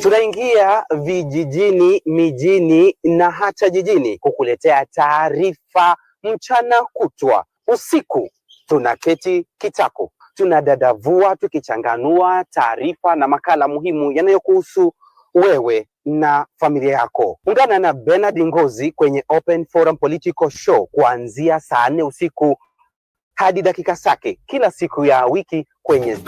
Tunaingia vijijini, mijini na hata jijini kukuletea taarifa mchana kutwa. Usiku tunaketi kitako, tunadadavua tukichanganua taarifa na makala muhimu yanayokuhusu wewe na familia yako. Ungana na Bernard Ngozi kwenye Open Forum Political Show kuanzia saa 4 usiku hadi dakika zake kila siku ya wiki kwenye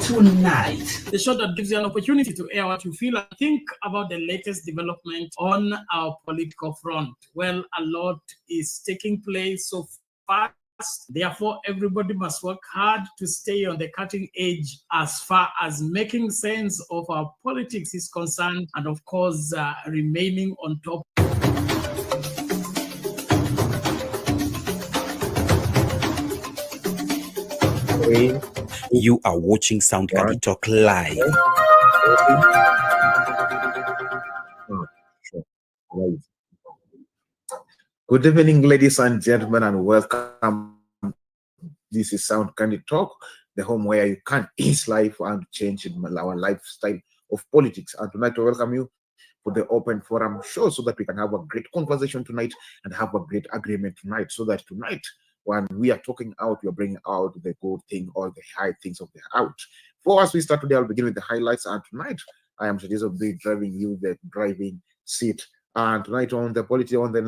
Tonight, the show that gives you an opportunity to air what you feel and think about the latest development on our political front. Well, a lot is taking place so fast. Therefore, everybody must work hard to stay on the cutting edge as far as making sense of our politics is concerned, and of course, remaining on top. You are watching Sound Candy Talk live. Good evening, ladies and gentlemen, and welcome. This is Sound Candy Talk, the home where you can ease life and change our lifestyle of politics. And tonight, I welcome you for the Open Forum show so that we can have a great conversation tonight and have a great agreement tonight, so that tonight, when we are talking out, we are bringing out the good thing or the high things of the out. For us, we start today, I'll begin with the highlights. And tonight, I am Shadiz of the driving you the driving seat. And tonight on the politics, on the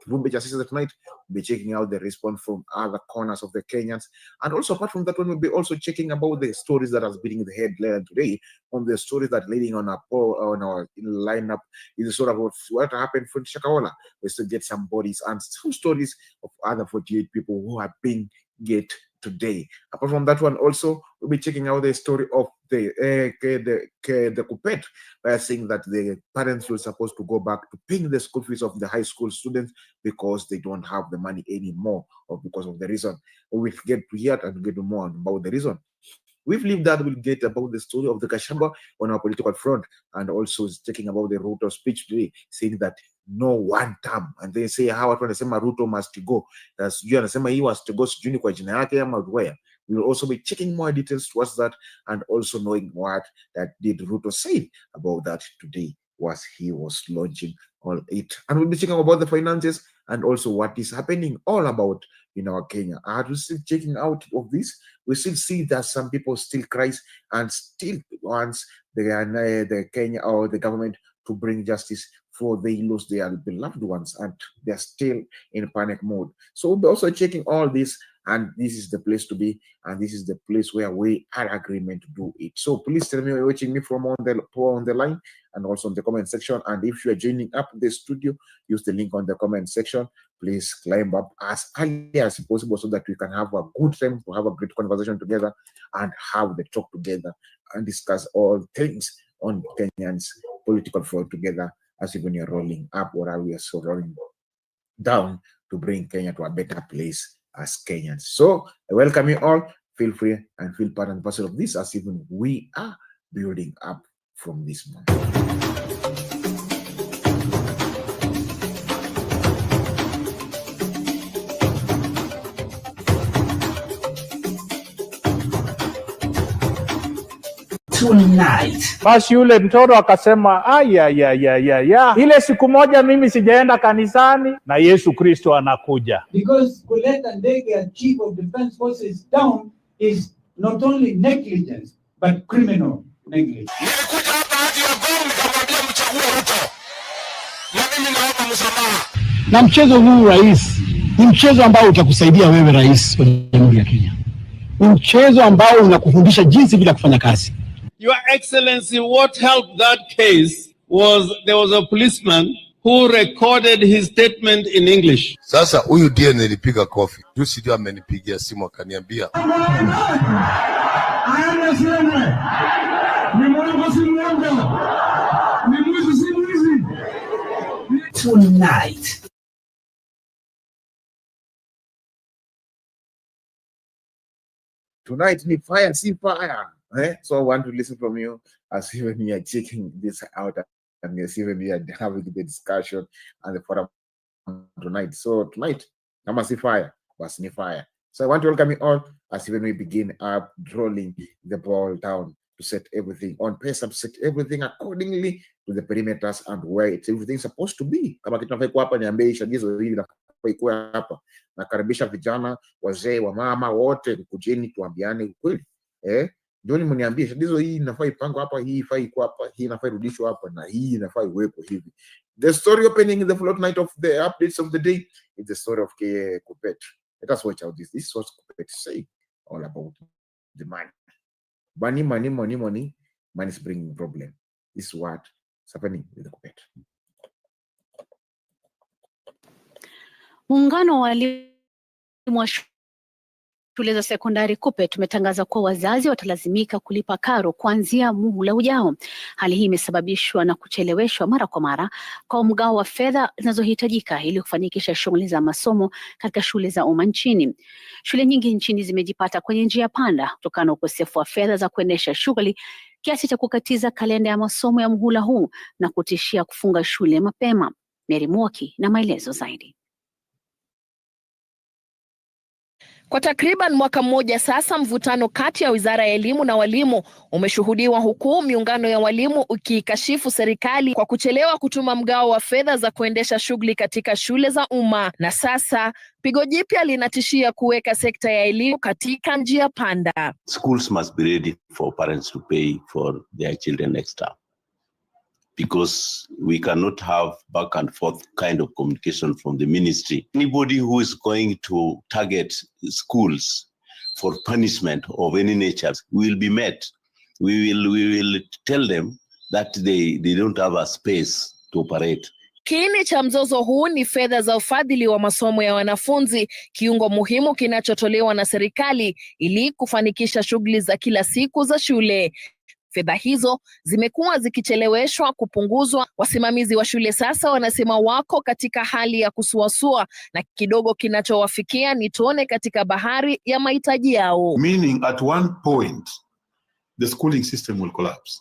room page assistance tonight, we'll be checking out the response from other corners of the Kenyans. And also, apart from that one, we'll be also checking about the stories that has been in the headline today, on the stories that leading on our lineup is a sort of what happened for Shakahola. We still get some bodies and some stories of other 48 people who have been get today. Apart from that one, also we'll be checking out the story of the Kupet, by saying that the parents were supposed to go back to paying the school fees of the high school students because they don't have the money anymore, or because of the reason. We'll get to hear and get more about the reason. We believe that we'll get about the story of the Gachagua on our political front, and also talking about the Ruto speech today, saying that no one term, and they say how Ruto must go. That's you understand, he was to go to kwa jina yake ama where. We will also be checking more details towards that, and also knowing what that did Ruto say about that today was he was launching all it. And we'll be checking about the finances and also what is happening all about in our Kenya. Are we still checking out of this? We still see that some people still cries and still wants the Kenya or the government to bring justice for they lose their beloved ones, and they're still in panic mode. So we'll be also checking all this, and this is the place to be, and this is the place where we are agreement to do it. So please tell me you're watching me from on the line and also in the comment section. And if you are joining up the studio, use the link on the comment section. Please climb up as early as possible so that we can have a good time to have a great conversation together and have the talk together and discuss all things on Kenyans political front together, as even you're rolling up or are we also rolling down to bring Kenya to a better place as Kenyans. So I welcome you all. Feel free and feel part and parcel of this, as even we are building up from this moment. Tonight. Basi yule mtoto akasema ile siku moja mimi sijaenda kanisani na Yesu Kristo anakuja. Because kuleta ndege ya chief of defense forces down is not only negligence but criminal negligence. Nilikuja hapa hadi ya Gong nikamwambia mchague Ruto. Na mimi naomba msamaha. Na mchezo huu rais, ni mchezo ambao utakusaidia wewe rais wa Jamhuri ya Kenya. Ni mchezo ambao unakufundisha jinsi bila kufanya kazi. Your Excellency, what helped that case was there was a policeman who recorded his statement in English. Sasa huyu ndiye nilipiga kofi. Juzi ndio amenipigia simu akaniambia. Tonight. Tonight need fire, see fire. So I want to listen from you as even we are checking this out and as even we are having the discussion and the forum tonight. So tonight, I must see fire, but see fire. So I want to welcome you all as even we begin up rolling the ball down to set everything on pace and set everything accordingly to the perimeters and where everything's supposed to be. Kama kitu nafai kuwa hapa niambie ishagizo hili nafai kuwa hapa. Nakaribisha vijana, wazee, wamama wote kujeni tuambiane ukweli. Joni mniambie shadizo hii inafaa ipangwe hapa, hii ifai iko hapa, hii inafaa irudishwe hapa na hii inafaa iwepo hivi. The story opening in the float night of the updates of the day is the story of Kupet. Let us watch out this. This is what Kupet say all about the money. Money is bringing problem. This is what is happening with the Kupet. Muungano wa walimu wa shule za sekondari KUPPET tumetangaza kuwa wazazi watalazimika kulipa karo kuanzia muhula ujao. Hali hii imesababishwa na kucheleweshwa mara kwa mara kwa mgao wa fedha zinazohitajika ili kufanikisha shughuli za masomo katika shule za umma nchini. Shule nyingi nchini zimejipata kwenye njia panda kutokana na ukosefu wa fedha za kuendesha shughuli, kiasi cha kukatiza kalenda ya masomo ya muhula huu na kutishia kufunga shule mapema. Mary Mwoki na maelezo zaidi. Kwa takriban mwaka mmoja sasa, mvutano kati ya Wizara ya Elimu na walimu umeshuhudiwa, huku miungano ya walimu ukikashifu serikali kwa kuchelewa kutuma mgao wa fedha za kuendesha shughuli katika shule za umma. Na sasa pigo jipya linatishia kuweka sekta ya elimu katika njia panda. Schools must be ready for parents to pay for their children next term, because we cannot have back and forth kind of communication from the ministry. Anybody who is going to target schools for punishment of any nature will be met. We will tell them that they don't have a space to operate. Kiini cha mzozo huu ni fedha za ufadhili wa masomo ya wanafunzi, kiungo muhimu kinachotolewa na serikali ili kufanikisha shughuli za kila siku za shule. Fedha hizo zimekuwa zikicheleweshwa kupunguzwa. Wasimamizi wa shule sasa wanasema wako katika hali ya kusuasua na kidogo kinachowafikia ni tone katika bahari ya mahitaji yao. Meaning at one point the schooling system will collapse,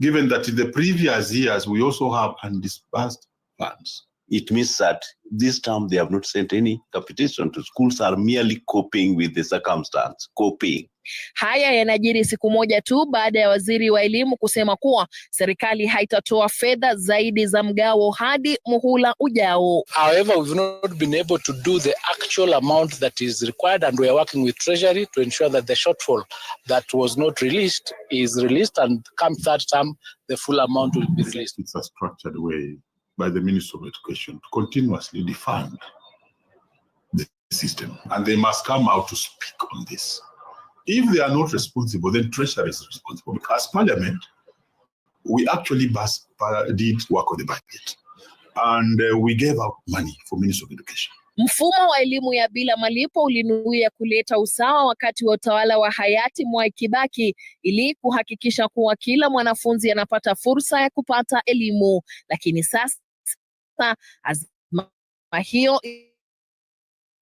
given that in the previous years we also have undisbursed funds. It means that this time they have not sent any capitation to schools, are merely coping with the circumstance, coping. Haya yanajiri siku moja tu baada ya waziri wa elimu kusema kuwa serikali haitatoa fedha zaidi za mgao hadi muhula ujao. However, we've not been able to do the actual amount that is required, and we are working with Treasury to ensure that the shortfall that was not released is released, and come third term, the full amount will be released. It's a structured way by the Ministry of Education to continuously defund the system, and they must come out to speak on this. If they are not responsible, then Treasury is responsible. Because Parliament, we actually did work on the budget, and we gave out money for Ministry of Education. Mfumo wa elimu ya bila malipo ulinuia kuleta usawa wakati wa utawala wa hayati Mwai Kibaki ili kuhakikisha kuwa kila mwanafunzi anapata fursa ya kupata elimu. Lakini sasa azma hiyo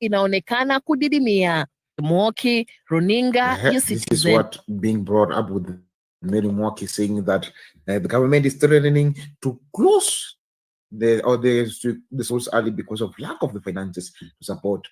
inaonekana kudidimia. Mwoki, runinga ya Citizen. This is what being brought up with Mary Mwoki saying that the government is threatening to close the schools early because of lack of the finances to support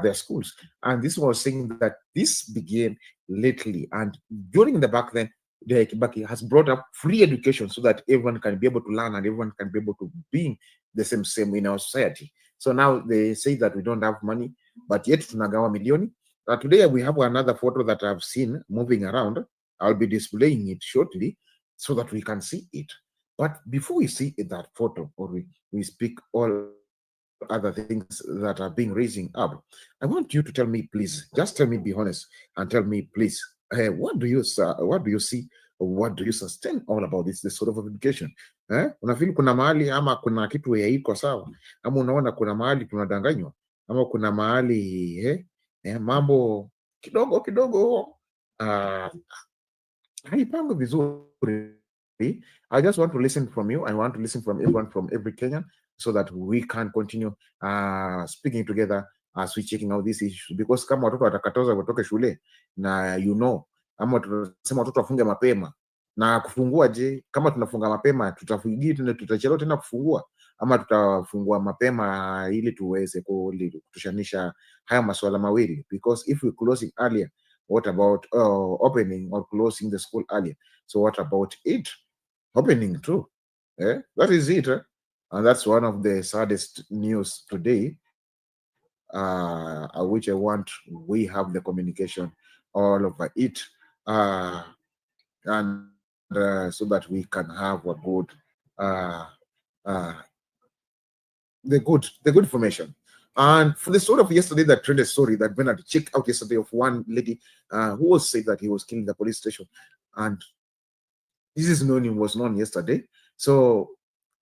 their schools. And this was saying that this began lately, and during the back then, the Kibaki has brought up free education so that everyone can be able to learn and everyone can be able to be the same in our society. So now they say that we don't have money, but yet tunagawa milioni. Today we have another photo that I've seen moving around I'll be displaying it shortly so that we can see it. But before we see that photo, or we speak all other things that are being raising up, I want you to tell me, please, just tell me, be honest, and tell me, please, what do you see, or what do you sustain all about this sort of application? Unafeel kuna mahali ama kuna kitu ya iko sawa, ama unaona kuna mahali tunadanganywa, ama kuna mahali mambo kidogo kidogo haipangwi vizuri. I just want to listen from you. I want to listen from everyone, from every Kenyan, so that we can continue speaking together as we checking out this issue. Because kama watoto watakatoza watoke shule na ama tunasema watoto wafunge mapema, na kufungua je, kama tunafunga mapema tutachelewa tena kufungua, ama tutafungua mapema ili tuweze kutushanisha haya masuala mawili? Because if we closing earlier, what about opening or closing the school earlier? So what about it opening too? That is it. And that's one of the saddest news today, which we have the communication all over it, and so that we can have a good, the good information. And for the story of yesterday, that trended story that went to check out yesterday of one lady who was said that he was killed in the police station, and this is was known yesterday. So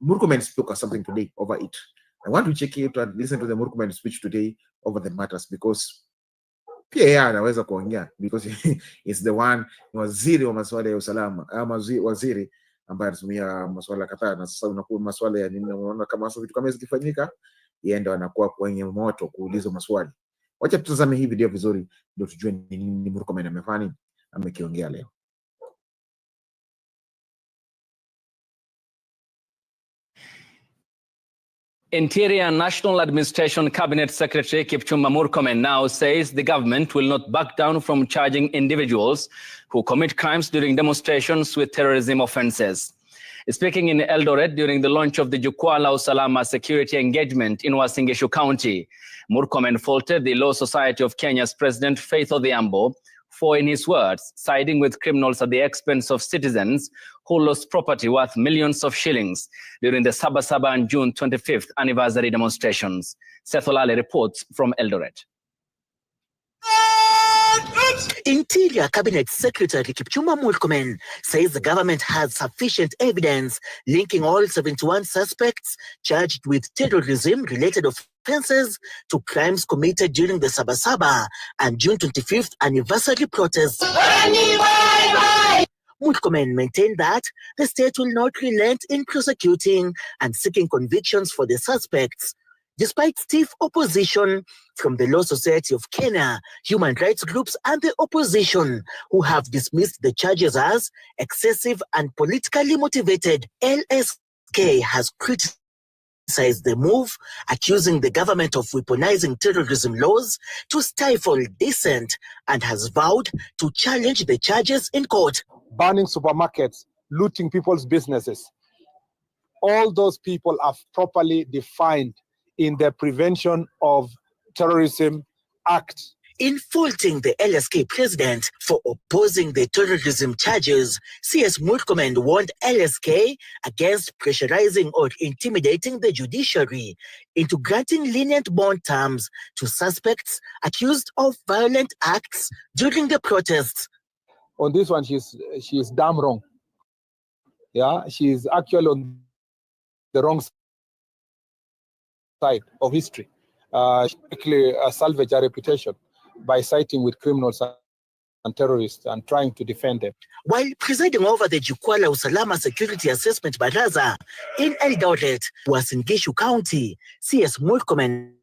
Murkomen spoke something today over it. I want to check it and listen to the Murkomen speech today over the matters, because pia anaweza kuongea, because it's the one waziri wa masuala ya usalama, waziri ambaye anatumia masuala kadhaa, na sasa unakuwa masuala ya nini, unaona kama sasa vitu kama hizo kifanyika, yeye ndo anakuwa kwenye moto kuuliza maswali. Wacha tutazame hii video vizuri ndio tujue nini Murkomen amefanya, amekiongea leo. Interior and National Administration Cabinet Secretary Kipchumba Murkomen now says the government will not back down from charging individuals who commit crimes during demonstrations with terrorism offenses. Speaking in Eldoret during the launch of the Jukwaa la Usalama security engagement in Uasin Gishu County, Murkomen faulted the Law Society of Kenya's President Faith Odhiambo for, in his words, siding with criminals at the expense of citizens who lost property worth millions of shillings during the Sabasaba and June 25th anniversary demonstrations. Seth Olale reports from Eldoret. Interior Cabinet Secretary Kipchumba Murkomen says the government has sufficient evidence linking all 71 suspects charged with terrorism-related offenses to crimes committed during the Sabasaba and June 25th anniversary protests. Murkomen maintained that the state will not relent in prosecuting and seeking convictions for the suspects, despite stiff opposition from the Law Society of Kenya, human rights groups, and the opposition, who have dismissed the charges as excessive and politically motivated. LSK has criticized the move, accusing the government of weaponizing terrorism laws to stifle dissent, and has vowed to challenge the charges in court. Burning supermarkets, looting people's businesses. All those people are properly defined in the Prevention of Terrorism Act. In faulting the LSK president for opposing the terrorism charges, CS Murkomen warned LSK against pressurizing or intimidating the judiciary into granting lenient bond terms to suspects accused of violent acts during the protests. On this one, she's damn wrong. Yeah, she is actually on the wrong side of history. She quickly salvaged her reputation by siding with criminals and terrorists and trying to defend them. While presiding over the Jukwaa la Usalama Security Assessment Baraza in Eldoret, Uasin Gishu County, CS Murkomen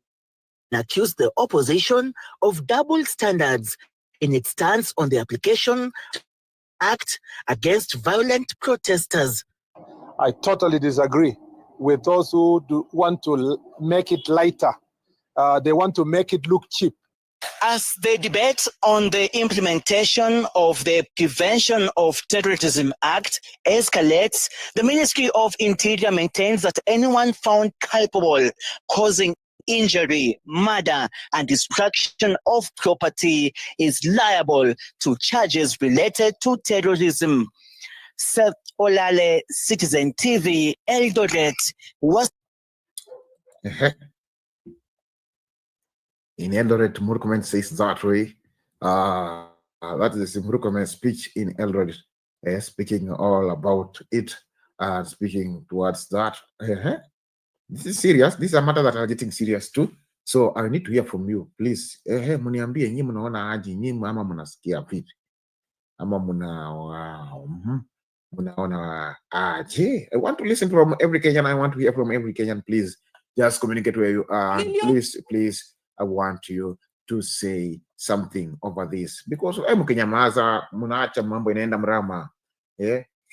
accused the opposition of double standards in its stance on the application act against violent protesters. I totally disagree with those who want to make it lighter. They want to make it look cheap. As the debate on the implementation of the Prevention of Terrorism Act escalates, the Ministry of Interior maintains that anyone found culpable causing injury, murder, and destruction of property is liable to charges related to terrorism. Seth Olale, Citizen TV, Eldoret was. In Eldoret, Murkomen says that way. That is the Murkomen speech in Eldoret, speaking all about it, speaking towards that. This is serious. This is a matter that are getting serious too. So I need to hear from you, please. Muniambie nyinyi mnaona aje, nyinyi ama mnasikia vipi? Ama mnaona aje? I want to listen from every Kenyan. I want to hear from every Kenyan. Please just communicate where you are. Please, I want you to say something over this, because mkinyamaza mnaacha mambo inaenda mrama.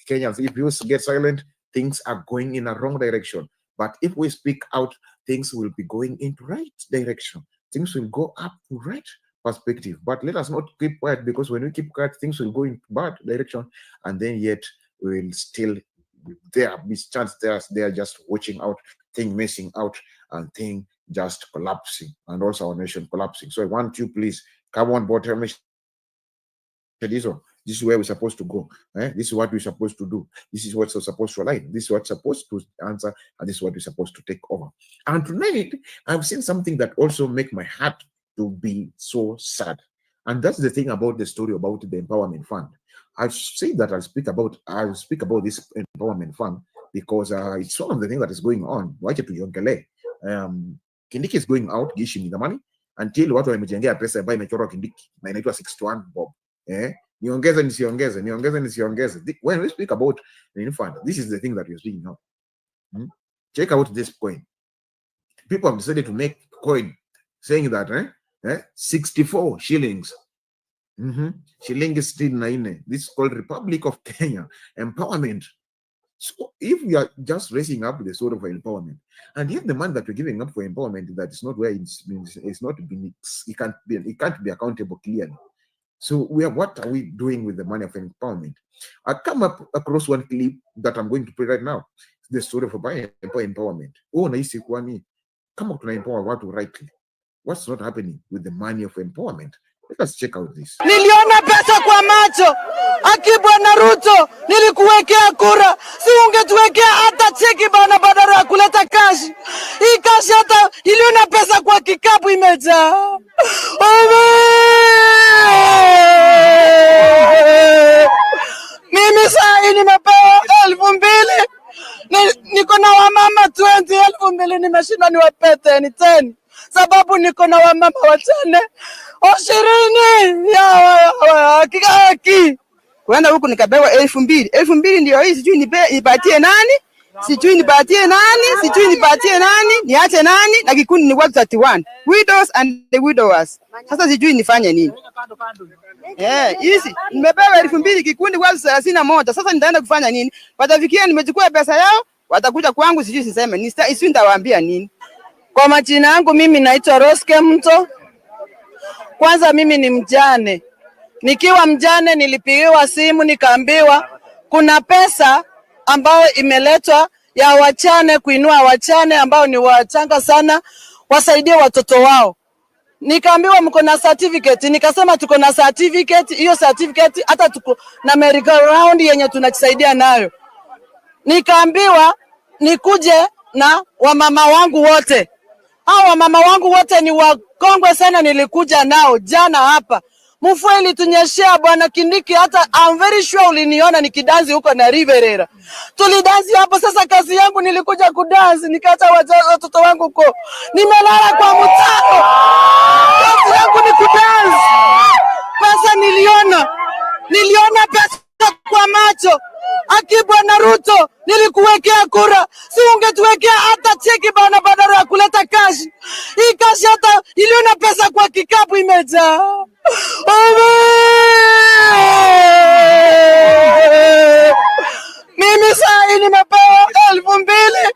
Kenyans, if you get silent, things are going in a wrong direction. But if we speak out, things will be going into right direction. Things will go up to right perspective. But let us not keep quiet, because when we keep quiet, things will go in bad direction, and then yet we will still there be chance they are just watching out, thing missing out, and thing just collapsing, and also our nation collapsing. So I want you, please come on board. This is where we're supposed to go. This is what we're supposed to do. This is what's supposed to align. This is what's supposed to answer, and this is what we're supposed to take over. And tonight, I've seen something that also make my heart to be so sad. And that's the thing about the story about the Empowerment Fund. I've said that I'll speak about this Empowerment Fund because it's one of the things that is going on. Kindiki is going out, giving the money until watu wamejengea pesa ambayo imechorwa Kindiki na inaitwa 61 bob. Niongeze nisiongeze. When we speak about the fund, this is the thing that we're speaking of. Check out this coin. People have decided to make coin saying that 64 shillings. Shilling is still 9. This is called Republic of Kenya Empowerment. So if we are just raising up the sort of empowerment, and yet the money that we're giving up for empowerment, that is not where it's not being, it can't be accountable clearly. So what are we doing with the money of empowerment? I come up across one clip that I'm going to play right now. It's the story of empowerment. Oh, naisi kwani kama tuna empower watu rightly, what's not happening with the money of empowerment? Let us check out this. Niliona pesa kwa macho. Bwana Ruto, nilikuwekea kura. Si ungetuwekea hata cheki bana, badala ya kuleta kashi. Hii kashi hata niliona pesa kwa kikapu imejaa. Mimi saa nimepewa 2,000. Niko na wamama 20,000 nimeshinda niwapete ni 10. Sababu niko na wamama wachane 20 ya kikaki. Kwenda huku nikapewa 2,000. 2,000 ndio hii, sijui nipatie nani? Niache nani? Na kikundi ni watu 31. Widows and the widowers. Sasa sijui nifanye nini? Hizi nimepewa 2,000 kikundi watu 31. Sasa nitaenda kufanya nini? Watafikia nimechukua pesa yao, watakuja kwangu sijui siseme. Sijui nitawaambia nini? Kwa majina yangu mimi naitwa Roske Mto. Kwanza mimi ni mjane. Nikiwa mjane nilipigiwa simu nikaambiwa kuna pesa ambayo imeletwa ya wachane, kuinua wachane ambao ni wachanga sana, wasaidie watoto wao. Nikaambiwa mko na certificate, nikasema tuko na certificate. Hiyo certificate hata tuko na merry-go-round yenye tunajisaidia nayo. Nikaambiwa nikuje na wamama wangu wote. Hao wamama wangu wote ni wakongwe sana, nilikuja nao jana hapa. Mvua ilitunyeshea bwana Kindiki, hata I'm very sure uliniona nikidansi huko na Riverera. Tulidansi hapo. Sasa kazi yangu nilikuja kudansi, nikaacha watoto wangu huko. Nimelala kwa mtaro. Kazi yangu ni kudansi. Pesa niliona pesa kwa macho. Bwana Ruto, nilikuwekea kura. Si ungetuwekea hata cheki bana, badala ya kuleta kashi. Hii kashi hata niliona pesa kwa kikapu imejaa. Mimi saa nimepewa 2,000.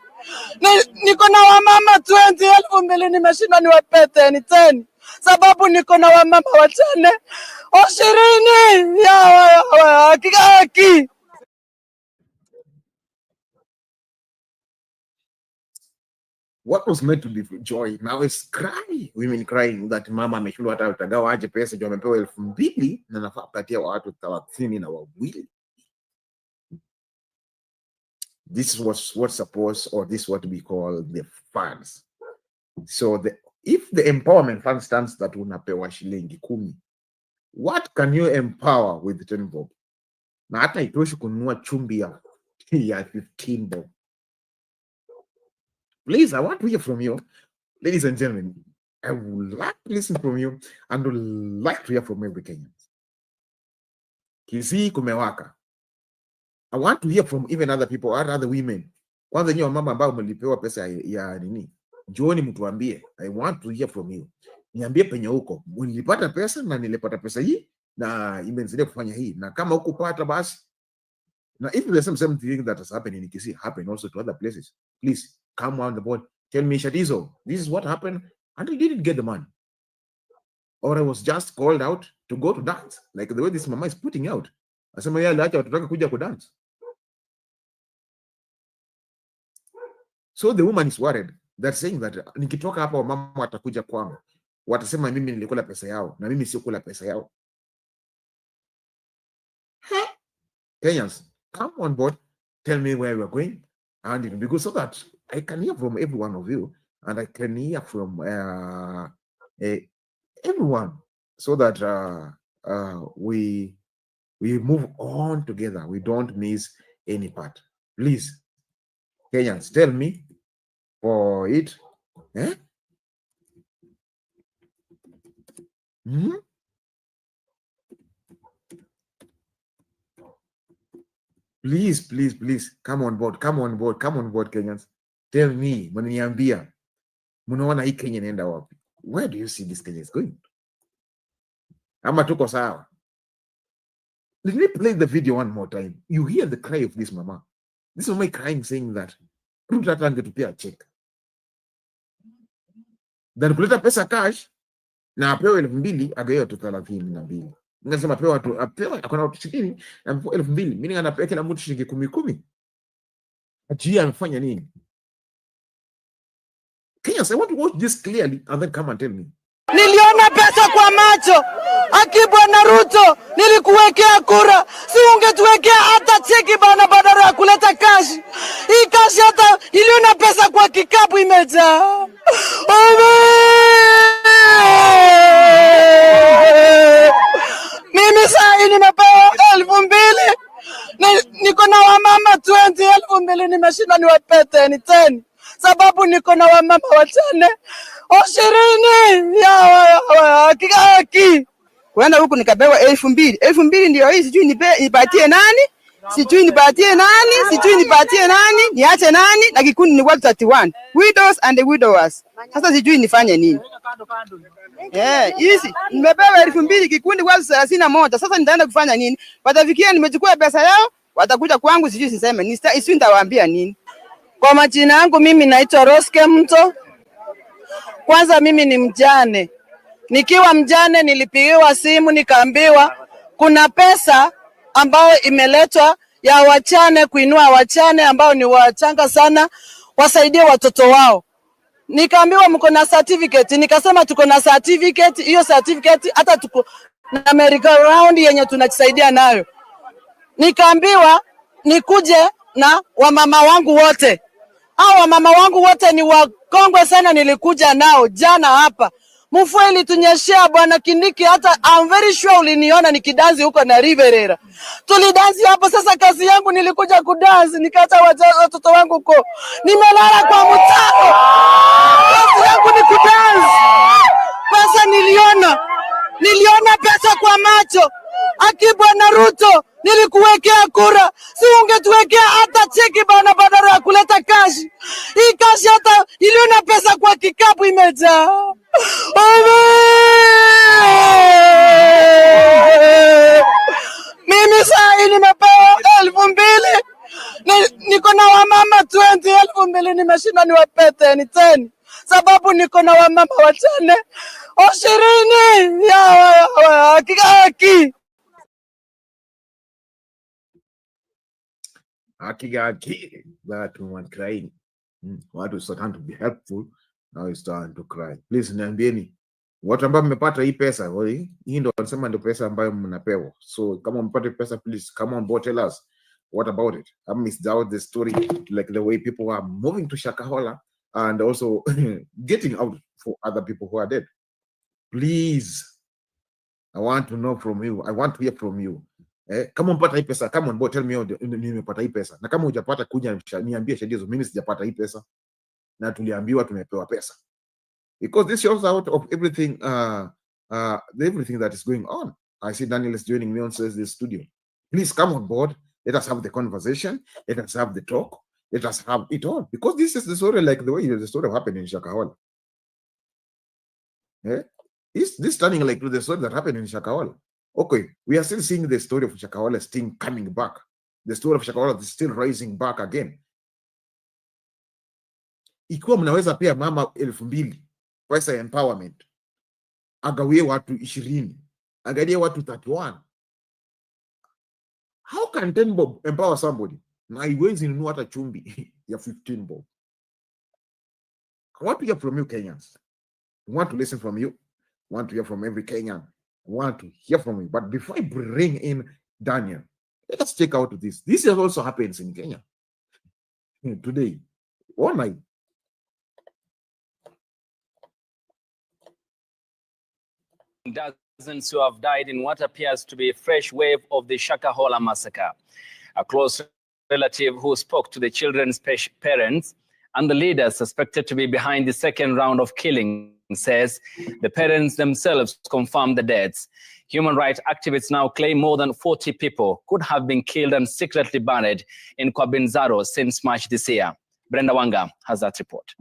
Niko na wamama 20,000 nimeshinda niwapete ni 10. Sababu niko na wamama wachane 20 ya kikaki. What was meant to be joy now is cry. Women crying that mama ameshindwa hata utagawa aje pesa juu amepewa 2,000 na nafaa patia watu 32. This was what supposed, or this what we call the funds. So if the empowerment fund stands that unapewa shilingi 10, what can you empower with 10 bob? Na hata itoshi kununua chumbi ya 15 bob. Please, I want to hear from you, ladies and gentlemen. I would like to listen from you and would like to hear from every Kenyan. Kisii kumewaka. I want to hear from even other people, other women. Kwanza nyinyi mama ambao mlipewa pesa ya nini? Njooni mtuambie. I want to hear from you. Niambie penye huko. Nilipata pesa na nilipata pesa hii na imenisaidia kufanya hii. Na kama hukupata basi. Now if the same thing that has happened in Kisii happen also to other places, please come on the board. Tell me, Shadizo, this is what happened and I didn't get the money. Or I was just called out to go to dance. Like the way this mama is putting out. Asema yeye acha wataka kuja ku dance. So the woman is worried. They're saying that nikitoka hapa mama watakuja kwangu. Watasema mimi nilikula pesa yao na mimi sikula pesa yao. Kenyans, come on board. Tell me where we are going. And it will be good so that I can hear from every one of you. And I can hear from everyone. So that we move on together. We don't miss any part. Please, Kenyans, tell me for it. Eh? Please, please, please, come on board, come on board, come on board, Kenyans. Tell me, mnaniambia, mnaona hii Kenya inaenda wapi? Where do you see this Kenya is going? Ama tuko sawa? Let me play the video one more time. You hear the cry of this mama. This mama crying, saying that Ruto hata angetupia check. Then kuleta pesa cash na apewe 2,000 agayo tu 32. Ngasema apewe akona watu 20 na 2,000. Meaning anapewa kila mtu shilingi 10. Ajia amefanya nini? Kenyans, I want to watch this clearly and then come and tell me. Niliona pesa kwa macho. Bwana Ruto, nilikuwekea kura. Si ungetuwekea hata cheki bana badala ya kuleta kashi. Hii kashi hata iliona pesa kwa kikapu imejaa. Mimi saa nimepewa 2,000. Niko na wamama 20,000 nimeshinda niwape 10. Sababu niko na wamama wachane 20 ya haki. Kwenda huku nikapewa 2,000. 2,000 ndio hii, sijui nipatie nani? Sijui nipatie nani? Niache nani? Na kikundi ni watu 31. Widows and the widowers. Sasa sijui nifanye nini? Hizi nimepewa 2,000 kikundi watu 31. Sasa nitaenda kufanya nini? Watafikia nimechukua pesa yao, watakuja kwangu sijui siseme. Sijui nitawaambia nini? Kwa majina yangu mimi naitwa Roske Mto. Kwanza mimi ni mjane. Nikiwa mjane nilipigiwa simu nikaambiwa kuna pesa ambayo imeletwa ya wachane, kuinua wachane ambao ni wachanga sana, wasaidie watoto wao. Nikaambiwa mko na certificate, nikasema tuko na certificate. Hiyo certificate hata tuko na medical round yenye tunajisaidia nayo. Nikaambiwa nikuje na wamama wangu wote. Hao wamama wangu wote ni wakongwe sana, nilikuja nao jana hapa. Mvua ilitunyeshea bwana Kindiki, hata I'm very sure uliniona nikidansi huko na Riverera. Tulidansi hapo. Sasa kazi yangu nilikuja kudansi, nikaacha watoto wangu huko. Nimelala kwa mtaro. Kazi yangu ni kudansi. Pesa niliona pesa kwa macho. Bwana Ruto, nilikuwekea kura. Si ungetuwekea hata cheki bana badala ya kuleta kashi. Hii kashi hata iliona pesa kwa kikapu imejaa. Mimi saa nimepewa 2,000. Niko na wamama 20,000 nimeshinda niwape 10. Sababu niko na wamama wachane 20 ya haki. Haki, that woman crying. Watu starting to be helpful, now it's starting to cry. Please niambieni watu ambao mmepata hii pesa, hii ndio wanasema ndio pesa ambayo mnapewa. So kama mpate pesa, please come on board, tell us what about it. I missed out the story, like the way people are moving to Shakahola and also getting out for other people who are dead. Please, I want to know from you. I want to hear from you. Kama mpata hii pesa, come on board, tell me nimepata hii pesa. Na kama hujapata, kuja niambie shadizo, mimi sijapata hii pesa na tuliambiwa tumepewa pesa. Because this shows out of everything everything that is going on. I see Daniel is joining me on this studio. Please come on board. Let us have the conversation. Let us have the talk. Let us have it all. Because this is the story, like the way the story happened in Shakahola. Is this turning like the story that happened in Shakahola? Okay, we are still seeing the story of Shakahola still coming back. The story of Shakahola is still rising back again. Ikiwa mnaweza pia mama 2,000 pesa ya empowerment, agawie watu 20, agawie watu 31. How can 10 bob empower somebody? Na iwezi nunua hata chumbi ya 15 bob. I want to hear from you Kenyans. I want to listen from you. I want to hear from every Kenyan. I want to hear from you. But before I bring in Daniel, let us check out this. This also happens in Kenya today. One night. Dozens who have died in what appears to be a fresh wave of the Shakahola massacre. A close relative who spoke to the children's parents and the leaders suspected to be behind the second round of killing says the parents themselves confirmed the deaths. Human rights activists now claim more than 40 people could have been killed and secretly buried in Kwabinzaro since March this year. Brenda Wanga has that report.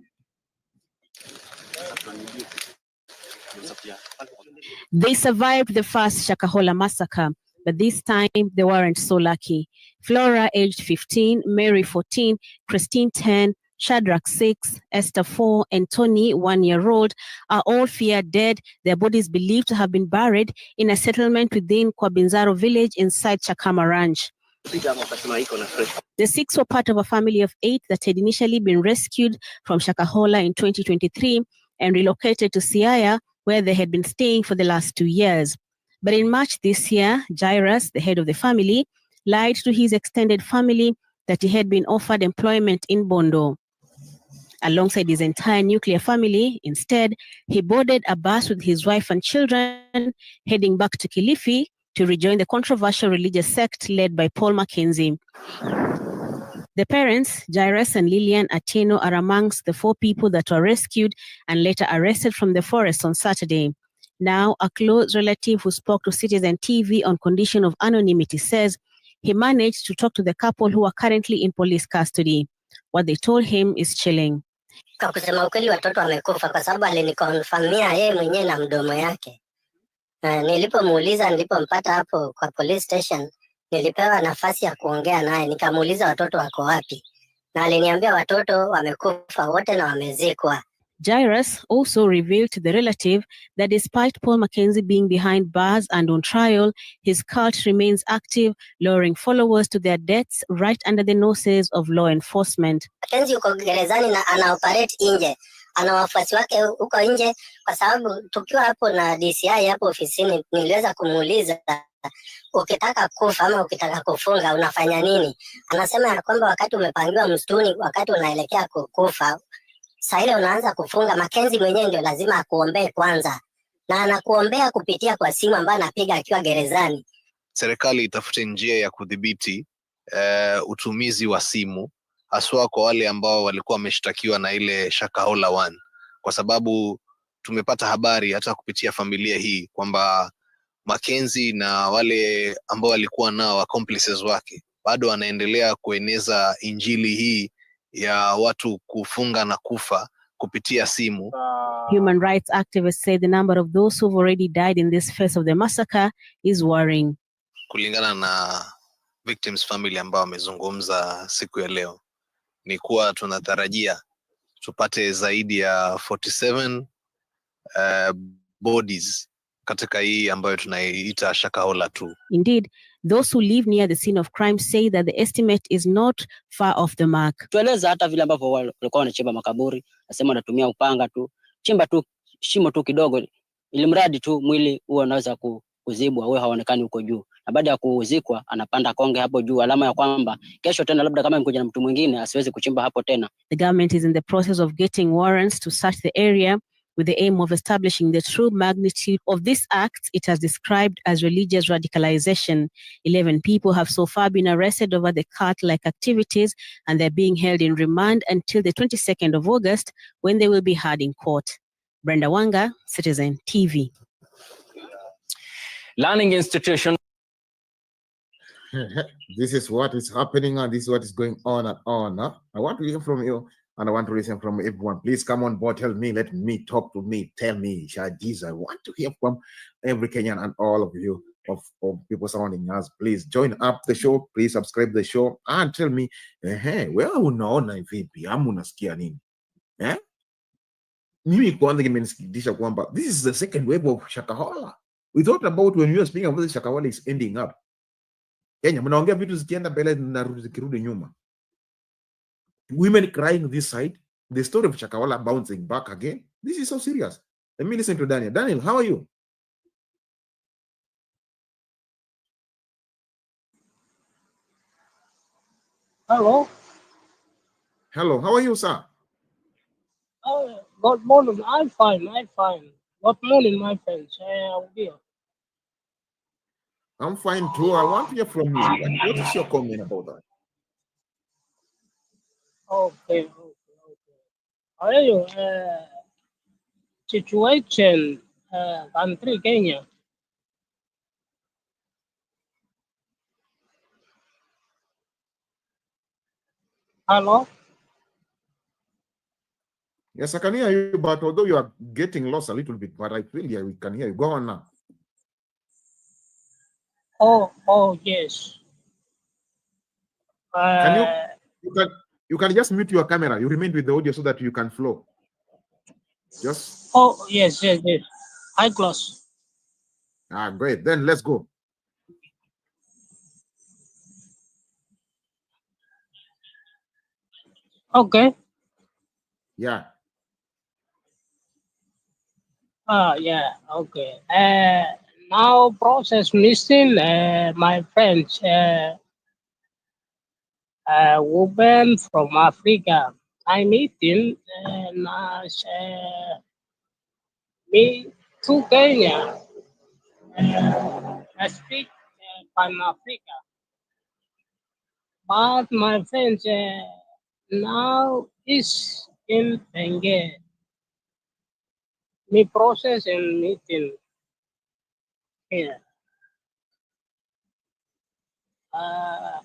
They survived the first Shakahola massacre, but this time they weren't so lucky. Flora, aged 15, Mary, 14, Christine, 10, Shadrach, 6, Esther, 4, and Tony, 1-year-old, are all feared dead, their bodies believed to have been buried in a settlement within Kwabinzaro village inside Chakama Ranch. The 6 were part of a family of 8 that had initially been rescued from Shakahola in 2023 and relocated to Siaya, where they had been staying for the last 2 years. But in March this year, Jairus, the head of the family, lied to his extended family that he had been offered employment in Bondo. Alongside his entire nuclear family, instead, he boarded a bus with his wife and children, heading back to Kilifi to rejoin the controversial religious sect led by Paul Mackenzie. The parents, Jairus and Lillian Atieno, are amongst the 4 people that were rescued and later arrested from the forest on Saturday. Now, a close relative who spoke to Citizen TV on condition of anonymity says he managed to talk to the couple who are currently in police custody. What they told him is chilling. Kwa kusema ukweli watoto wamekufa kwa sababu alinikonfirmia yeye mwenyewe na mdomo yake. Nilipomuuliza, nilipompata hapo kwa police station, nilipewa nafasi ya kuongea naye, nikamuuliza watoto wako wapi, na aliniambia watoto wamekufa wote na wamezikwa. Jairus also revealed to the relative that despite Paul Mackenzie being behind bars and on trial, his cult remains active, luring followers to their deaths right under the noses of law enforcement. Mackenzie yuko gerezani na anaoperate nje, ana wafuasi wake huko nje, kwa sababu tukiwa hapo na DCI hapo ofisini niliweza kumuuliza, ukitaka kufa ama ukitaka kufunga unafanya nini? Anasema ya kwamba wakati umepangiwa msituni, wakati unaelekea kufa, saa ile unaanza kufunga, Mackenzie mwenyewe ndio lazima akuombee kwanza, na anakuombea kupitia kwa simu ambayo anapiga akiwa gerezani. Serikali itafute njia ya kudhibiti utumizi wa simu, haswa kwa wale ambao walikuwa wameshtakiwa na ile Shakahola 1, kwa sababu tumepata habari hata kupitia familia hii kwamba Mackenzie na wale ambao walikuwa nao accomplices wake bado wanaendelea kueneza injili hii ya watu kufunga na kufa kupitia simu. Human rights activists say the number of those who've already died in this phase of the massacre is worrying. Kulingana na victims family ambao wamezungumza siku ya leo, ni kuwa tunatarajia tupate zaidi ya 47 bodies katika hii ambayo tunaiita Shakahola 2. Indeed, Those who live near the scene of crime say that the estimate is not far off the mark. Tueleza hata vile ambavyo walikuwa wanachimba makaburi, nasema wanatumia upanga tu, chimba tu shimo tu kidogo, ili mradi tu mwili huo unaweza kuzibwa, huo haonekani huko juu. Na baada ya kuzikwa anapanda konge hapo juu, alama ya kwamba kesho tena labda kama mkuja na mtu mwingine asiwezi kuchimba hapo tena. The government is in the process of getting warrants to search the area with the aim of establishing the true magnitude of this act it has described as religious radicalization. 11 people have so far been arrested over the cult-like activities, and they're being held in remand until the 22nd of August, when they will be heard in court. Brenda Wanga, Citizen TV. Learning institution. This is what is happening, and this is what is going on and on. Huh? I want to hear from you, and I want to listen from everyone. Please come on board, tell me, let me talk to me, tell me, Shadiz. I want to hear from every Kenyan and all of you, of people surrounding us. Please join up the show, please subscribe the show, and tell me, wewe unaona vipi, ama unasikia nini? Mimi kwanza kimenisikitisha kwamba this is the second wave of Shakahola. We thought about when we were speaking about the Shakahola is ending up. Kenya, mnaongea vitu zikienda mbele na zikirudi nyuma. Women crying this side, the story of Shakahola bouncing back again. This is so serious. Let me listen to Daniel. Daniel, how are you? Hello. Hello, how are you, sir? Good morning. I'm fine. Good morning, my friends. I'm fine too. I want to hear from you. What is your comment about that? Okay. How are you? Situation, country Kenya. Hello. Yes, I can hear you, but although you are getting lost a little bit, but I feel we can hear you. Go on now. Oh, yes. You can just mute your camera. You remain with the audio so that you can flow. Just. Oh, yes. I close. Great. Then let's go. Okay. Yeah. Yeah. Okay. Now process missing. My friends. Women from Africa. I'm eating me to Kenya. I speak Pan-Africa. But my friends now is in Bengue. Me process and meeting here.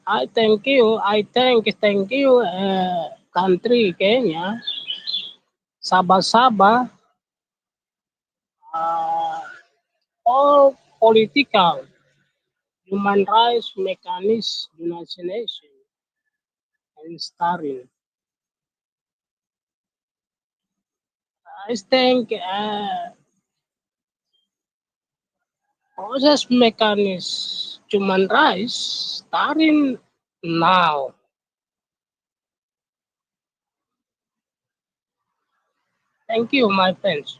I thank you, country Kenya, Sabah, all political, human rights mechanism, United Nations, and starting. I think process mechanism, human rights, starting now. Thank you, my friends.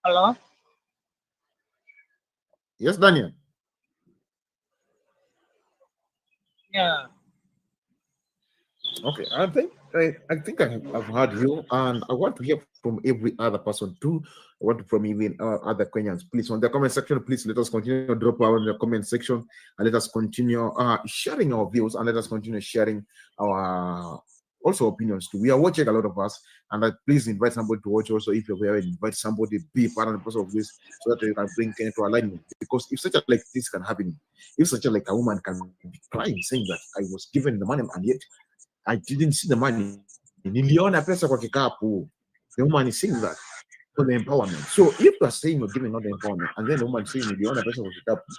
Hello? Yes, Daniel. Yeah. Okay, I think I've heard you, and I want to hear from every other person too. I want from even other Kenyans. Please, on the comment section, please let us continue to drop out in the comment section, and let us continue sharing our views, and let us continue sharing our also opinions too. We are watching a lot of us, and please invite somebody to watch also. If you're there, invite somebody, be part of the process of this, so that you can bring Kenya to alignment. Because if such a like this can happen, if such a like a woman can be crying saying that I was given the money and yet I didn't see the money. Niliona pesa kwa kikapu. The woman is saying that for the empowerment. So if you are saying you're giving not the empowerment, and then the woman is saying niliona pesa kwa kikapu,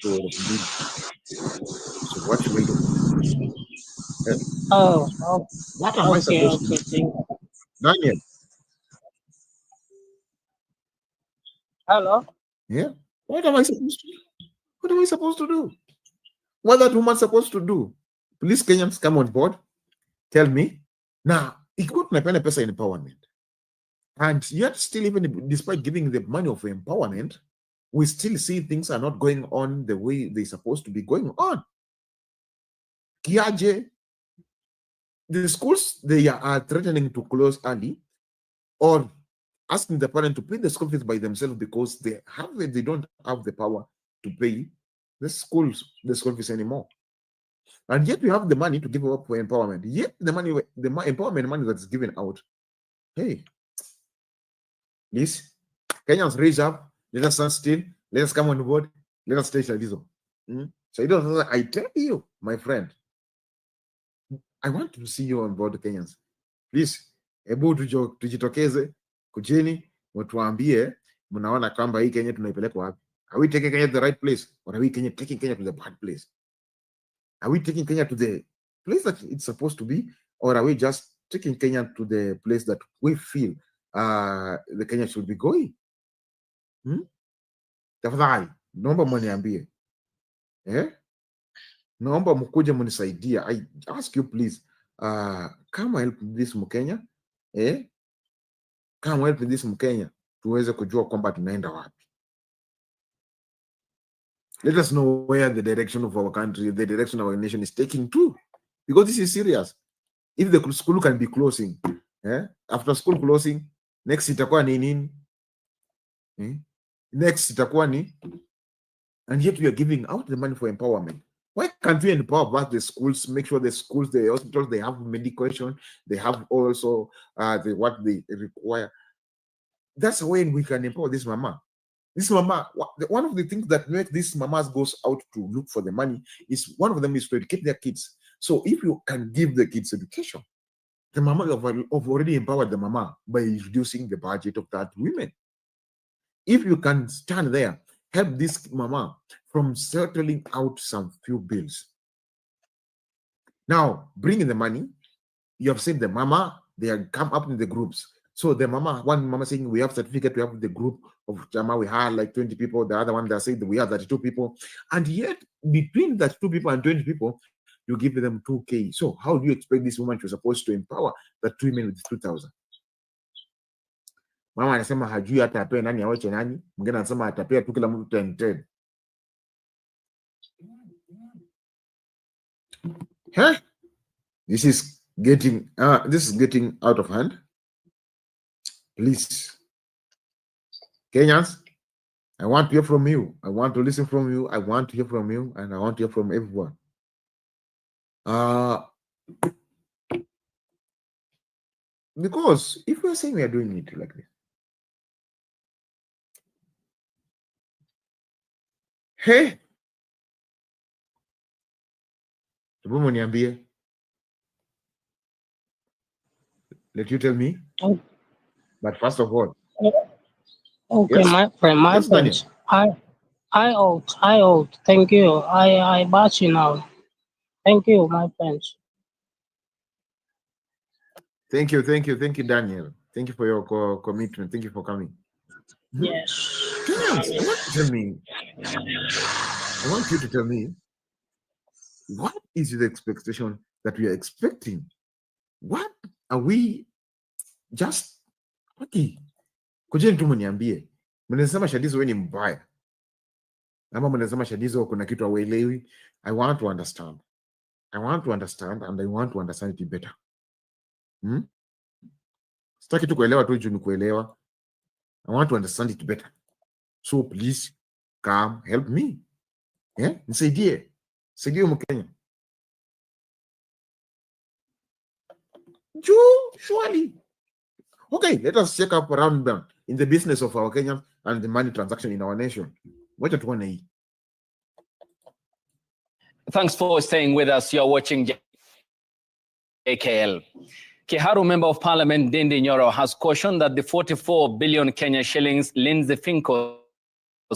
so what should we do? What am I supposed to do? Daniel. Hello. Yeah. What am I supposed to do? What am I supposed to do? What that woman supposed to do? Please, Kenyans, come on board. Tell me. Now, it got my pesa empowerment. And yet still, even despite giving the money of empowerment, we still see things are not going on the way they're supposed to be going on. Kiaje, the schools, they are threatening to close early or asking the parent to pay the school fees by themselves because they don't have the power to pay the school fees anymore. And yet we have the money to give up for empowerment. Yet the empowerment money that's given out, hey, please, Kenyans, raise up, let us stand still, let us come on board, let us take Shadizo. So I tell you, my friend, I want to see you on board, Kenyans. Please, hebu tujitokeze, kujeni, mtuambie, mnaona kwamba hii Kenya tunaipeleka wapi? Are we taking Kenya to the right place? Or are we taking Kenya to the bad place? Are we taking Kenya to the place that it's supposed to be? Or are we just taking Kenya to the place that we feel the Kenya should be going? Tafadhali, naomba mniambie. Naomba mkuje mnisaidia. I ask you please, come help this Mkenya. Come help this Mkenya tuweze kujua kwamba tunaenda wapi. Let us know where the direction of our country, the direction of our nation is taking to. Because this is serious. If the school can be closing, after school closing, next itakuwa ni nini? Next itakuwa ni, and yet we are giving out the money for empowerment. Why can't we empower back the schools, make sure the schools, the hospitals, they have medication, they have also what they require. That's when we can empower this mama. This mama, one of the things that make these mamas goes out to look for the money is, one of them is to educate their kids. So if you can give the kids education, the mama have already empowered the mama by reducing the budget of that women. If you can stand there, help this mama from settling out some few bills. Now, bringing the money, you have said the mama, they have come up in the groups. So the mama, one mama saying we have certificate, we have the group of Jama, we had like 20 people. The other one, they said we have 32 people. And yet, between that 2 people and 20 people, you give them 2K. So how do you expect this woman to supposed to empower the 2 women with 2,000? Mama anasema hajui hata apea nani awache nani. Mwingine anasema atapea tu kila mtu 10. This is getting out of hand. Please, Kenyans, I want to hear from you. I want to listen from you. I want to hear from you, and I want to hear from everyone. Because if we are saying we are doing it like this, hey, let you tell me. But first of all, okay, yes. My friend, yes, friends, I out. Thank you. I batch you now. Thank you, my friends. Thank you, Daniel. Thank you for your commitment. Thank you for coming. Yes. Kenyans, I want you to tell me, what is the expectation that we are expecting? What are we just okay? Kujeni tu mniambie. Mnasema Shadizo wewe ni mbaya. Ama mnasema Shadizo kuna kitu hauelewi. I want to understand. I want to understand, and I want to understand it better. Sitaki tu kuelewa tu juu ni kuelewa. I want to understand it better. So please come help me. Nisaidie. Nisaidie Mkenya. Surely. Okay, let us check up around them in the business of our Kenya and the money transaction in our nation. What do you want to eat? Thanks for staying with us. You're watching AKL. Kiharu Member of Parliament Ndindi Nyoro has cautioned that the 44 billion Kenya shillings Lindsay Finko's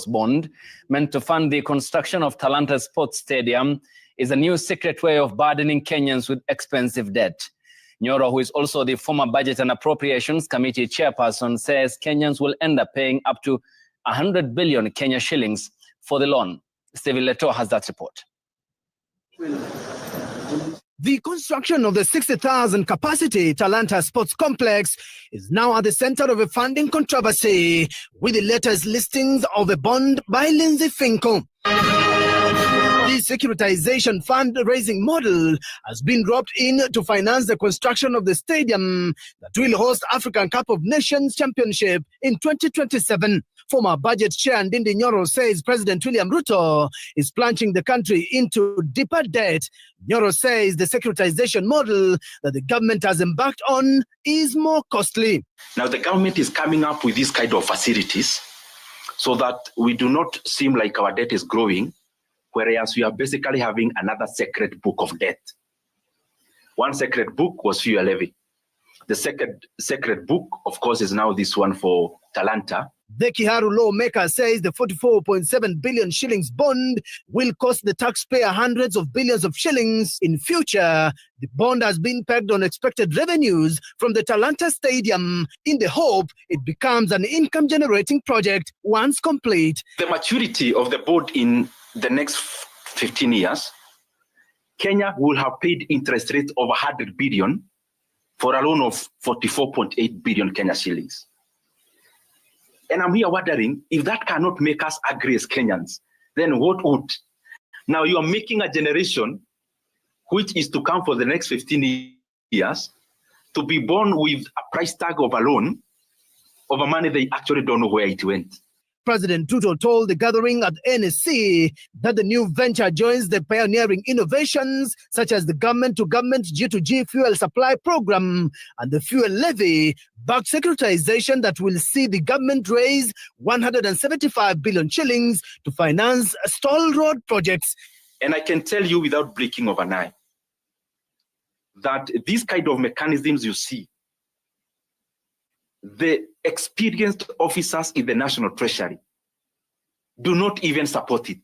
bond meant to fund the construction of Talanta Sports Stadium is a new secret way of burdening Kenyans with expensive debt. Nyoro, who is also the former Budget and Appropriations Committee chairperson, says Kenyans will end up paying up to 100 billion Kenya shillings for the loan. Stephen Leto has that report. The construction of the 60,000 capacity Talanta Sports Complex is now at the center of a funding controversy, with the latest listings of a bond by Lindsay Finko. The securitization fundraising model has been roped in to finance the construction of the stadium that will host African Cup of Nations Championship in 2027. Former budget chair Ndindi Nyoro says President William Ruto is plunging the country into deeper debt. Nyoro says the securitization model that the government has embarked on is more costly. Now the government is coming up with these kind of facilities so that we do not seem like our debt is growing, whereas we are basically having another secret book of debt. One secret book was fuel levy. The second secret book, of course, is now this one for Talanta. The Kiharu lawmaker says the 44.7 billion shillings bond will cost the taxpayer hundreds of billions of shillings in future. The bond has been pegged on expected revenues from the Talanta Stadium in the hope it becomes an income-generating project once complete. The maturity of the bond in the next 15 years, Kenya will have paid interest rates of 100 billion for a loan of 44.8 billion Kenya shillings. And I'm here wondering, if that cannot make us agree as Kenyans, then what would? Now you are making a generation which is to come for the next 15 years to be born with a price tag of a loan of a money they actually don't know where it went. President Ruto told the gathering at NSC that the new venture joins the pioneering innovations such as the government-to-government G2G fuel supply program and the fuel levy-backed securitization that will see the government raise 175 billion shillings to finance stall road projects. And I can tell you without blinking of an eye that these kind of mechanisms you see, the experienced officers in the National Treasury do not even support it.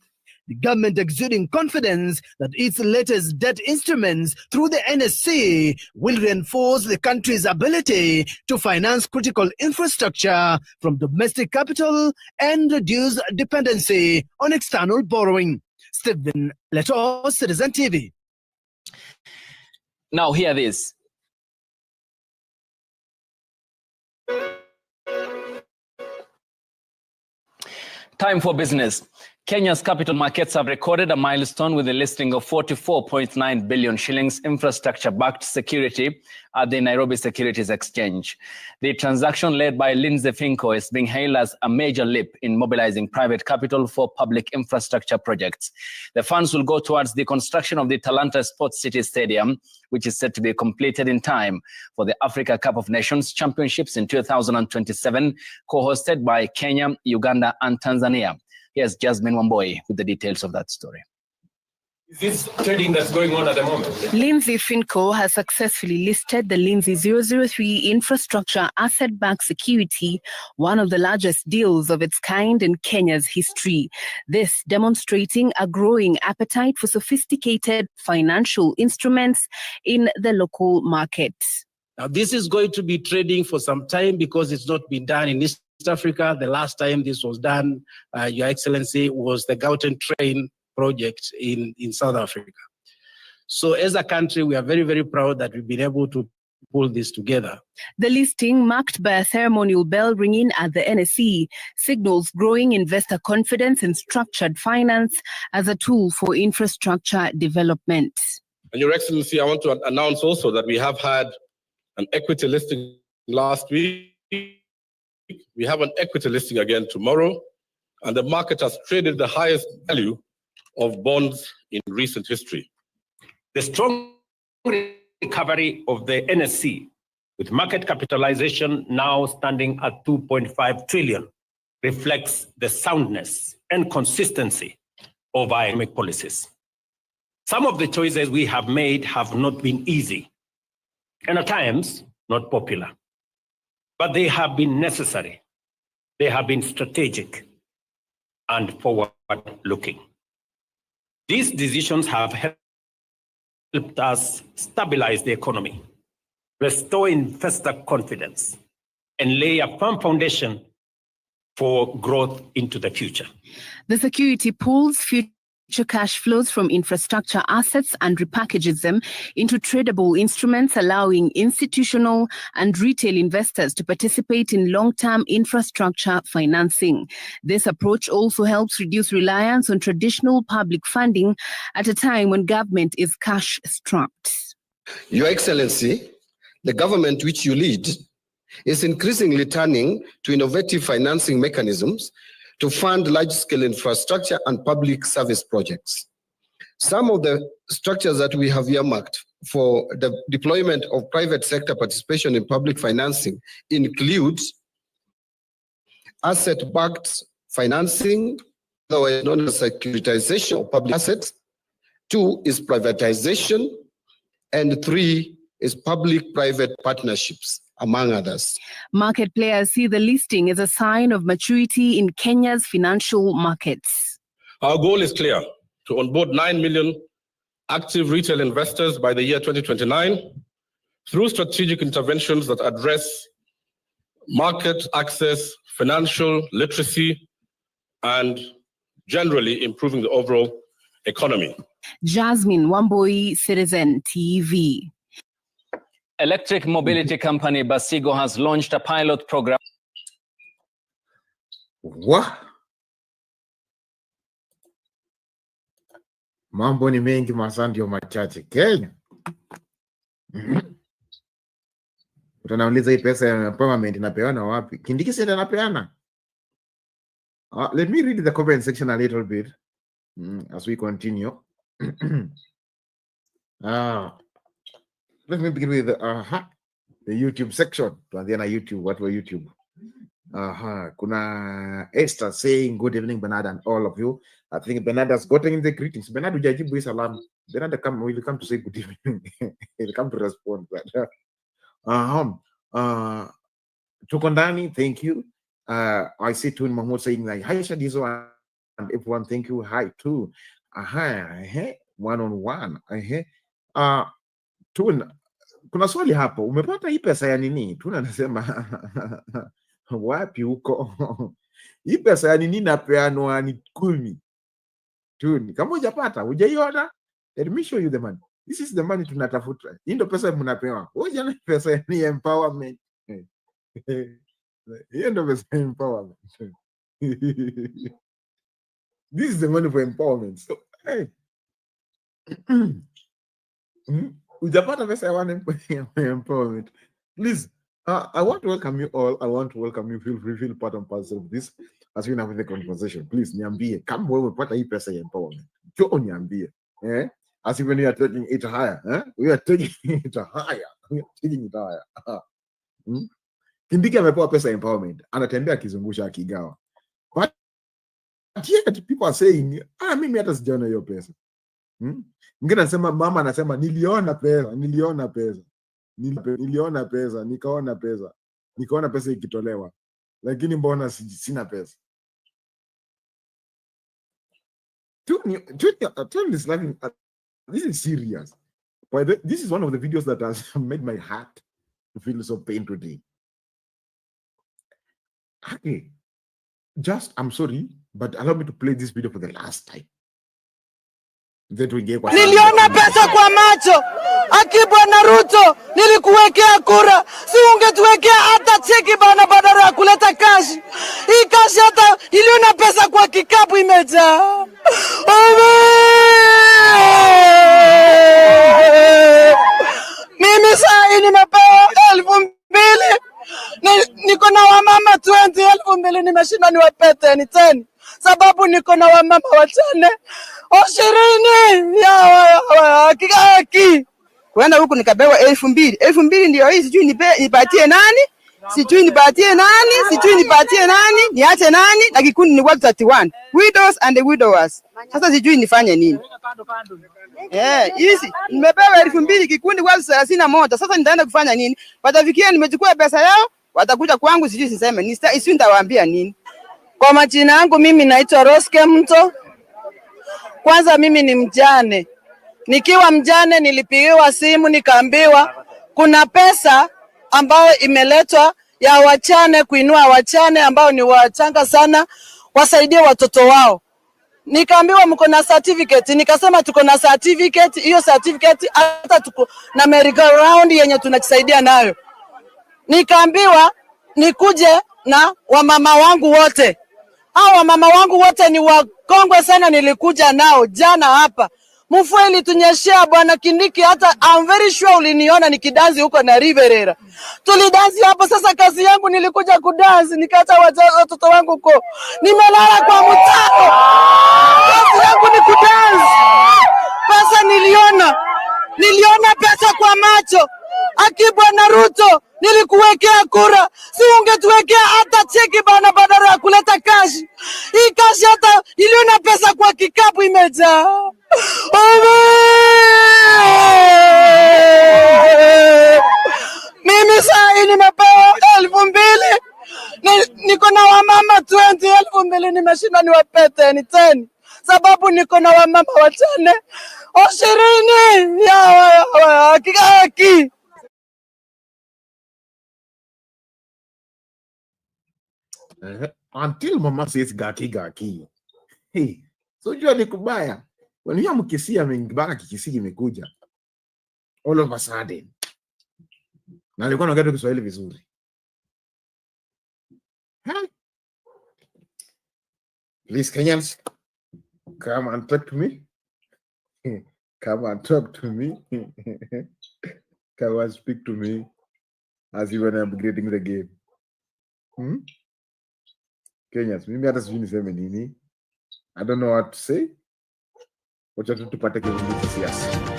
The government exuding confidence that its latest debt instruments through the NSC will reinforce the country's ability to finance critical infrastructure from domestic capital and reduce dependency on external borrowing. Stephen Leto, Citizen TV. Now hear this. Time for business. Kenya's capital markets have recorded a milestone with the listing of 44.9 billion shillings infrastructure-backed security at the Nairobi Securities Exchange. The transaction led by Lindsay Finko is being hailed as a major leap in mobilizing private capital for public infrastructure projects. The funds will go towards the construction of the Talanta Sports City Stadium, which is set to be completed in time for the Africa Cup of Nations Championships in 2027, co-hosted by Kenya, Uganda, and Tanzania. Here's Jasmine Wamboi with the details of that story. Is this trading that's going on at the moment? Lindsay Finco has successfully listed the Lindsay 003 infrastructure asset-backed security, one of the largest deals of its kind in Kenya's history. This demonstrating a growing appetite for sophisticated financial instruments in the local market. Now, this is going to be trading for some time because it's not been done in East Africa. The last time this was done, Your Excellency, was the Gauteng Train project in South Africa. So as a country, we are very, very proud that we've been able to pull this together. The listing, marked by a ceremonial bell ringing at the NSE, signals growing investor confidence in structured finance as a tool for infrastructure development. And Your Excellency, I want to announce also that we have had an equity listing last week. We have an equity listing again tomorrow, and the market has traded the highest value of bonds in recent history. The strong recovery of the NSC, with market capitalization now standing at 2.5 trillion, reflects the soundness and consistency of our economic policies. Some of the choices we have made have not been easy, and at times not popular, but they have been necessary. They have been strategic and forward-looking. These decisions have helped us stabilize the economy, restore investor confidence, and lay a firm foundation for growth into the future. The security pools future cash flows from infrastructure assets and repackages them into tradable instruments, allowing institutional and retail investors to participate in long-term infrastructure financing. This approach also helps reduce reliance on traditional public funding at a time when government is cash-strapped. Your Excellency, the government which you lead is increasingly turning to innovative financing mechanisms to fund large-scale infrastructure and public service projects. Some of the structures that we have earmarked for the deployment of private sector participation in public financing includes asset-backed financing, otherwise known as securitization of public assets. 2 is privatization, and 3 is public-private partnerships, among others. Market players see the listing as a sign of maturity in Kenya's financial markets. Our goal is clear: to onboard 9 million active retail investors by the year 2029 through strategic interventions that address market access, financial literacy, and generally improving the overall economy. Jasmine Wamboi, Citizen TV. Electric mobility company Basigo has launched a pilot program. What? Mambo ni mengi, masaa ndio machache. Kenya. Utanauliza hii pesa ya empowerment inapeana wapi? Kindiki sasa anapeana. Let me read the comment section a little bit as we continue. Let me begin with the YouTube section. Tuanzie na YouTube. What were YouTube? Kuna Esther saying good evening, Bernard, and all of you. I think Bernard has gotten the greetings. Bernard ujajibu salam. Bernard will come to say good evening. He'll come to respond. Tukondani, thank you. I see Tun Mahmoud saying like hi Shadizo and everyone, thank you. Hi too. One-on-one. Tun, kuna swali hapo. Umepata hii pesa ya nini? Tun anasema wapi huko? Hii pesa ya nini napeanwa ni 10. Tun, kama hujapata, hujaiona, let me show you the money. This is the money tunatafuta. Hii ndio pesa mnapewa. Hujana pesa ya ni empowerment. Hii ndio pesa ya empowerment. This is the money for empowerment. So, hey. Hujapata pesa ya one empowerment. Please, I want to welcome you all. I want to welcome you. Feel part and parcel of this as we have the conversation. Please, niambie. Kama wewe umepata hii pesa ya empowerment. Njoo niambie. As if when we are taking it higher. We are taking it higher. We are taking it higher. Kindiki amepewa pesa ya empowerment. Anatembea akizungusha akigawa. But yet people are saying, mimi hata sijaona hiyo pesa. Mwingine anasema, mama anasema niliona pesa, nikaona pesa ikitolewa, lakini mbona sina pesa? This is serious. But this is one of the videos that has made my heart to feel so pain today. Okay, I'm sorry, but allow me to play this video for the last time. Niliona pesa kwa macho. Bwana Ruto, nilikuwekea kura. Si ungetuwekea hata cheki bana badala ya kuleta kashi. Hii kashi hata niliona pesa kwa kikapu imejaa. Mimi saa hii nimepewa 2,000. Niko na wamama 20,000 nimeshinda niwapete ni 10. Sababu niko na wamama wachane 20 ya kikaki. Kwenda huku nikabewa 2,000. 2,000 ndio hii, sijui nipatie nani? Niache nani? Na kikundi ni watu 31. Widows and the widowers. Sasa sijui nifanye nini. Hizi nimepewa 2,000 kikundi watu 31. Sasa nitaenda kufanya nini? Watafikia nimechukua pesa yao, watakuja kwangu sijui siseme. Sijui nitawaambia nini. Kwa majina yangu mimi naitwa Horror48. Kwanza mimi ni mjane. Nikiwa mjane nilipigiwa simu nikaambiwa kuna pesa ambayo imeletwa ya wachane, kuinua wachane ambao ni wachanga sana, wasaidie watoto wao. Nikaambiwa mko na certificate, nikasema tuko na certificate. Hiyo certificate hata tuko na merry-go-round yenye tunajisaidia nayo. Nikaambiwa nikuje na wamama wangu wote. Hao wamama wangu wote ni wakongwe sana, nilikuja nao jana hapa. Mvua ilitunyeshea bwana Kindiki, hata I'm very sure uliniona nikidansi huko na Riverera. Tulidansi hapo. Sasa kazi yangu nilikuja kudansi, nikaacha watoto wangu huko. Nimelala kwa mtaro. Kazi yangu ni kudansi. Pesa niliona pesa kwa macho. Aki bwana Ruto, nilikuwekea kura, si ungetuwekea hata cheki bana, badala ya kuleta kashi. Hii kashi hata niliona pesa kwa kikapu imejaa. Mimi saa hii nimepewa 2,000. Niko na wamama 20,000 nimeshinda niwape 10 sababu niko na wamama wachane 20 ya kikaki. Until mama says gaki. Hey, so jua ni kubaya. When you mkisia mbaka kikisi kimekuja. All of a sudden. Na alikuwa anaongea Kiswahili vizuri. Please Kenyans, come and talk to me. Come and talk to me. Come and speak to me as you when I'm upgrading the game. Kenyans, mimi hata sijui niseme nini. I don't know what to say. Wacha tu tupate kivumbi siasa.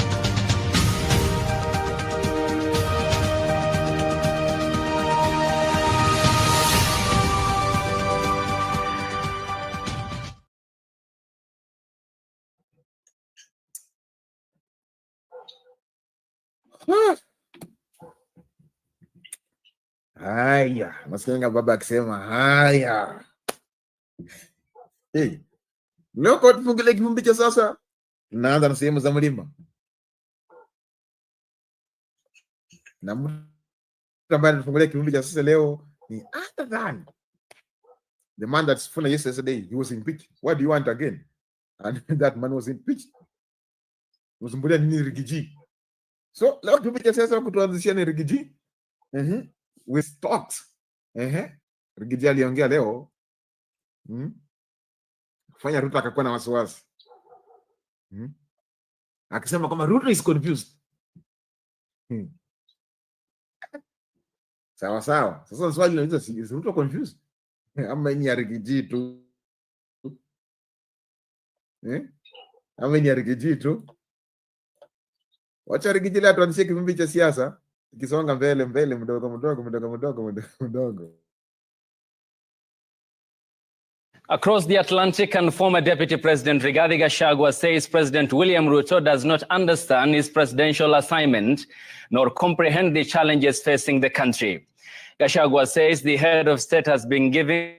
Haya, nasikia baba akisema haya. Hey, leo kwa tufungile kivumbi cha sasa. Naanza na sehemu za mlima. Na mtu ambaye tufungulia kivumbi cha sasa leo ni Atadhan. The man that's funny yesterday, he was impeached. What do you want again? And that man was impeached. Mzumbulia nini Rigiji? So, leo kivumbi cha sasa kutuanzishia ni Rigiji. With talks. Rigiji aliongea leo. Kufanya Ruto akakuwa na wasiwasi. Akisema kama Ruto is confused. Sawa. Sasa swali linauliza, is Ruto confused? Ama ni Rigiji tu? Ama ni Rigiji tu? Wacha Rigiji leo tuanzie kivumbi cha siasa. Ikisonga mbele mdogo. Across the Atlantic, and former Deputy President Rigathi Gachagua says President William Ruto does not understand his presidential assignment nor comprehend the challenges facing the country. Gachagua says the head of state has been giving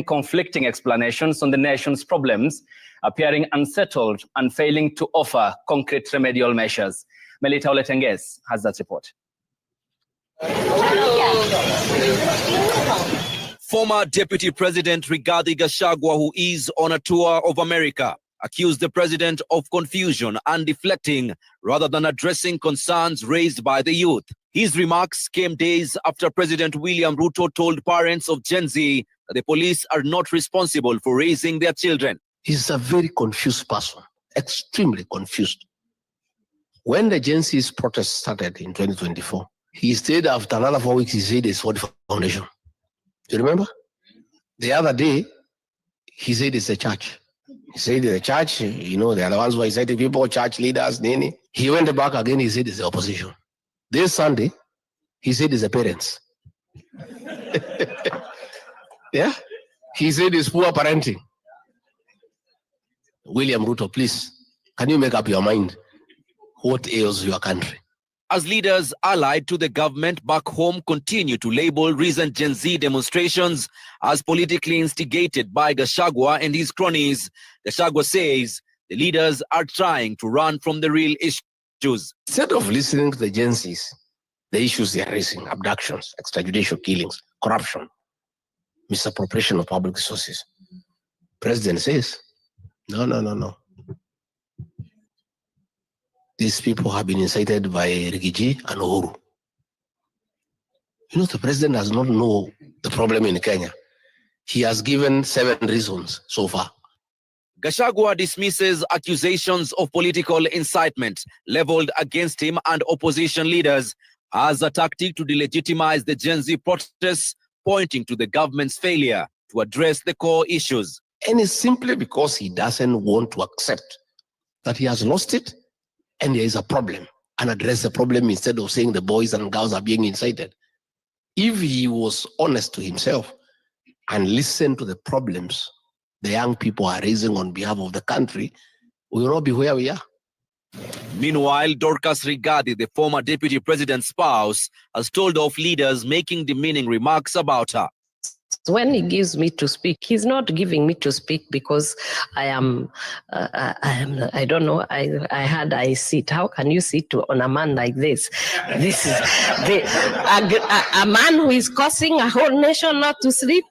conflicting explanations on the nation's problems, appearing unsettled and failing to offer concrete remedial measures. Melita Oletenges has that report. Former Deputy President Rigathi Gachagua, who is on a tour of America, accused the president of confusion and deflecting rather than addressing concerns raised by the youth. His remarks came days after President William Ruto told parents of Gen Z that the police are not responsible for raising their children. He's a very confused person, extremely confused. When the Gen Z's protest started in 2024, he stayed after another 4 weeks, he said it's for the foundation. You remember? The other day, he said it's a church. He said the church, they are the ones who are inciting people, church leaders, nini. He went back again, he said it's the opposition. This Sunday, he said it's the parents. Yeah? He said it's poor parenting. William Ruto, please, can you make up your mind? What ails your country? As leaders allied to the government back home continue to label recent Gen Z demonstrations as politically instigated by Gachagua and his cronies, Gachagua says the leaders are trying to run from the real issues. Instead of listening to the Gen Zs, the issues they are raising: abductions, extrajudicial killings, corruption, misappropriation of public resources. President says, no. These people have been incited by Rigiji and Uhuru. The president does not know the problem in Kenya. He has given 7 reasons so far. Gachagua dismisses accusations of political incitement leveled against him and opposition leaders as a tactic to delegitimize the Gen Z protests, pointing to the government's failure to address the core issues. And it's simply because he doesn't want to accept that he has lost it and there is a problem, and address the problem instead of saying the boys and girls are being incited. If he was honest to himself and listened to the problems the young people are raising on behalf of the country, we will not be where we are. Meanwhile, Dorcas Rigathi, the former deputy president's spouse, has told off leaders making demeaning remarks about her. When he gives me to speak, he's not giving me to speak because I don't know, I sit. How can you sit on a man like this? This is a man who is causing a whole nation not to sleep.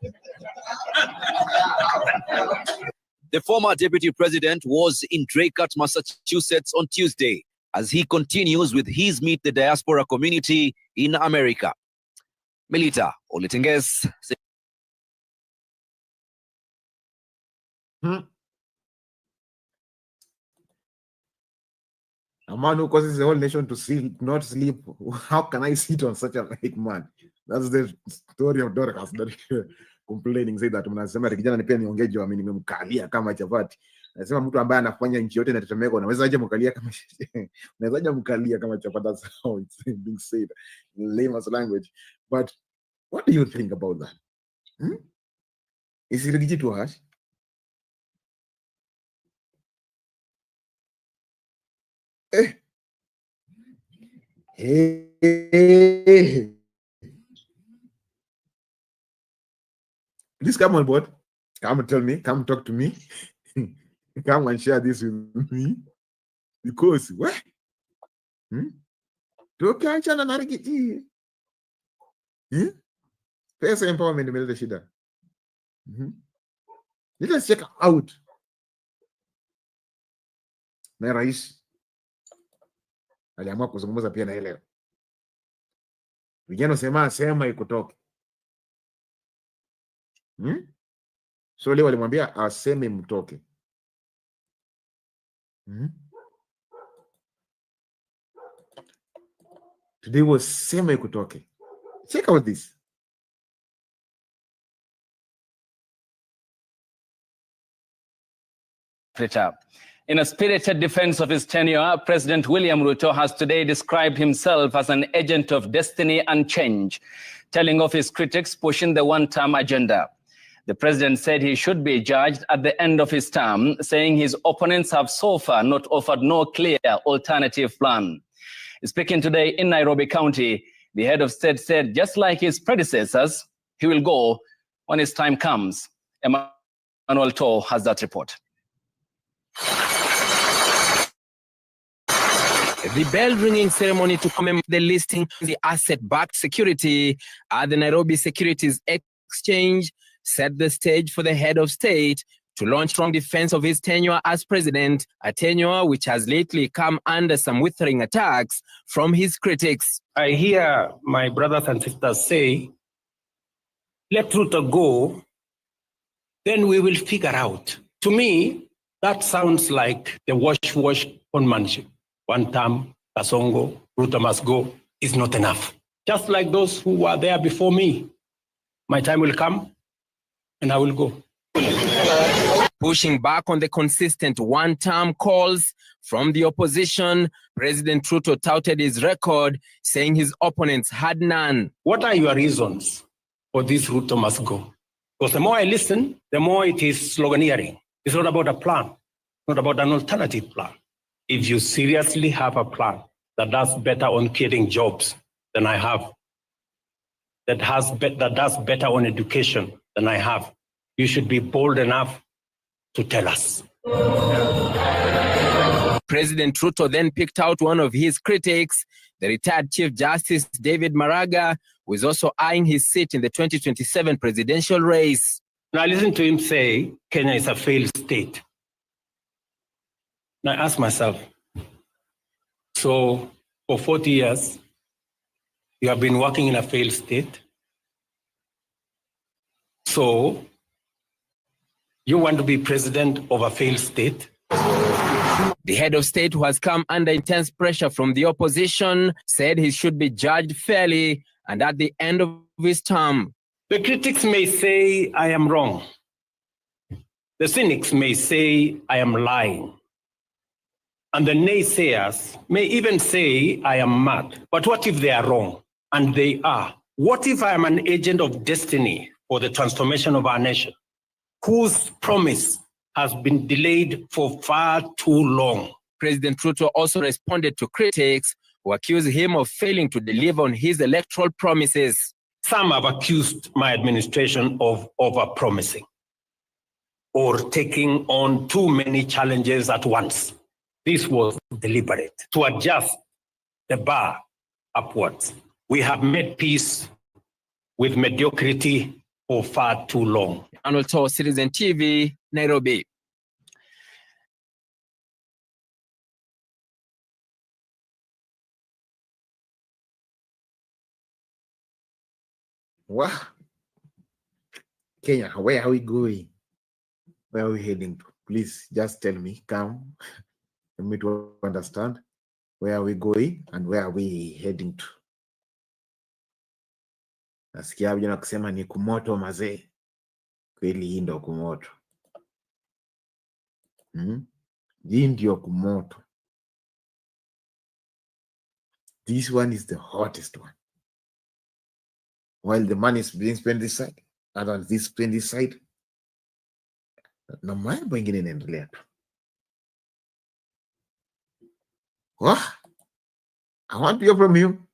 The former deputy president was in Draycott, Massachusetts on Tuesday as he continues with his Meet the Diaspora community in America. Melita Oletenges. A man who causes the whole nation to sleep, not sleep. How can I sit on such a light man? That's the story of Dorcas that complaining, say that mnasema kijana nipea niongee mimi nimemkalia kama chapati. Nasema mtu ambaye anafanya nchi yote inatetemeka, unawezaje mkalia kama unawezaje mkalia kama chapati? That's how it's being said in layman's language. But what do you think about that? Is it legit to us? Hey. Please come on board. Come and tell me. Come talk to me. Come and share this with me. Because what? Tukiachana na Rigiji. Pesa empowerment imeleta shida. Let us check out. Na rais aliamua kuzungumza pia na ile. Vijana sema ikutoke. So leo walimwambia aseme mtoke. Today was sema ikutoke. Check out this. In a spirited defense of his tenure, President William Ruto has today described himself as an agent of destiny and change, telling of his critics pushing the one-term agenda. The president said he should be judged at the end of his term, saying his opponents have so far not offered no clear alternative plan. Speaking today in Nairobi County, the head of state said just like his predecessors, he will go when his time comes. Emmanuel Toh has that report. The bell-ringing ceremony to commemorate the listing of the asset-backed security at the Nairobi Securities Exchange set the stage for the head of state to launch strong defense of his tenure as president, a tenure which has lately come under some withering attacks from his critics. I hear my brothers and sisters say, let Ruto go, then we will figure out. To me, that sounds like the wash conmanship. One term, Kasongo, Ruto must go, is not enough. Just like those who were there before me. My time will come, and I will go. Pushing back on the consistent one-term calls from the opposition, President Ruto touted his record, saying his opponents had none. What are your reasons for this Ruto must go? Because the more I listen, the more it is sloganeering. It's not about a plan, not about an alternative plan. If you seriously have a plan that does better on creating jobs than I have, that does better on education than I have, you should be bold enough to tell us. President Ruto then picked out one of his critics, the retired Chief Justice David Maraga, who is also eyeing his seat in the 2027 presidential race. Now listen to him say Kenya is a failed state. Now I ask myself, so for 40 years, you have been working in a failed state. So you want to be president of a failed state? The head of state, who has come under intense pressure from the opposition, said he should be judged fairly and at the end of his term. The critics may say I am wrong. The cynics may say I am lying. And the naysayers may even say I am mad. But what if they are wrong? And they are. What if I am an agent of destiny for the transformation of our nation, whose promise has been delayed for far too long? President Ruto also responded to critics who accuse him of failing to deliver on his electoral promises. Some have accused my administration of over-promising or taking on too many challenges at once. This was deliberate to adjust the bar upwards. We have made peace with mediocrity for far too long. Arnold Toh, Citizen TV, Nairobi. Wow. Kenya, where are we going? Where are we heading to? Please just tell me, come, let me to understand where are we going and where are we heading to. Nasikia vijana kusema ni kumoto mazee. Kweli hii ndio kumoto. Hii ndio kumoto. This one is the hottest one. While the money is being spent this side, and on this spent this side, na mambo ingine inaendelea tu. I want to hear from you.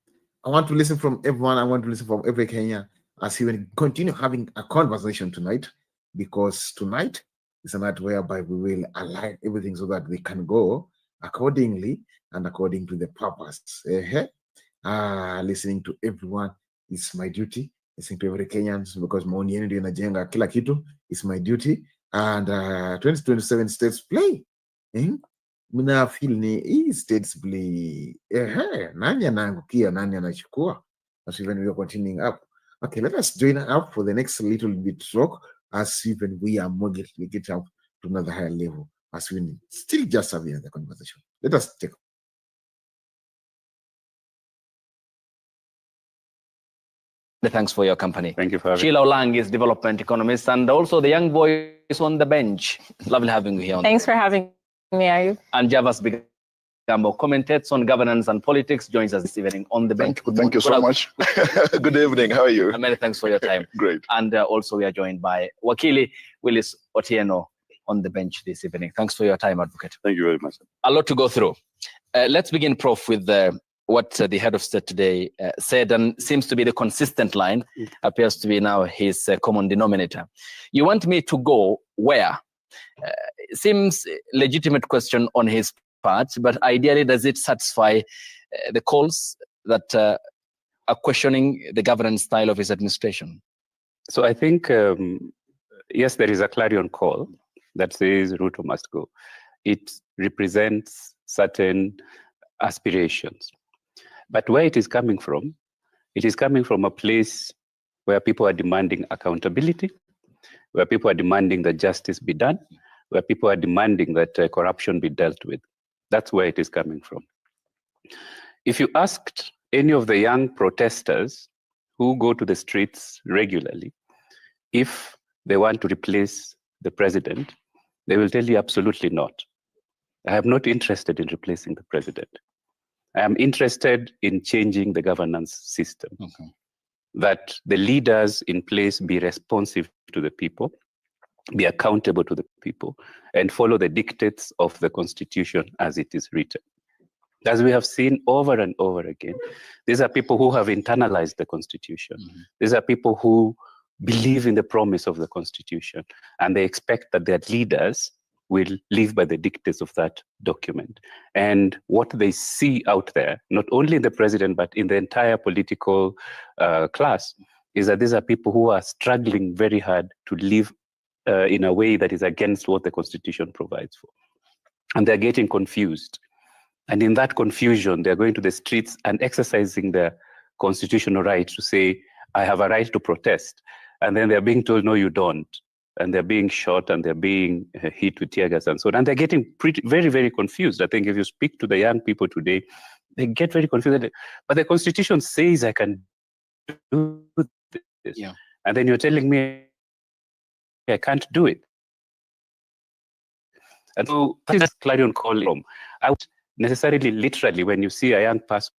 I want to listen from everyone. I want to listen from every Kenya as we will continue having a conversation tonight, because tonight is a night whereby we will align everything so that we can go accordingly and according to the purpose. Listening to everyone is my duty. Listening to every Kenyans, because maoni yenu ndio inajenga kila kitu, is my duty. And 2027 states play. Mina feel ni hii states play. Nani anaangukia, nani anachukua. As even we are continuing up. Okay, let us join up for the next little bit talk as even we are moderately get up to another higher level as we still just having the conversation. Let us take. Thanks for your company. Thank you for having me. Sheila Olang is development economist and also the young voice on the bench. Lovely having you here. Thanks for having me, Ayub. And Javas Bigambo commentates on governance and politics, joins us this evening on the bench. Thank you so much. Good evening. How are you? And many thanks for your time. Great. And also we are joined by Wakili Willis Otieno on the bench this evening. Thanks for your time, Advocate. Thank you very much. A lot to go through. Let's begin, Prof, with what the head of state today said, and seems to be the consistent line, appears to be now his common denominator. You want me to go where? Seems legitimate question on his part, but ideally, does it satisfy the calls that are questioning the governance style of his administration? So I think, yes, there is a clarion call that says Ruto must go. It represents certain aspirations. But where it is coming from a place where people are demanding accountability, where people are demanding that justice be done, where people are demanding that corruption be dealt with. That's where it is coming from. If you asked any of the young protesters who go to the streets regularly, if they want to replace the president, they will tell you absolutely not. I am not interested in replacing the president. I am interested in changing the governance system. Okay. That the leaders in place be responsive to the people, be accountable to the people, and follow the dictates of the constitution as it is written. As we have seen over and over again, these are people who have internalized the constitution. These are people who believe in the promise of the constitution, and they expect that their leaders will live by the dictates of that document. And what they see out there, not only in the president, but in the entire political class, is that these are people who are struggling very hard to live in a way that is against what the Constitution provides for. And they're getting confused. And in that confusion, they're going to the streets and exercising their constitutional right to say, I have a right to protest. And then they're being told, no, you don't. And they're being shot and they're being hit with tear gas and so on. And they're getting very, very confused. I think if you speak to the young people today, they get very confused. But the Constitution says I can do this. Yeah. And then you're telling me I can't do it. And so this is clarion call from. I would necessarily, literally, when you see a young person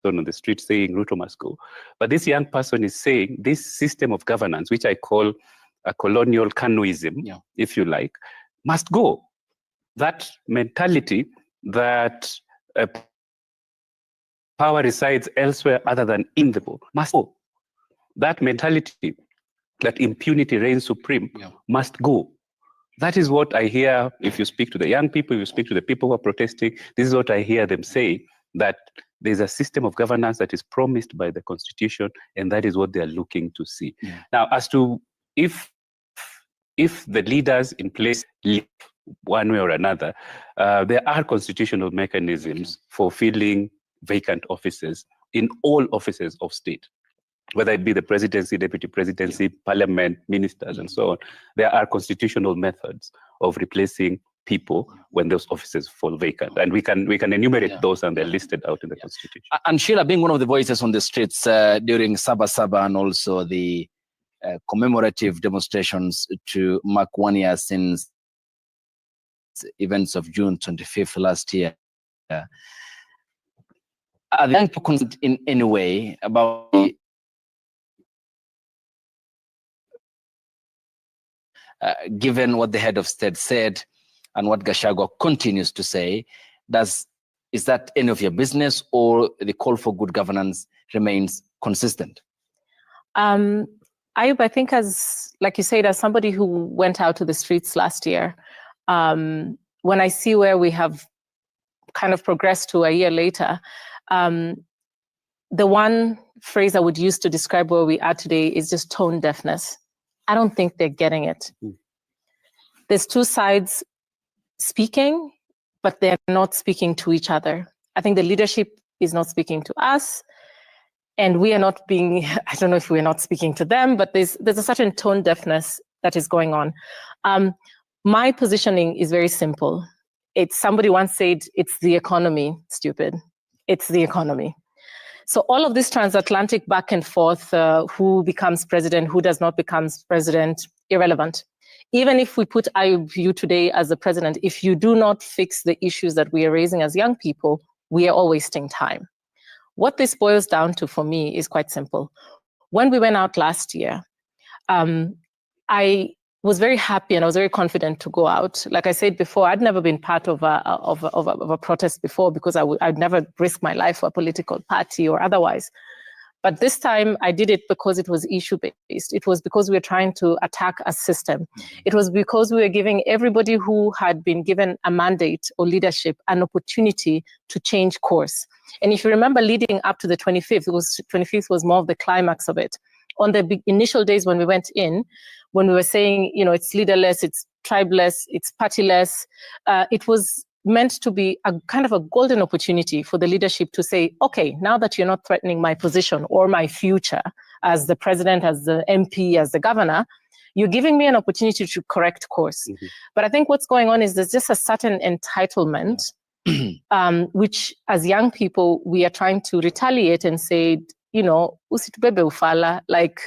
on the street saying Ruto must go, but this young person is saying this system of governance, which I call a colonial canoeism, if you like, must go. That mentality that power resides elsewhere other than in the board must go. That mentality that impunity reigns supreme must go. That is what I hear if you speak to the young people, if you speak to the people who are protesting. This is what I hear them say, that there's a system of governance that is promised by the Constitution, and that is what they're looking to see. Now, as to if the leaders in place leave one way or another, there are constitutional mechanisms for filling vacant offices in all offices of state, whether it be the presidency, deputy presidency, parliament, ministers, and so on. There are constitutional methods of replacing people when those offices fall vacant. And we can enumerate those, and they're listed out in the Constitution. And Sheila, being one of the voices on the streets during Saba Saba and also the commemorative demonstrations to mark 1 year since events of June 25th last year, are the young people concerned in any way about the given what the head of state said and what Gachagua continues to say, is that any of your business, or the call for good governance remains consistent? Ayub, I think, like you said, as somebody who went out to the streets last year, when I see where we have kind of progressed to a year later, the one phrase I would use to describe where we are today is just tone deafness. I don't think they're getting it. There's two sides speaking, but they're not speaking to each other. I think the leadership is not speaking to us, and we are not being, I don't know if we're not speaking to them, but there's a certain tone deafness that is going on. My positioning is very simple. Somebody once said, it's the economy, stupid. It's the economy. So all of this transatlantic back and forth, who becomes president, who does not become president, irrelevant. Even if we put you today as the president, if you do not fix the issues that we are raising as young people, we are all wasting time. What this boils down to for me is quite simple. When we went out last year, I was very happy and I was very confident to go out. Like I said before, I'd never been part of a protest before, because I'd never risk my life for a political party or otherwise. But this time I did it because it was issue-based. It was because we were trying to attack a system. It was because we were giving everybody who had been given a mandate or leadership an opportunity to change course. And if you remember, leading up to the 25th, 25th was more of the climax of it. On the initial days when we went in, when we were saying, it's leaderless, it's tribeless, it's partyless, it was meant to be a kind of a golden opportunity for the leadership to say, okay, now that you're not threatening my position or my future as the president, as the MP, as the governor, you're giving me an opportunity to correct course. But I think what's going on is there's just a certain entitlement, which as young people, we are trying to retaliate and say, usitubebe ufala, like,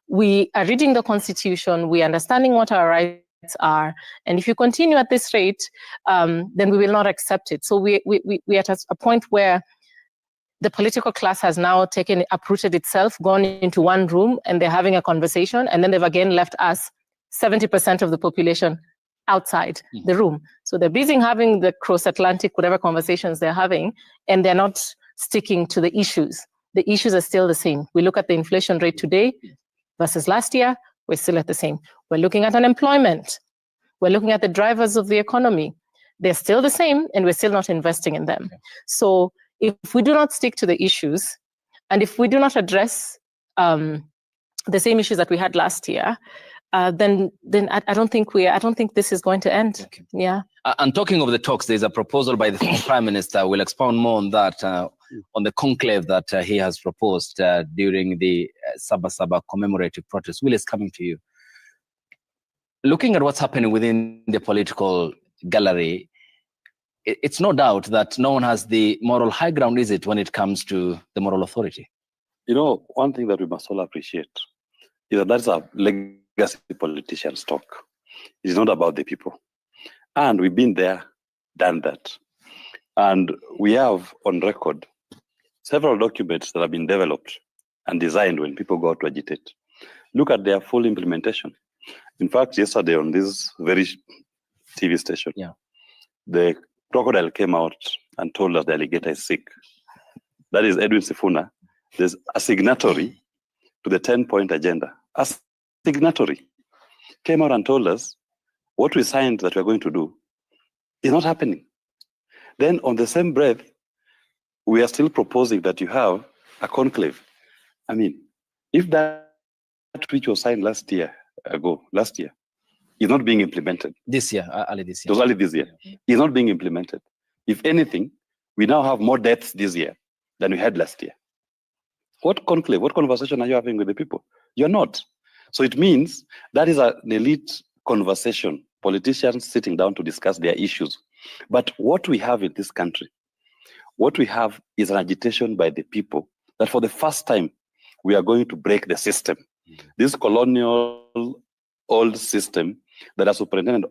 we are reading the Constitution, we are understanding what our rights are, and if you continue at this rate, then we will not accept it. So we are at a point where the political class has now uprooted itself, gone into one room, and they're having a conversation, and then they've again left us, 70% of the population, outside the room. So they're busy having the cross-Atlantic, whatever conversations they're having, and they're not sticking to the issues. The issues are still the same. We look at the inflation rate today versus last year, we're still at the same. We're looking at unemployment. We're looking at the drivers of the economy. They're still the same, and we're still not investing in them. So if we do not stick to the issues, and if we do not address the same issues that we had last year, then I don't think this is going to end. Okay. Yeah. And talking of the talks, there's a proposal by the former Prime Minister. We'll expound more on that, on the conclave that he has proposed during the Sabasaba commemorative protest. Will, is coming to you. Looking at what's happening within the political gallery, it's no doubt that no one has the moral high ground, is it, when it comes to the moral authority? You know, one thing that we must all appreciate is that that's a legacy politician's talk. It is not about the people. And we've been there, done that. And we have on record several documents that have been developed and designed when people go out to agitate. Look at their full implementation. In fact, yesterday on this very TV station, the crocodile came out and told us the alligator is sick. That is Edwin Sifuna. There's a signatory to the 10-point agenda. A signatory came out and told us what we signed that we're going to do is not happening. Then on the same breath, we are still proposing that you have a conclave. I mean, if that which was signed last year, is not being implemented. This year, early this year. It was early this year. Is not being implemented. If anything, we now have more deaths this year than we had last year. What conclave, what conversation are you having with the people? You're not. So it means that is an elite conversation, politicians sitting down to discuss their issues. But what we have in this country, what we have is an agitation by the people that for the first time, we are going to break the system. This colonial old system that has superintended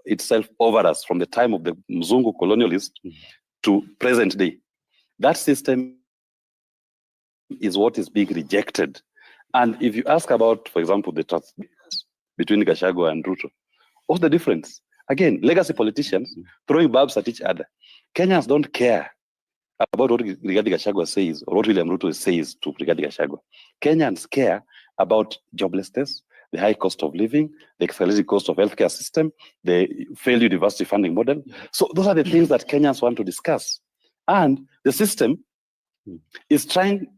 itself over us from the time of the Mzungu colonialist to present day. That system is what is being rejected. And if you ask about, for example, the trust between Gachagua and Ruto, what's the difference? Again, legacy politicians throwing barbs at each other. Kenyans don't care about what Rigathi Gachagua says or what William Ruto says to Rigathi Gachagua. Kenyans care about joblessness, the high cost of living, the escalating cost of healthcare system, the failed university funding model. So those are the things that Kenyans want to discuss. And the system is trying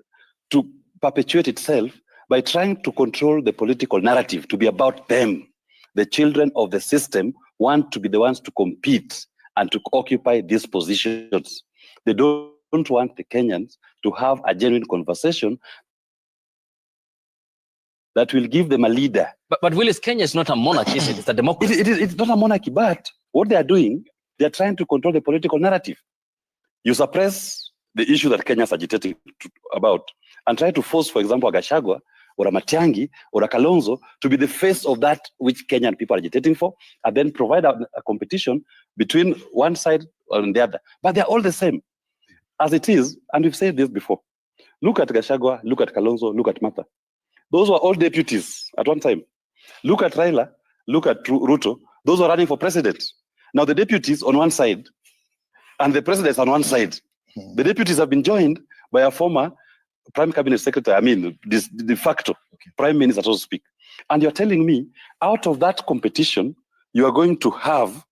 to perpetuate itself by trying to control the political narrative to be about them. The children of the system want to be the ones to compete and to occupy these positions. They don't want the Kenyans to have a genuine conversation that will give them a leader. But Willis, Kenya is not a monarchy, it's a democracy. It's not a monarchy, but what they are doing, they are trying to control the political narrative. You suppress the issue that Kenya is agitating about and try to force, for example, a Gachagua or a Matiang'i or a Kalonzo to be the face of that which Kenyan people are agitating for, and then provide a competition between one side and the other. But they're all the same. As it is, and we've said this before, look at Gachagua, look at Kalonzo, look at Martha. Those were all deputies at one time. Look at Raila, look at Ruto. Those were running for president. Now the deputies on one side and the presidents on one side. The deputies have been joined by a former prime cabinet secretary, I mean, this de facto prime minister, so to speak. And you're telling me, out of that competition, you are going to have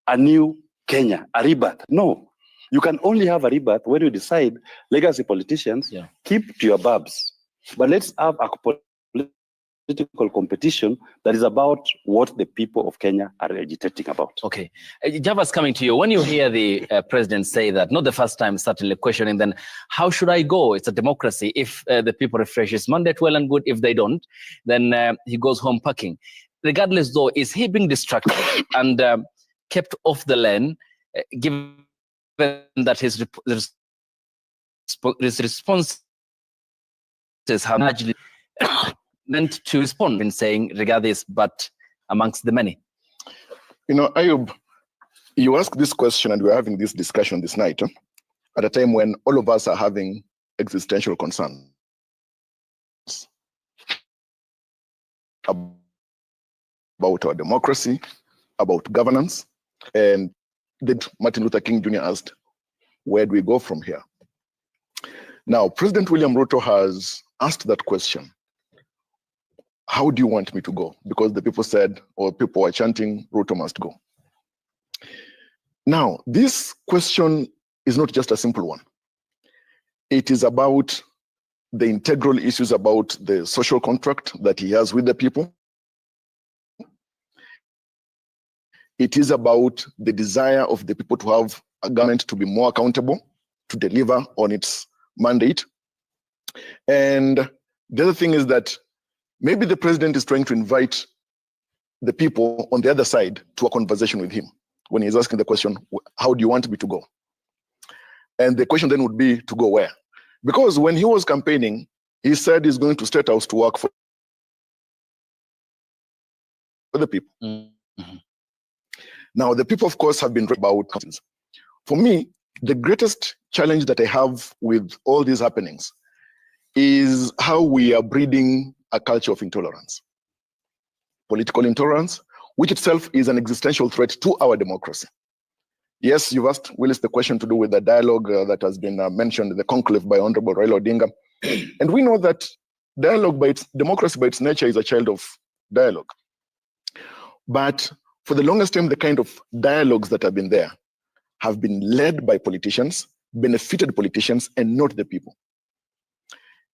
a new Kenya, a rebirth. No, you can only have a rebirth when you decide, legacy politicians, keep to your barbs. But let's have a political competition that is about what the people of Kenya are agitating about. Okay. Java's coming to you. When you hear the president say that, not the first time, certainly questioning, then how should I go? It's a democracy. If the people refresh his mandate, well and good. If they don't, then he goes home packing. Regardless, though, is he being distracted and kept off the lane, given that his response have largely meant to respond in saying regardless, but amongst the many? You know, Ayub, you asked this question and we're having this discussion this night at a time when all of us are having existential concerns about our democracy, about governance. And Martin Luther King Jr. asked, where do we go from here? Now, President William Ruto has asked that question. how do you want me to go? Because the people said, or people were chanting, Ruto must go. Now, this question is not just a simple one. It is about the integral issues about the social contract that he has with the people. It is about the desire of the people to have a government to be more accountable, to deliver on its mandate. And the other thing is that maybe the president is trying to invite the people on the other side to a conversation with him when he's asking the question, how do you want me to go? And the question then would be, to go where? Because when he was campaigning, he said he's going to State House to work for the people. Mm-hmm. Now, the people, of course, have been about things. For me, the greatest challenge that I have with all these happenings is how we are breeding a culture of intolerance. Political intolerance, which itself is an existential threat to our democracy. Yes, you've asked Willis the question to do with the dialogue that has been mentioned in the conclave by Honorable Raila Odinga. And we know that democracy by its nature is a child of dialogue. But for the longest time, the kind of dialogues that have been there have been led by politicians, benefited politicians, and not the people.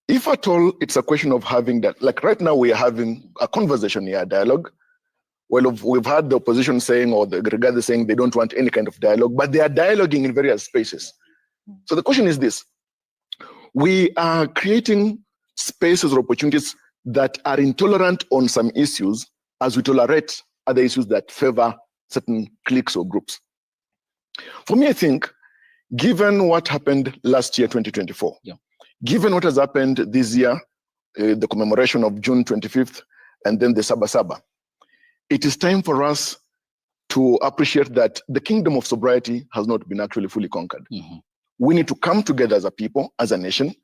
If at all, it's a question of having that, like right now we are having a conversation here, a dialogue. Well, we've had the opposition saying, or the regardless saying they don't want any kind of dialogue, but they are dialoguing in various spaces. So the question is this: we are creating spaces or opportunities that are intolerant on some issues as we tolerate other issues that favor certain cliques or groups. For me, I think, given what happened last year, 2024, given what has happened this year, the commemoration of June 25th, and then the Saba Saba, it is time for us to appreciate that the kingdom of sobriety has not been actually fully conquered. Mm-hmm. We need to come together as a people, as a nation,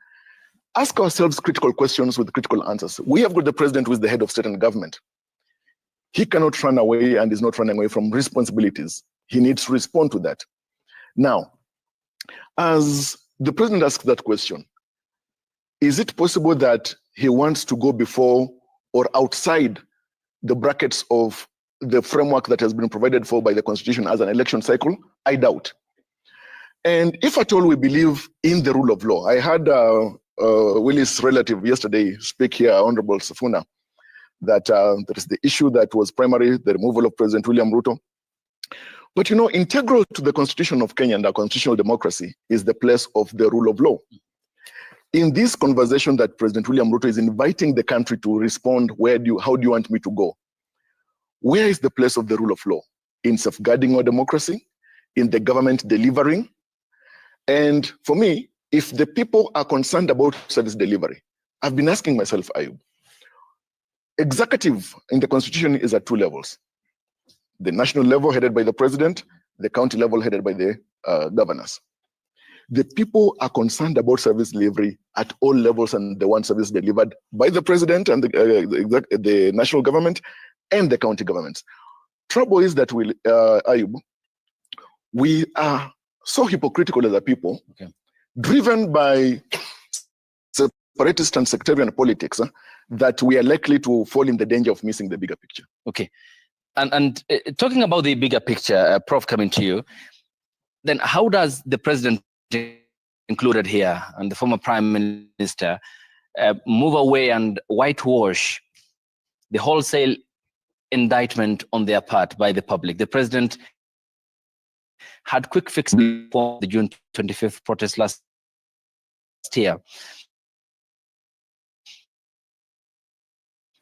ask ourselves critical questions with critical answers. We have got the president who is the head of state and government. He cannot run away and is not running away from responsibilities. He needs to respond to that. Now, as the president asks that question, is it possible that he wants to go before or outside the brackets of the framework that has been provided for by the Constitution as an election cycle? I doubt. And if at all we believe in the rule of law, I had Willis' relative yesterday speak here, Honorable Safuna, that there is the issue that was primary, the removal of President William Ruto. But integral to the Constitution of Kenya and our constitutional democracy is the place of the rule of law. In this conversation that President William Ruto is inviting the country to respond, how do you want me to go? Where is the place of the rule of law? In safeguarding our democracy, in the government delivering? And for me, if the people are concerned about service delivery, I've been asking myself, Ayub, executive in the Constitution is at two levels. The national level headed by the president, the county level headed by the governors. The people are concerned about service delivery at all levels, and they want service delivered by the president and the national government and the county governments. Trouble is that Ayub, we are so hypocritical as a people, driven by separatist and sectarian politics, that we are likely to fall in the danger of missing the bigger picture. Okay. And talking about the bigger picture, Prof, coming to you, then how does the president included here and the former prime minister move away and whitewash the wholesale indictment on their part by the public? The president had quick fix before the June 25th protest last year.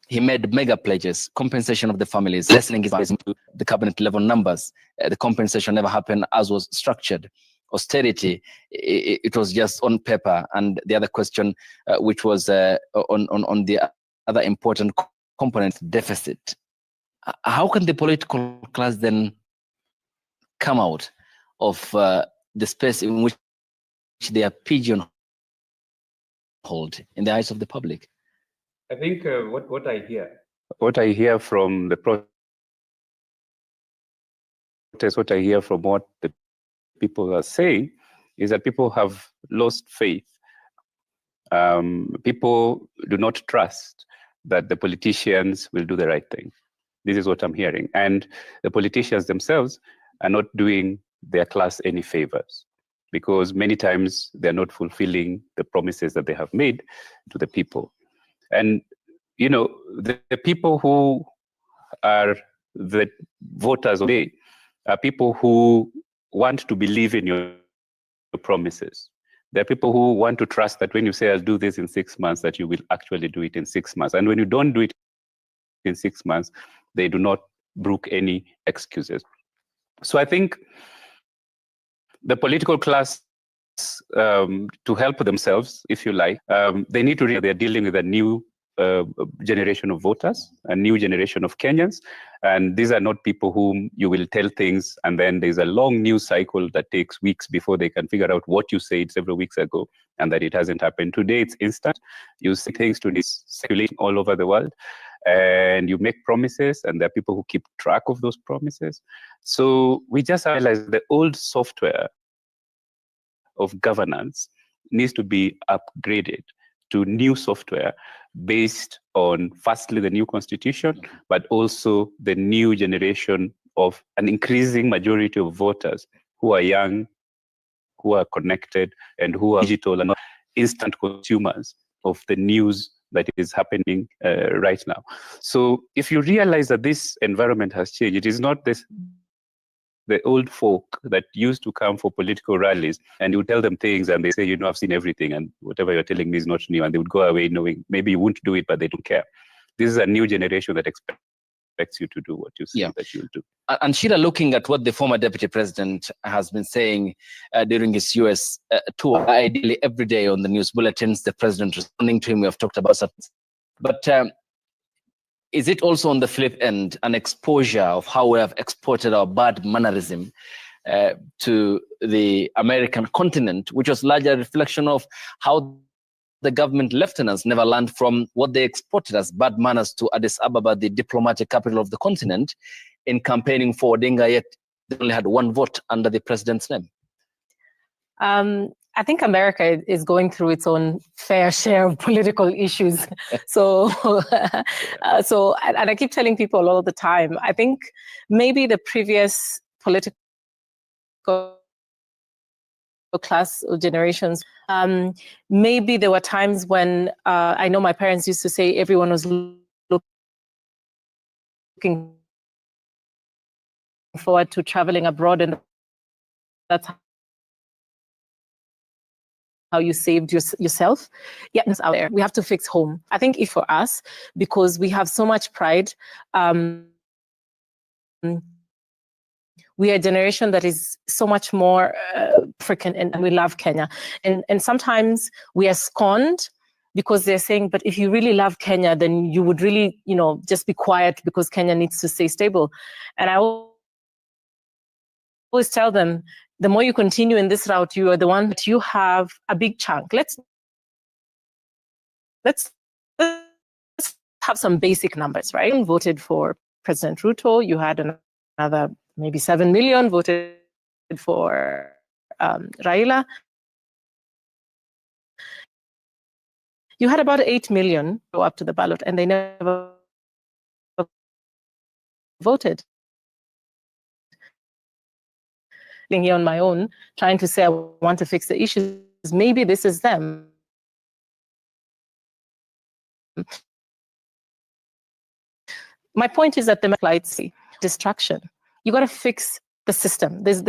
He made mega pledges, compensation of the families, lessening his bias into the cabinet level numbers. The compensation never happened as was structured. Austerity, it was just on paper. And the other question, which was on the other important component, deficit. How can the political class then come out of the space in which they are pigeonholed in the eyes of the public? I think what I hear from the protest, what I hear from what the people are saying, is that people have lost faith. People do not trust that the politicians will do the right thing. This is what I'm hearing. And the politicians themselves are not doing their class any favors, because many times they're not fulfilling the promises that they have made to the people. And, you know, the people who are the voters today are people who want to believe in your promises. There are people who want to trust that when you say, I'll do this in 6 months, that you will actually do it in 6 months. And when you don't do it in 6 months, they do not brook any excuses. So I think the political class, to help themselves, if you like, they need to realize they're dealing with a new generation of voters, a new generation of Kenyans. And these are not people whom you will tell things and then there's a long news cycle that takes weeks before they can figure out what you said several weeks ago and that it hasn't happened. Today it's instant. You say things to this circulating all over the world and you make promises, and there are people who keep track of those promises. So we just realize the old software of governance needs to be upgraded to new software based on, firstly, the new constitution, but also the new generation of an increasing majority of voters who are young, who are connected, and who are digital and not instant consumers of the news that is happening right now. So if you realize that this environment has changed, it is not the old folk that used to come for political rallies and you tell them things and they say, you know, I've seen everything and whatever you're telling me is not new, and they would go away knowing maybe you won't do it, but they don't care. This is a new generation that expects you to do what you say that you'll do. And Sheila, looking at what the former deputy president has been saying during his US tour, ideally every day on the news bulletins, the president responding to him, we have talked about that. But is it also on the flip end an exposure of how we have exported our bad mannerism to the American continent, which was largely a reflection of how the government lieutenants never learned from what they exported as bad manners to Addis Ababa, the diplomatic capital of the continent, in campaigning for Odinga, yet they only had one vote under the president's name? I think America is going through its own fair share of political issues. So I keep telling people all the time, I think maybe the previous political class or generations, maybe there were times when I know my parents used to say everyone was looking forward to traveling abroad, and that's how you saved yourself. Yeah, it's out there. We have to fix home. I think if for us, because we have so much pride, we are a generation that is so much more African, and we love Kenya. And sometimes we are scorned because they're saying, but if you really love Kenya, then you would really, you know, just be quiet because Kenya needs to stay stable. And I always tell them, the more you continue in this route, you are the one that you have a big chunk. Let's have some basic numbers, right? You voted for President Ruto. You had another maybe 7 million voted for Raila. You had about 8 million go up to the ballot, and they never voted. Here on my own, trying to say I want to fix the issues. Maybe this is them. My point is that the lights distraction. You got to fix the system. There's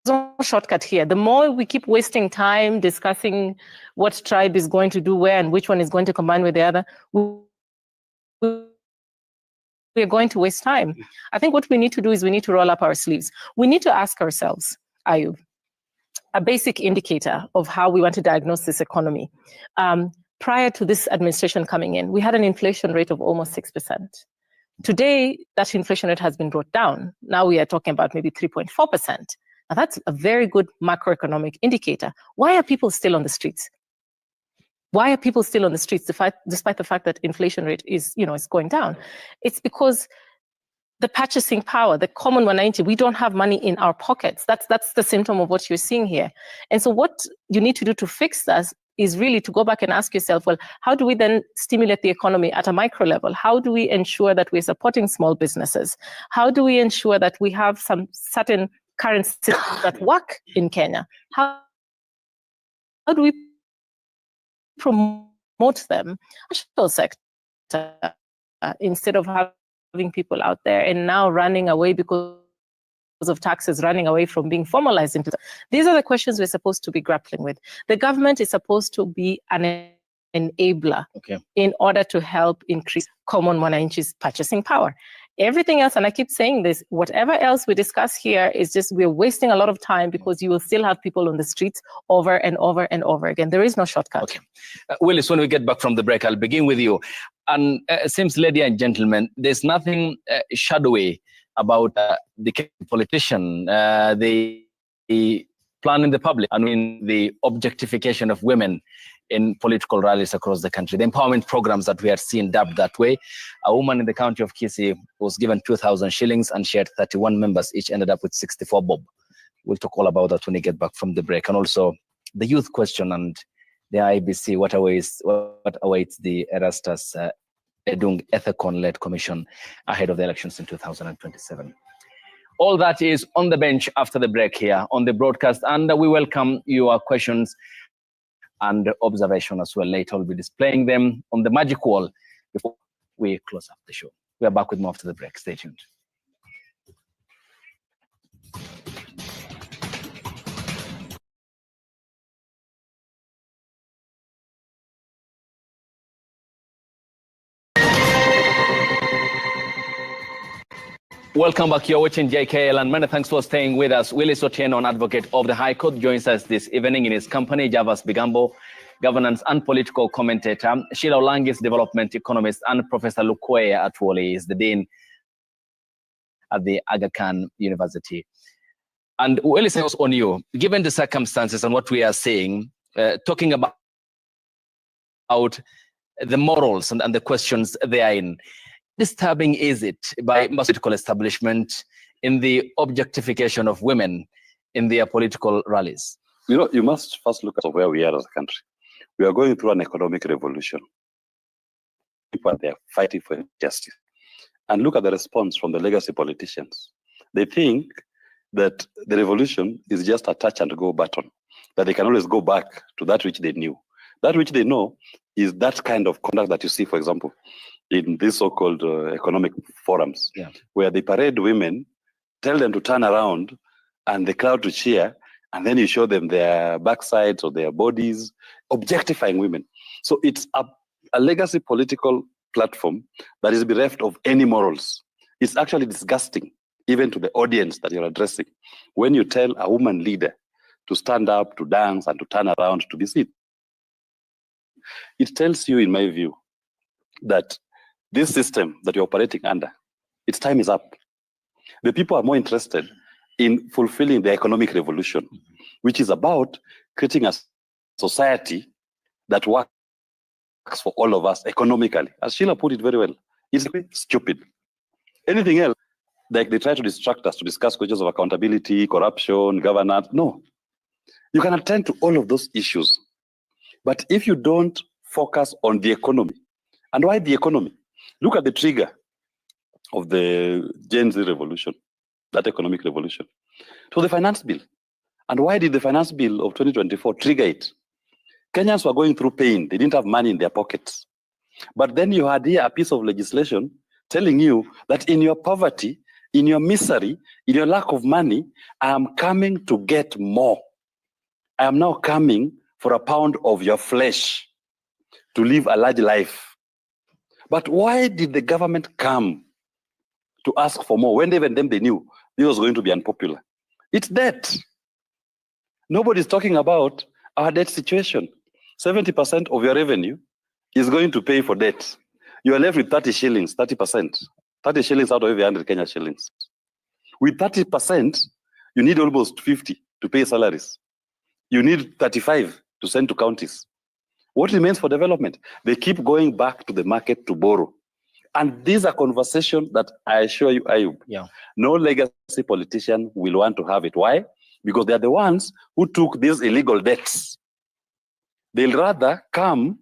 no shortcut here. The more we keep wasting time discussing what tribe is going to do where and which one is going to combine with the other, we are going to waste time. I think what we need to do is we need to roll up our sleeves. We need to ask ourselves, Ayub, a basic indicator of how we want to diagnose this economy. Prior to this administration coming in, we had an inflation rate of almost 6%. Today, that inflation rate has been brought down. Now we are talking about maybe 3.4%. Now that's a very good macroeconomic indicator. Why are people still on the streets? Why are people still on the streets despite the fact that inflation rate is, is going down? It's because the purchasing power, the common 190, we don't have money in our pockets. That's the symptom of what you're seeing here. And so what you need to do to fix is really to go back and ask yourself, well, how do we then stimulate the economy at a micro level? How do we ensure that we're supporting small businesses? How do we ensure that we have some certain currencies that work in Kenya? How do we promote them? Social sector, instead of having people out there and now running away because of taxes, running away from being formalized into. These are the questions we're supposed to be grappling with. The government is supposed to be an enabler in order to help increase common mwananchi's purchasing power. Everything else, and I keep saying this, whatever else we discuss here is just we're wasting a lot of time because you will still have people on the streets over and over and over again. There is no shortcut. Okay. Willis, when we get back from the break, I'll begin with you. And it seems, ladies and gentlemen, there's nothing shadowy about the politician, the plan in the public, I mean, the objectification of women in political rallies across the country, the empowerment programs that we are seeing dubbed that way. A woman in the county of Kisii was given 2,000 shillings and she had 31 members, each ended up with 64 bob. We'll talk all about that when we get back from the break. And also the youth question and the IBC, what awaits the Erastus Edung Ethicon-led commission ahead of the elections in 2027. All that is on the bench after the break here on the broadcast, and we welcome your questions and observation as well. Later we'll be displaying them on the magic wall before we close up the show. We are back with more after the break. Stay tuned. Welcome back. You're watching JKL, and many thanks for staying with us. Willis Otieno, an advocate of the High Court, joins us this evening in his company. Javas Bigambo, governance and political commentator. Sheila Olangis, development economist, and Professor Lukoye Atwoli is the dean at the Aga Khan University. And Willis, I was on you. Given the circumstances and what we are seeing, talking about the morals and the questions they are in, disturbing is it by political establishment in the objectification of women in their political rallies? You know, you must first look at where we are as a country. We are going through an economic revolution. People are there fighting for justice. And look at the response from the legacy politicians. They think that the revolution is just a touch and go button, that they can always go back to that which they knew. That which they know is that kind of conduct that you see, for example, in these so-called economic forums, where they parade women, tell them to turn around, and the crowd to cheer, and then you show them their backsides or their bodies, objectifying women. So it's a legacy political platform that is bereft of any morals. It's actually disgusting, even to the audience that you're addressing, when you tell a woman leader to stand up, to dance, and to turn around, to be seen. It tells you, in my view, that this system that you're operating under, its time is up. The people are more interested in fulfilling the economic revolution, which is about creating a society that works for all of us economically. As Sheila put it very well, it's stupid. Anything else, like they try to distract us to discuss questions of accountability, corruption, governance. No. You can attend to all of those issues. But if you don't focus on the economy, and why the economy? Look at the trigger of the Gen Z revolution, that economic revolution. It was the finance bill. And why did the finance bill of 2024 trigger it? Kenyans were going through pain. They didn't have money in their pockets. But then you had here a piece of legislation telling you that in your poverty, in your misery, in your lack of money, I am coming to get more. I am now coming for a pound of your flesh to live a large life. But why did the government come to ask for more when even them they knew this was going to be unpopular? It's debt. Nobody's talking about our debt situation. 70% of your revenue is going to pay for debt. You are left with 30 shillings, 30%. 30 shillings out of every 100 Kenya shillings. With 30%, you need almost 50 to pay salaries. You need 35 to send to counties. What remains for development? They keep going back to the market to borrow. And these are conversations that I assure you, Ayub, no legacy politician will want to have it. Why? Because they are the ones who took these illegal debts They'll rather come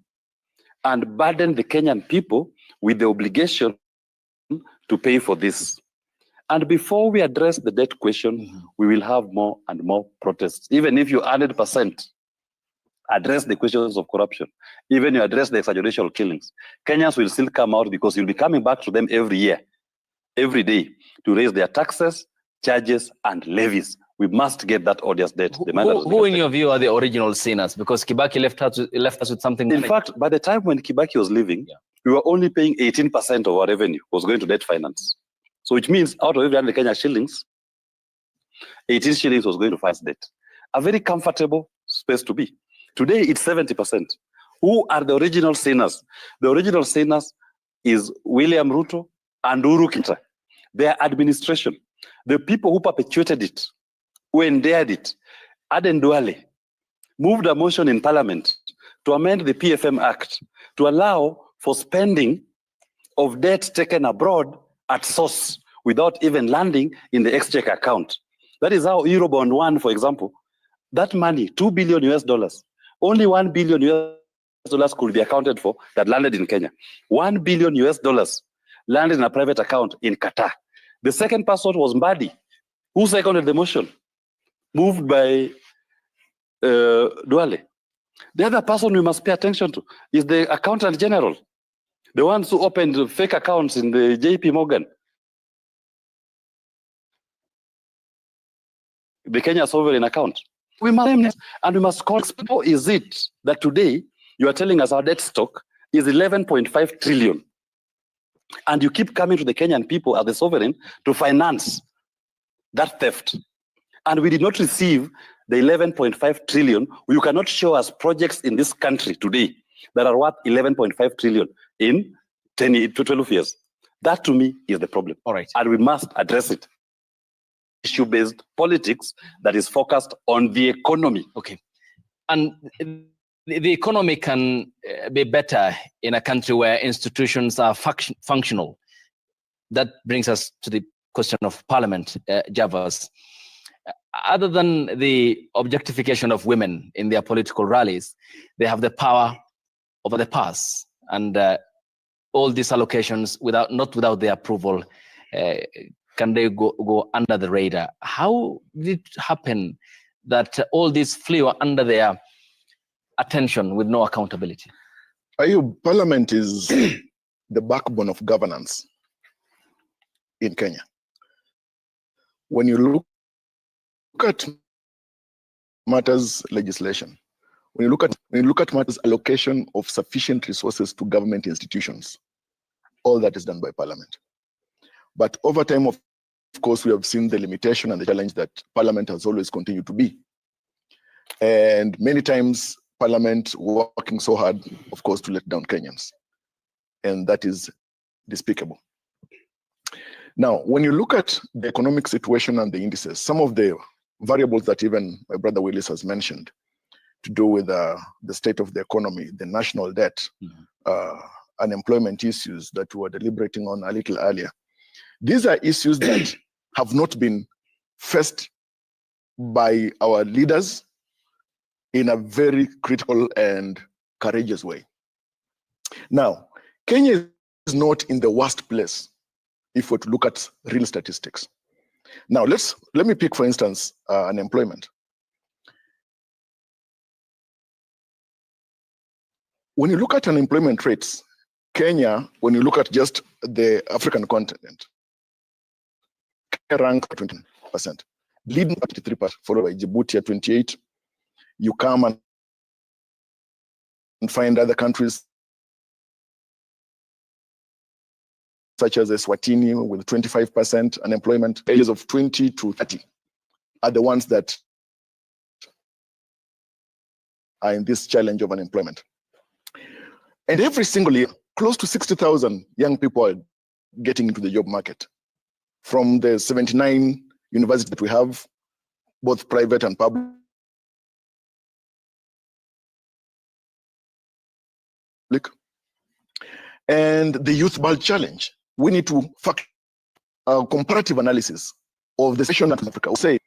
and burden the Kenyan people with the obligation to pay for this. And before we address the debt question, we will have more and more protests. Even if you 100% address the questions of corruption, even you address the exaggeration of killings, Kenyans will still come out because you'll be coming back to them every year, every day, to raise their taxes, charges, and levies. We must get that odious debt. Who in your view are the original sinners? Because Kibaki left us with something. In fact, by the time when Kibaki was leaving, we were only paying 18% of our revenue was going to debt finance. So which means out of every 100 Kenya shillings, 18 shillings was going to finance debt. A very comfortable space to be. Today, it's 70%. Who are the original sinners? The original sinners is William Ruto and Uhuru Kenyatta. Their administration, the people who perpetuated it, who endeared it, Aden Duale, moved a motion in parliament to amend the PFM Act to allow for spending of debt taken abroad at source without even landing in the exchequer account. That is how Eurobond 1, for example, that money, $2 billion US, only $1 billion US could be accounted for that landed in Kenya. $1 billion US landed in a private account in Qatar. The second person was Mbadi, who seconded the motion, moved by Duale. The other person we must pay attention to is the Accountant General, the ones who opened fake accounts in the JP Morgan, the Kenya sovereign account. We must call, how is it that today you are telling us our debt stock is 11.5 trillion, and you keep coming to the Kenyan people as the sovereign to finance that theft, and we did not receive the 11.5 trillion. You cannot show us projects in this country today that are worth 11.5 trillion in 10 to 12 years. That to me is the problem. All right. And we must address it. Issue-based politics that is focused on the economy. Okay. And the economy can be better in a country where institutions are functional. That brings us to the question of parliament, Javas. Other than the objectification of women in their political rallies, they have the power over the purse, and all these allocations, not without their approval, can they go under the radar? How did it happen that all these flew under their attention with no accountability? Parliament is the backbone of governance in Kenya. When you look at matters legislation, when you look at matters allocation of sufficient resources to government institutions, all that is done by Parliament. But over time, of course, we have seen the limitation and the challenge that Parliament has always continued to be. And many times, Parliament working so hard, of course, to let down Kenyans. And that is despicable. Now, when you look at the economic situation and the indices, some of the variables that even my brother Willis has mentioned to do with the state of the economy, the national debt, unemployment issues that we were deliberating on a little earlier. These are issues that have not been faced by our leaders in a very critical and courageous way. Now, Kenya is not in the worst place if we're to look at real statistics. Now, let me pick, for instance, unemployment. When you look at unemployment rates, Kenya, when you look at just the African continent, Kenya ranks 20%, leading at 53%, followed by Djibouti at 28%. You come and find other countries such as Eswatini with 25% unemployment. Areas of 20 to 30 are the ones that are in this challenge of unemployment. And every single year, close to 60,000 young people are getting into the job market. From the 79 universities that we have, both private and public, and the Youth Bulge Challenge. We need to fact a comparative analysis of the situation in Africa. Say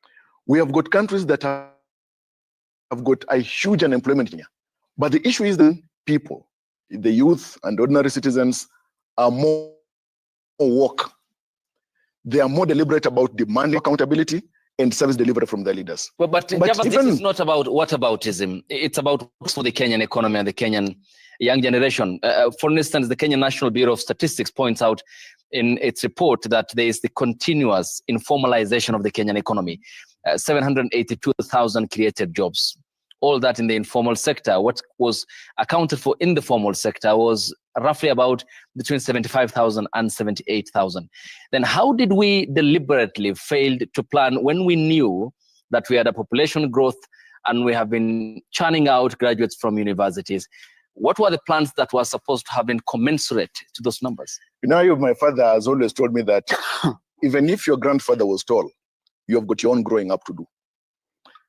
we have got countries that have got a huge unemployment here, But the issue is that people, the youth and ordinary citizens are more woke. They are more deliberate about demanding accountability and service delivery from their leaders. Well, but Javas, this is not about whataboutism. It's about what's for the Kenyan economy and the Kenyan young generation. For instance, the Kenya National Bureau of Statistics points out in its report that there is the continuous informalization of the Kenyan economy. 782,000 created jobs. All that in the informal sector. What was accounted for in the formal sector was roughly about between 75,000 and 78,000. Then how did we deliberately fail to plan when we knew that we had a population growth and we have been churning out graduates from universities? What were the plans that were supposed to have been commensurate to those numbers? You know, my father has always told me that even if your grandfather was tall, you have got your own growing up to do.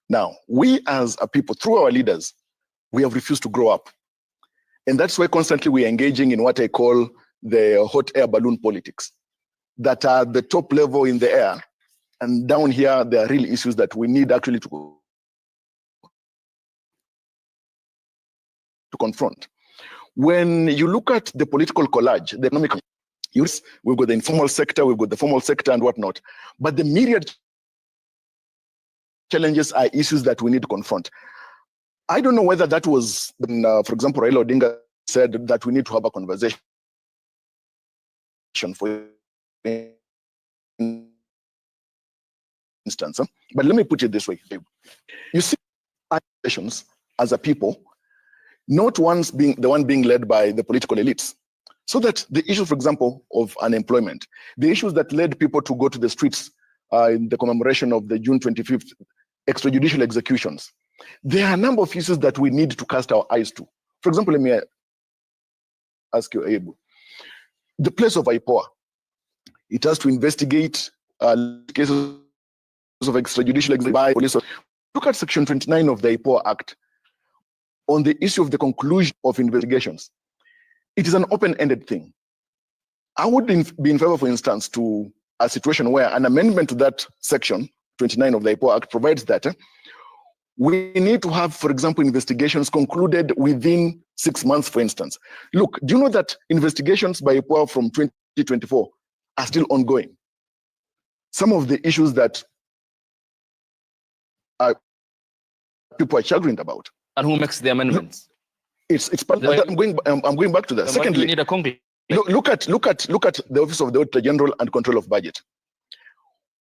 Now, we as a people, through our leaders, we have refused to grow up. And that's why constantly we're engaging in what I call the hot air balloon politics, that are the top level in the air. And down here, there are real issues that we need actually to confront. When you look at the political collage, the economic, we've got the informal sector, we've got the formal sector and whatnot. But the myriad challenges are issues that we need to confront. I don't know whether that was, for example, Raila Odinga said that we need to have a conversation for instance. But let me put it this way. You see, conversations as a people, not once being the one being led by the political elites. So that the issue, for example, of unemployment, the issues that led people to go to the streets in the commemoration of the June 25th extrajudicial executions. There are a number of issues that we need to cast our eyes to. For example, let me ask you, Abe, the place of IPOA, it has to investigate cases of extrajudicial execution by police. Look at Section 29 of the IPOA Act on the issue of the conclusion of investigations. It is an open-ended thing. I would be in favor, for instance, to a situation where an amendment to that section 29 of the IPOA Act provides that we need to have, for example, investigations concluded within 6 months, for instance. Look, do you know that investigations by IPOA from 2024 are still ongoing? Some of the issues that people are chagrined about. And who makes the amendments? It's I'm going back to that. Secondly, we need a conclusion. Look at the Office of the Auditor General and Control of Budget.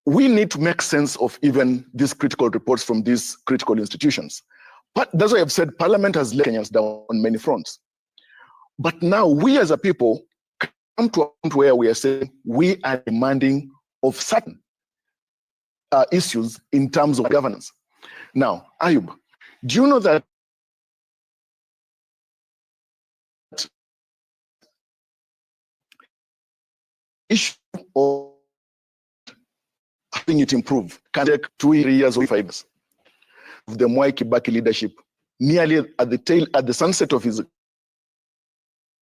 We need to make sense of even these critical reports from these critical institutions. But that's why I've said Parliament has let Kenyans down on many fronts. But now we as a people come to a point where we are saying we are demanding of certain issues in terms of governance. Now, Ayub, do you know that issue of having it improve can take 2 years or 5 years of the Mwai Kibaki leadership, nearly at the sunset of his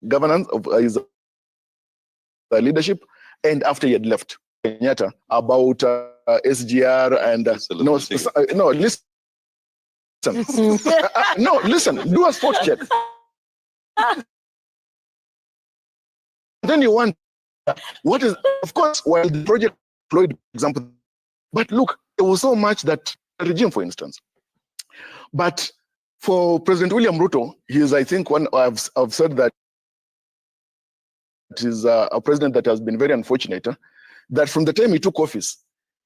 governance, of his leadership, and after he had left Kenyatta, about SGR and listen, do a spot check. Then you want what is, of course, while the project employed, for example, but look, there was so much that regime, for instance. But for President William Ruto, he is, I think, one I've said that is a president that has been very unfortunate. That from the time he took office,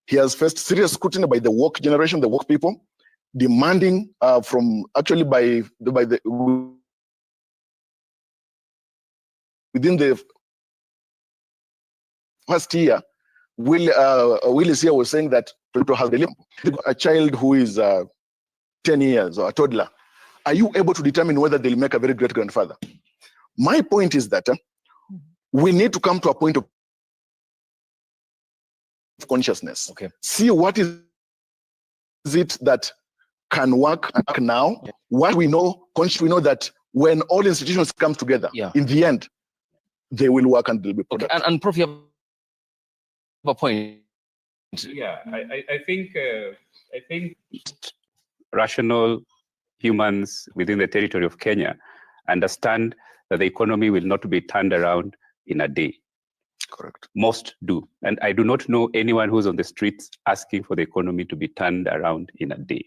he has faced serious scrutiny by the woke generation, the woke people, demanding from actually within the first year, Willis here was saying that Ruto has a child who is 10 years or a toddler. Are you able to determine whether they'll make a very great grandfather? My point is that we need to come to a point of consciousness. Okay. See what is it that can work now. Yeah. What we know, we know that when all institutions come together, in the end, they will work and they'll be productive. Okay. And Prof, you have a point. Yeah, I think rational humans within the territory of Kenya understand that the economy will not be turned around in a day. Correct. Most do. And I do not know anyone who's on the streets asking for the economy to be turned around in a day.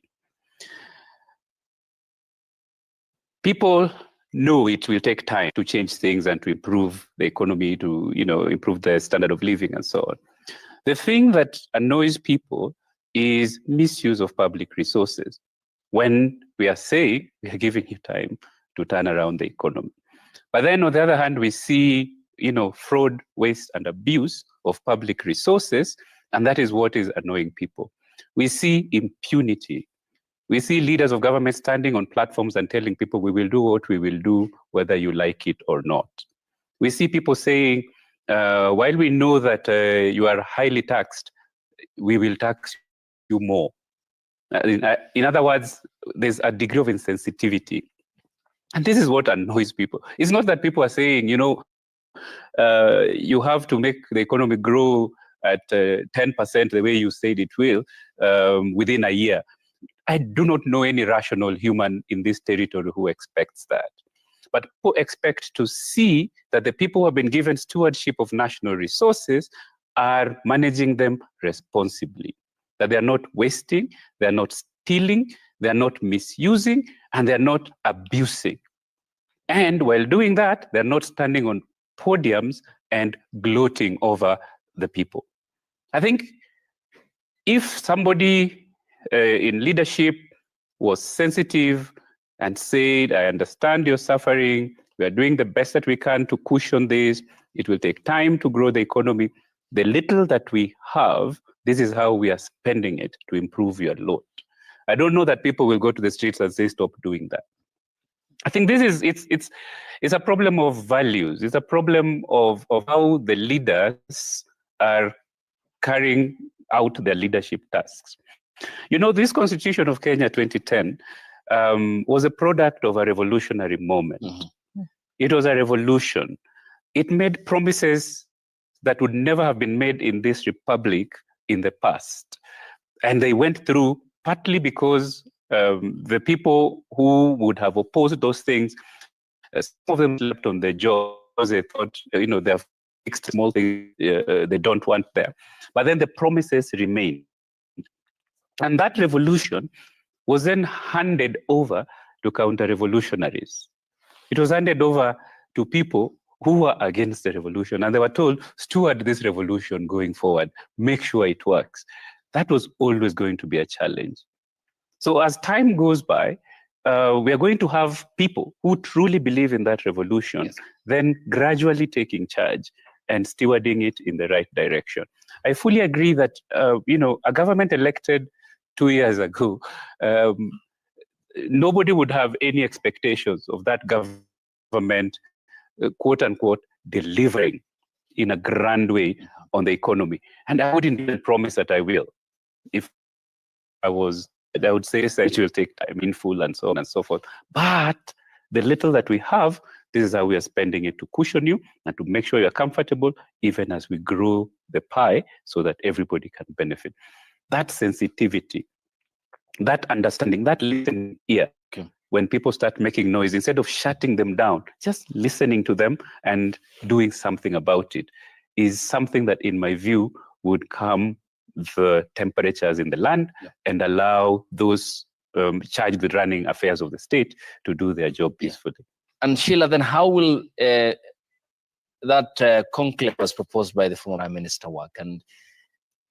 People know it will take time to change things and to improve the economy, to improve the standard of living and so on. The thing that annoys people is misuse of public resources. When we are saying we are giving you time to turn around the economy. But then on the other hand, we see fraud, waste, and abuse of public resources, and that is what is annoying people. We see impunity. We see leaders of government standing on platforms and telling people, we will do what we will do, whether you like it or not. We see people saying, while we know that you are highly taxed, we will tax you more. In other words, there's a degree of insensitivity. And this is what annoys people. It's not that people are saying, you have to make the economy grow at 10% the way you said it will within a year. I do not know any rational human in this territory who expects that. But people expect to see that the people who have been given stewardship of national resources are managing them responsibly, that they are not wasting, they are not stealing, they are not misusing, and they are not abusing. And while doing that, they're not standing on podiums and gloating over the people. I think if somebody in leadership was sensitive and said, I understand your suffering, we are doing the best that we can to cushion this, it will take time to grow the economy. The little that we have, this is how we are spending it to improve your lot. I don't know that people will go to the streets and say, stop doing that. I think this is, it's a problem of values. It's a problem of how the leaders are carrying out their leadership tasks. This Constitution of Kenya 2010 was a product of a revolutionary moment. Mm-hmm. It was a revolution. It made promises that would never have been made in this republic in the past. And they went through partly because the people who would have opposed those things, some of them slept on their jaws. They thought, they've fixed small things they don't want there. But then the promises remained. And that revolution was then handed over to counter-revolutionaries. It was handed over to people who were against the revolution. And they were told, steward this revolution going forward. Make sure it works. That was always going to be a challenge. So as time goes by, we are going to have people who truly believe in that revolution, yes, then gradually taking charge and stewarding it in the right direction. I fully agree that, a government elected 2 years ago, nobody would have any expectations of that government, quote unquote, delivering in a grand way on the economy. And I wouldn't even promise that I will. If I would say it will take time in full and so on and so forth. But the little that we have, this is how we are spending it to cushion you and to make sure you're comfortable, even as we grow the pie so that everybody can benefit. That sensitivity, that understanding, that listening ear, okay, when people start making noise, instead of shutting them down, just listening to them and doing something about it is something that, in my view, would calm the temperatures in the land, yeah, and allow those charged with running affairs of the state to do their job peacefully. Yeah. And Sheila, then how will that conclave was proposed by the former Prime Minister work? And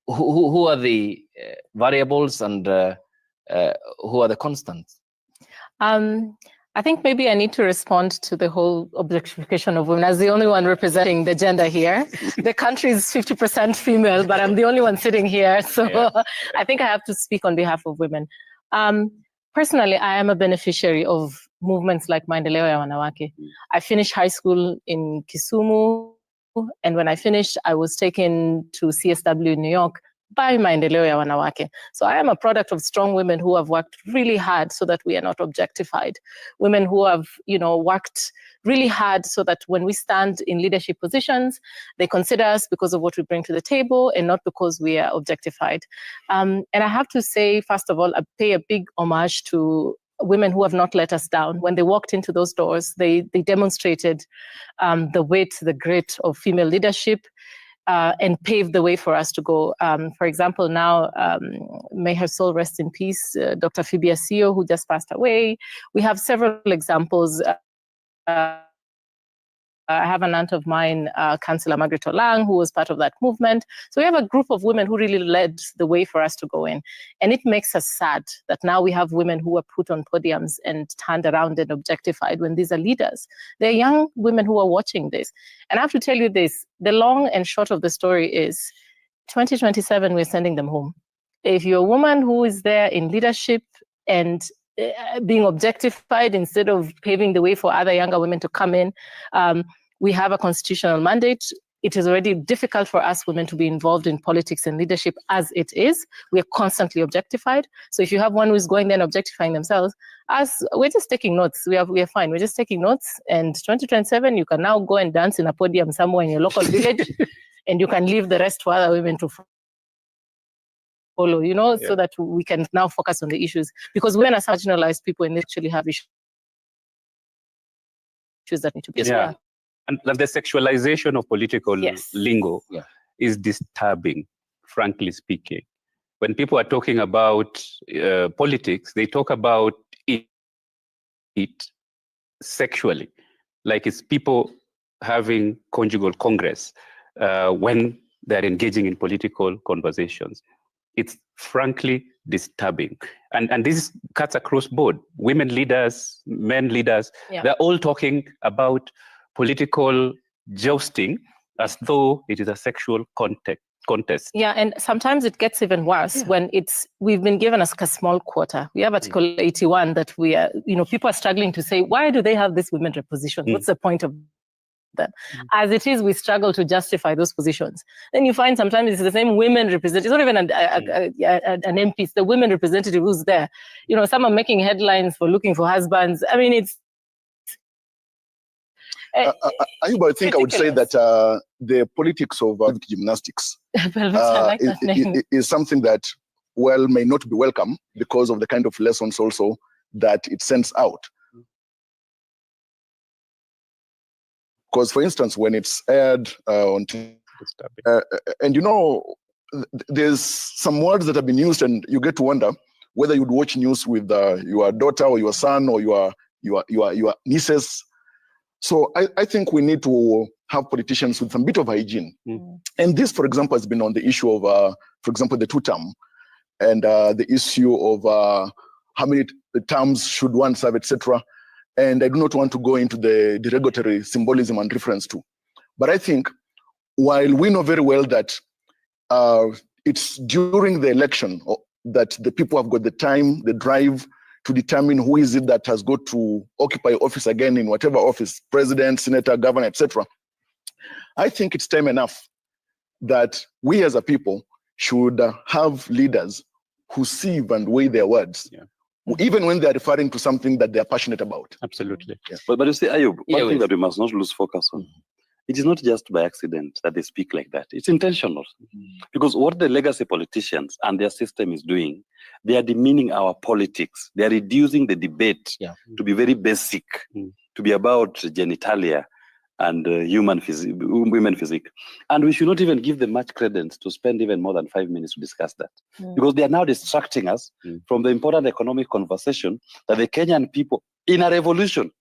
who are the variables and who are the constants? I think maybe I need to respond to the whole objectification of women as the only one representing the gender here. The country is 50% female, but I'm the only one sitting here. So yeah, I think I have to speak on behalf of women. Personally, I am a beneficiary of movements like Maendeleo ya Wanawake. I finished high school in Kisumu, and when I finished, I was taken to CSW in New York by Maendeleo ya Wanawake. So I am a product of strong women who have worked really hard so that we are not objectified. Women who have, worked really hard so that when we stand in leadership positions, they consider us because of what we bring to the table and not because we are objectified. And I have to say, first of all, I pay a big homage to women who have not let us down. When they walked into those doors, they demonstrated the weight, the grit of female leadership, and paved the way for us to go. For example, now, may her soul rest in peace, Dr. Phoebe Asio, who just passed away. We have several examples. I have an aunt of mine, Councillor Margaret Olang, who was part of that movement. So we have a group of women who really led the way for us to go in. And it makes us sad that now we have women who are put on podiums and turned around and objectified when these are leaders. They're young women who are watching this. And I have to tell you this, the long and short of the story is 2027, we're sending them home. If you're a woman who is there in leadership and being objectified instead of paving the way for other younger women to come in, we have a constitutional mandate. It is already difficult for us women to be involved in politics and leadership as it is. We are constantly objectified. So if you have one who is going there and objectifying themselves, we're just taking notes. We are fine. We're just taking notes. And 2027, you can now go and dance in a podium somewhere in your local village, and you can leave the rest for other women to follow, so that we can now focus on the issues. Because women are marginalized people and they actually have issues that need to be addressed. And the sexualization of political lingo is disturbing, frankly speaking. When people are talking about politics, they talk about it sexually, like it's people having conjugal congress when they're engaging in political conversations. It's frankly disturbing. And this cuts across board. Women leaders, men leaders, they're all talking about political jousting as though it is a sexual contest. Yeah, and sometimes it gets even worse when we've been given a small quota. We have Article 81 that we are, people are struggling to say, why do they have this women rep position? What's the point of them? As it is, we struggle to justify those positions. Then you find sometimes it's the same women representative, it's not even an MP, it's the women representative who's there. Some are making headlines for looking for husbands. I mean, it's Ayuba, I think I would say that the politics of gymnastics is something that, may not be welcome because of the kind of lessons also that it sends out. Because, for instance, when it's aired on TV, and there's some words that have been used, and you get to wonder whether you'd watch news with your daughter or your son or your nieces. So I think we need to have politicians with some bit of hygiene. And this, for example, has been on the issue of, for example, the two-term, and the issue of how many terms should one serve, etc. And I do not want to go into the derogatory symbolism and reference to. But I think while we know very well that it's during the election that the people have got the time, the drive to determine who is it that has got to occupy office again in whatever office, president, senator, governor, etc. I think it's time enough that we as a people should have leaders who sieve and weigh their words. Even when they're referring to something that they're passionate about. Absolutely. But you see, Ayub, one thing that we must not lose focus on, it is not just by accident that they speak like that. It's intentional. Because what the legacy politicians and their system is doing, they are demeaning our politics. They are reducing the debate to be very basic, to be about genitalia and women physique. And we should not even give them much credence to spend even more than 5 minutes to discuss that. Because they are now distracting us from the important economic conversation that the Kenyan people, in a revolution,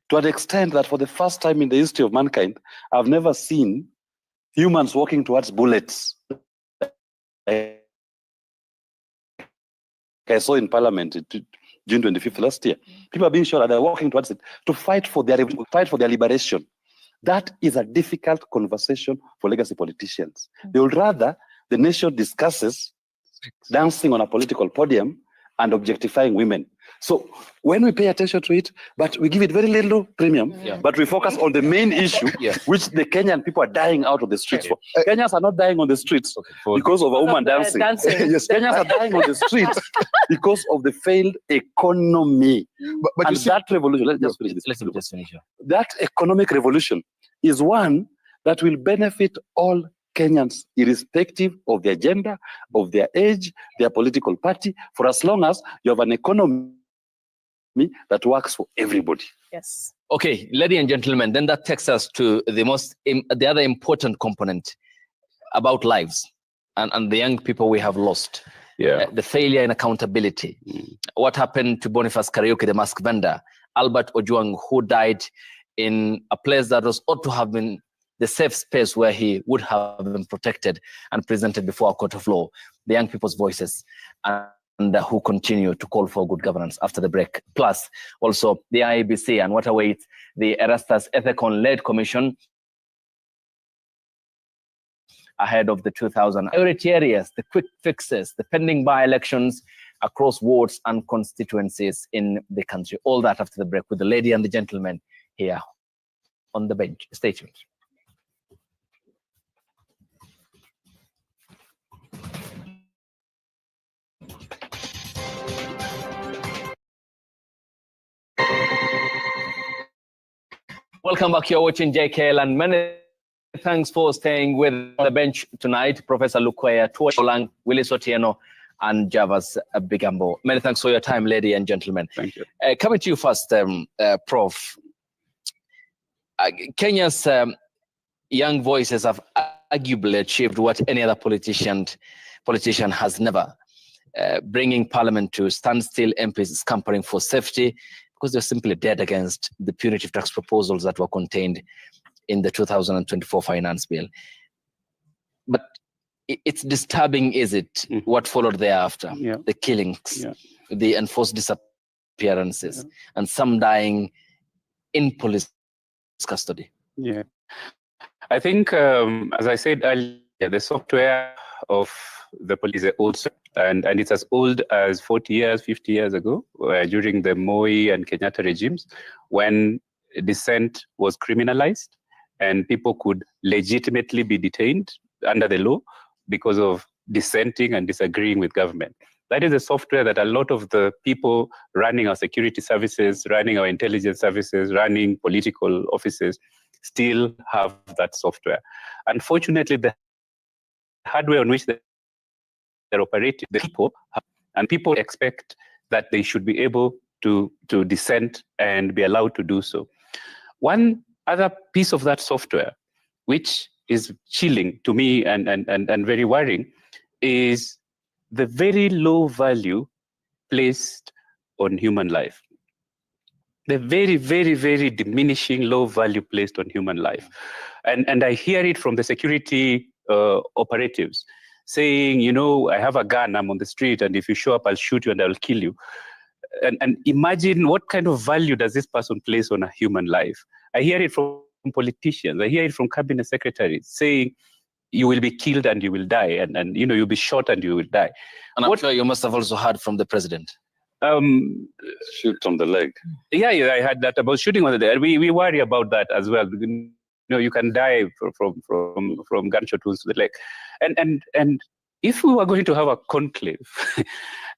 to an extent that for the first time in the history of mankind, I've never seen humans walking towards bullets. I saw in Parliament June 25th last year. People are being shot and they're walking towards it to fight for their liberation. That is a difficult conversation for legacy politicians. They would rather the nation discusses dancing on a political podium and objectifying women. So when we pay attention to it, but we give it very little premium, but we focus on the main issue, which the Kenyan people are dying out of the streets for. Kenyans are not dying on the streets because of a woman dancing. Yes, Kenyans are dying on the streets because of the failed economy. But and that revolution, let's just finish this. That economic revolution is one that will benefit all Kenyans, irrespective of their gender, of their age, their political party, for as long as you have an economy that works for everybody. Yes. Okay, ladies and gentlemen, then that takes us to the other important component about lives and the young people we have lost. Yeah. The failure in accountability. What happened to Boniface Karaoke, the mask vendor, Albert Ojwang, who died in a place that was ought to have been the safe space where he would have been protected and presented before a court of law. The young people's voices and who continue to call for good governance after the break. Plus, also the IEBC and what awaits the Erastus Ethicon-led commission ahead of the 2000 priority areas, the quick fixes, the pending by-elections across wards and constituencies in the country. All that after the break with the lady and the gentleman here on the bench. Stay tuned. Welcome back. You're watching JKL, and many thanks for staying with the bench tonight. Professor Lukwea, Tuolang, Willis Otieno, and Javas Bigambo. Many thanks for your time, ladies and gentlemen. Thank you. Coming to you first, Prof. Kenya's young voices have arguably achieved what any other politician has never. Bringing Parliament to standstill, MPs scampering for safety because they're simply dead against the punitive tax proposals that were contained in the 2024 finance bill. But it's disturbing, is it, what followed thereafter? Yeah. The killings, the enforced disappearances, and some dying in police custody. Yeah. I think, as I said earlier, the software of the police is old, and it's as old as 40 years, 50 years ago, during the Moi and Kenyatta regimes, when dissent was criminalized and people could legitimately be detained under the law because of dissenting and disagreeing with government. That is the software that a lot of the people running our security services, running our intelligence services, running political offices still have that software. Unfortunately, the hardware on which they're operating, the people, and people expect that they should be able to dissent and be allowed to do so. One other piece of that software, which is chilling to me and very worrying, is the very low value placed on human life. The very, very, very diminishing low value placed on human life. And I hear it from the security operatives saying, you know, I have a gun, I'm on the street, and if you show up, I'll shoot you and I'll kill you. And imagine what kind of value does this person place on a human life? I hear it from politicians, I hear it from cabinet secretaries saying, you will be killed and you will die, and you know, you'll be shot and you will die. And I'm sure you must have also heard from the president. Shoot on the leg. Yeah, I had that about shooting on the leg. We worry about that as well. You know, you can die from gunshot wounds to the leg. And if we were going to have a conclave,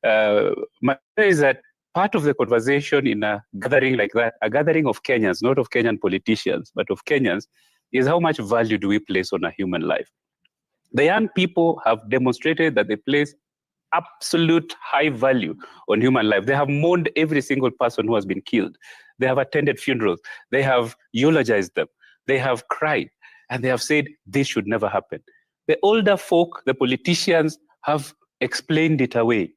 my idea is that part of the conversation in a gathering like that, a gathering of Kenyans, not of Kenyan politicians, but of Kenyans, is how much value do we place on a human life? The young people have demonstrated that they place absolute high value on human life. They have mourned every single person who has been killed. They have attended funerals. They have eulogized them. They have cried. And they have said, this should never happen. The older folk, the politicians, have explained it away.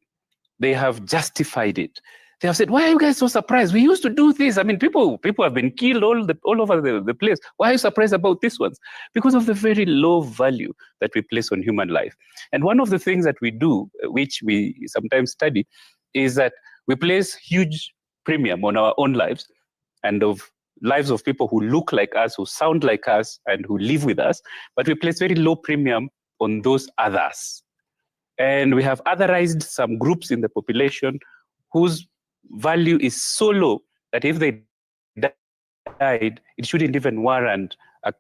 They have justified it. They have said, why are you guys so surprised? We used to do this. I mean, people have been killed all over the place. Why are you surprised about this one? Because of the very low value that we place on human life. And one of the things that we do, which we sometimes study, is that we place huge premium on our own lives and of lives of people who look like us, who sound like us, and who live with us, but we place very low premium on those others. And we have otherized some groups in the population whose value is so low that if they died, it shouldn't even warrant a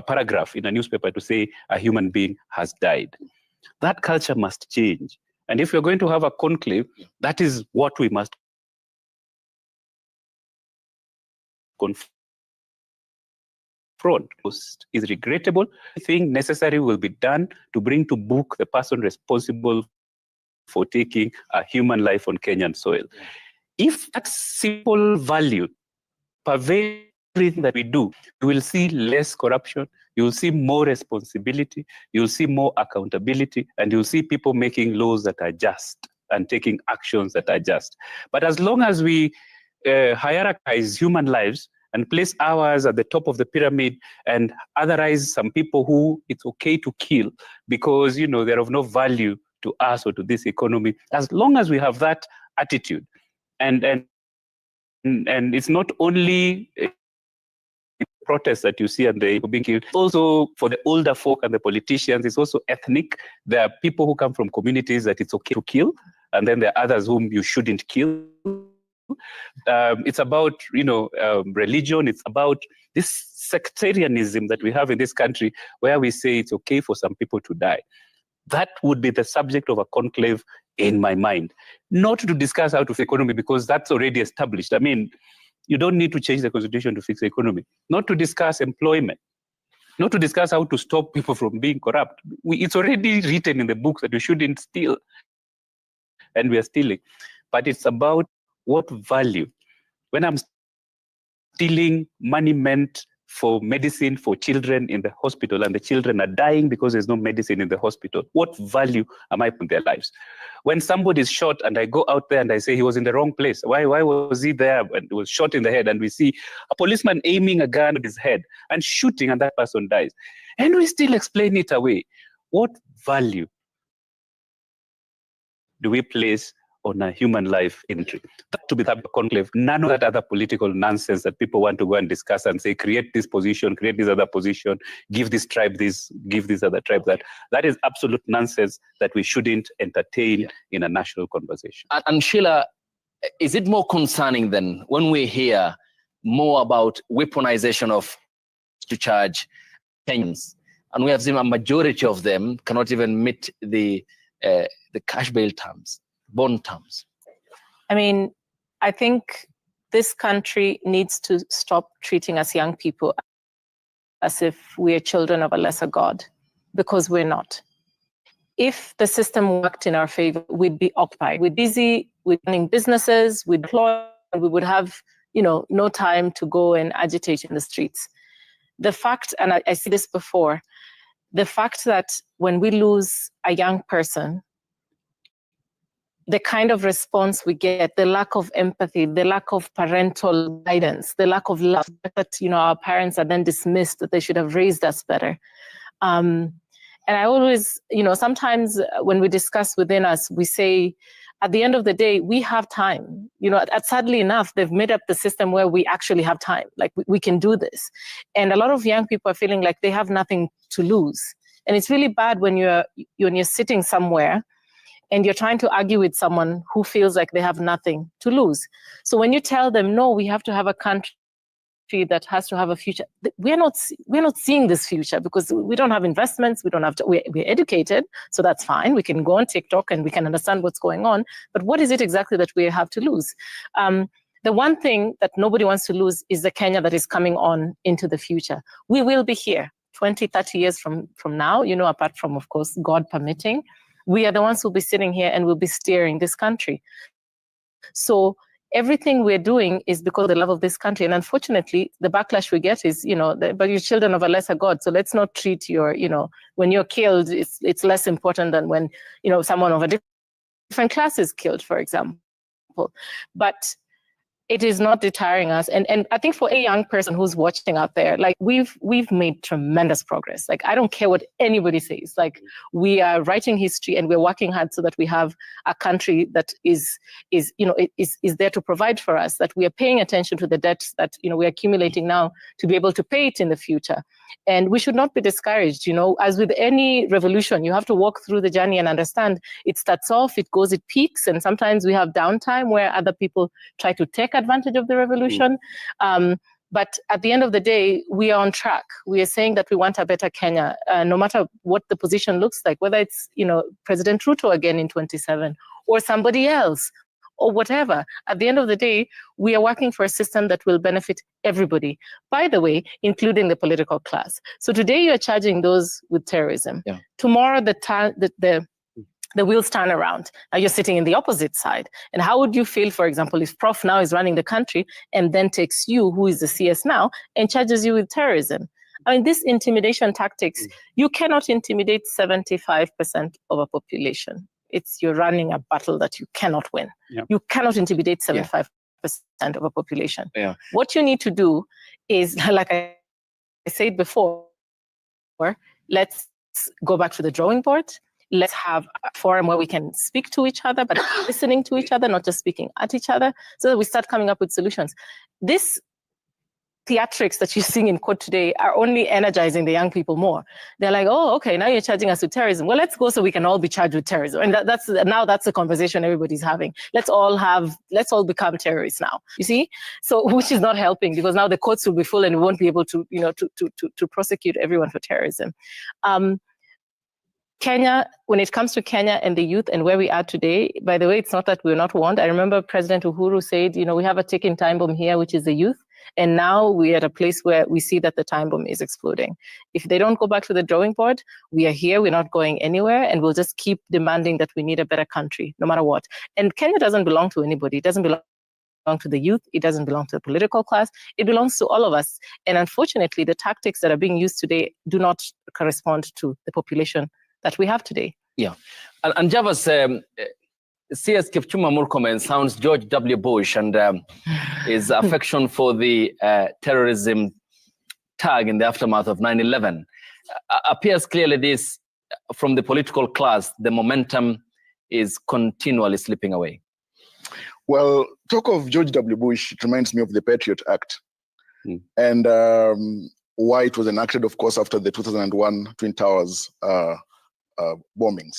paragraph in a newspaper to say a human being has died. That culture must change. And if we're going to have a conclave, that is what we must confront. Is regrettable. Everything necessary will be done to bring to book the person responsible for taking a human life on Kenyan soil. If that simple value pervades everything that we do, you will see less corruption, you will see more responsibility, you will see more accountability, and you'll see people making laws that are just and taking actions that are just. But as long as we hierarchize human lives and place ours at the top of the pyramid and otherize some people who it's okay to kill because, you know, they're of no value to us or to this economy, as long as we have that attitude, and it's not only protests that you see and they being killed. Also, for the older folk and the politicians, it's also ethnic. There are people who come from communities that it's okay to kill, and then there are others whom you shouldn't kill. It's about, you know, religion. It's about this sectarianism that we have in this country, where we say it's okay for some people to die. That would be the subject of a conclave in my mind. Not to discuss how to fix the economy, because that's already established. I mean, you don't need to change the constitution to fix the economy. Not to discuss employment. Not to discuss how to stop people from being corrupt. It's already written in the books that we shouldn't steal, and we are stealing. But it's about what value. When I'm stealing money meant for medicine for children in the hospital, and the children are dying because there's no medicine in the hospital, what value am I putting in their lives? When somebody is shot and I go out there and I say he was in the wrong place, why was he there and was shot in the head, and we see a policeman aiming a gun at his head and shooting and that person dies, and we still explain it away? What value do we place on a human life entry? That to be that conclave, none of that other political nonsense that people want to go and discuss and say, create this position, create this other position, give this tribe this, give this other tribe that. That is absolute nonsense that we shouldn't entertain in a national conversation. And Sheila, is it more concerning then when we hear more about weaponization of to charge Kenyans, and we have seen a majority of them cannot even meet the cash bail terms, bond terms? I mean, I think this country needs to stop treating us young people as if we are children of a lesser God, because we're not. If the system worked in our favor, we'd be occupied. We're busy with running businesses, we'd employ, we would have, you know, no time to go and agitate in the streets. The fact, and I see this before, the fact that when we lose a young person, the kind of response we get, the lack of empathy, the lack of parental guidance, the lack of love, that, you know, our parents are then dismissed, that they should have raised us better. And I always, you know, sometimes when we discuss within us, we say, at the end of the day, we have time. You know, sadly enough, they've made up the system where we actually have time. Like, we can do this. And a lot of young people are feeling like they have nothing to lose. And it's really bad when you're sitting somewhere and you're trying to argue with someone who feels like they have nothing to lose. So when you tell them, no, we have to have a country that has to have a future, we're not seeing this future, because we don't have investments, we don't have to, we're educated, so that's fine. We can go on TikTok and we can understand what's going on. But what is it exactly that we have to lose? The one thing that nobody wants to lose is the Kenya that is coming on into the future. We will be here 20, 30 years from now, you know, apart from, of course, God permitting. We are the ones who'll be sitting here and we'll be steering this country. So everything we're doing is because of the love of this country. And unfortunately, the backlash we get is, you know, but you're children of a lesser God. So let's not treat your, you know, when you're killed, it's less important than when, you know, someone of a different class is killed, for example. But it is not deterring us. And I think for a young person who's watching out there, like we've made tremendous progress. Like, I don't care what anybody says. Like, we are writing history and we're working hard so that we have a country that is there to provide for us, that we are paying attention to the debts that, you know, we're accumulating now to be able to pay it in the future. And we should not be discouraged. You know, as with any revolution, you have to walk through the journey and understand it starts off, it goes, it peaks, and sometimes we have downtime where other people try to take advantage of the revolution. But at the end of the day, we are on track. We are saying that we want a better Kenya, no matter what the position looks like, whether it's, you know, President Ruto again in 27 or somebody else or whatever. At the end of the day, we are working for a system that will benefit everybody, by the way, including the political class. So today you are charging those with terrorism. Yeah. Tomorrow, the the wheels turn around. Now you're sitting in the opposite side. And how would you feel, for example, if Prof now is running the country and then takes you, who is the CS now, and charges you with terrorism? I mean, this intimidation tactics, you cannot intimidate 75% of a population. You're running a battle that you cannot win. Yeah. You cannot intimidate 75% of a population. Yeah. What you need to do is, like I said before, let's go back to the drawing board. Let's have a forum where we can speak to each other, but listening to each other, not just speaking at each other, so that we start coming up with solutions. This theatrics that you're seeing in court today are only energizing the young people more. They're like, oh, okay, now you're charging us with terrorism. Well, let's go so we can all be charged with terrorism. And that's the conversation everybody's having. Let's all become terrorists now. You see? So, which is not helping, because now the courts will be full and we won't be able to, to prosecute everyone for terrorism. Kenya, when it comes to Kenya and the youth and where we are today, by the way, it's not that we're not warned. I remember President Uhuru said, we have a ticking time bomb here, which is the youth. And now we're at a place where we see that the time bomb is exploding. If they don't go back to the drawing board, we are here, we're not going anywhere, and we'll just keep demanding that we need a better country, no matter what. And Kenya doesn't belong to anybody. It doesn't belong to the youth. It doesn't belong to the political class. It belongs to all of us. And unfortunately, the tactics that are being used today do not correspond to the population that we have today. Yeah. And Javas, CS Kipchumba Murkomen sounds George W. Bush, and his affection for the terrorism tag in the aftermath of 9/11 appears clearly this, from the political class, the momentum is continually slipping away. Well, talk of George W. Bush, it reminds me of the Patriot Act. And why it was enacted, of course, after the 2001 Twin Towers bombings.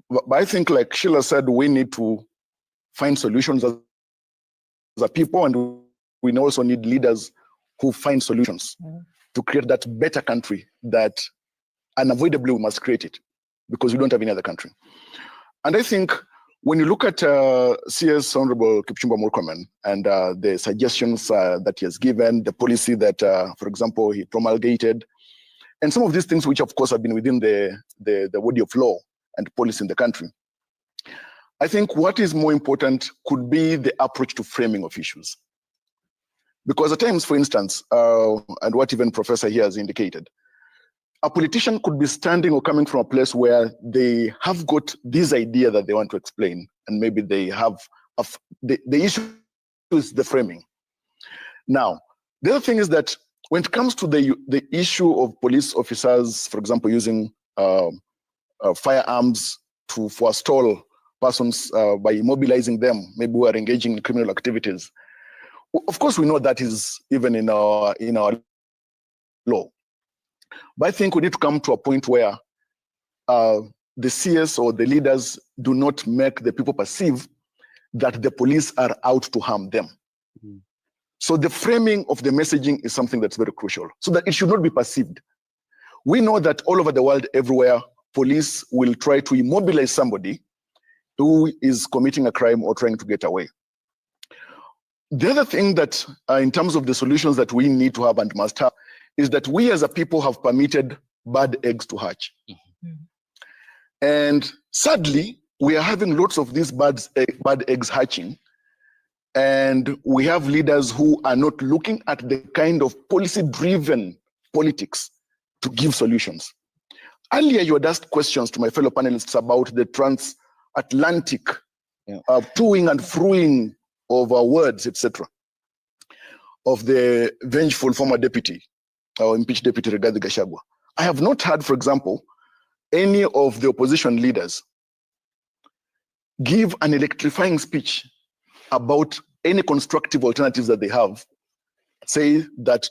But I think, like Sheila said, we need to find solutions as a people, and we also need leaders who find solutions to create that better country that unavoidably we must create it, because we don't have any other country. And I think when you look at CS Honorable Kipchumba Murkomen and the suggestions that he has given, the policy that, for example, he promulgated, and some of these things which, of course, have been within the body of law and policy in the country, I think what is more important could be the approach to framing of issues. Because at times, for instance, and what even Professor here has indicated, a politician could be standing or coming from a place where they have got this idea that they want to explain, and maybe they have the issue is the framing. Now, the other thing is that when it comes to the issue of police officers, for example, using firearms to forestall persons by immobilizing them, maybe who are engaging in criminal activities, of course we know that is even in our law. But I think we need to come to a point where the CS or the leaders do not make the people perceive that the police are out to harm them. So the framing of the messaging is something that's very crucial, so that it should not be perceived. We know that all over the world, everywhere, police will try to immobilize somebody who is committing a crime or trying to get away. The other thing that, in terms of the solutions that we need to have and must have, is that we as a people have permitted bad eggs to hatch. And sadly, we are having lots of these bad eggs hatching. And we have leaders who are not looking at the kind of policy-driven politics to give solutions. Earlier, you had asked questions to my fellow panelists about the transatlantic toing and froing of words, etc., of the vengeful former deputy, or impeached deputy Rigathi Gachagua. I have not heard, for example, any of the opposition leaders give an electrifying speech about any constructive alternatives that they have, say that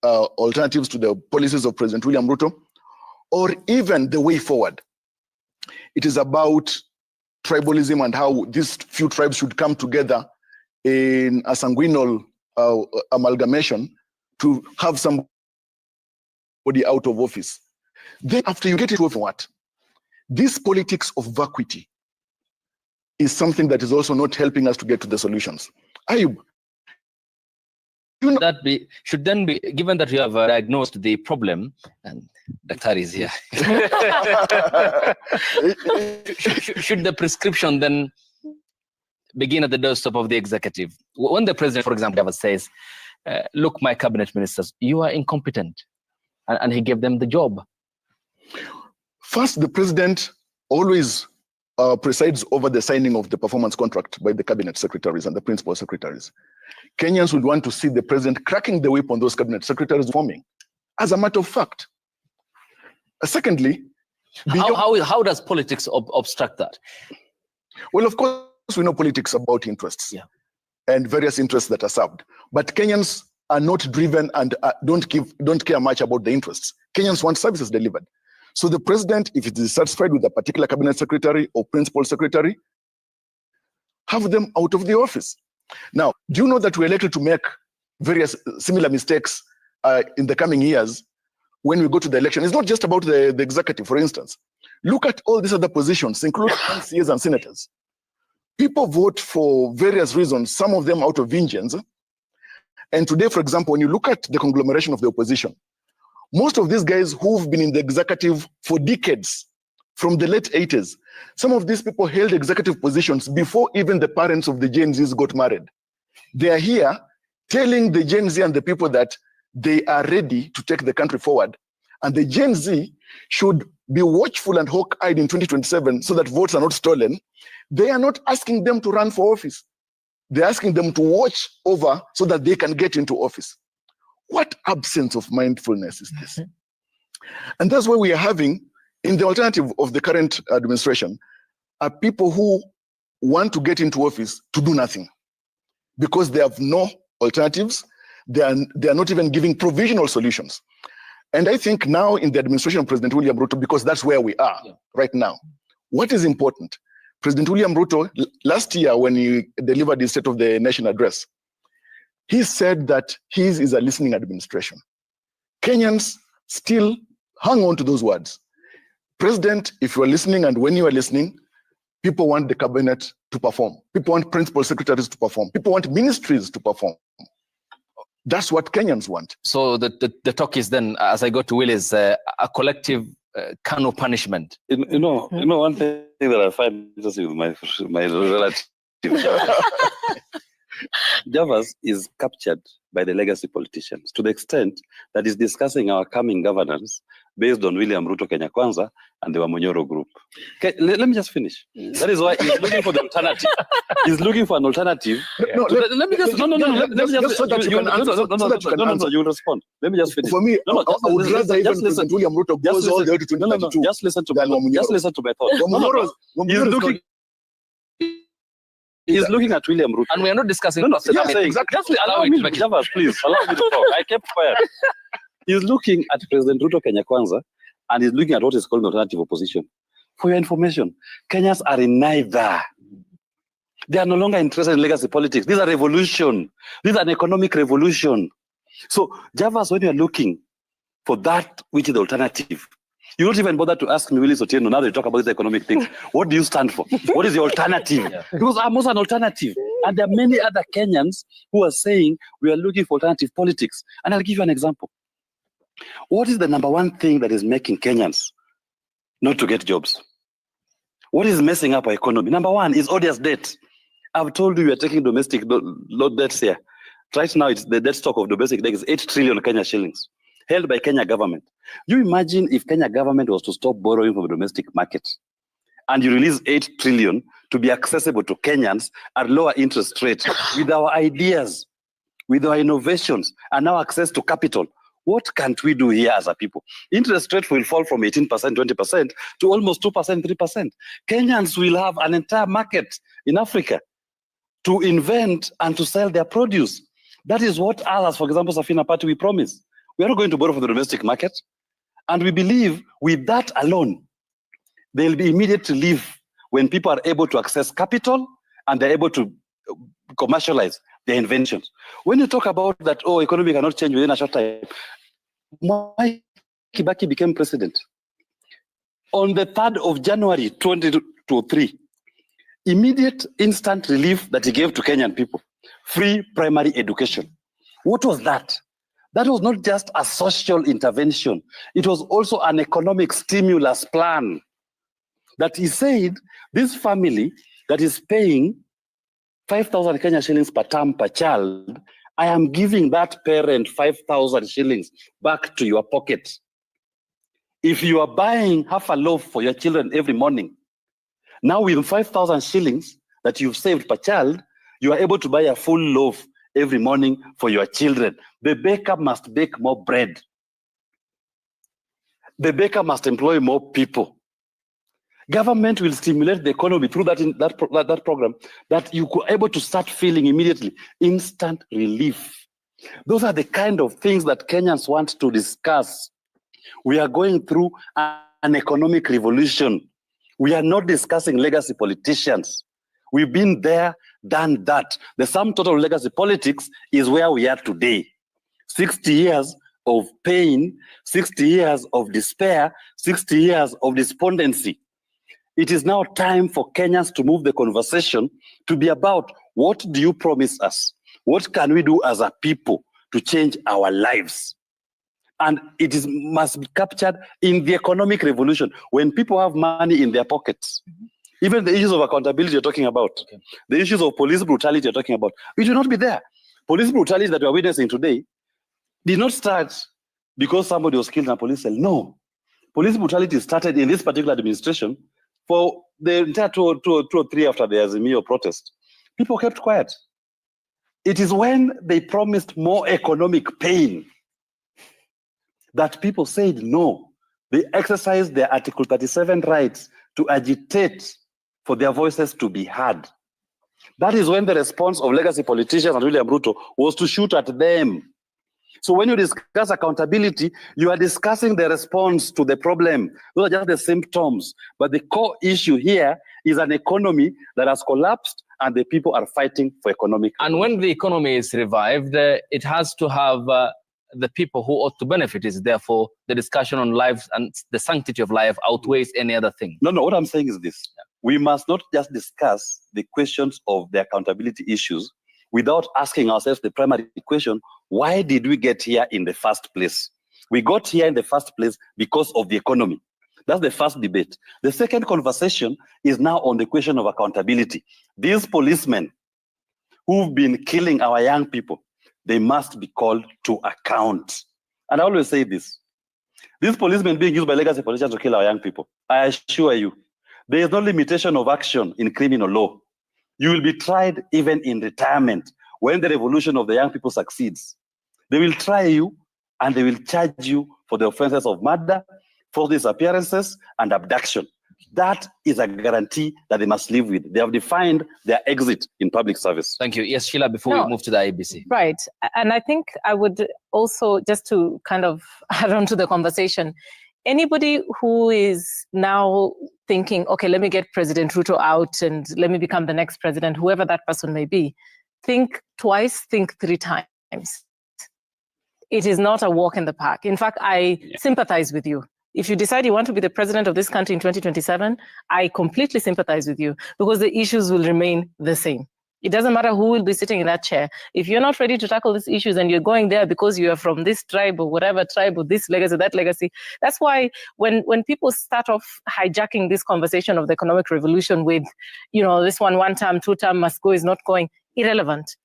alternatives to the policies of President William Ruto, or even the way forward. It is about tribalism and how these few tribes should come together in a sanguinal amalgamation to have somebody out of office. Then after you get it over what? This politics of vacuity is something that is also not helping us to get to the solutions. Ayub, should then be, given that you have diagnosed the problem, and Dr. is here, should the prescription then begin at the doorstep of the executive? When the president, for example, ever says, look, my cabinet ministers, you are incompetent, and he gave them the job. First, the president always presides over the signing of the performance contract by the cabinet secretaries and the principal secretaries. Kenyans would want to see the president cracking the whip on those cabinet secretaries forming, as a matter of fact. Secondly, how does politics obstruct that? Well, of course, we know politics about interests and various interests that are served. But Kenyans are not driven and don't care much about the interests. Kenyans want services delivered. So the president, if it is satisfied with a particular cabinet secretary or principal secretary, have them out of the office. Now, do you know that we're likely to make various similar mistakes in the coming years when we go to the election? It's not just about the executive, for instance. Look at all these other positions, including MCAs and senators. People vote for various reasons, some of them out of vengeance. And today, for example, when you look at the conglomeration of the opposition, most of these guys who've been in the executive for decades, from the late 80s, some of these people held executive positions before even the parents of the Gen Zs got married. They are here telling the Gen Z and the people that they are ready to take the country forward. And the Gen Z should be watchful and hawk-eyed in 2027 so that votes are not stolen. They are not asking them to run for office. They're asking them to watch over so that they can get into office. What absence of mindfulness is this? And that's why we are having, in the alternative of the current administration, are people who want to get into office to do nothing because they have no alternatives. They are not even giving provisional solutions. And I think now in the administration of President William Ruto, because that's where we are right now, what is important? President William Ruto, last year when he delivered his State of the Nation address, he said that his is a listening administration. Kenyans still hang on to those words. President, if you are listening and when you are listening, people want the cabinet to perform. People want principal secretaries to perform. People want ministries to perform. That's what Kenyans want. So the talk is then, as I go to Will, is a collective Kano punishment. You know, one thing that I find interesting with my relative, Javas is captured by the legacy politicians to the extent that he's discussing our coming governance based on William Ruto Kenya Kwanza and the Wamonyoro group. Okay, let me just finish. That is why he's looking for the alternative. He's looking for an alternative. Let me just so that you can answer. You'll respond. Let me just finish. For me, I would rather even President William Ruto goes all the way to 2032. Just listen to my thought. He's looking at William Ruto. And we are not discussing. Exactly. Just allow me to Javas, please. Allow me to talk. I kept quiet. He's looking at President Ruto Kenya Kwanza, and he's looking at what is called alternative opposition. For your information, Kenyans are in neither. They are no longer interested in legacy politics. These are revolution. These are an economic revolution. So, Javas, when you are looking for that which is the alternative, you don't even bother to ask me, Willis Otieno, now they talk about the economic things. What do you stand for? What is the alternative? Because I'm also an alternative. And there are many other Kenyans who are saying we are looking for alternative politics. And I'll give you an example. What is the number one thing that is making Kenyans not to get jobs? What is messing up our economy? Number one is odious debt. I've told you we are taking domestic load debts here. Right now, it's the debt stock of domestic debt is 8 trillion Kenya shillings, held by Kenya government. You imagine if Kenya government was to stop borrowing from the domestic market and you release 8 trillion to be accessible to Kenyans at lower interest rates with our ideas, with our innovations, and now access to capital. What can't we do here as a people? Interest rates will fall from 18%, 20% to almost 2%, 3%. Kenyans will have an entire market in Africa to invent and to sell their produce. That is what others, for example, Safina Party, we promise. We are not going to borrow from the domestic market. And we believe with that alone, there will be immediate relief when people are able to access capital and they're able to commercialize their inventions. When you talk about that, economy cannot change within a short time, Mwai Kibaki became president. On the 3rd of January 2023, immediate instant relief that he gave to Kenyan people, free primary education. What was that? That was not just a social intervention. It was also an economic stimulus plan. That he said, this family that is paying 5,000 Kenya shillings per term per child, I am giving that parent 5,000 shillings back to your pocket. If you are buying half a loaf for your children every morning, now with 5,000 shillings that you've saved per child, you are able to buy a full loaf every morning for your children. The baker must bake more bread. The baker must employ more people. Government will stimulate the economy through that program that you could able to start feeling immediately instant relief. Those are the kind of things that Kenyans want to discuss. We are going through an economic revolution. We are not discussing legacy politicians. We've been there, done that. The sum total of legacy politics is where we are today. 60 years of pain, 60 years of despair, 60 years of despondency. It is now time for Kenyans to move the conversation to be about what do you promise us? What can we do as a people to change our lives? And must be captured in the economic revolution. When people have money in their pockets, even the issues of accountability you're talking about, the issues of police brutality you're talking about, it will not be there. Police brutality that we're witnessing today did not start because somebody was killed in a police cell. No. Police brutality started in this particular administration for the entire two or three after the Azimio protest. People kept quiet. It is when they promised more economic pain that people said no. They exercised their Article 37 rights to agitate for their voices to be heard. That is when the response of legacy politicians and William Ruto was to shoot at them. So when you discuss accountability, you are discussing the response to the problem. Those are just the symptoms. But the core issue here is an economy that has collapsed and the people are fighting for economic. And when the economy is revived, it has to have the people who ought to benefit. Is therefore the discussion on life and the sanctity of life outweighs any other thing. No, what I'm saying is this. We must not just discuss the questions of the accountability issues without asking ourselves the primary question, why did we get here in the first place? We got here in the first place because of the economy. That's the first debate. The second conversation is now on the question of accountability. These policemen who've been killing our young people, they must be called to account. And I always say this. These policemen being used by legacy politicians to kill our young people, I assure you, there is no limitation of action in criminal law. You will be tried even in retirement when the revolution of the young people succeeds. They will try you and they will charge you for the offenses of murder, forced disappearances, and abduction. That is a guarantee that they must live with. They have defined their exit in public service. Thank you. Yes, Sheila, before we move to the IBC. Right. And I think I would also, just to kind of add on to the conversation, anybody who is now thinking, okay, let me get President Ruto out and let me become the next president, whoever that person may be, think twice, think three times. It is not a walk in the park. In fact, I sympathize with you. If you decide you want to be the president of this country in 2027, I completely sympathize with you because the issues will remain the same. It doesn't matter who will be sitting in that chair. If you're not ready to tackle these issues and you're going there because you are from this tribe or whatever tribe or this legacy, that legacy, that's why when people start off hijacking this conversation of the economic revolution with, this one term, 2 term must go is not going, irrelevant.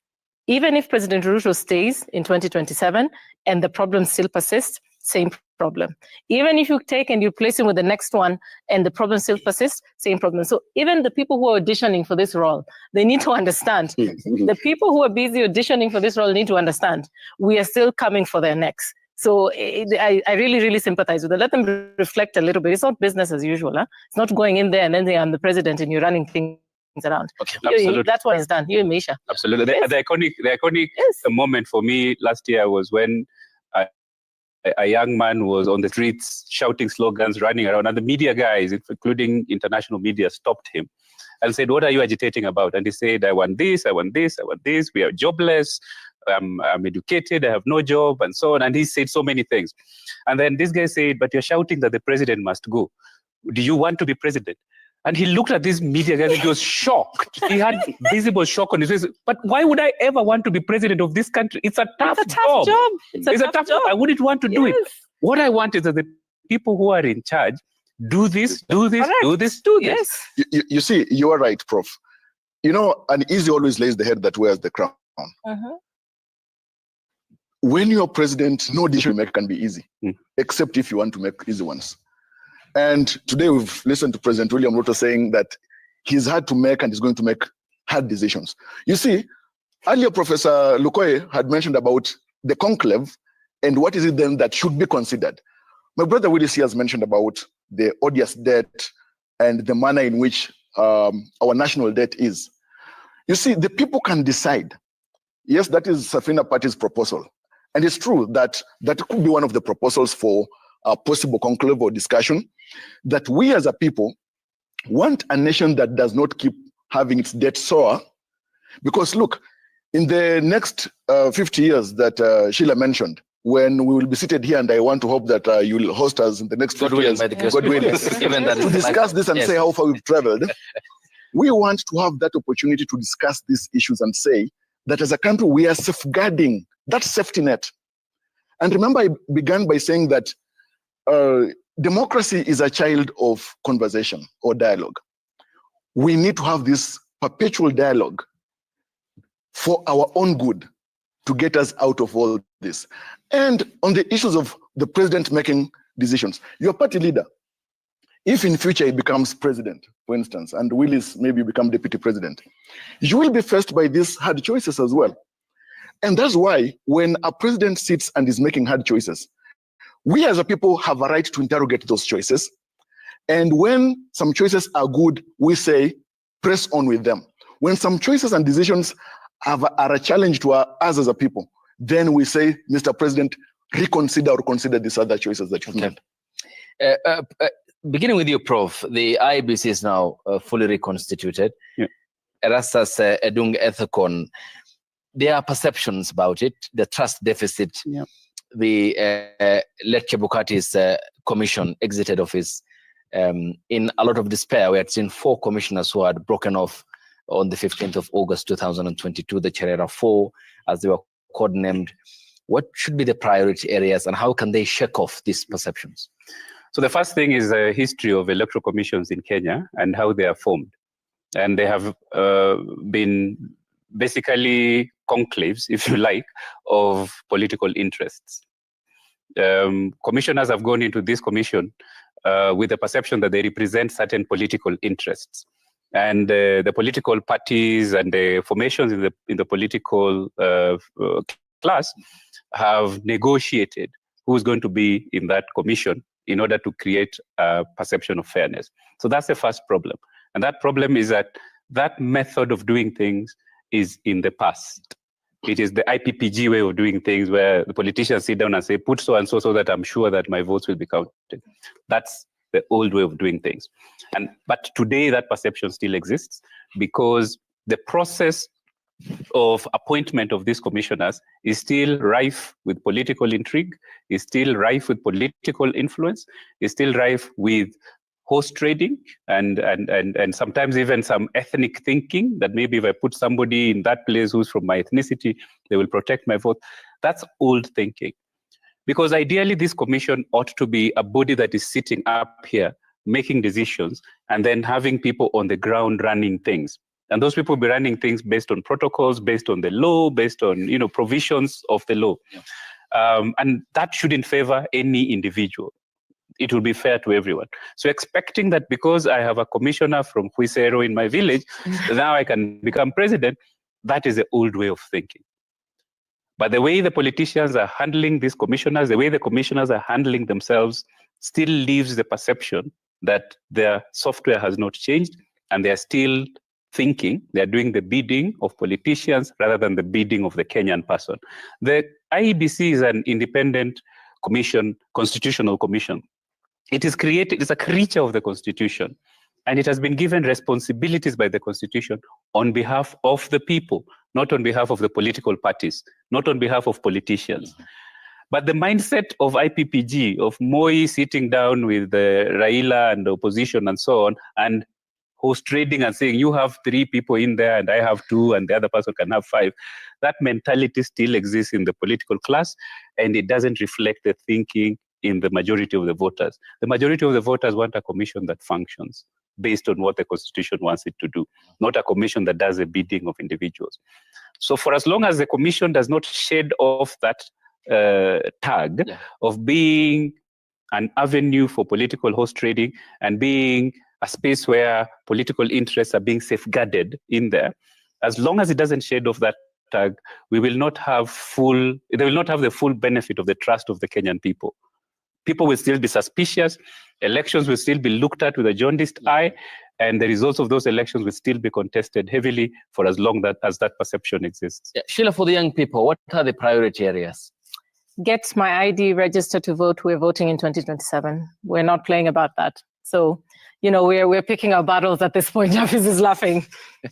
Even if President Ruto stays in 2027 and the problem still persists, same problem. Even if you take and you place him with the next one and the problem still persists, same problem. So even the people who are auditioning for this role, they need to understand. The people who are busy auditioning for this role need to understand we are still coming for their necks. So I really, really sympathize with them. Let them reflect a little bit. It's not business as usual. Huh? It's not going in there and then I'm the president and you're running things around. Okay, absolutely. That's what is done. You and Misha. Absolutely. The iconic moment for me last year was when a young man was on the streets shouting slogans, running around, and the media guys, including international media, stopped him and said, "What are you agitating about?" And he said, "I want this, I want this, I want this. We are jobless. I'm educated. I have no job," and so on. And he said so many things. And then this guy said, "But you're shouting that the president must go. Do you want to be president?" And he looked at this media guys and he was shocked. He had visible shock on his face. But why would I ever want to be president of this country? It's a tough job. It's a tough job. I wouldn't want to do it. What I want is that the people who are in charge do this, do this, do this, do this. Yes. You see, you are right, Prof. You know, an easy always lays the head that wears the crown. When you're president, no decision you make can be easy, except if you want to make easy ones. And today we've listened to President William Ruto saying that he's had to make and he's going to make hard decisions. You see, earlier Professor Lukoye had mentioned about the conclave and what is it then that should be considered. My brother Willis here has mentioned about the odious debt and the manner in which our national debt is. You see, the people can decide. Yes, that is Safina Party's proposal. And it's true that that could be one of the proposals for a possible conclave or discussion, that we as a people want a nation that does not keep having its debt soar. Because look, in the next 50 years that Sheila mentioned, when we will be seated here, and I want to hope that you will host us in the next 50 years, God willing, to discuss this and say how far we've traveled. We want to have that opportunity to discuss these issues and say that as a country, we are safeguarding that safety net. And remember, I began by saying that democracy is a child of conversation or dialogue. We need to have this perpetual dialogue for our own good to get us out of all this. And on the issues of the president making decisions, your party leader, if in future he becomes president, for instance, and Willis maybe become deputy president, you will be faced by these hard choices as well. And that's why when a president sits and is making hard choices, we as a people have a right to interrogate those choices. And when some choices are good, we say, press on with them. When some choices and decisions are a challenge to us as a people, then we say, Mr. President, reconsider or consider these other choices that you've made. Beginning with you, Prof, the IBC is now fully reconstituted. Erastus Edung Ethicon, there are perceptions about it, the trust deficit. The Let Chebukati's commission exited office in a lot of despair. We had seen 4 commissioners who had broken off on the 15th of August 2022, the Cherera 4, as they were codenamed. What should be the priority areas and how can they shake off these perceptions? So the first thing is the history of electoral commissions in Kenya and how they are formed. And they have been basically conclaves, if you like, of political interests. Commissioners have gone into this commission with the perception that they represent certain political interests. And the political parties and the formations in the political class have negotiated who's going to be in that commission in order to create a perception of fairness. So that's the first problem. And that problem is that that method of doing things is in the past. It is the IPPG way of doing things where the politicians sit down and say, put so and so so that I'm sure that my votes will be counted. That's the old way of doing things. But today that perception still exists because the process of appointment of these commissioners is still rife with political intrigue, is still rife with political influence, is still rife with horse trading and sometimes even some ethnic thinking that maybe if I put somebody in that place who's from my ethnicity, they will protect my vote. That's old thinking. Because ideally this commission ought to be a body that is sitting up here, making decisions, and then having people on the ground running things. And those people will be running things based on protocols, based on the law, based on provisions of the law. And that shouldn't favor any individual. It will be fair to everyone. So expecting that because I have a commissioner from Huisero in my village, now I can become president, that is the old way of thinking. But the way the politicians are handling these commissioners, the way the commissioners are handling themselves, still leaves the perception that their software has not changed and they're still thinking, they're doing the bidding of politicians rather than the bidding of the Kenyan person. The IEBC is an independent commission, constitutional commission. It is created, it's a creature of the Constitution, and it has been given responsibilities by the Constitution on behalf of the people, not on behalf of the political parties, not on behalf of politicians. But the mindset of IPPG, of Moi sitting down with Raila and the opposition and so on, and horse trading and saying you have 3 people in there and I have 2 and the other person can have 5. That mentality still exists in the political class, and it doesn't reflect the thinking in the majority of the voters. The majority of the voters want a commission that functions based on what the Constitution wants it to do, not a commission that does the bidding of individuals. So for as long as the commission does not shed off that tag of being an avenue for political horse trading and being a space where political interests are being safeguarded in there, as long as it doesn't shed off that tag, we will not have they will not have the full benefit of the trust of the Kenyan people. People will still be suspicious, elections will still be looked at with a jaundiced eye, and the results of those elections will still be contested heavily for as long as that perception exists. Yeah. Sheila, for the young people, what are the priority areas? Get my ID, register to vote. We're voting in 2027. We're not playing about that. So, you know, we're picking our battles at this point. Jafis is laughing.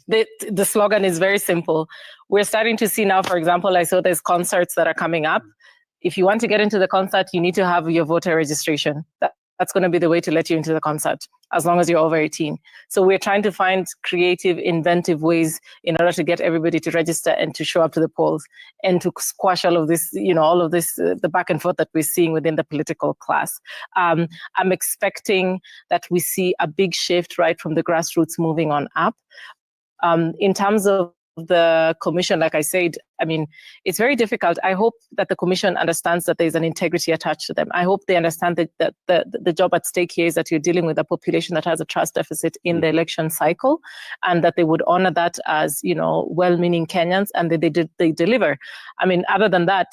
The slogan is very simple. We're starting to see now, for example, I saw there's concerts that are coming up. If you want to get into the concert, you need to have your voter registration. That's going to be the way to let you into the concert, as long as you're over 18. So we're trying to find creative, inventive ways in order to get everybody to register and to show up to the polls and to squash all of this, you know, all of this, the back and forth that we're seeing within the political class. I'm expecting that we see a big shift right from the grassroots moving on up. In terms of the commission, like I said, I mean, it's very difficult. I hope that the commission understands that there's an integrity attached to them. I hope they understand that the job at stake here is that you're dealing with a population that has a trust deficit in the election cycle, and that they would honor that as, you know, well-meaning Kenyans, and they deliver. I mean, other than that,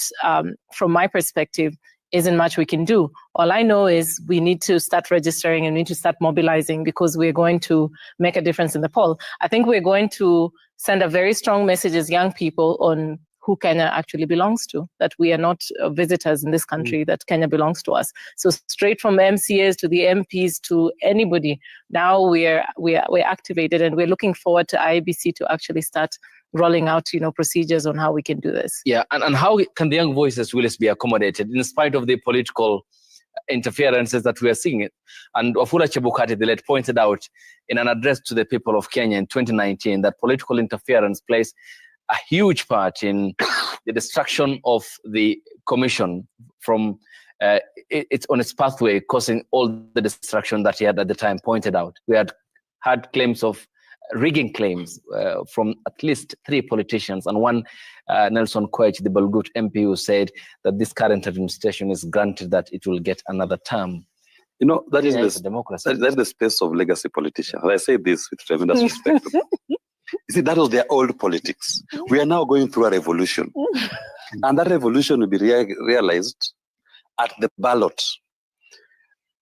from my perspective, isn't much we can do. All I know is we need to start registering and we need to start mobilizing, because we're going to make a difference in the poll. I think we're going to send a very strong message as young people on who Kenya actually belongs to, that we are not visitors in this country, that Kenya belongs to us. So straight from the MCAs to the MPs to anybody, now we're activated, and we're looking forward to IEBC to actually start rolling out, you know, procedures on how we can do this. Yeah, and how can the young voices really be accommodated in spite of the political interferences that we are seeing? And Wafula Chebukati, the late, pointed out in an address to the people of Kenya in 2019 that political interference plays a huge part in the destruction of the commission from it's on its pathway, causing all the destruction that he had at the time pointed out. We had claims of rigging claims from at least 3 politicians, and one, Nelson Koech, the Balgut MP, who said that this current administration is granted that it will get another term. You know, that is the democracy. That's the space of legacy politicians. I say this with tremendous respect. You see, that was their old politics. We are now going through a revolution. And that revolution will be realized at the ballot.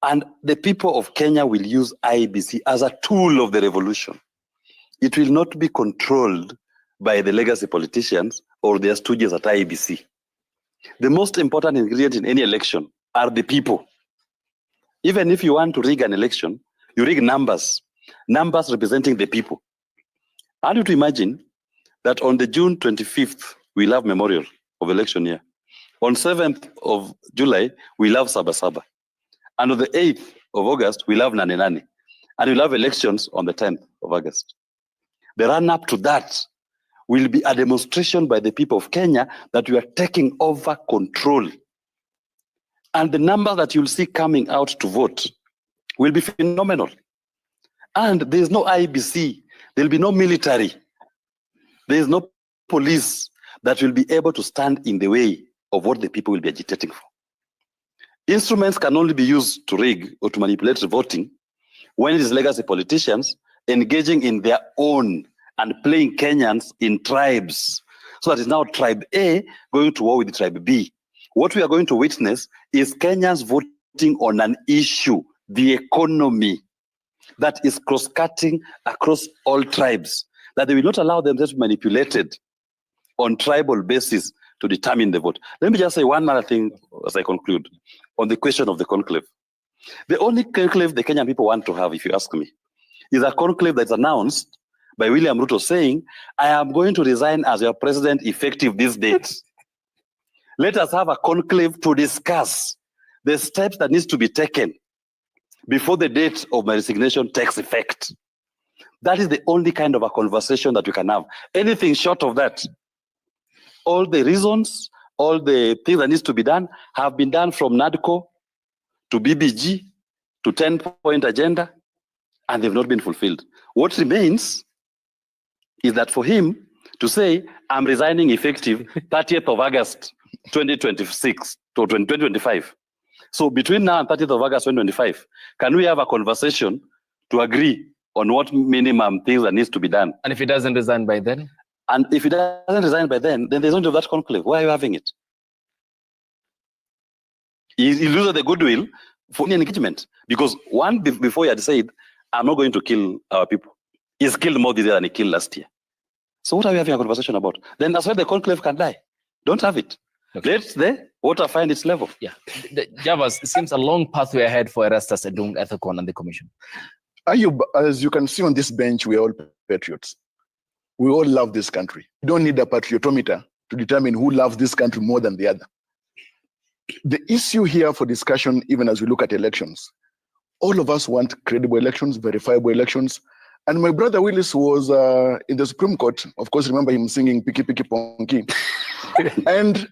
And the people of Kenya will use IEBC as a tool of the revolution. It will not be controlled by the legacy politicians or their stooges at IEBC. The most important ingredient in any election are the people. Even if you want to rig an election, you rig numbers representing the people. I need to imagine that on the June 25th, we'll have memorial of election year. On 7th of July, we'll have Saba Saba. And on the 8th of August, we'll have Nane Nane. And we'll have elections on the 10th of August. The run up to that will be a demonstration by the people of Kenya that we are taking over control. And the number that you'll see coming out to vote will be phenomenal. And there's no IEBC, there'll be no military, there's no police that will be able to stand in the way of what the people will be agitating for. Instruments can only be used to rig or to manipulate voting when it is legacy politicians engaging in their own and playing Kenyans in tribes. So that is now tribe A going to war with tribe B. What we are going to witness is Kenyans voting on an issue, the economy, that is cross-cutting across all tribes, that they will not allow themselves to be manipulated on tribal basis to determine the vote. Let me just say one other thing as I conclude on the question of the conclave. The only conclave the Kenyan people want to have, if you ask me, is a conclave that's announced by William Ruto saying, I am going to resign as your president effective this date. Let us have a conclave to discuss the steps that needs to be taken before the date of my resignation takes effect. That is the only kind of a conversation that we can have. Anything short of that, all the reasons, all the things that needs to be done have been done, from NADCO to BBG to 10-point agenda, and they've not been fulfilled. What remains is that for him to say, I'm resigning effective 30th of August, 2026 to 2025. So between now and 30th of August, 2025, can we have a conversation to agree on what minimum things that needs to be done? And if he doesn't resign by then? And if he doesn't resign by then there's no need of that conclave. Why are you having it? He loses the goodwill for any engagement. Because before he had said, I'm not going to kill our people. He's killed more this year than he killed last year. So what are we having a conversation about? Then that's why the conclave can die. Don't have it. Okay. Let the water find its level. Yeah. Javas, it seems a long pathway ahead for Erastus Edung, Ethicon, and the commission. Ayub, as you can see on this bench, we are all patriots. We all love this country. We don't need a patriotometer to determine who loves this country more than the other. The issue here for discussion, even as we look at elections, all of us want credible elections, verifiable elections. And my brother Willis was in the Supreme Court. Of course, remember him singing Piki Piki Ponki. And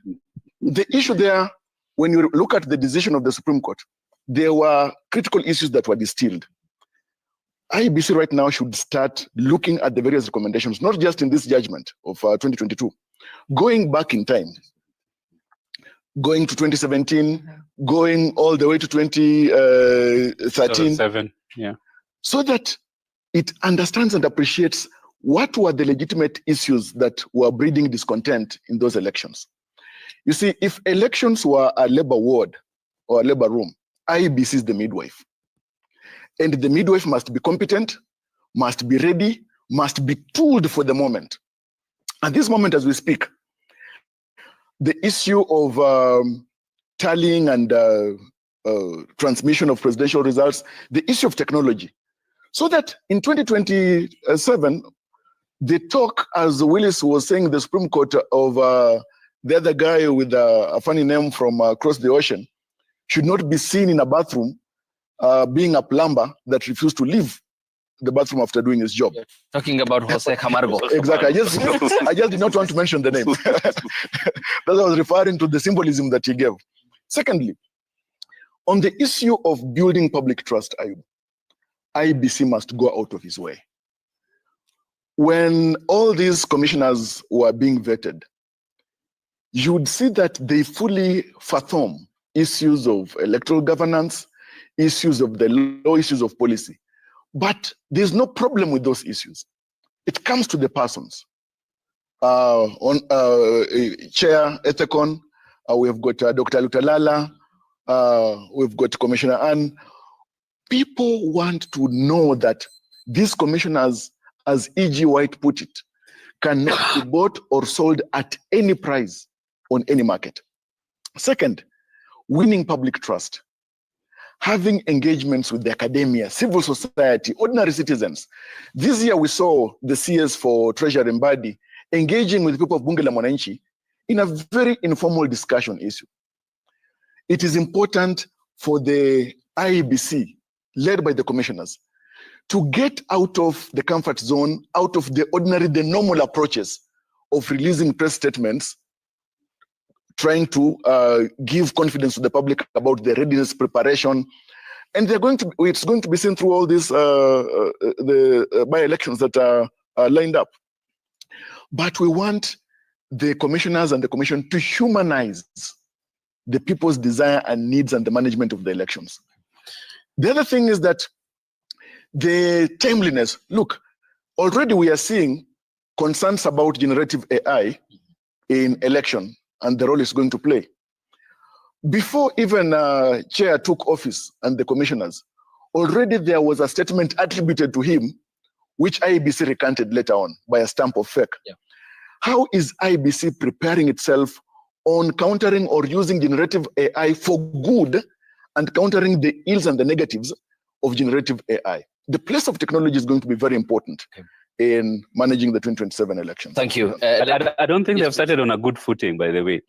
the issue there, when you look at the decision of the Supreme Court, there were critical issues that were distilled. IEBC right now should start looking at the various recommendations, not just in this judgment of 2022, going back in time, going to 2017, going all the way to 2013, yeah, so that it understands and appreciates what were the legitimate issues that were breeding discontent in those elections. You see, if elections were a labor ward or a labor room, IEBC is the midwife. And the midwife must be competent, must be ready, must be tooled for the moment. At this moment, as we speak, the issue of tallying and transmission of presidential results, the issue of technology, so that in 2027, the talk, as Willis was saying in the Supreme Court, of the other guy with a funny name from across the ocean should not be seen in a bathroom being a plumber that refused to leave the bathroom after doing his job. Talking about Jose Camargo. Exactly. I just did not want to mention the name. That I was referring to the symbolism that he gave. Secondly, on the issue of building public trust, IEBC must go out of his way. When all these commissioners were being vetted, you would see that they fully fathom issues of electoral governance, issues of the law, issues of policy. But there's no problem with those issues. It comes to the persons. On Chair Ethicon, we've got Dr. Lutalala, we've got Commissioner Ann. People want to know that these commissioners, as E.G. White put it, cannot be bought or sold at any price on any market. Second, winning public trust. Having engagements with the academia, civil society, ordinary citizens. This year we saw the CS for Treasury Mbadi engaging with people of Bunge la Mwananchi in a very informal discussion issue. It is important for the IEBC, led by the commissioners, to get out of the comfort zone, out of the ordinary, the normal approaches of releasing press statements, trying to give confidence to the public about the readiness, preparation, and it's going to be seen through all these the by-elections that are lined up. But we want the commissioners and the commission to humanize the people's desire and needs and the management of the elections. The other thing is that the timeliness. Look, already we are seeing concerns about generative AI in election and the role it's going to play. Before even Chair took office and the commissioners, already there was a statement attributed to him, which IEBC recanted later on by a stamp of fake. Yeah. How is IEBC preparing itself on countering or using generative AI for good and countering the ills and the negatives of generative AI? The place of technology is going to be very important in managing the 2027 elections. Thank you. I don't think they've started on a good footing, by the way.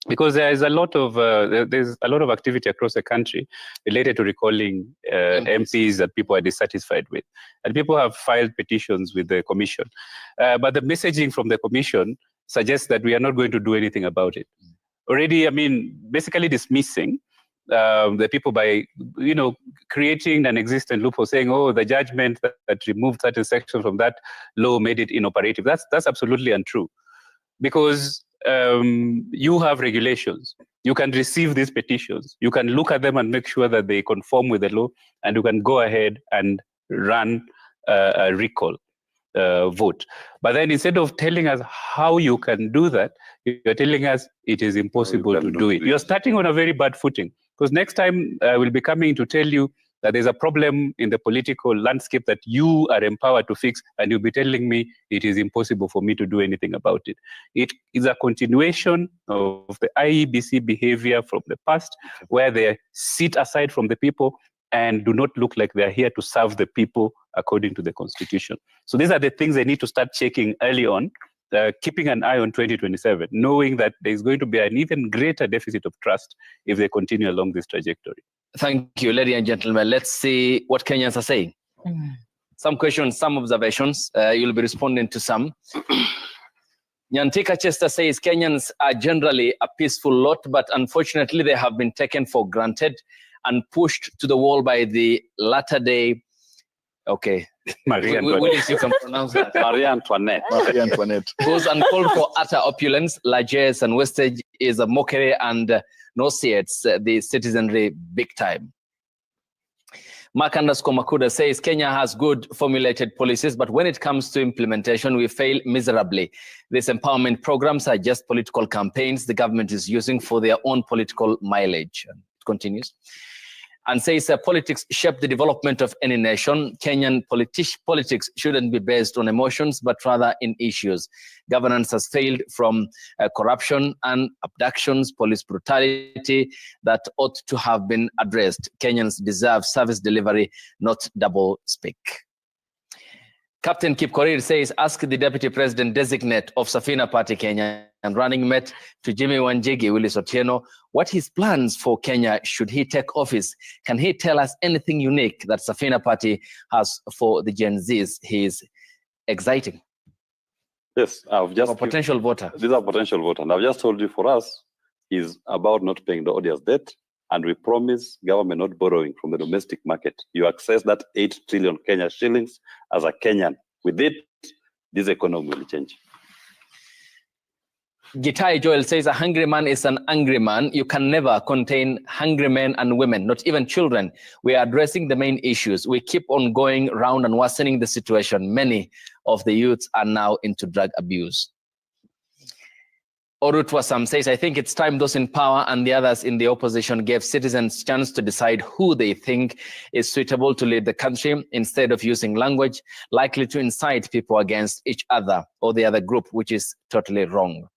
because there's a lot of activity across the country related to recalling MPs that people are dissatisfied with, and people have filed petitions with the commission. But the messaging from the commission suggests that we are not going to do anything about it. Already, I mean, basically dismissing the people by, creating an existing loophole, saying, "Oh, the judgment that removed certain sections from that law made it inoperative." That's absolutely untrue, because you have regulations. You can receive these petitions. You can look at them and make sure that they conform with the law, and you can go ahead and run a recall vote. But then instead of telling us how you can do that, you're telling us it is impossible to do it. You're starting on a very bad footing, because next time we'll be coming to tell you that there's a problem in the political landscape that you are empowered to fix, and you'll be telling me it is impossible for me to do anything about it. It is a continuation of the IEBC behavior from the past, where they sit aside from the people and do not look like they're here to serve the people according to the Constitution. So these are the things they need to start checking early on, keeping an eye on 2027, knowing that there's going to be an even greater deficit of trust if they continue along this trajectory. Thank you, ladies and gentlemen. Let's see what Kenyans are saying. Some questions, some observations. You'll be responding to some. Nyantika Chester says Kenyans are generally a peaceful lot, but unfortunately they have been taken for granted and pushed to the wall by the latter day. Okay. Marie Antoinette. You can pronounce that. Marie Antoinette. Marie Antoinette. Those uncalled for utter opulence, largesse, and wastage is a mockery and nauseates the citizenry big time. Mark_Makuda says Kenya has good formulated policies, but when it comes to implementation, we fail miserably. These empowerment programs are just political campaigns the government is using for their own political mileage. It continues. And says politics shape the development of any nation. Kenyan politics shouldn't be based on emotions, but rather in issues. Governance has failed from corruption and abductions, police brutality that ought to have been addressed. Kenyans deserve service delivery, not double speak. Captain Kipkorir says, ask the Deputy President designate of Safina Party Kenya and running mate to Jimmy Wanjigi, Willis Otieno, what his plans for Kenya should he take office. Can he tell us anything unique that Safina Party has for the Gen Zs he is exciting? Yes, I've just... A potential voter. These are potential voters. And I've just told you, for us, is about not paying the odious debt. And we promise government not borrowing from the domestic market. You access that 8 trillion Kenya shillings as a Kenyan. With it, this economy will change. Gitai Joel says, a hungry man is an angry man. You can never contain hungry men and women, not even children. We are addressing the main issues. We keep on going round and worsening the situation. Many of the youths are now into drug abuse. Orutwasam says, I think it's time those in power and the others in the opposition gave citizens chance to decide who they think is suitable to lead the country instead of using language likely to incite people against each other or the other group, which is totally wrong.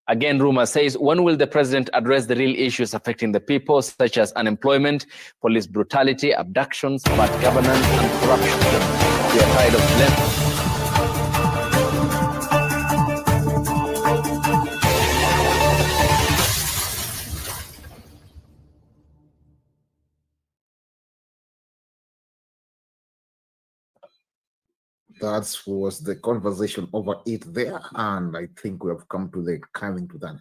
Again, Rumor says, when will the president address the real issues affecting the people, such as unemployment, police brutality, abductions, bad governance, and corruption? We are tired of blame. That was the conversation over it there, and I think we have come to the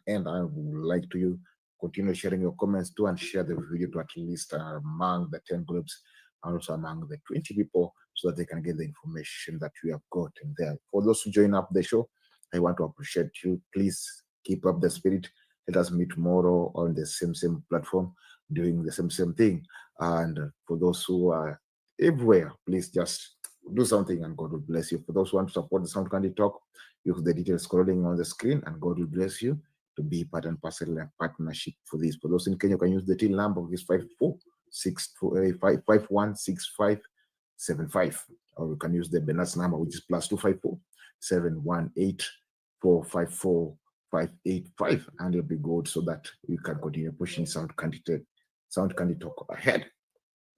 end. I would like to continue sharing your comments too, and share the video to at least among the 10 groups and also among the 20 people, so that they can get the information that we have got in there. For those who join up the show, I want to appreciate you. Please keep up the spirit. Let us meet tomorrow on the same platform, doing the same thing. And for those who are everywhere, please just do something and God will bless you. For those who want to support the Sound Candy Talk, use the details scrolling on the screen and God will bless you to be part and parcel in a partnership for this. For those in Kenya, you can use the till number, which is 516575, or you can use the Benas number, which is +254 718 454 585, and it'll be good so that we can continue pushing Sound Candy Talk ahead.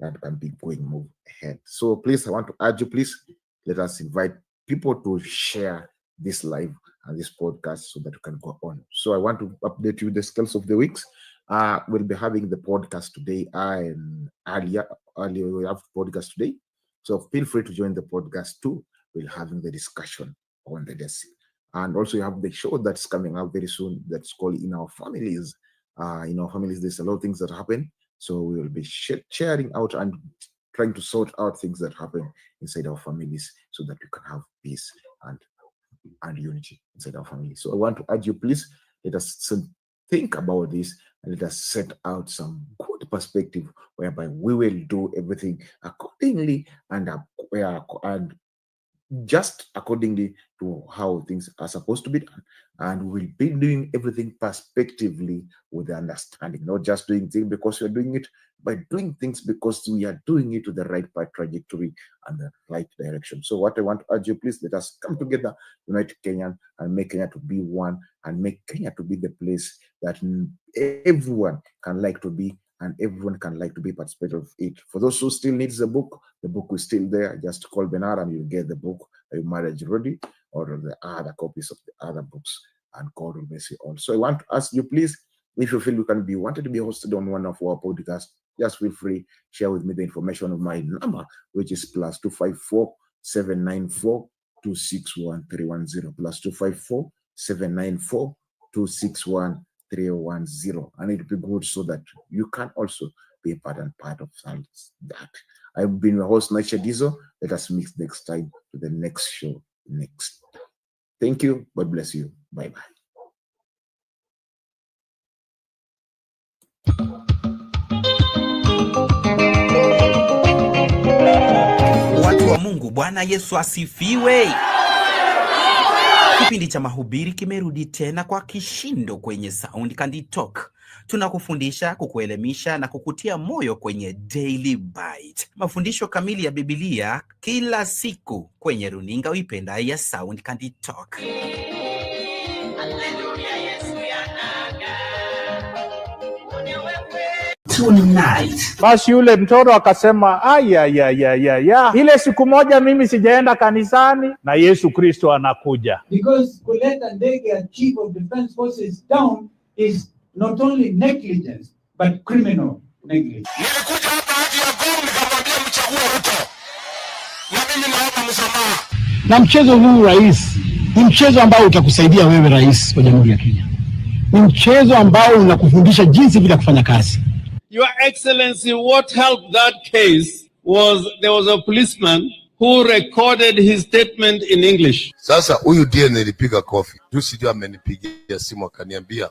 That can be move ahead. So please, I want to urge you, please let us invite people to share this live this podcast so that we can go on. So I want to update you the skills of the weeks. We'll be having the podcast today and earlier we have podcast today. So feel free to join the podcast too. We'll having the discussion on the desk. And also you have the show that's coming up very soon that's called In Our Families. In our families, there's a lot of things that happen. So we will be sharing out and trying to sort out things that happen inside our families so that we can have peace and unity inside our family. So I want to urge you, please, let us think about this and let us set out some good perspective whereby we will do everything accordingly and just accordingly to how things are supposed to be done. And we'll be doing everything prospectively with the understanding, not just doing things because we're doing it, but doing things because we are doing it to the right trajectory and the right direction. So what I want to urge you, please, let us come together, unite Kenya, and make Kenya to be one, and make Kenya to be the place that everyone can like to be, and everyone can like to be participative of it. For those who still needs the book is still there. Just call Bernard and you'll get the book. Are you marriage ready? Or the other copies of the other books, and God will bless you all. So I want to ask you, please, if you feel you can be wanted to be hosted on one of our podcasts, just feel free, share with me the information of my number, which is +254 794 261 310, +254 794 261 310. And it'll be good so that you can also be a part of that. I've been your host, Naisha Dizo. Let us meet next time to the next show next. Thank you. God bless you. Bye-bye. Watu wa Mungu, Bwana Yesu asifiwe. Kipindi cha mahubiri kimerudi tena kwa kishindo kwenye Sound Candid Talk. Tunakufundisha, kukuelimisha na kukutia moyo kwenye Daily Bite. Mafundisho kamili ya Biblia kila siku kwenye runinga uipendayo ya Sound Candid Talk. Tonight. Basi yule mtoto akasema ile siku moja mimi sijaenda kanisani na Yesu Kristo anakuja. Because kuleta ndege ya Chief of Defense Forces down is not only negligence but criminal negligence. Nilikuja hapa hadi ya Gombe nikamwambia mchague Ruto. Na mimi naomba msamaha. Na mchezo huu rais ni mchezo ambao utakusaidia wewe rais wa Jamhuri ya Kenya. Ni mchezo ambao unakufundisha jinsi vile kufanya kazi. Your Excellency, what helped that case was there was a policeman who recorded his statement in English. Sasa huyu ndiye nilipiga kofi. Juzi ndio amenipigia simu akaniambia.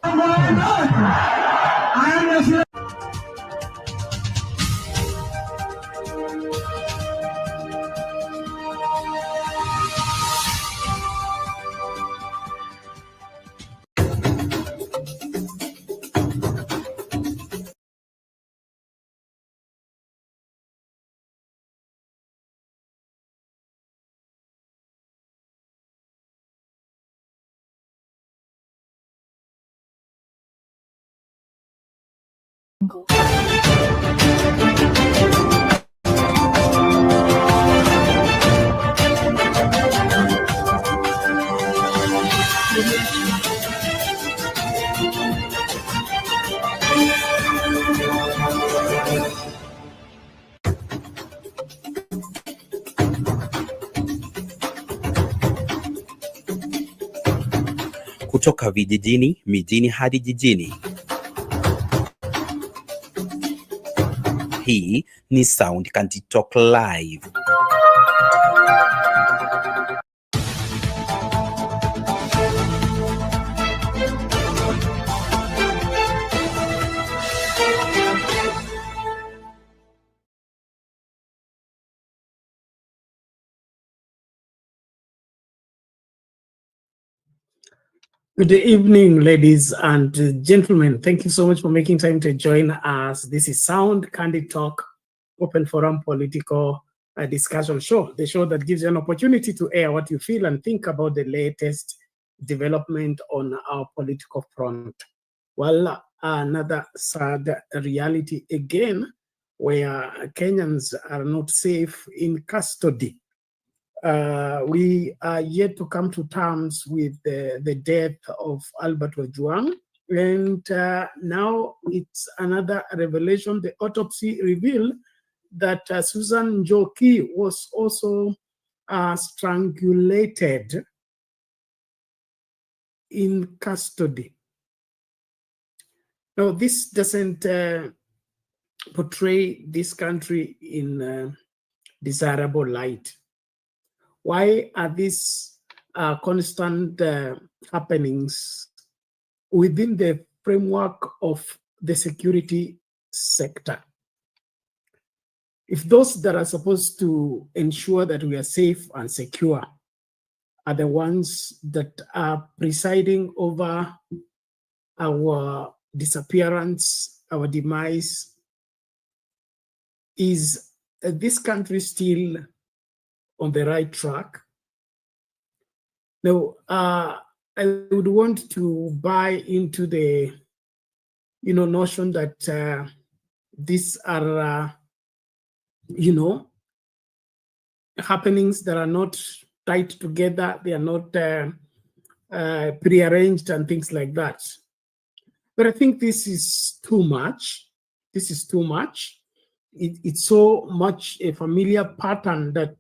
Kutoka vijijini, mijini hadi jijini. Hii ni Sound Candid Talk Live. Good evening, ladies and gentlemen. Thank you so much for making time to join us. This is Sound Candid Talk, open forum political discussion show, the show that gives you an opportunity to air what you feel and think about the latest development on our political front. Well, another sad reality again, where Kenyans are not safe in custody. We are yet to come to terms with the death of Albert Ojwang. And now it's another revelation. The autopsy revealed that Susan Njoki was also strangulated in custody. Now, this doesn't portray this country in desirable light. Why are these constant happenings within the framework of the security sector? If those that are supposed to ensure that we are safe and secure are the ones that are presiding over our disappearance, our demise, is this country still on the right track? Now, I would want to buy into the notion that these are happenings that are not tied together, they are not prearranged and things like that. But I think this is too much. This is too much. It's so much a familiar pattern that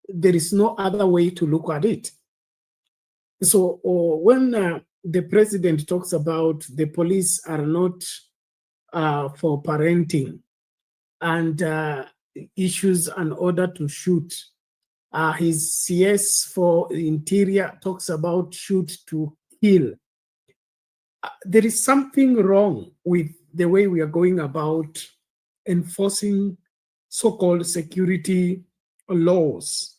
there is no other way to look at it. So when the president talks about the police are not for parenting and issues an order to shoot, his CS for Interior talks about shoot to kill. There is something wrong with the way we are going about enforcing so-called security laws.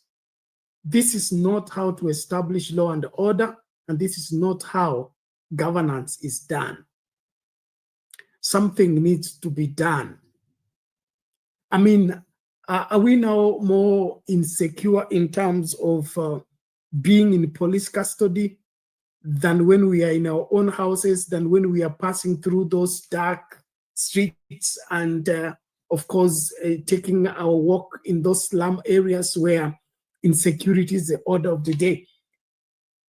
This is not how to establish law and order, and this is not how governance is done. Something needs to be done. I mean, are we now more insecure in terms of being in police custody than when we are in our own houses, than when we are passing through those dark streets and, of course, taking our walk in those slum areas where insecurity is the order of the day?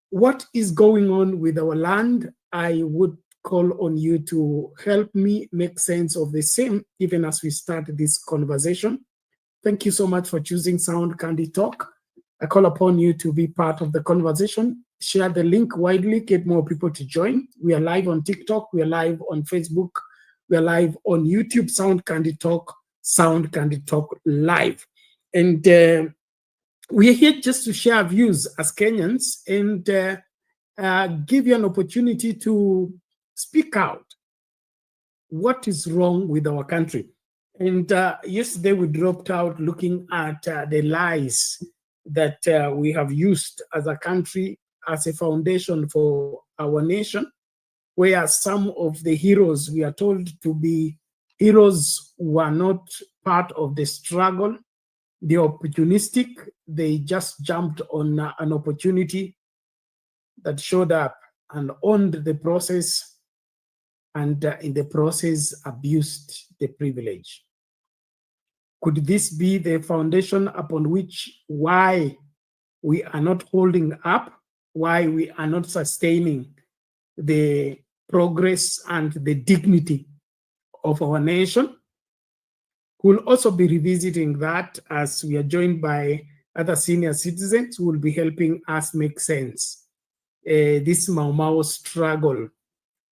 What is going on with our land? I would call on you to help me make sense of the same, even as we start this conversation. Thank you so much for choosing Sound Candy Talk. I call upon you to be part of the conversation. Share the link widely, get more people to join. We are live on TikTok, we are live on Facebook, we are live on YouTube, Sound Candy Talk Live. And we are here just to share views as Kenyans and give you an opportunity to speak out. What is wrong with our country? And yesterday we dropped out looking at the lies that we have used as a country as a foundation for our nation, where some of the heroes we are told to be heroes were not part of the struggle. They're opportunistic. They just jumped on an opportunity that showed up and owned the process, and in the process abused the privilege. Could this be the foundation upon which why we are not holding up, why we are not sustaining the progress and the dignity of our nation? We'll also be revisiting that as we are joined by other senior citizens who will be helping us make sense. This Mau Mau struggle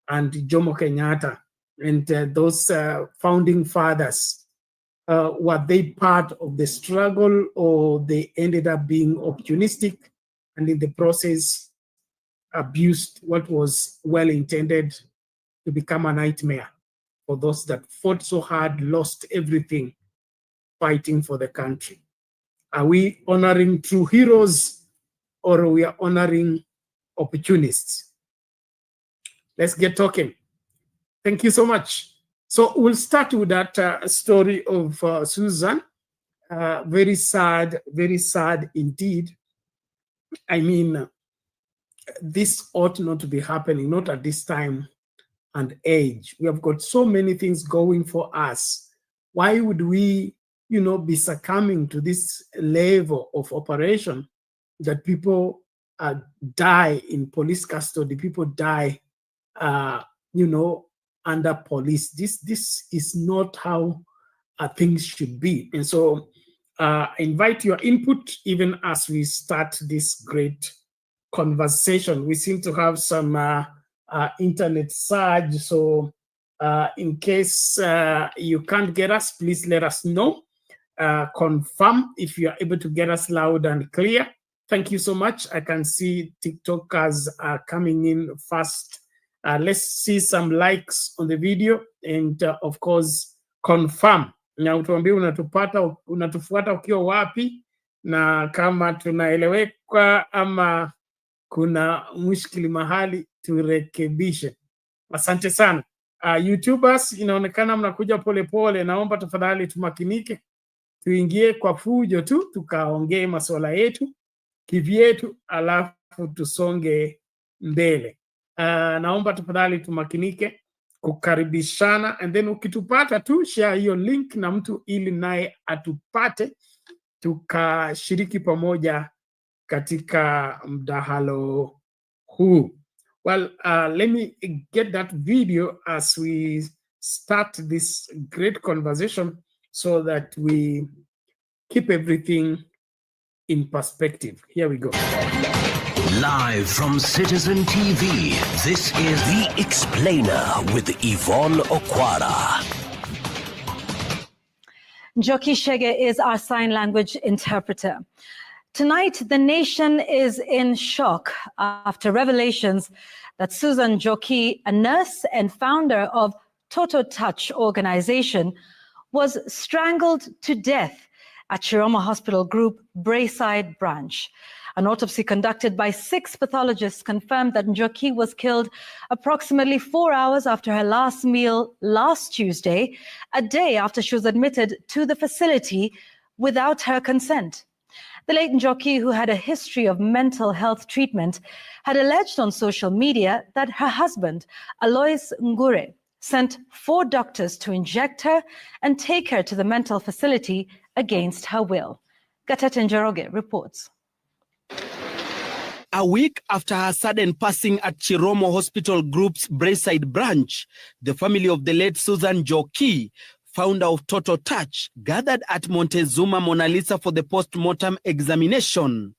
and Jomo Kenyatta and those founding fathers, were they part of the struggle, or they ended up being opportunistic and in the process abused what was well intended to become a nightmare for those that fought so hard, lost everything fighting for the country? Are we honoring true heroes, or are we honoring opportunists? Let's get talking. Thank you so much. So we'll start with that story of Susan. Very sad indeed. I mean, this ought not to be happening, not at this time and age. We have got so many things going for us. Why would we be succumbing to this level of operation, that people die in police custody, people die, under police. This is not how things should be. And so I invite your input even as we start this great conversation. We seem to have some internet surge, so in case you can't get us, please let us know. Confirm if you are able to get us loud and clear. Thank you so much. I can see TikTokers are coming in fast. Let's see some likes on the video, and of course confirm na utuambie unatufuata ukiwa wapi, na kama tunaeleweka ama kuna mushkili mahali turekebishe. Asante sana. YouTubers, inaonekana mnakuja pole. Naomba tafadhali tumakinike, tuingie kwa fujo tu, tukaongee masuala yetu kivyetu, alafu tusonge mbele. Naomba tafadhali tumakinike kukaribishana, and then ukitupata tu share hiyo link na mtu ili naye atupate, tukashiriki pamoja katika mdahalo huu. Well, let me get that video as we start this great conversation so that we keep everything in perspective. Here we go. Live from Citizen TV, this is The Explainer with Yvonne Okwara. Njoki Shege is our sign language interpreter. Tonight, the nation is in shock after revelations that Susan Njoki, a nurse and founder of Toto Touch organization, was strangled to death at Chiroma Hospital Group Braeside branch. An autopsy conducted by 6 pathologists confirmed that Njoki was killed approximately 4 hours after her last meal last Tuesday, a day after she was admitted to the facility without her consent. The late Njoki, who had a history of mental health treatment, had alleged on social media that her husband, Alois Ngure, sent 4 doctors to inject her and take her to the mental facility against her will. Gatete Njoroge reports. A week after her sudden passing at Chiromo Hospital Group's Braeside branch, the family of the late Susan Njoki, founder of Toto Touch, gathered at Montezuma Mona Lisa for the post-mortem examination.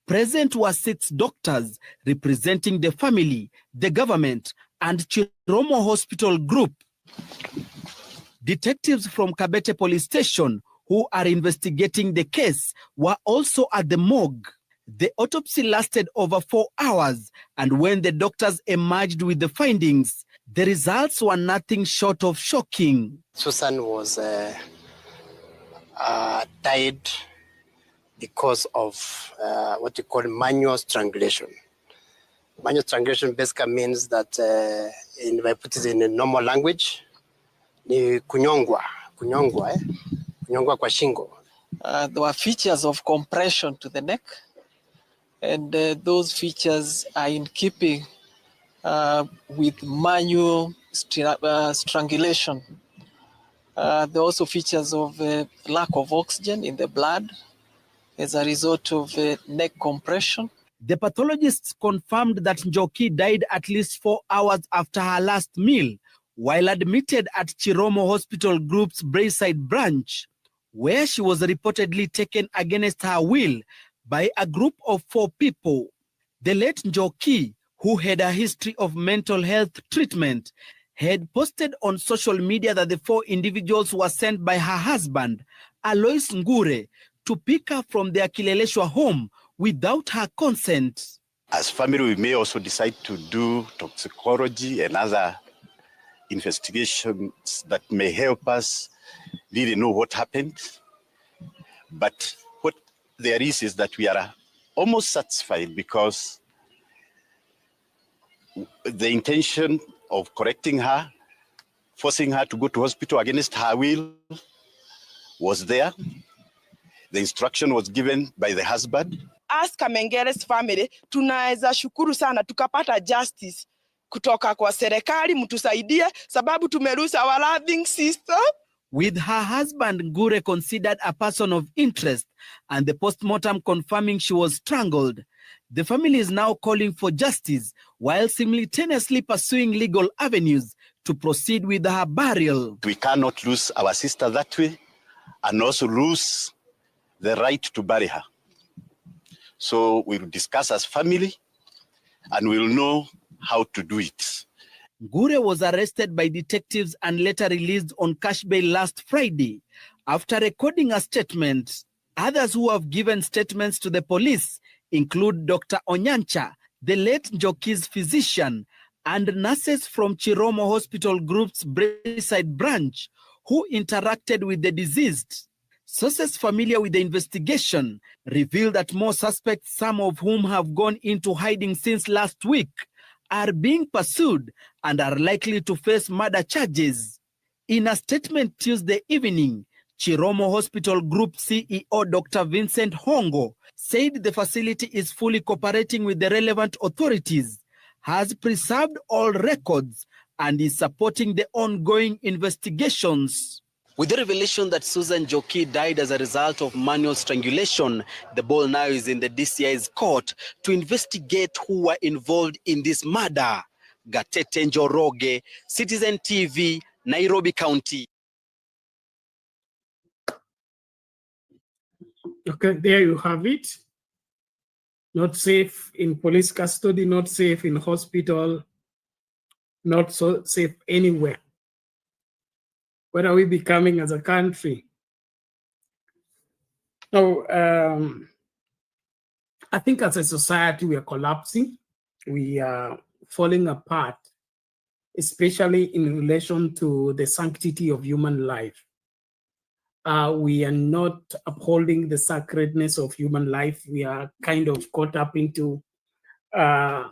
Present were 6 doctors representing the family, the government, and Chiromo Hospital Group. Detectives from Kabete Police Station, who are investigating the case, were also at the morgue. The autopsy lasted over 4 hours, and when the doctors emerged with the findings, the results were nothing short of shocking. Susan was died because of what you call manual strangulation. Manual strangulation basically means that, if I put it in a normal language, ni kunyongwa kwa shingo. There were features of compression to the neck, and those features are in keeping with manual strangulation. There are also features of lack of oxygen in the blood as a result of neck compression. The pathologists confirmed that Njoki died at least 4 hours after her last meal, while admitted at Chiromo Hospital Group's Braeside branch, where she was reportedly taken against her will by a group of 4 people. The late Njoki, who had a history of mental health treatment, had posted on social media that the 4 individuals were sent by her husband, Alois Ngure, to pick her from their Kileleshwa home without her consent. As family, we may also decide to do toxicology and other investigations that may help us really know what happened. But what there is that we are almost satisfied, because the intention of correcting her, forcing her to go to hospital against her will, was there. The instruction was given by the husband. As Kamengere's family, tunaweza shukuru sana tukapata justice kutoka kwa serikali, mtusaidie sababu tumerusa our loving sister. With her husband Gure considered a person of interest and the postmortem confirming she was strangled, the family is now calling for justice while simultaneously pursuing legal avenues to proceed with her burial. We cannot lose our sister that way and also lose the right to bury her. So we'll discuss as family and we'll know how to do it. Gure was arrested by detectives and later released on cash bail last Friday after recording a statement. Others who have given statements to the police include Dr. Onyancha, the late Njoki's physician, and nurses from Chiromo Hospital Group's Brayside branch who interacted with the deceased. Sources familiar with the investigation reveal that more suspects, some of whom have gone into hiding since last week, are being pursued and are likely to face murder charges. In a statement Tuesday evening, Chiromo Hospital Group CEO Dr. Vincent Hongo said the facility is fully cooperating with the relevant authorities, has preserved all records, and is supporting the ongoing investigations. With the revelation that Susan Njoki died as a result of manual strangulation, the ball now is in the DCI's court to investigate who were involved in this murder. Gatete Njoroge, Citizen TV, Nairobi County. Okay, there you have it. Not safe in police custody, not safe in hospital, not so safe anywhere. What are we becoming as a country? Now, I think as a society, we are collapsing. We are falling apart, especially in relation to the sanctity of human life. We are not upholding the sacredness of human life. We are kind of caught up into, not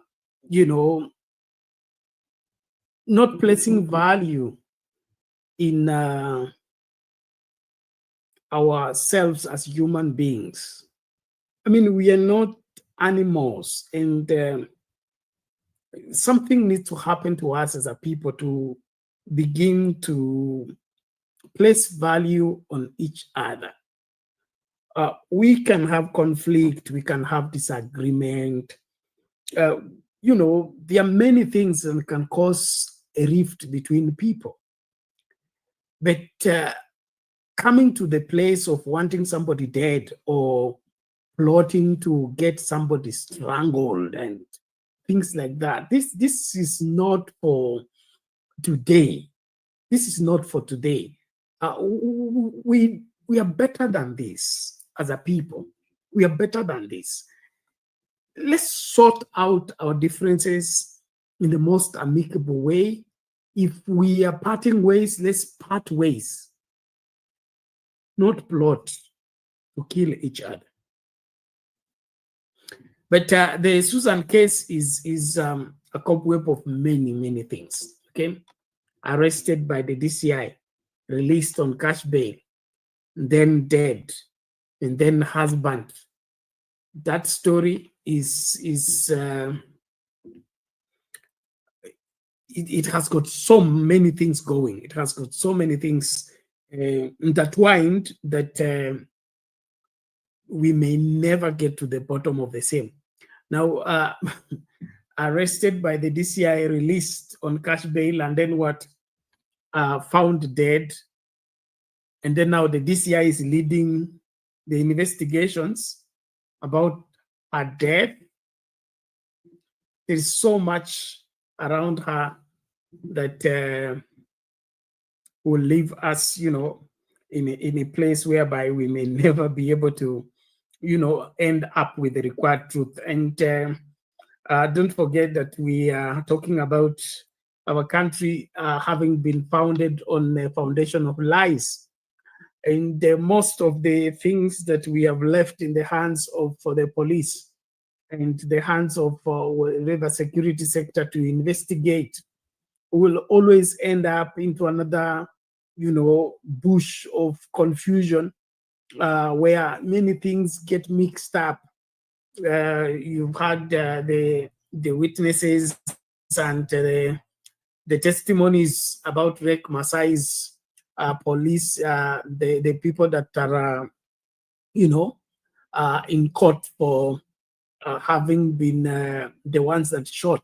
placing value in ourselves as human beings. I mean, we are not animals, and something needs to happen to us as a people to begin to place value on each other. We can have conflict, we can have disagreement. There are many things that can cause a rift between people. But coming to the place of wanting somebody dead or plotting to get somebody strangled and things like that, this is not for today. This is not for today. We are better than this as a people. We are better than this. Let's sort out our differences in the most amicable way. If we are parting ways, let's part ways, not plot to kill each other. But the Susan case is a cobweb of many, many things. Okay, arrested by the DCI, released on cash bail, then dead, and then husband. That story it has got so many things going. It has got so many things intertwined that we may never get to the bottom of the same. Now, arrested by the DCI, released on cash bail, and then what? Found dead. And then now the DCI is leading the investigations about her death. There's so much around her that will leave us, in a place whereby we may never be able to, end up with the required truth. And don't forget that we are talking about our country having been founded on a foundation of lies. And most of the things that we have left in the hands of the police and the hands of the security sector to investigate will always end up into another, bush of confusion where many things get mixed up. You've had the witnesses and the testimonies about Riek Masai's police, the people that are, in court for having been the ones that shot,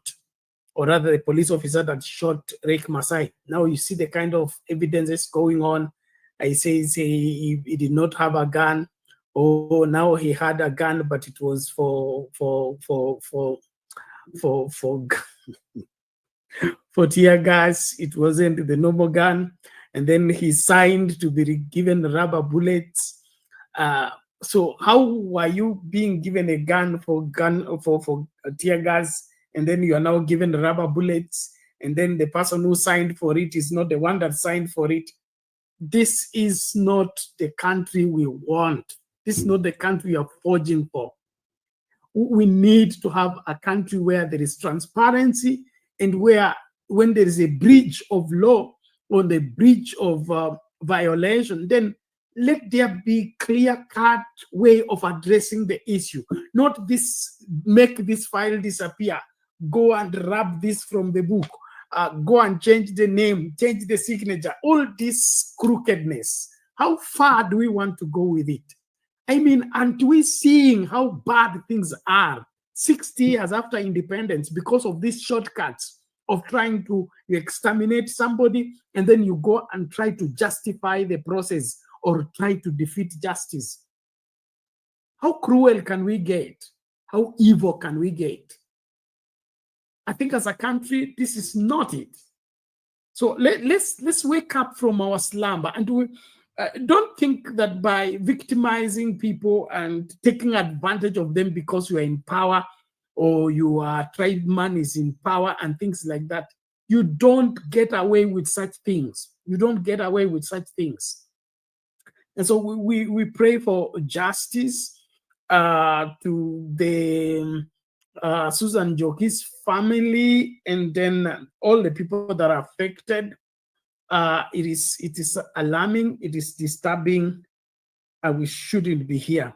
or rather the police officer that shot Riek Masai. Now you see the kind of evidences going on. I say he did not have a gun. Oh, now he had a gun, but it was for tear gas. It wasn't the normal gun. And then he signed to be given rubber bullets. So how are you being given a gun for tear gas, and then you are now given rubber bullets, and then the person who signed for it is not the one that signed for it? This is not the country we want. This is not the country we are forging for. We need to have a country where there is transparency, and where when there is a breach of law or the breach of violation, then let there be clear-cut way of addressing the issue. Not this, make this file disappear, go and rub this from the book, go and change the name, change the signature, all this crookedness. How far do we want to go with it? I mean, aren't we seeing how bad things are 60 years after independence because of these shortcuts of trying to exterminate somebody, and then you go and try to justify the process or try to defeat justice? How cruel can we get? How evil can we get? I think as a country, this is not it. So let's wake up from our slumber, and we don't think that by victimizing people and taking advantage of them because you are in power, or your tribeman is in power and things like that, you don't get away with such things. You don't get away with such things. And so we pray for justice to the Susan Njoki's family, and then all the people that are affected. It is alarming, it is disturbing, and we shouldn't be here.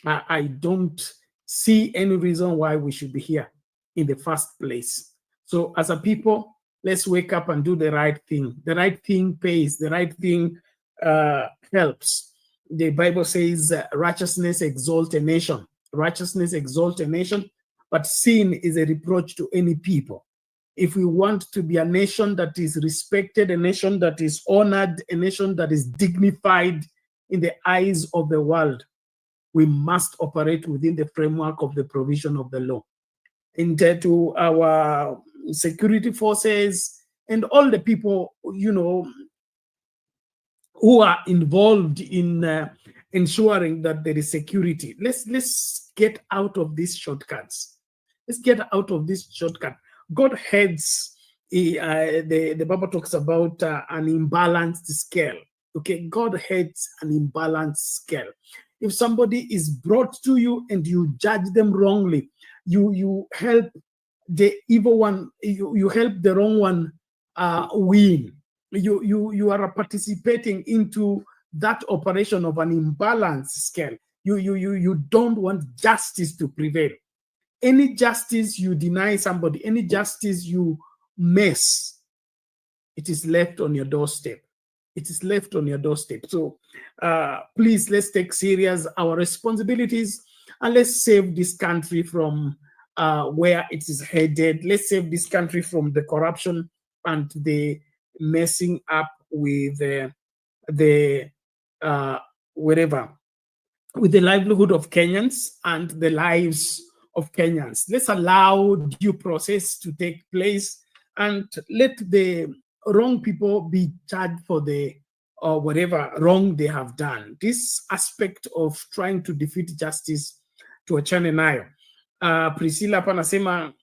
I don't see any reason why we should be here in the first place. So as a people, let's wake up and do the right thing. The right thing pays, the right thing helps. The Bible says righteousness exalts a nation. Righteousness exalts a nation, but sin is a reproach to any people. If we want to be a nation that is respected, a nation that is honored, a nation that is dignified in the eyes of the world, we must operate within the framework of the provision of the law. And to our security forces and all the people, who are involved in ensuring that there is security, let's get out of these shortcuts. Let's get out of this shortcut. God hates, the Bible talks about an imbalanced scale. Okay, God hates an imbalanced scale. If somebody is brought to you and you judge them wrongly, you help the evil one, you help the wrong one win. You are participating into that operation of an imbalanced scale. You don't want justice to prevail. Any justice you deny somebody, any justice you miss, it is left on your doorstep. It is left on your doorstep. So please, let's take serious our responsibilities, and let's save this country from where it is headed. Let's save this country from the corruption and the messing up with the livelihood of Kenyans and the lives of Kenyans. Let's allow due process to take place, and let the wrong people be charged for the whatever wrong they have done. This aspect of trying to defeat justice tuachane nayo. Priscilla hapa anasema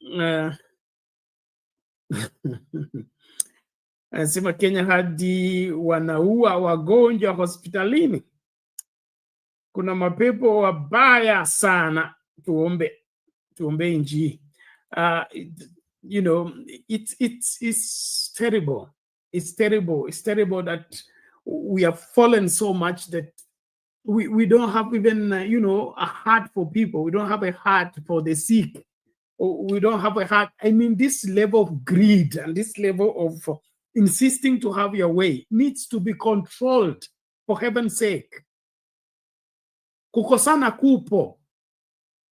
anasema Kenya hadi wanaua wagonjwa hospitalini. Kuna mapepo wabaya sana. Tuombe nchi. It's terrible. It's terrible. It's terrible that we have fallen so much that we don't have even a heart for people. We don't have a heart for the sick. We don't have a heart. I mean, this level of greed and this level of insisting to have your way needs to be controlled, for heaven's sake. Kukosana kupo,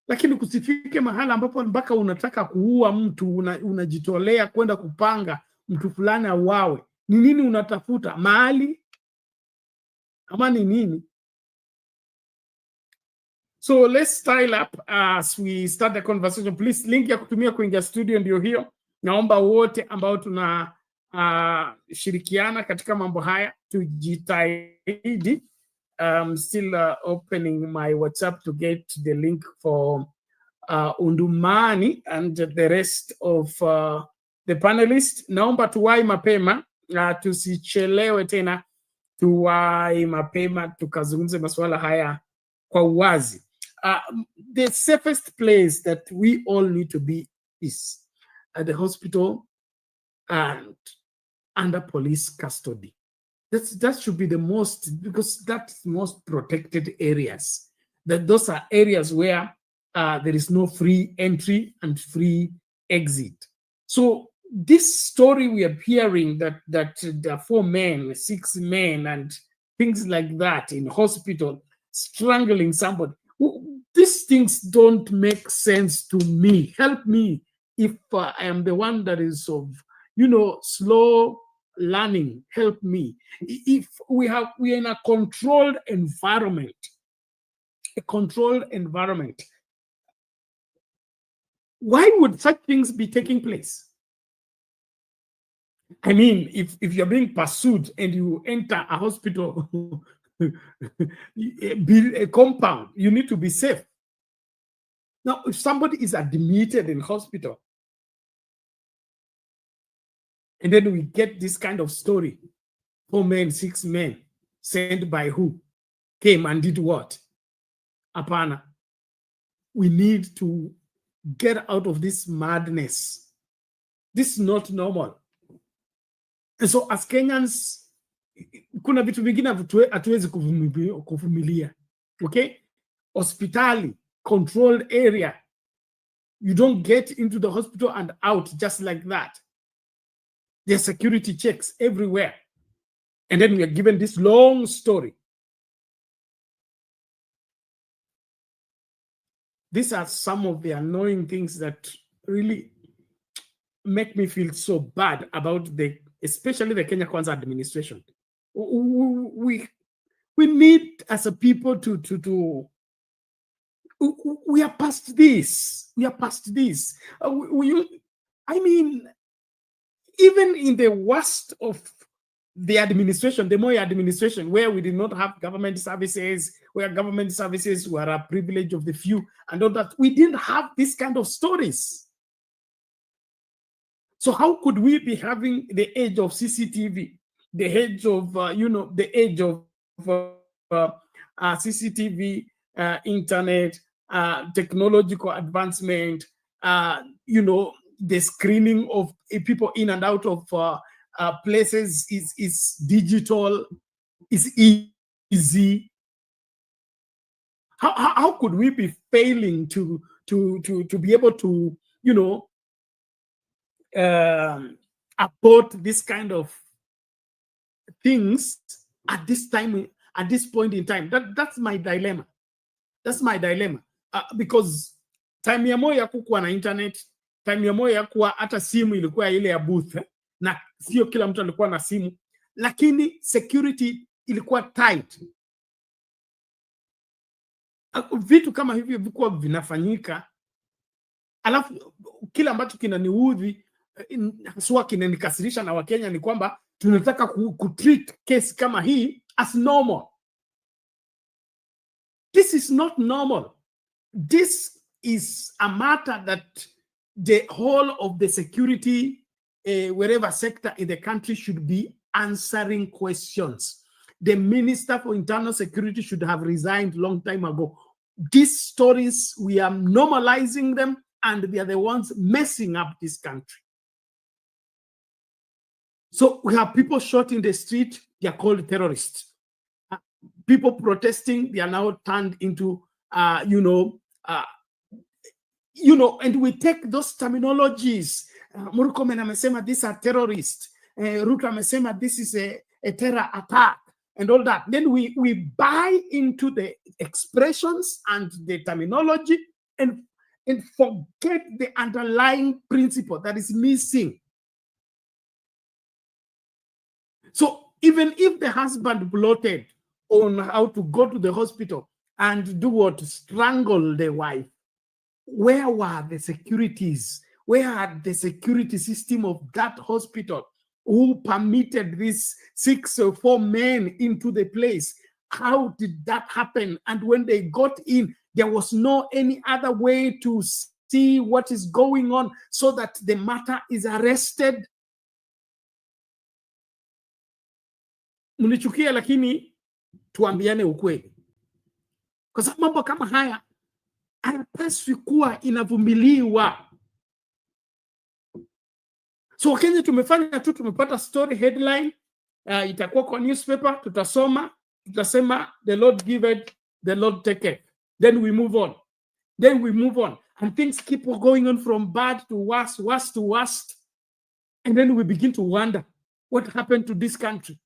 lakini kusifike mahala ambapo mpaka unataka kuua mtu, unajitolea kwenda kupanga mtu fulani auawe. Ni nini unatafuta? Mali? Ama ni nini? So let's style up as we start the conversation. Please, link ya kutumia kuingia studio ndio hiyo. Naomba wote ambao tuna shirikiana katika mambo haya tujitahidi. Still opening my WhatsApp to get the link for Undumani and the rest of the panelists. Naomba tuwai mapema, tusichelewe tena, tuwai mapema tukazungumze masuala haya kwa uwazi. The safest place that we all need to be is at the hospital and under police custody. That should be the most, because that's most protected areas. Those are areas where there is no free entry and free exit. So this story we are hearing that there are 4 men, 6 men, and things like that in hospital, strangling somebody. These things don't make sense to me. Help me if I am the one that is of, slow learning. Help me. If we are in a controlled environment, why would such things be taking place? I mean, if you're being pursued and you enter a hospital, a compound, you need to be safe. Now, if somebody is admitted in hospital, and then we get this kind of story, 4 men, 6 men, sent by who? Came and did what? Apana. We need to get out of this madness. This is not normal. And so as Kenyans, kuna vitu vingine hatuwezi kuvumilia. Okay? Hospitali, controlled area. You don't get into the hospital and out just like that. There's security checks everywhere. And then we are given this long story. These are some of the annoying things that really make me feel so bad about especially the Kenya Kwanza administration. We need as a people to we are past this. We are past this. I mean, even in the worst of the administration, the Moi administration, where we did not have government services, where government services were a privilege of the few, and all that, we didn't have this kind of stories. So how could we be having the age of CCTV, the age of, the age of CCTV, internet, technological advancement, the screening of people in and out of places is digital, is easy. How could we be failing to be able to, afford this kind of things at this time, at this point in time? That's my dilemma. That's my dilemma. Because time ya moja kukuwa na internet, time ya moja kuwa hata simu ilikuwa ile ya booth, na sio kila mtu alikuwa na simu, lakini security ilikuwa tight. Vitu kama hivyo vilikuwa vinafanyika, alafu kila ambacho kinaniudhi, haswa kinanikasirisha na Wakenya, ni kwamba tunataka kutreat case kama hii as normal. This is not normal. This is a matter that the whole of the security, wherever sector in the country, should be answering questions. The Minister for Internal Security should have resigned long time ago. These stories, we are normalizing them, and they are the ones messing up this country. So we have people shot in the street, they are called terrorists. People protesting, they are now turned into, and we take those terminologies. Murkomen amesema these are terrorists. Ruto amesema this is a terror attack and all that. Then we buy into the expressions and the terminology and forget the underlying principle that is missing. So even if the husband plotted on how to go to the hospital and do what? Strangle the wife, where were the securities? Where are the security system of that hospital who permitted these 6 or 4 men into the place? How did that happen? And when they got in, there was no any other way to see what is going on so that the matter is arrested. Mnichukia, lakini tuambiane ukweli. Kwa sababu mambo kama haya hayapaswi kuwa inavumiliwa. So Wakenya tumefanya tu, tumepata story headline, itakuwa kwa newspaper, tutasoma, tutasema the Lord giveth, the Lord taketh. Then we move on. Then we move on. And things keep going on from bad to worse, worse to worst. And then we begin to wonder, what happened to this country?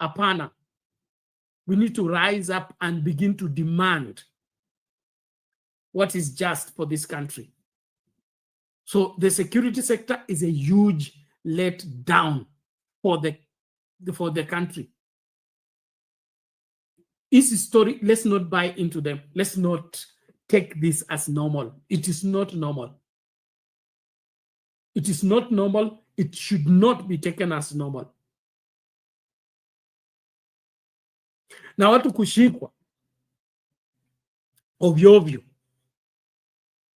Apana. We need to rise up and begin to demand what is just for this country. So the security sector is a huge letdown for the country. This story, let's not buy into them. Let's not take this as normal. It is not normal. It is not normal. It should not be taken as normal. Na watu kushikwa ovyo,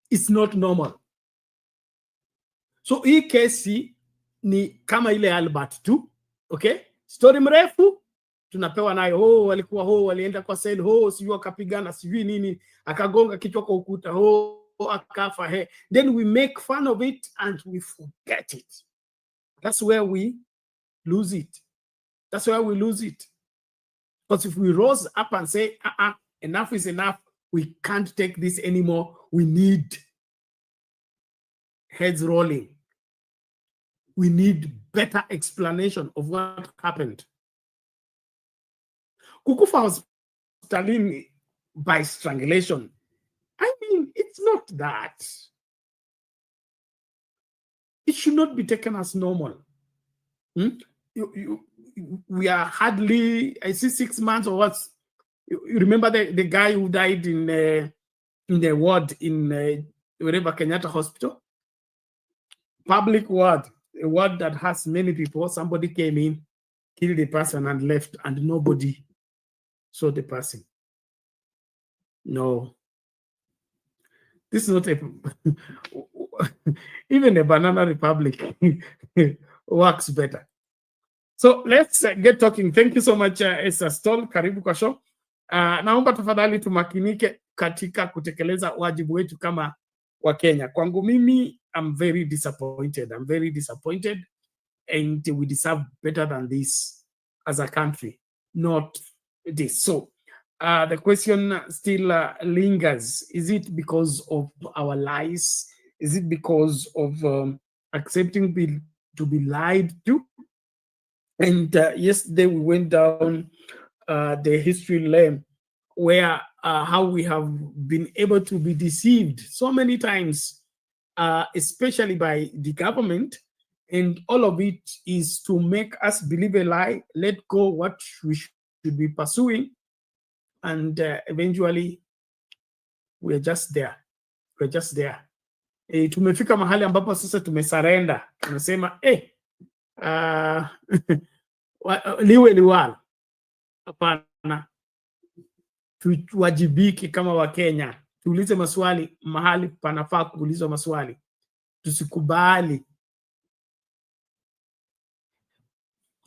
it's not normal. So hii kesi ni kama ile Albert tu, okay? Story mrefu tunapewa nayo, walikuwa walienda kwa sale, sijui akapigana, sijui nini, akagonga kichwa kwa ukuta, akafa, then we make fun of it and we forget it. That's where we lose it. That's where we lose it. Because if we rose up and say, enough is enough, we can't take this anymore, we need heads rolling. We need better explanation of what happened. Kukufa hospitalini by strangulation. I mean, it's not that. It should not be taken as normal. We are hardly, I see 6 months or what. You remember the guy who died in the ward in wherever Kenyatta Hospital? Public ward, a ward that has many people. Somebody came in, killed the person and left, and nobody saw the person. No. This is not a... Even a banana republic works better. So let's get talking. Thank you so much, Esther Stoll. Karibu kwa show. Naomba tafadhali tumakinike katika kutekeleza wajibu wetu kama Wakenya. Kwangu mimi, I'm very disappointed. I'm very disappointed, and we deserve better than this as a country, not this. So the question still lingers. Is it because of our lies? Is it because of accepting to be lied to? And yesterday we went down the history lane where how we have been able to be deceived so many times, especially by the government, and all of it is to make us believe a lie, let go what we should be pursuing, and eventually we're just there. We're just there. Tumefika mahali ambapo sasa tumesarenda. Tunasema liwe liwalo. Hapana. Tuwajibike kama Wakenya. Tuulize maswali mahali panafaa kuulizwa maswali. Tusikubali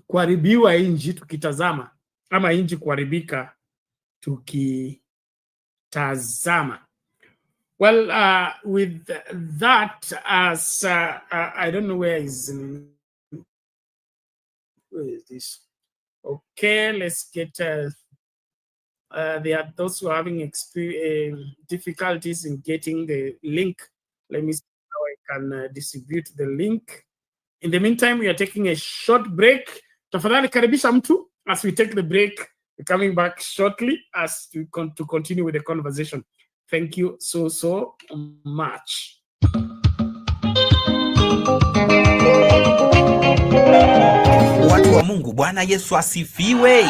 kuharibiwa inji tukitazama, ama inji kuharibika tukitazama. Well, with that, as I don't know where is this. Okay, let's get. There are those who are having difficulties in getting the link. Let me see how I can distribute the link In the meantime, we are taking a short break. Tafadhali karibisha mtu as we take the break. We're coming back shortly as to continue with the conversation. Thank you so much. Watu wa Mungu, Bwana Yesu asifiwe.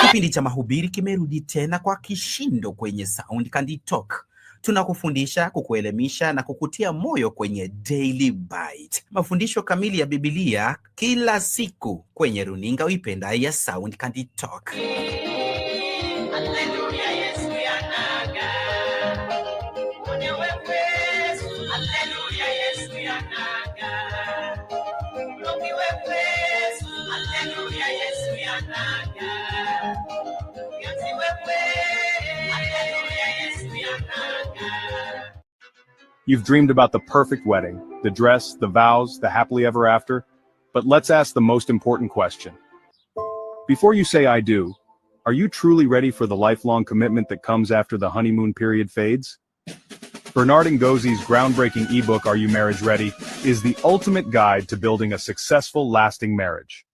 Kipindi cha mahubiri kimerudi tena kwa kishindo kwenye Sound Candy Talk. Tunakufundisha, kukuelimisha na kukutia moyo kwenye Daily Bite. Mafundisho kamili ya Biblia kila siku kwenye runinga uipendayo ya Sound Candy Talk. Hallelujah, Yesu yanaga. Mwenye wewezu. Hallelujah, Yesu yanaga. Mlomi wewezu. Hallelujah, Yesu yanaga. Yati wewe. Hallelujah, Yesu yanaga. You've dreamed about the perfect wedding, the dress, the vows, the happily ever after. But let's ask the most important question. Before you say I do, are you truly ready for the lifelong commitment that comes after the honeymoon period fades? Bernard Ngosi's groundbreaking ebook, Are You Marriage Ready?, is the ultimate guide to building a successful, lasting marriage.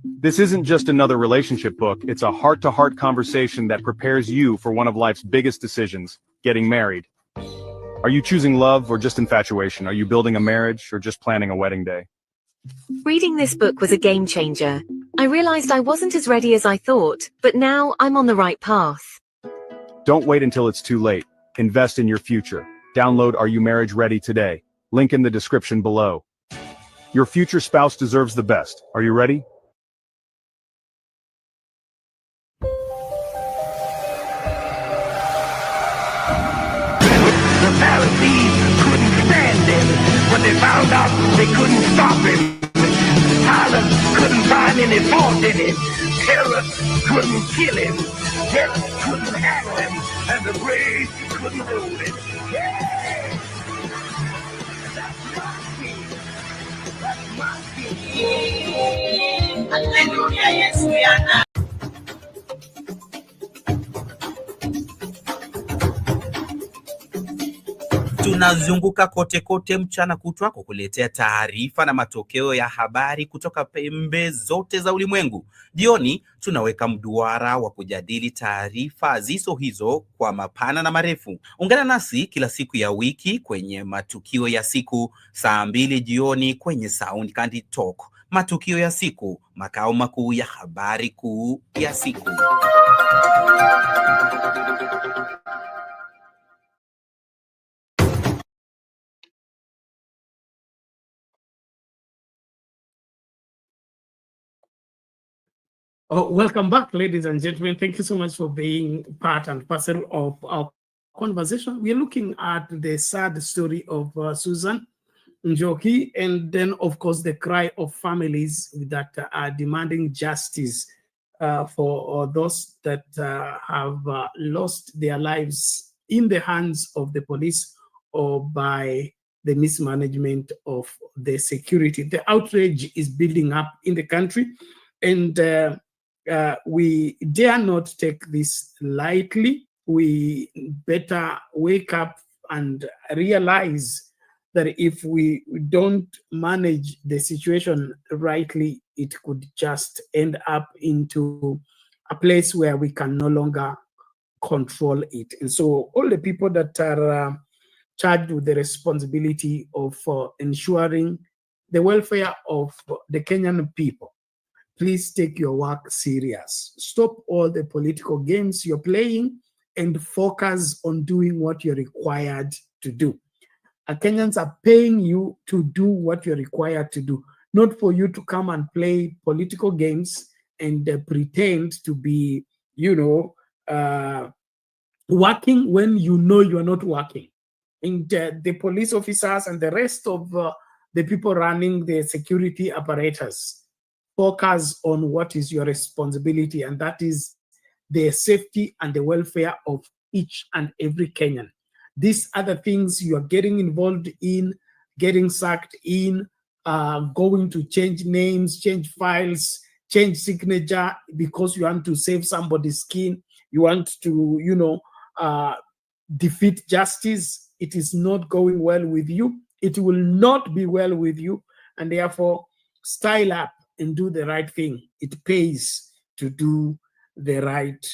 This isn't just another relationship book, it's a heart-to-heart conversation that prepares you for one of life's biggest decisions, getting married. Are you choosing love or just infatuation? Are you building a marriage or just planning a wedding day? Reading this book was a game changer. I realized I wasn't as ready as I thought, but now I'm on the right path. Don't wait until it's too late. Invest in your future. Download Are You Marriage Ready today. Link in the description below. Your future spouse deserves the best. Are you ready? The Pharisees couldn't stand him. When they found out, they couldn't stop him. Pilate couldn't find any fault in him. Herod couldn't kill him. Death couldn't hang him. And the grave couldn't hold him. Yeah! That's my king. That's my king. Hallelujah, yes, we are now. Tunazunguka kote kote mchana kutwa kukuletea taarifa na matokeo ya habari kutoka pembe zote za ulimwengu. Jioni tunaweka mduara wa kujadili taarifa zizo hizo kwa mapana na marefu. Ungana nasi kila siku ya wiki kwenye matukio ya siku saa 2 jioni kwenye Sound Candy Talk. Matukio ya siku, makao makuu ya habari kuu ya siku. Oh, welcome back, ladies and gentlemen. Thank you so much for being part and parcel of our conversation. We are looking at the sad story of Susan Njoki, and then, of course, the cry of families that are demanding justice for those that have lost their lives in the hands of the police or by the mismanagement of the security. The outrage is building up in the country, and we dare not take this lightly. We better wake up and realize that if we don't manage the situation rightly, it could just end up into a place where we can no longer control it. And so all the people that are charged with the responsibility of ensuring the welfare of the Kenyan people, please take your work serious. Stop all the political games you're playing and focus on doing what you're required to do. Kenyans are paying you to do what you're required to do, not for you to come and play political games and pretend to be, working when you know you're not working. And the police officers and the rest of the people running the security apparatus, focus on what is your responsibility, and that is the safety and the welfare of each and every Kenyan. These other things you are getting involved in, getting sucked in, going to change names, change files, change signature because you want to save somebody's skin, you want to, defeat justice. It is not going well with you, it will not be well with you, and therefore style up and do the right thing. It pays to do the right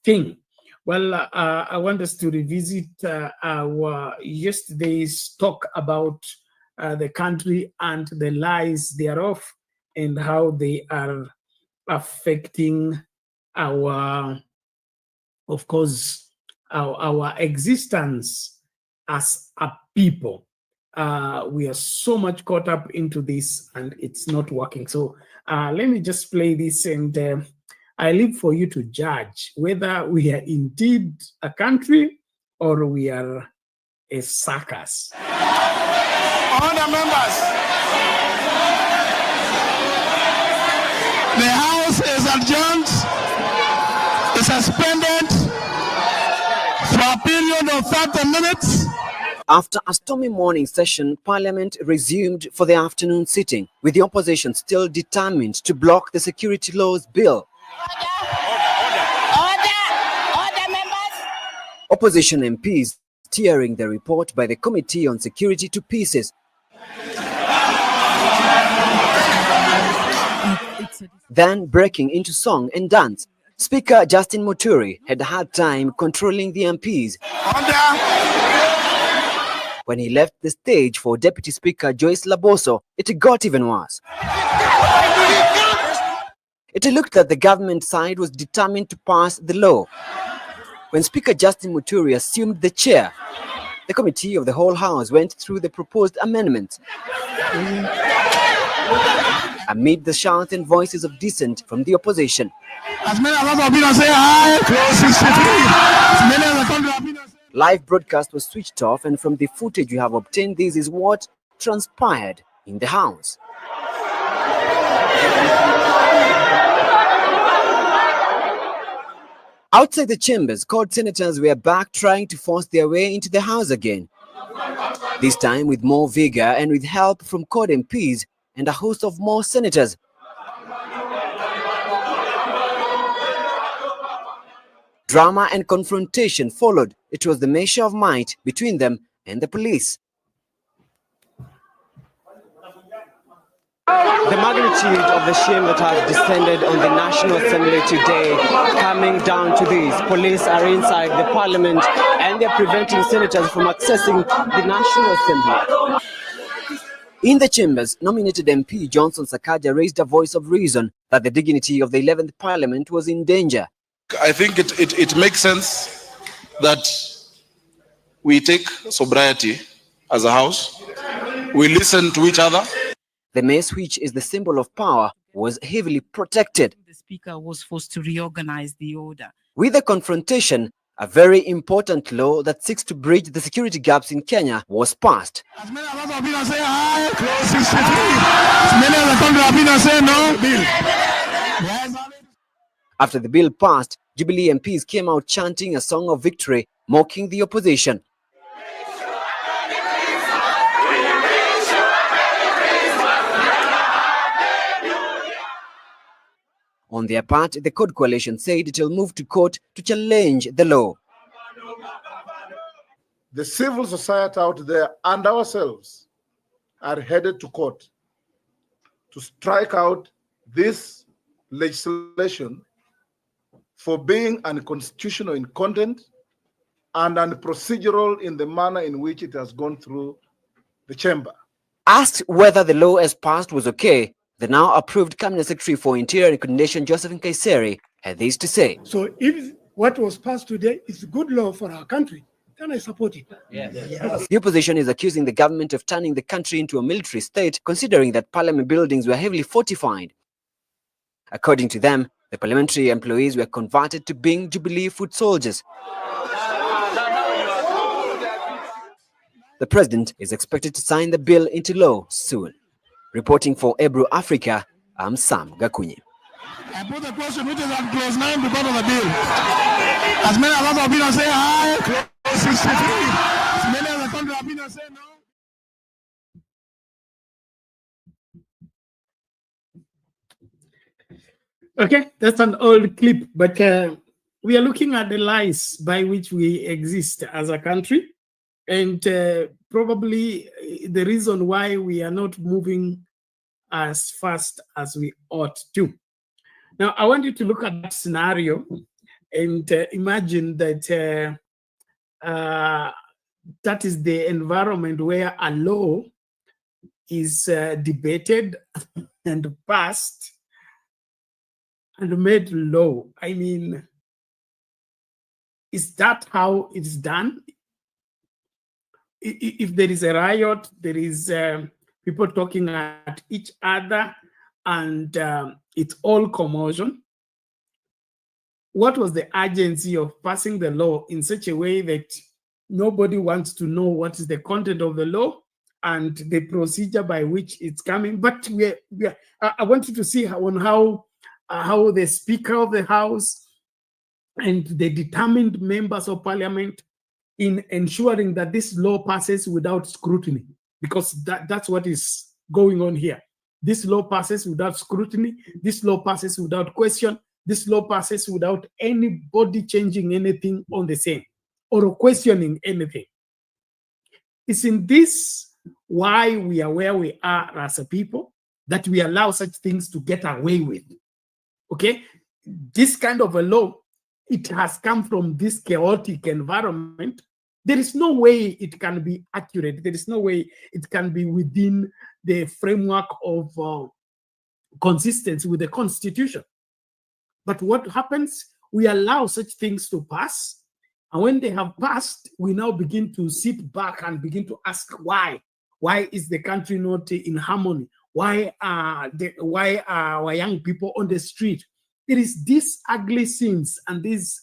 thing. Well, I want us to revisit our yesterday's talk about the country and the lies thereof, and how they are affecting our, of course, our existence as a people. We are so much caught up into this, and it's not working. So let me just play this, and I leave for you to judge whether we are indeed a country or we are a circus. Honour members, the House is adjourned, is suspended for a period of 30 minutes. After a stormy morning session, Parliament resumed for the afternoon sitting, with the opposition still determined to block the security laws bill. Order, members. Opposition MPs tearing the report by the Committee on Security to pieces. Then breaking into song and dance. Speaker Justin Muturi had a hard time controlling the MPs. When he left the stage for Deputy Speaker Joyce Laboso, it got even worse. It looked that the government side was determined to pass the law. When Speaker Justin Muturi assumed the chair, the committee of the whole House went through the proposed amendments. Amid the shouts and voices of dissent from the opposition. As many of us have been saying, "Hi, close 63." As many of the country have been saying. Live broadcast was switched off, and from the footage we have obtained, this is what transpired in the House. Outside the chambers, CORD senators were back trying to force their way into the House again. This time with more vigor and with help from CORD MPs and a host of more senators. Drama and confrontation followed. It was the measure of might between them and the police. The magnitude of the shame that has descended on the National Assembly today, coming down to this. Police are inside the Parliament and they're preventing senators from accessing the National Assembly. In the chambers, nominated MP Johnson Sakaja raised a voice of reason that the dignity of the 11th Parliament was in danger. I think it makes sense that we take sobriety as a house. We listen to each other. The mess, which is the symbol of power, was heavily protected. The Speaker was forced to reorganize the order. With the confrontation, a very important law that seeks to bridge the security gaps in Kenya was passed. As many of us have been saying, "Hi, close 63." As many of the country have been saying, "No bill." After the bill passed, Jubilee MPs came out chanting a song of victory, mocking the opposition. On their part, the CORD coalition said it will move to court to challenge the law. The civil society out there and ourselves are headed to court to strike out this legislation for being unconstitutional in content and unprocedural in the manner in which it has gone through the chamber. Asked whether the law as passed was okay, the now approved Cabinet Secretary for Interior and Coordination, Josephine Kaiseri, had this to say. So if what was passed today is a good law for our country, then I support it. Yes. The opposition is accusing the government of turning the country into a military state, considering that parliament buildings were heavily fortified. According to them, the parliamentary employees were converted to being Jubilee foot soldiers. The president is expected to sign the bill into law soon. Reporting for Ebru Africa, I'm Sam Gakunyi. I put the question which is at clause 9 because of the bill. As many of us have been saying, "Hi, clause 63." As many of the country have been saying, "No." Okay, that's an old clip, but we are looking at the lies by which we exist as a country. And probably the reason why we are not moving as fast as we ought to. Now, I want you to look at that scenario and imagine that that is the environment where a law is debated and passed and made law. I mean, is that how it's done? If there is a riot, there is people talking at each other, and it's all commotion. What was the urgency of passing the law in such a way that nobody wants to know what is the content of the law and the procedure by which it's coming? But I want you to see how the Speaker of the House and the determined members of Parliament in ensuring that this law passes without scrutiny, because that's what is going on here. This law passes without scrutiny. This law passes without question. This law passes without anybody changing anything on the same or questioning anything. It's in this why we are where we are as a people, that we allow such things to get away with. Okay? This kind of a law, it has come from this chaotic environment. There is no way it can be accurate. There is no way it can be within the framework of consistency with the Constitution. But what happens? We allow such things to pass. And when they have passed, we now begin to sit back and begin to ask why. Why is the country not in harmony? Why are our young people on the street? It is these ugly sins and this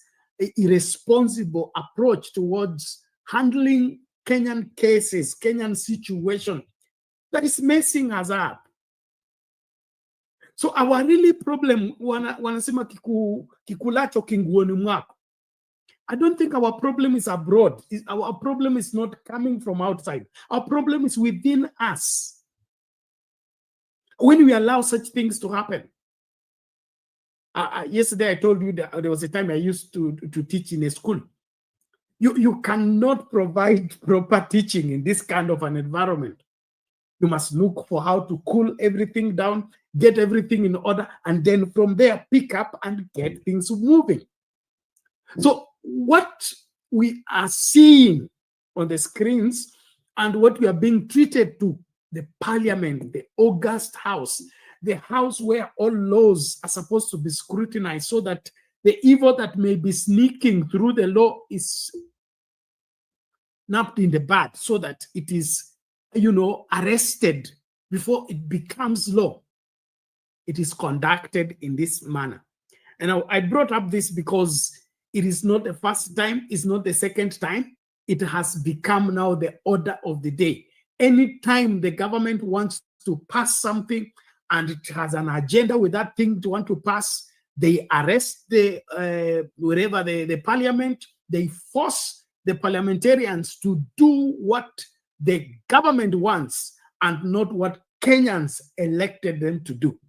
irresponsible approach towards handling Kenyan cases, Kenyan situation, that is messing us up. So our really problem, wanasema kikulacho kinguoni mwako. I don't think our problem is abroad. Our problem is not coming from outside. Our problem is within us. When we allow such things to happen. Yesterday I told you that there was a time I used to teach in a school. You cannot provide proper teaching in this kind of an environment. You must look for how to cool everything down, get everything in order, and then from there pick up and get things moving. So what we are seeing on the screens and what we are being treated to, the Parliament, the august house, the house where all laws are supposed to be scrutinized so that the evil that may be sneaking through the law is napped in the bud, so that it is, arrested before it becomes law. It is conducted in this manner. And I brought up this because it is not the first time, it's not the second time. It has become now the order of the day. Anytime the government wants to pass something and it has an agenda with that thing to want to pass, they arrest the Parliament, they force the parliamentarians to do what the government wants and not what Kenyans elected them to do.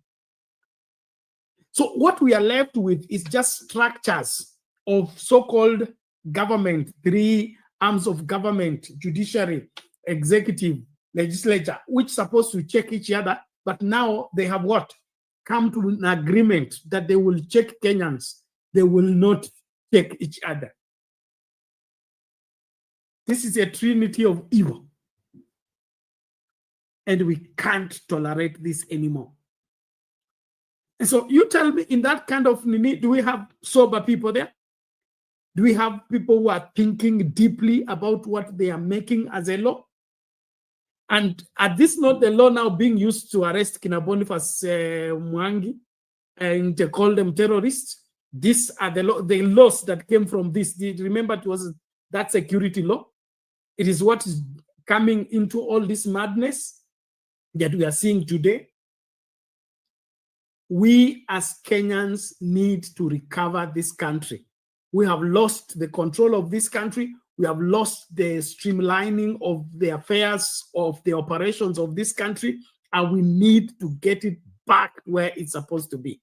So what we are left with is just structures of so-called government, three arms of government, judiciary, executive, legislature, which are supposed to check each other, but now they have what? Come to an agreement that they will check Kenyans. They will not check each other. This is a trinity of evil. And we can't tolerate this anymore. And so you tell me, in that kind of need, do we have sober people there? Do we have people who are thinking deeply about what they are making as a law? And are this not the law now being used to arrest Kina Boniface Mwangi and to call them terrorists? These are the laws that came from this. Remember, it was that security law. It is what is coming into all this madness that we are seeing today. We as Kenyans need to recover this country. We have lost the control of this country. We have lost the streamlining of the affairs of the operations of this country, and we need to get it back where it's supposed to be.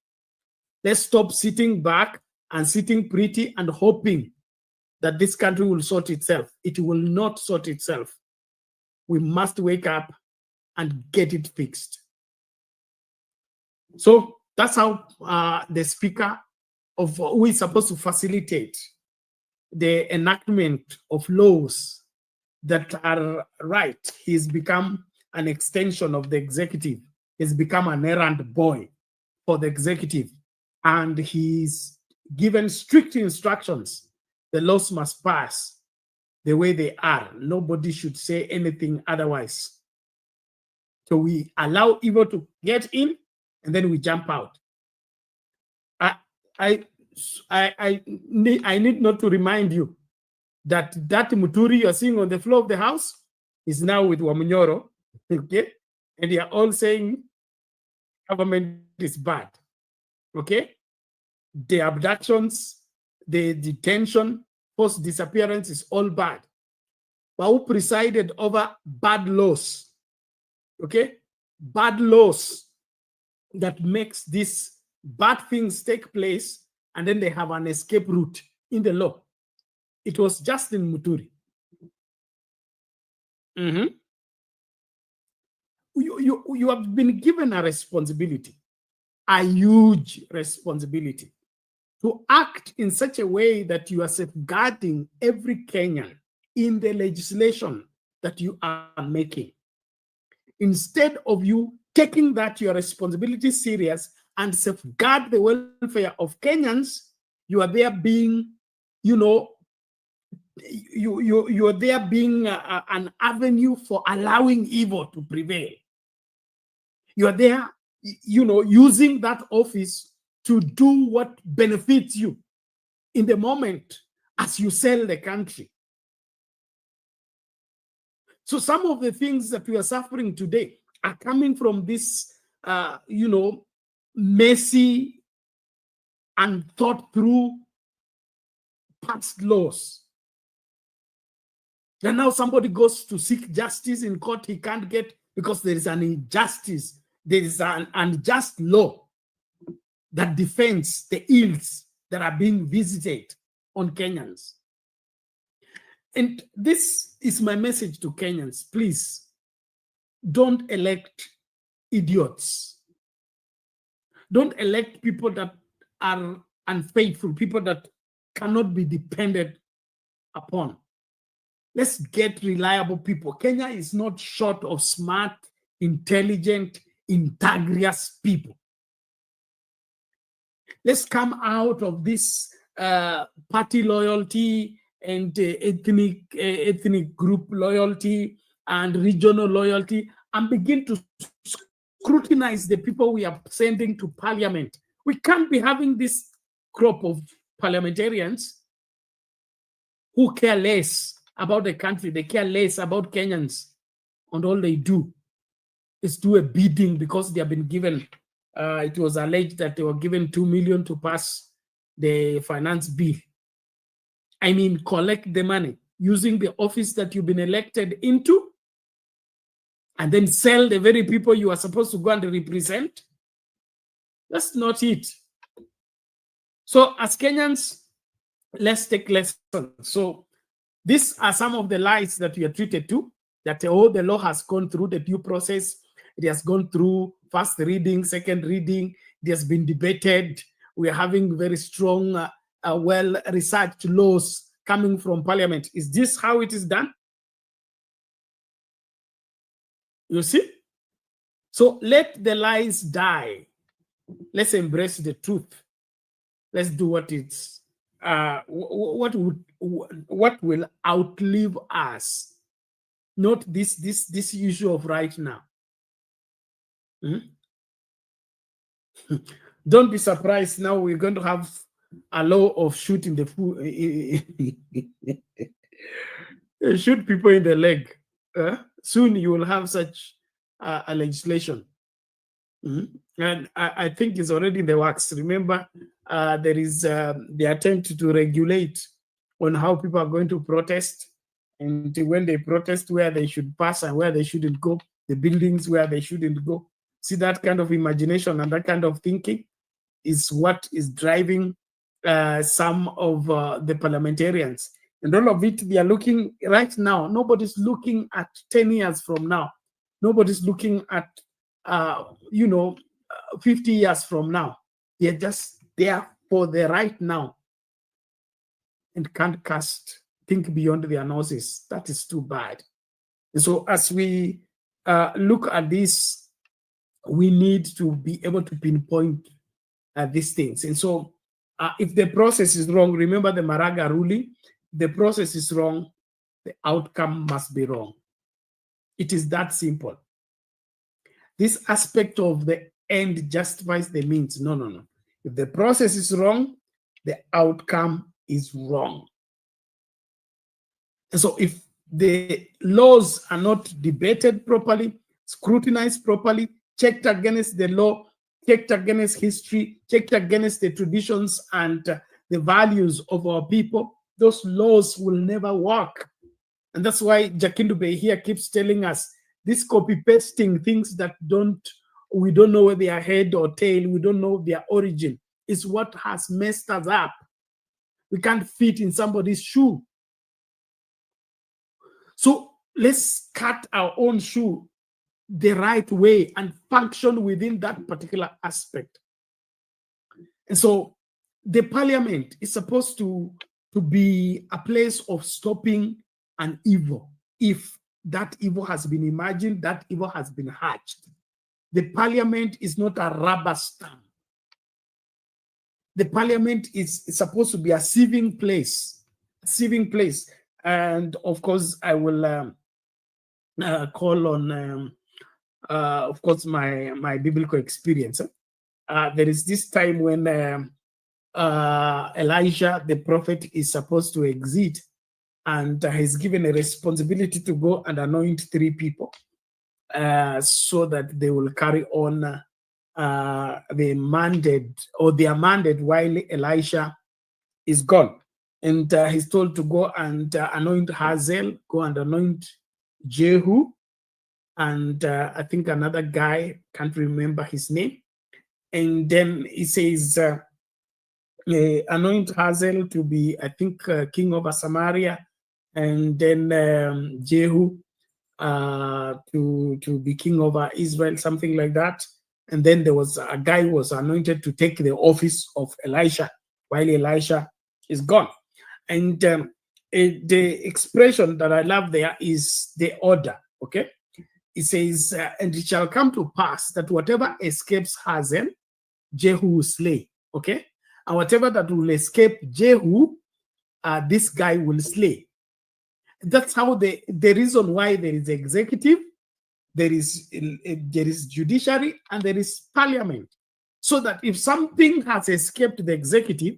Let's stop sitting back and sitting pretty and hoping that this country will sort itself. It will not sort itself. We must wake up and get it fixed. So that's how the speaker who is supposed to facilitate the enactment of laws that are right, he's become an extension of the executive. He's become an errand boy for the executive, and he's given strict instructions. The laws must pass the way they are. Nobody should say anything otherwise. So we allow evil to get in, and then we jump out. I need not to remind you that Muturi you're seeing on the floor of the house is now with Wamunyoro, okay? And they are all saying government is bad, okay? The abductions, the detention, forced disappearance is all bad. But who presided over bad laws, okay? Bad laws that makes these bad things take place, and then they have an escape route in the law. It was Justin Muturi. You have been given a responsibility, a huge responsibility, to act in such a way that you are safeguarding every Kenyan in the legislation that you are making. Instead of you taking that your responsibility serious and safeguard the welfare of Kenyans, you are there being, you are there being an avenue for allowing evil to prevail. You are there, using that office to do what benefits you in the moment as you sell the country. So some of the things that we are suffering today are coming from this, messy and thought through past laws. And now somebody goes to seek justice in court, he can't get because there is an injustice. There is an unjust law that defends the ills that are being visited on Kenyans. And this is my message to Kenyans. Please, don't elect idiots. Don't elect people that are unfaithful, people that cannot be depended upon. Let's get reliable people. Kenya is not short of smart, intelligent, integrous people. Let's come out of this party loyalty and ethnic group loyalty and regional loyalty and begin to scrutinize the people we are sending to parliament. We can't be having this crop of parliamentarians who care less about the country. They care less about Kenyans, and all they do is do a bidding because they have been given, it was alleged that they were given 2 million to pass the finance bill. I mean, collect the money using the office that you've been elected into and then sell the very people you are supposed to go and represent. That's not it. So as Kenyans, let's take lessons. So these are some of the lies that we are treated to, that the law has gone through the due process. It has gone through first reading, second reading. It has been debated. We are having very strong, well-researched laws coming from parliament. Is this how it is done? You see? So let the lies die. Let's embrace the truth. Let's do what it's what will outlive us, not this issue of right now. Don't be surprised now we're going to have a law of shooting the food, shoot people in the leg. Soon you will have such a legislation. And I think it's already in the works. Remember, there is the attempt to regulate on how people are going to protest, and when they protest, where they should pass and where they shouldn't go, the buildings where they shouldn't go. See, that kind of imagination and that kind of thinking is what is driving some of the parliamentarians And all of it, they are looking right now. Nobody's looking at 10 years from now. Nobody's looking at, 50 years from now. They're just there for the right now and can't think beyond their noses. That is too bad. And so as we look at this, we need to be able to pinpoint these things. And so if the process is wrong, remember the Maraga ruling, the process is wrong, the outcome must be wrong. It is that simple. This aspect of the end justifies the means. No, no, no. If the process is wrong, the outcome is wrong. And so if the laws are not debated properly, scrutinized properly, checked against the law, checked against history, checked against the traditions and the values of our people, those laws will never work. And that's why Jakindube here keeps telling us this copy-pasting things that we don't know where they are head or tail, we don't know their origin, is what has messed us up. We can't fit in somebody's shoe. So let's cut our own shoe the right way and function within that particular aspect. And so the parliament is supposed to be a place of stopping an evil. If that evil has been imagined, that evil has been hatched. The parliament is not a rubber stamp. The parliament is supposed to be a sieving place. And of course, I will call on, of course, my biblical experience. There is this time when Elijah, the prophet, is supposed to exit, and he's given a responsibility to go and anoint 3 people so that they will carry on the mandate or their mandate while Elisha is gone. And he's told to go and anoint Hazael, go and anoint Jehu, and I think another guy, can't remember his name. And then he says, anoint Hazael to be, I think, king over Samaria, and then Jehu to be king over Israel, something like that. And then there was a guy who was anointed to take the office of Elisha while Elisha is gone. And the expression that I love there is the order, okay? It says, and it shall come to pass that whatever escapes Hazael, Jehu will slay, okay? And whatever that will escape Jehu, this guy will slay. That's how the reason why there is executive, there is judiciary, and there is parliament. So that if something has escaped the executive,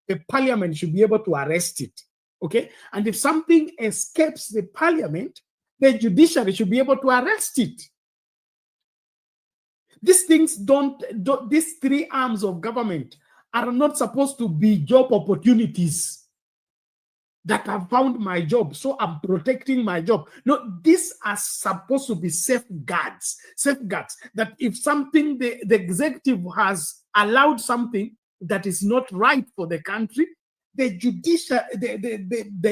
the parliament should be able to arrest it, okay? And if something escapes the parliament, the judiciary should be able to arrest it. These things these 3 arms of government are not supposed to be job opportunities that have found my job, so I'm protecting my job. No, these are supposed to be safeguards that if something, the executive has allowed something that is not right for the country, the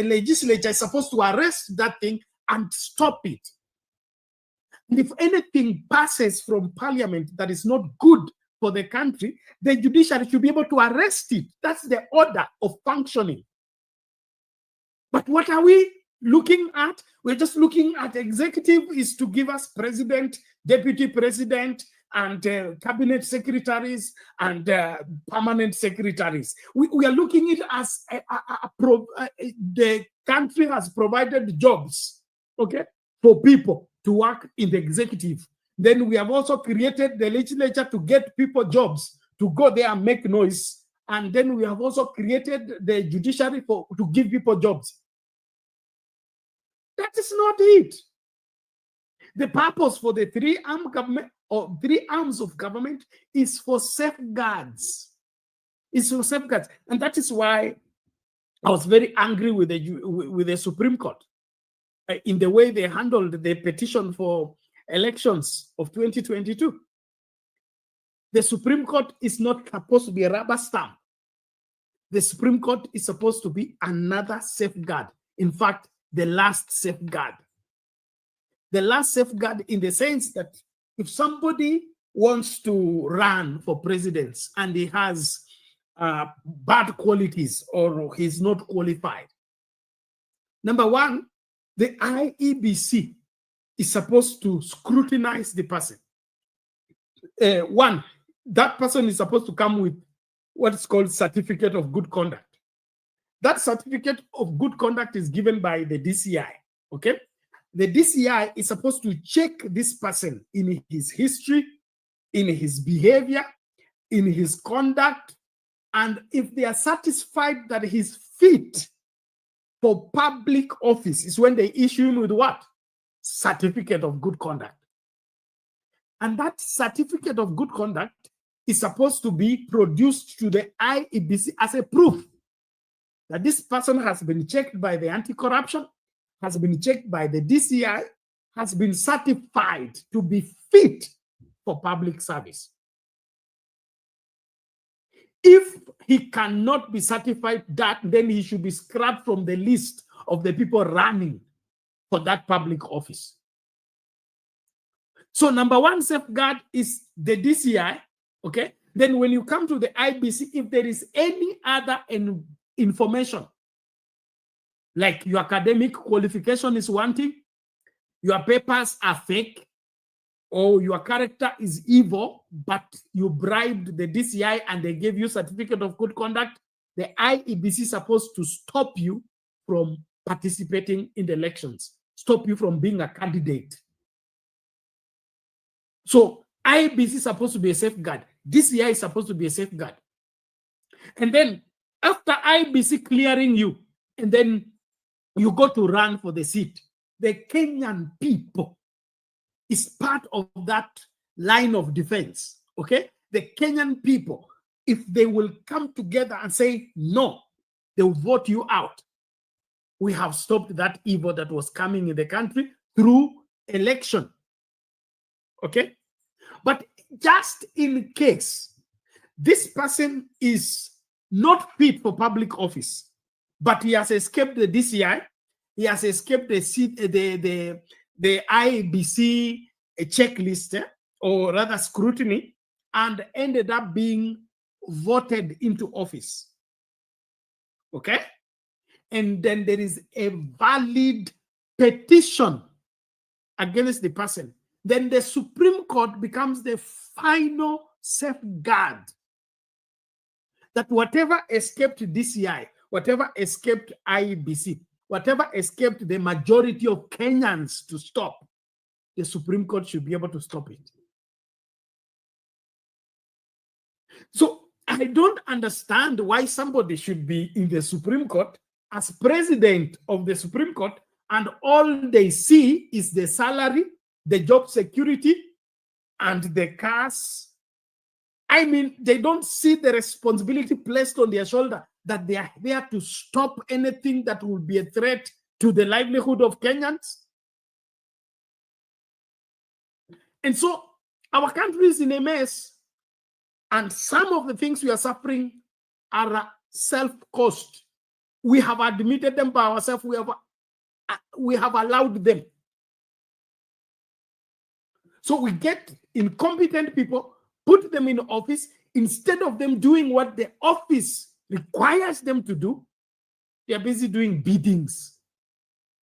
legislature is supposed to arrest that thing and stop it. And if anything passes from parliament that is not good for the country, the judiciary should be able to arrest it. That's the order of functioning. But what are we looking at? We're just looking at executive is to give us president, deputy president, and cabinet secretaries and permanent secretaries. We are looking at it as the country has provided jobs, okay, for people to work in the executive. Then we have also created the legislature to get people jobs, to go there and make noise. And then we have also created the judiciary to give people jobs. That is not it. The purpose for the 3-arm government or 3 arms of government is for safeguards. It's for safeguards. And that is why I was very angry with the Supreme Court in the way they handled the petition for elections of 2022. The Supreme Court is not supposed to be a rubber stamp. the Supreme Court is supposed to be another safeguard. In fact, the last safeguard. The last safeguard in the sense that if somebody wants to run for president and he has bad qualities or he's not qualified, number one, the IEBC is supposed to scrutinize the person. One, that person is supposed to come with what's called certificate of good conduct. That certificate of good conduct is given by the DCI, okay? The DCI is supposed to check this person in his history, in his behavior, in his conduct, and if they are satisfied that he's fit for public office is when they issue him with what? Certificate of good conduct. And that certificate of good conduct is supposed to be produced to the IEBC as a proof that this person has been checked by the anti-corruption, has been checked by the DCI, has been certified to be fit for public service. If he cannot be certified that, then he should be scrapped from the list of the people running for that public office. So number one safeguard is the DCI, okay? Then when you come to the IBC, if there is any other information, like your academic qualification is wanting, your papers are fake, or your character is evil, but you bribed the DCI and they gave you certificate of good conduct, the IEBC is supposed to stop you from participating in the elections, stop you from being a candidate. So IEBC is supposed to be a safeguard. DCI is supposed to be a safeguard. And then after IEBC clearing you, and then you go to run for the seat, the Kenyan people is part of that line of defense, okay? The Kenyan people, if they will come together and say no, they will vote you out. We have stopped that evil that was coming in the country through election, okay? But just in case this person is not fit for public office, but he has escaped the DCI, he has escaped the IBC checklist, or rather scrutiny, and ended up being voted into office. Okay? And then there is a valid petition against the person. Then the Supreme Court becomes the final safeguard that whatever escaped DCI, whatever escaped IBC, whatever escaped the majority of Kenyans to stop, the Supreme Court should be able to stop it. So I don't understand why somebody should be in the Supreme Court as president of the Supreme Court and all they see is the salary, the job security, and the cars. I mean, they don't see the responsibility placed on their shoulder that they are there to stop anything that will be a threat to the livelihood of Kenyans. And so our country is in a mess, and some of the things we are suffering are self-caused. We have admitted them by ourselves. We have allowed them. So we get incompetent people, put them in office, instead of them doing what the office requires them to do, they are busy doing biddings.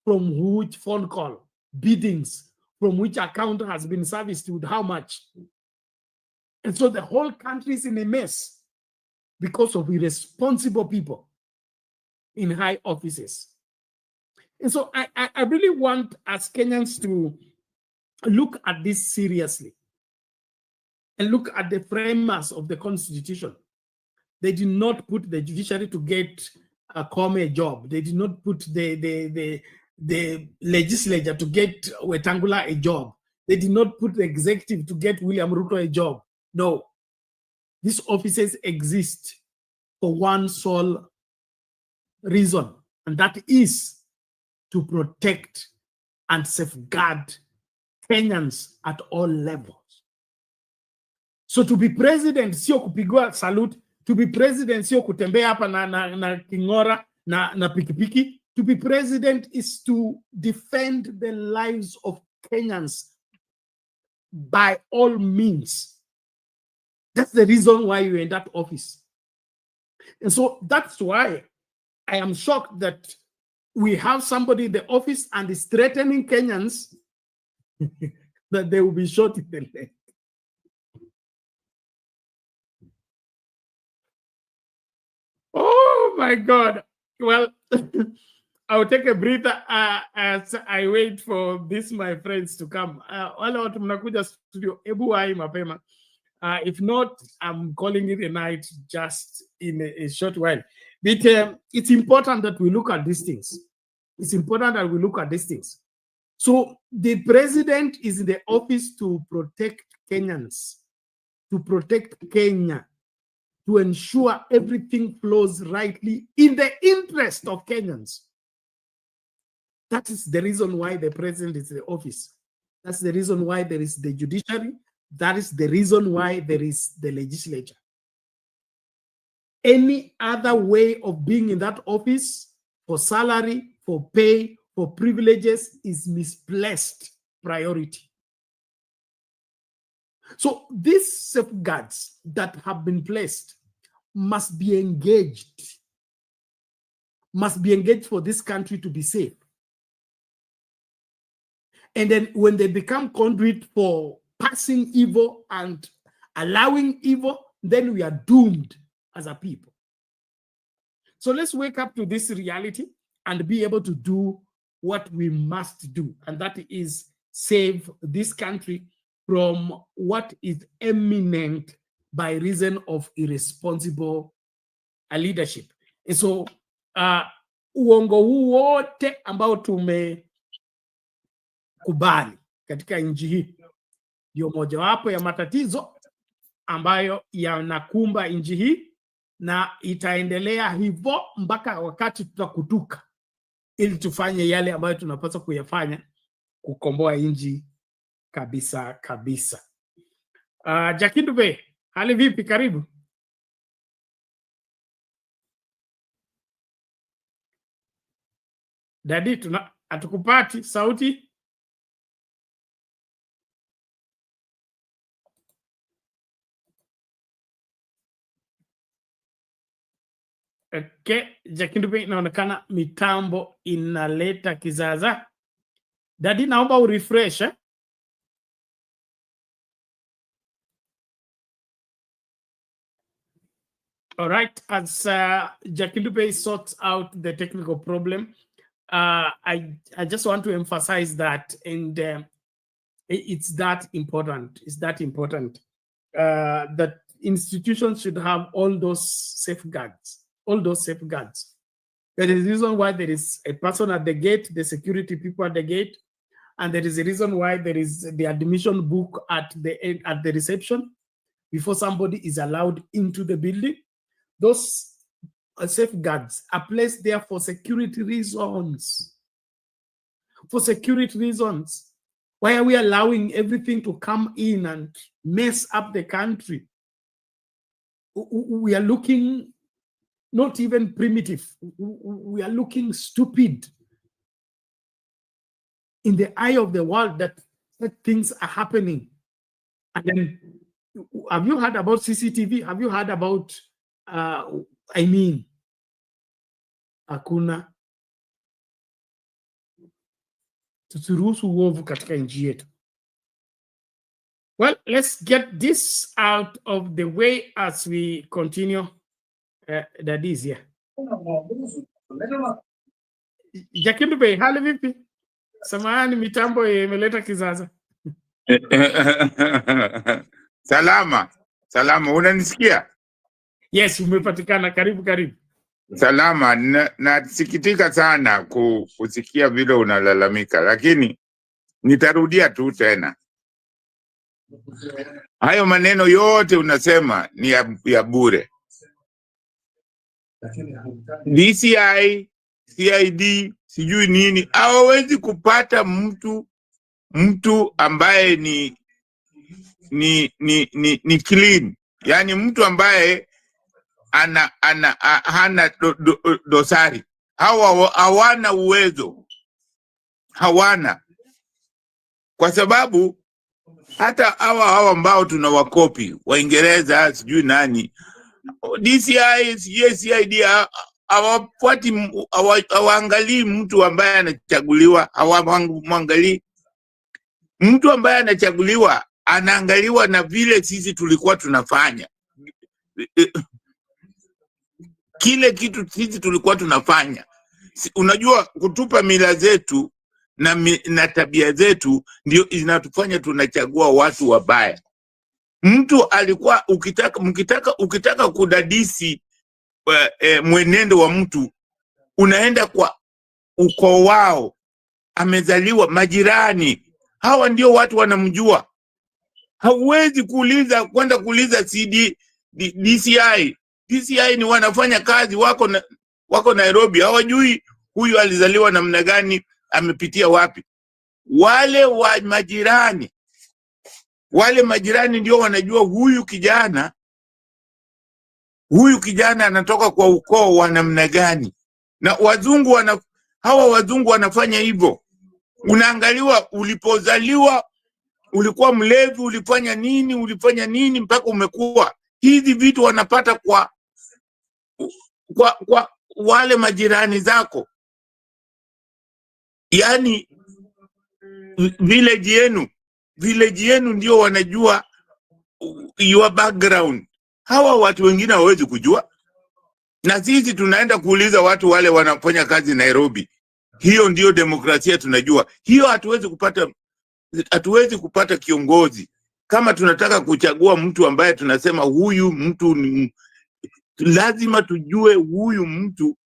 From which phone call, biddings, from which account has been serviced with how much. And so the whole country is in a mess because of irresponsible people in high offices. And so I really want as Kenyans to look at this seriously and look at the framers of the Constitution. They did not put the judiciary to get a Kwame job. They did not put the legislature to get Wetangula a job. They did not put the executive to get William Ruto a job. No. These offices exist for one sole reason, and that is to protect and safeguard Kenyans at all levels. So to be president, sio kupigwa salute, To be president sio kutembea hapa na kingora na pikipiki. To be president is to defend the lives of Kenyans by all means. That's the reason why you're in that office. And so that's why I am shocked that we have somebody in the office and is threatening Kenyans that they will be shot in the leg. Oh my God. Well, I'll take a breather as I wait for this, my friends, to come. Wale watu mnakuja studio, ebu wahi mapema. If not, I'm calling it a night just in a short while. But it's important that we look at these things. It's important that we look at these things. So the president is in the office to protect Kenyans, to protect Kenya, to ensure everything flows rightly in the interest of Kenyans. That is the reason why the president is in the office. That's the reason why there is the judiciary. That is the reason why there is the legislature. Any other way of being in that office for salary, for pay, for privileges is misplaced priority. So these safeguards that have been placed must be engaged for this country to be safe. And then when they become conduit for passing evil and allowing evil, then we are doomed as a people. So let's wake up to this reality and be able to do what we must do, and that is save this country from what is imminent by reason of irresponsible leadership. And so uongo huu wote ambao tumekubali katika nchi hii ndio mojawapo ya matatizo ambayo yanakumba nchi hii, na itaendelea hivyo mpaka wakati tutakutuka ili tufanye yale ambayo tunapaswa kuyafanya kukomboa nchi kabisa kabisa. Jakindube, hali vipi? Karibu. Dadi, hatukupati sauti. Okay, Jakindube, inaonekana mitambo inaleta kizaza. Dadi, naomba urefresh. All right, as Jakindube sorts out the technical problem, I just want to emphasize that, and it's that important. It's that important that institutions should have all those safeguards. All those safeguards. There is a reason why there is a person at the gate, the security people at the gate, and there is a reason why there is the admission book at the reception before somebody is allowed into the building. Those safeguards are placed there for security reasons. For security reasons. Why are we allowing everything to come in and mess up the country? We are looking not even primitive. We are looking stupid in the eye of the world that things are happening. And then, have you heard about CCTV? Have you heard about, hakuna. Tusiruhusu uovu katika nchi yetu. Well, let's get this out of the way as we continue. That is here. Jakindube, hali vipi? Samahani, mitambo imeleta kizaza. Salama, salama, unanisikia? Yes, umepatikana. Karibu, karibu. Salama, nasikitika sana kusikia vile unalalamika, lakini nitarudia tu tena. Hayo maneno yote unasema ni ya bure. DCI, CID, sijui nini, hawawezi kupata mtu ambaye ni clean. Yani mtu ambaye hana dosari. Hawa hawana uwezo, hawana, kwa sababu hata hawa ambao tunawakopi Waingereza sijui nani DCI CID hawafuati, hawaangalii mtu ambaye anachaguliwa, hawamwangalii mtu ambaye anachaguliwa, anaangaliwa na vile sisi tulikuwa tunafanya kile kitu sisi tulikuwa tunafanya. Unajua, kutupa mila zetu na tabia zetu ndio zinatufanya tunachagua watu wabaya. Mtu alikuwa ukitaka kudadisi mwenendo wa mtu, unaenda kwa ukoo wao, amezaliwa, majirani. Hawa ndio watu wanamjua. Hauwezi kwenda kuuliza DCI. DCI ni wanafanya kazi, wako Nairobi, hawajui huyu alizaliwa namna gani, amepitia wapi. Wale majirani ndio wanajua huyu kijana anatoka kwa ukoo wa namna gani. Na hawa wazungu wanafanya hivyo. Unaangaliwa ulipozaliwa, ulikuwa mlevi, ulifanya nini mpaka umekuwa. Hizi vitu wanapata kwa wale majirani zako. Yani village yenu ndio wanajua your background. Hawa watu wengine hawezi kujua. Na sisi tunaenda kuuliza watu wale wanafanya kazi Nairobi. Hiyo ndio demokrasia tunajua. Hiyo hatuwezi kupata kiongozi. Kama tunataka kuchagua mtu ambaye tunasema huyu mtu lazima tujue huyu mtu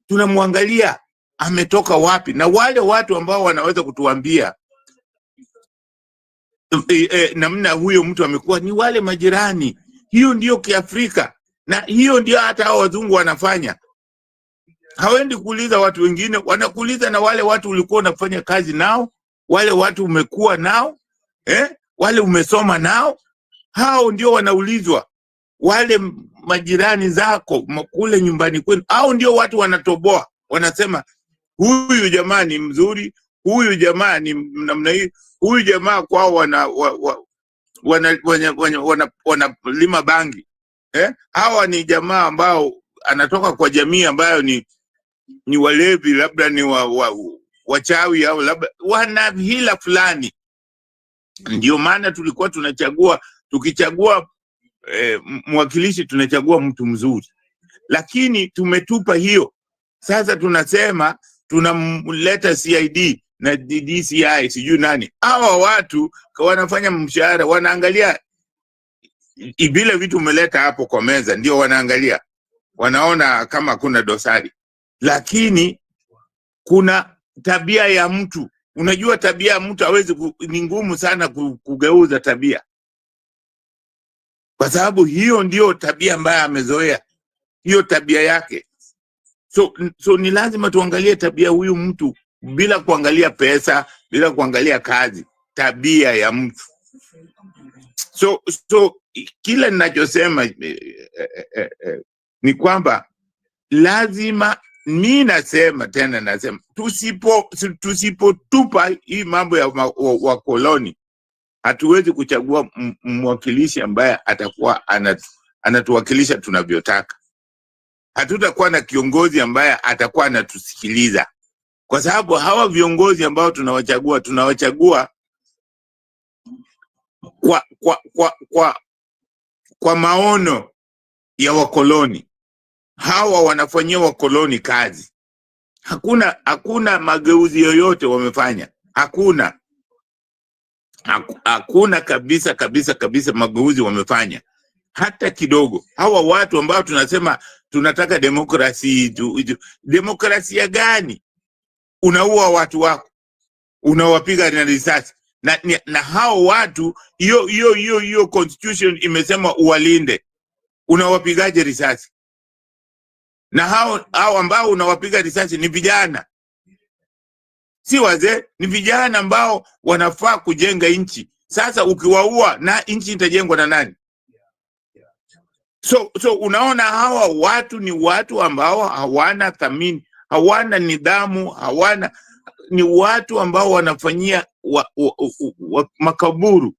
tunamwangalia ametoka wapi, na wale watu ambao wanaweza kutuambia namna huyo mtu amekuwa ni wale majirani. Hiyo ndio Kiafrika, na hiyo ndio hata hao wazungu wanafanya. Hawendi kuuliza watu wengine, wanakuuliza na wale watu ulikuwa unafanya kazi nao, wale watu umekuwa nao, wale umesoma nao. Hao ndio wanaulizwa. Wale majirani zako kule nyumbani kwenu, hao ndio watu wanatoboa, wanasema huyu jamaa ni mzuri, huyu jamaa ni namna hii, huyu jamaa kwao wanalima bangi. Hawa ni jamaa ambao anatoka kwa jamii ambayo ni walevi, labda ni wachawi, au labda wana hila fulani. Ndio maana tulikuwa tukichagua mwakilishi tunachagua mtu mzuri, lakini tumetupa hiyo. Sasa tunasema tunamleta CID na DCI sijui nani. Hawa watu wanafanya mshahara, wanaangalia vile vitu umeleta hapo kwa meza, ndio wanaangalia, wanaona kama kuna dosari. Lakini kuna tabia ya mtu. Unajua tabia ya mtu ni ngumu sana kugeuza tabia, kwa sababu hiyo ndio tabia ambayo amezoea, hiyo tabia yake. So ni lazima tuangalie tabia huyu mtu, bila kuangalia pesa, bila kuangalia kazi, tabia ya mtu. So kila ninachosema ni kwamba lazima, mimi nasema tusipotupa hii mambo ya wakoloni, hatuwezi kuchagua mwakilishi ambaye atakuwa anatuwakilisha tunavyotaka. Hatutakuwa na kiongozi ambaye atakuwa anatusikiliza, kwa sababu hawa viongozi ambao tunawachagua kwa maono ya wakoloni. Hawa wanafanyia wakoloni kazi. Hakuna mageuzi yoyote wamefanya. Hakuna kabisa mageuzi wamefanya hata kidogo. Hawa watu ambao tunasema tunataka demokrasi, demokrasia gani? Unaua watu wako, unawapiga na risasi, na hao watu, hiyo constitution imesema uwalinde. Unawapigaje risasi? Na hao ambao unawapiga risasi ni vijana, si wazee, ni vijana ambao wanafaa kujenga nchi. Sasa ukiwaua, na nchi itajengwa na nani? So unaona hawa watu ni watu ambao hawana thamini, hawana nidhamu, ni watu ambao wanafanyia makaburu.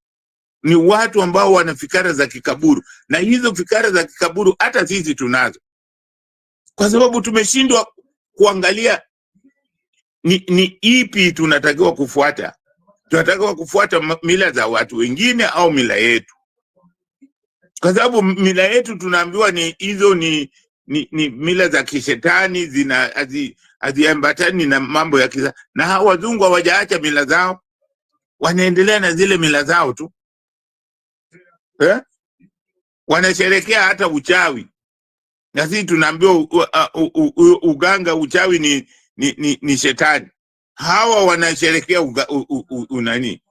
Ni watu ambao wana fikara za kikaburu, na hizo fikara za kikaburu hata sisi tunazo, kwa sababu tumeshindwa kuangalia ni ipi tunatakiwa kufuata. Tunatakiwa kufuata mila za watu wengine au mila yetu, kwa sababu mila yetu tunaambiwa ni mila za kishetani, haziambatani na mambo ya kisa. Na hawa wazungu hawajaacha mila zao, wanaendelea na zile mila zao tu. Wanasherekea hata uchawi, na sisi tunaambiwa uganga, uchawi ni shetani. Hawa wanasherekea unani.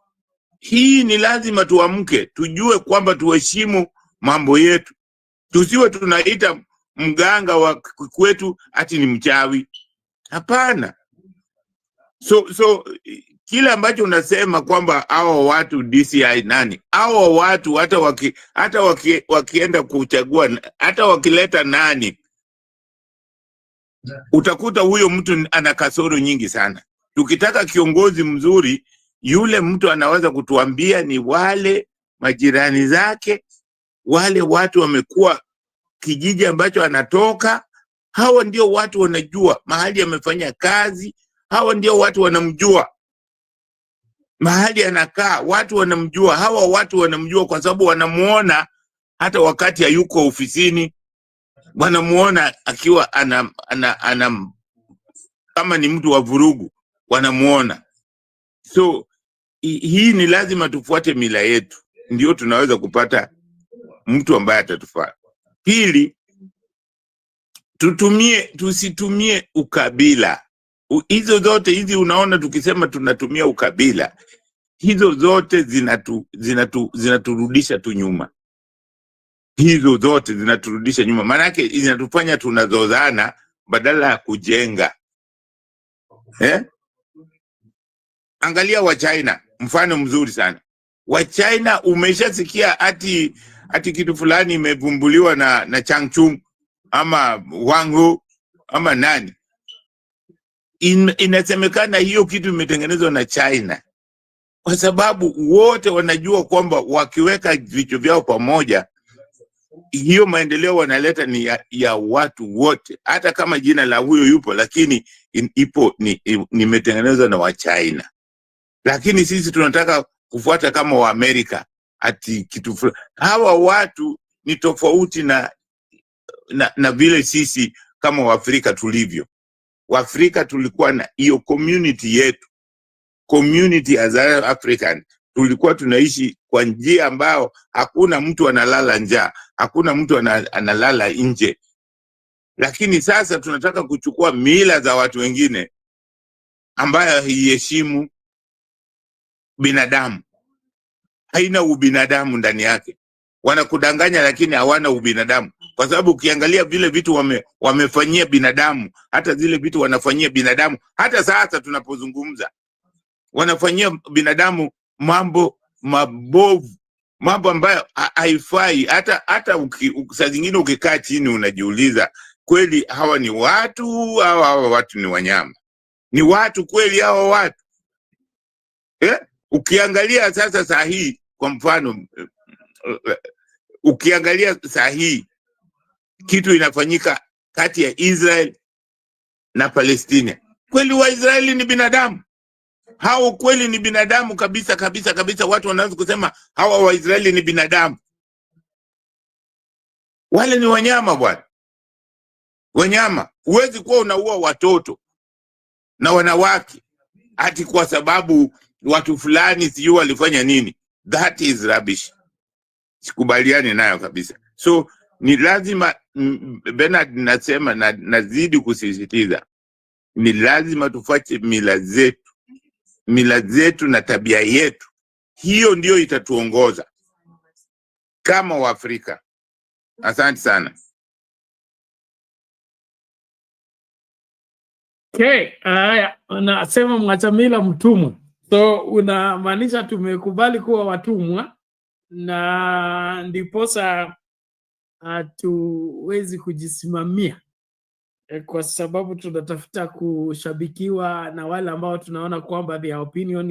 Hii ni lazima tuamke, tujue kwamba tuheshimu mambo yetu. Tusiwe tunaita mganga wa kwetu ati ni mchawi. Hapana. So kile ambacho unasema kwamba hao watu DCI nani, hao watu hata wakienda kuchagua, hata wakileta nani, utakuta huyo mtu ana kasoro nyingi sana. Tukitaka kiongozi mzuri, yule mtu anaweza kutuambia ni wale majirani zake, wale watu wamekuwa kijiji ambacho anatoka. Hawa ndio watu wanajua mahali amefanya kazi. Hawa ndio watu wanamjua mahali anakaa, watu wanamjua. Hawa watu wanamjua kwa sababu wanamuona hata wakati hayuko ofisini, wanamuona akiwa kama ni mtu wa vurugu, wanamuona. So hii ni lazima tufuate mila yetu, ndio tunaweza kupata mtu ambaye atatufaa. Pili, tusitumie ukabila. Hizo zote hizi unaona, tukisema tunatumia ukabila, hizo zote zinaturudisha tu nyuma. Hizo zote zinaturudisha nyuma, maana yake zinatufanya tunazozana badala ya kujenga. Angalia wa China, mfano mzuri sana. Wa China, umeshasikia ati kitu fulani imevumbuliwa na Changchun ama Wanghu ama nani? Inasemekana hiyo kitu imetengenezwa na China, kwa sababu wote wanajua kwamba wakiweka vichwa vyao pamoja, hiyo maendeleo wanaleta ni ya watu wote. Hata kama jina la huyo yupo, lakini nimetengenezwa na wa China. Lakini sisi tunataka kufuata kama wa Amerika, ati kitu fulani. Hawa watu ni tofauti na vile sisi kama Waafrika tulivyo. Waafrika tulikuwa na hiyo community yetu, community as African. Tulikuwa tunaishi kwa njia ambao hakuna mtu analala njaa, hakuna mtu analala nje. Lakini sasa tunataka kuchukua mila za watu wengine ambayo haiheshimu binadamu, haina ubinadamu ndani yake. Wanakudanganya lakini hawana ubinadamu, kwa sababu ukiangalia vile vitu wamefanyia binadamu, hata zile vitu wanafanyia binadamu, hata sasa tunapozungumza wanafanyia binadamu mambo mabovu, mambo ambayo haifai. Hata saa zingine ukikaa chini unajiuliza, kweli hawa ni watu, hawa watu ni wanyama? Ni watu kweli hawa watu? Ukiangalia sasa saa hii, kwa mfano, ukiangalia saa hii kitu inafanyika kati ya Israel na Palestina, kweli Waisraeli ni binadamu? Hao kweli ni binadamu kabisa kabisa kabisa? Watu wanaweza kusema hawa Waisraeli ni binadamu? Wale ni wanyama bwana, wanyama. Huwezi kuwa unaua watoto na wanawake ati kwa sababu watu fulani sijui walifanya nini. That is rubbish. Sikubaliani nayo kabisa. So ni lazima, Bernard nasema na nazidi kusisitiza, ni lazima tufuate mila zetu na tabia yetu. Hiyo ndio itatuongoza kama Waafrika. Asante sana. Okay, unasema mwacha mila mtumwa. So unamaanisha tumekubali kuwa watumwa, na ndiposa hatuwezi kujisimamia kwa sababu tunatafuta kushabikiwa na wale ambao tunaona kwamba their opinion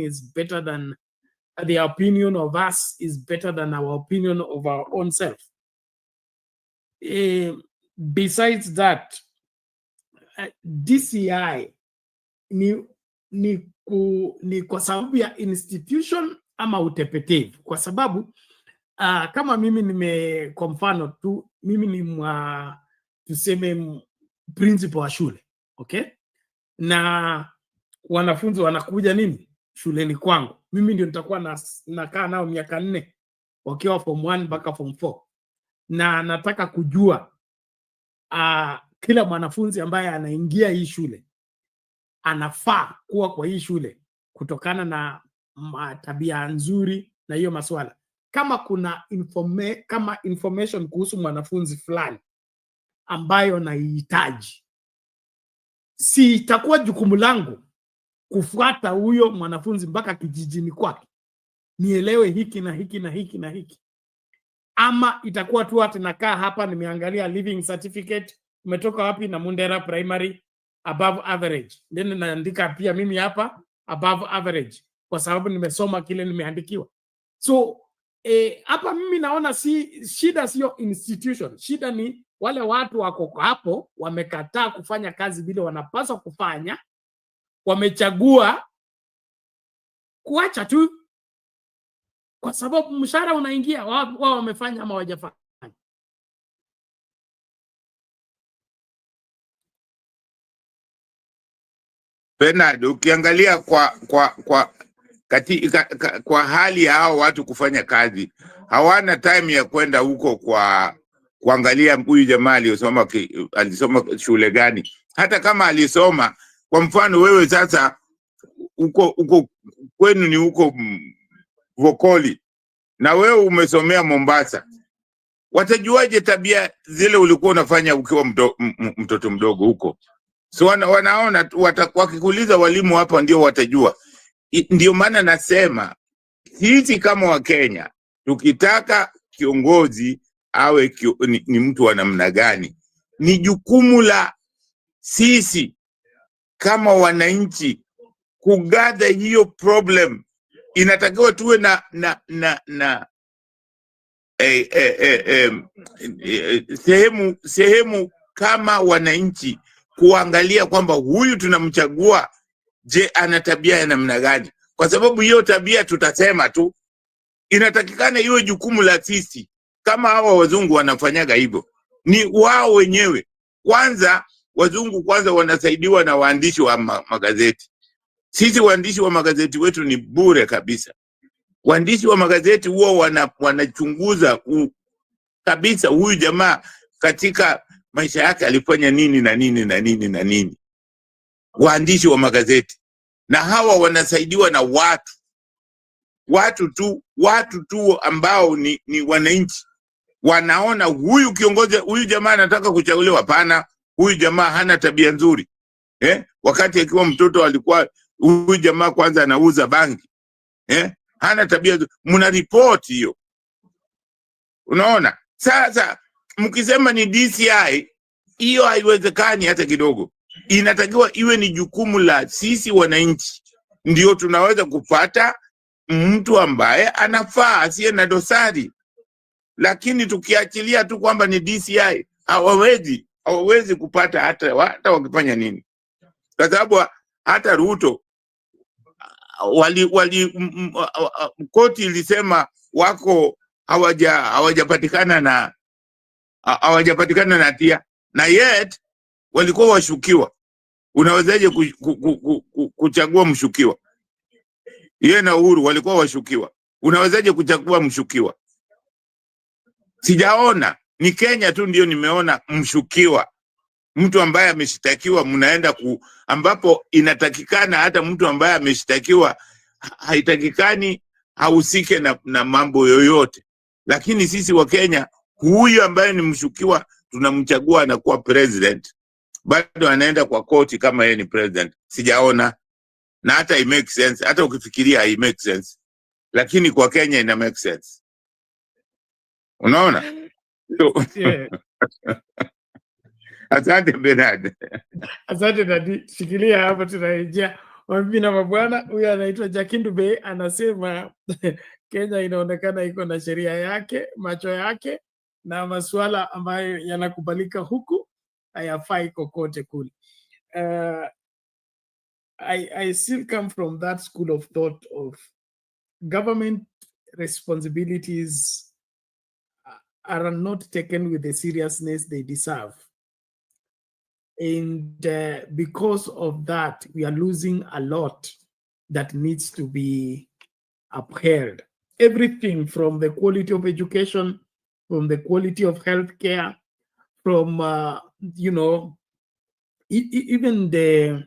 of us is better than our opinion of our own self. Besides that, DCI ni kwa sababu ya institution ama utepetevu, kwa sababu kama mimi kwa mfano tu, mimi ni tuseme principal wa shule, okay, na wanafunzi wanakuja nini shuleni kwangu, mimi ndio nitakuwa nakaa nao miaka 4 wakiwa form 1 mpaka form 4, na nataka kujua kila mwanafunzi ambaye anaingia hii shule anafaa kuwa kwa hii shule kutokana na tabia nzuri na hiyo maswala. Kama kuna information kuhusu mwanafunzi fulani ambayo naihitaji, si itakuwa jukumu langu kufuata huyo mwanafunzi mpaka kijijini kwake nielewe hiki na hiki na hiki na hiki, ama itakuwa tu ati nakaa hapa nimeangalia living certificate umetoka wapi na Mundera Primary above average, then naandika pia mimi hapa above average kwa sababu nimesoma kile nimeandikiwa. So hapa mimi naona shida sio institution, shida ni wale watu wako hapo wamekataa kufanya kazi vile wanapaswa kufanya, wamechagua kuacha tu kwa sababu mshahara unaingia, wao wamefanya ama hawajafanya. Bernard, ukiangalia kwa hali ya hao watu kufanya kazi, hawana time ya kwenda huko kuangalia huyu jamaa alisoma shule gani. Hata kama alisoma, kwa mfano wewe sasa uko kwenu ni huko Vokoli na wewe umesomea Mombasa, watajuaje tabia zile ulikuwa unafanya ukiwa mtoto mdogo huko? So wanaona wakikuuliza walimu hapa ndio watajua. Ndio maana nasema sisi kama Wakenya tukitaka kiongozi awe ni mtu wa namna gani, ni jukumu la sisi kama wananchi kugather hiyo problem. Inatakiwa tuwe sehemu kama wananchi kuangalia kwamba huyu tunamchagua, je, ana tabia ya namna gani? Kwa sababu hiyo tabia tutasema tu, inatakikana iwe jukumu la sisi. Kama hawa wazungu wanafanyaga hivyo, ni wao wenyewe. Kwanza wazungu wanasaidiwa na waandishi wa magazeti. Sisi waandishi wa magazeti wetu ni bure kabisa. Waandishi wa magazeti huwa wanachunguza kabisa huyu jamaa katika maisha yake alifanya nini na nini na nini na nini. Waandishi wa magazeti, na hawa wanasaidiwa na watu tu ambao ni wananchi. Wanaona huyu kiongozi, huyu jamaa anataka kuchaguliwa, hapana, huyu jamaa hana tabia nzuri. Wakati akiwa mtoto alikuwa huyu jamaa kwanza anauza bangi. Hana tabia nzuri. Mna report hiyo. Unaona? Sasa mkisema ni DCI, hiyo haiwezekani hata kidogo. Inatakiwa iwe ni jukumu la sisi wananchi, ndio tunaweza kupata mtu ambaye anafaa, asiye na dosari. Lakini tukiachilia tu kwamba ni DCI, hawawezi kupata hata wakifanya nini. Kwa sababu hata Ruto koti ilisema wako hawajapatikana na hatia, na yet walikuwa washukiwa. Unawezaje kuchagua mshukiwa? Yeye na Uhuru walikuwa washukiwa. Unawezaje kuchagua mshukiwa? Sijaona, ni Kenya tu ndio nimeona mshukiwa, mtu ambaye ameshtakiwa. Mnaenda ambapo inatakikana hata mtu ambaye ameshtakiwa haitakikani hahusike na mambo yoyote. Lakini sisi wa Kenya, huyu ambaye ni mshukiwa tunamchagua anakuwa president, bado anaenda kwa koti kama yeye ni president. Sijaona, na hata it make sense. Hata ukifikiria it make sense, lakini kwa Kenya ina make sense. Unaona? Yeah. Asante Bernard. Asante Dadi, shikilia hapo, tunarejea. Mabibi na mabwana, huyu anaitwa Jakindu Bey anasema Kenya inaonekana iko na sheria yake, macho yake, na masuala ambayo yanakubalika huku hayafai kokote kule. I still come from that school of thought of government responsibilities are not taken with the seriousness they deserve. And because of that, we are losing a lot that needs to be upheld. Everything from the quality of education, from the quality of healthcare, from even the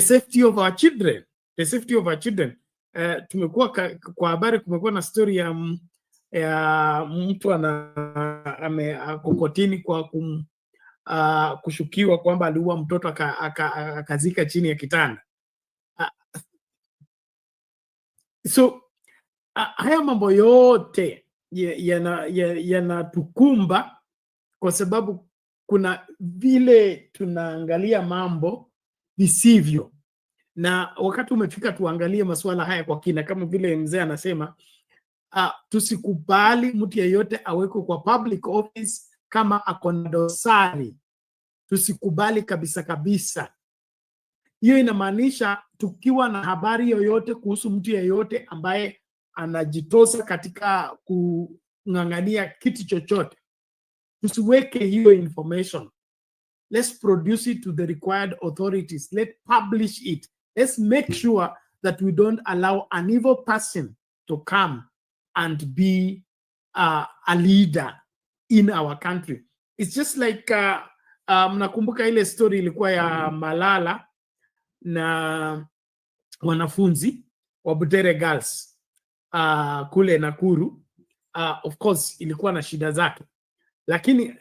safety of our children. The safety of our children. Tumekuwa kwa habari, kumekuwa na story ya mtu kokotini kwa kushukiwa kwamba aliua mtoto akazika chini ya kitanda. So haya mambo yote yanatukumba kwa sababu kuna vile tunaangalia mambo visivyo, na wakati umefika tuangalie masuala haya kwa kina, kama vile mzee anasema, tusikubali mtu yeyote awekwe kwa public office kama akona dosari. Tusikubali kabisa kabisa. Hiyo inamaanisha tukiwa na habari yoyote kuhusu mtu yeyote ambaye anajitosa katika kung'ang'ania kiti chochote, tusiweke hiyo information. Let's produce it to the required authorities. Let's publish it. Let's make sure that we don't allow an evil person to come and be a leader in our country. It's just like mnakumbuka ile story ilikuwa ya Malala na wanafunzi wa Butere Girls kule Nakuru. Of course ilikuwa na shida zake, lakini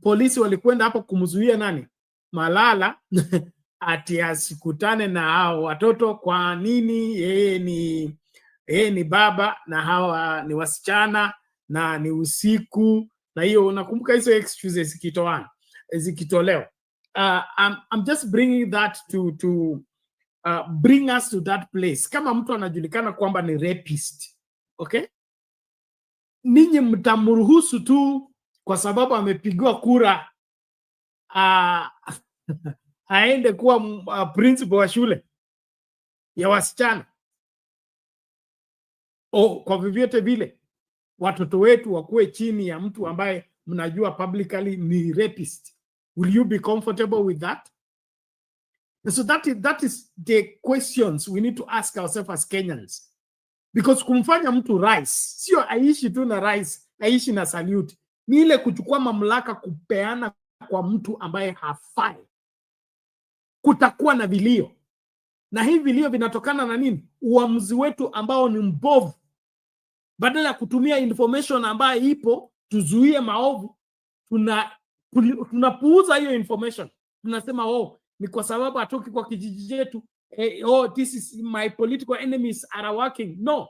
polisi walikwenda hapo kumzuia nani? Malala ati asikutane na hao watoto. Kwa nini? Yeye ni baba na hawa ni wasichana na ni usiku, na hiyo unakumbuka hizo excuses zikitolewa. I'm just bringing that to bring us to that place. Kama mtu anajulikana kwamba ni rapist, okay, ninyi mtamruhusu tu kwa sababu amepigiwa kura aende kuwa principal wa shule ya wasichana? Kwa vyovyote vile watoto wetu wakuwe chini ya mtu ambaye mnajua publicly ni rapist. Will you be comfortable with that? So that is the questions we need to ask ourselves as Kenyans. Because kumfanya mtu rais sio aishi tu na rais, aishi na salute. Ni ile kuchukua mamlaka kupeana kwa mtu ambaye hafai. Kutakuwa na vilio. Na hivi vilio vinatokana na nini? Uamuzi wetu ambao ni mbovu. Badala ya kutumia information ambayo ipo tuzuie maovu, tunapuuza hiyo information. Tunasema ni kwa sababu atoki kwa kijiji chetu. This is my political enemies are working. No.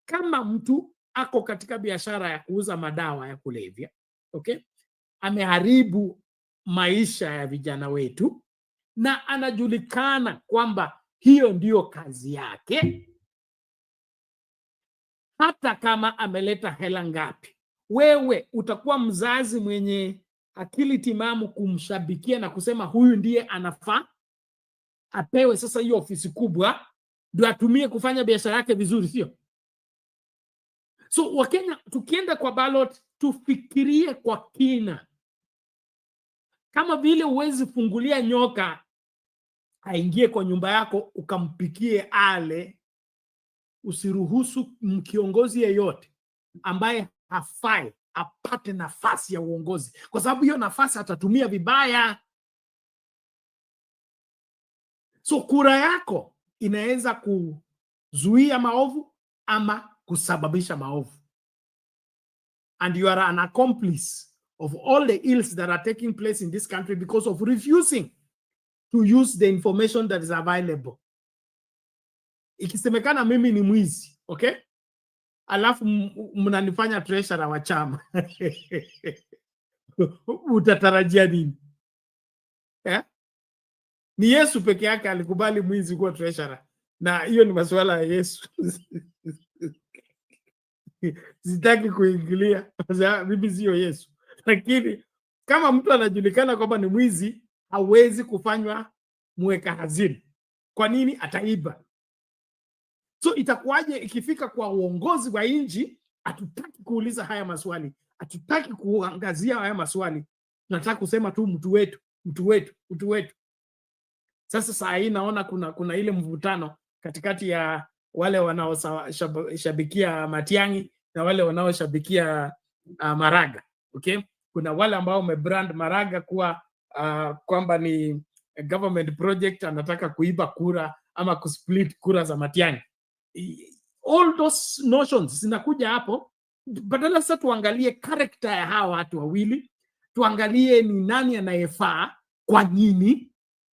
Kama mtu ako katika biashara ya kuuza madawa ya kulevya, okay, ameharibu maisha ya vijana wetu na anajulikana kwamba hiyo ndiyo kazi yake, hata kama ameleta hela ngapi, wewe utakuwa mzazi mwenye akili timamu kumshabikia na kusema huyu ndiye anafaa apewe sasa hiyo ofisi kubwa ndio atumie kufanya biashara yake vizuri, sio? So Wakenya, tukienda kwa ballot tufikirie kwa kina. Kama vile uwezi fungulia nyoka aingie kwa nyumba yako ukampikie ale, usiruhusu kiongozi yeyote ambaye hafai apate nafasi ya uongozi, kwa sababu hiyo nafasi atatumia vibaya. So kura yako inaweza kuzuia maovu ama kusababisha maovu. And you are an accomplice of all the ills that are taking place in this country because of refusing to use the information that is available. Ikisemekana mimi ni mwizi, okay? alafu mnanifanya treasurer wa chama. Utatarajia nini? Ni Yesu peke yake alikubali mwizi kuwa treasurer, na hiyo ni masuala ya Yesu. Sitaki kuingilia, mimi sio Yesu. Lakini kama mtu anajulikana kwamba ni mwizi, hawezi kufanywa mweka hazina. Kwa nini? Ataiba. So itakuwaje ikifika kwa uongozi wa nchi, hatutaki kuuliza haya maswali, hatutaki kuangazia haya maswali, tunataka kusema tu mtu wetu, mtu wetu, mtu wetu. Sasa saa hii naona kuna ile mvutano katikati ya wale wanaoshabikia Matiang'i na wale wanaoshabikia Maraga. Okay? Kuna wale ambao wamebrand Maraga kuwa kwamba ni government project, anataka kuiba kura ama kusplit kura za Matiang'i. All those notions zinakuja hapo. Badala sasa tuangalie character ya hawa watu wawili, tuangalie ni nani anayefaa kwa nini.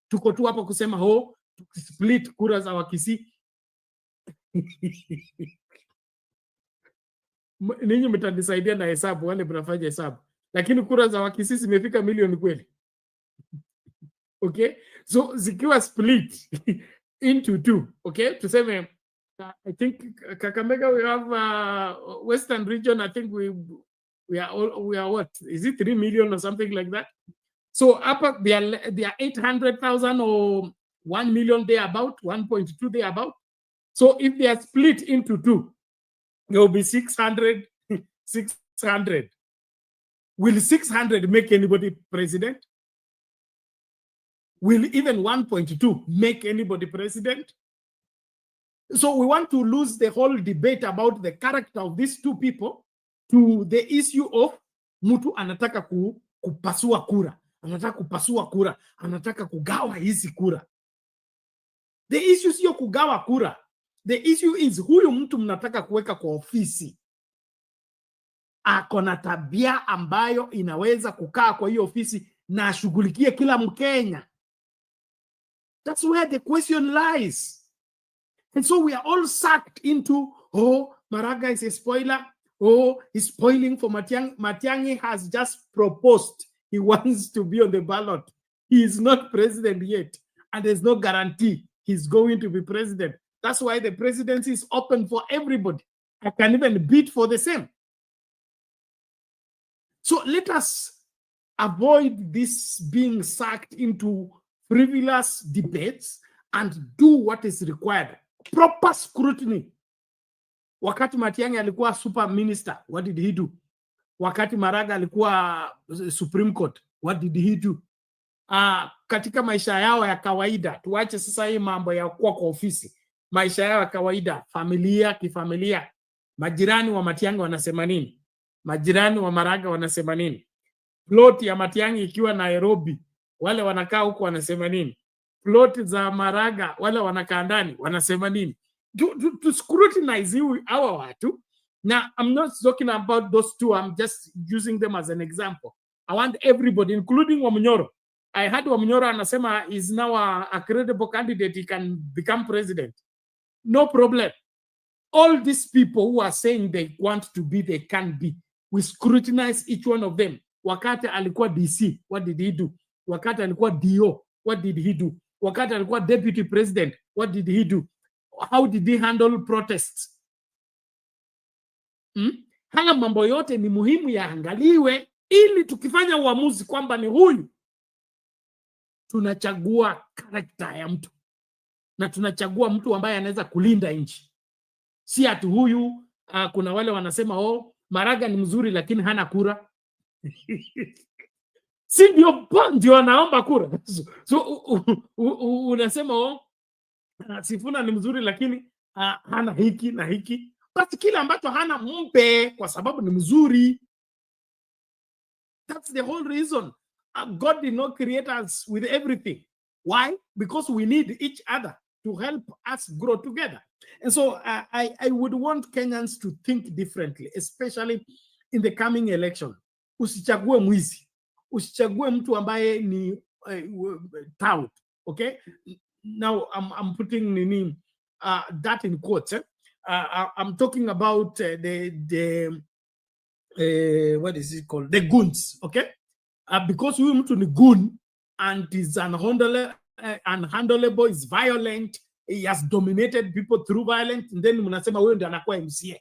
Tuko tu hapo kusema split kura za Wakisii. Ninyi mtanisaidia na hesabu, wale mnafanya hesabu. Lakini kura za Wakisii zimefika milioni kweli? Okay? So zikiwa split into two, okay? Tuseme I think Kakamega we have Western region, I think we are what? Is it 3 million or something like that? So up they are 800,000 or 1 million there about, 1.2 there about. So if they are split into two, there will be 600. Will 600 make anybody president? Will even 1.2 make anybody president? So we want to lose the whole debate about the character of these two people to the issue of mtu anataka kupasua kura. Anataka kupasua kura. Anataka kugawa hizi kura. The issue sio kugawa kura. The issue is huyu mtu mnataka kuweka kwa ofisi ako na tabia ambayo inaweza kukaa kwa hiyo ofisi na ashughulikie kila Mkenya. That's where the question lies. And so we are all sucked into, Maraga is a spoiler. He's spoiling for Matiang'i. Matiang'i has just proposed he wants to be on the ballot. He is not president yet. And there's no guarantee he's going to be president. That's why the presidency is open for everybody. I can even bid for the same. So let us avoid this being sucked into frivolous debates and do what is required. Proper scrutiny. Wakati Matiang'i alikuwa super minister, what did he do? Wakati Maraga alikuwa Supreme Court, what did he do? Katika maisha yao ya kawaida, tuache sasa hii mambo ya kuwa kwa ofisi. Maisha yao ya kawaida, familia, kifamilia. Majirani wa Matiang'i wanasema nini? Majirani wa Maraga wanasema nini? Plot ya Matiang'i ikiwa Nairobi, wale wanakaa huko wanasema nini? Plot za Maraga, wale wanakaa ndani wanasema nini? To scrutinize our watu. Now, I'm not talking about those two. I'm just using them as an example. I want everybody, including Wamunyoro. I heard Wamunyoro anasema is now a credible candidate. He can become president. No problem. All these people who are saying they want to be, they can be. We scrutinize each one of them. Wakati alikuwa DC, what did he do? Wakati alikuwa DO, what did he do? Wakati alikuwa deputy president, what did he do? How did he handle protests? Haya mambo yote ni muhimu yaangaliwe ili tukifanya uamuzi kwamba ni huyu, tunachagua karakta ya mtu na tunachagua mtu ambaye anaweza kulinda nchi. Si ati huyu kuna wale wanasema Maraga ni mzuri lakini hana kura. Si ndio anaomba kura. So unasema Sifuna ni mzuri lakini hana hiki na hiki. Basi kile ambacho hana mpe kwa sababu ni mzuri. That's the whole reason. God did not create us with everything. Why? Because we need each other to help us grow together. And so I would want Kenyans to think differently, especially in the coming election. Usichague mwizi. Usichague mtu ambaye ni tout. Okay? Now I'm putting that in quotes. I'm talking about what is it called? The goons, okay? Because we mtu ni goon and is unhandleable, is violent, he has dominated people through violence, and then mnasema wewe ndio anakuwa MCA.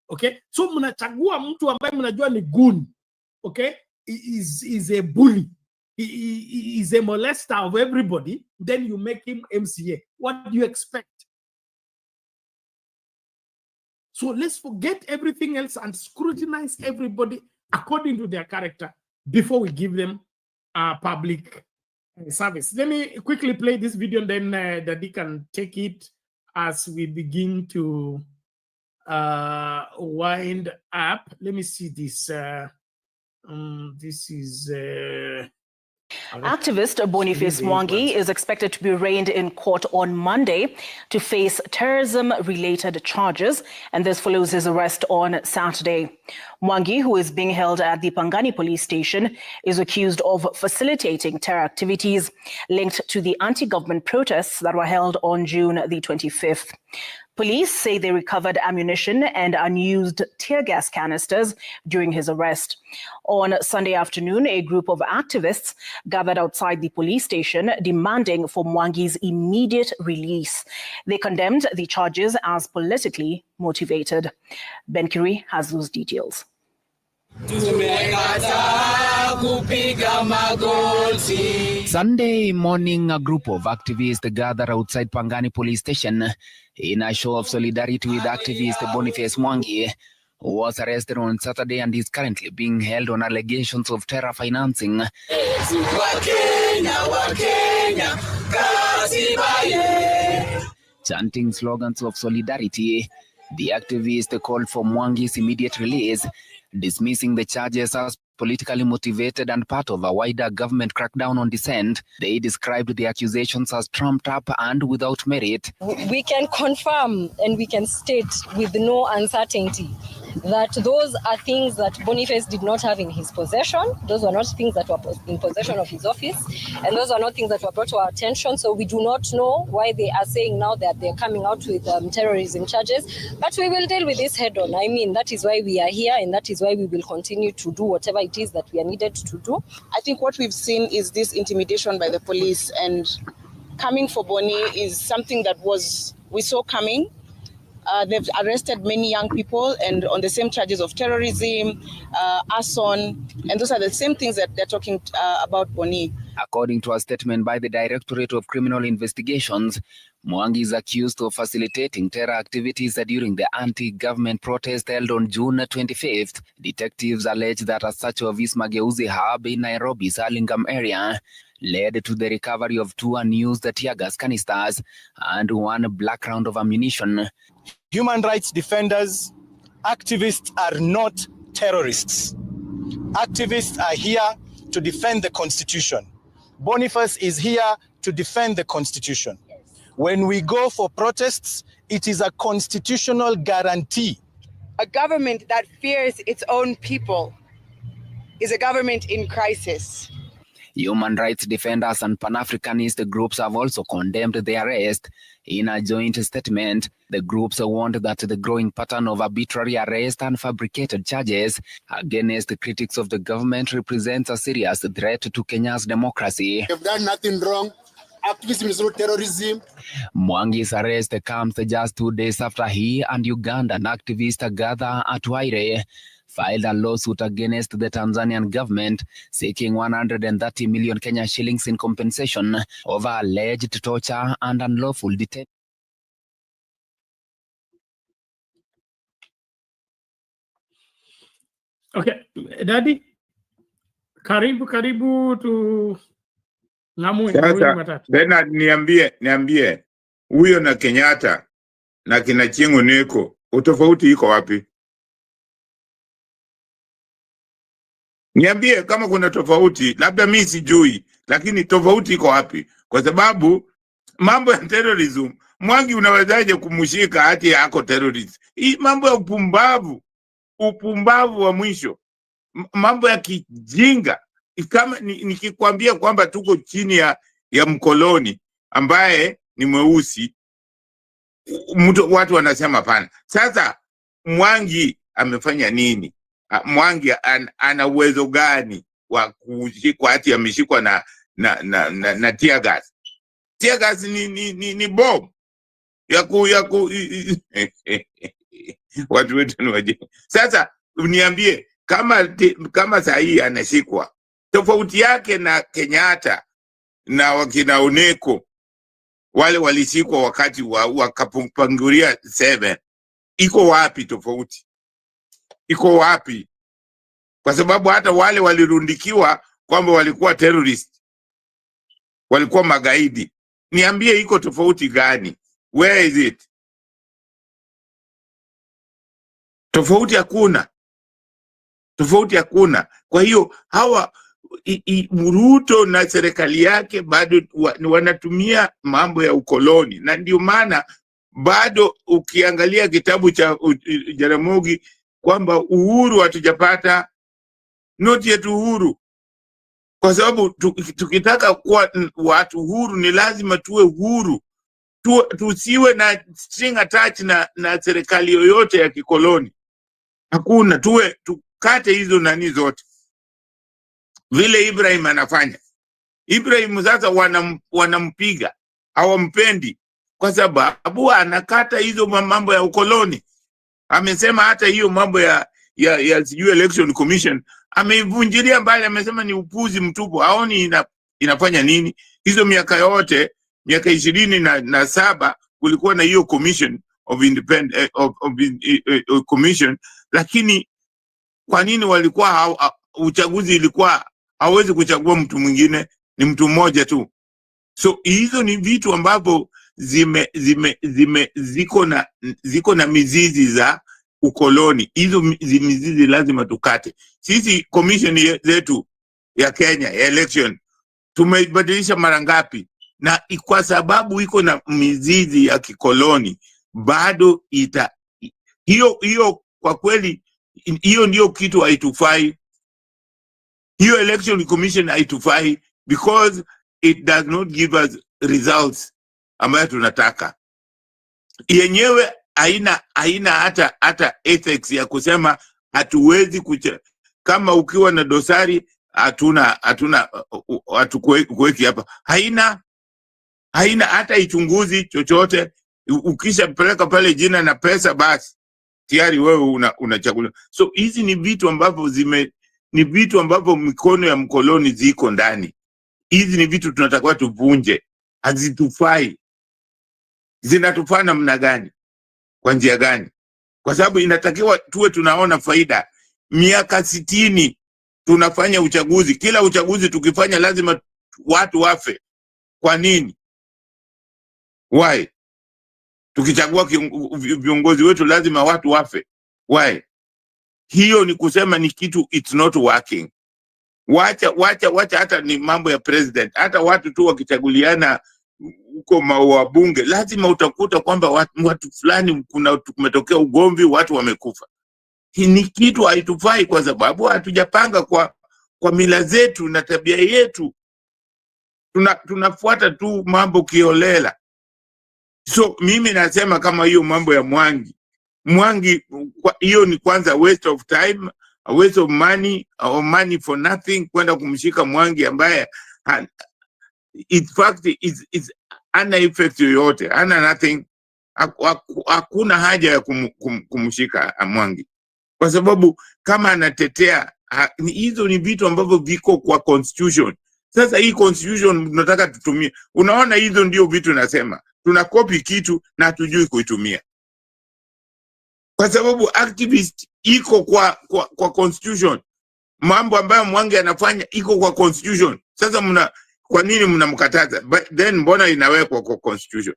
Okay? So mnachagua mtu ambaye mnajua ni goon, okay? Is a bully. He is a molester of everybody, then you make him MCA. What do you expect? So let's forget everything else and scrutinize everybody according to their character before we give them public service. Let me quickly play this video, and then Daddy can take it as we begin to wind up. Let me see this. This is... Activist Boniface Mwangi is expected to be arraigned in court on Monday to face terrorism-related charges, and this follows his arrest on Saturday. Mwangi, who is being held at the Pangani police station, is accused of facilitating terror activities linked to the anti-government protests that were held on June the 25th. Police say they recovered ammunition and unused tear gas canisters during his arrest. On Sunday afternoon, a group of activists gathered outside the police station demanding for Mwangi's immediate release. They condemned the charges as politically motivated. Ben Kiri has those details. Sunday morning, a group of activists gathered outside Pangani police station in a show of solidarity with activist Boniface Mwangi, who was arrested on Saturday and is currently being held on allegations of terror financing. Chanting slogans of solidarity, the activists called for Mwangi's immediate release, dismissing the charges as politically motivated and part of a wider government crackdown on dissent. They described the accusations as trumped up and without merit. We can confirm and we can state with no uncertainty that those are things that Boniface did not have in his possession. Those were not things that were in possession of his office, and those are not things that were brought to our attention. So we do not know why they are saying now that they're coming out with terrorism charges, but we will deal with this head on. I mean, that is why we are here, and that is why we will continue to do whatever it is that we are needed to do. I think what we've seen is this intimidation by the police, and coming for Boni is something that we saw coming. They've arrested many young people and on the same charges of terrorism, arson, and those are the same things that they're talking about Boni. According to a statement by the Directorate of Criminal Investigations, Mwangi is accused of facilitating terror activities during the anti-government protest held on June 25th. Detectives allege that a search of his Mageuzi hub in Nairobi's Hurlingham area led to the recovery of 2 unused tear gas canisters and 1 black round of ammunition. Human rights defenders, activists are not terrorists. Activists are here to defend the Constitution. Boniface is here to defend the Constitution. Yes. When we go for protests, it is a constitutional guarantee. A government that fears its own people is a government in crisis. Human rights defenders and Pan-Africanist groups have also condemned the arrest. In a joint statement, the groups warned that the growing pattern of arbitrary arrest and fabricated charges against the critics of the government represents a serious threat to Kenya's democracy. They've done nothing wrong. Activism is not terrorism. Mwangi's arrest comes just 2 days after he and Ugandan activists Agatha Atuaire filed a lawsuit against the Tanzanian government seeking 130 million Kenya shillings in compensation over alleged torture and unlawful detention. Okay, Daddy, karibu tu sasa. Bernard, niambie huyo na Kenyatta na kina Chengo Neko, utofauti iko wapi? Niambie kama kuna tofauti, labda mimi sijui, lakini tofauti iko wapi? Kwa sababu mambo ya terrorism, Mwangi unawezaje kumshika hati yako terrorist? Hii mambo ya upumbavu wa mwisho, mambo ya kijinga. Kama nikikwambia kwamba tuko chini ya mkoloni ambaye ni mweusi, watu wanasema pana. Sasa Mwangi amefanya nini? Mwangi ana uwezo gani wa kushikwa ati ameshikwa na tear gas? Tear gas ni bomb watu wetu ni waje. Sasa uniambie kama saa hii anashikwa, tofauti yake na Kenyatta na wakina Oneko wale walishikwa wakati wakapanguria 7, iko wapi tofauti? Iko wapi? Kwa sababu hata wale walirundikiwa kwamba walikuwa terrorist, walikuwa magaidi. Niambie iko tofauti gani? Where is it? Tofauti hakuna. Tofauti hakuna. Kwa hiyo hawa Ruto na serikali yake bado wanatumia mambo ya ukoloni, na ndio maana bado ukiangalia kitabu cha Jaramogi kwamba uhuru hatujapata, not yet uhuru, kwa sababu tukitaka kuwa watu huru ni lazima tuwe huru, tusiwe na string attached na serikali yoyote ya kikoloni. Hakuna, tukate hizo nani zote vile Ibrahim anafanya. Ibrahim sasa wanampiga, hawampendi kwa sababu anakata hizo mambo ya ukoloni. Amesema hata hiyo mambo ya sijui election commission ameivunjilia mbali, amesema ni upuzi mtupu, haoni inafanya nini. Hizo miaka yote, miaka 27 kulikuwa na hiyo commission of independent commission, lakini kwa nini walikuwa uchaguzi ilikuwa hawezi kuchagua mtu mwingine, ni mtu mmoja tu. So hizo ni vitu ambavyo ziko na mizizi za ukoloni. Hizo mizizi lazima tukate. Sisi commission zetu ya Kenya ya election tumebadilisha mara ngapi, na kwa sababu iko na mizizi ya kikoloni bado hiyo kwa kweli hiyo ndio kitu haitufai. Hiyo election commission haitufai because it does not give us results ambayo tunataka. Yenyewe haina hata ethics ya kusema hatuwezi kama ukiwa na dosari hatukuweki hapa. Haina hata ichunguzi chochote. Ukishapeleka pale jina na pesa, basi tayari wewe unachaguliwa. So hizi ni vitu ambavyo ni vitu ambavyo mikono ya mkoloni ziko ndani. Hizi ni vitu tunatakiwa tuvunje. Hazitufai. Zinatufaa namna gani? Kwa njia gani? Kwa sababu inatakiwa tuwe tunaona faida. Miaka 60 tunafanya uchaguzi. Kila uchaguzi tukifanya lazima watu wafe. Kwa nini? Why? Tukichagua viongozi wetu lazima watu wafe. Why? Hiyo ni kusema ni kitu it's not working. Wacha hata ni mambo ya president. Hata watu tu wakichaguliana huko mawabunge, lazima utakuta kwamba watu fulani kumetokea ugomvi, watu wamekufa. Hii ni kitu haitufai kwa sababu hatujapanga kwa mila zetu na tabia yetu. Tunafuata tu mambo kiolela. So mimi nasema kama hiyo mambo ya Mwangi hiyo ni kwanza waste of time, a waste of money, or money for nothing, kwenda kumshika Mwangi ambaye in fact is ana effect yoyote, ana nothing. Hakuna haja ya kumshika Mwangi kwa sababu kama anatetea hizo ni vitu ambavyo viko kwa constitution. Sasa hii constitution tunataka tutumie. Unaona, hizo ndio vitu nasema tunakopi kitu na hatujui kuitumia, kwa sababu activist iko kwa constitution. Mambo ambayo Mwangi anafanya iko kwa constitution. Sasa kwa nini mnamkataza? Then mbona inawekwa kwa constitution?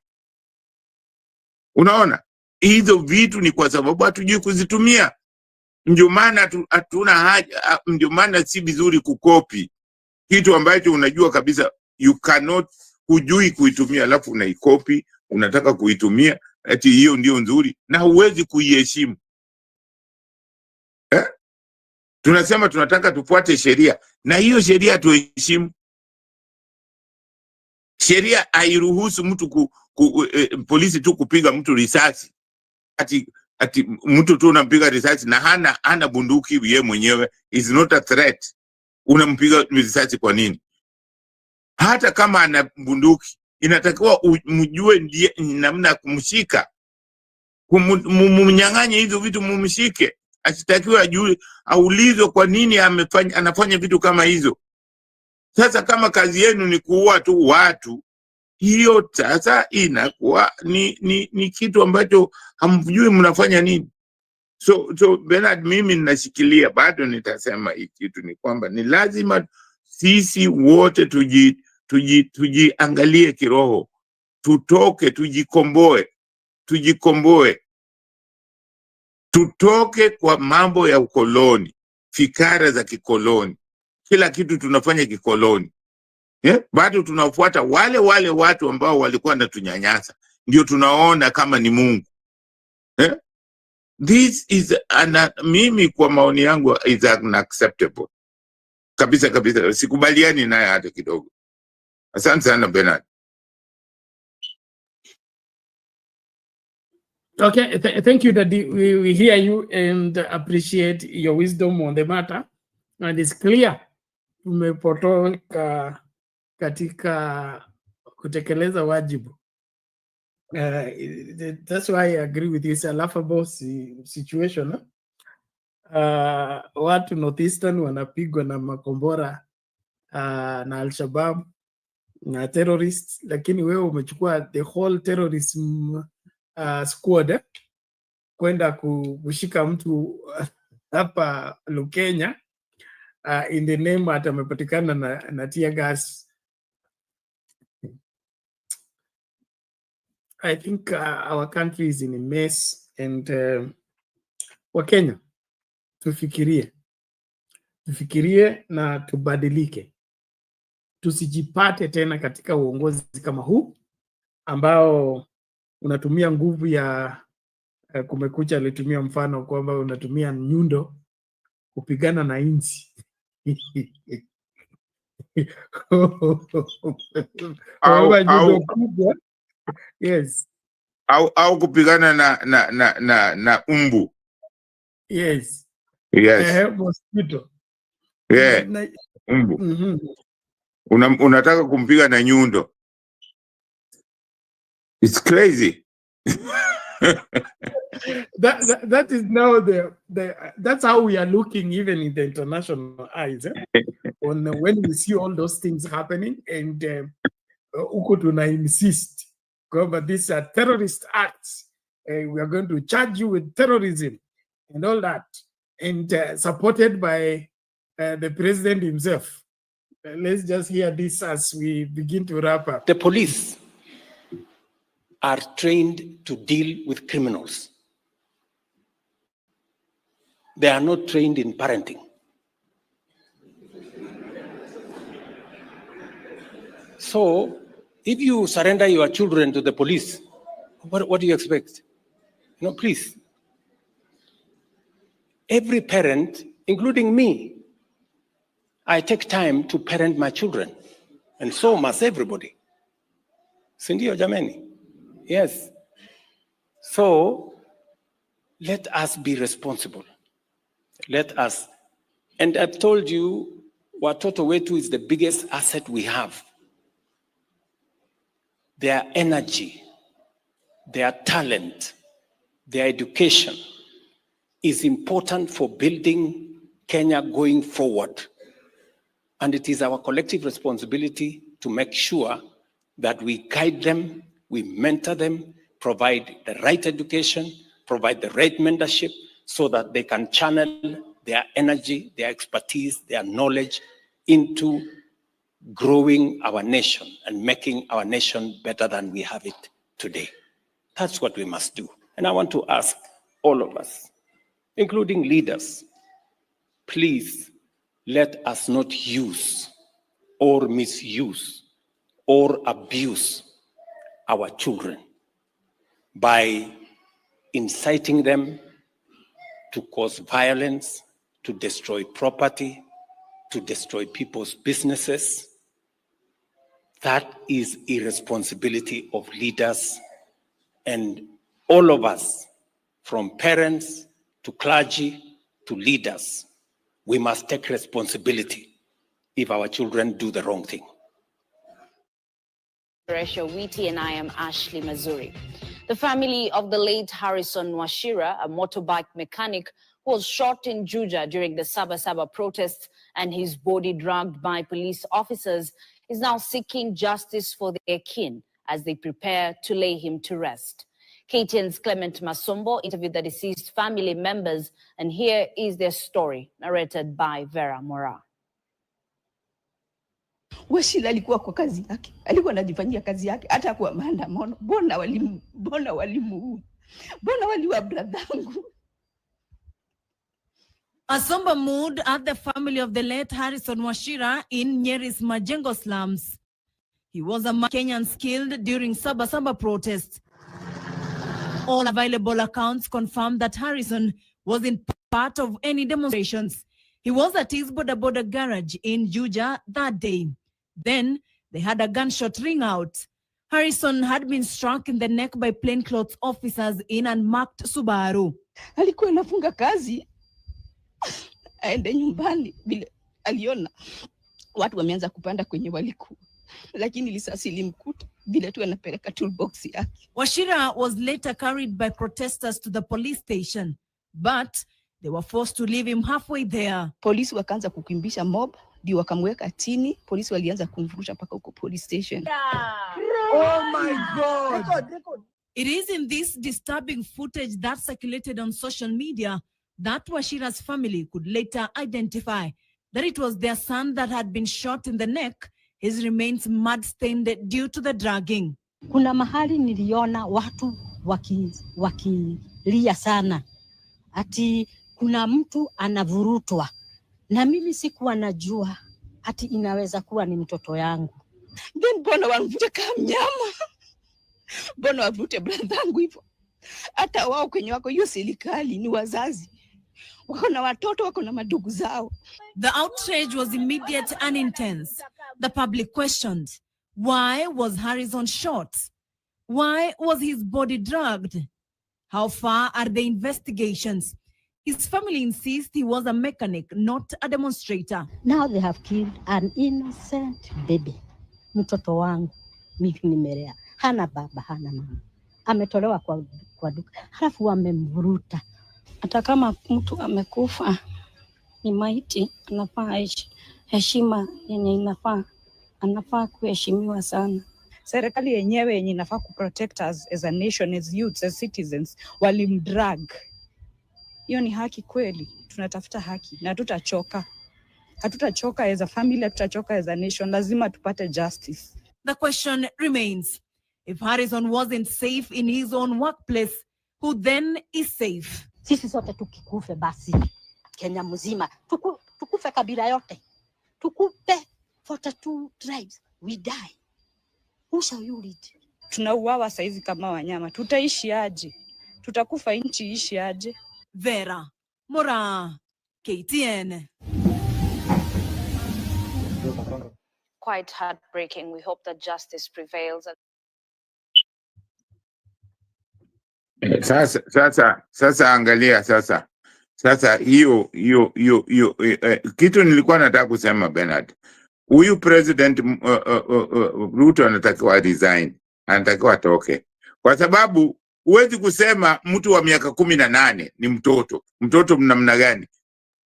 Unaona, hizo vitu ni kwa sababu hatujui kuzitumia. Ndio maana hatuna haja, ndio maana si vizuri kukopi kitu ambacho unajua kabisa hujui kuitumia, alafu unaikopi, unataka kuitumia ati hiyo ndio nzuri na huwezi kuiheshimu. Tunasema tunataka tufuate sheria na hiyo sheria tuheshimu. Sheria hairuhusu mtu polisi tu kupiga mtu risasi. Ati mtu tu unampiga risasi na hana bunduki yeye mwenyewe, is not a threat. Unampiga risasi kwa nini? Hata kama ana bunduki, inatakiwa mjue ndiye namna ya kumshika. Mumnyang'anye hizo vitu, mumshike. Asitakiwe ajue, aulizwe kwa nini anafanya vitu kama hizo. Sasa kama kazi yenu ni kuua tu watu, hiyo sasa inakuwa ni kitu ambacho hamjui mnafanya nini. So Bernard, mimi ninashikilia, bado nitasema hii kitu ni kwamba ni lazima sisi wote tujiangalie kiroho, tutoke, tujikomboe, tutoke kwa mambo ya ukoloni, fikara za kikoloni, kila kitu tunafanya kikoloni. Bado tunafuata wale watu ambao walikuwa wanatunyanyasa, ndio tunaona kama ni Mungu. This is mimi kwa maoni yangu is unacceptable. Kabisa, sikubaliani naye hata kidogo. Asante sana Bernard. Okay, thank you, Daddy. We hear you and appreciate your wisdom on the matter. And it's clear umepotoka katika kutekeleza wajibu. That's why I agree with you. It's a laughable situation. Watu Northeastern wanapigwa na makombora na Al-Shabaab na terrorists, lakini wewe umechukua the whole terrorism squad kwenda kushika mtu hapa Lukenya in the name ata amepatikana na tear gas. I think our country is in a mess, and Wakenya tufikirie na tubadilike, tusijipate tena katika uongozi kama huu ambao unatumia nguvu ya Kumekucha alitumia mfano kwamba unatumia nyundo kupigana na inzi. Yes. Au kupigana na umbu. Yes. Yes. Mosquito. Yeah. Umbu. Unataka kumpiga na nyundo. It's crazy. that is now that's how we are looking even in the international eyes. When we see all those things happening, and uko tuna insist kwamba these are terrorist acts, we are going to charge you with terrorism and all that, and supported by the president himself. Let's just hear this as we begin to wrap up. The police are trained to deal with criminals. They are not trained in parenting. So, if you surrender your children to the police, what do you expect? No, please. Every parent, including me, I take time to parent my children, and so must everybody. Sindio jameni? Yes. So, let us be responsible. Let us, and I've told you, Watoto wetu is the biggest asset we have. Their energy, their talent, their education is important for building Kenya going forward. And it is our collective responsibility to make sure that we guide them, we mentor them, provide the right education, provide the right mentorship, so that they can channel their energy, their expertise, their knowledge into growing our nation and making our nation better than we have it today. That's what we must do. And I want to ask all of us, including leaders, please let us not use or misuse or abuse our children by inciting them to cause violence, to destroy property, to destroy people's businesses, That is irresponsibility of leaders, and all of us, from parents to clergy to leaders, we must take responsibility if our children do the wrong thing. Horror48, and I am Ashley Mazuri. The family of the late Harrison Wachira, a motorbike mechanic who was shot in Juja during the Sabasaba protests and his body dragged by police officers, is now seeking justice for their kin as they prepare to lay him to rest. KTN's Clement Masombo interviewed the deceased family members, and here is their story, narrated by Vera Mora. Wachira alikuwa kwa kazi yake, alikuwa anajifanyia kazi yake, hata kwa maandamano. Mbona walimuua? Mbona waliua bradhangu? A somber mood at the family of the late Harrison Wachira in Nyeri's Majengo slums. He was a Kenyans killed during Sabasaba protests. All available accounts confirm that Harrison wasn't part of any demonstrations. He was at his Boda garage in Juja that day. Then they had a gunshot ring out. Harrison had been struck in the neck by plainclothes officers in unmarked Subaru. Alikuwa anafunga kazi aende nyumbani, vile aliona watu wameanza kupanda kwenye walikuwa, lakini risasi ilimkuta vile tu anapeleka toolbox yake. Wachira was later carried by protesters to the police station, but they were forced to leave him halfway there. Polisi wakaanza kukimbisha mob, ndio wakamweka chini. Polisi walianza kumvurusha mpaka huko police station. Oh my God! It is in this disturbing footage that circulated on social media that Wachira's family could later identify that it was their son that had been shot in the neck, his remains mud-stained due to the dragging. Kuna mahali niliona watu wakilia sana. Ati kuna mtu anavurutwa. Na mimi sikuwa najua ati inaweza kuwa ni mtoto yangu. Then mbona wanivute kama mnyama? Mbona wavute bradhangu hivyo? Hata wao kwenye wako hiyo serikali ni wazazi. Wako na watoto, wako na madugu zao. The outrage was immediate and intense. The public questioned, why was Harrison shot? Why was his body dragged? How far are the investigations? His family insists he was a mechanic, not a demonstrator. Now they have killed an innocent baby. Mtoto wangu, mimi nimelea. Hana baba, hana mama. Ametolewa kwa duka. Halafu wamemvuruta. Hata kama mtu amekufa, ni maiti, anafaa heshima yenye anafaa kuheshimiwa sana. Serikali yenyewe yenye inafaa kuprotect us as a nation, as youths, as citizens, walimdrag. Hiyo ni haki kweli. Tunatafuta haki na hatutachoka. Hatutachoka as a family, hatutachoka as a nation. Lazima tupate justice. The question remains, if Harrison wasn't safe in his own workplace, who then is safe? Sisi sote tukikufe basi Kenya mzima, tukufe kabila yote, tukupe 42 tribes, we die. Who shall you lead? Tunauawa saizi kama wanyama, tutaishi aje? Tutakufa nchi ishi aje? Vera Mora, KTN. Quite heartbreaking. We hope that justice prevails. Sasa angalia sasa hiyo kitu nilikuwa nataka kusema Bernard. Huyu president Ruto anatakiwa resign, anatakiwa atoke. Kwa sababu huwezi kusema mtu wa miaka 18 ni mtoto namna gani?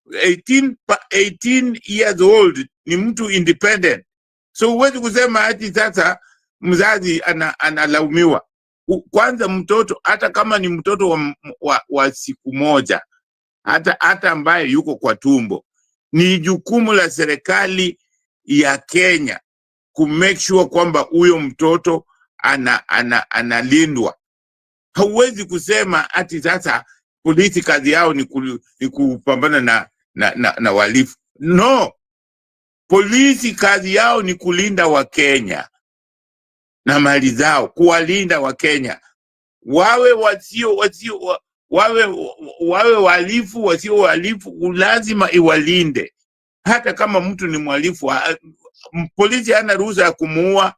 18 years old ni mtu independent. So huwezi kusema ati sasa mzazi analaumiwa. Kwanza mtoto, hata kama ni mtoto wa siku moja, hata ambaye yuko kwa tumbo, ni jukumu la serikali ya Kenya ku make sure kwamba huyo mtoto analindwa. Hauwezi kusema ati sasa polisi kazi yao ni kupambana na walifu. No, polisi kazi yao ni kulinda Wakenya na mali zao, kuwalinda Wakenya. Wawe walifu, wasio walifu, lazima iwalinde. Hata kama mtu ni mwalifu, polisi hana ruhusa ya kumuua.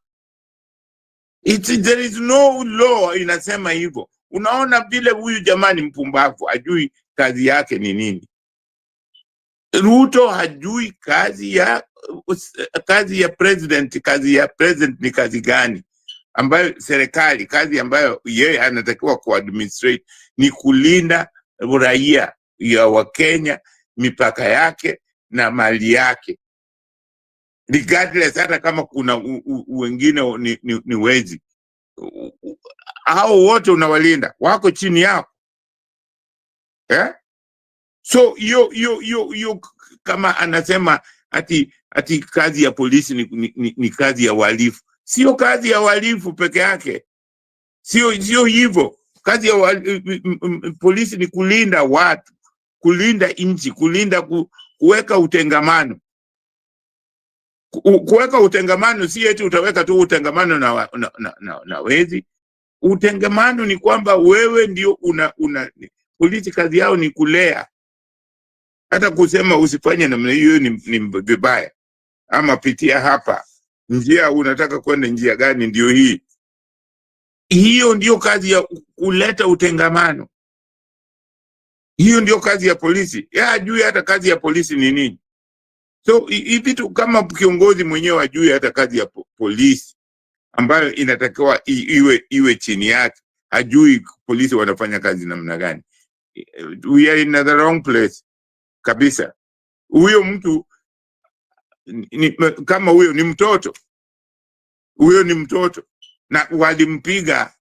There is no law inasema hivyo. Unaona vile huyu jamani mpumbavu hajui kazi yake ni nini. Ruto hajui kazi ya president. Kazi ya president ni kazi gani? Ambayo serikali, kazi ambayo yeye anatakiwa kuadministrate ni kulinda raia ya Wakenya, mipaka yake na mali yake. Regardless, hata kama kuna wengine ni wezi, hao wote unawalinda, wako chini yako. So yo kama anasema ati kazi ya polisi ni kazi ya wahalifu. Sio kazi ya wahalifu peke yake. Sio hivyo. Kazi ya polisi ni kulinda watu, kulinda nchi, kuweka utengamano. Kuweka utengamano si eti utaweka tu utengamano na wezi. Utengamano ni kwamba wewe ndio polisi kazi yao ni kulea. Hata kusema usifanye namna hiyo ni vibaya. Ama pitia hapa. Njia unataka kwenda njia gani ndio hii. Hiyo ndio kazi ya kuleta utengamano. Hiyo ndio kazi ya polisi. Hajui hata kazi ya polisi ni nini. So hivi tu kama kiongozi mwenyewe hajui hata kazi ya polisi ambayo inatakiwa iwe chini yake. Hajui polisi wanafanya kazi namna gani. We are in the wrong place. Kabisa. Huyo mtu kama huyo ni mtoto. Huyo ni mtoto. Na walimpiga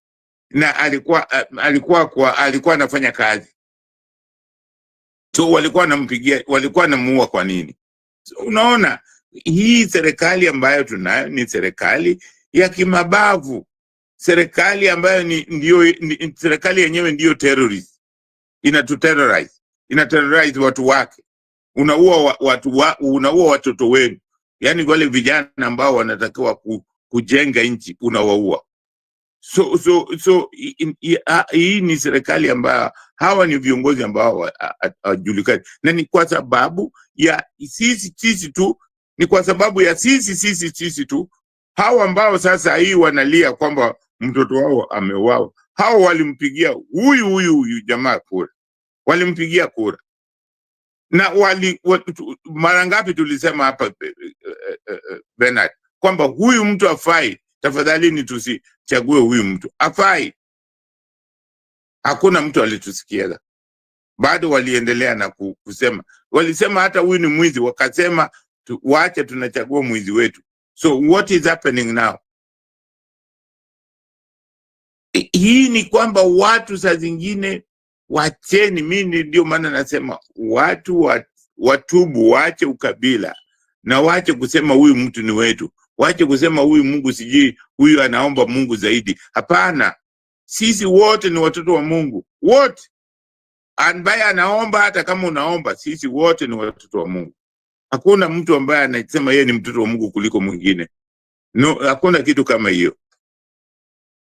na alikuwa anafanya kazi. So walikuwa wanampigia, walikuwa wanamuua kwa nini? So, unaona hii serikali ambayo tunayo ni serikali ya kimabavu. Serikali ambayo serikali yenyewe ndio terrorist. Inaterrorize watu wake. Unaua watoto wenu. Yaani wale vijana ambao wanatakiwa kujenga nchi unawaua. So hii ni serikali ambayo hawa ni viongozi ambao hawajulikani. Na ni kwa sababu ya sisi tu, ni kwa sababu ya sisi tu. Hawa ambao sasa hii wanalia kwamba mtoto wao ameuawa. Hao walimpigia huyu jamaa kura. Walimpigia kura. Na mara ngapi tulisema hapa Bernard kwamba huyu mtu afai, tafadhalini tusichague huyu mtu. Afai. Hakuna mtu alitusikia. Bado waliendelea na kusema. Walisema hata huyu ni mwizi, wakasema waache tunachagua mwizi wetu. So what is happening now? Hii ni kwamba watu saa zingine wacheni, mimi ndio maana nasema watu watubu, waache ukabila na waache kusema huyu mtu ni wetu. Waache kusema huyu Mungu sijui, huyu anaomba Mungu zaidi. Hapana. Sisi wote ni watoto wa Mungu. Wote. Ambaye anaomba hata kama unaomba, sisi wote ni watoto wa Mungu. Hakuna mtu ambaye anasema yeye ni mtoto wa Mungu kuliko mwingine. No, hakuna kitu kama hiyo.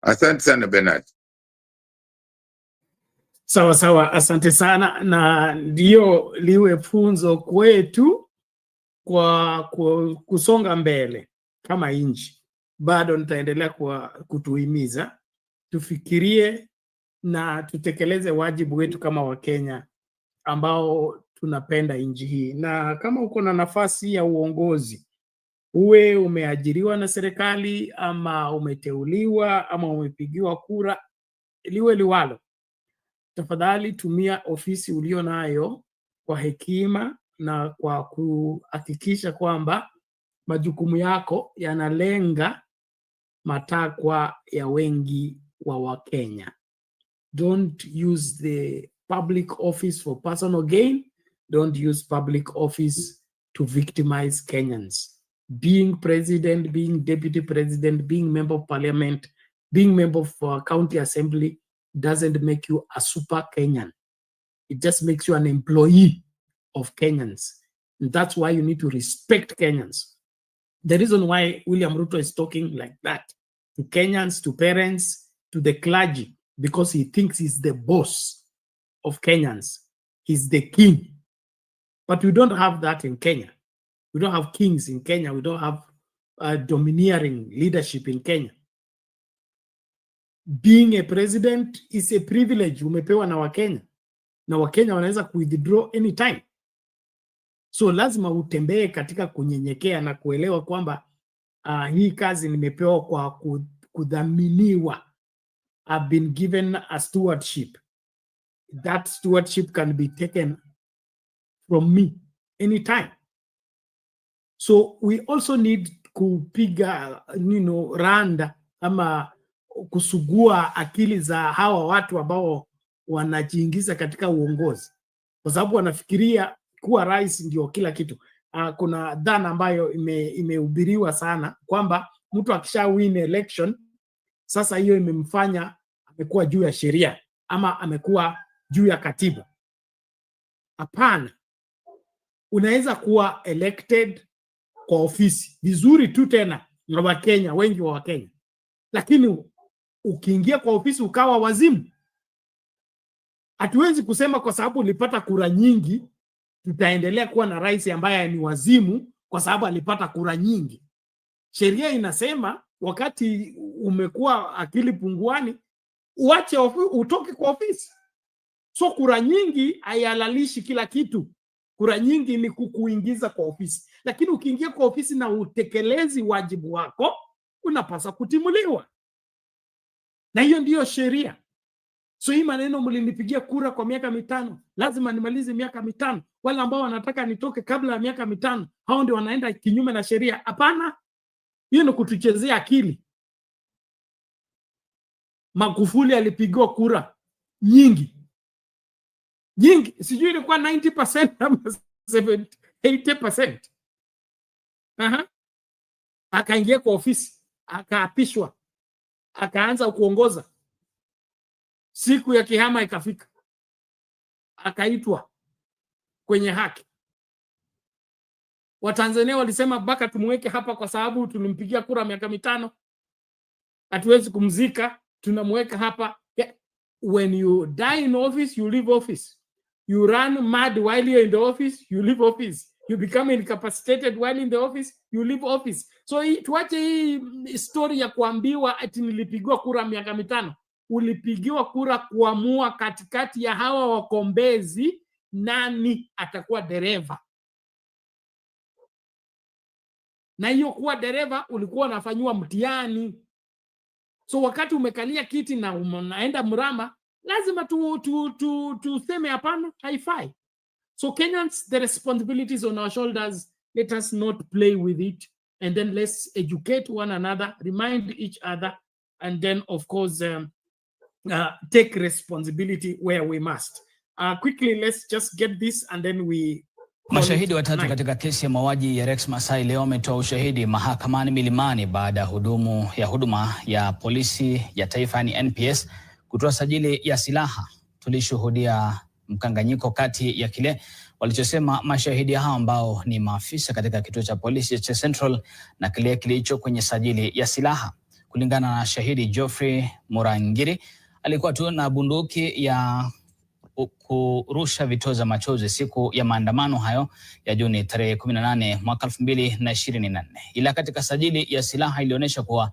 Asante sana Bernard. Sawa, asante sana, na ndio liwe funzo kwetu kwa kusonga mbele kama nchi. Bado nitaendelea kutuhimiza tufikirie na tutekeleze wajibu wetu kama Wakenya ambao tunapenda nchi hii. Na kama uko na nafasi ya uongozi, uwe umeajiriwa na serikali ama umeteuliwa ama umepigiwa kura, liwe liwalo, tafadhali tumia ofisi ulio nayo kwa hekima na kwa kuhakikisha kwamba majukumu yako yanalenga matakwa ya wengi wa Wakenya. Don't use the public office for personal gain. Don't use public office to victimize Kenyans. Being president, being deputy president, being member of parliament, being member of county assembly doesn't make you a super Kenyan. It just makes you an employee of Kenyans. And that's why you need to respect Kenyans. The reason why William Ruto is talking like that to Kenyans, to parents, to the clergy, because he thinks he's the boss of Kenyans. He's the king. But we don't have that in Kenya. We don't have kings in Kenya. We don't have domineering leadership in Kenya. being a president is a privilege umepewa na Wakenya, na Wakenya wanaweza withdraw anytime. So lazima utembee katika kunyenyekea na kuelewa kwamba hii kazi nimepewa kwa kudhaminiwa. I've been given a stewardship. That stewardship can be taken from me anytime. So we also need kupiga randa ama kusugua akili za hawa watu ambao wanajiingiza katika uongozi, kwa sababu wanafikiria kuwa rais ndio kila kitu. Kuna dhana ambayo imehubiriwa sana kwamba mtu akisha win election, sasa hiyo imemfanya amekuwa juu ya sheria ama amekuwa juu ya katiba. Hapana, unaweza kuwa elected kwa ofisi vizuri tu tena na Wakenya, wengi wa Wakenya, lakini ukiingia kwa ofisi ukawa wazimu, hatuwezi kusema kwa sababu ulipata kura nyingi tutaendelea kuwa na rais ambaye ni wazimu kwa sababu alipata kura nyingi. Sheria inasema wakati umekuwa akili punguani uache utoke kwa ofisi. So kura nyingi haihalalishi kila kitu. Kura nyingi ni kukuingiza kwa ofisi, lakini ukiingia kwa ofisi na utekelezi wajibu wako unapaswa kutimuliwa, na hiyo ndiyo sheria. So hii maneno mlinipigia kura kwa miaka 5, lazima nimalize miaka 5. Wale ambao wanataka nitoke kabla ya miaka 5, hao ndio wanaenda kinyume na sheria. Hapana, hiyo ni kutuchezea akili. Magufuli alipigiwa kura nyingi, sijui ilikuwa 90% ama 80%. Akaingia kwa ofisi, akaapishwa, akaanza kuongoza. Siku ya kihama ikafika, akaitwa kwenye haki. Watanzania walisema baka tumweke hapa kwa sababu tulimpigia kura miaka 5, hatuwezi kumzika, tunamweka hapa. When you die in office, you leave office. You run mad while you're in the office, you leave office. You become incapacitated while in the office, you leave office. So tuache hii story ya kuambiwa ati nilipigiwa kura miaka 5. Ulipigiwa kura kuamua katikati ya hawa wakombezi nani atakuwa dereva. Na hiyo kuwa dereva ulikuwa unafanywa mtihani. So wakati umekalia kiti na unaenda mrama, lazima tuseme hapana, haifai. So Kenyans, the responsibilities on our shoulders. Let us not play with it, and then let's educate one another, remind each other, and then of course take responsibility where we must. Quickly, let's just get this and then we... Mashahidi watatu katika kesi ya mauaji ya Rex Masai leo wametoa ushahidi mahakamani Milimani baada ya huduma ya polisi ya taifa yani NPS kutoa sajili ya silaha. Tulishuhudia mkanganyiko kati ya kile walichosema mashahidi hao ambao ni maafisa katika kituo cha polisi cha Central na kile kilicho kwenye sajili ya silaha. Kulingana na shahidi Geoffrey Murangiri, alikuwa tu na bunduki ya kurusha vitoza machozi siku ya maandamano hayo ya Juni tarehe 18 mwaka 2024. Ila katika sajili ya silaha ilionyesha kuwa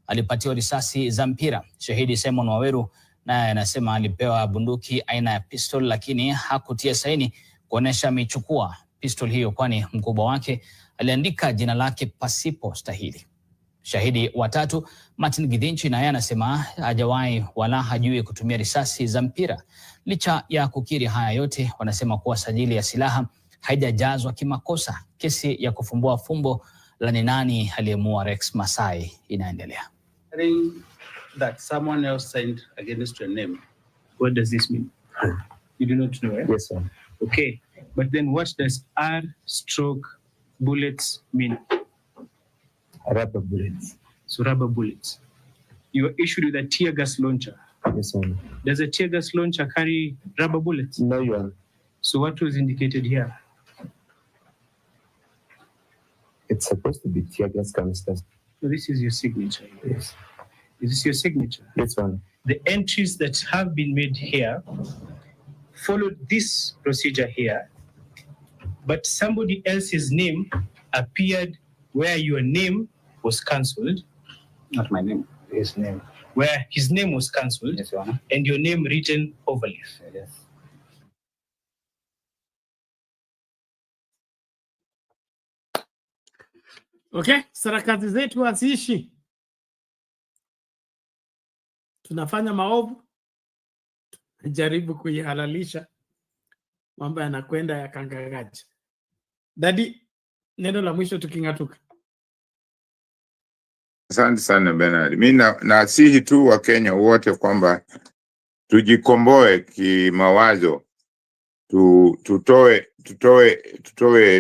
alipatiwa risasi za mpira. Shahidi Simon Waweru naye anasema alipewa bunduki aina ya pistol, lakini hakutia saini kuonesha amechukua pistol hiyo, kwani mkubwa wake aliandika jina lake pasipo stahili. Shahidi watatu Martin Githinchi naye anasema hajawahi wala hajui kutumia risasi za mpira. Licha ya kukiri haya yote, wanasema kuwa sajili ya silaha haijajazwa kimakosa. Kesi ya kufumbua fumbo la ni nani aliyemuua Rex Masai inaendelea. That someone else signed against your name. What does this mean? You do not know, eh? Yes, sir. Okay, but then what does R/bullets mean? Rubber bullets. So rubber bullets. You are issued with a tear gas launcher. Yes, sir. Does a tear gas launcher carry rubber bullets? No, you are. So what was indicated here? It's supposed to be tear gas canisters. So this is your signature. Yes. Is this your signature? Yes, sir. The entries that have been made here followed this procedure here, but somebody else's name appeared where your name was cancelled. Not my name. His name. where his name was cancelled, Yes, Your Honor. and your name written overleaf. Yes. Okay, sarakati zetu haziishi. Tunafanya maovu, jaribu kuihalalisha, mambo yanakwenda ya kangagaji. Dadi, neno la mwisho tukingatuka. Asante sana Bernard. Mimi nasihi tu wa Kenya wote kwamba tujikomboe kimawazo,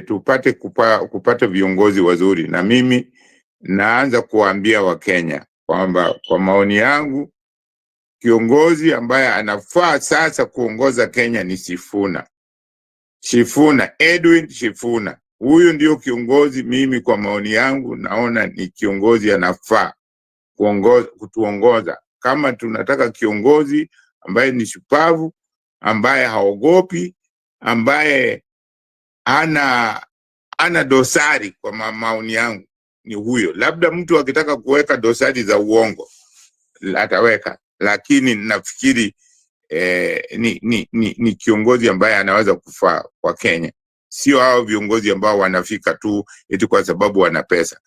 tupate kupata viongozi wazuri. Na mimi naanza kuwaambia wa Kenya kwamba kwa maoni yangu kiongozi ambaye anafaa sasa kuongoza Kenya ni Sifuna, Edwin Sifuna. Huyu ndio kiongozi mimi kwa maoni yangu naona ni kiongozi anafaa kutuongoza. Kama tunataka kiongozi ambaye ni shupavu, ambaye haogopi, ambaye ana dosari, kwa maoni yangu ni huyo. Labda mtu akitaka kuweka dosari za uongo ataweka, lakini nafikiri ni kiongozi ambaye anaweza kufaa kwa Kenya. Sio hao viongozi ambao wanafika tu eti kwa sababu wana pesa.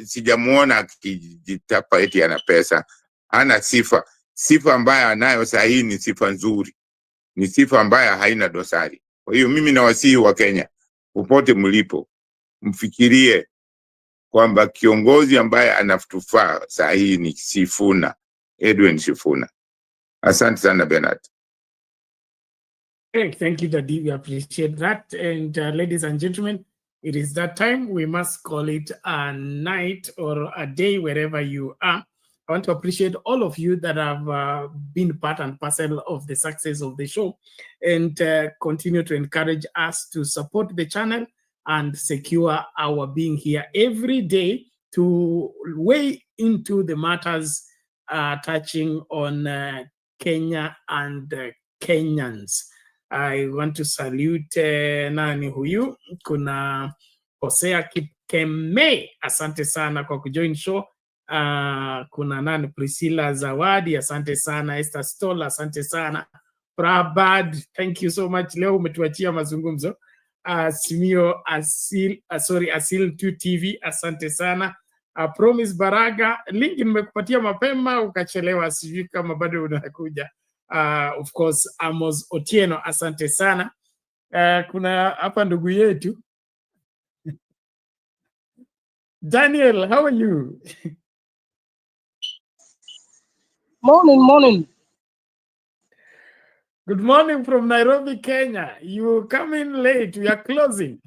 Sijamuona akijitapa eti ana pesa. Ana sifa ambayo anayo sahihi ni sifa nzuri, ni sifa ambayo haina dosari. Kwa hiyo mimi nawasihi wa Kenya popote mlipo, mfikirie kwamba kiongozi ambaye anatufaa sahihi ni Sifuna, Edwin Sifuna. Asante sana Bernard. Hey, thank you, Daddy. We appreciate that. And ladies and gentlemen, it is that time. We must call it a night or a day wherever you are. I want to appreciate all of you that have been part and parcel of the success of the show, and continue to encourage us to support the channel and secure our being here every day to weigh into the matters touching on Kenya and Kenyans. I want to salute nani huyu, kuna Hosea Kipkeme, asante sana kwa kujoin show. Kuna nani, Priscilla Zawadi, asante sana. Esther Stoll, asante sana. Prabad, thank you so much. Leo umetuachia mazungumzo. Simio Asil 2 TV, asante sana. Promise Baraga, link nimekupatia mapema ukachelewa, sijui kama bado unakuja. Of course, Amos Otieno, asante sana. Kuna hapa ndugu yetu Daniel, how are you? Morning. Good morning from Nairobi, Kenya. You come in late, we are closing.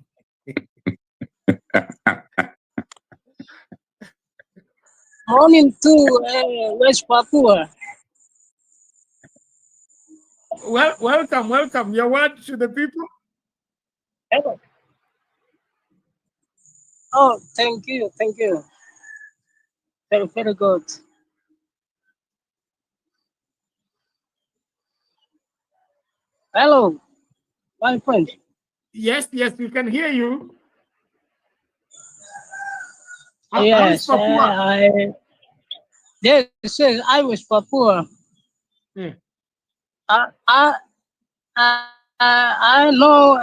Morning to West Papua. Well, welcome. Your word to the people. Hello. Oh, thank you. Very good. Hello, my friend. Yes, we can hear you. Yes, I was Papua. I know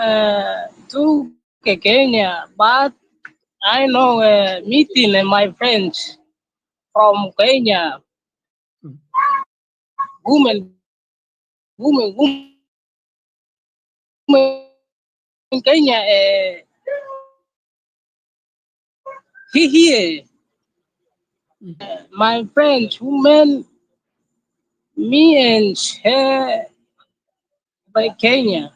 to Kenya, but I know meeting my friends from Kenya. Women in Kenya. Here, my friends, women, me and her by Kenya.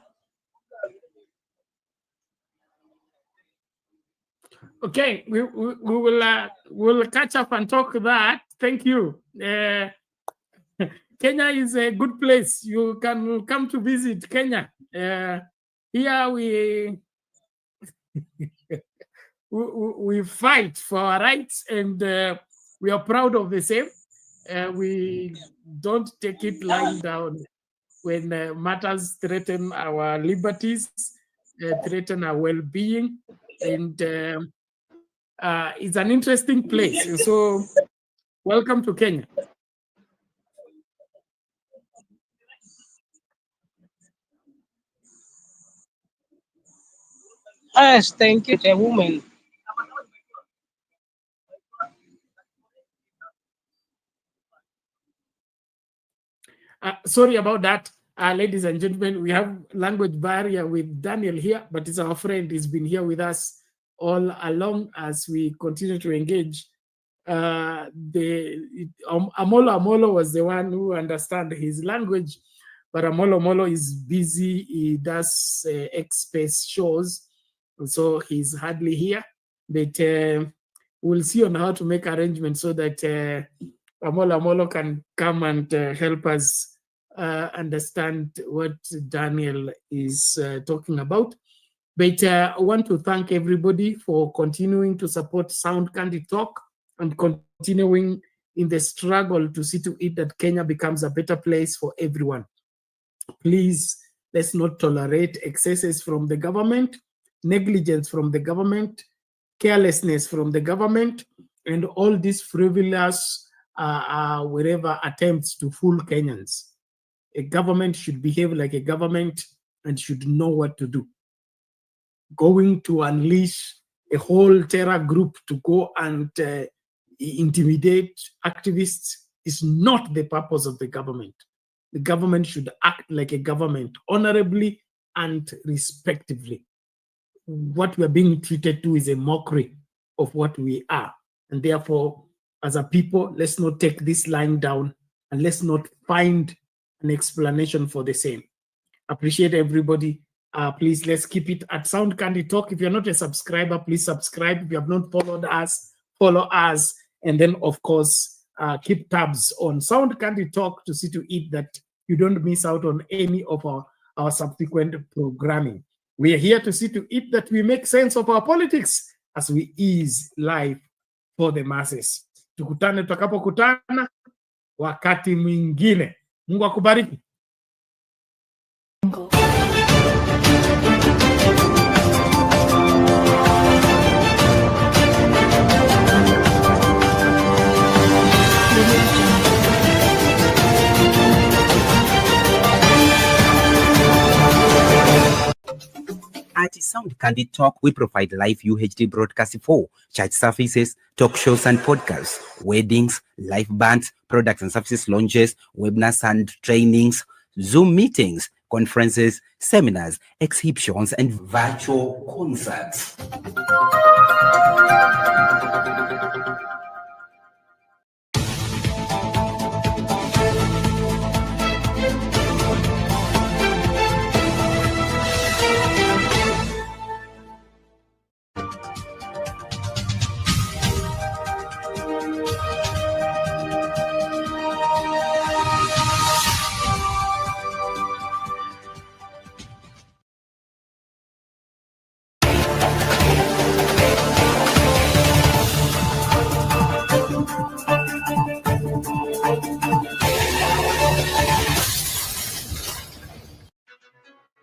Okay, we will catch up and talk that. Thank you. Kenya is a good place. You can come to visit Kenya. Here we fight for our rights, and we are proud of the same. We don't take it lying down when matters threaten our liberties, threaten our well-being, and it's an interesting place. So Welcome to Kenya. Yes, thank you, the woman. Sorry about that, ladies and gentlemen. We have language barrier with Daniel here, but it's our friend. He's been here with us all along as we continue to engage. Amolo was the one who understands his language, but Amolo is busy. He does X-Space shows, so he's hardly here. But we'll see on how to make arrangements so that Amolo can come and help us understand what Daniel is talking about. But I want to thank everybody for continuing to support Sound Candy Talk and continuing in the struggle to see to it that Kenya becomes a better place for everyone. Please, let's not tolerate excesses from the government, negligence from the government, carelessness from the government, and all these frivolous whatever attempts to fool Kenyans. A government should behave like a government and should know what to do. Going to unleash a whole terror group to go and intimidate activists is not the purpose of the government. The government should act like a government, honorably and respectively. What we're being treated to is a mockery of what we are. And therefore, as a people, let's not take this line down and let's not find an explanation for the same. Appreciate everybody. Please, let's keep it at Sound Candy Talk. If you're not a subscriber, please subscribe. If you have not followed us, follow us. And then, of course, keep tabs on Sound Candy Talk to see to it that you don't miss out on any of our subsequent programming. We are here to see to it that we make sense of our politics as we ease life for the masses. Tukutane tutakapokutana wakati mwingine. Mungu akubariki. At Sound Candy Talk, we provide live UHD broadcasting for church services, talk shows and podcasts, weddings, live bands, products and services launches, webinars and trainings, Zoom meetings, conferences, seminars, exhibitions, and virtual concerts.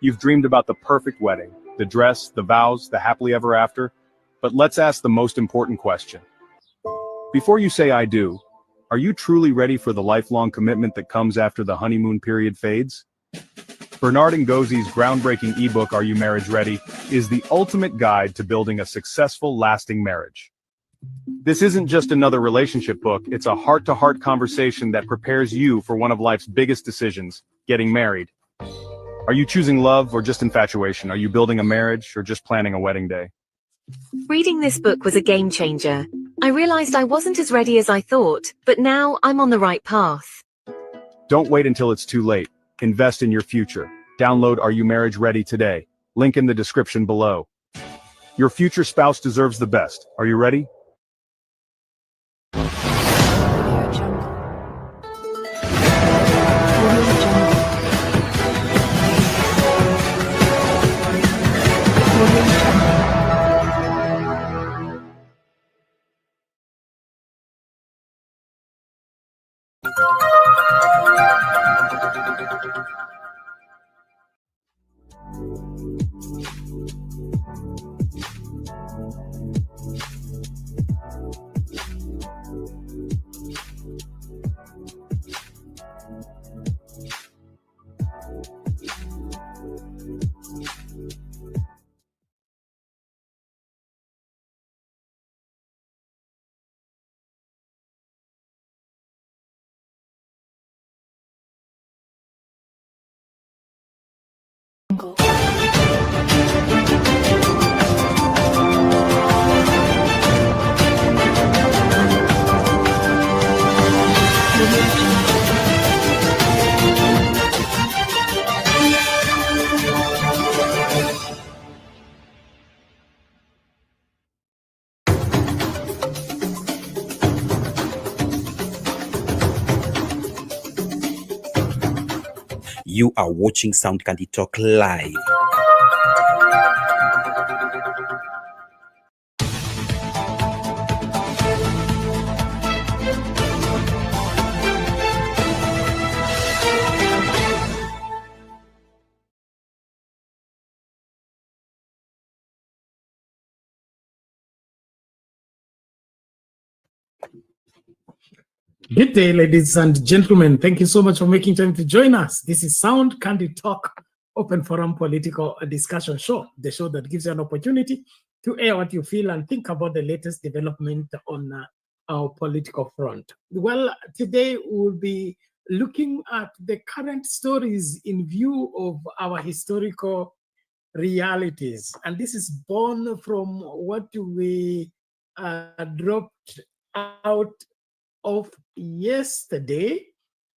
You've dreamed about the perfect wedding, the dress, the vows, the happily ever after. But let's ask the most important question. Before you say I do, are you truly ready for the lifelong commitment that comes after the honeymoon period fades? Bernard Ngozzi's groundbreaking ebook, Are You Marriage Ready?, is the ultimate guide to building a successful, lasting marriage. This isn't just another relationship book, it's a heart-to-heart conversation that prepares you for one of life's biggest decisions, getting married. Are you choosing love or just infatuation? Are you building a marriage or just planning a wedding day? Reading this book was a game changer. I realized I wasn't as ready as I thought, but now I'm on the right path. Don't wait until it's too late. Invest in your future. Download Are You Marriage Ready today. Link in the description below. Your future spouse deserves the best. Are you ready? Jungle. You are watching Sound Candy Talk live. Good day, ladies and gentlemen. Thank you so much for making time to join us. This is Sound Candy Talk, open forum political discussion show, the show that gives you an opportunity to air what you feel and think about the latest development on our political front. Well, today we'll be looking at the current stories in view of our historical realities. And this is born from what we dropped out of yesterday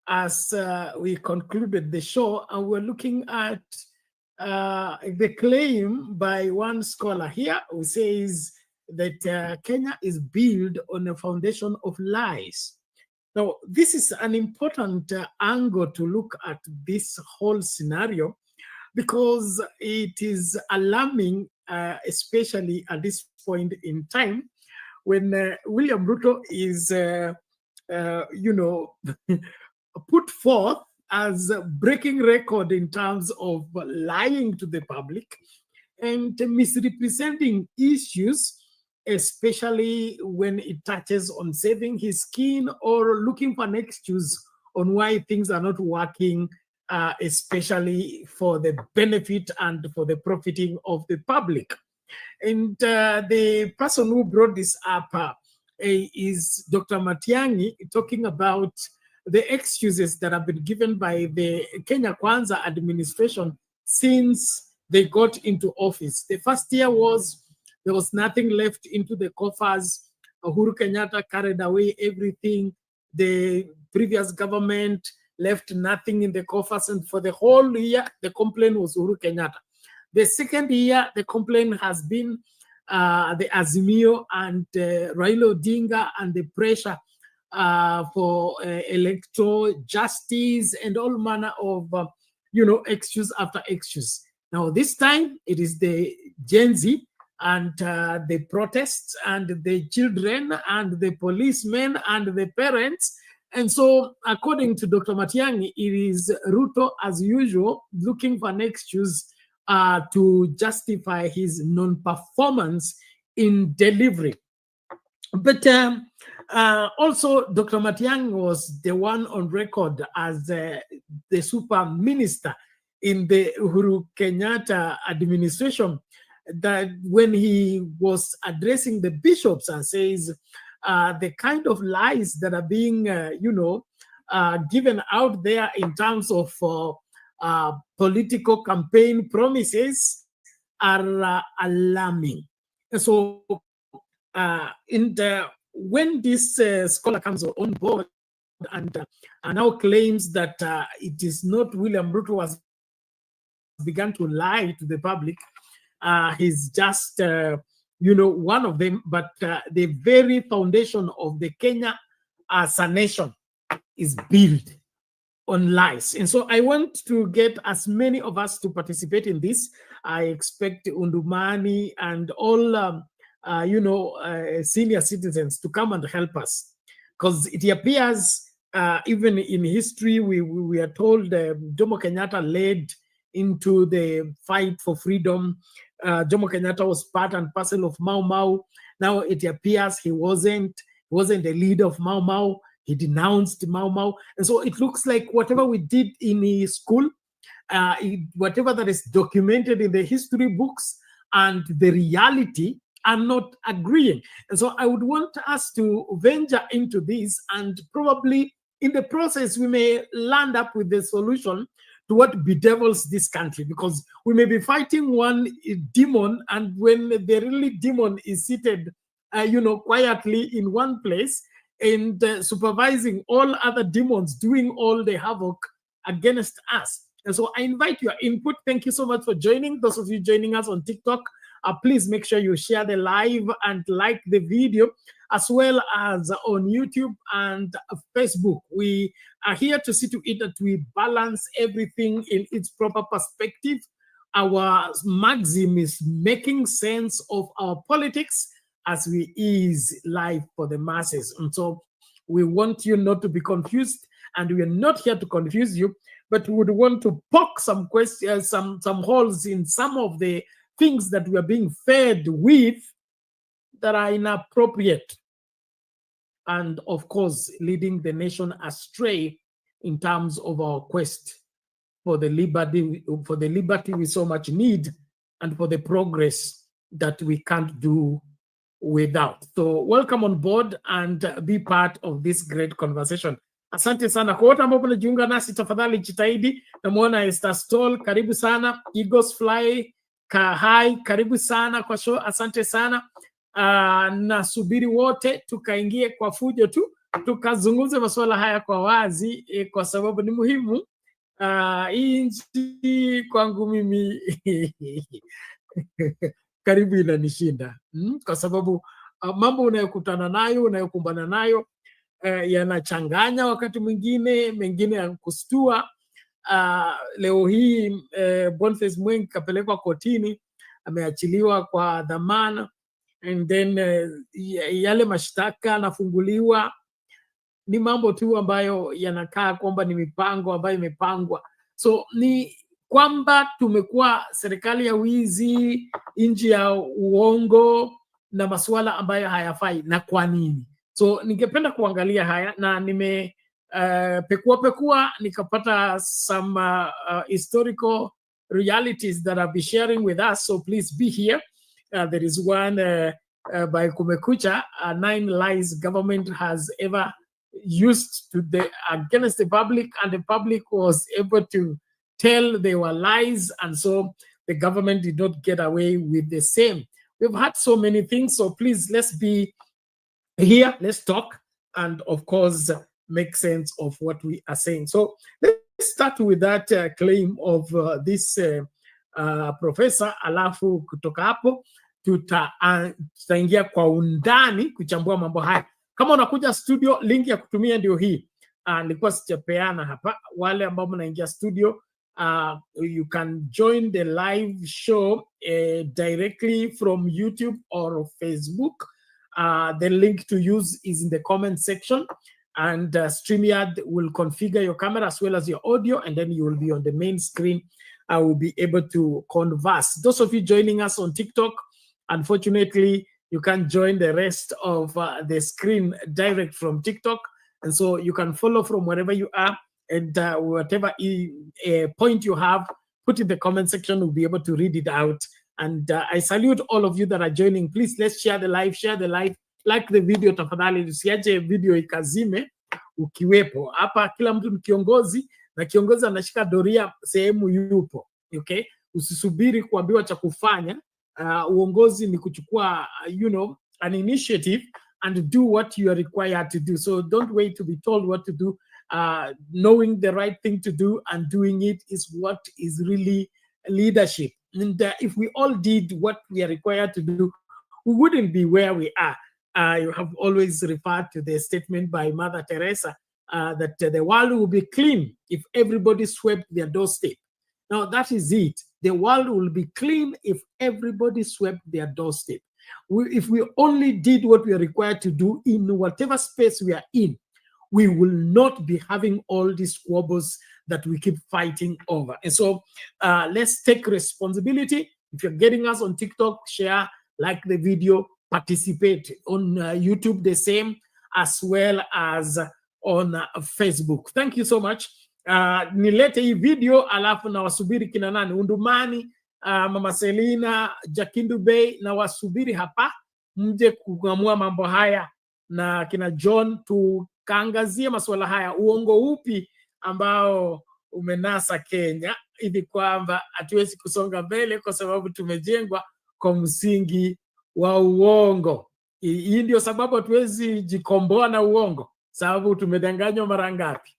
as we concluded the show, and we're looking at the claim by one scholar here who says that Kenya is built on a foundation of lies. Now, this is an important angle to look at this whole scenario because it is alarming, especially at this point in time when William Ruto is put forth as a breaking record in terms of lying to the public and misrepresenting issues, especially when it touches on saving his skin or looking for an excuse on why things are not working, especially for the benefit and for the profiting of the public. And the person who brought this up is Dr. Matiang'i, talking about the excuses that have been given by the Kenya Kwanza administration since they got into office. The first year was there was nothing left into the coffers. Uhuru Kenyatta carried away everything. The previous government left nothing in the coffers, and for the whole year, the complaint was Uhuru Kenyatta. The second year, the complaint has been the Azimio and Raila Odinga and the pressure for electoral justice and all manner of, excuse after excuse. Now, this time, it is the Gen Z and the protests and the children and the policemen and the parents. And so, according to Dr. Matiang'i, it is Ruto, as usual, looking for an excuse to justify his non-performance in delivery. But also, Dr. Matiang'i was the one on record as the super minister in the Uhuru Kenyatta administration, that when he was addressing the bishops and says the kind of lies that are being, given out there in terms of political campaign promises are alarming. And so when this scholar comes on board and now claims that it is not William Ruto who has begun to lie to the public, he's just one of them, but the very foundation of the Kenya as a nation is built on lies. And so I want to get as many of us to participate in this. I expect Undumani and all senior citizens to come and help us, because it appears even in history we are told Jomo Kenyatta led into the fight for freedom. Jomo Kenyatta was part and parcel of Mau Mau. Now it appears he wasn't the leader of Mau Mau. He denounced Mau Mau. And so it looks like whatever we did in school, whatever that is documented in the history books and the reality are not agreeing. And so I would want us to venture into this, and probably in the process we may land up with the solution to what bedevils this country, because we may be fighting one demon, and when the really demon is seated, quietly in one place and supervising all other demons, doing all the havoc against us. And so I invite your input. Thank you so much for joining. Those of you joining us on TikTok, please make sure you share the live and like the video, as well as on YouTube and Facebook. We are here to see to it that we balance everything in its proper perspective. Our maxim is making sense of our politics as we ease life for the masses. And so we want you not to be confused, and we are not here to confuse you, but we would want to poke some questions, some holes in some of the things that we are being fed with that are inappropriate, and of course leading the nation astray in terms of our quest for the liberty we so much need, and for the progress that we can't do without. So welcome on board and be part of this great conversation. Asante sana kwa wote ambao mnajiunga nasi, tafadhali jitahidi. Namuona Esther Stoll, karibu sana. Eagles Fly Kahai, karibu sana kwa show, asante sana. Nasubiri wote tukaingie kwa fujo tu, tukazungumze masuala haya kwa wazi, kwa sababu ni muhimu. Hii nchi kwangu mimi karibu inanishinda, kwa sababu mambo unayokutana nayo, unayokumbana nayo yanachanganya wakati mwingine, mengine yanakustua. Leo hii Boniface Mwengi kapelekwa kotini, ameachiliwa kwa dhamana, and then yale mashtaka anafunguliwa ni mambo tu ambayo yanakaa kwamba ni mipango ambayo imepangwa. So ni kwamba tumekuwa serikali ya wizi, nchi ya uongo na masuala ambayo hayafai. Na kwa nini? So ningependa kuangalia haya, na nime pekua nikapata some historical realities that I'll be sharing with us. So please be here. There is one by Kumekucha, 9 lies government has ever used against the public, and the public was able to tell they were lies, and so the government did not get away with the same. We've had so many things, so please, let's be here, let's talk, and of course make sense of what we are saying. So let's start with that claim of this professor, alafu kutoka hapo tutaingia kwa undani kuchambua mambo haya. Kama unakuja studio, link ya kutumia ndio hii. Nilikuwa sijapeana hapa. Wale ambao mnaingia studio, you can join the live show directly from YouTube or Facebook. The link to use is in the comment section, and StreamYard will configure your camera as well as your audio, and then you will be on the main screen. I will be able to converse. Those of you joining us on TikTok, unfortunately, you can't join the rest of the screen direct from TikTok, and so you can follow from wherever you are, and whatever point you have, put in the comment section. We'll be able to read it out. And I salute all of you that are joining. Please, let's share the live, like the video tafadhali. Usiache video ikazime ukiwepo. Hapa kila mtu ni kiongozi, na kiongozi anashika doria sehemu yupo. Okay? Usisubiri kuambiwa cha kufanya. Uongozi ni kuchukua, an initiative and do what you are required to do. So don't wait to be told what to do. Knowing the right thing to do and doing it is what is really leadership. And if we all did what we are required to do, we wouldn't be where we are. You have always referred to the statement by Mother Teresa that the world will be clean if everybody swept their doorstep. Now that is it. The world will be clean if everybody swept their doorstep. If we only did what we are required to do in whatever space we are in, we will not be having all these squabbles that we keep fighting over. And so let's take responsibility. If you're getting us on TikTok, share, like the video, participate. On YouTube, the same, as well as on Facebook. Thank you so much. Nilete hii video, alafu na wasubiri kina nani, Undumani, Mama Selina, Jakindu Bay, na wasubiri hapa mje kugamua mambo haya na kina John, tukaangazie masuala haya. Uongo upi ambao umenasa Kenya hivi kwamba hatuwezi kusonga mbele kwa sababu tumejengwa kwa msingi wa uongo. Hii ndio sababu hatuwezi jikomboa na uongo, sababu tumedanganywa mara ngapi.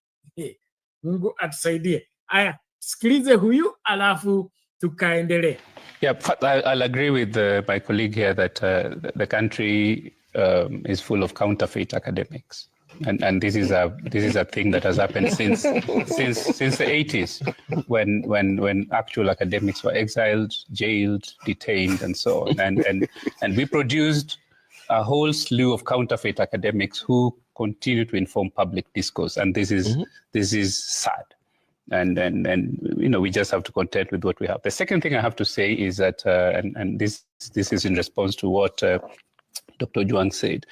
Mungu atusaidie. Aya, sikilize huyu alafu tukaendelee. Yeah, I'll agree with my colleague here that the country is full of counterfeit academics, and this is a thing that has happened since the 80s, when actual academics were exiled, jailed, detained, and so on, and we produced a whole slew of counterfeit academics who continue to inform public discourse, and this is sad. And you know, we just have to contend with what we have. The second thing I have to say is that, and this is in response to what Dr. Juan said,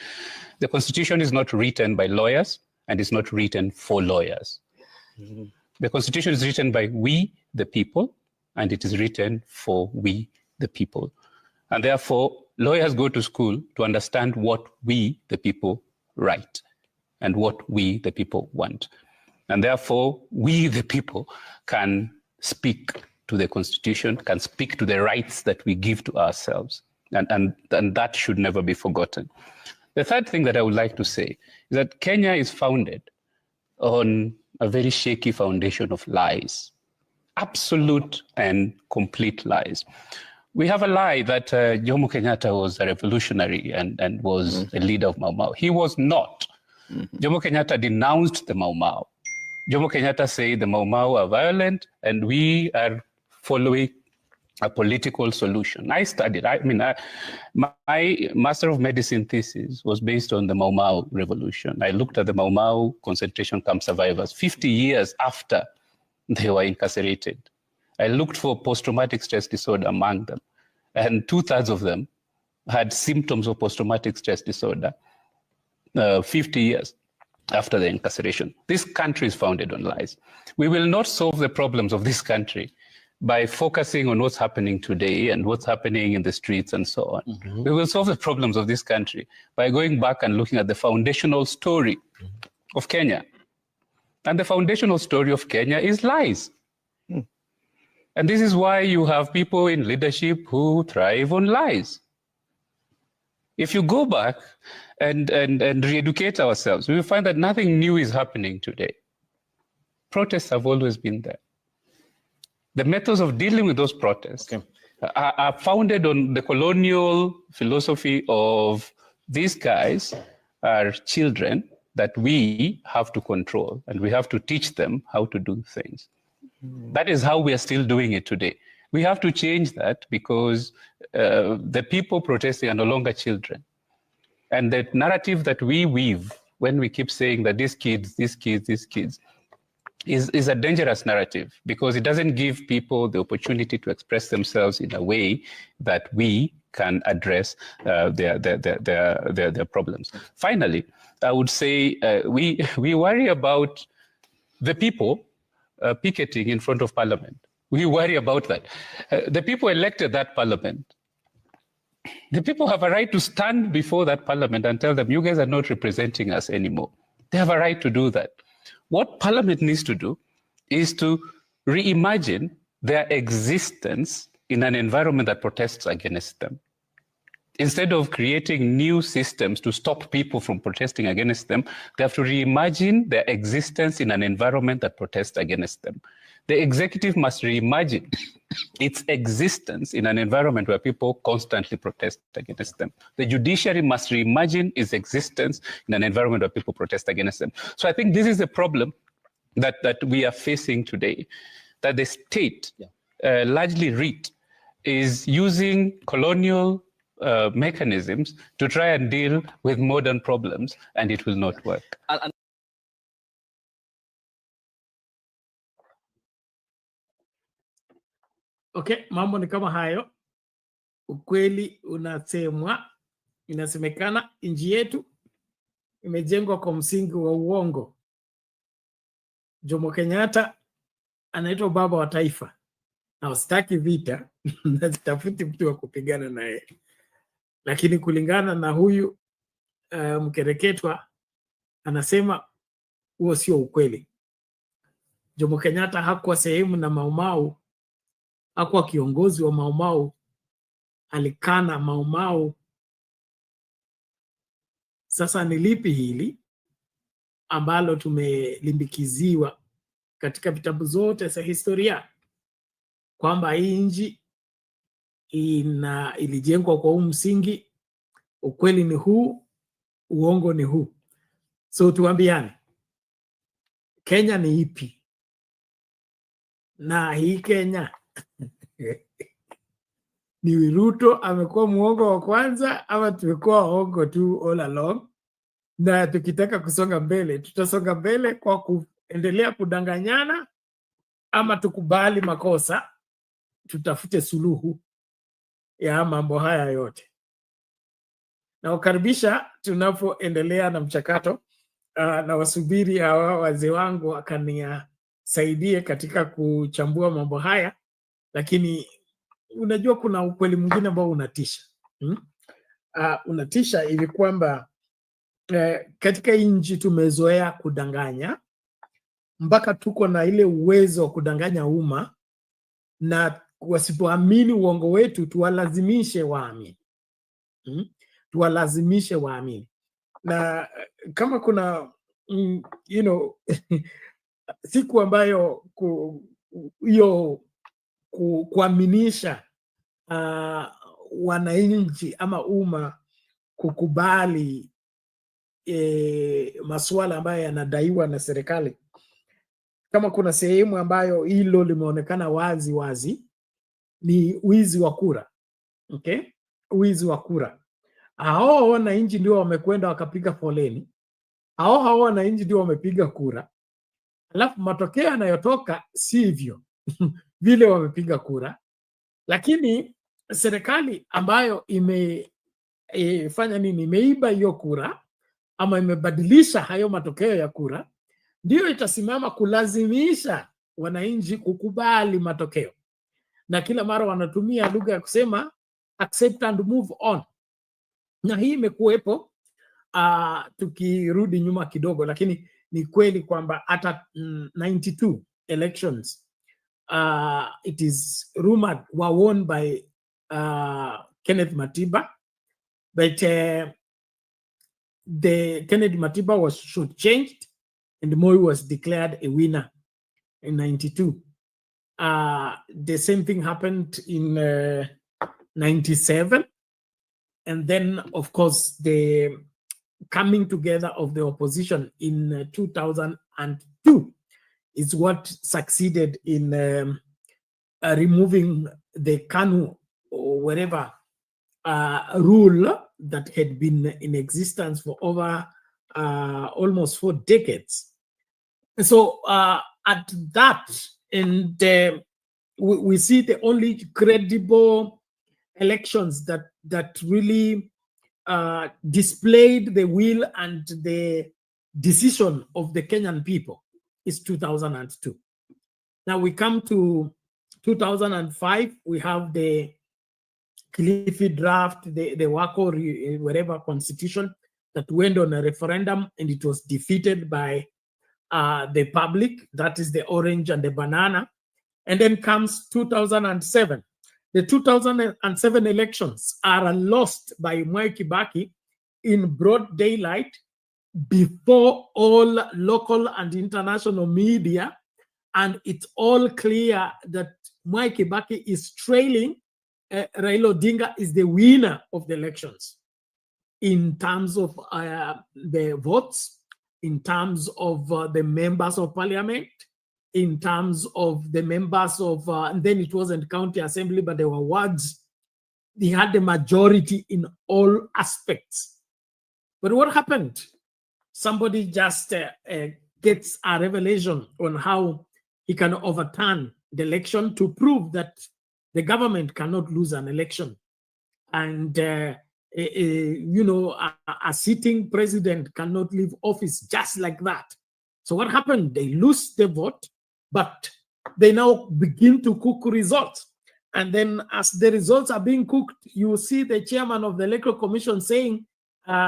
the Constitution is not written by lawyers and it's not written for lawyers. The Constitution is written by we, the people, and it is written for we, the people. And therefore, lawyers go to school to understand what we, the people, write and what we, the people, want. And therefore, we, the people, can speak to the Constitution, can speak to the rights that we give to ourselves. And that should never be forgotten. The third thing that I would like to say is that Kenya is founded on a very shaky foundation of lies, absolute and complete lies. We have a lie that Jomo Kenyatta was a revolutionary and was a leader of Mau Mau. He was not. Jomo Kenyatta denounced the Mau Mau. Jomo Kenyatta said the Mau Mau are violent and we are following a political solution. I studied, my Master of Medicine thesis was based on the Mau Mau revolution. I looked at the Mau Mau concentration camp survivors 50 years after they were incarcerated. I looked for post-traumatic stress disorder among them, and 2/3 of them had symptoms of post-traumatic stress disorder 50 years after the incarceration. This country is founded on lies. We will not solve the problems of this country by focusing on what's happening today and what's happening in the streets and so on. We will solve the problems of this country by going back and looking at the foundational story of Kenya. And the foundational story of Kenya is lies. And this is why you have people in leadership who thrive on lies. If you go back and re-educate ourselves, we will find that nothing new is happening today. Protests have always been there. The methods of dealing with those protests are founded on the colonial philosophy of these guys are children that we have to control, and we have to teach them how to do things. That is how we are still doing it today. We have to change that because the people protesting are no longer children. And the narrative that we weave when we keep saying that these kids, is a dangerous narrative because it doesn't give people the opportunity to express themselves in a way that we can address their problems. Finally, I would say we worry about the people picketing in front of Parliament. We worry about that. The people elected that Parliament. The people have a right to stand before that Parliament and tell them, you guys are not representing us anymore. They have a right to do that. What Parliament needs to do is to reimagine their existence in an environment that protests against them. Instead of creating new systems to stop people from protesting against them, they have to reimagine their existence in an environment that protests against them. The executive must reimagine its existence in an environment where people constantly protest against them. The judiciary must reimagine its existence in an environment where people protest against them. So I think this is the problem that we are facing today, that the state, largely REIT, is using colonial mechanisms to try and deal with modern problems, and it will not work. Okay, mambo ni kama hayo. Ukweli unasemwa, inasemekana nchi yetu imejengwa kwa msingi wa uongo. Jomo Kenyatta anaitwa baba wa taifa. Na usitaki vita, nazitafuti mtu wa kupigana naye. Lakini kulingana na huyu mkereketwa anasema huo sio ukweli. Jomo Kenyatta hakuwa sehemu na Mau Mau, hakuwa kiongozi wa Mau Mau, alikana Mau Mau. Sasa ni lipi hili ambalo tumelimbikiziwa katika vitabu zote za historia kwamba hii nchi ilijengwa kwa huu msingi, ukweli ni huu, uongo ni huu. So tuambiane, Kenya ni ipi? Na hii Kenya ni Ruto amekuwa muongo wa kwanza ama tumekuwa waongo tu all along? Na tukitaka kusonga mbele, tutasonga mbele kwa kuendelea kudanganyana ama tukubali makosa, tutafute suluhu ya mambo haya yote? Na ukaribisha tunapoendelea na mchakato na wasubiri hawa wazee wangu wakanisaidie katika kuchambua mambo haya, lakini unajua kuna ukweli mwingine ambao unatisha. Unatisha hivi kwamba katika nchi tumezoea kudanganya mpaka tuko na ile uwezo wa kudanganya umma, na wasipoamini uongo wetu tuwalazimishe waamini. Tuwalazimishe waamini. Na kama kuna siku ambayo kuaminisha wananchi ama umma kukubali masuala ambayo yanadaiwa na serikali, kama kuna sehemu ambayo hilo limeonekana wazi wazi, ni wizi wa kura. Okay? Wizi wa kura. Hao wananchi ndio wamekwenda wakapiga foleni, hao wananchi ndio wamepiga kura, alafu matokeo yanayotoka sivyo vile wamepiga kura. Lakini serikali ambayo imefanya nini? Imeiba hiyo kura ama imebadilisha hayo matokeo ya kura, ndio itasimama kulazimisha wananchi kukubali matokeo, na kila mara wanatumia lugha ya kusema accept and move on. Na hii imekuwepo tukirudi nyuma kidogo, lakini ni kweli kwamba hata 92 elections it is rumored were won by Kenneth Matiba, but the Kenneth Matiba was shortchanged and Moi was declared a winner in 92. The same thing happened in 97. And then, of course, the coming together of the opposition in 2002 is what succeeded in removing the KANU or whatever rule that had been in existence for over almost 4 decades. So at that, and we see the only credible elections that really displayed the will and the decision of the Kenyan people is 2002. Now we come to 2005, we have the Cliffy draft, the Wako whatever constitution that went on a referendum, and it was defeated by the public, that is the orange and the banana. And then comes 2007. The 2007 elections are lost by Mwai Kibaki in broad daylight before all local and international media, and it's all clear that Mwai Kibaki is trailing. Raila Odinga is the winner of the elections in terms of the votes, in terms of the members of parliament, in terms of the members of, and then it wasn't county assembly, but there were wards. They had the majority in all aspects. But what happened? Somebody just gets a revelation on how he can overturn the election to prove that the government cannot lose an election. And, you know, a sitting president cannot leave office just like that. So what happened? They lose the vote, but they now begin to cook results. And then as the results are being cooked, you see the chairman of the Electoral Commission saying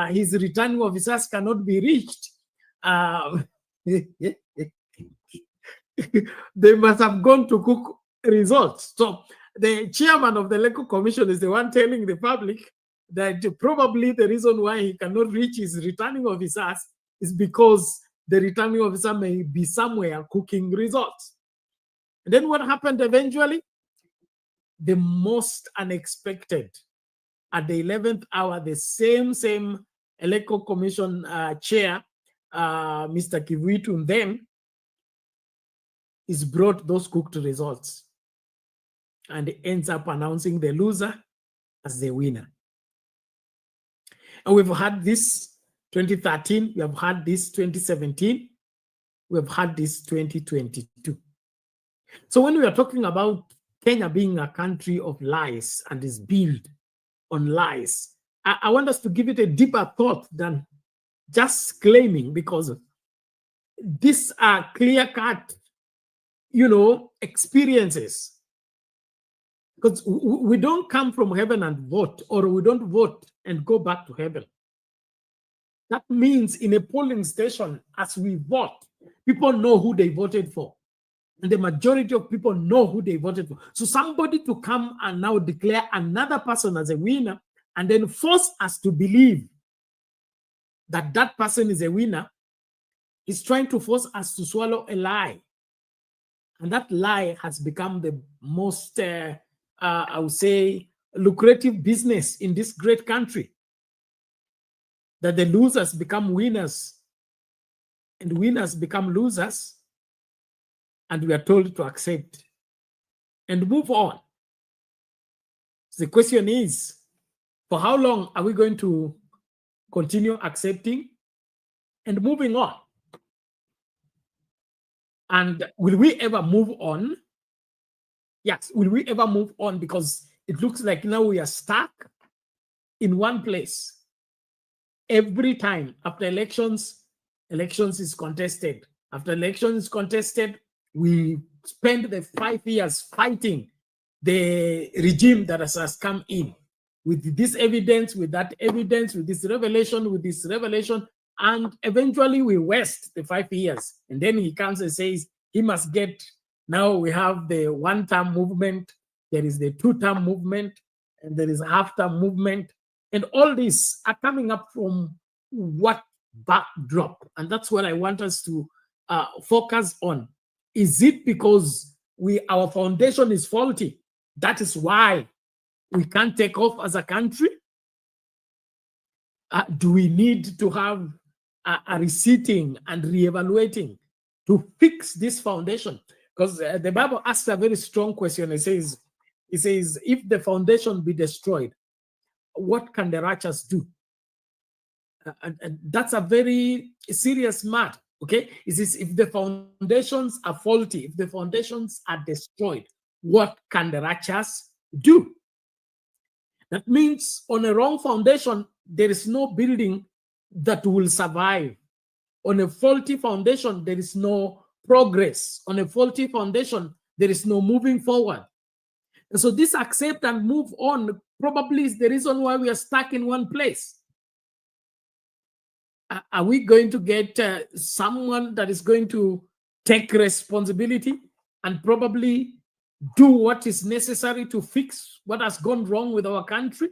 his returning officers cannot be reached. they must have gone to cook results. So the chairman of the Electoral Commission is the one telling the public that probably the reason why he cannot reach his returning officers is because the returning officer may be somewhere cooking results. And then what happened eventually? The most unexpected. At the 11th hour, the same Electoral Commission chair, Mr. Kivuitu, then is brought those cooked results and ends up announcing the loser as the winner. And we've had this 2013, we have had this 2017, we have had this 2022. So when we are talking about Kenya being a country of lies and is built on lies, I want us to give it a deeper thought than just claiming, because these are clear-cut, experiences. Because we don't come from heaven and vote, or we don't vote and go back to heaven. That means in a polling station, as we vote, people know who they voted for. And the majority of people know who they voted for. So somebody to come and now declare another person as a winner and then force us to believe that that person is a winner is trying to force us to swallow a lie. And that lie has become the most, I would say, lucrative business in this great country. That the losers become winners and winners become losers, and we are told to accept and move on. So the question is, for how long are we going to continue accepting and moving on? And will we ever move on? Yes, will we ever move on? Because it looks like now we are stuck in one place. Every time after elections is contested. After elections is contested, we spend the 5 years fighting the regime that has come in with this evidence, with that evidence, with this revelation, and eventually we waste the 5 years. And then he comes and says he must get, now we have the one-term movement, there is the two-term movement, and there is a half-term movement. And all these are coming up from what backdrop? And that's what I want us to focus on. Is it because our foundation is faulty? That is why we can't take off as a country? Do we need to have a reseating and reevaluating to fix this foundation? Because the Bible asks a very strong question. It says, if the foundation be destroyed, what can the righteous do? And that's a very serious matter, okay? It says, if the foundations are faulty, if the foundations are destroyed, what can the righteous do? That means on a wrong foundation, there is no building that will survive. On a faulty foundation, there is no progress. On a faulty foundation, there is no moving forward. And so this accept and move on probably is the reason why we are stuck in one place. Are we going to get someone that is going to take responsibility and probably do what is necessary to fix what has gone wrong with our country?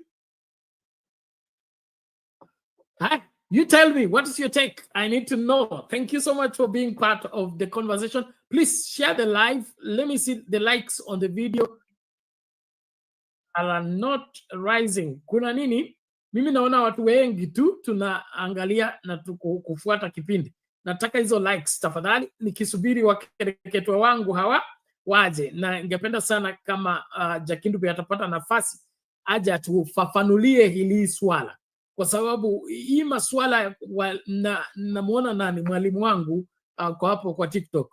You tell me, what is your take? I need to know. Thank you so much for being part of the conversation. Please share the live. Let me see the likes on the video are not rising. Kuna nini? Mimi naona watu wengi tu tunaangalia na kufuata kipindi. Nataka hizo likes tafadhali, nikisubiri wakereketwa wangu hawa waje, na ningependa sana kama Jakindu pia atapata nafasi aje atufafanulie hili swala, kwa sababu hii maswala namuona nani mwalimu wangu kwa hapo kwa TikTok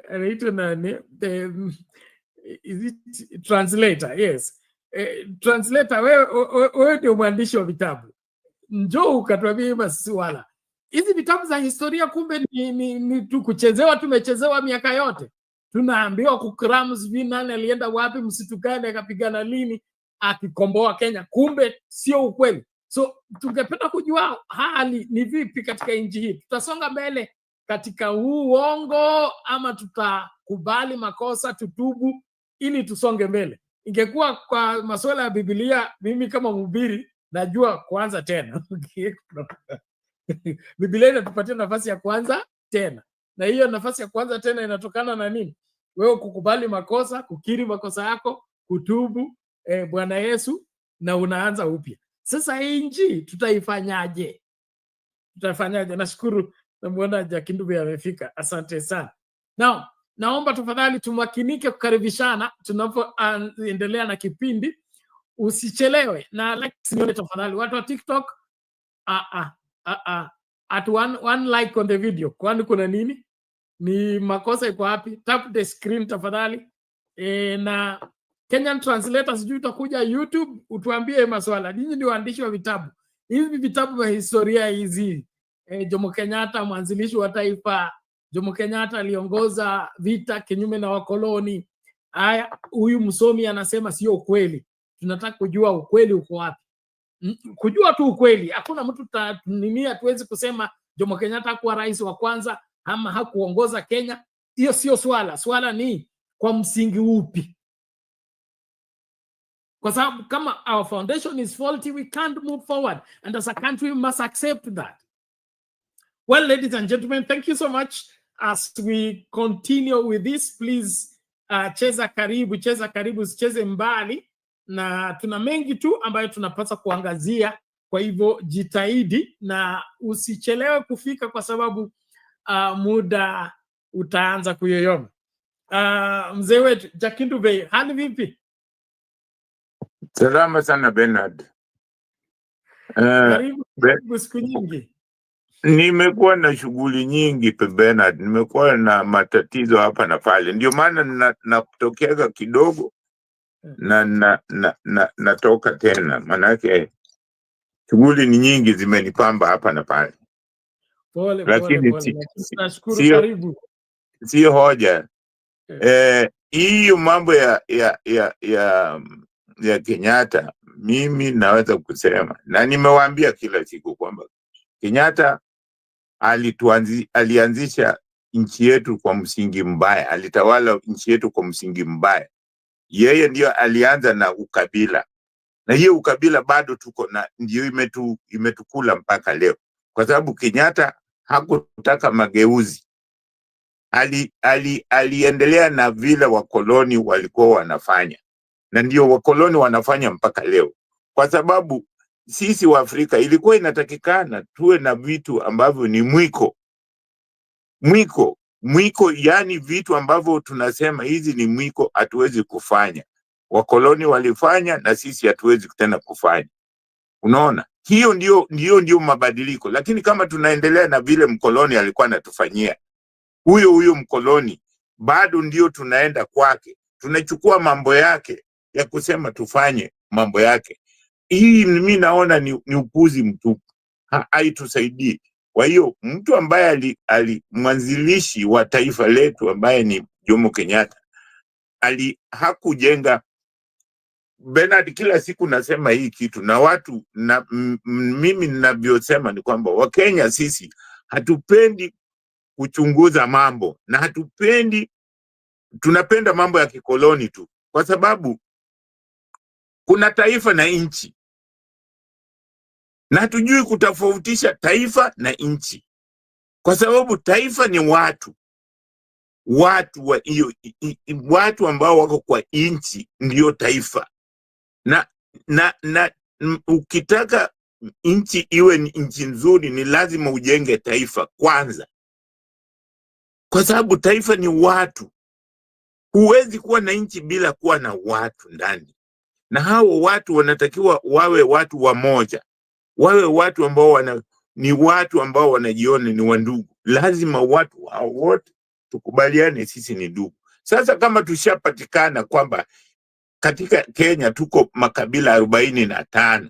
anaitwa nani, is it translator? Yes, translator, wewe ndio mwandishi wa vitabu, njoo ukatuambie maswala hizi. Vitabu za historia kumbe ni tu kuchezewa, tumechezewa miaka yote. Tunaambiwa kukrams nani alienda wapi, msitu gani akapigana lini akikomboa Kenya, kumbe sio ukweli. So tungependa kujua hali ni vipi katika nchi hii. Tutasonga mbele katika huu uongo ama tutakubali makosa, tutubu ili tusonge mbele? Ingekuwa kwa masuala ya Biblia, mimi kama mhubiri najua kuanza tena. Biblia inatupatia nafasi ya kuanza tena, na hiyo nafasi ya kuanza tena inatokana na nini? Wewe kukubali makosa, kukiri makosa yako, kutubu Bwana Yesu, na unaanza upya. Sasa hii nchi tutaifanyaje? Tutafanyaje? Nashukuru namuona Jakindube amefika. Asante sana. Now, naomba tafadhali tumakinike kukaribishana tunapoendelea na kipindi. Usichelewe na like nione tafadhali watu wa TikTok. At one like on the video. Kwani kuna nini? Ni makosa iko wapi? Tap the screen tafadhali. Na Kenyan translators juu utakuja YouTube utuambie maswala. Ninyi ndio waandishi wa vitabu. Hivi vitabu vya historia hizi. Jomo Kenyatta mwanzilishi wa taifa. Jomo Kenyatta aliongoza vita kinyume na wakoloni. Haya, huyu msomi anasema sio ukweli. Tunataka kujua ukweli uko wapi. Kujua tu ukweli. Hakuna mtu hatuwezi kusema Jomo Kenyatta hakuwa rais wa kwanza ama hakuongoza Kenya. Hiyo sio swala. Swala ni kwa msingi upi? Kwa sababu kama our foundation is faulty, we can't move forward. And as a country, we must accept that. Well, ladies and gentlemen, thank you so much. As we continue with this, please cheza karibu, cheze mbali. Na tuna mengi tu ambayo tunapaswa kuangazia. Kwa hivyo jitahidi na usichelewe kufika kwa sababu muda utaanza kuyoyoma. Mzee wetu Jakindube, hali vipi? Salama sana Bernard. Karibu siku nyingi. Nimekuwa na shughuli nyingi Bernard, nimekuwa na matatizo hapa na pale. Ndio maana natokea kidogo na natoka tena. Manake shughuli ni nyingi zimenipamba hapa na pale. Lakini nashukuru, karibu. Sio hoja. Hiyo mambo ya Kenyatta, mimi naweza kusema na nimewaambia kila siku kwamba Kenyatta alianzisha nchi yetu kwa msingi mbaya, alitawala nchi yetu kwa msingi mbaya. Yeye ndio alianza na ukabila, na hiyo ukabila bado tuko na, ndio imetukula mpaka leo, kwa sababu Kenyatta hakutaka mageuzi. Aliendelea na vile wakoloni walikuwa wanafanya, na ndio wakoloni wanafanya mpaka leo. Kwa sababu sisi wa Afrika ilikuwa inatakikana tuwe na vitu ambavyo ni mwiko, yani vitu ambavyo tunasema hizi ni mwiko, hatuwezi kufanya. Wakoloni walifanya na sisi hatuwezi tena kufanya. Unaona? Hiyo ndio mabadiliko. Lakini kama tunaendelea na vile mkoloni alikuwa anatufanyia, huyo mkoloni bado ndio tunaenda kwake, tunachukua mambo yake ya kusema tufanye mambo yake. Hii mimi naona ni upuzi mtupu, haitusaidii. Kwa hiyo mtu ambaye mwanzilishi wa taifa letu ambaye ni Jomo Kenyatta hakujenga. Bernard, kila siku nasema hii kitu na watu mimi ninavyosema ni kwamba Wakenya sisi hatupendi kuchunguza mambo, na tunapenda mambo ya kikoloni tu, kwa sababu kuna taifa na nchi, na hatujui kutofautisha taifa na nchi, kwa sababu taifa ni watu ambao wako kwa nchi ndio taifa. Na ukitaka nchi iwe nchi nzuri, ni lazima ujenge taifa kwanza, kwa sababu taifa ni watu. Huwezi kuwa na nchi bila kuwa na watu ndani, na hao watu wanatakiwa wawe watu wamoja, wawe watu ambao ni watu ambao wanajiona ni wandugu. Lazima watu hao wote tukubaliane sisi ni ndugu. Sasa kama tushapatikana kwamba katika Kenya tuko makabila 45,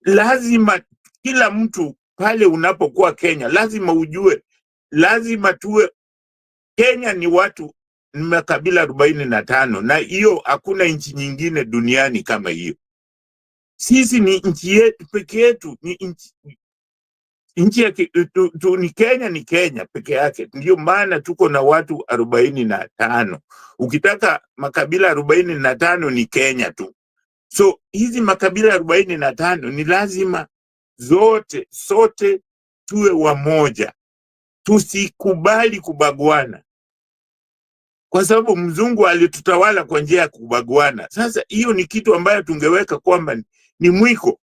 lazima kila mtu pale unapokuwa Kenya lazima ujue, lazima tuwe Kenya ni makabila 45, na hiyo hakuna nchi nyingine duniani kama hiyo. Sisi ni nchi yetu peke yetu, nchi ni Kenya, ni Kenya peke yake. Ndio maana tuko na watu 45. Ukitaka makabila 45 ni Kenya tu. So hizi makabila 45 ni lazima sote tuwe wamoja. Tusikubali kubaguana, kwa sababu mzungu alitutawala kwa njia ya kubaguana. Sasa hiyo ni kitu ambayo tungeweka kwamba ni mwiko,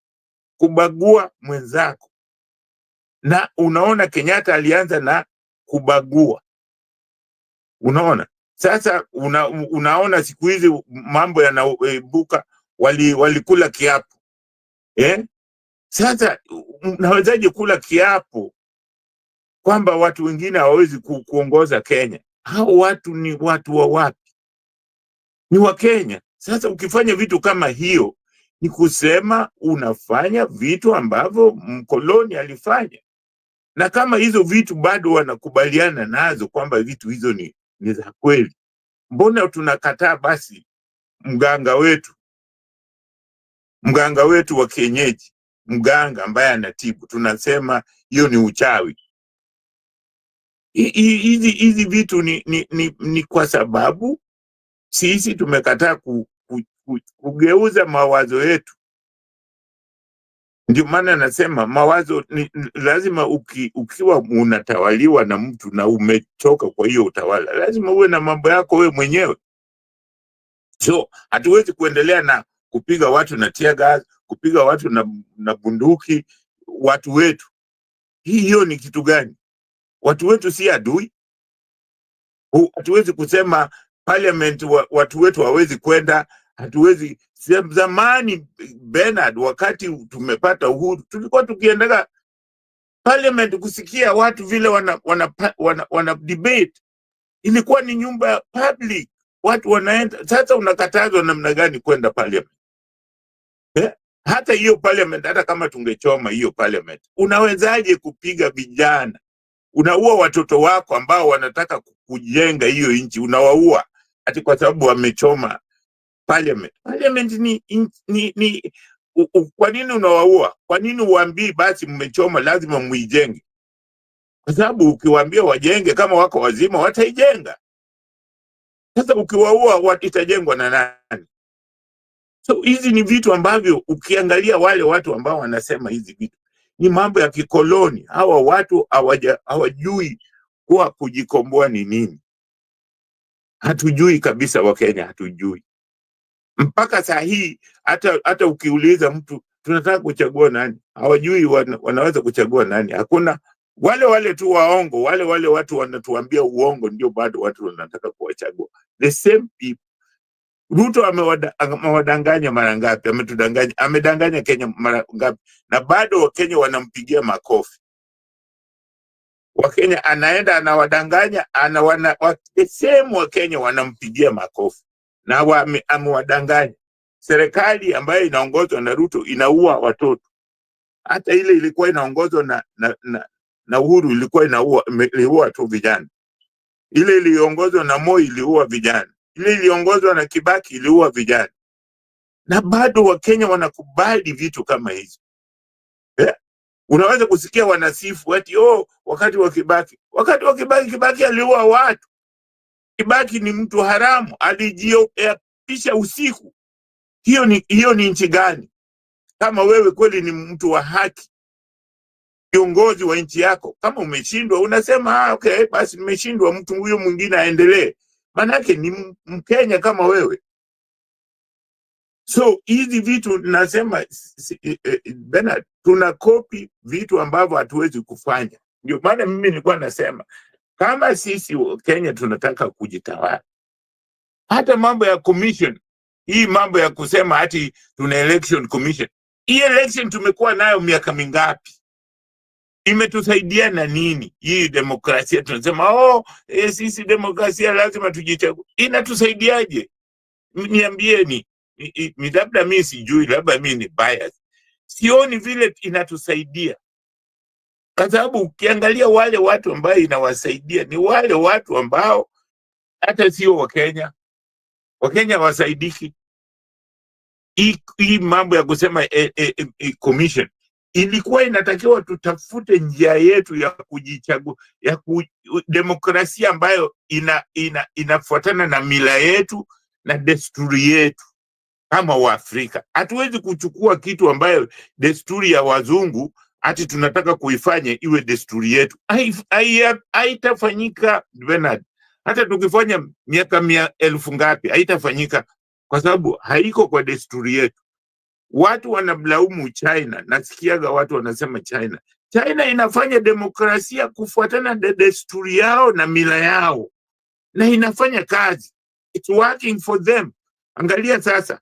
kubagua mwenzako. Na unaona Kenyatta alianza na kubagua. Unaona? Sasa unaona siku hizi mambo yanaibuka, walikula kiapo. Sasa unawezaje kula kiapo kwamba watu wengine hawawezi kuongoza Kenya? Hao watu ni watu wa wapi? Ni wa Kenya. Sasa ukifanya vitu kama hiyo, ni kusema unafanya vitu ambavyo mkoloni alifanya. Na kama hizo vitu bado wanakubaliana nazo kwamba vitu hizo ni za kweli, mbona tunakataa basi mganga wetu wa kienyeji, mganga ambaye anatibu, tunasema hiyo ni uchawi? Hizi vitu ni kwa sababu sisi tumekataa kugeuza mawazo yetu. Ndio maana nasema mawazo lazima ukiwa unatawaliwa na mtu na umetoka kwa hiyo utawala, lazima uwe na mambo yako wewe mwenyewe. So hatuwezi kuendelea na kupiga watu na tear gas, kupiga watu na bunduki watu wetu. Hiyo ni kitu gani? Watu wetu si adui. Hatuwezi kusema parliament watu wetu hawezi kwenda. Hatuwezi. Zamani Bernard, wakati tumepata uhuru, tulikuwa tukiendelea parliament kusikia watu vile wana debate. Ilikuwa ni nyumba public, watu wanaenda. Sasa unakatazwa namna gani kwenda parliament? Hata hiyo parliament, hata kama tungechoma hiyo parliament, unawezaje kupiga vijana? Unaua watoto wako ambao wanataka kujenga hiyo nchi, unawaua ati kwa sababu wamechoma parliament. Parliament ni kwa nini unawaua? Kwa nini uambii basi mmechoma lazima muijenge? Kwa sababu ukiwaambia wajenge, kama wako wazima wataijenga. Sasa ukiwaua itajengwa na nani? So hizi ni vitu ambavyo ukiangalia wale watu ambao wanasema hizi vitu ni mambo ya kikoloni. Hawa watu hawajui kuwa kujikomboa ni nini. Hatujui kabisa, Wakenya hatujui. Mpaka saa hii hata ukiuliza mtu tunataka kuchagua nani, hawajui wanaweza kuchagua nani. Hakuna. Wale tu waongo, wale watu wanatuambia uongo, ndio bado watu wanataka kuwachagua. The same people. Ruto amewadanganya mara ngapi? Amedanganya Kenya mara ngapi? Na bado Wakenya wanampigia makofi. Wakenya anaenda anawadanganya, the same Wakenya wanampigia makofi. Na amewadanganya. Serikali ambayo inaongozwa na Ruto inaua watoto. Hata ile ilikuwa inaongozwa na Uhuru ilikuwa iliua tu vijana. Ile iliongozwa na Moi iliua vijana. Ile iliongozwa na Kibaki iliua vijana. Na bado Wakenya wanakubali vitu kama hizo. Unaweza kusikia wanasifu ati wakati wa Kibaki. Wakati wa Kibaki aliua watu. Kibaki ni mtu haramu, alijiopisha usiku. Hiyo ni nchi gani? Kama wewe kweli ni mtu wa haki, kiongozi wa nchi yako, kama umeshindwa unasema okay, basi nimeshindwa, mtu huyo mwingine aendelee. Manake ni Mkenya kama wewe. So hizi vitu nasema Bernard, tunakopi vitu ambavyo hatuwezi kufanya. Ndio maana mimi nilikuwa nasema kama sisi Kenya tunataka kujitawala, hata mambo ya commission, hii mambo ya kusema ati tuna election commission, hii election tumekuwa nayo miaka mingapi? Imetusaidia na nini? Hii demokrasia tunasema sisi demokrasia lazima tujichague. Inatusaidiaje? Niambieni. Labda mimi sijui, labda mimi ni bias. Sioni vile inatusaidia. Kwa sababu ukiangalia wale watu ambao inawasaidia ni wale watu ambao hata sio Wakenya. Wakenya wasaidiki. hii mambo ya kusema commission ilikuwa inatakiwa tutafute njia yetu ya kujichagua, demokrasia ambayo inafuatana na mila yetu na desturi yetu kama Waafrika. Hatuwezi kuchukua kitu ambayo desturi ya wazungu ati tunataka kuifanya iwe desturi yetu. Haitafanyika, Bernard. Hata tukifanya miaka 1000 ngapi haitafanyika, kwa sababu haiko kwa desturi yetu. Watu wanamlaumu China, nasikiaga watu wanasema China inafanya demokrasia kufuatana na desturi yao na mila yao, na inafanya kazi. It's working for them. Angalia sasa,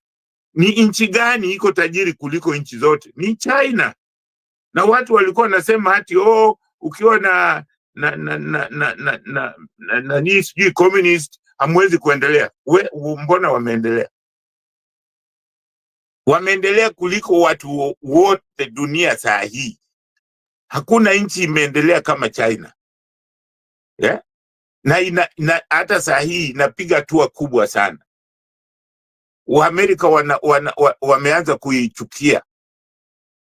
ni nchi gani iko tajiri kuliko nchi zote? Ni China. Na watu walikuwa wanasema ati ukiwa na sijui communist hamwezi kuendelea. Mbona wameendelea? Wameendelea kuliko watu wote dunia saa hii. Hakuna nchi imeendelea kama China. Yeah? Na hata saa hii inapiga hatua kubwa sana. Waamerika wameanza kuichukia.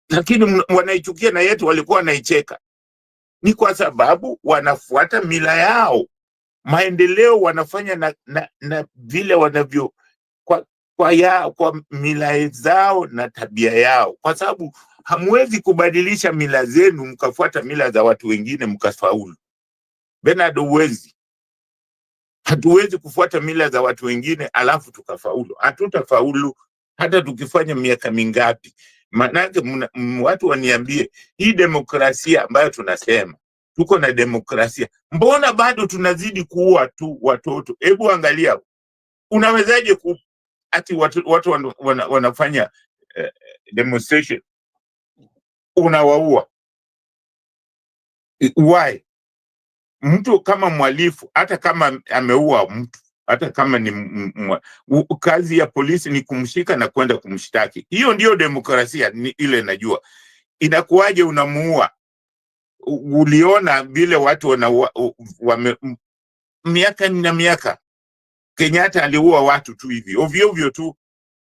Lakini wanaichukia na yetu walikuwa wanaicheka. Ni kwa sababu wanafuata mila yao. Maendeleo wanafanya na vile wanavyo kwa mila zao na tabia yao, kwa sababu hamwezi kubadilisha mila zenu mkafuata mila za watu wengine mkafaulu. Bernard, huwezi. Hatuwezi kufuata mila za watu wengine alafu tukafaulu. Hatutafaulu hata tukifanya miaka mingapi. Manake watu waniambie, hii demokrasia ambayo tunasema tuko na demokrasia, mbona bado tunazidi kuua tu watoto? Hebu angalia, unawezaje ati watu wanafanya demonstration unawaua? Why? Mtu kama mwalifu, hata kama ameua mtu, hata kama ni kazi ya polisi ni kumshika na kwenda kumshtaki. Hiyo ndio demokrasia ile najua. Inakuwaje unamuua? Uliona vile watu miaka na miaka. Kenyatta aliua watu tu hivi ovyo ovyo tu,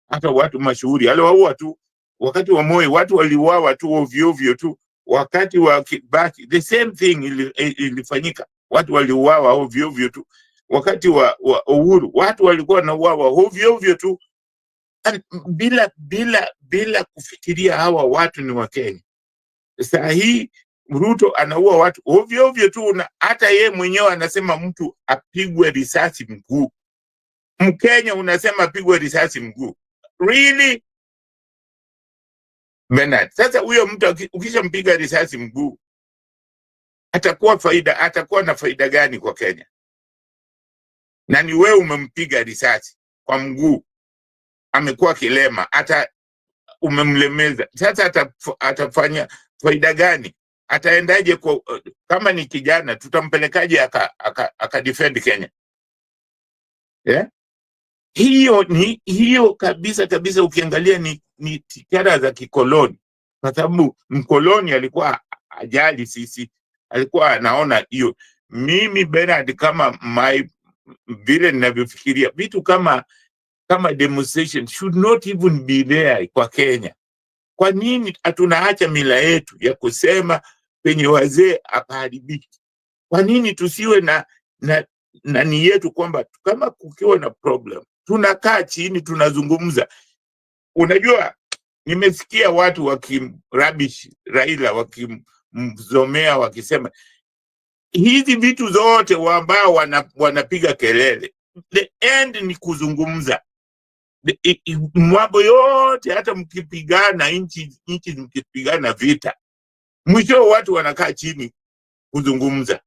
hata watu mashuhuri aliwaua tu. Wakati wa Moi watu waliuawa tu ovyo ovyo tu. Wakati wa Kibaki the same thing ilifanyika, watu waliuawa ovyo ovyo tu. Wakati wa Uhuru watu walikuwa wanauawa ovyo ovyo tu, bila kufikiria hawa watu ni wa Kenya. Saa hii Ruto anaua watu ovyo ovyo tu, na hata yeye mwenyewe anasema mtu apigwe risasi mguu. Mkenya unasema apigwe risasi mguu. Really? Bernard, sasa huyo mtu ukishampiga risasi mguu atakuwa na faida gani kwa Kenya? Na ni wewe umempiga risasi kwa mguu, amekuwa kilema, hata umemlemeza. Sasa atafanya faida gani? Ataendaje? Kama ni kijana tutampelekaje aka defend Kenya? Yeah? Hiyo kabisa ukiangalia ni tikara za kikoloni, kwa sababu mkoloni alikuwa ajali sisi, alikuwa anaona hiyo. Mimi Bernard, kama vile ninavyofikiria vitu kama demonstration should not even be there kwa Kenya. Kwa nini hatunaacha mila yetu ya kusema penye wazee apaharibiki? Kwa nini tusiwe na ni yetu kwamba kama kukiwa na problem tunakaa chini tunazungumza? Unajua, nimesikia watu wakimrabish Raila, wakimzomea, wakisema hizi vitu zote ambao wanapiga kelele, the end ni kuzungumza. Mambo yote hata mkipigana nchi mkipigana vita, mwisho watu wanakaa chini kuzungumza,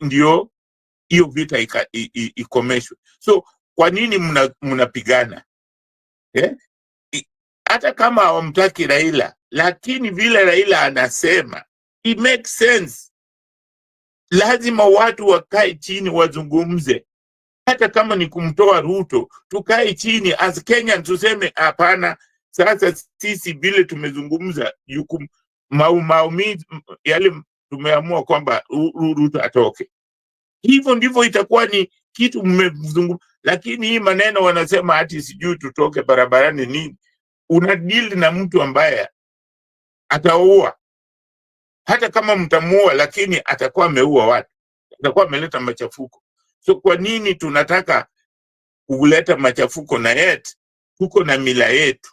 ndio hiyo vita ikomeshwe. So kwa nini mnapigana? Hata kama hawamtaki Raila, lakini vile Raila anasema it makes sense. Lazima watu wakae chini wazungumze. Hata kama ni kumtoa Ruto, tukae chini as Kenya tuseme hapana, sasa sisi vile tumezungumza maumizi yale tumeamua kwamba Ruto atoke. Hivyo ndivyo itakuwa ni kitu mmezungumza. Lakini hii maneno wanasema ati sijui tutoke barabarani nini. Una deal na mtu ambaye ataua. Hata kama mtamuua, lakini atakuwa ameua watu. Atakuwa ameleta machafuko. So kwa nini tunataka kuleta machafuko? Na yet tuko na mila yetu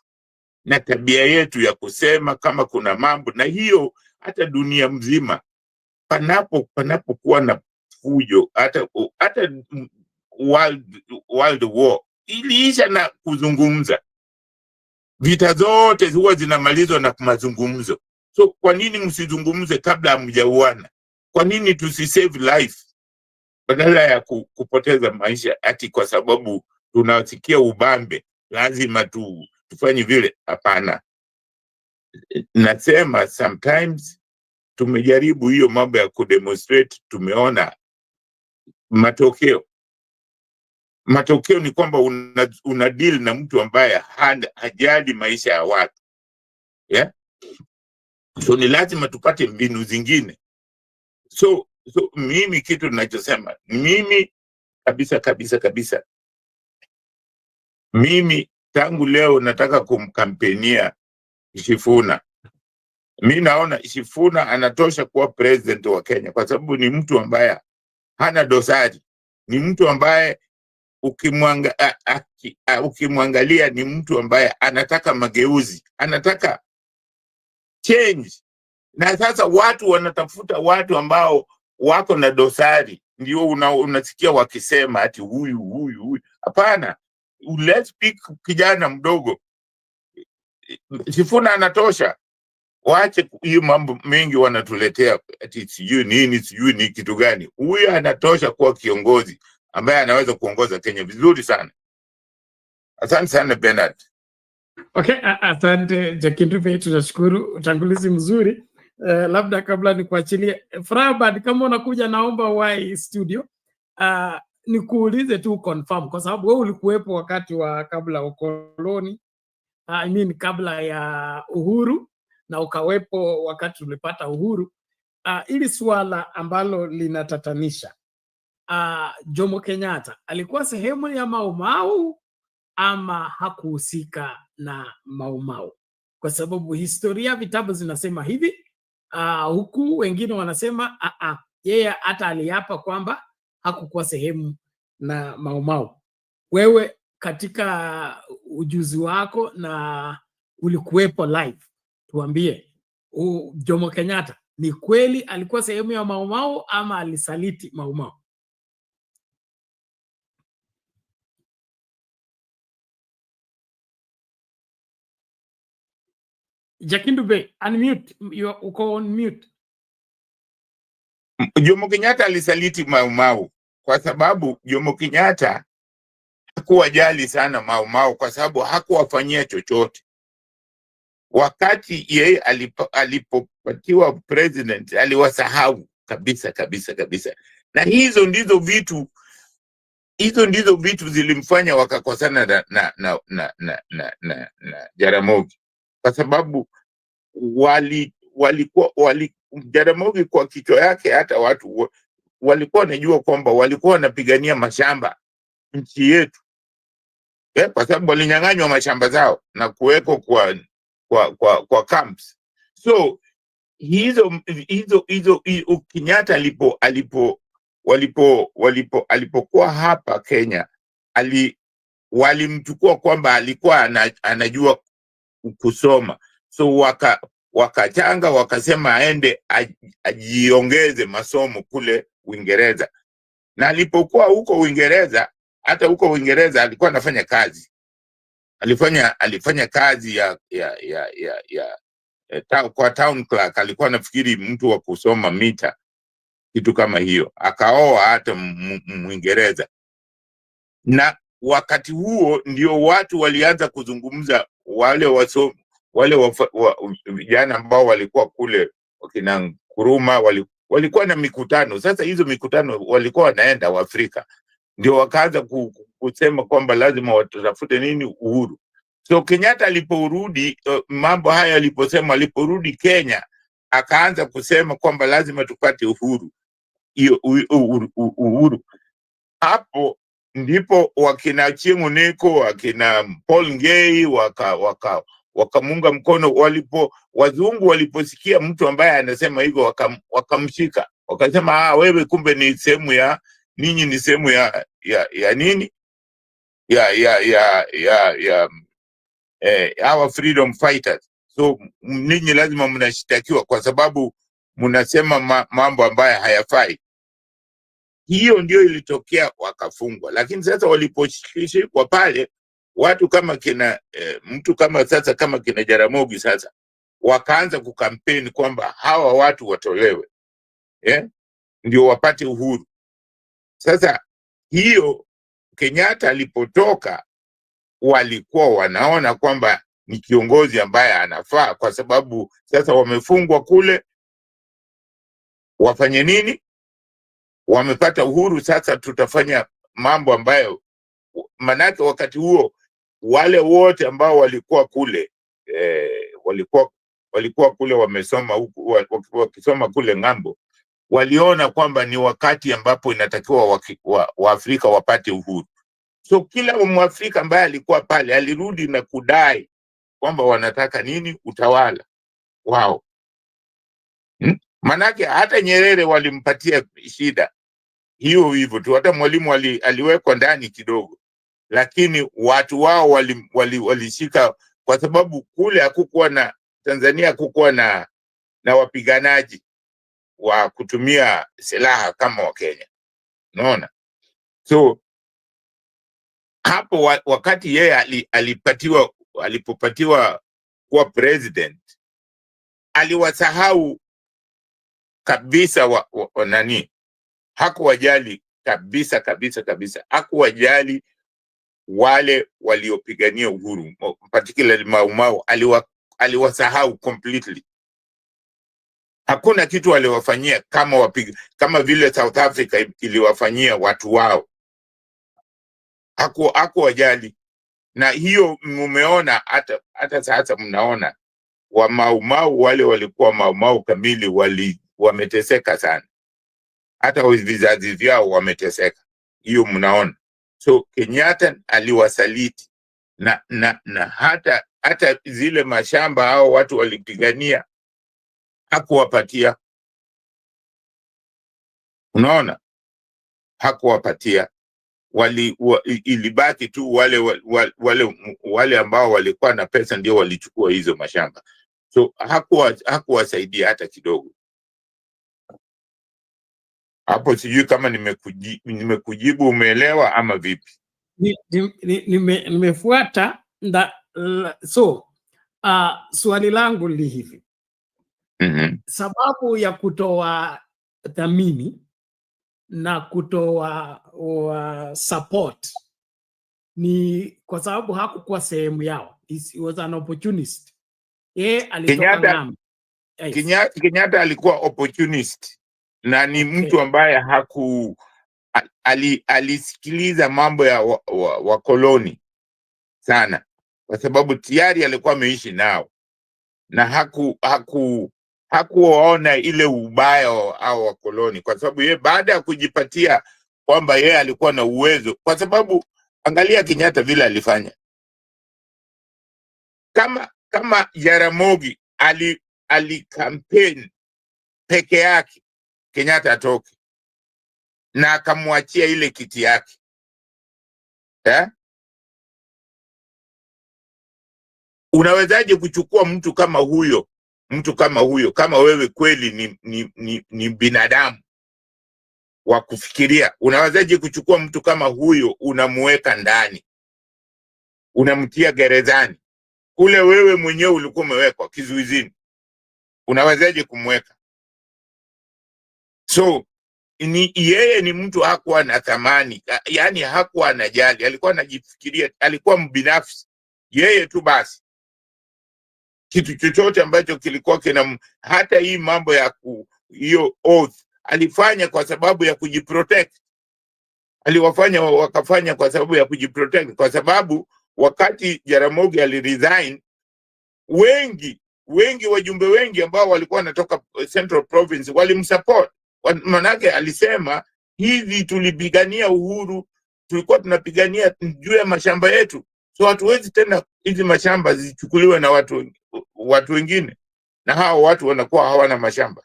na tabia yetu ya kusema kama kuna mambo, na hiyo hata dunia mzima panapokuwa na fujo, hata world war iliisha na kuzungumza. Vita zote huwa zinamalizwa na mazungumzo. So kwa nini msizungumze kabla hamjauana? Kwa nini tusisave life badala ya kupoteza maisha ati kwa sababu tunasikia ubambe lazima tufanye vile? Hapana. Nasema sometimes tumejaribu hiyo mambo ya kudemonstrate, tumeona matokeo. Matokeo ni kwamba una deal na mtu ambaye hajali maisha ya watu. Yeah? So ni lazima tupate mbinu zingine. So mimi kitu ninachosema, mimi kabisa mimi tangu leo nataka kumkampenia Sifuna. Mimi naona Sifuna anatosha kuwa president wa Kenya kwa sababu ni mtu ambaye hana dosari. Ni mtu ambaye ukimwangalia ni mtu ambaye anataka mageuzi, anataka change. Na sasa watu wanatafuta watu ambao wako na dosari, ndio unasikia wakisema ati huyu. Hapana, let's pick kijana mdogo. Sifuna anatosha. Waache hiyo mambo mengi wanatuletea ati sijui ni kitu gani. Huyu anatosha kuwa kiongozi ambaye anaweza kuongoza Kenya vizuri sana. Asante sana Bernard. Okay, asante Jakindu, tunashukuru utangulizi mzuri. Labda kabla nikuachilie Frabad, kama unakuja naomba wai studio. Nikuulize tu confirm kwa sababu wewe ulikuwepo wakati wa kabla ukoloni. Kabla ya uhuru na ukawepo wakati tulipata uhuru. Ili swala ambalo linatatanisha. Jomo Kenyatta alikuwa sehemu ya Mau Mau ama hakuhusika na Mau Mau? Kwa sababu historia vitabu zinasema hivi, huku wengine wanasema yeye hata aliapa kwamba hakukuwa sehemu na Mau Mau. Wewe katika ujuzi wako na ulikuwepo live, tuambie Jomo Kenyatta ni kweli alikuwa sehemu ya Mau Mau ama alisaliti Mau Mau? Jakindu Bey, unmute. Uko on mute. Jomo Kenyatta alisaliti Mau Mau kwa sababu Jomo Kenyatta hakuwajali sana Mau Mau kwa sababu hakuwafanyia chochote. Wakati yeye alipopatiwa president aliwasahau kabisa. Na hizo ndizo vitu zilimfanya wakakosana na Jaramogi. Kwa sababu Jaramogi kwa kichwa yake, hata watu walikuwa wanajua kwamba walikuwa wanapigania mashamba nchi yetu. Kwa sababu walinyang'anywa mashamba zao na kuweko kwa camps. So hizo Kenyatta alipokuwa hapa Kenya, walimchukua kwamba alikuwa anajua kusoma. So wakachanga wakasema aende ajiongeze masomo kule Uingereza. Na alipokuwa huko Uingereza, hata huko Uingereza alikuwa anafanya kazi. Alifanya kazi kwa town clerk. Alikuwa nafikiri mtu wa kusoma mita, kitu kama hiyo. Akaoa hata Muingereza. Na wakati huo ndio watu walianza kuzungumza, wale vijana ambao walikuwa kule wakina Nkrumah walikuwa na mikutano. Sasa hizo mikutano walikuwa wanaenda Afrika, ndio wakaanza kusema kwamba lazima watafute nini, uhuru. So Kenyatta aliporudi, mambo haya aliporudi Kenya, akaanza kusema kwamba lazima tupate uhuru. Hiyo uhuru hapo ndipo wakina Chimuneko, wakina Paul Ngei wakamunga mkono. Wazungu waliposikia mtu ambaye anasema hivyo wakamshika, wakasema wewe kumbe ni sehemu ya ninyi, ni sehemu ya nini our freedom fighters, so ninyi lazima mnashitakiwa kwa sababu mnasema mambo ambayo hayafai. Hiyo ndio ilitokea, wakafungwa. Lakini sasa waliposhikwa pale watu kama kina mtu kama sasa kama kina Jaramogi, sasa wakaanza kukampeni kwamba hawa watu watolewe, ndio wapate uhuru. Sasa hiyo Kenyatta alipotoka walikuwa wanaona kwamba ni kiongozi ambaye anafaa, kwa sababu sasa wamefungwa kule, wafanye nini? Wamepata uhuru, sasa tutafanya mambo ambayo, manake wakati huo wale wote ambao walikuwa kule walikuwa kule wamesoma huku, wakisoma kule ng'ambo, waliona kwamba ni wakati ambapo inatakiwa Waafrika wapate uhuru. So kila Mwafrika ambaye alikuwa pale alirudi na kudai kwamba wanataka nini? Utawala wao. Manake hata Nyerere walimpatia shida hiyo hivyo tu, hata Mwalimu aliwekwa ndani kidogo, lakini watu wao walishika, kwa sababu kule hakukuwa na Tanzania, hakukuwa na wapiganaji wa kutumia silaha kama wa Kenya, unaona. So hapo wakati yeye alipopatiwa kuwa president, aliwasahau kabisa nani, hakuwajali kabisa. Hakuwajali wale waliopigania uhuru, particularly Mau aliwasahau completely. Hakuna kitu aliwafanyia kama vile South Africa iliwafanyia watu wao. Hakuwajali, na hiyo mumeona hata sasa mnaona wa Mau wale walikuwa Mau kamili wameteseka sana, hata vizazi vyao wameteseka, hiyo mnaona. So Kenyatta aliwasaliti na hata zile mashamba hao watu walipigania hakuwapatia, unaona, hakuwapatia. Ilibaki tu wale ambao walikuwa na pesa ndio walichukua hizo mashamba. So hakuwasaidia hata kidogo. Hapo sijui kama nimekujibu, umeelewa ama vipi? Nimefuata. So swali langu li hivi. Sababu ya kutoa dhamini na kutoa support ni kwa sababu hakukuwa sehemu yao. He was an opportunist. Kenyatta alikuwa opportunist na ni mtu ambaye alisikiliza mambo ya wakoloni sana, kwa sababu tayari alikuwa ameishi nao na hakuona ile ubaya au wakoloni, kwa sababu yeye baada ya kujipatia kwamba yeye alikuwa na uwezo, kwa sababu angalia Kenyatta vile alifanya. Kama Jaramogi campaign peke yake Kenyatta atoke na akamwachia ile kiti yake, unawezaje kuchukua mtu kama huyo, kama wewe kweli ni binadamu wa kufikiria, unawezaje kuchukua mtu kama huyo unamuweka ndani, unamtia gerezani kule? Wewe mwenyewe ulikuwa umewekwa kizuizini, unawezaje kumweka? So yeye ni mtu hakuwa na thamani, yani hakuwa anajali, alikuwa anajifikiria, alikuwa mbinafsi yeye tu basi. Kitu chochote ambacho kilikuwa hata hii mambo ya hiyo oath alifanya kwa sababu ya kujiprotect, wakafanya kwa sababu ya kujiprotect, kwa sababu wakati Jaramogi aliresign, wengi wajumbe wengi ambao walikuwa wanatoka Central Province walimsupport. Manake alisema hivi, tulipigania uhuru tulikuwa tunapigania juu ya mashamba yetu. So hatuwezi tena hizi mashamba zichukuliwe na watu wengine, na hao watu wanakuwa hawana mashamba.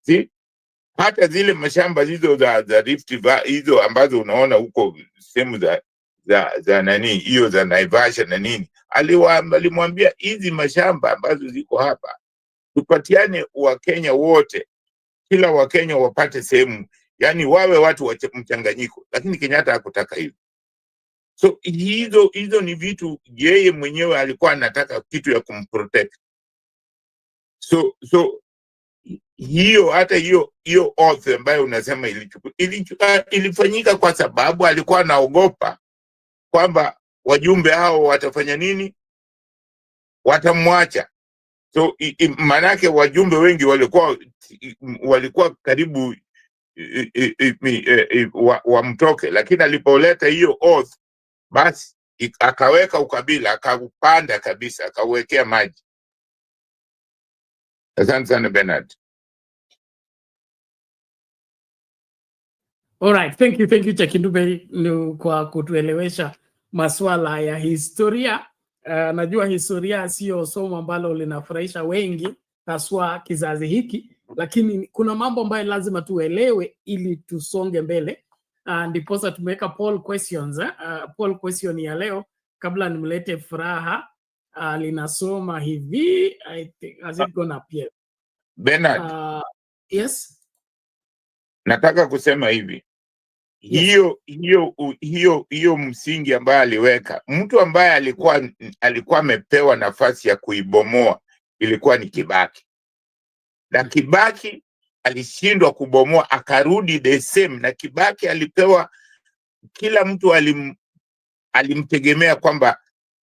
Si hata zile mashamba hizo za Rift Valley hizo ambazo unaona huko sehemu za nani hiyo za Naivasha na nini, alimwambia hizi mashamba ambazo ziko hapa tupatiane Wakenya wote, kila Wakenya wapate sehemu, yani wawe watu wa mchanganyiko. Lakini Kenyatta hakutaka hivyo. So hizo ni vitu yeye mwenyewe alikuwa anataka kitu ya kumprotect. So hiyo hata hiyo oath ambayo unasema ilifanyika kwa sababu alikuwa anaogopa kwamba wajumbe hao watafanya nini, watamwacha. So manake wajumbe wengi walikuwa karibu wamtoke, lakini alipoleta hiyo oath basi akaweka ukabila, akaupanda kabisa, akauwekea maji. Asante sana Bernard. All right, thank you Chakindube kwa kutuelewesha masuala ya historia. Najua historia sio somo ambalo linafurahisha wengi haswa kizazi hiki, lakini kuna mambo ambayo lazima tuelewe ili tusonge mbele. Ndiposa tumeweka poll questions. Poll question ya leo, kabla nimlete Furaha, linasoma hivi. I think has it gone up here? Bernard. Yes. Nataka kusema hivi. Hiyo msingi ambaye aliweka, mtu ambaye alikuwa amepewa nafasi ya kuibomoa ilikuwa ni Kibaki. Na Kibaki alishindwa kubomoa, akarudi the same. Na Kibaki alipewa, kila mtu alimtegemea kwamba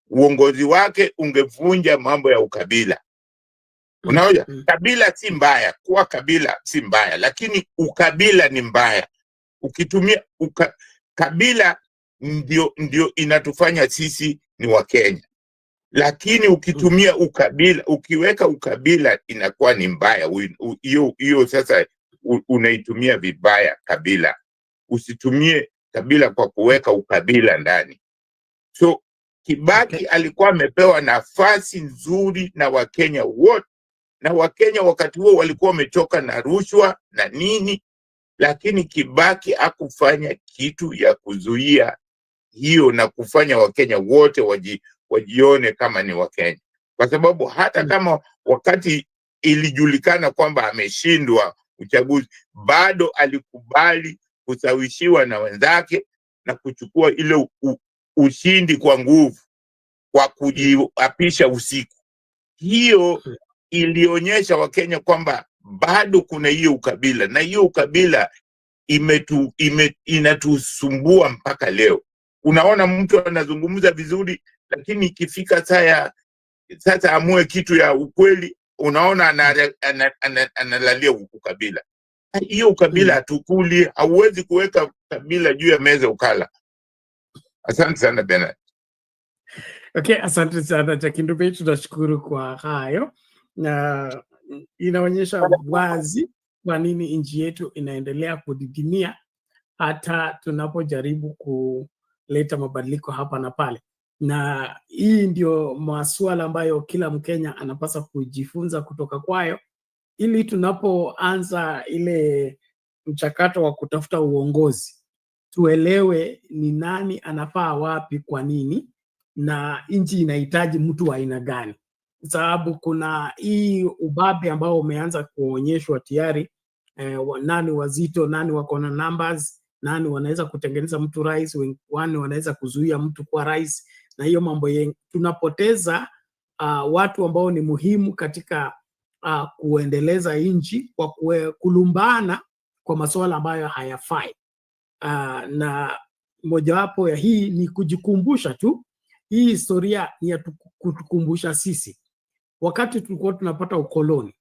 uongozi wake ungevunja mambo ya ukabila. Unaona, kabila si mbaya, kuwa kabila si mbaya, lakini ukabila ni mbaya. Ukitumia kabila ndio inatufanya sisi ni Wakenya, lakini ukitumia ukabila, ukiweka ukabila inakuwa ni mbaya. Hiyo sasa unaitumia vibaya kabila. Usitumie kabila kwa kuweka ukabila ndani. So Kibaki alikuwa amepewa nafasi nzuri na Wakenya wote, na Wakenya wakati huo walikuwa wamechoka na rushwa na nini, lakini Kibaki hakufanya kitu ya kuzuia hiyo na kufanya Wakenya wote wajione kama ni Wakenya. Kwa sababu hata kama wakati ilijulikana kwamba ameshindwa uchaguzi, bado alikubali kusawishiwa na wenzake na kuchukua ile ushindi kwa nguvu, kwa kujiapisha usiku. Hiyo ilionyesha Wakenya kwamba bado kuna hiyo ukabila, na hiyo ukabila inatusumbua mpaka leo. Unaona mtu anazungumza vizuri, lakini ikifika sasa amue kitu ya ukweli, unaona analalia ukabila. Hiyo ukabila hatukuli, hauwezi kuweka kabila juu ya meza ukala. Asante sana Bernard. Okay, asante sana Chakindube, tunashukuru kwa hayo. Na inaonyesha wazi kwa nini nchi yetu inaendelea kudidimia hata tunapojaribu kuleta mabadiliko hapa na pale. Na hii ndio masuala ambayo kila Mkenya anapaswa kujifunza kutoka kwayo, ili tunapoanza ile mchakato wa kutafuta uongozi tuelewe ni nani anafaa wapi, kwa nini, na nchi inahitaji mtu wa aina gani. Sababu kuna hii ubabe ambao umeanza kuonyeshwa tayari, nani wazito, nani wako na numbers, nani wanaweza kutengeneza mtu rais, wani wanaweza kuzuia mtu kwa rais. Na hiyo mambo tunapoteza watu ambao ni muhimu katika kuendeleza nchi kwa kulumbana kwa masuala ambayo hayafai. Na mojawapo ya hii ni kujikumbusha tu, hii historia ni ya kutukumbusha sisi wakati tulikuwa tunapata ukoloni,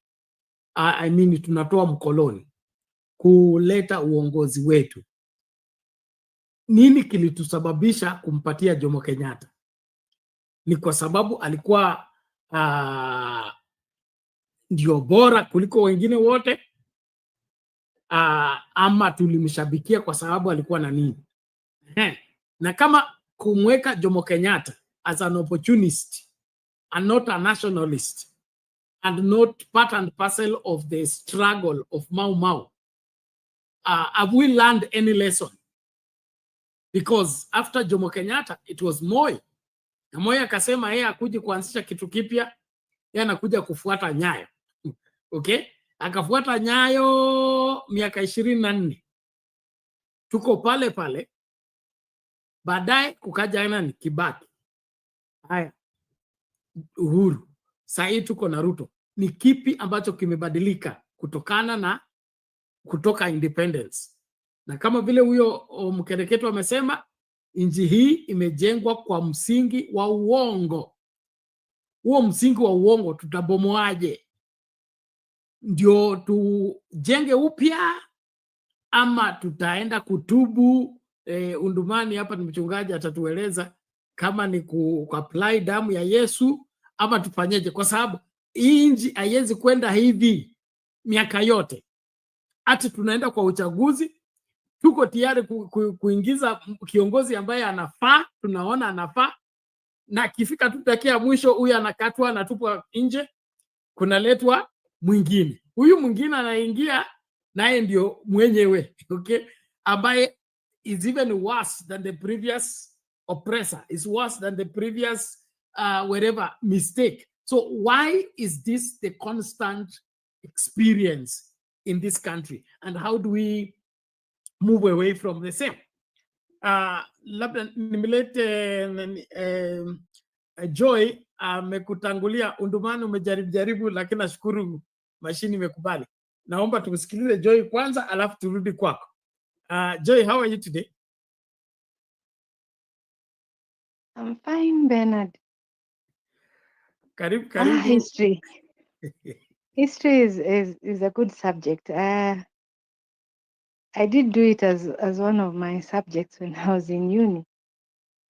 tunatoa mkoloni kuleta uongozi wetu, nini kilitusababisha kumpatia Jomo Kenyatta? Ni kwa sababu alikuwa ndio bora kuliko wengine wote, ama tulimshabikia kwa sababu alikuwa na nini? Na kama kumweka Jomo Kenyatta as an opportunist and not a nationalist and not part and parcel of the struggle of Mau Mau, have we learned any lesson? Because after Jomo Kenyatta, it was Moi. Na Moi akasema yeye akuje kuanzisha kitu kipya, yeye anakuja kufuata nyayo. Okay? Akafuata nyayo miaka 24. Tuko pale pale. Baadaye kukaja nani? Kibaki. Haya. Uhuru. Sasa hii tuko na Ruto. Ni kipi ambacho kimebadilika kutoka independence? Na kama vile huyo mkereketo amesema, nchi hii imejengwa kwa msingi wa uongo. Huo msingi wa uongo tutabomoaje? Ndio tujenge upya ama tutaenda kutubu? Undumani hapa ni mchungaji atatueleza kama ni ku-apply damu ya Yesu ama tufanyeje, kwa sababu hii nchi haiwezi kwenda hivi miaka yote. Ati tunaenda kwa uchaguzi, tuko tayari kuingiza kiongozi ambaye anafaa, tunaona anafaa, na kifika tutakia mwisho huyu anakatwa, anatupwa nje, kunaletwa mwingine. Huyu mwingine anaingia naye ndio mwenyewe, okay, ambaye is even worse than the previous oppressor, is worse than the previous wherever mistake. So why is this the constant experience in this country, and how do we move away from the same? Labda nimilete Joy amekutangulia. Undumani umejaribu lakini nashukuru mashini imekubali. Naomba tumsikilize Joy kwanza alafu turudi kwako. Joy, how are you today? I'm fine, Bernard. Karibu. History. History is a good subject. I did do it as one of my subjects when I was in uni,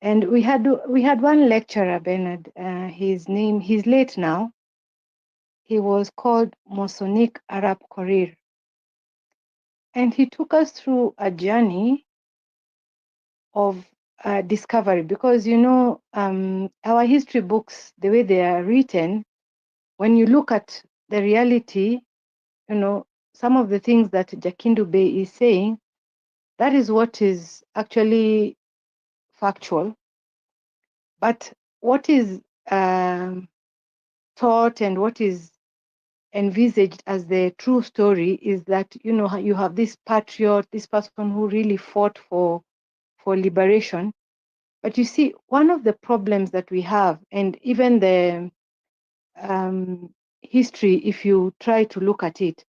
and we had one lecturer, Bernard. He's late now. He was called Mosonik Arab Korir, and he took us through a journey of discovery, because our history books, the way they are written, when you look at the reality, some of the things that Jakindu Bey is saying, that is what is actually factual. But what is taught and what is envisaged as the true story is that, you have this patriot, this person who really fought for liberation. But you see, one of the problems that we have, and even the history, if you try to look at it,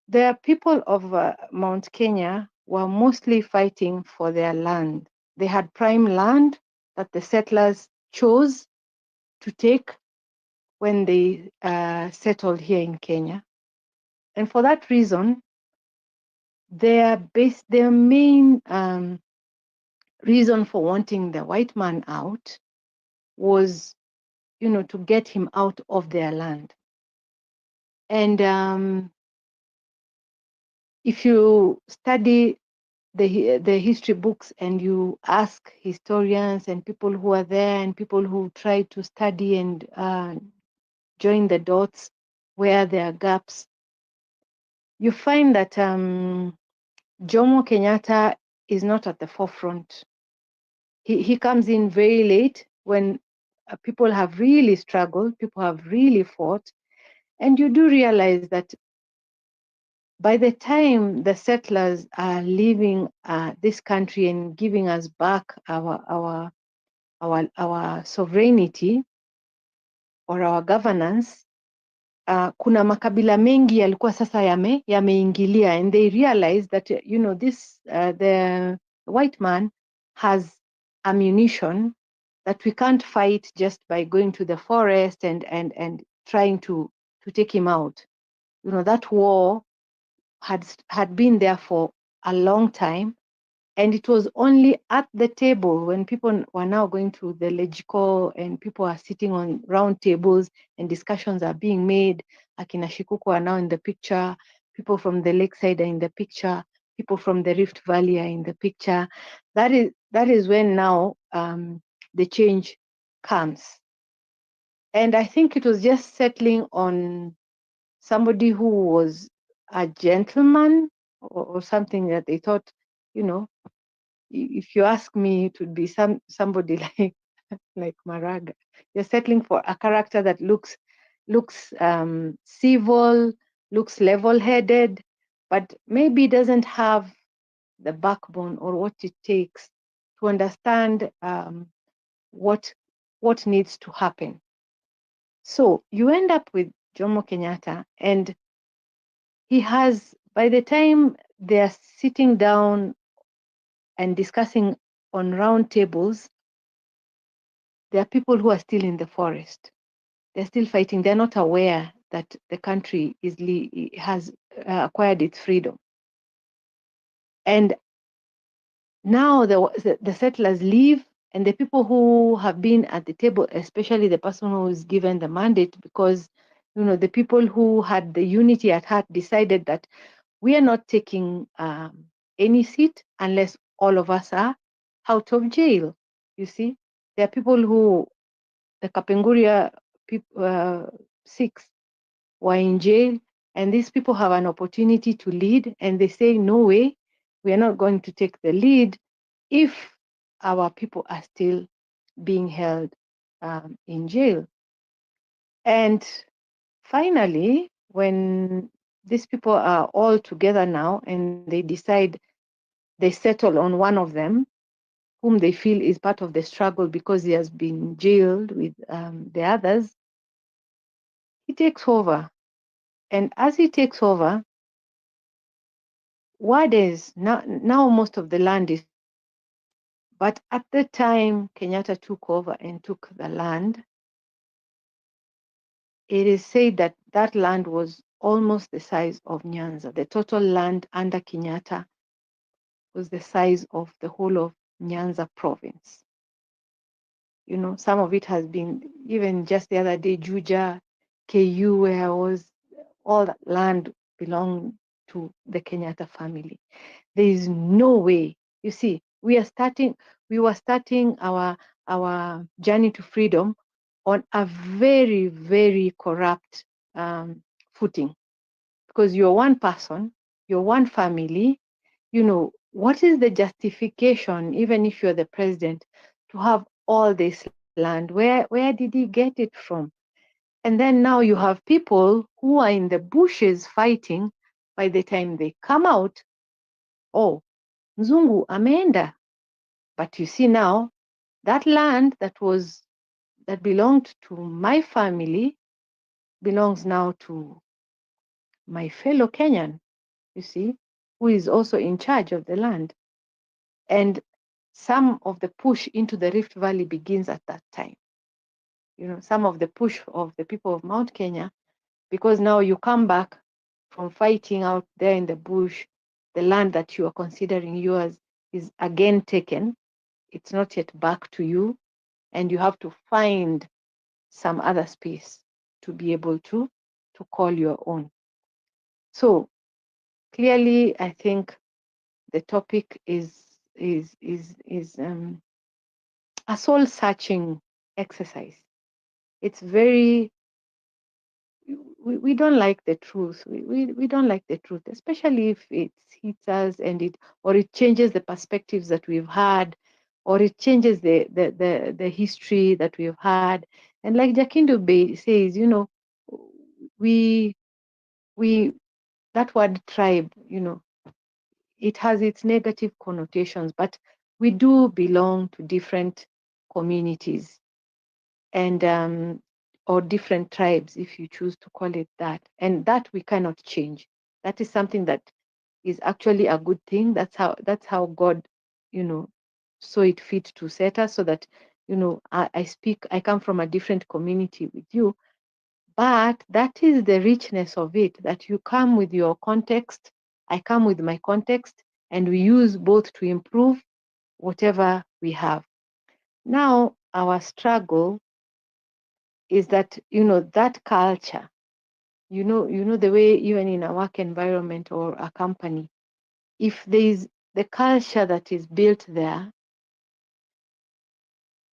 the people of Mount Kenya were mostly fighting for their land. They had prime land that the settlers chose to take when they settled here in Kenya. And for that reason, their main reason for wanting the white man out was, to get him out of their land. And if you study the history books and you ask historians and people who are there and people who try to study and join the dots where there are gaps, you find that Jomo Kenyatta is not at the forefront. He comes in very late when people have really struggled, people have really fought, and you do realize that by the time the settlers are leaving this country and giving us back our sovereignty or our governance, kuna makabila mengi yalikuwa sasa yameingilia, and they realize that the white man has ammunition that we can't fight just by going to the forest and trying to take him out. That war had been there for a long time, and it was only at the table when people were now going to the legico and people are sitting on round tables and discussions are being made. Akina Shikuku are now in the picture, people from the lakeside are in the picture, people from the Rift Valley are in the picture. That is when now the change comes. And I think it was just settling on somebody who was a gentleman or something that they thought, you know, if you ask me, it would be somebody like Maraga. You're settling for a character that looks civil, looks level-headed, but maybe doesn't have the backbone or what it takes to understand what needs to happen. So you end up with Jomo Kenyatta, and he has, by the time they're sitting down and discussing on round tables, there are people who are still in the forest. They're still fighting. They're not aware that the country has acquired its freedom. And now the settlers leave, and the people who have been at the table, especially the person who is given the mandate, because the people who had the unity at heart decided that we are not taking any seat unless all of us are out of jail. You see, there are people who, the Kapenguria 6 were in jail, and these people have an opportunity to lead, and they say, no way, we are not going to take the lead if our people are still being held in jail. And finally, when these people are all together now and they decide, they settle on one of them, whom they feel is part of the struggle because he has been jailed with the others, he takes over. And as he takes over, word is now most of the land is, but at the time Kenyatta took over and took the land, it is said that that land was almost the size of Nyanza. The total land under Kenyatta was the size of the whole of Nyanza province. Some of it has been, even just the other day, Juja, KU, where I was, all that land belonged to the Kenyatta family. There is no way. You see, we were starting our journey to freedom on a very, very corrupt footing, because you're one person, you're one family. What is the justification, even if you're the president, to have all this land? Where did he get it from? And then now you have people who are in the bushes fighting. By the time they come out, oh, Mzungu ameenda. But you see now, that land that belonged to my family belongs now to my fellow Kenyan, you see, who is also in charge of the land. And some of the push into the Rift Valley begins at that time. Some of the push of the people of Mount Kenya, because now you come back from fighting out there in the bush, the land that you are considering yours is again taken. It's not yet back to you, and you have to find some other space to be able to call your own. So clearly, I think the topic is a soul-searching exercise. It's very, we don't like the truth. We don't like the truth, especially if it hits us and it changes the perspectives that we've had, or it changes the history that we've had. And like Jakindu Bey says, that word tribe, it has its negative connotations, but we do belong to different communities and or different tribes, if you choose to call it that. And that we cannot change. That is something that is actually a good thing. That's how God, saw it fit to set us, so that, I come from a different community with you, but that is the richness of it, that you come with your context, I come with my context, and we use both to improve whatever we have. Now, our struggle is that, that culture, the way, even in a work environment or a company, if there is the culture that is built there,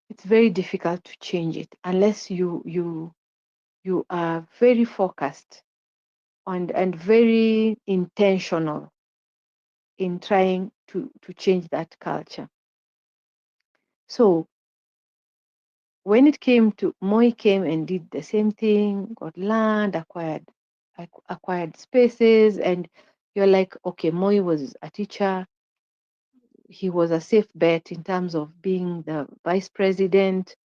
it's very difficult to change it unless you are very focused and very intentional in trying to change that culture. So when it came to Moi came and did the same thing, got land, acquired spaces, and you're like, okay, Moi was a teacher. He was a safe bet in terms of being the vice president.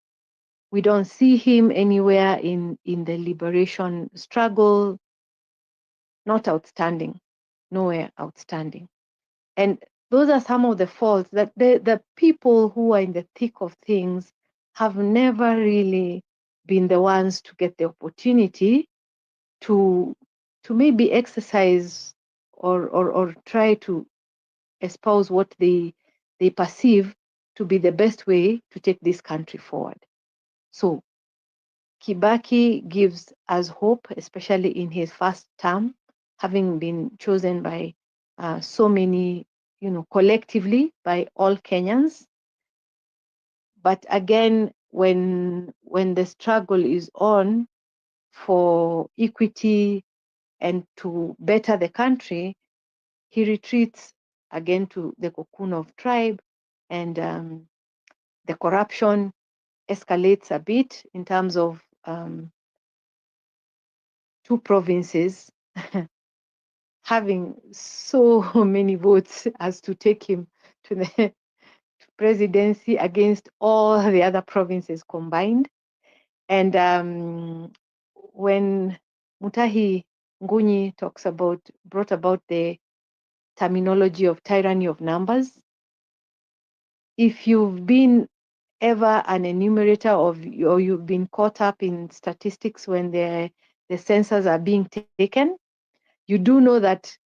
We don't see him anywhere in the liberation struggle. Not outstanding, nowhere outstanding. And those are some of the faults that the people who are in the thick of things have never really been the ones to get the opportunity to maybe exercise or try to espouse what they perceive to be the best way to take this country forward. So Kibaki gives us hope, especially in his first term, having been chosen by so many, collectively by all Kenyans. But again, when the struggle is on for equity and to better the country, he retreats again to the cocoon of tribe, and the corruption escalates a bit in terms of two provinces having so many votes as to take him to the presidency against all the other provinces combined. And when Mutahi Ngunyi brought about the terminology of tyranny of numbers, if you've been ever an enumerator or you've been caught up in statistics when the census are being taken, you do know that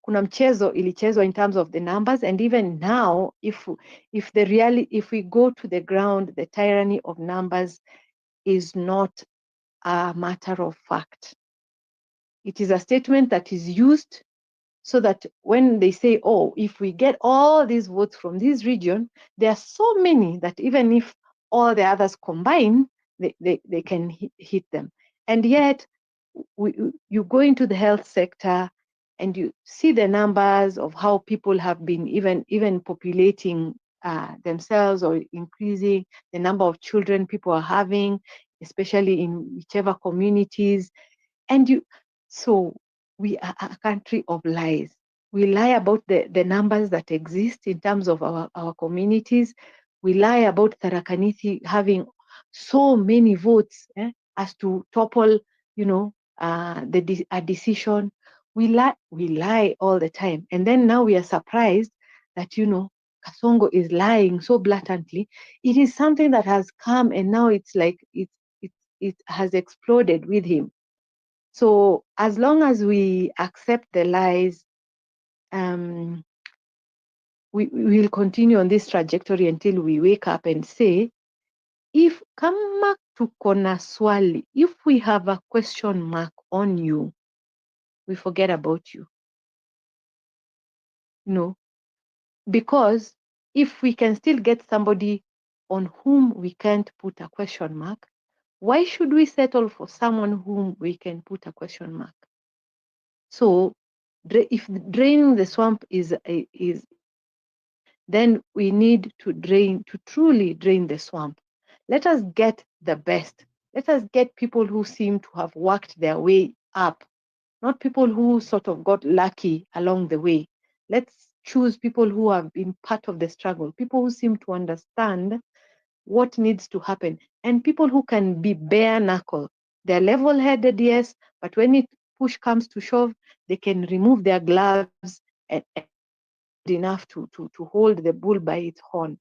kuna mchezo ilichezwa in terms of the numbers. And even now, if we go to the ground, the tyranny of numbers is not a matter of fact. It is a statement that is used so that when they say, oh, if we get all these votes from this region, there are so many that even if all the others combine, they can hit them. And yet, you go into the health sector and you see the numbers of how people have been even populating themselves or increasing the number of children people are having, especially in whichever communities. So we are a country of lies. We lie about the numbers that exist in terms of our communities. We lie about Tharaka Nithi having so many votes as to topple, a decision. We lie all the time. And then now we are surprised that, Kasongo is lying so blatantly. It is something that has come and now it's like it has exploded with him. So as long as we accept the lies, we will continue on this trajectory until we wake up and say, if kama tuko na swali, if we have a question mark on you, we forget about you. No, because if we can still get somebody on whom we can't put a question mark, why should we settle for someone whom we can put a question mark? So if draining the swamp is then we need to truly drain the swamp. Let us get the best. Let us get people who seem to have worked their way up, not people who sort of got lucky along the way. Let's choose people who have been part of the struggle, people who seem to understand what needs to happen, and people who can be bare knuckle. They're level-headed, yes, but when push comes to shove, they can remove their gloves and enough to hold the bull by its horn.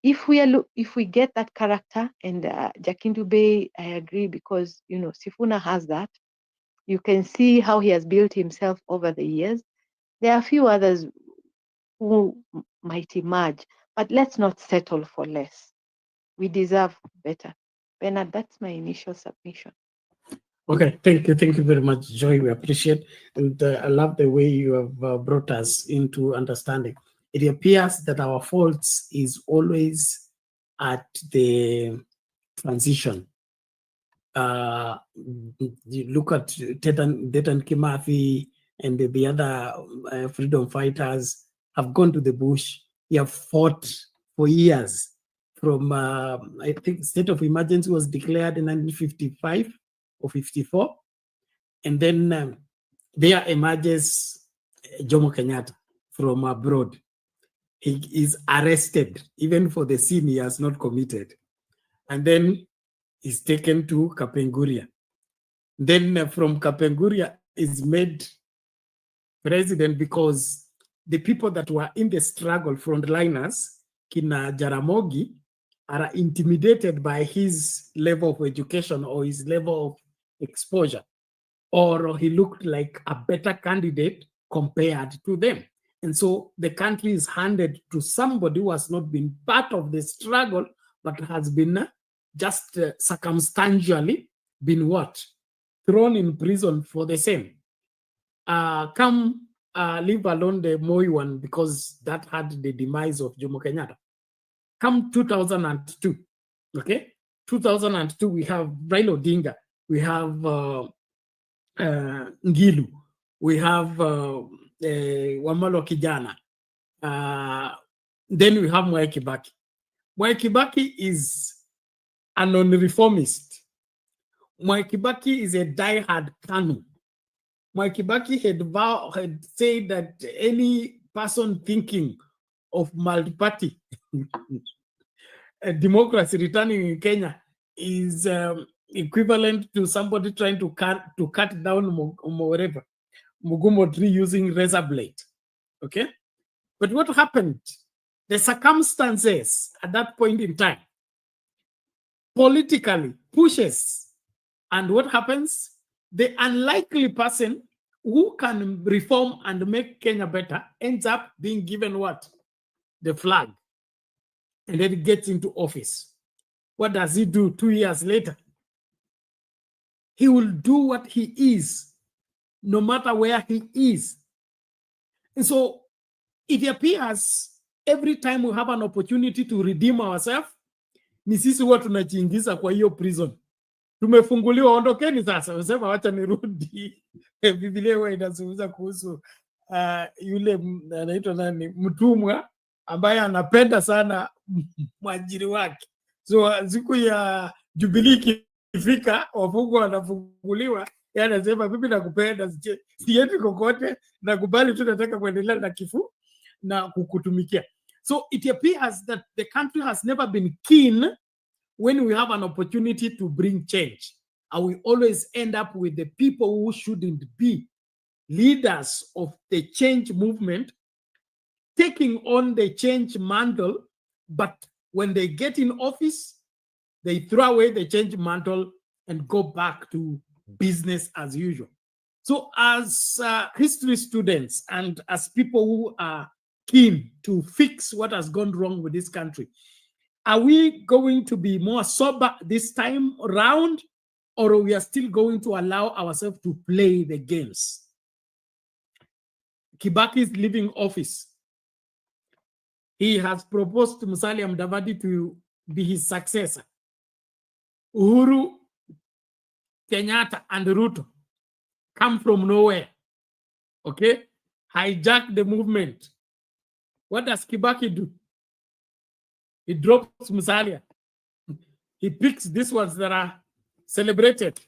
If we get that character, and Jakindu Bey, I agree, because Sifuna has that. You can see how he has built himself over the years. There are a few others who might emerge, but let's not settle for less. We deserve better. Bernard, that's my initial submission. Okay, thank you very much, Joy. We appreciate, and I love the way you have brought us into understanding. It appears that our faults is always at the transition. You look at Dedan Kimathi and the other freedom fighters have gone to the bush. They have fought for years. From I think state of emergency was declared in 1955 or 54, and then there emerges Jomo Kenyatta from abroad. He is arrested even for the sin he has not committed, and then is taken to Kapenguria. Then from Kapenguria is made president because the people that were in the struggle, frontliners, Kina Jaramogi, are intimidated by his level of education or his level of exposure, or he looked like a better candidate compared to them. And so the country is handed to somebody who has not been part of the struggle, but has been just circumstantially been what? Thrown in prison for the same. Leave alone the Moi one, because that had the demise of Jomo Kenyatta. Come 2002, okay? 2002, we have Raila Odinga, we have Ngilu, we have Wamalo Kijana, then we have Mwai Kibaki. Mwai Kibaki is a non-reformist. Mwai Kibaki is a die-hard KANU. Mwai Kibaki had said that any person thinking of multi-party democracy returning in Kenya is equivalent to somebody trying to cut down Mugumo tree using razor blade. Okay? But what happened? The circumstances at that point in time politically pushes. And what happens? The unlikely person who can reform and make Kenya better ends up being given what? The flag. And then it gets into office. What does he do 2 years later? He will do what he is, no matter where he is. And so it appears every time we have an opportunity to redeem ourselves, ni sisi huwa tunajiingiza kwa hiyo prison. Tumefunguliwa, ondokeni sasa. Usema wacha nirudi. Biblia huwa inazungumza kuhusu yule anaitwa nani, mtumwa ambaye anapenda sana mwajiri wake. So siku ya Jubilee ikifika, wafungwa wanafunguliwa, yeye anasema mimi nakupenda, siendi kokote, nakubali tu, nataka kuendelea na kifu na kukutumikia. So it appears that the country has never been keen when we have an opportunity to bring change. And we always end up with the people who shouldn't be leaders of the change movement taking on the change mantle, but when they get in office, they throw away the change mantle and go back to business as usual. So as history students and as people who are keen to fix what has gone wrong with this country, are we going to be more sober this time around, or we are still going to allow ourselves to play the games? Kibaki is leaving office. He has proposed to Musalia Mudavadi to be his successor. Uhuru, Kenyatta, and Ruto come from nowhere. Okay? Hijack the movement. What does Kibaki do? He drops Musalia. He picks these ones that are celebrated.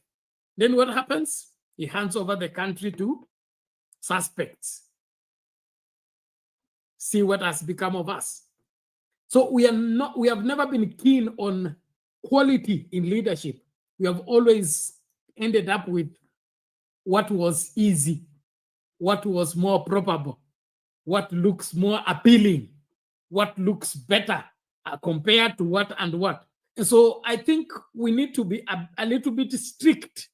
Then what happens? He hands over the country to suspects. See what has become of us. So we have never been keen on quality in leadership. We have always ended up with what was easy, what was more probable, what looks more appealing, what looks better compared to what and what. And so I think we need to be a little bit strict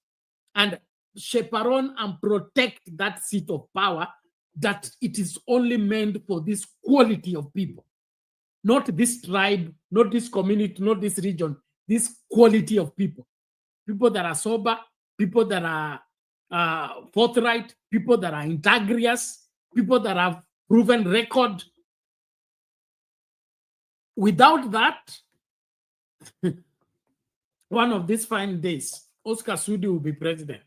and chaperone and protect that seat of power, that it is only meant for this quality of people, not this tribe, not this community, not this region, this quality of people. People that are sober, people that are forthright, people that are integrous, people that have proven record. Without that, one of these fine days, Oscar Sudi will be president.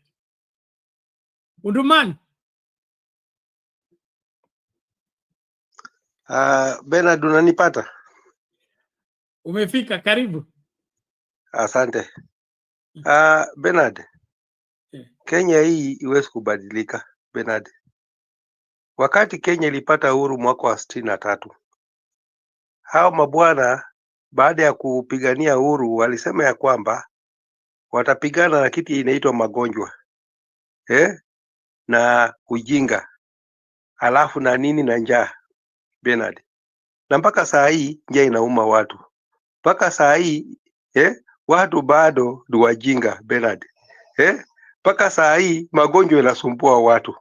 Unduman. Bernard, unanipata? Umefika, karibu. Asante. Bernard, Kenya hii iwezi kubadilika, Bernard. Wakati Kenya ilipata uhuru mwaka wa 63, hao mabwana baada ya kupigania uhuru walisema ya kwamba watapigana na kitu inaitwa magonjwa na ujinga, alafu na nini na njaa, Bernard. Na mpaka saa hii njaa inauma watu. Mpaka saa hii watu bado ni wajinga, Bernard. Mpaka saa hii magonjwa yanasumbua watu.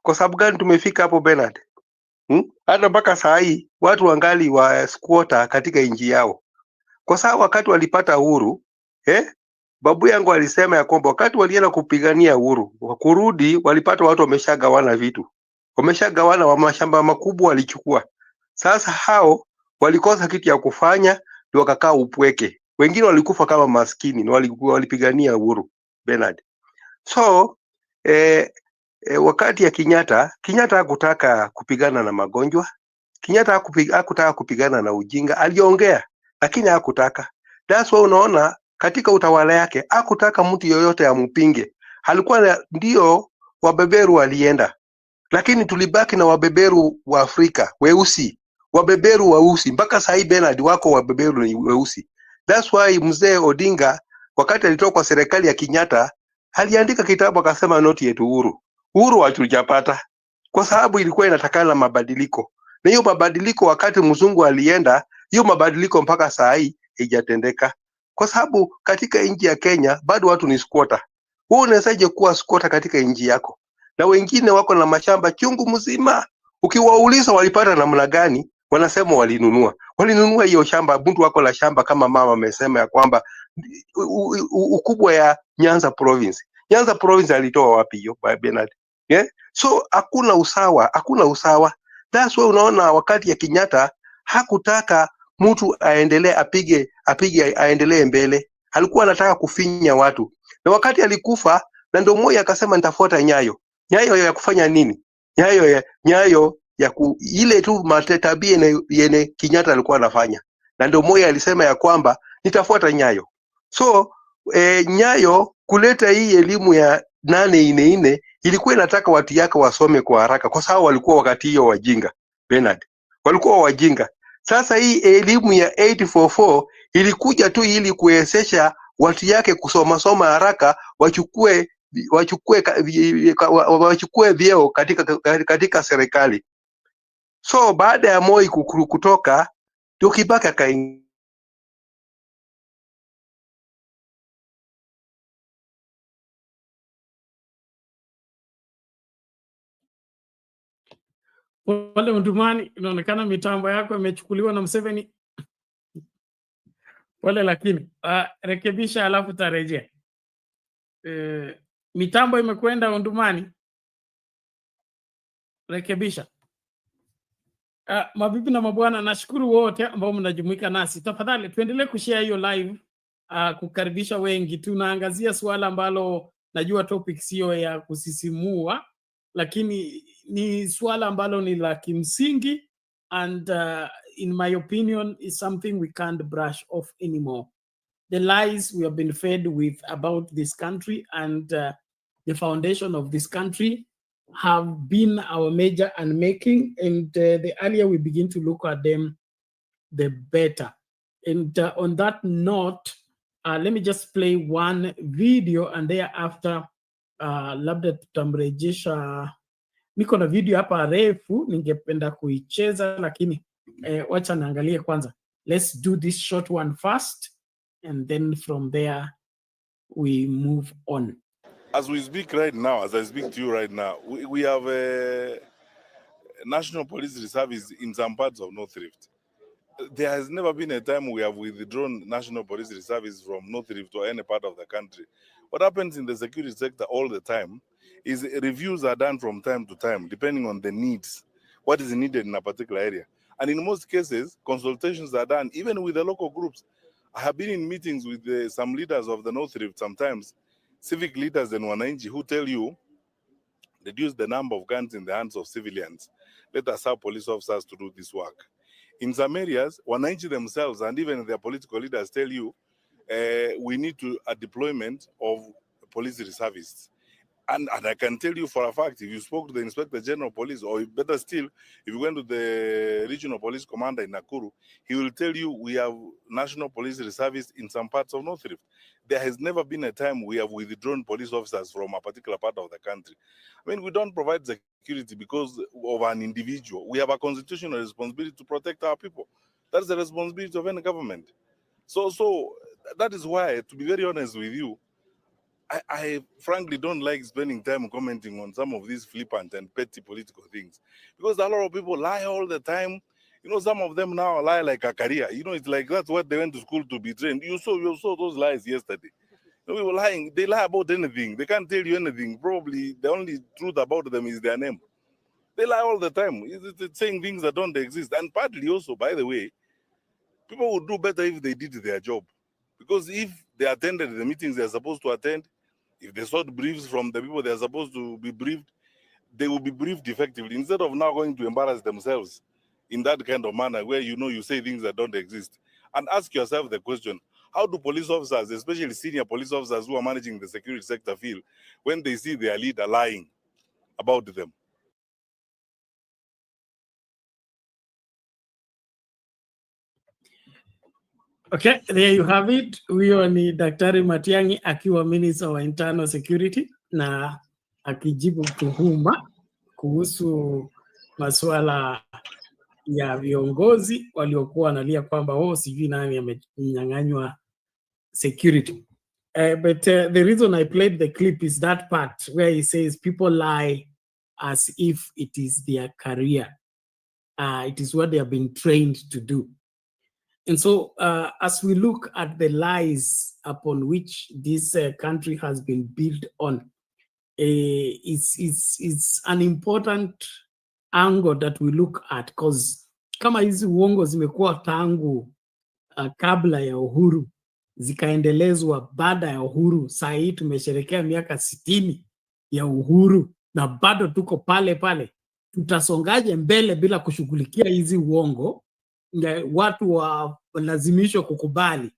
Kwa sababu gani tumefika hapo, Bernard? Hata mpaka saa hii watu wangali wa squatter katika nchi yao. Kwa sababu wakati walipata uhuru, babu yangu alisema ya kwamba wakati walienda kupigania uhuru, kurudi walipata watu wameshagawana vitu. Wameshagawana, wa mashamba makubwa walichukua. Sasa hao walikosa kitu ya kufanya, ndio wakakaa upweke. Wengine walikufa kama maskini, walipigania uhuru, Bernard. So wakati ya Kenyatta hakutaka kupigana na magonjwa. Kenyatta hakutaka kupigana na ujinga. Aliongea lakini hakutaka. That's why unaona katika utawala yake hakutaka mtu yoyote ampinge. Alikuwa ndio wabeberu walienda, lakini tulibaki na wabeberu wa Afrika weusi, wabeberu weusi. Mpaka sasa Bernard wako wabeberu weusi. That's why mzee Odinga wakati alitoka kwa serikali ya Kenyatta aliandika kitabu akasema not yet uhuru. Uhuru hatujapata kwa sababu ilikuwa inatakana mabadiliko. Na hiyo mabadiliko wakati mzungu alienda, hiyo mabadiliko mpaka saa hii haijatendeka. Kwa sababu katika nchi ya Kenya bado watu ni squatter. Wewe unawezaje kuwa squatter katika nchi yako? Na wengine wako na mashamba chungu mzima. Ukiwauliza walipata namna gani, wanasema walinunua. Walinunua hiyo shamba, mtu wako la shamba kama mama amesema ya kwamba ukubwa ya Nyanza province. Nyanza province alitoa wapi hiyo Bernard? So hakuna usawa. That's why unaona wakati ya Kenyatta hakutaka mtu aendelee mbele. Alikuwa anataka kufinya watu. Na wakati alikufa, na ndio Moi akasema nitafuata nyayo. Nyayo ya kufanya nini? Nyayo ya ile tu tabia yenye Kenyatta alikuwa anafanya. Na ndio Moi alisema ya kwamba nitafuata nyayo. So nyayo kuleta hii elimu ya 844 ilikuwa inataka watu yake wasome kwa haraka, kwa sababu walikuwa wakati hiyo wajinga, Bernard. Walikuwa wajinga. Sasa hii elimu ya 844 ilikuja tu ili kuwezesha watu yake kusoma haraka, wachukue vyeo katika serikali. So baada ya Moi kutoka, ndio Kibaki akaingia. Wale Mdumani, inaonekana mitambo yako imechukuliwa na Museveni. Wale lakini rekebisha alafu tarejea. Mitambo imekwenda Mdumani. Rekebisha. Mabibi na mabwana, nashukuru wote ambao mnajumuika nasi. Tafadhali tuendelee kushare hiyo live, kukaribisha wengi. Tunaangazia swala ambalo najua topic sio ya kusisimua, lakini ni swala ambalo ni la kimsingi, and in my opinion is something we can't brush off anymore. The lies we have been fed with about this country and the foundation of this country have been our major unmaking, and the earlier we begin to look at them, the better. And on that note, let me just play one video, and thereafter labda tutamrejesha. Niko na video hapa refu ningependa kuicheza, lakini wacha naangalie kwanza. Let's do this short one first, and then from there we move on. As we speak right now, as I speak to you right now, we have a National Police Reserve in some parts of North Rift. there has never been a time we have withdrawn National Police Reserves from North Rift or any part of the country. What happens in the security sector all the time is reviews are done from time to time, depending on the needs, what is needed in a particular area. And in most cases, consultations are done, even with the local groups. I have been in meetings with some leaders of the North Rift sometimes, civic leaders and Wananchi, who tell you, reduce the number of guns in the hands of civilians. Let us have police officers to do this work. In some areas, Wananchi themselves and even their political leaders tell you, we need a deployment of police reservists. And I can tell you for a fact, if you spoke to the Inspector General of Police, or better still, if you went to the Regional Police Commander in Nakuru, he will tell you we have National Police Reservists in some parts of North Rift. There has never been a time we have withdrawn police officers from a particular part of the country. I mean, we don't provide security because of an individual. We have a constitutional responsibility to protect our people. That's the responsibility of any government. So that is why, to be very honest with you, I frankly don't like spending time commenting on some of these flippant and petty political things, because a lot of people lie all the time. You know, some of them now lie like a career. You know, it's like that's what they went to school to be trained. You saw those lies yesterday. You know, people lying. They lie about anything. They can't tell you anything. Probably the only truth about them is their name. They lie all the time. It's saying things that don't exist. And partly also, by the way, people would do better if they did their job. Because if they attended the meetings they're supposed to attend, if they sought briefs from the people they're supposed to be briefed, they will be briefed effectively, instead of now going to embarrass themselves in that kind of manner where you say things that don't exist. And ask yourself the question, how do police officers, especially senior police officers who are managing the security sector, feel when they see their leader lying about them? Okay, there you have it. Huyo ni Daktari Matiang'i akiwa Minister wa Internal Security na akijibu tuhuma kuhusu masuala ya viongozi waliokuwa wanalia kwamba sijui nani amenyang'anywa security. But the reason I played the clip is that part where he says people lie as if it is their career. It is what they have been trained to do. And so as we look at the lies upon which this country has been built on, it's an important angle that we look at, because kama hizi uongo zimekuwa tangu kabla ya uhuru, zikaendelezwa baada ya uhuru. Saa hii tumesherekea miaka 60 ya uhuru na bado tuko pale pale. Tutasongaje mbele bila kushughulikia hizi uongo? Watu walazimishwa kukubali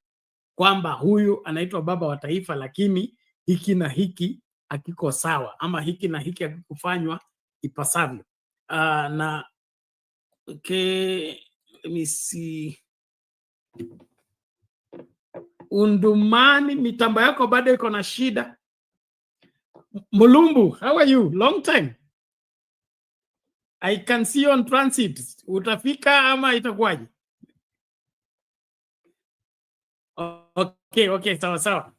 kwamba huyu anaitwa baba wa taifa, lakini hiki na hiki hakiko sawa, ama hiki na hiki hakikufanywa ipasavyo. Na okay, let me see. Undumani, mitambo yako bado iko na shida. Mulumbu, how are you? Long time. I can see you on transit. Utafika ama itakuwaje? Okay, sawa.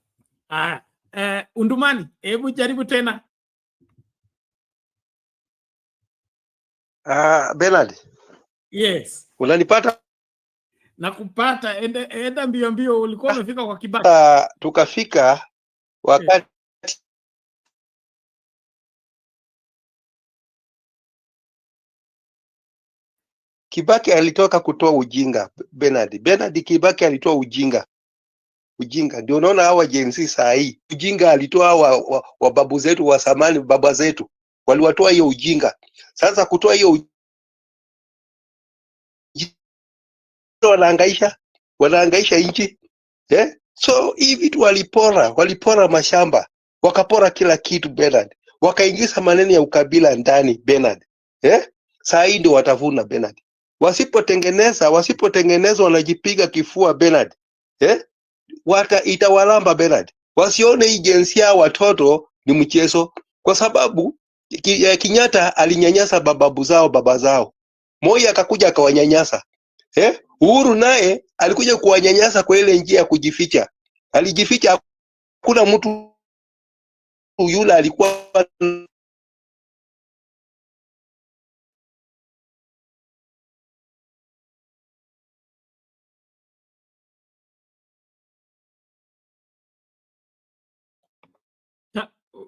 Undumani, hebu jaribu tena. Bernard. Yes. Unanipata? Nakupata, enda mbio, ulikuwa umefika kwa Kibaki. Tukafika wakati Kibaki alitoka kutoa ujinga. Bernard Kibaki alitoa ujinga. Ndio unaona hawa Gen Z saa hii. Ujinga alitoa wa babu zetu wa zamani, baba zetu. Waliwatoa hiyo ujinga. Sasa kutoa hiyo wanahangaisha nchi. So hii vitu walipora mashamba, wakapora kila kitu Bernard. Wakaingiza maneno ya ukabila ndani Bernard. Saa hii ndio watavuna Bernard. Wasipotengeneza wanajipiga kifua Bernard. Itawalamba Bernard. Wasione hii jinsia ya watoto ni mchezo, kwa sababu Kenyatta alinyanyasa baba zao. Moi akakuja akawanyanyasa. Uhuru naye alikuja kuwanyanyasa kwa ile njia ya kujificha. Alijificha, kuna mtu yule alikuwa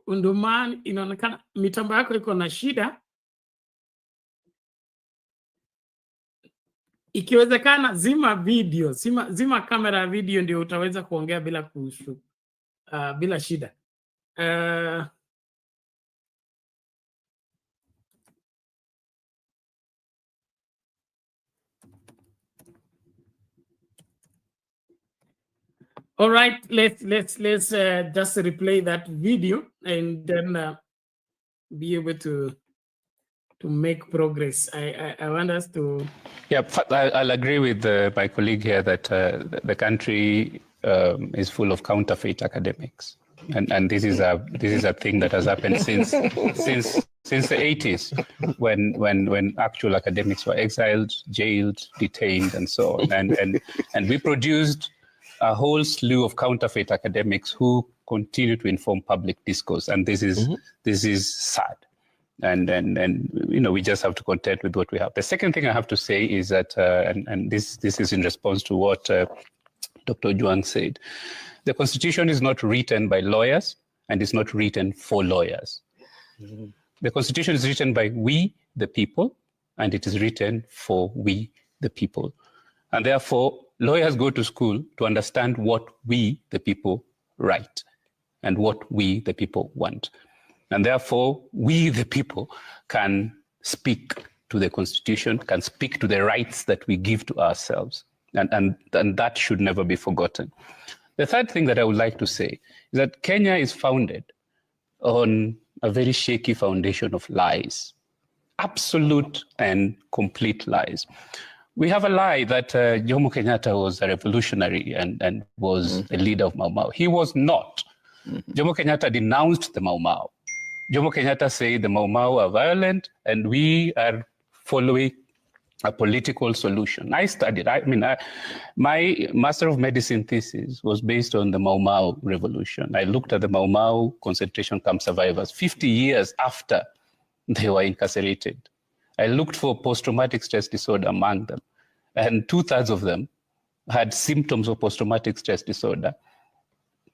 ndio maana inaonekana mitambo yako iko na shida. Ikiwezekana zima video, zima kamera ya video ndio utaweza kuongea bila bila shida. All right, let's just replay that video and then be able to make progress. I want us to. Yeah, I'll agree with my colleague here that the country is full of counterfeit academics, and this is a thing that has happened since the 80s, when actual academics were exiled, jailed, detained, and so on, and we produced a whole slew of counterfeit academics who continue to inform public discourse, and this is sad. And we just have to contend with what we have. The second thing I have to say is that, and this is in response to what Dr. Juang said, the Constitution is not written by lawyers and it's not written for lawyers. The Constitution is written by we, the people, and it is written for we, the people. And therefore, lawyers go to school to understand what we, the people, write and what we, the people, want. And therefore, we, the people, can speak to the Constitution, can speak to the rights that we give to ourselves. And that should never be forgotten. The third thing that I would like to say is that Kenya is founded on a very shaky foundation of lies, absolute and complete lies. We have a lie that Jomo Kenyatta was a revolutionary and was a leader of Mau Mau. He was not. Jomo Kenyatta denounced the Mau Mau. Jomo Kenyatta said the Mau Mau are violent and we are following a political solution. I studied, my Master of Medicine thesis was based on the Mau Mau revolution. I looked at the Mau Mau concentration camp survivors 50 years after they were incarcerated. I looked for post-traumatic stress disorder among them, and 2/3 of them had symptoms of post-traumatic stress disorder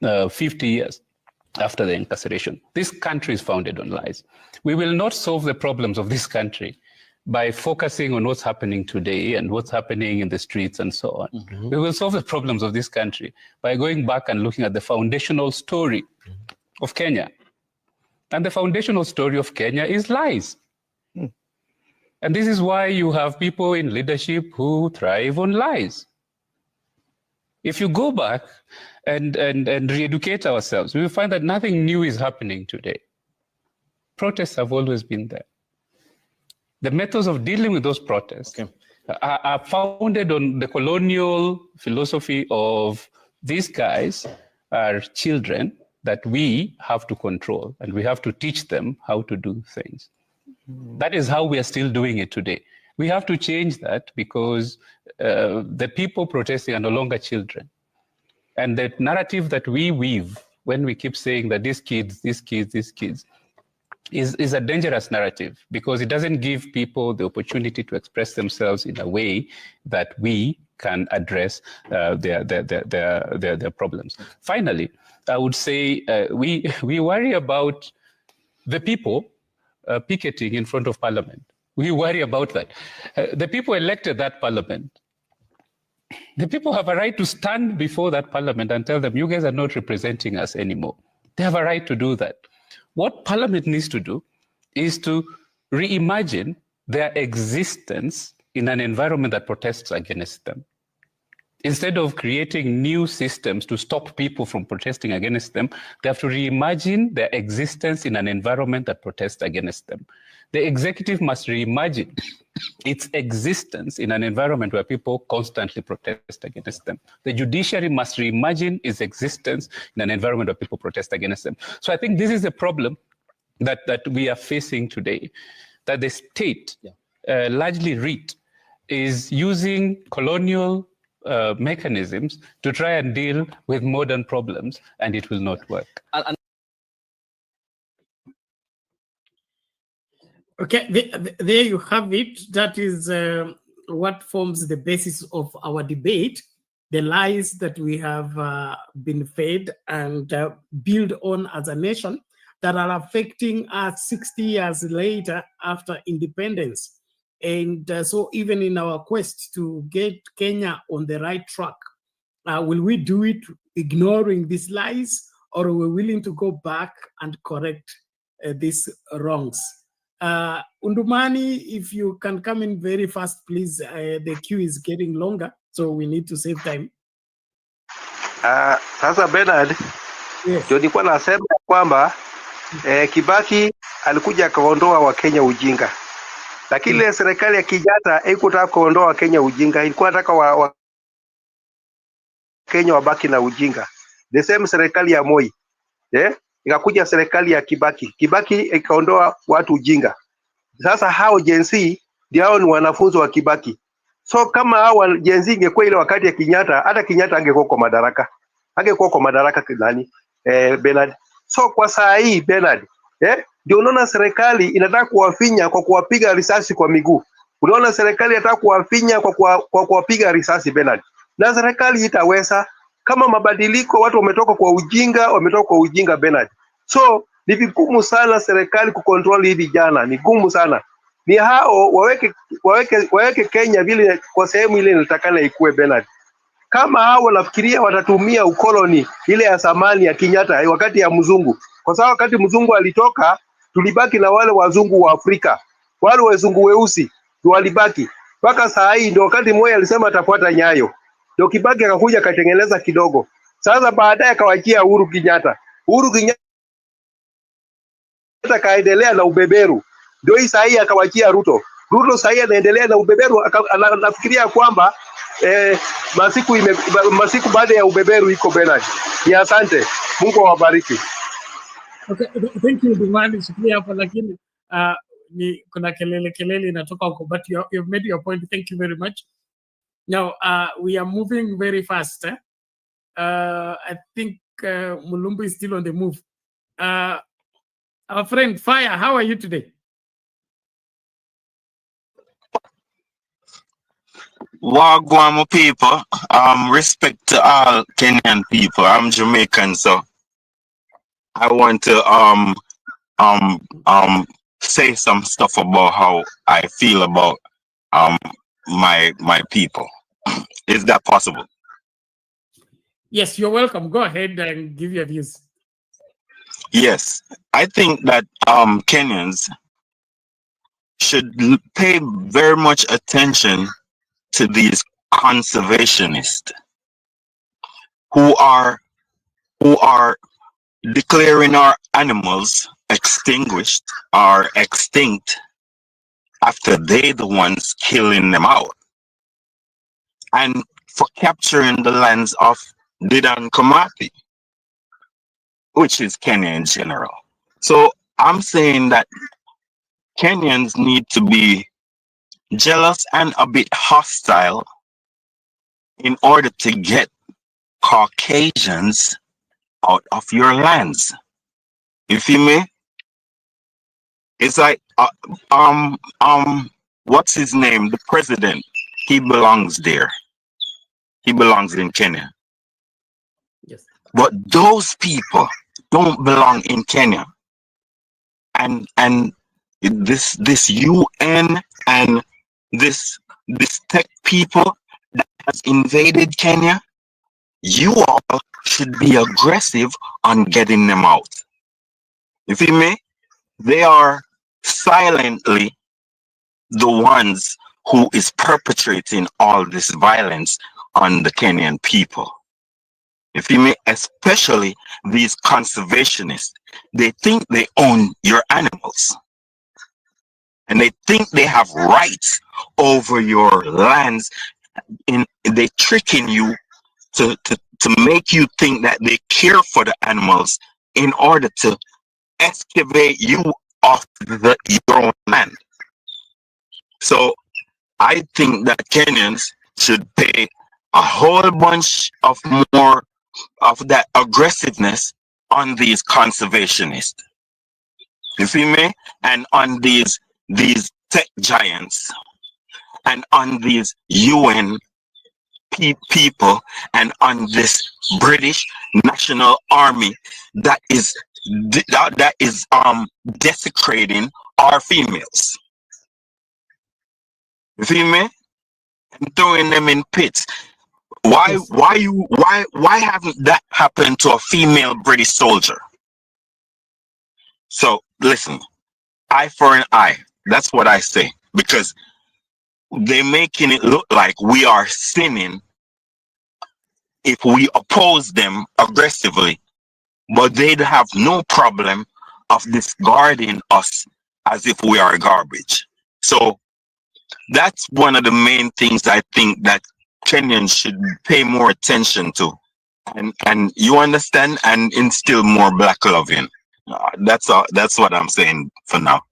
50 years after the incarceration. This country is founded on lies. We will not solve the problems of this country by focusing on what's happening today and what's happening in the streets and so on. We will solve the problems of this country by going back and looking at the foundational story of Kenya. And the foundational story of Kenya is lies. And this is why you have people in leadership who thrive on lies. If you go back and re-educate ourselves, we will find that nothing new is happening today. Protests have always been there. The methods of dealing with those protests are founded on the colonial philosophy of these guys are children that we have to control and we have to teach them how to do things. That is how we are still doing it today. We have to change that because the people protesting are no longer children. And the narrative that we weave when we keep saying that these kids, is a dangerous narrative because it doesn't give people the opportunity to express themselves in a way that we can address their problems. Finally, I would say we worry about the people picketing in front of Parliament. We worry about that. The people elected that Parliament. The people have a right to stand before that Parliament and tell them, you guys are not representing us anymore. They have a right to do that. What Parliament needs to do is to reimagine their existence in an environment that protests against them. Instead of creating new systems to stop people from protesting against them, they have to reimagine their existence in an environment that protests against them. The executive must reimagine its existence in an environment where people constantly protest against them. The judiciary must reimagine its existence in an environment where people protest against them. So I think this is the problem that we are facing today, that the state, largely REIT, is using colonial mechanisms to try and deal with modern problems, and it will not work. Okay, there you have it. That is what forms the basis of our debate, the lies that we have been fed and built on as a nation. that are affecting us 60 years later after independence. And so even in our quest to get Kenya on the right track, will we do it ignoring these lies, or are we willing to go back and correct these wrongs? Undumani, if you can come in very fast, please. The queue is getting longer, so we need to save time. Sasa Bernard, ndio nilikuwa nasema kwamba Kibaki alikuja akaondoa Wakenya ujinga, lakini ile serikali ya Kenyatta haikutaka kuondoa Wakenya ujinga, ilikuwa nataka Wakenya wabaki na ujinga. The same serikali ya Moi, ikakuja serikali ya Kibaki ikaondoa watu ujinga. Sasa hao Gen Z ndio ni wanafunzi wa Kibaki. So kama hao Gen Z ingekuwa ile wakati ya Kenyatta, hata Kenyatta angekuwa kwa madaraka. Angekuwa kwa madaraka nani? Bernard. So kwa saa hii Bernard, ndio unaona serikali inataka kuwafinya kwa kuwapiga risasi kwa miguu. Unaona serikali inataka kuwafinya kwa kuwapiga risasi Bernard. Na serikali itaweza kama mabadiliko, watu wametoka kwa ujinga Bernard. So ni vigumu sana serikali kucontrol hivi vijana, ni gumu sana. Ni hao waweke Kenya vile kwa sehemu ile inatakana ikue Bernard. Kama hao wanafikiria watatumia ukoloni ile ya zamani ya Kenyatta wakati ya mzungu, kwa sababu wakati mzungu alitoka tulibaki na wale wazungu wa Afrika, wale wazungu weusi ndio walibaki mpaka saa hii. Ndio wakati Moi alisema atafuata nyayo, ndio Kibaki akakuja akatengeneza kidogo. Sasa baadaye akawachia Uhuru Kenyatta kaendelea na ubeberu, ndio hii saa hii akawachia Ruto saa hii anaendelea na ubeberu. Anafikiria kwamba masiku baada ya ubeberu iko Bernard. Ni asante, Mungu awabariki. Okay, thank you Dumani, shikilia hapo, lakini ni kuna kelele inatoka huko, but you've made your point. Thank you very much. Now we are moving very fast. I think Mulumbu is still on the move. Our friend Fire, how are you today? Wagwan people, respect to all Kenyan people. I'm Jamaican, so I want to say some stuff about how I feel about my people. Is that possible? Yes, you're welcome. Go ahead and give your views. Yes, I think that Kenyans should pay very much attention to these conservationists who are declaring our animals extinguished or extinct after they the ones killing them out, and for capturing the lands of Didan Kamati, which is Kenya in general. So I'm saying that Kenyans need to be jealous and a bit hostile in order to get Caucasians out of your lands. You feel me? It's like what's his name? The president. He belongs there. He belongs in Kenya. Yes. But those people don't belong in Kenya. And this UN and this tech people that has invaded Kenya, you all should be aggressive on getting them out. You feel me? They are silently the ones who is perpetrating all this violence on the Kenyan people. You feel me? Especially these conservationists. They think they own your animals. And they think they have rights over your lands. They're tricking you to make you think that they care for the animals in order to excavate you off your own land. So I think that Kenyans should pay a whole bunch of more of that aggressiveness on these conservationists. You feel me? And on these tech giants, and on these UN people, and on this British National Army that is that is desecrating our females. You feel me? And throwing them in pits. Why haven't that happened to a female British soldier? So listen, eye for an eye. That's what I say, because they're making it look like we are sinning if we oppose them aggressively, but they'd have no problem of discarding us as if we are garbage. So that's one of the main things I think that Kenyans should pay more attention to, and you understand, and instill more black loving. That's what I'm saying for now.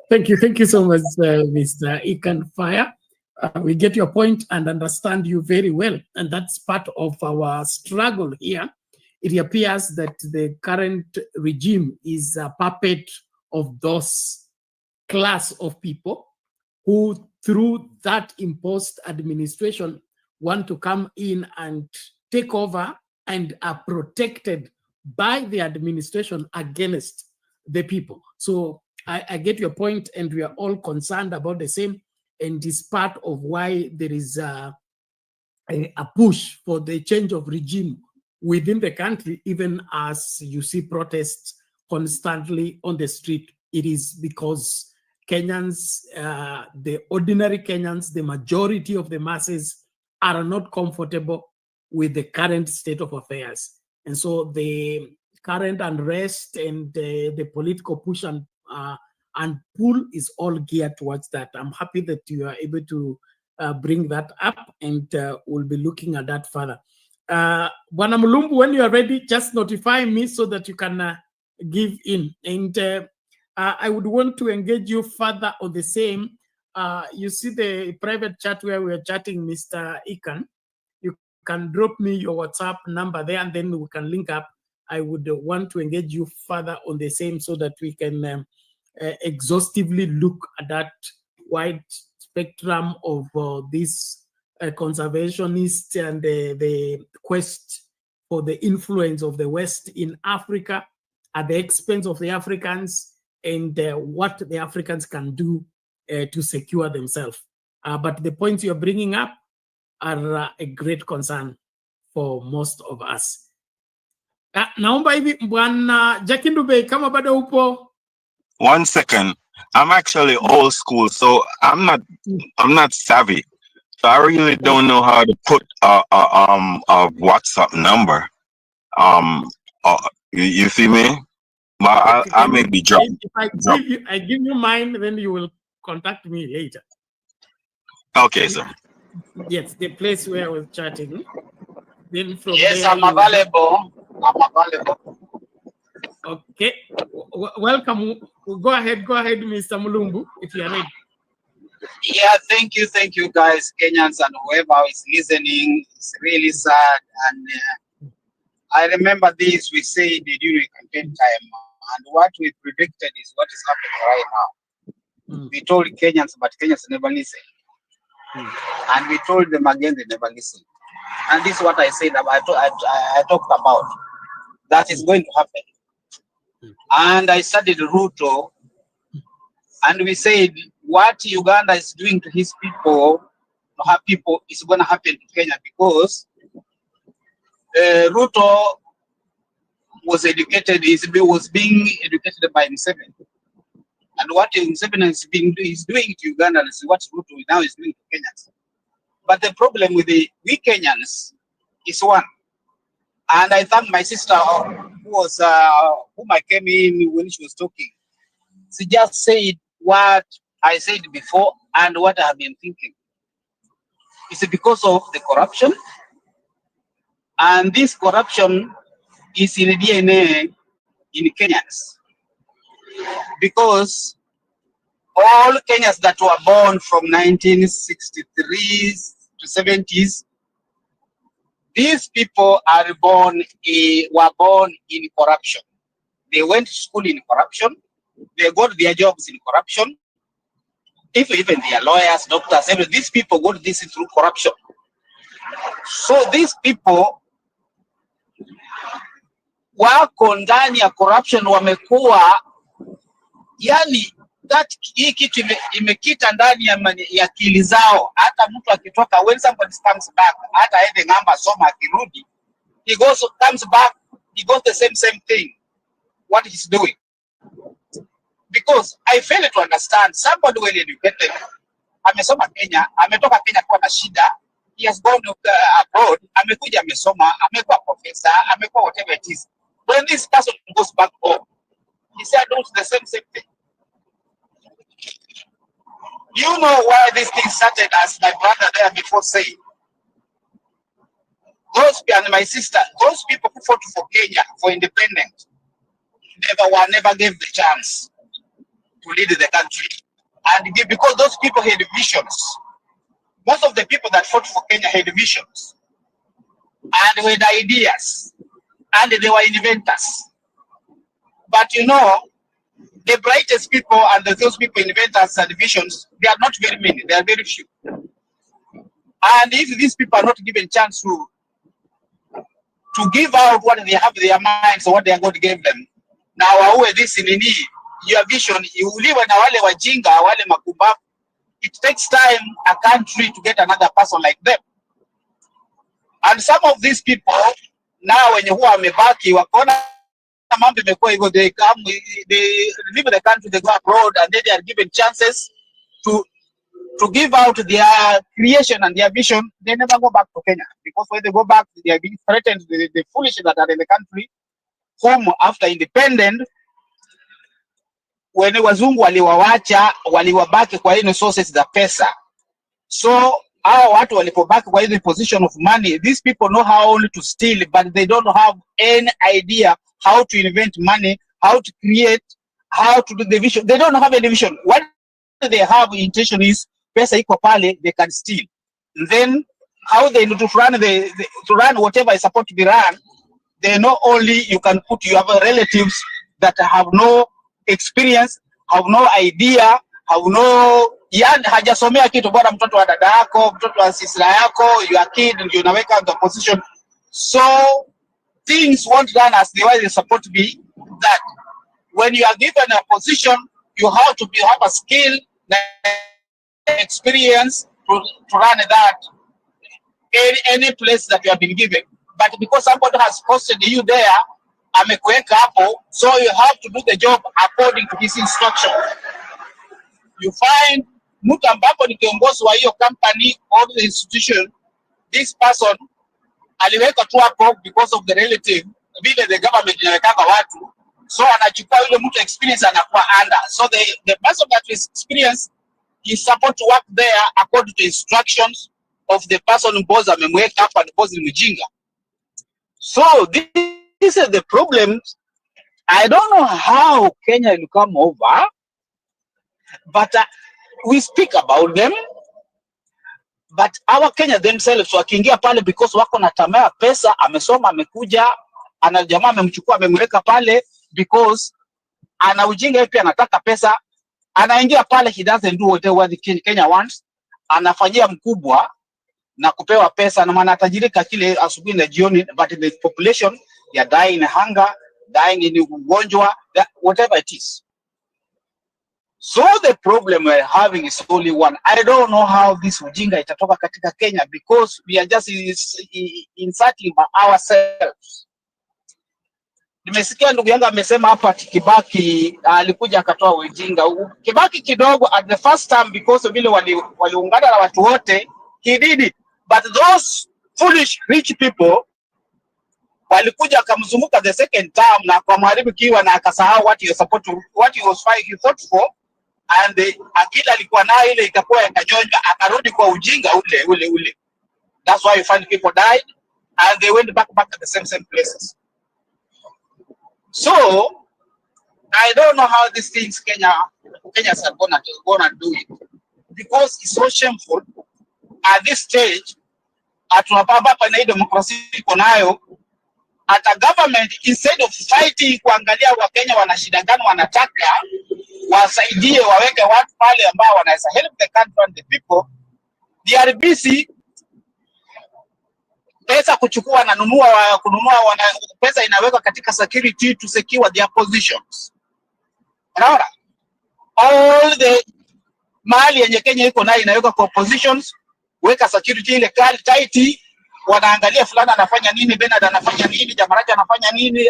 Thank you so much, Mr. Ikan Fire. We get your point and understand you very well, and that's part of our struggle here. It appears that the current regime is a puppet of those class of people who, through that imposed administration, want to come in and take over and are protected by the administration against the people. So I get your point, and we are all concerned about the same, and it's part of why there is a push for the change of regime within the country, even as you see protests constantly on the street. It is because Kenyans, the ordinary Kenyans, the majority of the masses are not comfortable with the current state of affairs. And so the current unrest and the political push and pull is all geared towards that. I'm happy that you are able to bring that up, and we'll be looking at that further. Bwana Mulumbu, when you are ready, just notify me so that you can give in. And I would want to engage you further on the same. You see the private chat where we're chatting, Mr. Ikan. You can drop me your WhatsApp number there, and then we can link up. I would want to engage you further on the same so that we can exhaustively look at that wide spectrum of this conservationist and the quest for the influence of the West in Africa at the expense of the Africans, and what the Africans can do to secure themselves. But the points you're bringing up are a great concern for most of us. Naomba hivi Bwana Jackie Ndube, kama bado upo. 1 second. I'm actually old school, so I'm not savvy. So I really don't know how to put a WhatsApp number. You see me? But I may be drunk. If I give you mine, then you will contact me later. Okay, sir. Yes, the place where I was chatting. Then from yes, there I'm available. I'm available. Okay. Welcome. Go ahead, Mr. Mulumbu, if you are ready. Yeah, thank you guys, Kenyans and whoever is listening. It's really sad, and I remember this we said during campaign time, and what we predicted is what is happening right now. We told Kenyans, but Kenyans never listen, and we told them again, they never listen. And this is what I said. I talked about that is going to happen, and I studied Ruto, and we said what Uganda is doing to his people, to her people, is going to happen to Kenya, because Ruto was educated, was being educated by Museveni. And what Museveni is doing to Uganda is what Ruto now is doing to Kenyans. But the problem with we Kenyans is one. And I thank my sister whom I came in when she was talking. She just said what I said before and what I have been thinking. It's because of the corruption. And this corruption is in the DNA in Kenyans. Because all Kenyans that were born from 1963 to 70s, these people were born in corruption. They went to school in corruption. They got their jobs in corruption. Even their lawyers, doctors, these people got this through corruption. So these people, wako ndani ya corruption wamekuwa, yani hii kitu imekita ndani ya akili zao. Hata mtu akitoka, when somebody comes back, hata aende ngamba soma akirudi, he comes back, he goes the same thing what he's doing. Because I fail to understand somebody well educated, amesoma Kenya, ametoka Kenya kwa na shida, he has gone abroad, amekuja amesoma, amekuwa professor, amekuwa whatever it is. When this person goes back home, he said do the same thing. You know why this thing started, as my brother there before said. Those and my sister, those people who fought for Kenya for independence, never gave the chance to lead the country. And because those people had visions. Most of the people that fought for Kenya had visions. And with ideas. And they were inventors. But you know, the brightest people and those people inventors and visions, they are not very many, they are very few. And if these people are not given chance to give out what they have in their minds or what they are going to give them, now this in your vision, you live in wale wajinga, wale makumbafu. It takes time a country to get another person like them. And some of these people now when you are mebaki wakona mambo imekuwa hivyo, they come, they leave the country, they go abroad, and then they are given chances to give out their creation and their vision. They never go back to Kenya, because when they go back, they are being threatened with the foolish that are in the country, home after independent. When wazungu waliwawacha, waliwabaki kwa hizo sources za pesa. So hao watu walipobaki kwa hizo position of money, these people know how only to steal, but they don't have any idea how to invent money, how to create, how to do the vision. They don't have any vision. What they have intention is pesa iko pale, they can steal. And then how they do to run whatever is supposed to be run, they know only you can put your relatives that have no experience, have no idea, have no, yani hajasomea kitu, bora mtoto wa dada yako, mtoto wa sister yako, your kid, ndio unaweka in the position. So things won't run as the way they supposed to be. That when you are given a position, you have to have a skill, experience to run that in any place that you have been given. But because somebody has posted you there, amekuweka hapo, so you have to do the job according to his instruction. You find mtu ambapo ni kiongozi wa hiyo company or the institution, this person aliweka tu hapo because of the relative, vile the government inawekanga watu, so anachukua yule mtu experience anakuwa under. So the person that is experienced is supposed to work there according to instructions of the person boss amemweka hapa, and boss ni mjinga. So this is the problem. I don't know how Kenya will come over, but we speak about them. But our Kenya themselves wakiingia pale because wako na tamaa ya pesa, amesoma, amekuja, ana jamaa amemchukua, amemweka pale because ana ujinga pia, anataka pesa, anaingia pale, he doesn't do whatever the Kenya wants, anafanyia mkubwa na kupewa pesa, na maana atajirika kile asubuhi na jioni, but the population they are dying in hunger, dying in ugonjwa, whatever it is. So the problem we're having is only one. I don't know how this ujinga itatoka katika Kenya, because we are just inserting by ourselves. Nimesikia ndugu yangu amesema hapa Kibaki alikuja akatoa ujinga. Kibaki kidogo at the first time, because vile waliungana na watu wote, he did it. But those foolish rich people walikuja akamzunguka the second term na kwa mwaribu kiwa na akasahau what he was fighting, he fought for, and akila alikuwa nayo ile ikakuwa yakanyonga, akarudi kwa ujinga ule. That's why you find people died and they went back at the same places. So I don't know how these things Kenyans are gonna do it, because it's so shameful at this stage. Atunapapa na hii demokrasia iko nayo, at a government, instead of fighting kuangalia Wakenya wana shida gani wanataka, wasaidie, waweke watu pale ambao wanaweza help the country and the people, they are busy pesa kuchukua na kununua pesa inawekwa katika security to secure their positions. Unaona? All the mali yenye Kenya iko nayo inawekwa kwa positions, weka security ile kali tight, wanaangalia fulana anafanya nini, Bernard anafanya nini, Jamaraja anafanya nini,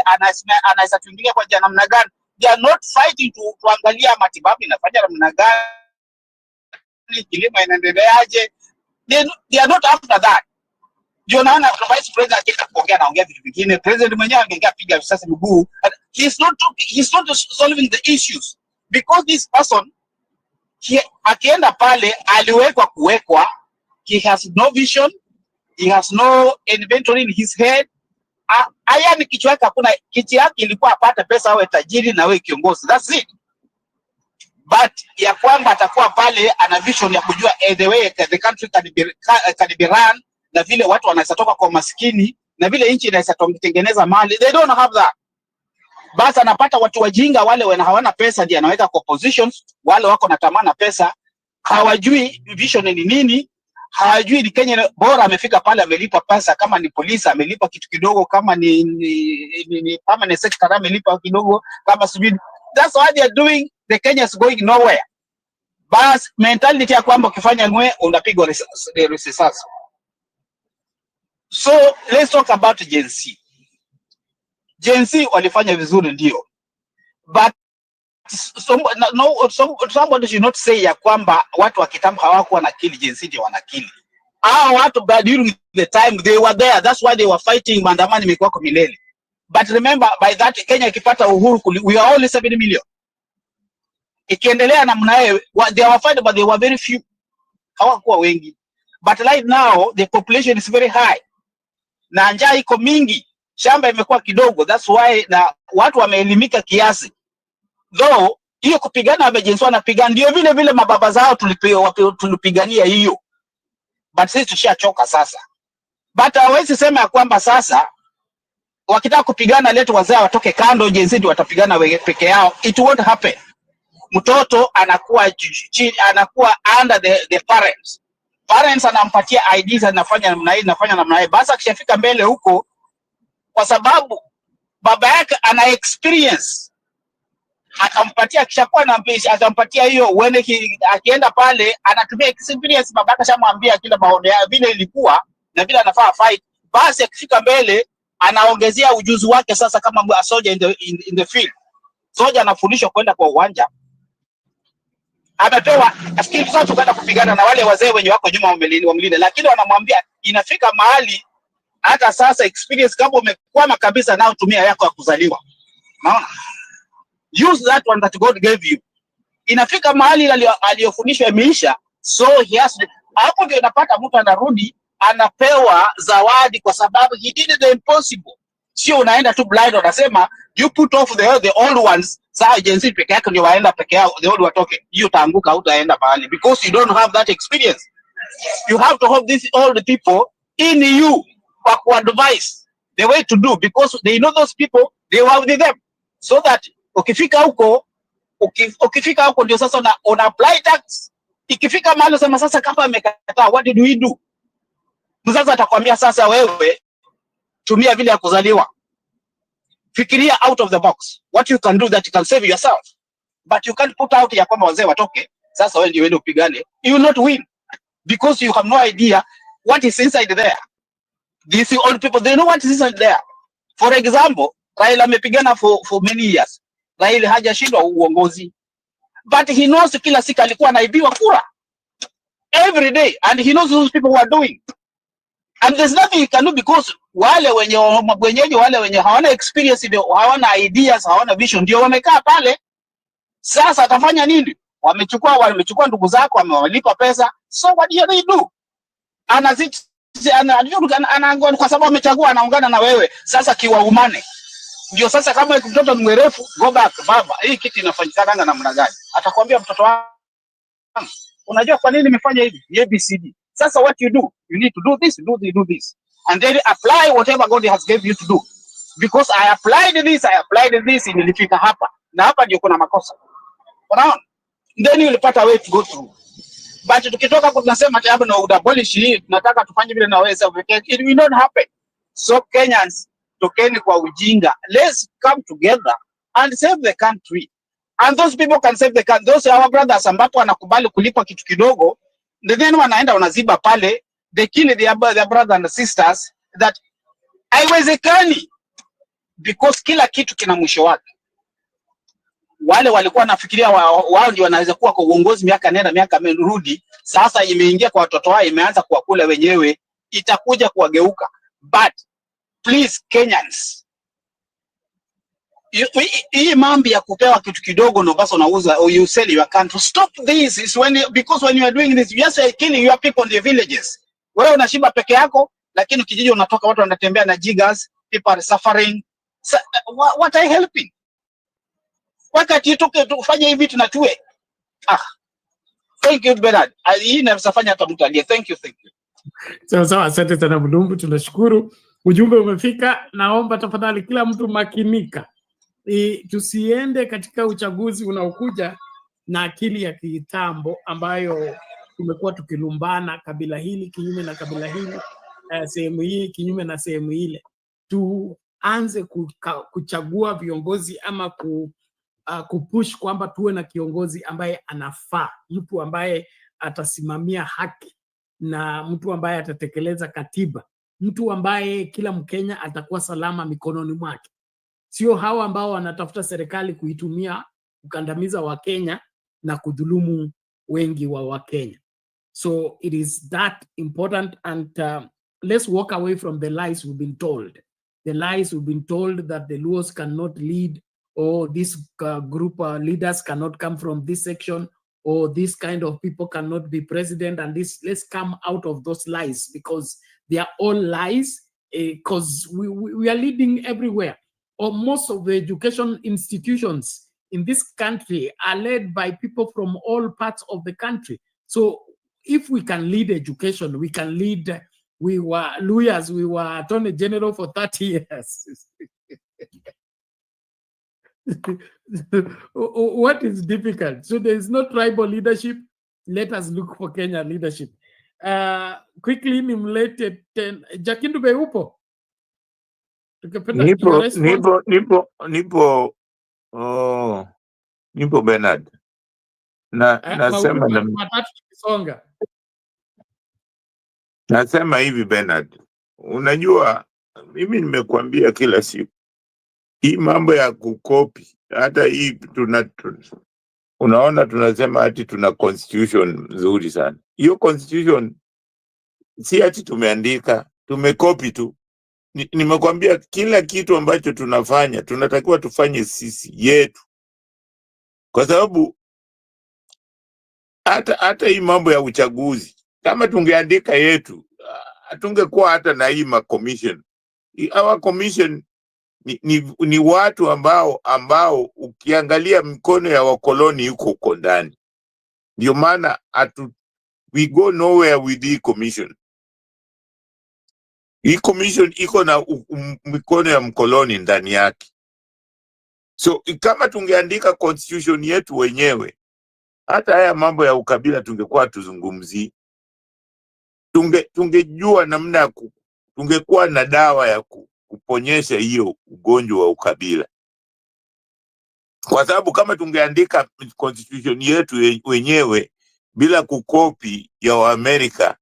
anaweza tuingilia kwa jana namna gani. They are not fighting to angalia matibabu inafanya namna gani, kilimo inaendeleaje. They are not after that. Ndio naona vice president akitaka kuongea anaongea vitu vingine, president mwenyewe angeingia piga risasi mguu. He's not solving the issues because this person akienda pale aliwekwa kuwekwa, he has no vision, he has no inventory in his head. Aya ni kichwa yake, hakuna kichwa yake ilikuwa apate pesa awe tajiri na awe kiongozi, that's it. But ya kwamba atakuwa pale ana vision ya kujua the way the country can be run, na vile watu wanaweza toka kwa maskini, na vile nchi inaweza kutengeneza mali. They don't have that. Basi anapata watu wajinga wale hawana pesa ndio anaweka kwa positions, wale wako na tamaa na pesa, hawajui vision ni nini, hawajui ni Kenya bora amefika pale amelipa pesa, kama ni polisi amelipa kitu kidogo, kama ni sector amelipa kidogo, kama sijui. That's what they are doing. The Kenya is going nowhere. Bas mentality ya kwamba ukifanya ngwe unapigwa risasi. So let's talk about Gen Z. Gen Z walifanya vizuri ndio, but somebody should not say ya kwamba watu wa kitambo hawakuwa na akili, Gen Z ndio wana akili. Watu during the time they were there, that's why they were fighting maandamano imekuwa kwa milele. But remember, by that Kenya ikipata uhuru we are only 7 million. Ikiendelea namna hiyo, they were fighting but they were very few, hawakuwa wengi. But right now the population is very high na njaa iko mingi, shamba imekuwa kidogo, that's why na watu wameelimika kiasi. Though hiyo kupigana wamejenswa na pigana ndio vile vile mababa zao tulipigania hiyo, but sisi tushachoka sasa. But hawezi sema ya kwamba sasa wakitaka kupigana letu wazee watoke kando, Gen Z watapigana peke yao. It won't happen. Mtoto anakuwa under the parents. Parents anampatia ideas, anafanya namna hii, anafanya namna hii. Basi akishafika mbele huko, kwa sababu baba yake ana experience, akampatia, akishakuwa na mbishi atampatia hiyo. Akienda pale anatumia experience, baba yake shamwambia kila maono ya vile ilikuwa na vile anafaa fight. Basi akifika mbele anaongezea ujuzi wake sasa, kama soldier in the field. Soldier anafundishwa kwenda kwa uwanja, amepewa skills zote kwenda kupigana na wale wazee wenye wako nyuma wamlinde, lakini wanamwambia inafika mahali hata sasa experience kama umekwama kabisa, nao tumia yako ya kuzaliwa. Unaona? Use that one that God gave you. Inafika mahali aliyofundishwa imeisha, so hapo ndio unapata mtu anarudi anapewa zawadi kwa sababu he did the impossible. Sio unaenda tu blind unasema you put off the old ones. Saa Gen Z peke yake ndio waenda peke yao, the old watoke. Hiyo utaanguka, hutaenda mahali because you don't have that experience. You have to have these old people in you for advice the way to do, because they know those people, they were with them, so that ukifika huko ndio sasa una apply tax. Ikifika mahali sema sasa kama amekataa, what did we do? Mzazi atakwambia sasa wewe tumia vile ya kuzaliwa. Fikiria out of the box. What you can do that you can save yourself. But you can't put out ya kwamba wazee watoke. Sasa wewe ndio uende upigane. You will not win. Because you have no idea what is inside there. These old people, they know what is inside there. For example, Raila amepigana for many years. Raila hajashindwa uongozi. But he knows kila siku alikuwa anaibiwa kura. Every day. And he knows those people who are doing. And there's nothing you can do because wale wenye hawana experience, hawana ideas, hawana vision, ndio wamekaa pale. Sasa atafanya nini? Wamechukua ndugu zako, wamewalipa pesa. So what do they do? Anaangana kwa sababu amechagua, anaungana na wewe. Sasa kiwaumane. Ndio sasa kama mtoto ni mwerefu, go back baba. Hii kitu inafanyikana namna gani? Atakwambia mtoto wangu, unajua kwa nini nimefanya hivi? ABCD. Sasa what you do? You need to do this, do this. And then apply whatever God has gave you to do. Because I applied this, nilifika hapa. Na hapa ndio kuna makosa. Unaona? Then you'll pata way to go through. But tukitoka tunasema ati na utabolish hii, tunataka tufanye vile na wewe, it will not happen. So Kenyans, tokeni kwa ujinga. Let's come together and save the country. And those people can save the country. Those are our brothers ambapo wanakubali kulipa kitu kidogo, then wanaenda wanaziba pale, they kill their brothers and sisters. That haiwezekani, because kila kitu kina mwisho wake. Wale walikuwa nafikiria wao ndio wanaweza kuwa kwa uongozi miaka nenda miaka rudi, sasa imeingia kwa watoto wao, imeanza kuwakula wenyewe, itakuja kuwageuka. But please Kenyans, hii mambo ya kupewa kitu kidogo ndo basi unauza or you sell your country. Stop this. Is because when you are doing this, you are killing your people in the villages. Wewe unashiba peke yako, lakini kijiji unatoka watu wanatembea na jigas, people are suffering. So, what are you helping? Wakati tufanye hivi tunatue. Thank you Bernard. Hii inafanya hata mtu alie. Thank you. Sawa, asante sana Mdumbu, tunashukuru. Ujumbe umefika. Naomba tafadhali kila mtu makinika. Tusiende katika uchaguzi unaokuja na akili ya kitambo ambayo tumekuwa tukilumbana, kabila hili kinyume na kabila hili, sehemu hii kinyume na sehemu ile. Tuanze kuchagua viongozi ama kupush kwamba tuwe na kiongozi ambaye anafaa, mtu ambaye atasimamia haki na mtu ambaye atatekeleza katiba, mtu ambaye kila Mkenya atakuwa salama mikononi mwake. Sio hawa ambao wanatafuta serikali kuitumia kukandamiza Wakenya na kudhulumu wengi wa Wakenya. So it is that important, and let's walk away from the lies we've been told. The lies we've been told that the Luos cannot lead, or this group leaders cannot come from this section, or this kind of people cannot be president, and this, let's come out of those lies, because they are all lies, because we are leading everywhere. Or most of the education institutions in this country are led by people from all parts of the country. So if we can lead education, we can lead. We were lawyers, we were attorney general for 30 years. What is difficult? So there is no tribal leadership. Let us look for Kenya leadership. Quickly, nimlete Jakindu Beupo. Nipo Bernard. Nasema hivi Bernard. Unajua mimi nimekuambia kila siku, hii mambo ya kukopi, hata hii unaona tunasema ati tuna constitution nzuri sana. Hiyo constitution si ati tumeandika, tumekopi tu. Nimekwambia kila kitu ambacho tunafanya tunatakiwa tufanye sisi yetu, kwa sababu hata hii mambo ya uchaguzi kama tungeandika yetu, hatungekuwa hata na hii commission. Our commission ni watu ambao ukiangalia mikono ya wakoloni yuko huko ndani. Ndio maana we go nowhere with the commission. Hii commission iko na mikono ya mkoloni ndani yake. So kama tungeandika constitution yetu wenyewe, hata haya mambo ya ukabila tungekuwa tuzungumzi. Tungejua namna ya tungekuwa na dawa ya kuponyesha hiyo ugonjwa wa ukabila. Kwa sababu kama tungeandika constitution yetu wenyewe bila kukopi ya Waamerika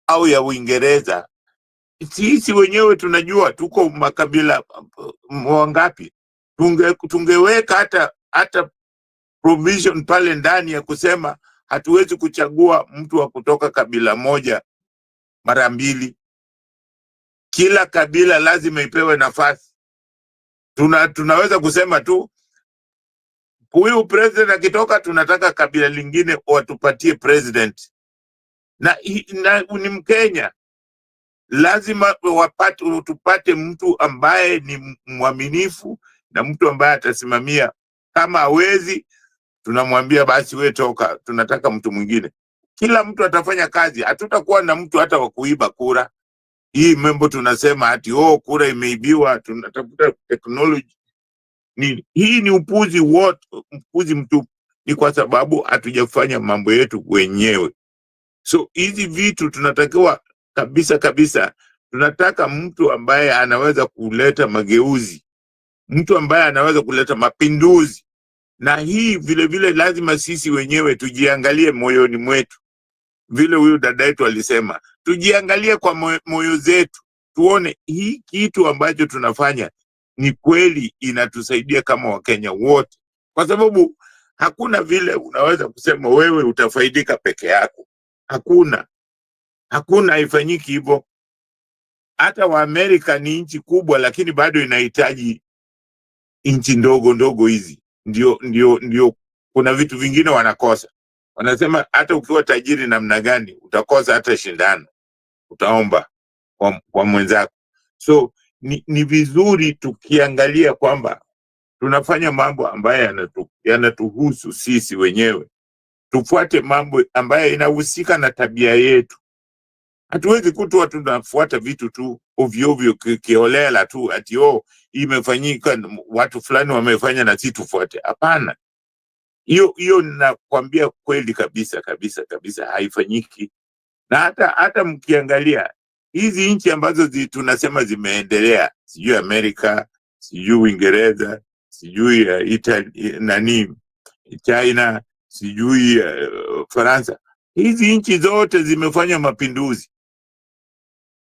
au ya Uingereza, sisi wenyewe tunajua tuko makabila wangapi. Tungeweka hata provision pale ndani ya kusema hatuwezi kuchagua mtu wa kutoka kabila moja mara mbili. Kila kabila lazima ipewe nafasi. Tunaweza kusema tu huyu president akitoka tunataka kabila lingine watupatie president. Na ni Mkenya. Lazima tupate mtu ambaye ni mwaminifu na mtu ambaye atasimamia. Kama hawezi, tunamwambia basi we toka, tunataka mtu mwingine. Kila mtu atafanya kazi. Hatutakuwa na mtu hata wa kuiba kura. Hii mambo tunasema ati kura imeibiwa, tunatafuta technology. Hii ni upuzi mtupu. ni kwa sababu hatujafanya mambo yetu wenyewe. So hizi vitu tunatakiwa kabisa, tunataka mtu ambaye anaweza kuleta mageuzi, mtu ambaye anaweza kuleta mapinduzi. Na hii vile lazima sisi wenyewe tujiangalie moyoni mwetu. Vile huyu dada yetu alisema, tujiangalie kwa moyo zetu, tuone hii kitu ambacho tunafanya ni kweli inatusaidia kama Wakenya wote. Kwa sababu hakuna vile unaweza kusema wewe utafaidika peke yako. Hakuna, haifanyiki hivyo. Hata wa Amerika ni nchi kubwa, lakini bado inahitaji nchi ndogo hizi. Ndio kuna vitu vingine wanakosa. Wanasema hata ukiwa tajiri namna gani utakosa hata shindano, utaomba kwa mwenzako. So ni vizuri tukiangalia kwamba tunafanya mambo ambayo yanatuhusu sisi wenyewe. Tufuate mambo ambayo inahusika na tabia yetu. Hatuwezi kuwa tunafuata vitu tu ovyo kiholela tu ati imefanyika, watu fulani wamefanya na sisi tufuate. Hapana. Hiyo nakwambia kweli kabisa haifanyiki. Na hata mkiangalia hizi nchi ambazo tunasema zimeendelea, sijui Amerika, sijui Uingereza, sijui Italy, China, sijui Faransa, hizi nchi zote zimefanya mapinduzi.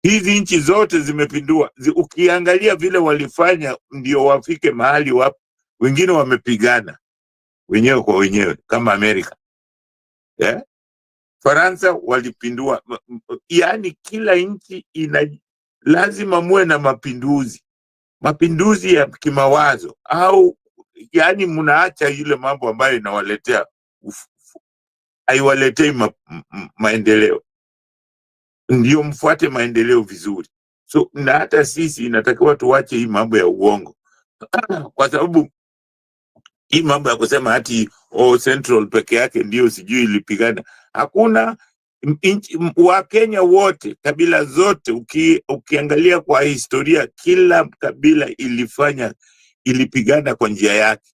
Hizi nchi zote zimepindua. Ukiangalia vile walifanya ndio wafike mahali wapo. Wengine wamepigana wenyewe kwa wenyewe kama Amerika. Faransa walipindua. Yaani kila nchi lazima muwe na mapinduzi. Mapinduzi ya kimawazo, au yaani mnaacha ile mambo ambayo inawaletea haiwaletei maendeleo. Ndio mfuate maendeleo vizuri. So na hata sisi inatakiwa tuache hii mambo ya uongo. Kwa sababu hii mambo ya kusema ati Central peke yake ndio sijui ilipigana. Hakuna. Wa Kenya wote, kabila zote, ukiangalia kwa historia, kila kabila ilipigana kwa njia yake.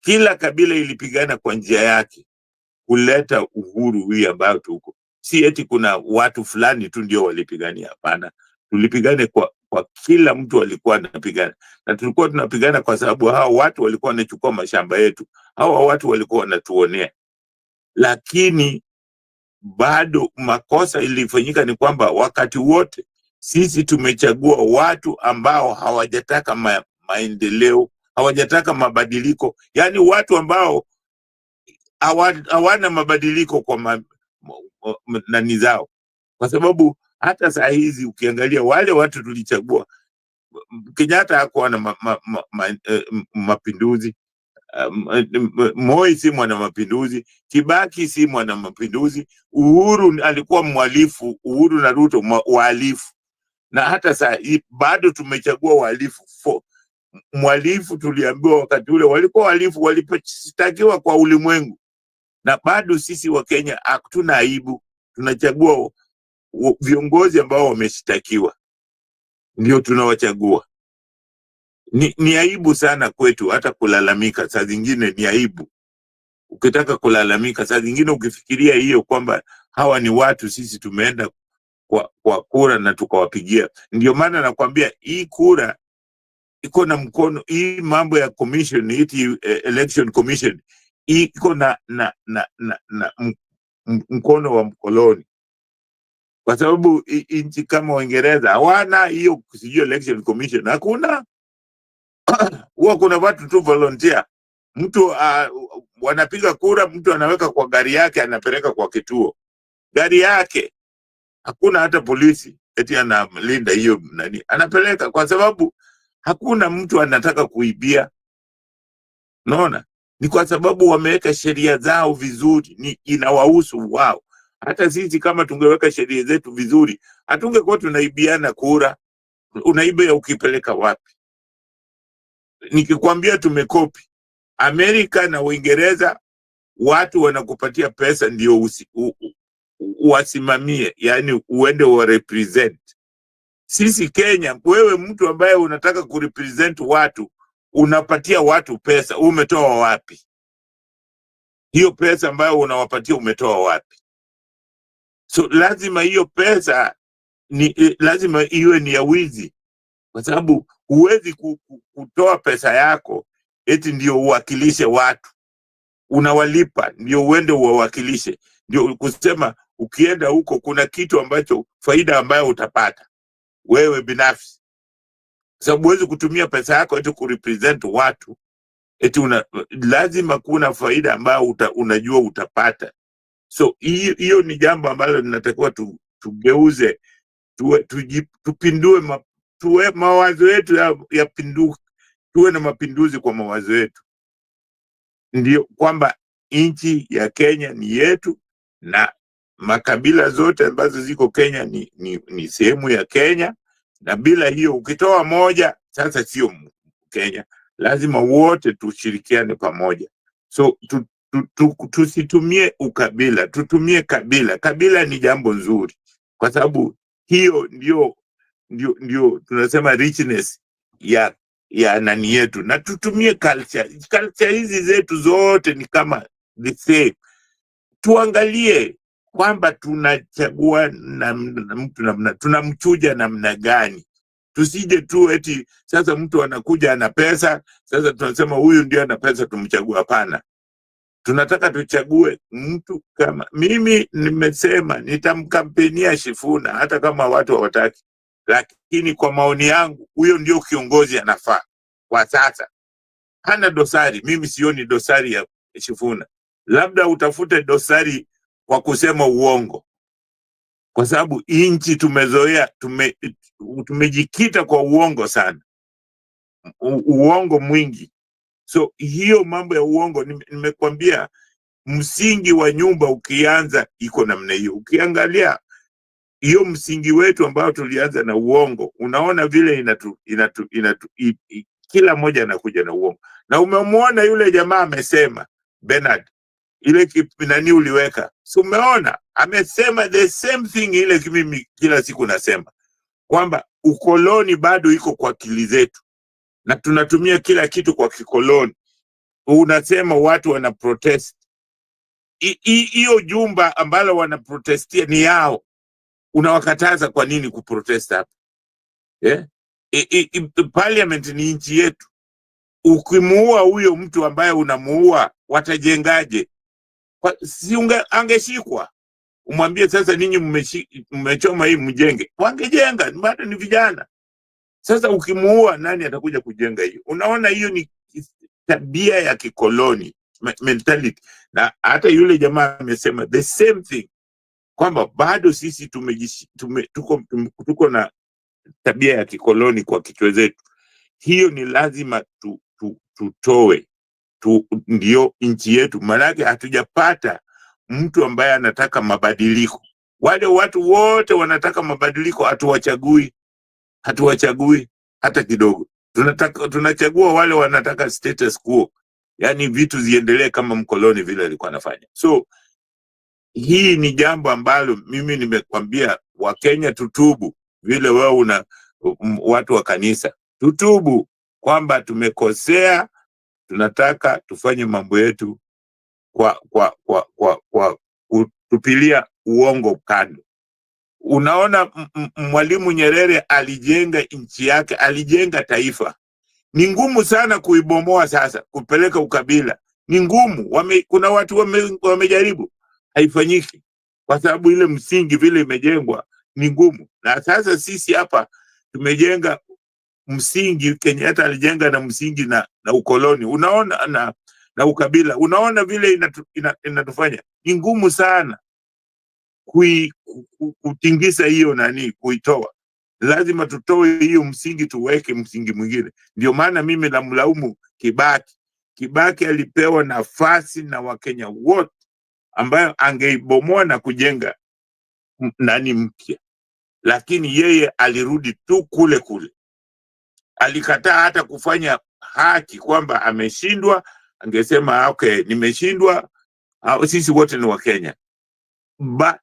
Kila kabila ilipigana kwa njia yake kuleta uhuru huu ambao tuko. Si eti kuna watu fulani tu ndio walipigania, hapana. Tulipigane kwa kila mtu alikuwa anapigana. Na tulikuwa tunapigana kwa sababu hao watu walikuwa wanachukua mashamba yetu. Hao watu walikuwa wanatuonea. Lakini bado makosa ilifanyika ni kwamba wakati wote sisi tumechagua watu ambao hawajataka maendeleo, hawajataka mabadiliko. Yaani watu ambao hawana mabadiliko kwa nani zao. Kwa sababu hata saa hizi ukiangalia wale watu tulichagua, Kenyatta hakuwa na mapinduzi, Moi si mwana mapinduzi, Kibaki si mwana mapinduzi, Uhuru alikuwa mwalifu, Uhuru na Ruto wahalifu. Na hata saa bado tumechagua wahalifu. Mwalifu tuliambiwa wakati ule walikuwa wahalifu, waliposhtakiwa kwa ulimwengu. Na bado sisi wa Kenya hatuna aibu, tunachagua viongozi ambao wameshtakiwa ndio tunawachagua. Ni aibu sana kwetu hata kulalamika. Saa zingine ni aibu. Ukitaka kulalamika, saa zingine ukifikiria hiyo kwamba hawa ni watu sisi tumeenda kwa kura na tukawapigia. Ndio maana nakwambia hii kura iko na mkono, hii mambo ya commission, hii election commission iko na mkono wa mkoloni. Kwa sababu nchi kama Uingereza hawana hiyo sijui election commission. Hakuna. Huwa kuna watu tu volunteer. Mtu wanapiga kura, mtu anaweka kwa gari yake, anapeleka kwa kituo. Gari yake. Hakuna hata polisi eti analinda hiyo nani. Anapeleka kwa sababu hakuna mtu anataka kuibia. Unaona? Ni kwa sababu wameweka sheria zao vizuri, ni inawahusu wao. Hata sisi kama tungeweka sheria zetu vizuri, hatungekuwa tunaibiana kura. Unaiba ukipeleka wapi? Nikikwambia tumekopi Amerika na Uingereza, watu wanakupatia pesa ndio wasimamie, yani uende wa represent. Sisi Kenya, wewe mtu ambaye unataka kurepresent watu, unapatia watu pesa, umetoa wapi? hiyo pesa ambayo unawapatia umetoa wapi? So lazima hiyo pesa lazima iwe ni ya wizi, kwa sababu huwezi kutoa pesa yako eti ndio uwakilishe watu. Unawalipa ndio uende uwawakilishe, ndio kusema ukienda huko kuna kitu ambacho faida ambayo utapata wewe binafsi. Sababu huwezi kutumia pesa yako eti kurepresent watu, eti lazima kuna faida ambayo unajua utapata. So hiyo ni jambo ambalo linatakiwa tugeuze, tupindue mawazo yetu ya pinduka, tuwe na mapinduzi kwa mawazo yetu. Ndio kwamba nchi ya Kenya ni yetu na makabila zote ambazo ziko Kenya ni sehemu ya Kenya, na bila hiyo ukitoa moja sasa sio Kenya, lazima wote tushirikiane pamoja. So tusitumie ukabila, tutumie kabila. Kabila ni jambo nzuri kwa sababu hiyo ndio tunasema richness ya nani yetu, na tutumie culture hizi zetu zote ni kama the same. Tuangalie kwamba tunachagua na mtu tunamchuja namna gani. Tusije tu eti sasa mtu anakuja ana pesa, sasa tunasema huyu ndio ana pesa tumchague. Hapana, tunataka tuchague mtu. Kama mimi nimesema nitamkampenia Shifuna hata kama watu hawataki, lakini kwa maoni yangu huyo ndio kiongozi anafaa kwa sasa. Hana dosari, mimi sioni dosari ya Shifuna. Labda utafute dosari kwa kusema uongo, kwa sababu inchi tumezoea, tumejikita kwa uongo sana, uongo mwingi. So hiyo mambo ya uongo, nimekwambia msingi wa nyumba ukianza iko namna hiyo. Ukiangalia hiyo msingi wetu ambao tulianza na uongo, unaona vile kila mmoja anakuja na uongo. Na umemwona yule jamaa amesema, Bernard, ile nani uliweka, so umeona amesema the same thing ile mimi kila siku nasema, kwamba ukoloni bado iko kwa akili zetu na tunatumia kila kitu kwa kikoloni. Unasema watu wana protest, hiyo jumba ambalo wana protestia ni yao, unawakataza kwa nini kuprotest hapa? Parliament ni nchi yetu. Ukimuua huyo mtu ambaye unamuua, watajengaje? Si angeshikwa umwambie sasa ninyi mmechoma hii mjenge, wangejenga, bado ni vijana. Sasa ukimuua, nani atakuja kujenga hiyo? Unaona, hiyo ni tabia ya kikoloni mentality. Na hata yule jamaa amesema the same thing, kwamba bado sisi tuko na tabia ya kikoloni kwa kichwa zetu. Hiyo ni lazima tutoe, ndio nchi yetu. Maanake hatujapata mtu ambaye anataka mabadiliko. Wale watu wote wanataka mabadiliko, hatuwachagui hata kidogo. Tunachagua wale wanataka status quo, yani vitu ziendelee kama mkoloni vile alikuwa anafanya. So hii ni jambo ambalo mimi nimekwambia Wakenya tutubu, vile wewe watu wa kanisa tutubu kwamba tumekosea. Tunataka tufanye mambo yetu kwa kutupilia uongo kando. Unaona, Mwalimu Nyerere alijenga nchi yake, alijenga taifa. Ni ngumu sana kuibomoa sasa, kupeleka ukabila ni ngumu. Kuna watu wamejaribu, haifanyiki kwa sababu ile msingi vile imejengwa ni ngumu. Na sasa sisi hapa tumejenga msingi, Kenyatta alijenga na msingi na ukoloni, unaona, na ukabila. Unaona vile inatufanya ni ngumu sana kutingisa hiyo nani, kuitoa. Lazima tutoe hiyo msingi, tuweke msingi mwingine. Ndio maana mimi namlaumu Kibaki. Kibaki alipewa nafasi na Wakenya wote ambayo angeibomoa na kujenga nani mpya, lakini yeye alirudi tu kule kule. Alikataa hata kufanya haki, kwamba ameshindwa. Angesema okay, nimeshindwa, sisi wote ni Wakenya.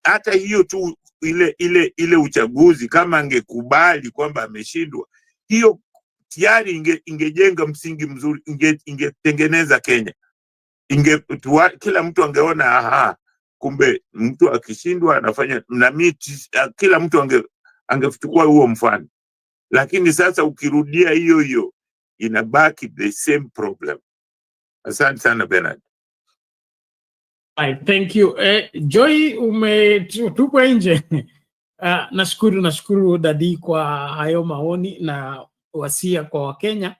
Hata hiyo tu, ile uchaguzi, kama angekubali kwamba ameshindwa, hiyo tayari ingejenga msingi mzuri, ingetengeneza Kenya. kila mtu angeona aha, kumbe mtu akishindwa anafanya na miti, kila mtu angechukua huo mfano. Lakini sasa ukirudia hiyo inabaki the same problem. Asante sana Bernard. Thank you. Joy, umetupwa nje. Nashukuru Dadi kwa hayo maoni na wasia kwa Wakenya.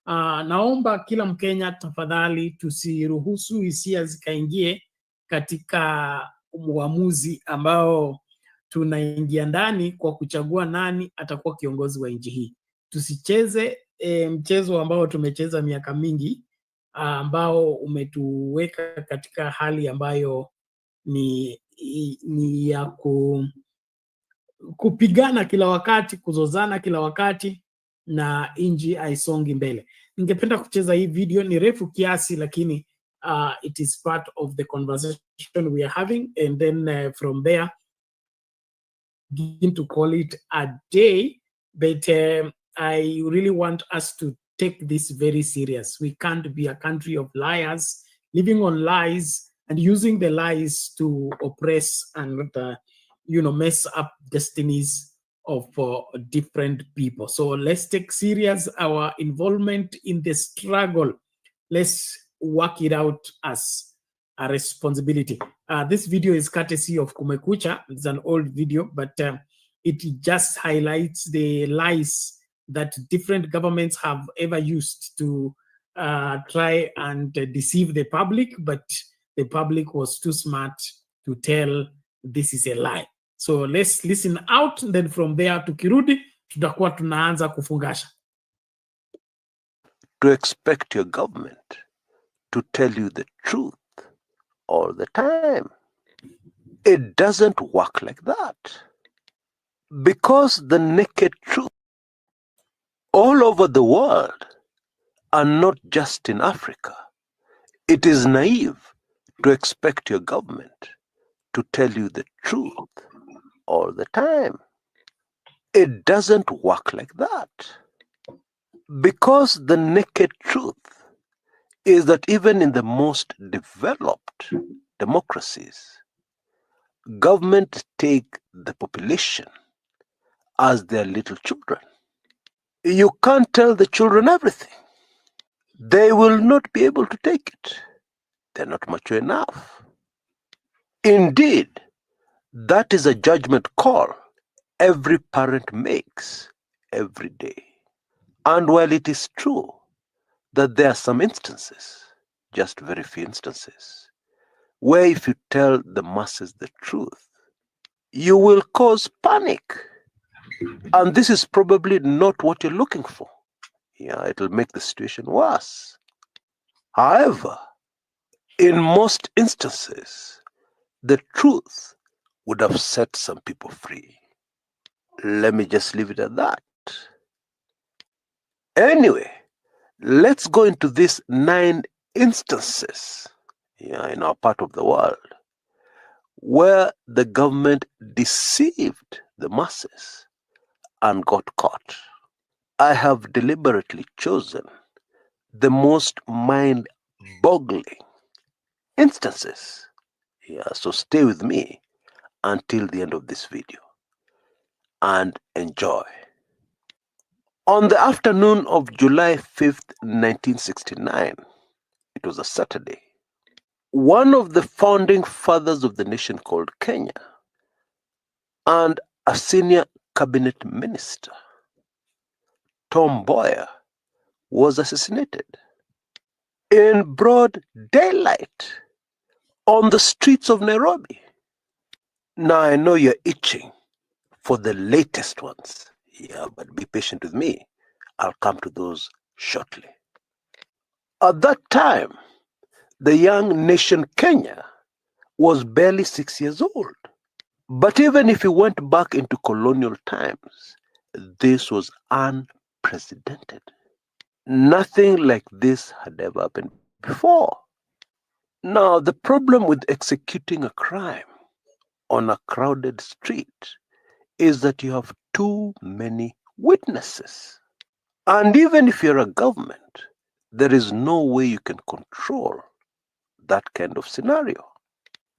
Naomba kila Mkenya tafadhali tusiruhusu hisia zikaingie katika uamuzi ambao tunaingia ndani kwa kuchagua nani atakuwa kiongozi wa nchi hii. Tusicheze mchezo ambao tumecheza miaka mingi, ambao umetuweka katika hali ambayo ni ya kupigana kila wakati, kuzozana kila wakati na nchi haisongi mbele. Ningependa kucheza hii video, ni refu kiasi lakini it is part of the conversation we are having, and then from there begin to call it a day. But I really want us to take this very serious. We can't be a country of liars, living on lies and using the lies to oppress and mess up destinies of different people. So let's take serious our involvement in the struggle. Let's work it out as a responsibility. This video is courtesy of Kumekucha. It's an old video, but it just highlights the lies that different governments have ever used to try and deceive the public, but the public was too smart to tell this is a lie. So let's listen out, and then from there tukirudi tutakuwa tunaanza kufungasha. To expect your government to tell you the truth all the time. It doesn't work like that. Because the naked truth all over the world, and not just in Africa, it is naive to expect your government to tell you the truth all the time. It doesn't work like that. Because the naked truth is that even in the most developed democracies, government take the population as their little children. You can't tell the children everything. They will not be able to take it. They're not mature enough. Indeed, that is a judgment call every parent makes every day. And while it is true that there are some instances, just very few instances, where if you tell the masses the truth, you will cause panic. And this is probably not what you're looking for. Yeah, it'll make the situation worse. However, in most instances, the truth would have set some people free. Let me just leave it at that. Anyway, let's go into these 9 instances in our part of the world where the government deceived the masses and got caught. I have deliberately chosen the most mind-boggling instances. So stay with me until the end of this video and enjoy. On the afternoon of July 5th, 1969, it was a Saturday, one of the founding fathers of the nation called Kenya and a senior cabinet minister, Tom Mboya, was assassinated in broad daylight on the streets of Nairobi. Now I know you're itching for the latest ones. But be patient with me. I'll come to those shortly. At that time, the young nation Kenya was barely 6 years old. But even if you went back into colonial times, this was unprecedented. Nothing like this had ever happened before. Now, the problem with executing a crime on a crowded street is that you have too many witnesses. And even if you're a government, there is no way you can control that kind of scenario.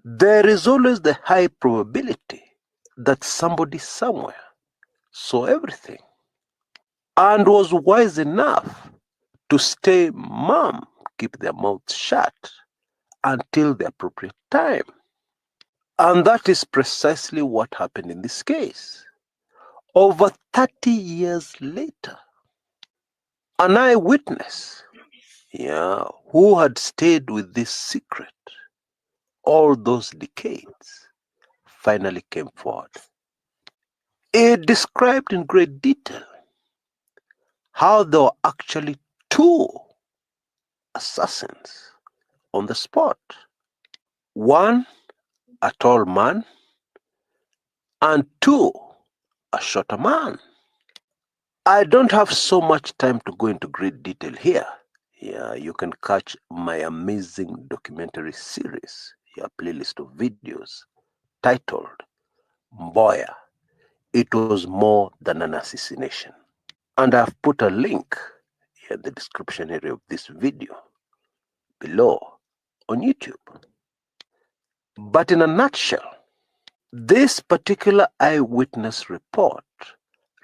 There is always the high probability that somebody somewhere saw everything and was wise enough to stay mum, keep their mouths shut until the appropriate time. And that is precisely what happened in this case. Over 30 years later, an eyewitness, who had stayed with this secret all those decades, finally came forward. He described in great detail how there were actually 2 assassins on the spot. One, a tall man, and 2, a shorter man. I don't have so much time to go into great detail here. You can catch my amazing documentary series, playlist of videos titled Mboya, It Was More Than an Assassination. And I've put a link here in the description area of this video below on YouTube. But in a nutshell, this particular eyewitness report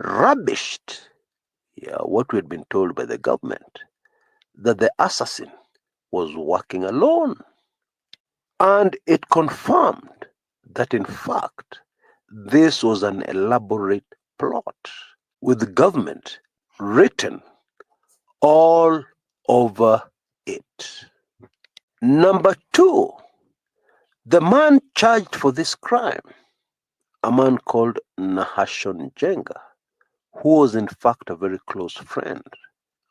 rubbished what we had been told by the government, that the assassin was working alone. And it confirmed that, in fact, this was an elaborate plot with the government written all over it. Number 2, the man charged for this crime, a man called Nahashon Jenga, who was in fact a very close friend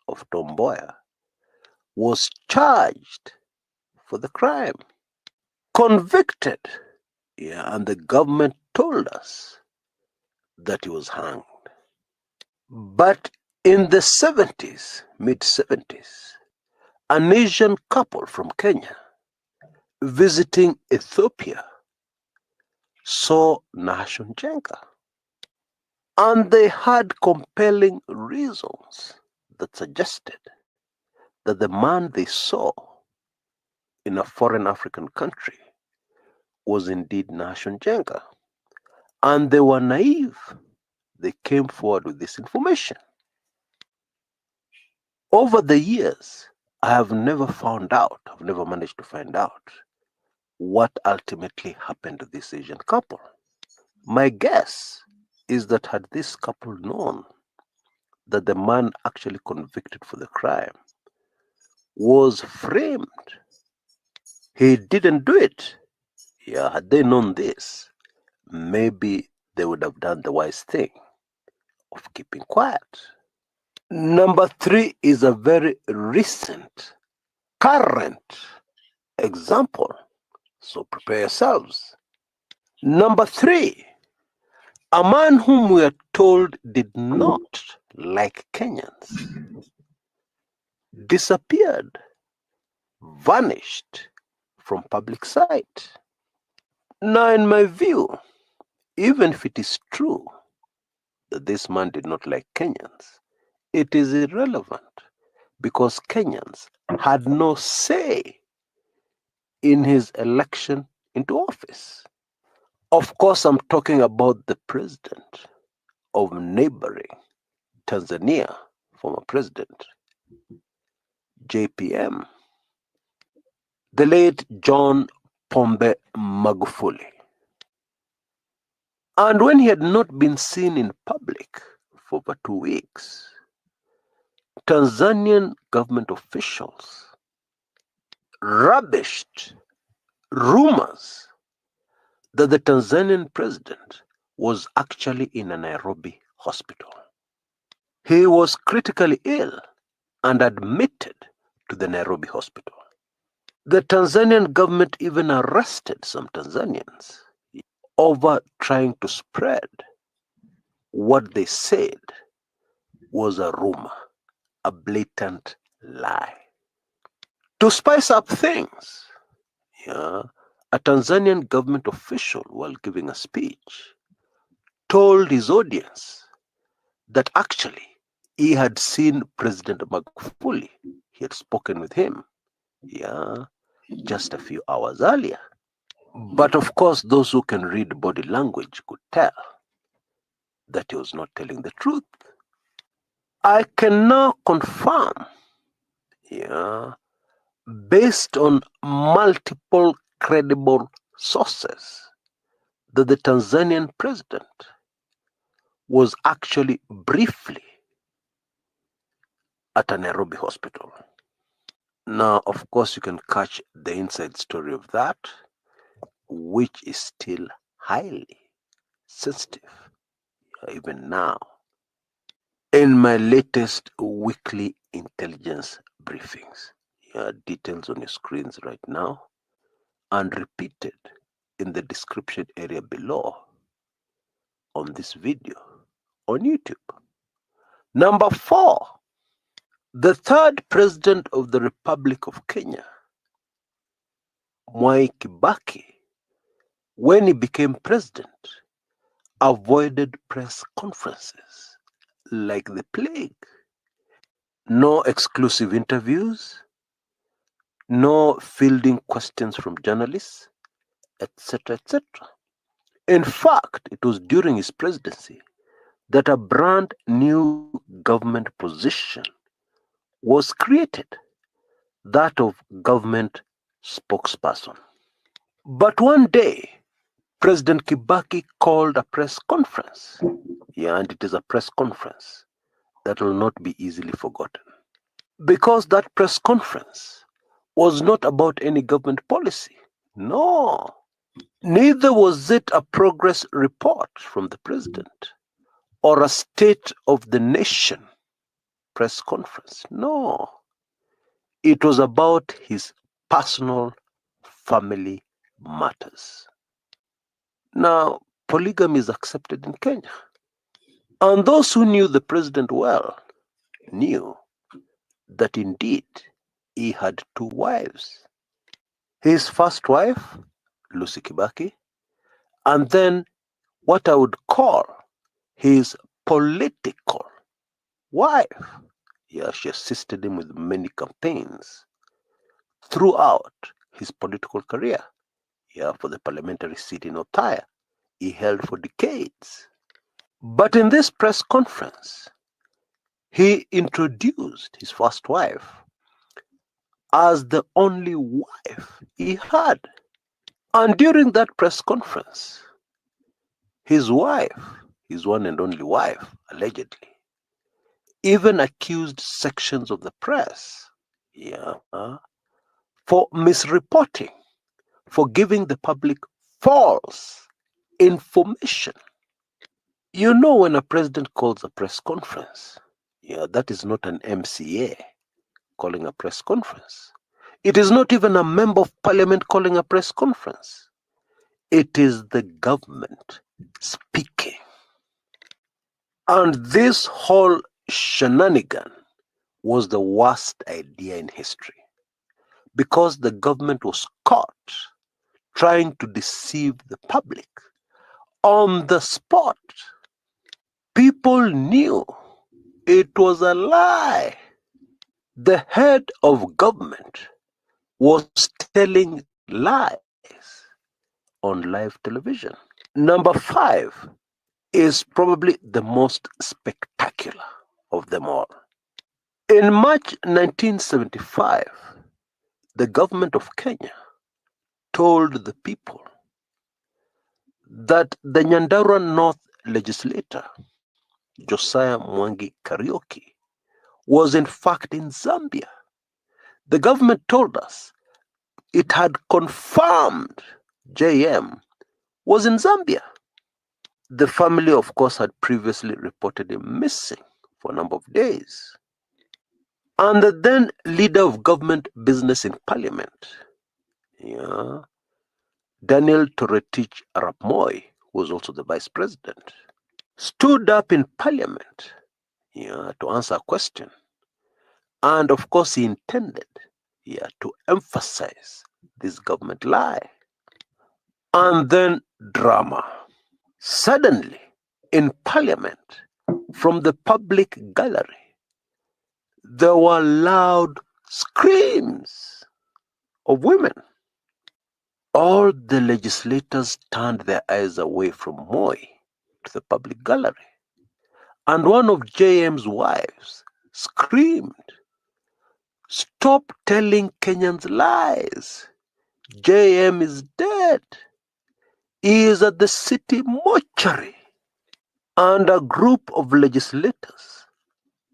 of Tom Mboya, was charged for the crime, convicted, and the government told us that he was hanged. But in the 70s, mid-70s, an Asian couple from Kenya visiting Ethiopia saw Nahashon Jenga, and they had compelling reasons that suggested that the man they saw in a foreign African country was indeed Nahashon Jenga. And they were naive. They came forward with this information. Over the years, I have never managed to find out what ultimately happened to this Asian couple. My guess is that had this couple known that the man actually convicted for the crime was framed, he didn't do it. Had they known this, maybe they would have done the wise thing of keeping quiet. Number 3 is a very recent, current example. So prepare yourselves. Number 3, a man whom we are told did not like Kenyans disappeared, vanished from public sight. Now, in my view, even if it is true that this man did not like Kenyans, it is irrelevant because Kenyans had no say in his election into office. Of course, I'm talking about the president of neighboring Tanzania, former president, JPM, the late John Pombe Magufuli. And when he had not been seen in public for over 2 weeks, Tanzanian government officials rubbished rumors that the Tanzanian president was actually in a Nairobi hospital. He was critically ill and admitted to the Nairobi hospital. The Tanzanian government even arrested some Tanzanians over trying to spread what they said was a rumor, a blatant lie. To spice up things, a Tanzanian government official, while giving a speech, told his audience that actually he had seen President Magufuli. He had spoken with him, just a few hours earlier. But of course, those who can read body language could tell that he was not telling the truth. I can now confirm, based on multiple credible sources, that the Tanzanian president was actually briefly at a Nairobi hospital. Now, of course, you can catch the inside story of that, which is still highly sensitive, even now, in my latest weekly intelligence briefings. Details on your screens right now and repeated in the description area below on this video on YouTube. Number 4, the third president of the Republic of Kenya, Mwai Kibaki, when he became president, avoided press conferences like the plague. No exclusive interviews, no fielding questions from journalists, etc., etc. In fact, it was during his presidency that a brand new government position was created, that of government spokesperson. But one day, President Kibaki called a press conference. And it is a press conference that will not be easily forgotten. Because that press conference was not about any government policy. No. Neither was it a progress report from the president or a state of the nation press conference. No. It was about his personal family matters. Now, polygamy is accepted in Kenya. And those who knew the president well knew that indeed he had 2 wives. His first wife, Lucy Kibaki, and then what I would call his political wife. She assisted him with many campaigns throughout his political career. For the parliamentary seat in Othaya, he held for decades. But in this press conference, he introduced his first wife as the only wife he had. And during that press conference, his wife, his one and only wife, allegedly, even accused sections of the press for misreporting, for giving the public false information. When a president calls a press conference, that is not an MCA calling a press conference. It is not even a member of parliament calling a press conference. It is the government speaking. And this whole shenanigan was the worst idea in history, because the government was caught trying to deceive the public on the spot. People knew it was a lie. The head of government was telling lies on live television. Number 5 is probably the most spectacular of them all. In March 1975, the government of Kenya told the people that the Nyandarua North legislator, Josiah Mwangi Kariuki, was in fact in Zambia. The government told us it had confirmed JM was in Zambia. The family, of course, had previously reported him missing for a number of days. And the then leader of government business in parliament, Daniel Toretich Arap Moi, who was also the vice president, stood up in parliament to answer a question. And of course, he intended to emphasize this government lie. And then drama. Suddenly, in parliament, from the public gallery, there were loud screams of women. All the legislators turned their eyes away from Moi to the public gallery. And one of JM's wives screamed, "Stop telling Kenyans lies. JM is dead. He is at the city mortuary." And a group of legislators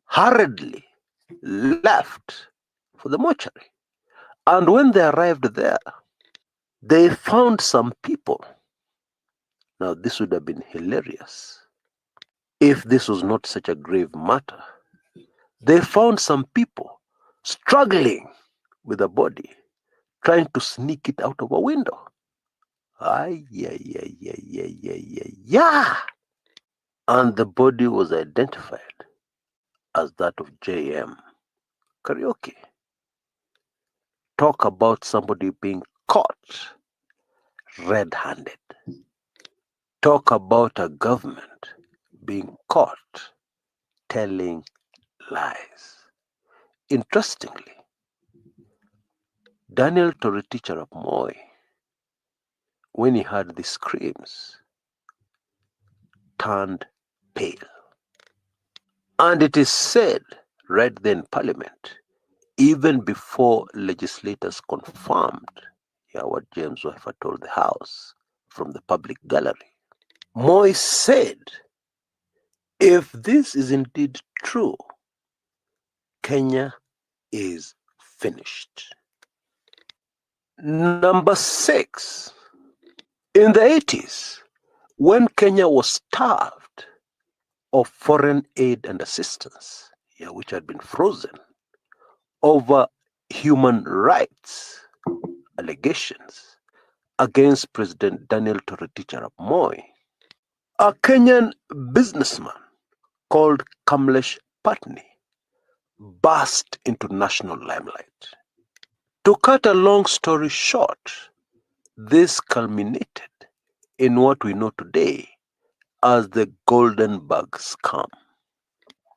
hurriedly left for the mortuary. And when they arrived there, they found some people. Now, this would have been hilarious if this was not such a grave matter. They found some people struggling with a body, trying to sneak it out of a window. Ay, yeah, yeah, yeah, yeah, yeah, yeah, yeah. And the body was identified as that of JM. Karaoke. Talk about somebody being caught red-handed. Talk about a government being caught telling lies. Interestingly, Daniel Toroitich arap Moi, when he heard the screams, turned pale. And it is said right then in Parliament, even before legislators confirmed what James wife had told the House from the public gallery, Moi said, if this is indeed true, Kenya is finished. Number 6, in the 80s, when Kenya was starved of foreign aid and assistance, which had been frozen, over human rights allegations against President Daniel Toroitich arap Moi, a Kenyan businessman called Kamlesh Patni burst into national limelight. To cut a long story short, this culminated in what we know today as the Golden Bug scam.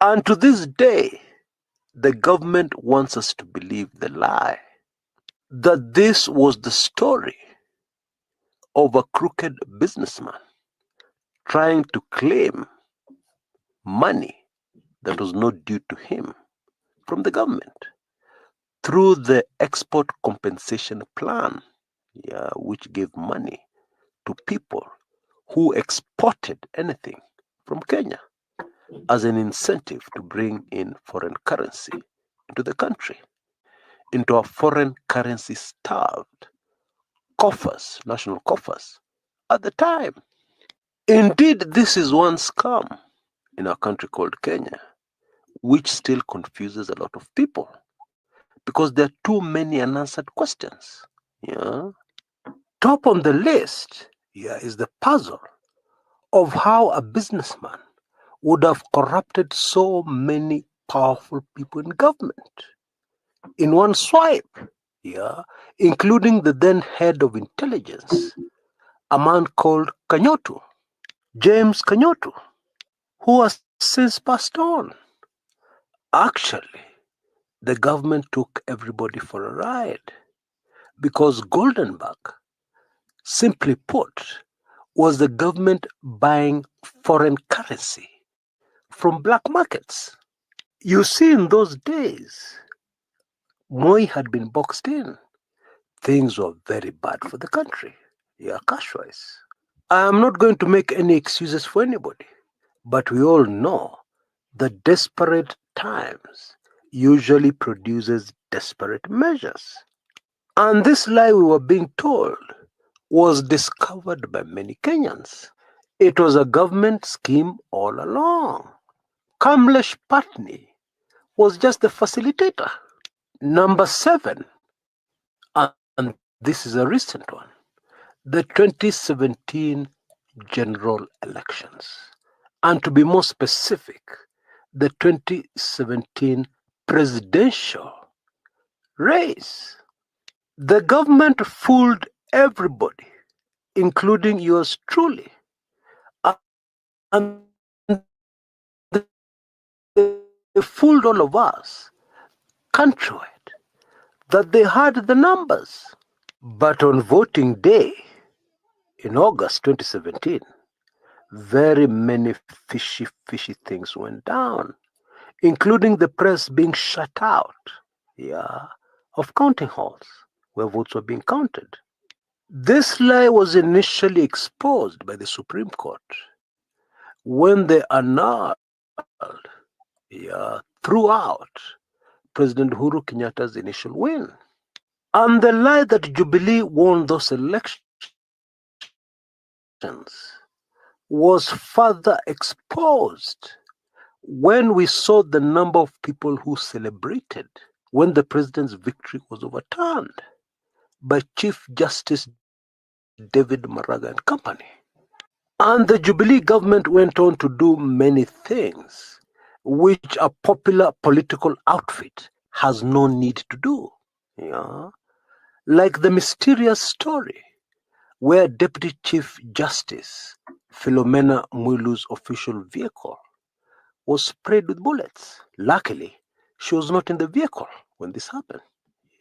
And to this day, the government wants us to believe the lie that this was the story of a crooked businessman trying to claim money that was not due to him from the government through the export compensation plan, which gave money to people who exported anything from Kenya as an incentive to bring in foreign currency into the country, into a foreign currency starved coffers, national coffers at the time. Indeed, this is one scam in a country called Kenya, which still confuses a lot of people because there are too many unanswered questions. Top on the list is the puzzle of how a businessman would have corrupted so many powerful people in government in one swipe, including the then head of intelligence, a man called Kanyotu, James Kanyotu, who has since passed on. Actually, the government took everybody for a ride because Golden Bug, simply put, was the government buying foreign currency from black markets. You see, in those days, Moi had been boxed in. Things were very bad for the country, cash-wise. I am not going to make any excuses for anybody, but we all know that desperate times usually produces desperate measures. And this lie we were being told was discovered by many Kenyans. It was a government scheme all along. Kamlesh Patni was just the facilitator. Number 7, and this is a recent one, the 2017 general elections. And to be more specific, the 2017 presidential race. The government fooled everybody, including yours truly. And they fooled all of us countrywide that they had the numbers. But on voting day in August 2017, very many fishy things went down, including the press being shut out, of counting halls where votes were being counted. This lie was initially exposed by the Supreme Court when they annulled, throughout President Uhuru Kenyatta's initial win. And the lie that Jubilee won those elections was further exposed when we saw the number of people who celebrated when the president's victory was overturned by Chief Justice David Maraga and company. And the Jubilee government went on to do many things which a popular political outfit has no need to do. Like the mysterious story where Deputy Chief Justice Philomena Mwilu's official vehicle was sprayed with bullets. Luckily, she was not in the vehicle when this happened.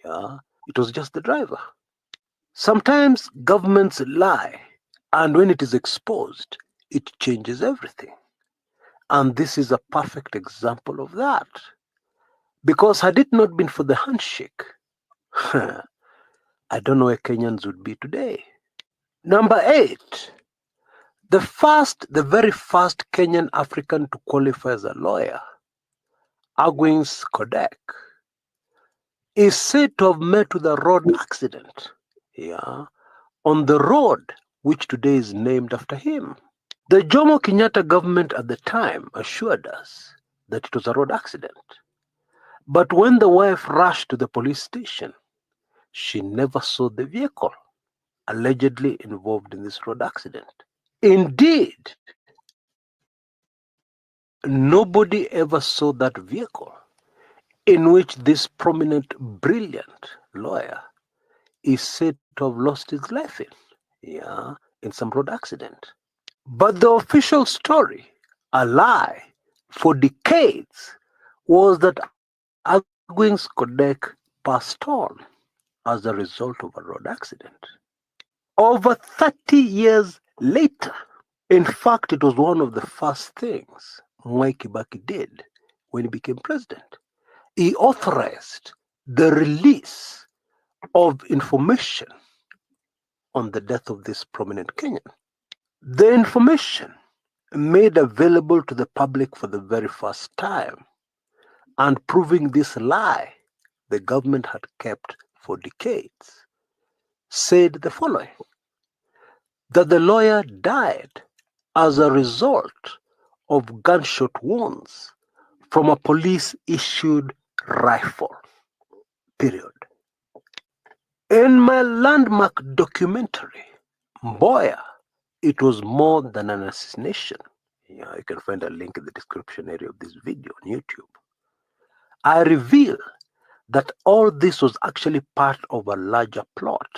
It was just the driver. Sometimes governments lie, and when it is exposed, it changes everything. And this is a perfect example of that. Because had it not been for the handshake, I don't know where Kenyans would be today. Number 8, the very first Kenyan African to qualify as a lawyer, Agwins Kodek, is said to have met with a road accident, on the road which today is named after him. The Jomo Kenyatta government at the time assured us that it was a road accident. But when the wife rushed to the police station, she never saw the vehicle allegedly involved in this road accident. Indeed, nobody ever saw that vehicle in which this prominent, brilliant lawyer is said to have lost his life in some road accident. But the official story, a lie for decades, was that Agwins Kodek passed on as a result of a road accident. Over 30 years later, in fact, it was one of the first things Mwai Kibaki did when he became president. He authorized the release of information on the death of this prominent Kenyan. The information made available to the public for the very first time and proving this lie the government had kept for decades, said the following: that the lawyer died as a result of gunshot wounds from a police-issued rifle, period. In my landmark documentary, Mboya, it was more than an assassination. You can find a link in the description area of this video on YouTube. I reveal that all this was actually part of a larger plot,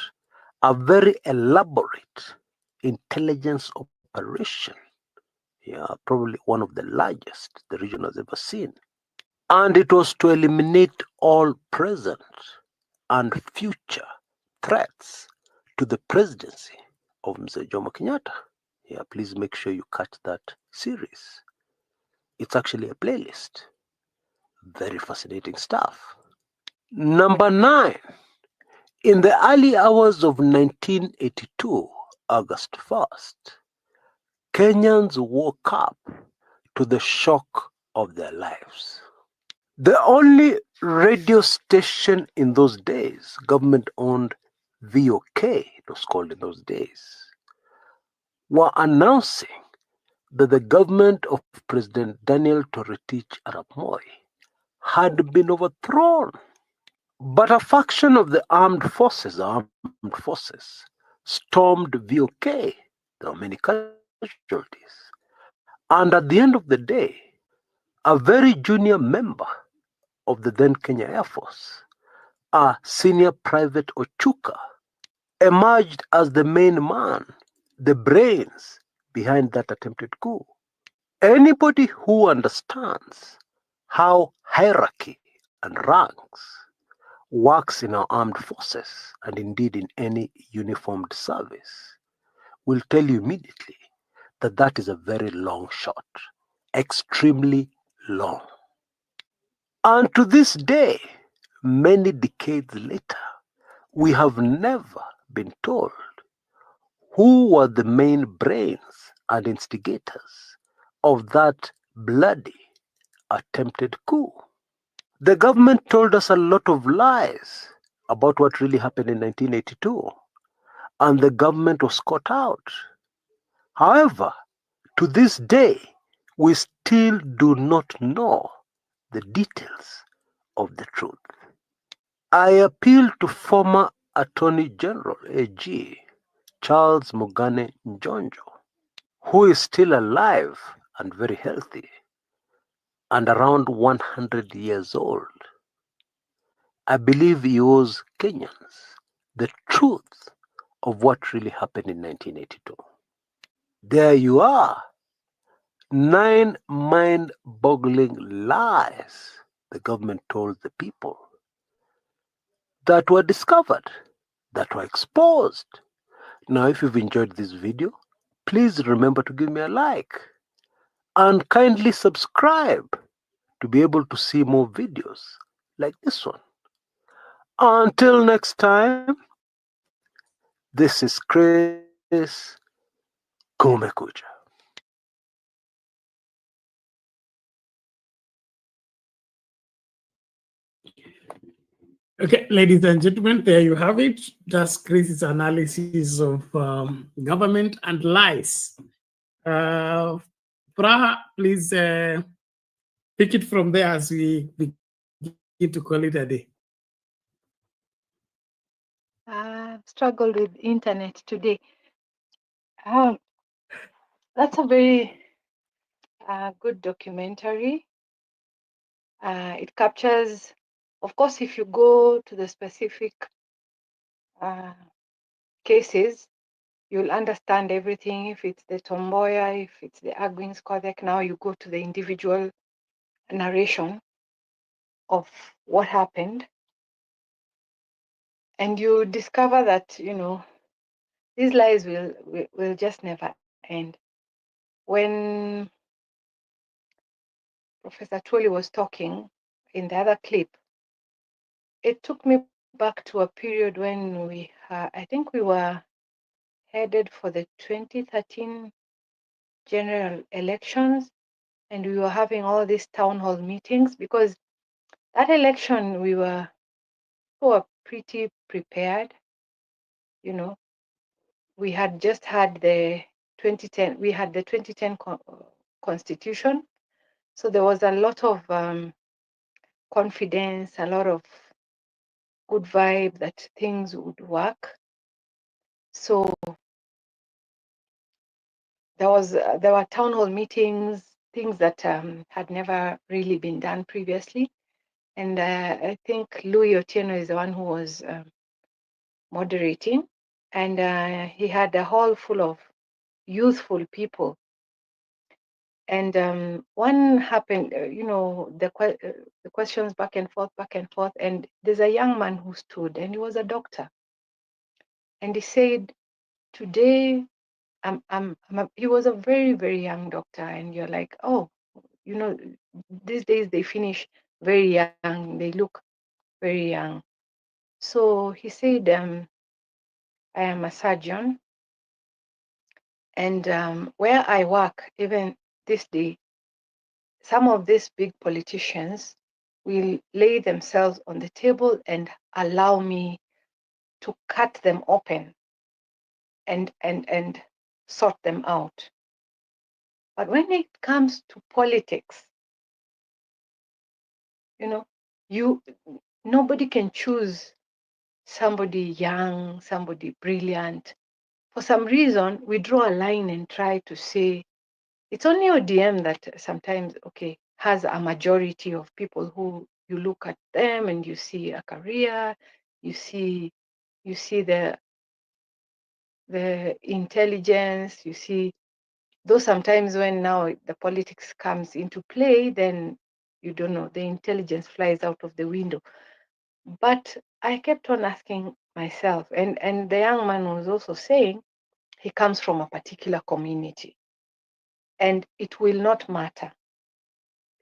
a very elaborate intelligence operation, probably one of the largest the region has ever seen. And it was to eliminate all present and future threats to the presidency of Mr. Jomo Kenyatta. Please make sure you catch that series. It's actually a playlist. Very fascinating stuff. Number 9. In the early hours of 1982, August 1st, Kenyans woke up to the shock of their lives. The only radio station in those days, government-owned VOK, it was called in those days, were announcing that the government of President Daniel Toroitich arap Moi had been overthrown. But a faction of the armed forces, stormed VOK. There were many casualties. And at the end of the day, a very junior member of the then Kenya Air Force, a senior private Ochuka, emerged as the main man, the brains behind that attempted coup. Anybody who understands how hierarchy and ranks works in our armed forces and indeed in any uniformed service will tell you immediately that that is a very long shot, extremely long. And to this day, many decades later, we have never been told who were the main brains and instigators of that bloody attempted coup. The government told us a lot of lies about what really happened in 1982, and the government was caught out. However, to this day, we still do not know the details of the truth. I appeal to former Attorney General AG Charles Mugane Njonjo, who is still alive and very healthy and around 100 years old. I believe he owes Kenyans the truth of what really happened in 1982. There you are. 9 mind-boggling lies the government told the people that were discovered, that were exposed. Now, if you've enjoyed this video, please remember to give me a like and kindly subscribe to be able to see more videos like this one. Until next time, this is Chris Kumekucha. Okay, ladies and gentlemen, there you have it. That's Chris's analysis of government and lies. Praha, please pick it from there as we begin to call it a day. Struggled with internet today. That's a very good documentary. It captures, of course, if you go to the specific cases, you'll understand everything. If it's the Tomboya, if it's the Agwins Kodek, now you go to the individual narration of what happened. And you discover that, you know, these lies will just never end. When Professor Tully was talking in the other clip, it took me back to a period when I think we were headed for the 2013 general elections, and we were having all these town hall meetings because that election we were pretty prepared. You know, we had just had the 2010, we had the 2010 constitution. So there was a lot of confidence, a lot of good vibe that things would work. So there were town hall meetings, things that had never really been done previously. And I think Louis Otieno is the one who was moderating. And he had a hall full of youthful people. And one happened, you know, the questions back and forth, and there's a young man who stood, and he was a doctor, and he said, "Today, he was a very, very young doctor," and you're like, "Oh, you know, these days they finish very young, they look very young." So he said, "I am a surgeon, and where I work, even this day, some of these big politicians will lay themselves on the table and allow me to cut them open and sort them out. But when it comes to politics, you know, nobody can choose somebody young, somebody brilliant. For some reason, we draw a line and try to say it's only ODM that sometimes, okay, has a majority of people who you look at them and you see a career, you see the intelligence, you see, though sometimes when now the politics comes into play, then you don't know, the intelligence flies out of the window. But I kept on asking myself, and the young man was also saying he comes from a particular community, and it will not matter.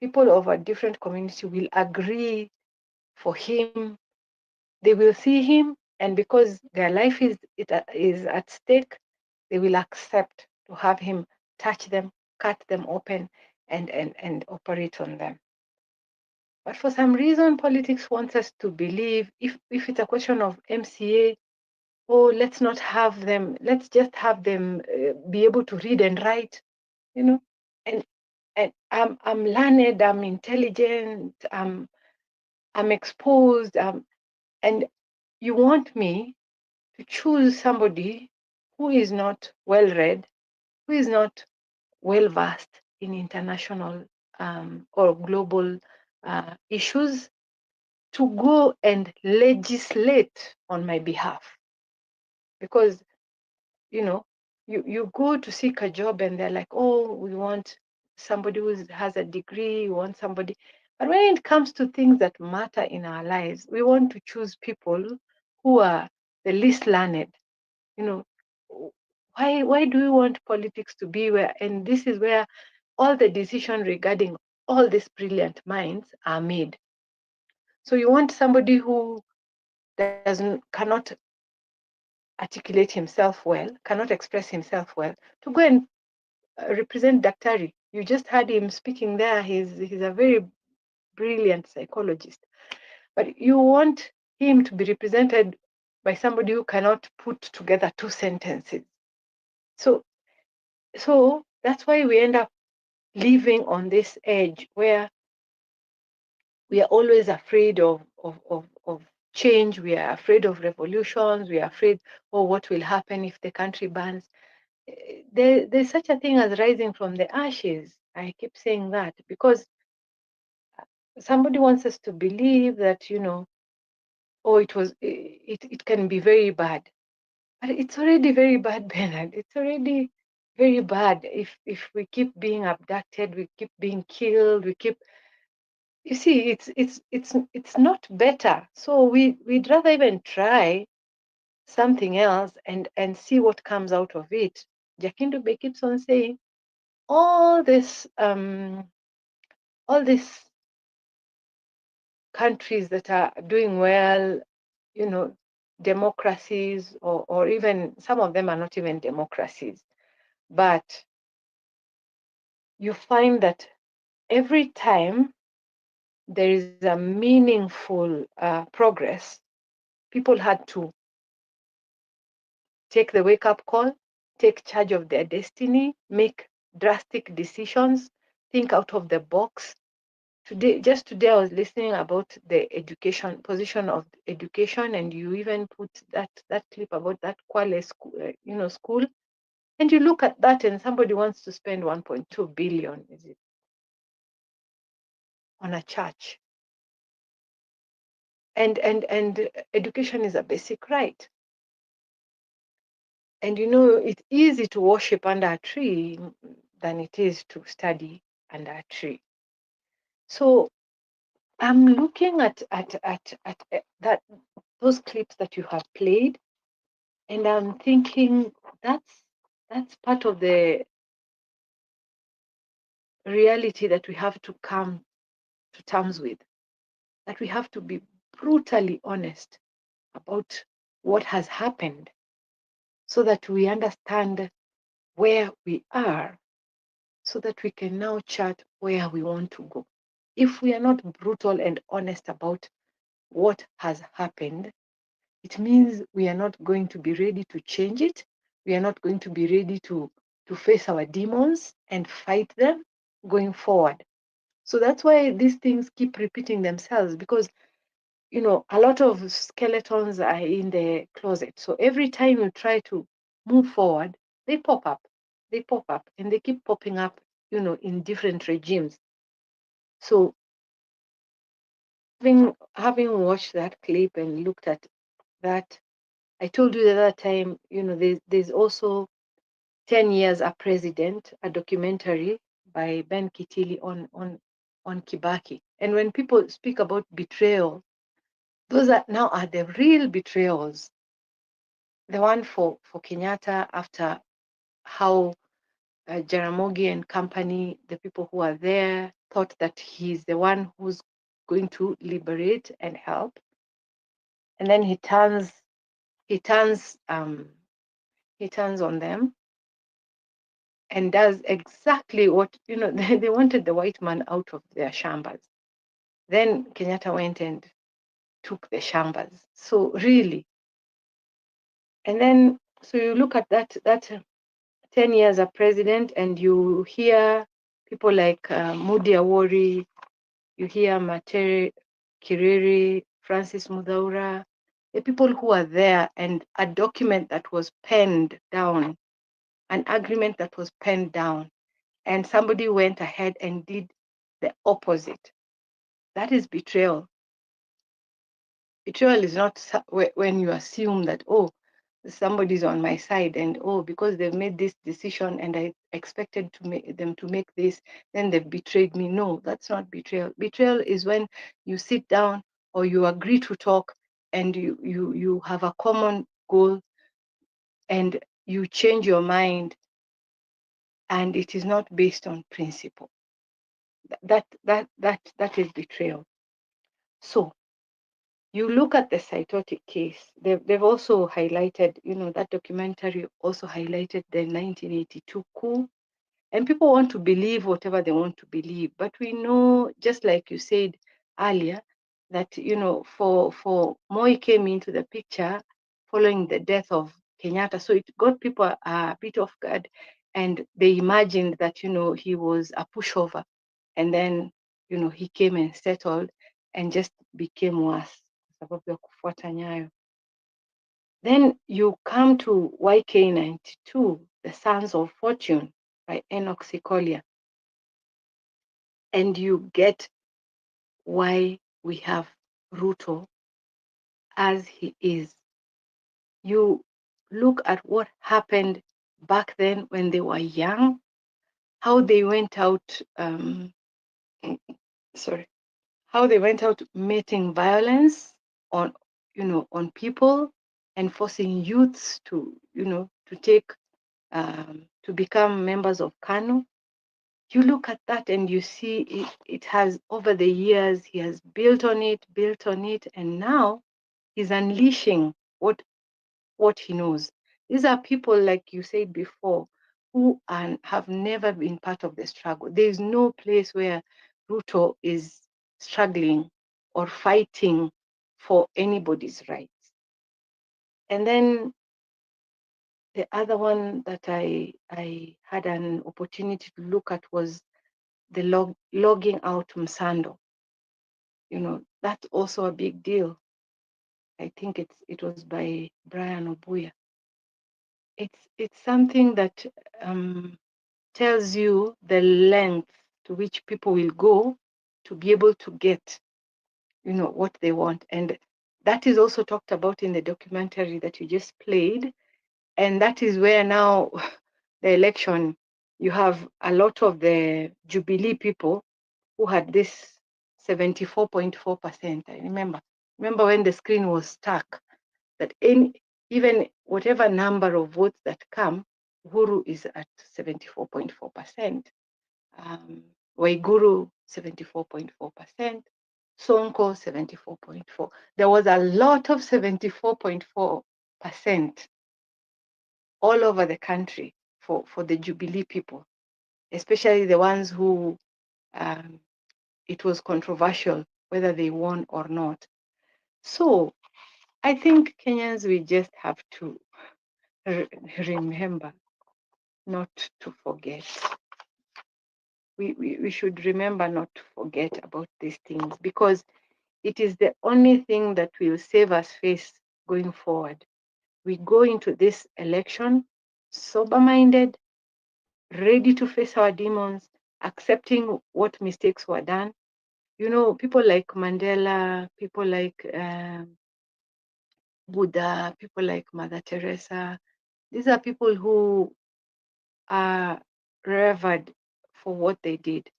People of a different community will agree for him. They will see him, and because their life is at stake, they will accept to have him touch them, cut them open, and operate on them. But for some reason, politics wants us to believe if it's a question of MCA, oh, let's not have them, let's just have them be able to read and write, you know, and I'm learned, I'm intelligent, I'm exposed, and you want me to choose somebody who is not well read, who is not well versed in international or global issues, to go and legislate on my behalf. Because, you know, you go to seek a job and they're like, oh, we want somebody who has a degree, we want somebody. But when it comes to things that matter in our lives, we want to choose people who are the least learned. You know, why do we want politics to be where, and this is where all the decisions regarding all these brilliant minds are made. So you want somebody who cannot articulate himself well, cannot express himself well, to go and represent Daktari. You just heard him speaking there. He's a very brilliant psychologist. But you want him to be represented by somebody who cannot put together two sentences. So that's why we end up living on this edge where we are always afraid of change. We are afraid of revolutions. We are afraid of what will happen if the country burns. There's such a thing as rising from the ashes. I keep saying that because somebody wants us to believe that, you know, oh, it can be very bad. But it's already very bad, Bernard. It's already very bad if we keep being abducted, we keep being killed, we keep. You see, it's not better. So we'd rather even try something else and see what comes out of it. Jacinto Bay keeps on saying all these countries that are doing well, you know, democracies, or even some of them are not even democracies, but you find that every time there is a meaningful progress, people had to take the wake-up call, take charge of their destiny, make drastic decisions, think out of the box. Just today, I was listening about the position of education, and you even put that clip about that Kwale school, school, and you look at that, and somebody wants to spend 1.2 billion, is it, on a church, and education is a basic right. And it's easy to worship under a tree than it is to study under a tree. So I'm looking at those clips that you have played, and I'm thinking that's part of the reality that we have to come to terms with, that we have to be brutally honest about what has happened so that we understand where we are, so that we can now chart where we want to go. If we are not brutal and honest about what has happened, it means we are not going to be ready to change it. We are not going to be ready to face our demons and fight them going forward. So that's why these things keep repeating themselves, because a lot of skeletons are in the closet. So every time you try to move forward, they pop up, and they keep popping up, in different regimes. So having watched that clip and looked at that, I told you the other time, there's also 10 Years a President, a documentary by Ben Kitili on Kibaki. And when people speak about betrayal, Those are now are the real betrayals. The one for Kenyatta after how Jaramogi and company, the people who are there, thought that he's the one who's going to liberate and help, and then he turns on them and does exactly what they wanted the white man out of their shambas. Then Kenyatta went and took the shambas. So really, and then so you look at that 10 years as president, and you hear people like Mudi Awori, you hear Matere Kireri, Francis Mudhaura, the people who are there, and a document that was penned down, an agreement that was penned down, and somebody went ahead and did the opposite. That is betrayal. Betrayal is not when you assume that, oh, somebody's on my side, and oh, because they've made this decision and I expected them to make this, then they've betrayed me. No, that's not betrayal. Betrayal is when you sit down or you agree to talk and you have a common goal and you change your mind, and it is not based on principle. That is betrayal. So you look at the Saitoti case, they've also highlighted, that documentary also highlighted the 1982 coup. And people want to believe whatever they want to believe. But we know, just like you said earlier, that, for Moi came into the picture following the death of Kenyatta. So it got people a bit off guard, and they imagined that, he was a pushover. And then, he came and settled and just became worse. Then you come to YK92, The Sons of Fortune by Enoch Sikolia, and you get why we have Ruto as he is. You look at what happened back then when they were young, how they went out, how they went out meeting violence on people and forcing youths to to become members of KANU. You look at that and you see it has, over the years, he has built on it, and now he's unleashing what he knows. These are people, like you said before, who have never been part of the struggle. There is no place where Ruto is struggling or fighting for anybody's rights. And then the other one that I had an opportunity to look at was the logging out Msando. That's also a big deal. I think it was by Brian Obuya. It's something that tells you the length to which people will go to be able to get, what they want. And that is also talked about in the documentary that you just played. And that is where now the election, you have a lot of the Jubilee people who had this 74.4%. I remember when the screen was stuck, that even whatever number of votes that come, Uhuru is at 74.4%. Waiguru 74.4%. Sonko 74.4%. There was a lot of 74.4% all over the country for the Jubilee people, especially the ones who it was controversial whether they won or not. So I think Kenyans, we just have to remember not to forget. We should remember not to forget about these things, because it is the only thing that will save us face going forward. We go into this election sober-minded, ready to face our demons, accepting what mistakes were done. People like Mandela, people like Buddha, people like Mother Teresa, these are people who are revered for what they did.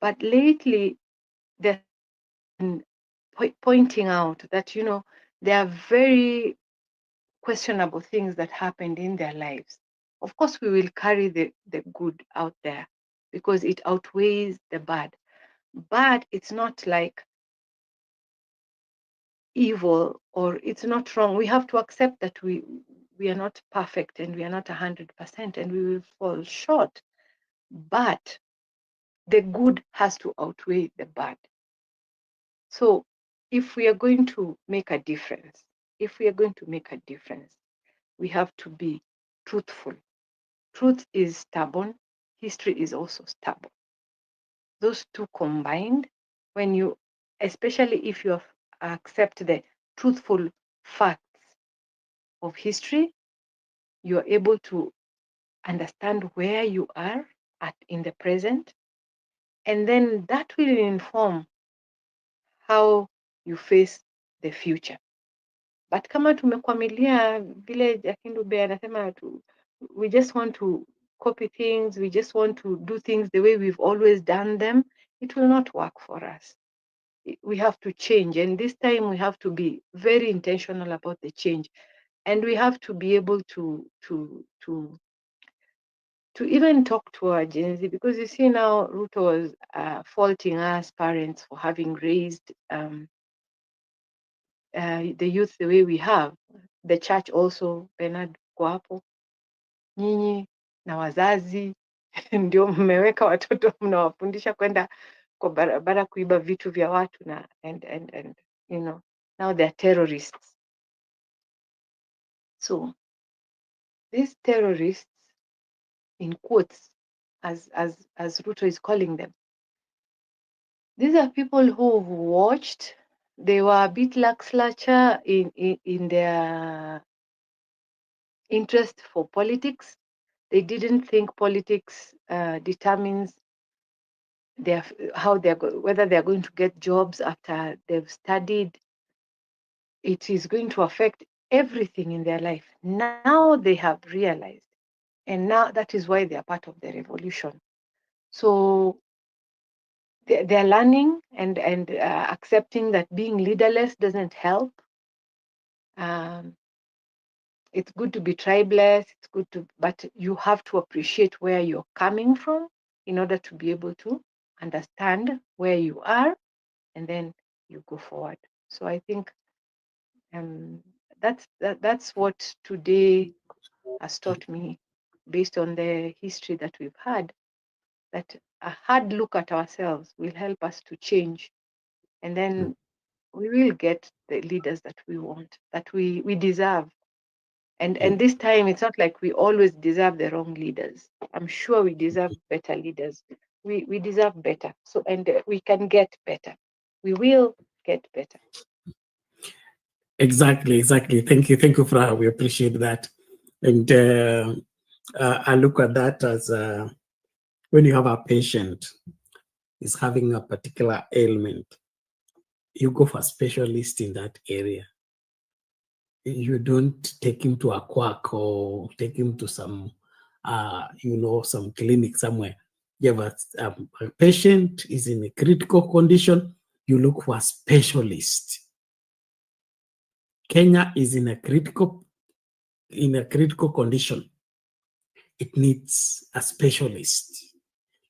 But lately, there's been pointing out that, you know, there are very questionable things that happened in their lives. Of course, we will carry the good out there because it outweighs the bad. But it's not like evil or it's not wrong. We have to accept that we are not perfect and we are not 100% and we will fall short. But the good has to outweigh the bad. So if we are going to make a difference, we have to be truthful. Truth is stubborn. History is also stubborn. Those two combined, when you, especially if you accept the truthful facts of history, you're able to understand where you are in the present, and then that will inform how you face the future. But kama tumekwamilia vile Jakindube anasema we just want to copy things, we just want to do things the way we've always done them, it will not work for us. We have to change, and this time we have to be very intentional about the change, and we have to be able to even talk to our Gen Z, because you see now Ruto was faulting us parents for having raised the youth the way we have. The church also, Bernard Kwapo, nyinyi na wazazi ndio mmeweka watoto mnawafundisha kwenda kwa barabara kuiba vitu vya watu na and you know, now they're terrorists. So these terrorists, in quotes, as Ruto is calling them, these are people who watched. They were a bit lackluster in their interest for politics. They didn't think politics determines whether they're going to get jobs after they've studied. It is going to affect everything in their life. Now they have realized, and now that is why they are part of the revolution. So they're learning and accepting that being leaderless doesn't help. It's good to be tribeless. It's good to, but you have to appreciate where you're coming from in order to be able to understand where you are, and then you go forward. So I think that's what today has taught me, based on the history that we've had, that a hard look at ourselves will help us to change, and then we will get the leaders that we want, that we deserve. And this time, it's not like we always deserve the wrong leaders. I'm sure we deserve better leaders. We deserve better. So, and we can get better. We will get better. Exactly. Thank you, Fra. We appreciate that. And I look at that as when you have a patient is having a particular ailment, you go for a specialist in that area. You don't take him to a quack or take him to some, some clinic somewhere. You have a patient is in a critical condition, you look for a specialist. Kenya is in a critical condition. It needs a specialist.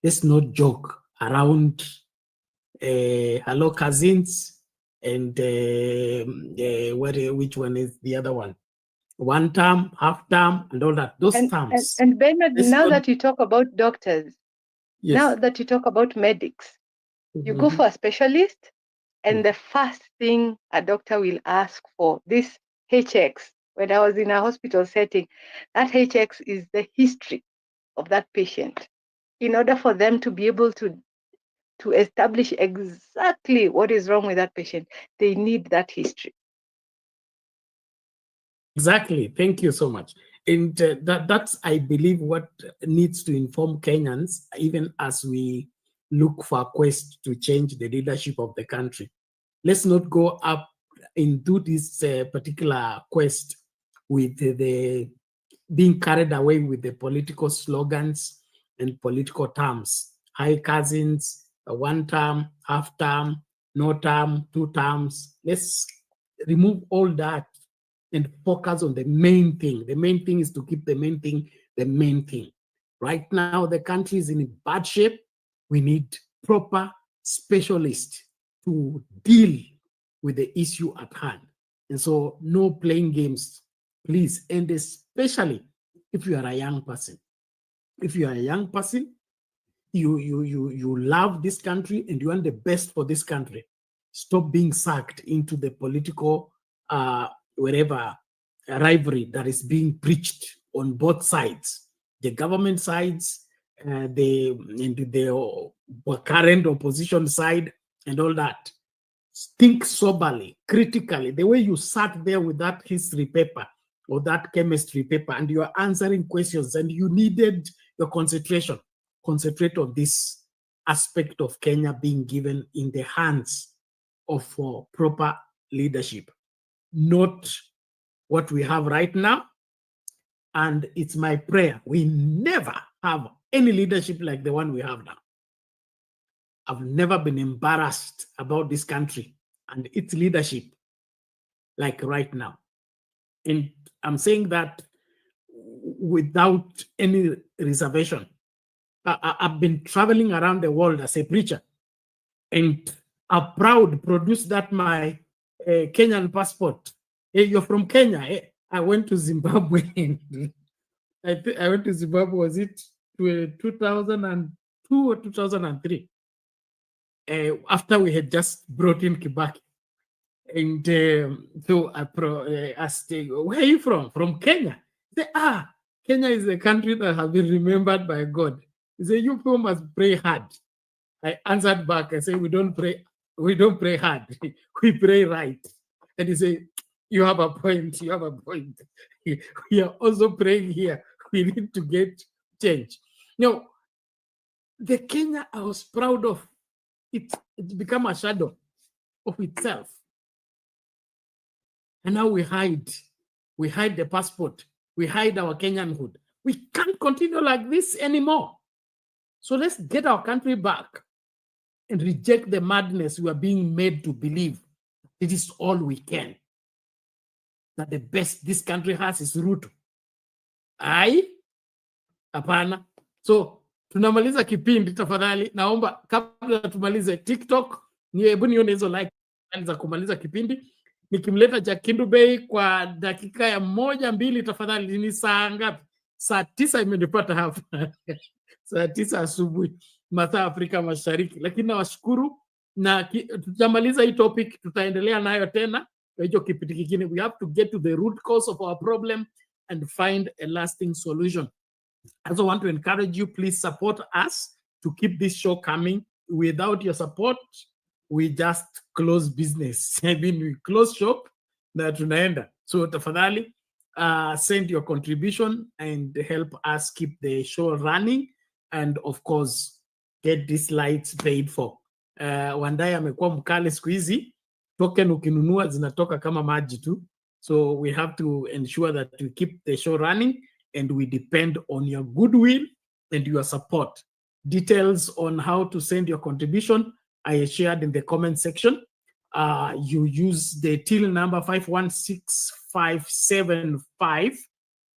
Let's not joke around. Hello, cousins. And which one is the other one? One term, half term, and all that. Those terms. And Bernard, now that you talk about doctors, yes. Now that you talk about medics, you go for a specialist, and the first thing a doctor will ask for, this HX. When I was in a hospital setting, that HX is the history of that patient, in order for them to be able to establish exactly what is wrong with that patient. They need that history. Exactly. Thank you so much. And that's, I believe, what needs to inform Kenyans, even as we look for a quest to change the leadership of the country. Let's not go up into this particular quest with the being carried away with the political slogans and political terms. Hi, cousins, one term, half term, no term, 2 terms. Let's remove all that and focus on the main thing. The main thing is to keep the main thing the main thing. Right now, the country is in bad shape. We need proper specialists to deal with the issue at hand. And so no playing games, please. And especially if you are a young person. If you are a young person, you love this country and you want the best for this country. Stop being sucked into the political rivalry that is being preached on both sides, the government sides, the current opposition side, and all that. Think soberly, critically. The way you sat there with that history paper or that chemistry paper and you are answering questions and you needed your concentration. Concentrate on this aspect of Kenya being given in the hands of proper leadership, not what we have right now. And it's my prayer we never have any leadership like the one we have now. I've never been embarrassed about this country and its leadership like right now. And I'm saying that without any reservation. I've been traveling around the world as a preacher, and I'm proud to produce that my Kenyan passport. Hey, you're from Kenya? Hey, I went to Zimbabwe. I went to Zimbabwe, was it 2002 or 2003? After we had just brought in Kibaki. And so I asked, where are you from? From Kenya. They say, Kenya is a country that has been remembered by God. He said, you people must pray hard. I answered back, I said, we don't pray hard. We pray right. And he said, you have a point, you have a point. We are also praying here. We need to get change. Now, the Kenya I was proud of, it's become a shadow of itself. And now we hide the passport. We hide our Kenyanhood. We can't continue like this anymore. So let's get our country back and reject the madness we are being made to believe. It is all we can. That the best this country has is Ruto. Hapana. So tunamaliza kipindi tafadhali. Naomba kabla tumalize TikTok, hebu nione hizo like za kumaliza kipindi. Nikimleta Jakindu Bey kwa dakika ya 1-2 tafadhali. Ni saa ngapi? Saa 9 imenipata hapa. Saa 9 asubuhi masaa Afrika Mashariki. Lakini nawashukuru na tutamaliza hii topic, tutaendelea nayo tena kwa hiyo kipindi kingine. We have to get to the root cause of our problem and find a lasting solution. I also want to encourage you, please support us to keep this show coming. Without your support, we just close business. I mean, we close shop na tunaenda. So tafadhali, send your contribution and help us keep the show running, and of course, get these lights paid for. Wandai amekuwa mkali siku hizi, token ukinunua zinatoka kama maji tu. So we have to ensure that we keep the show running, and we depend on your goodwill and your support. Details on how to send your contribution I shared in the comment section. You use the till number 516575.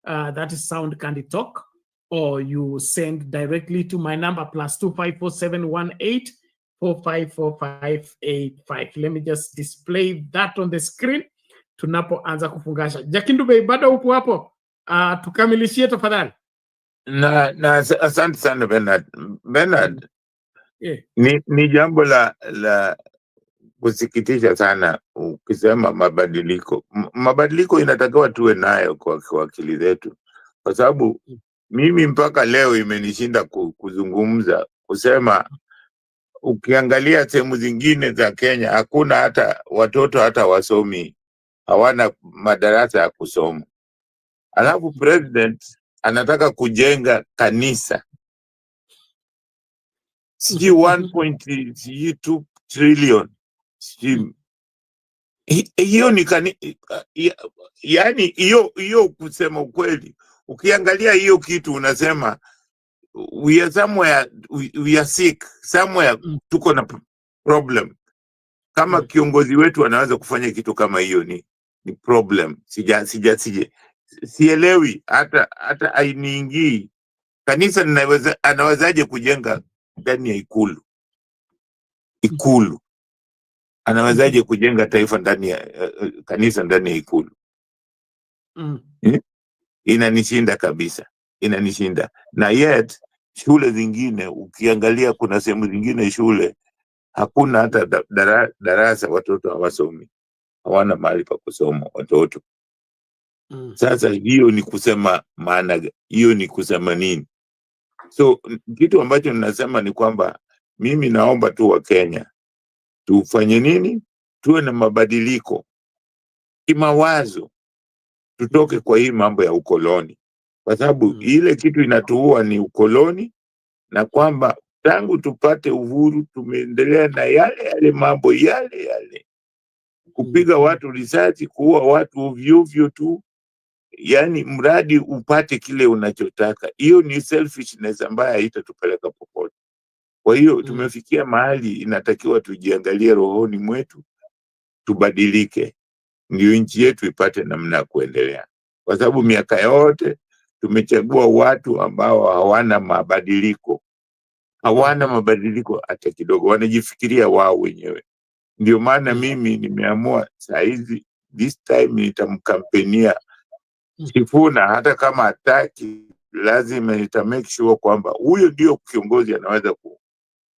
That is Sound Candy Talk. Or you send directly to my number +2547184545585. Let me just display that on the screen. Tunapoanza kufungasha. Jakindu Bey, bado upo hapo? Tukamilishie tafadhali. Na asante sana Bernard. Yeah. Ni jambo la kusikitisha sana ukisema mabadiliko. Mabadiliko inatakiwa tuwe nayo kwa akili zetu, kwa sababu mimi mpaka leo imenishinda kuzungumza, kusema ukiangalia sehemu zingine za Kenya hakuna hata watoto hata wasomi, hawana madarasa ya kusoma. Alafu president anataka kujenga kanisa sijui 1.2 trillion. Hiyo ni yani hiyo kusema ukweli, ukiangalia hiyo kitu unasema we are somewhere, we are sick somewhere, tuko na problem. Kama kiongozi wetu anaweza kufanya kitu kama hiyo, ni problem. Sielewi, hata hainiingii. Kanisa anawezaje kujenga ndani ya ikulu? Anawezaje kujenga taifa ndani ya kanisa ndani ya ikulu? Inanishinda kabisa, inanishinda. Na yet shule zingine ukiangalia, kuna sehemu zingine shule hakuna hata darasa, watoto hawasomi, hawana mahali pa kusoma watoto. Sasa hiyo ni kusema maana, hiyo ni kusema nini? So kitu ambacho ninasema ni kwamba mimi naomba tu wa Kenya tufanye nini, tuwe na mabadiliko kimawazo, tutoke kwa hii mambo ya ukoloni, kwa sababu ile kitu inatuua ni ukoloni, na kwamba tangu tupate uhuru tumeendelea na yale mambo yale, kupiga watu risasi, kuua watu ovyo tu, yani mradi upate kile unachotaka. Hiyo ni selfishness ambayo haitatupeleka popote. Kwa hiyo tumefikia mahali inatakiwa tujiangalie rohoni mwetu, tubadilike, ndio nchi yetu ipate namna ya kuendelea, kwa sababu miaka yote tumechagua watu ambao hawana mabadiliko, hata kidogo, wanajifikiria wao wenyewe. Ndio maana mimi nimeamua saa hizi this time nitamkampenia Sifuna, hata kama hataki, lazima nita make sure kwamba huyo ndio kiongozi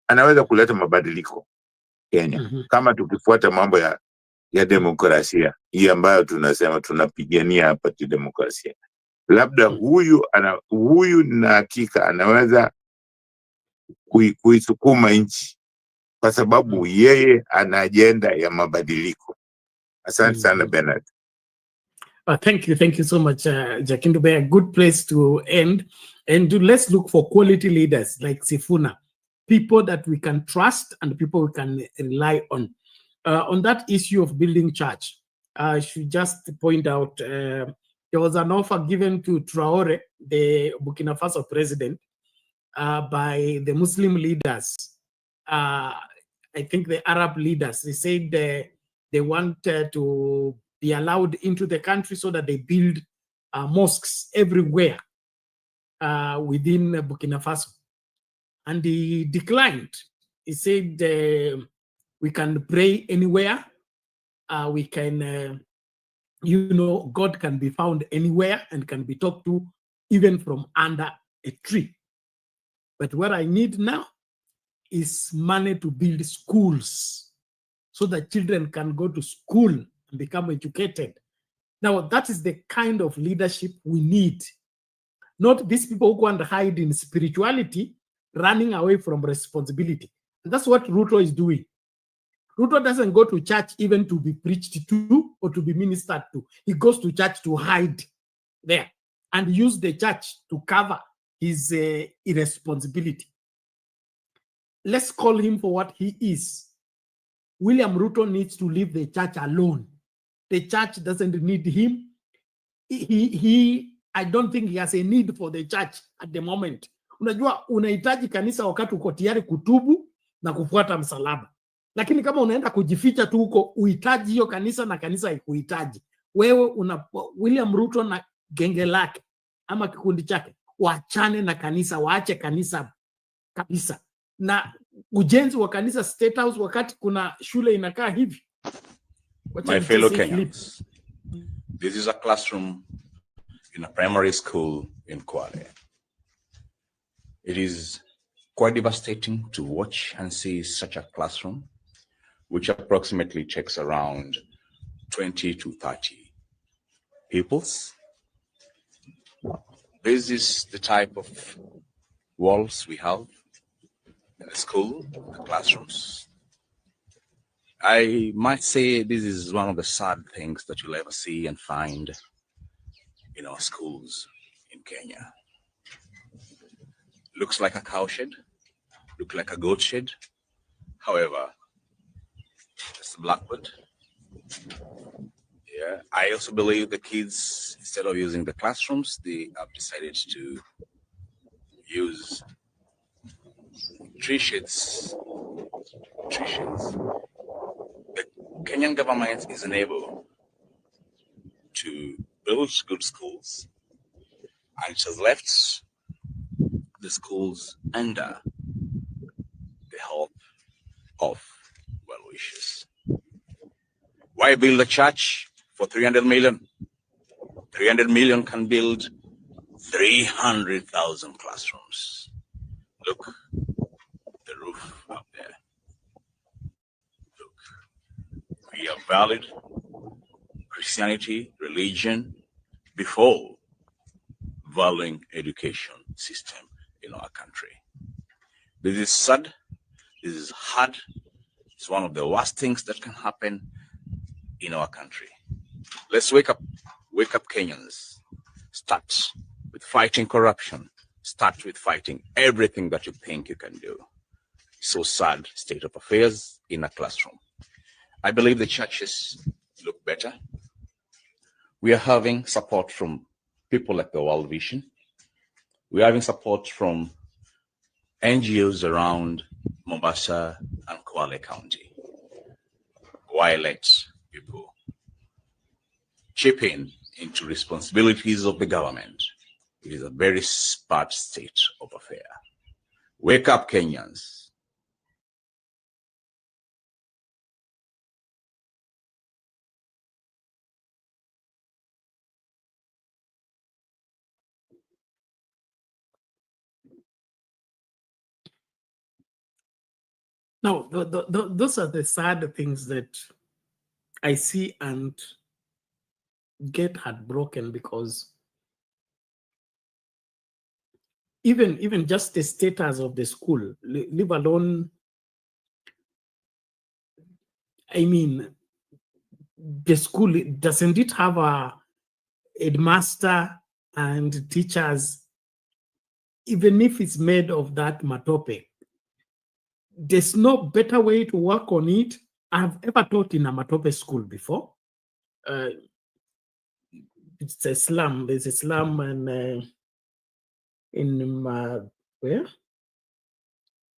anaweza kuleta mabadiliko Kenya. Kama tukifuata mambo ya demokrasia hii ambayo tunasema tunapigania hapa demokrasia, labda huyu na hakika anaweza kuisukuma nchi, kwa sababu yeye ana agenda ya mabadiliko. Asante sana Bernard. Thank you so much, Jacinto Bey. A good place to end. And let's look for quality leaders like Sifuna, people that we can trust and people we can rely on. On that issue of building church, I should just point out there was an offer given to Traore, the Burkina Faso president, by the Muslim leaders. I think the Arab leaders. They said they want to be allowed into the country so that they build mosques everywhere within Burkina Faso. And he declined. He said, we can pray anywhere. We can, God can be found anywhere and can be talked to even from under a tree. But what I need now is money to build schools so that children can go to school and become educated. Now, that is the kind of leadership we need. Not these people who go and hide in spirituality, running away from responsibility. And that's what Ruto is doing. Ruto doesn't go to church even to be preached to or to be ministered to. He goes to church to hide there and use the church to cover his irresponsibility. Let's call him for what he is. William Ruto needs to leave the church alone. The church doesn't need him. I don't think he has a need for the church at the moment. Unajua unahitaji kanisa wakati uko tayari kutubu na kufuata msalaba. Lakini kama unaenda kujificha tu huko, uhitaji hiyo kanisa na kanisa haikuhitaji. Wewe William Ruto na genge lake ama kikundi chake waachane na kanisa, waache kanisa kabisa. Na ujenzi wa kanisa State House wakati kuna shule inakaa hivi. My fellow Kenyans, this is a classroom in a primary school in Kwale. It is quite devastating to watch and see such a classroom, which approximately takes around 20 to 30 pupils. This is the type of walls we have in the school, the classrooms. I might say this is one of the sad things that you'll ever see and find in our schools in Kenya. Looks like a cow shed, looks like a goat shed. However, it's a blackboard. Yeah, I also believe the kids, instead of using the classrooms, they have decided to use tree sheds. Kenyan government is unable to build good schools, and it has left the schools under the help of well-wishers. Why build a church for 300 million? 300 million can build 300,000 classrooms. Look, the roof up there. Look, we are valid Christianity, religion, before valuing education system in our country. This is sad. This is hard. It's one of the worst things that can happen in our country. Let's wake up Kenyans. Start with fighting corruption. Start with fighting everything that you think you can do. So sad state of affairs in a classroom. I believe the churches look better. We are having support from people like the World Vision. We are having support from NGOs around Mombasa and Kwale County. Why let people chip in into responsibilities of the government? It is a very bad state of affair. Wake up, Kenyans. Now, those are the sad things that I see and get heartbroken, because even just the status of the school, leave alone, I mean, the school, doesn't it have a headmaster and teachers? Even if it's made of that matope, there's no better way to work on it. I've ever taught in a matope school before. It's a slum. There's a slum and in where?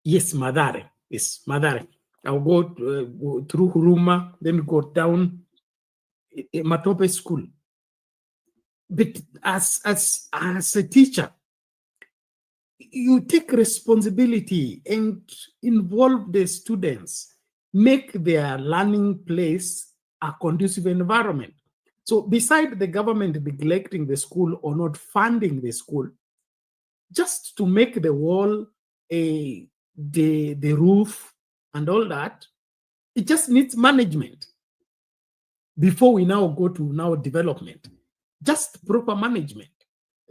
Yes, Madare. Yes, Madare. I'll go through Huruma, then go down a matope school. But as a teacher, you take responsibility and involve the students, make their learning place a conducive environment. So beside the government neglecting the school or not funding the school, just to make the wall, the roof and all that, it just needs management. Before we now go to development, just proper management.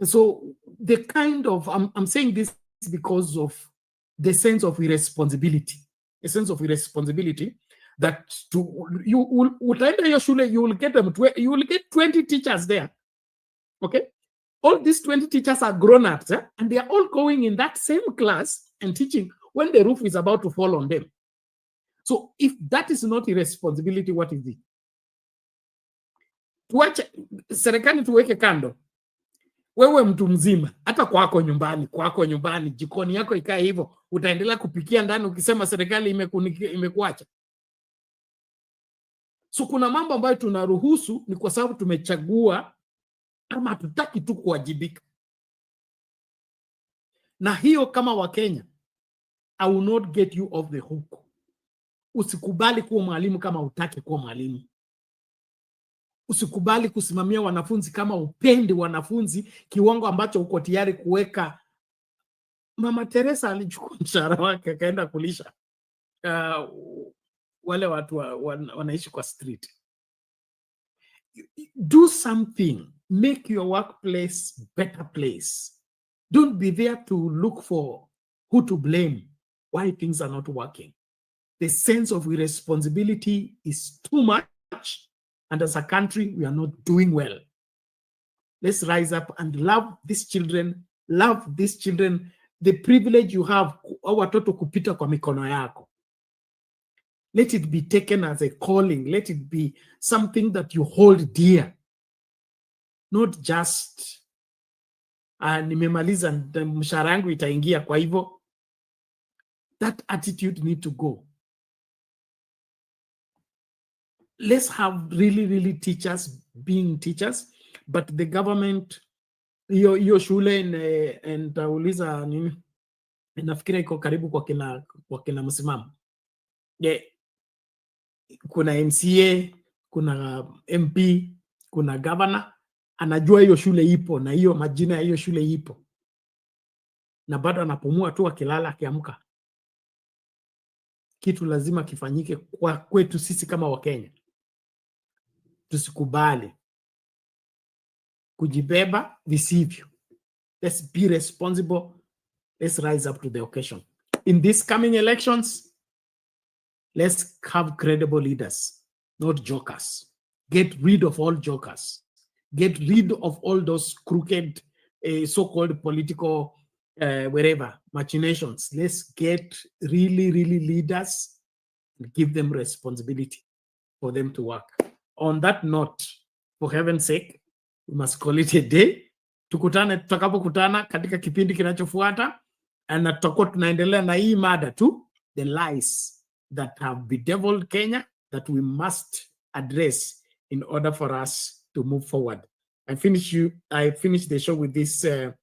So the kind of, I'm saying this because of the sense of irresponsibility, a sense of irresponsibility that you will enter your shule, you will get 20 teachers there. Okay, all these 20 teachers are grown-ups, and they are all going in that same class and teaching when the roof is about to fall on them. So if that is not irresponsibility, what is it? Tuache serikali tuweke kando. Wewe mtu mzima, hata kwako nyumbani, jikoni yako ikae hivyo, utaendelea kupikia ndani ukisema serikali imekuacha. So kuna mambo ambayo tunaruhusu ni kwa sababu tumechagua ama hatutaki tu kuwajibika. Na hiyo kama Wakenya, I will not get you off the hook. Usikubali kuwa mwalimu kama hutaki kuwa mwalimu. Usikubali kusimamia wanafunzi kama upendi wanafunzi kiwango ambacho uko tayari kuweka. Mama Teresa alichukua mshahara wake akaenda kulisha wale watu wanaishi kwa street. Do something. Make your workplace better place. Don't be there to look for who to blame, why things are not working. The sense of irresponsibility is too much. And as a country, we are not doing well. Let's rise up and love these children. Love these children. The privilege you have, watoto kupita kwa mikono yako. Let it be taken as a calling. Let it be something that you hold dear. Not just, nimemaliza mshahara yangu itaingia kwa hivyo. That attitude need to go. let's have really teachers being teachers, but the government, hiyo shule nitauliza nini, nafikiri iko karibu kwa kina Msimamo. Kuna MCA, kuna MP, kuna governor, anajua hiyo shule ipo na hiyo majina ya hiyo shule ipo, na bado anapumua tu akilala akiamka. Kitu lazima kifanyike kwa kwetu sisi kama Wakenya. Tusikubali kujibeba visivyo. Let's be responsible. Let's rise up to the occasion. In these coming elections, let's have credible leaders, not jokers. Get rid of all jokers. Get rid of all those crooked, so-called political, wherever, machinations. Let's get really leaders and give them responsibility for them to work. On that note, for heaven's sake, we must call it a day. Tukutane tutakapokutana katika kipindi kinachofuata, na tutakuwa tunaendelea na hii mada tu, the lies that have bedeviled Kenya that we must address in order for us to move forward. I finished the show with this a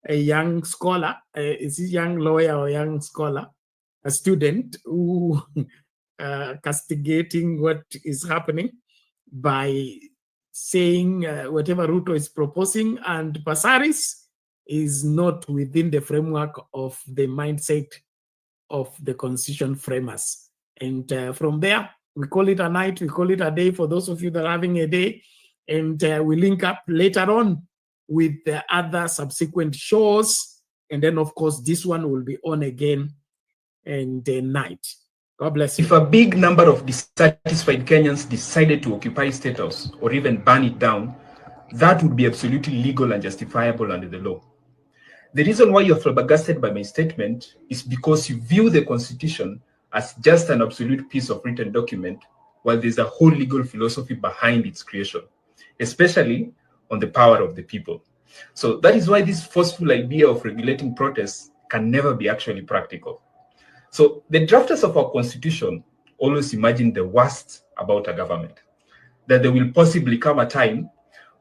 young scholar, is he young lawyer or young scholar, a student who castigating what is happening by saying whatever Ruto is proposing and Pasaris is not within the framework of the mindset of the constitution framers. And from there, we call it a night, we call it a day for those of you that are having a day. And we link up later on with the other subsequent shows. And then, of course, this one will be on again in the night. God bless you. If a big number of dissatisfied Kenyans decided to occupy State House or even burn it down, that would be absolutely legal and justifiable under the law. The reason why you're flabbergasted by my statement is because you view the Constitution as just an absolute piece of written document, while there's a whole legal philosophy behind its creation, especially on the power of the people. So that is why this forceful idea of regulating protests can never be actually practical. So the drafters of our Constitution always imagine the worst about a government, that there will possibly come a time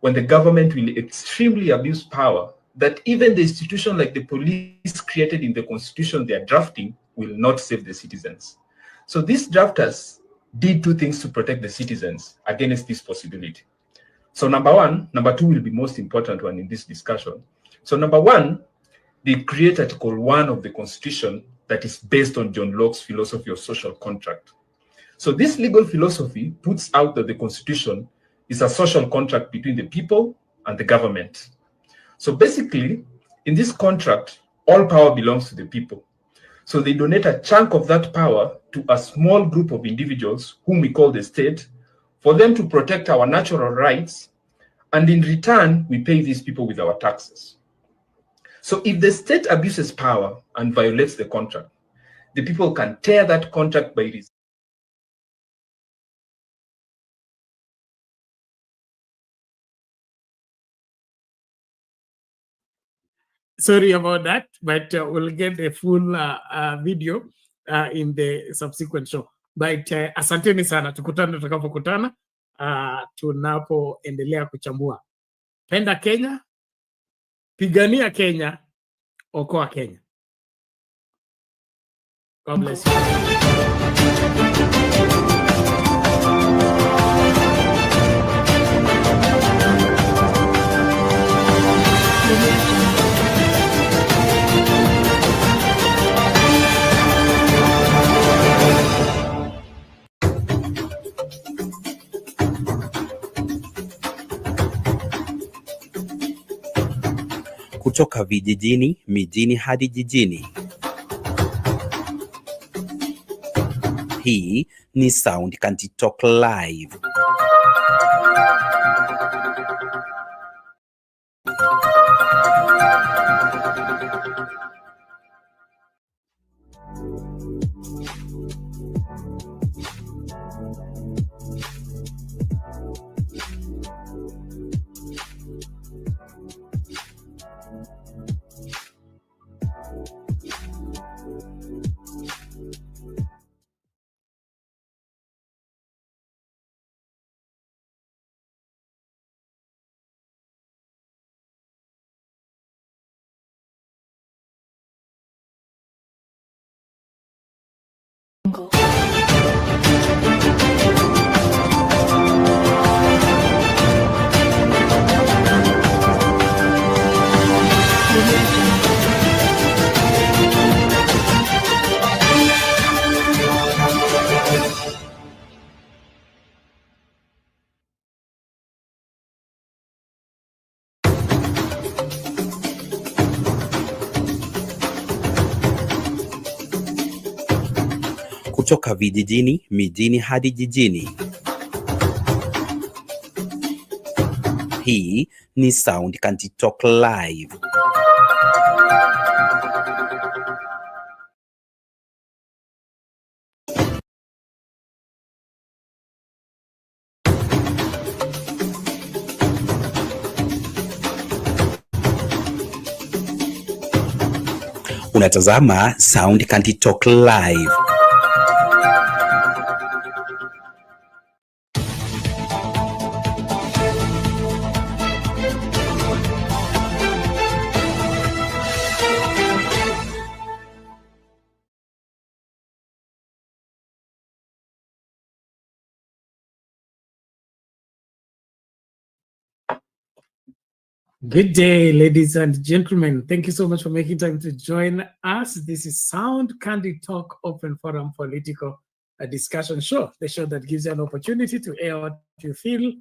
when the government will extremely abuse power, that even the institution like the police created in the Constitution they are drafting will not save the citizens. So these drafters did two things to protect the citizens against this possibility. So number two will be most important one in this discussion. So number one, they create Article 1 of the Constitution that is based on John Locke's philosophy of social contract. So this legal philosophy puts out that the Constitution is a social contract between the people and the government. So basically, in this contract, all power belongs to the people. So they donate a chunk of that power to a small group of individuals whom we call the state, for them to protect our natural rights, and in return, we pay these people with our taxes. So if the state abuses power and violates the contract, the people can tear that contract by reason. Sorry about that, but we'll get a full video in the subsequent show. But asanteni sana, tukutane tutakapokutana, tunapoendelea kuchambua. Penda Kenya, pigania Kenya, okoa Kenya. God bless you. Kutoka vijijini, mijini hadi jijini. Hii ni Sound Kanti Talk Live. kutoka vijijini, mijini hadi jijini. Hii ni Sound Kanti Talk Live. Unatazama Sound Kanti Talk Live. Good day, ladies and gentlemen. Thank you so much for making time to join us. This is Sound Candy Talk Open Forum Political Discussion Show, the show that gives you an opportunity to air what you feel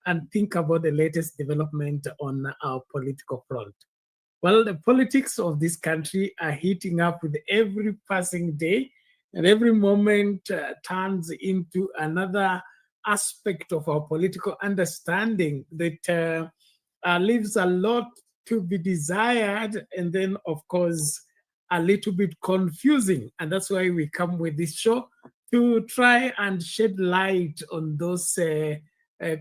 and think about the latest development on our political front. Well, the politics of this country are heating up with every passing day, and every moment turns into another aspect of our political understanding that leaves a lot to be desired, and then of course a little bit confusing. And that's why we come with this show to try and shed light on those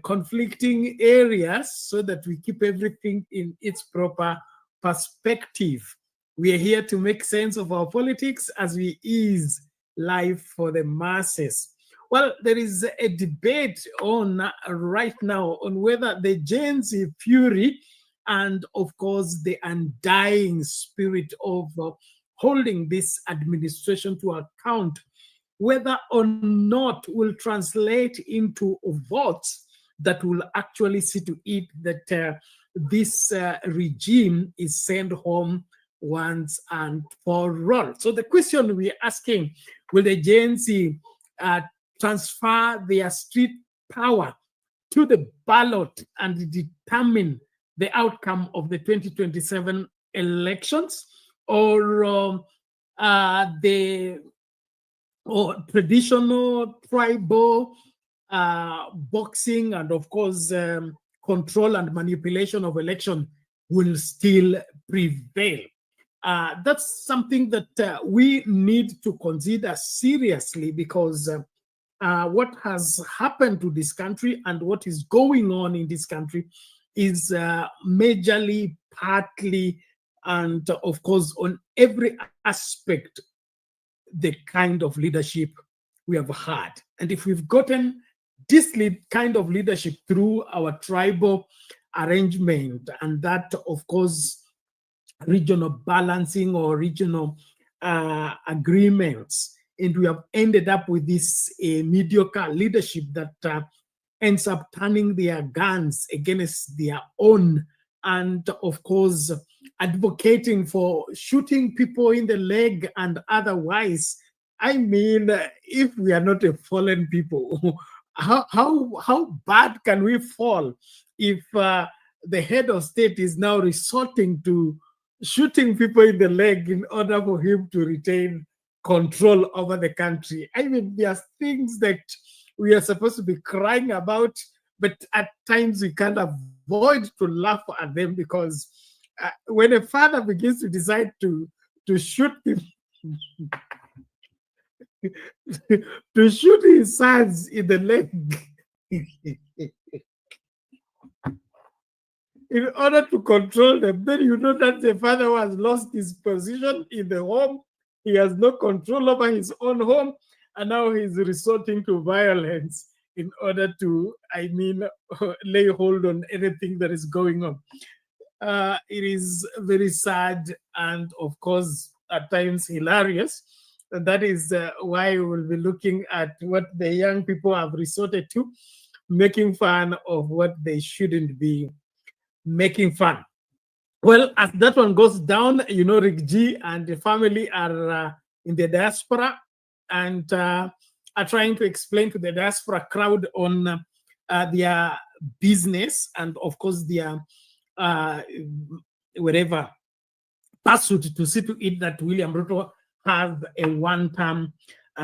conflicting areas so that we keep everything in its proper perspective. We are here to make sense of our politics as we ease life for the masses. Well, there is a debate on right now on whether the Gen Z fury and, of course, the undying spirit of holding this administration to account, whether or not will translate into votes that will actually see to it that this regime is sent home once and for all. So the question we're asking, will the Gen Z transfer their street power to the ballot and determine the outcome of the 2027 elections, or the traditional tribal boxing and, of course, control and manipulation of election will still prevail? That's something that we need to consider seriously, because what has happened to this country and what is going on in this country is majorly, partly, and of course on every aspect, the kind of leadership we have had. And if we've gotten this kind of leadership through our tribal arrangement, and that, of course, regional balancing or regional agreements, and we have ended up with this mediocre leadership that ends up turning their guns against their own, and of course advocating for shooting people in the leg and otherwise. I mean, if we are not a fallen people, how bad can we fall if the head of state is now resorting to shooting people in the leg in order for him to retain control over the country? I mean, there are things that we are supposed to be crying about, but at times we can't avoid to laugh at them, because when a father begins to decide to shoot him, to shoot his sons in the leg in order to control them, then you know that the father who has lost his position in the home, he has no control over his own home, and now he's resorting to violence in order to, I mean, lay hold on anything that is going on. It is very sad and, of course, at times hilarious. And that is why we will be looking at what the young people have resorted to, making fun of what they shouldn't be making fun. Well, as that one goes down, you know, Rick G and the family are in the diaspora and are trying to explain to the diaspora crowd on their business and, of course, their whatever pursuit to see to it that William Ruto has a one-term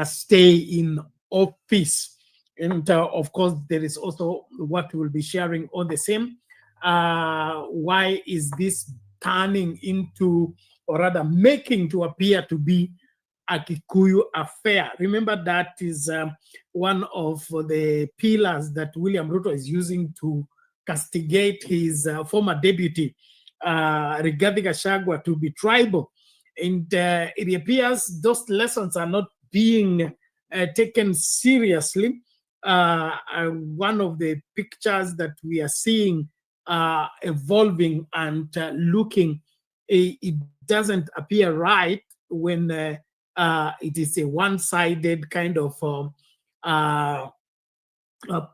stay in office. And of course, there is also what we'll be sharing on the same. Why is this turning into, or rather making to appear to be, a Kikuyu affair? Remember, that is one of the pillars that William Ruto is using to castigate his former deputy, Rigathi Gachagua, to be tribal. And it appears those lessons are not being taken seriously. One of the pictures that we are seeing evolving and looking, it doesn't appear right when it is a one-sided kind of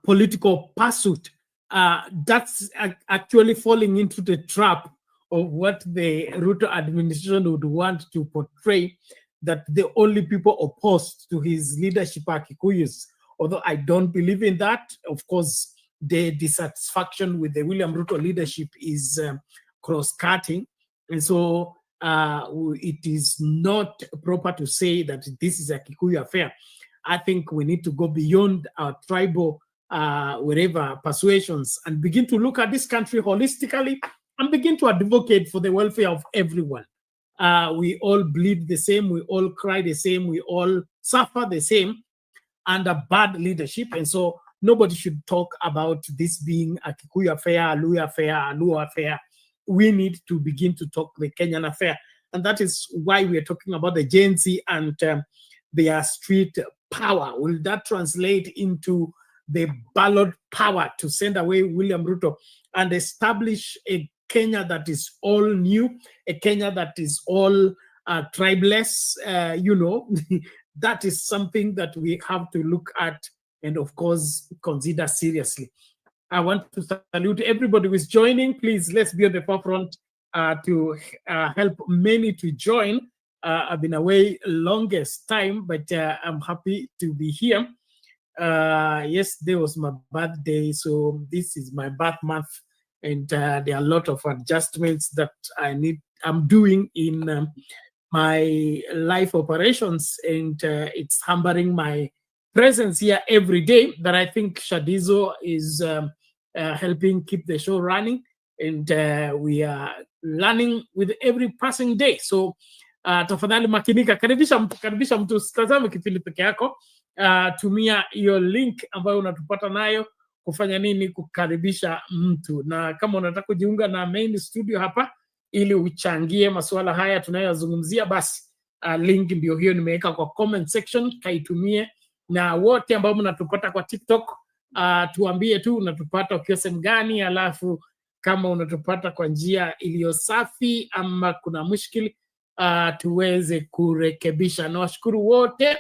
political pursuit. That's actually falling into the trap of what the Ruto administration would want to portray, that the only people opposed to his leadership are Kikuyus. Although I don't believe in that. Of course, the dissatisfaction with the William Ruto leadership is cross-cutting. And so it is not proper to say that this is a Kikuyu affair. I think we need to go beyond our tribal wherever persuasions and begin to look at this country holistically and begin to advocate for the welfare of everyone. We all bleed the same, we all cry the same, we all suffer the same under bad leadership. And so nobody should talk about this being a Kikuyu affair, a Luo affair, a Luo affair. We need to begin to talk the Kenyan affair. And that is why we are talking about the Gen Z and their street power. Will that translate into the ballot power to send away William Ruto and establish a Kenya that is all new, a Kenya that is all tribeless? That is something that we have to look at and, of course, consider seriously. I want to salute everybody who is joining. Please, let's be on the forefront to help many to join. I've been away longest time, but I'm happy to be here. Yesterday was my birthday, so this is my birth month, and there are a lot of adjustments that I'm doing in my life operations, and it's hampering my presence here every day. But I think Shadizo is helping keep the show running, and we are learning with every passing day. So tafadhali makinika, karibisha mtu, usitazame kipindi peke yako. Tumia hiyo link ambayo unatupata nayo kufanya nini? Kukaribisha mtu. Na kama unataka kujiunga na main studio hapa ili uchangie masuala haya tunayozungumzia, basi link ndio hiyo nimeweka kwa comment section, kaitumie. Na wote ambao mnatupata kwa TikTok, tuambie tu unatupata ukiwa sehemu gani, alafu kama unatupata kwa njia iliyo safi ama kuna mushkili, tuweze kurekebisha. Na washukuru wote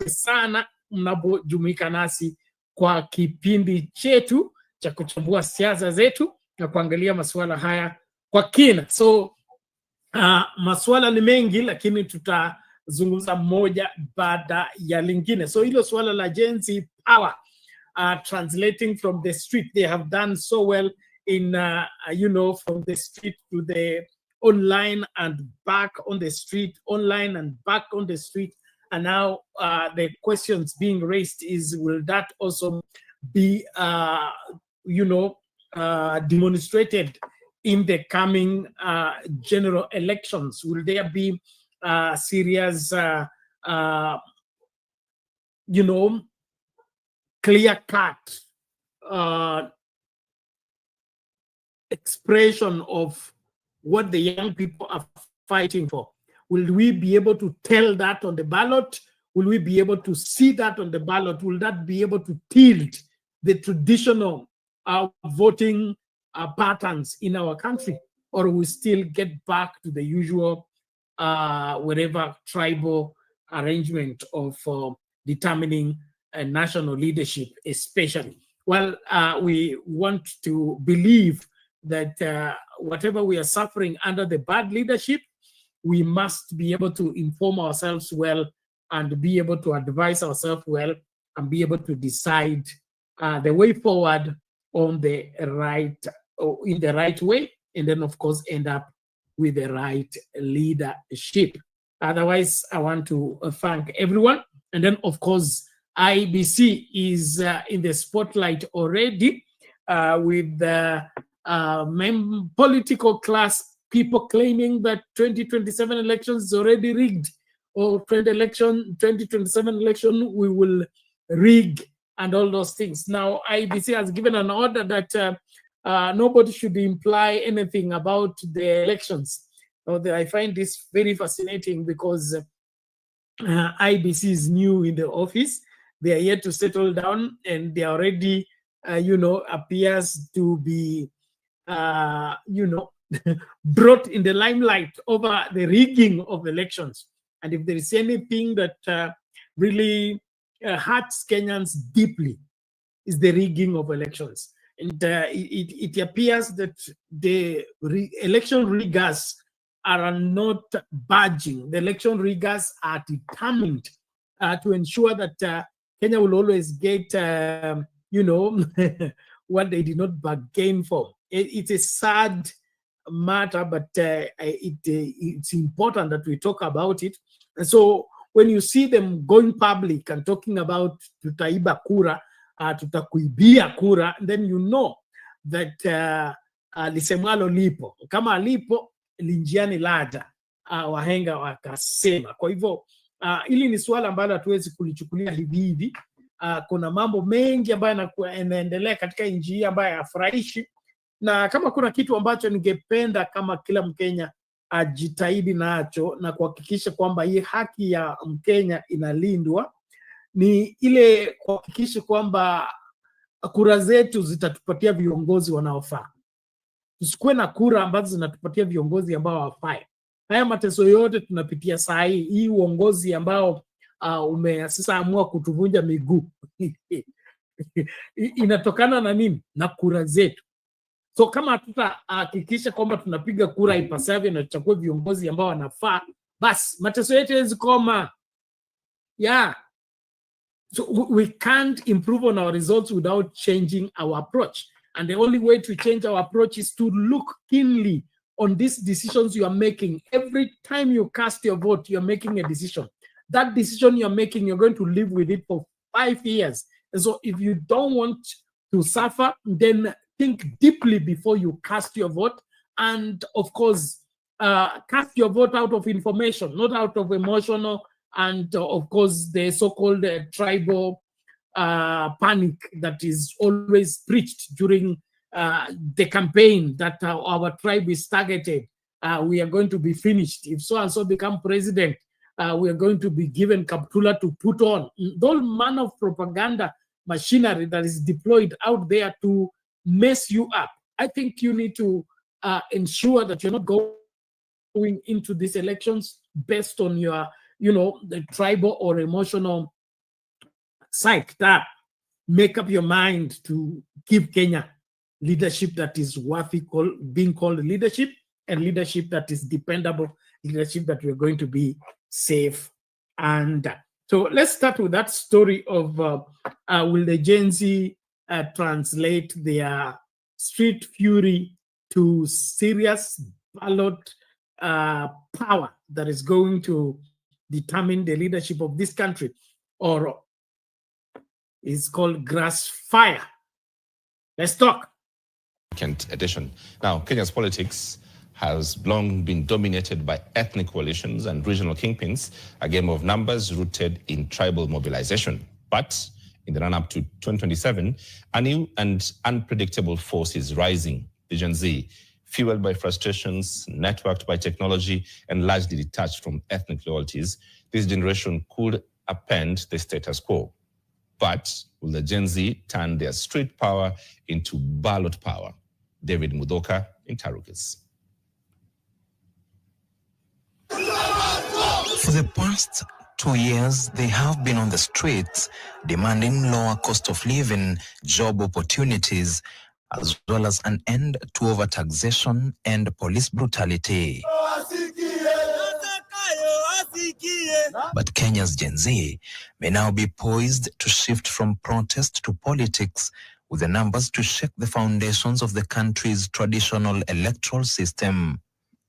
sana mnapojumuika nasi kwa kipindi chetu cha kuchambua siasa zetu na kuangalia masuala haya kwa kina. So masuala ni mengi, lakini tutazungumza moja baada ya lingine. So hilo suala la Gen Z power, translating from the street, they have done so well in from the street to the online and back on the street, online and back on the street. And now the questions being raised is, will that also be, demonstrated in the coming general elections? Will there be serious, clear-cut expression of what the young people are fighting for? Will we be able to tell that on the ballot? Will we be able to see that on the ballot? Will that be able to tilt the traditional voting patterns in our country? Or will we still get back to the usual whatever tribal arrangement of determining national leadership, especially? Well, we want to believe that whatever we are suffering under the bad leadership, we must be able to inform ourselves well and be able to advise ourselves well and be able to decide the way forward on the right, or in the right way, and then of course end up with the right leadership. Otherwise, I want to thank everyone And then, of course, IBC is in the spotlight already with the political class people claiming that 2027 elections is already rigged, or 2027 election we will rig, and all those things. Now, IBC has given an order that nobody should imply anything about the elections. I find this very fascinating because IBC is new in the office. They are yet to settle down, and they already, appears to be, brought in the limelight over the rigging of elections. And if there is anything that really hurts Kenyans deeply, is the rigging of elections. And it appears that the election riggers are not budging. The election riggers are determined to ensure that Kenya will always get, what they did not bargain for. It's a sad matter, but it's important that we talk about it. And so when you see them going public and talking about tutaiba kura, tutakuibia kura, then you know that lisemwalo lipo. Kama lipo, linjiani laja, wahenga wakasema. Kwa hivyo, hili ni swala ambalo hatuwezi kulichukulia hivi hivi. Kuna mambo mengi ambayo yanaendelea katika nchi hii ambayo hayafurahishi, na kama kuna kitu ambacho ningependa kama kila Mkenya ajitahidi nacho na kuhakikisha kwamba hii haki ya Mkenya inalindwa, ni ile kuhakikisha kwamba kura zetu zitatupatia viongozi wanaofaa. Tusikuwe na kura ambazo zinatupatia viongozi ambao hawafai. Haya mateso yote tunapitia saa hii uongozi ambao sasa amua kutuvunja miguu inatokana na nini? Na kura zetu. So kama hatutahakikisha kwamba tunapiga kura ipasavyo na tuchukue viongozi ambao wanafaa, basi mateso yetu hawezi koma. Yeah. So we can't improve on our results without changing our approach. And the only way to change our approach is to look keenly on these decisions you are making. Every time you cast your vote, you're making a decision. That decision you're making, you're going to live with it for 5 years. And so if you don't want to suffer, then think deeply before you cast your vote. And of course, cast your vote out of information, not out of emotional, and of course, the so-called tribal panic that is always preached during the campaign that our tribe is targeted. We are going to be finished. If so-and-so become president, we are going to be given Kaptula to put on. All manner of propaganda machinery that is deployed out there to mess you up. I think you need to ensure that you're not going into these elections based on your, the tribal or emotional side. That make up your mind to give Kenya leadership that is worthy being called leadership, and leadership that is dependable, leadership that we're going to be safe. And so let's start with that story of will the Gen Z translate their street fury to serious ballot power that is going to determine the leadership of this country, or is called grass fire. Let's talk. Edition. Now, Kenya's politics has long been dominated by ethnic coalitions and regional kingpins, a game of numbers rooted in tribal mobilization. But in the run-up to 2027, a new and unpredictable force is rising, the Gen Z, fueled by frustrations, networked by technology, and largely detached from ethnic loyalties. This generation could upend the status quo. But will the Gen Z turn their street power into ballot power? David Mudoka interrogates. For the past 2 years, they have been on the streets demanding lower cost of living, job opportunities, as well as an end to overtaxation and police brutality. But Kenya's Gen Z may now be poised to shift from protest to politics, with the numbers to shake the foundations of the country's traditional electoral system.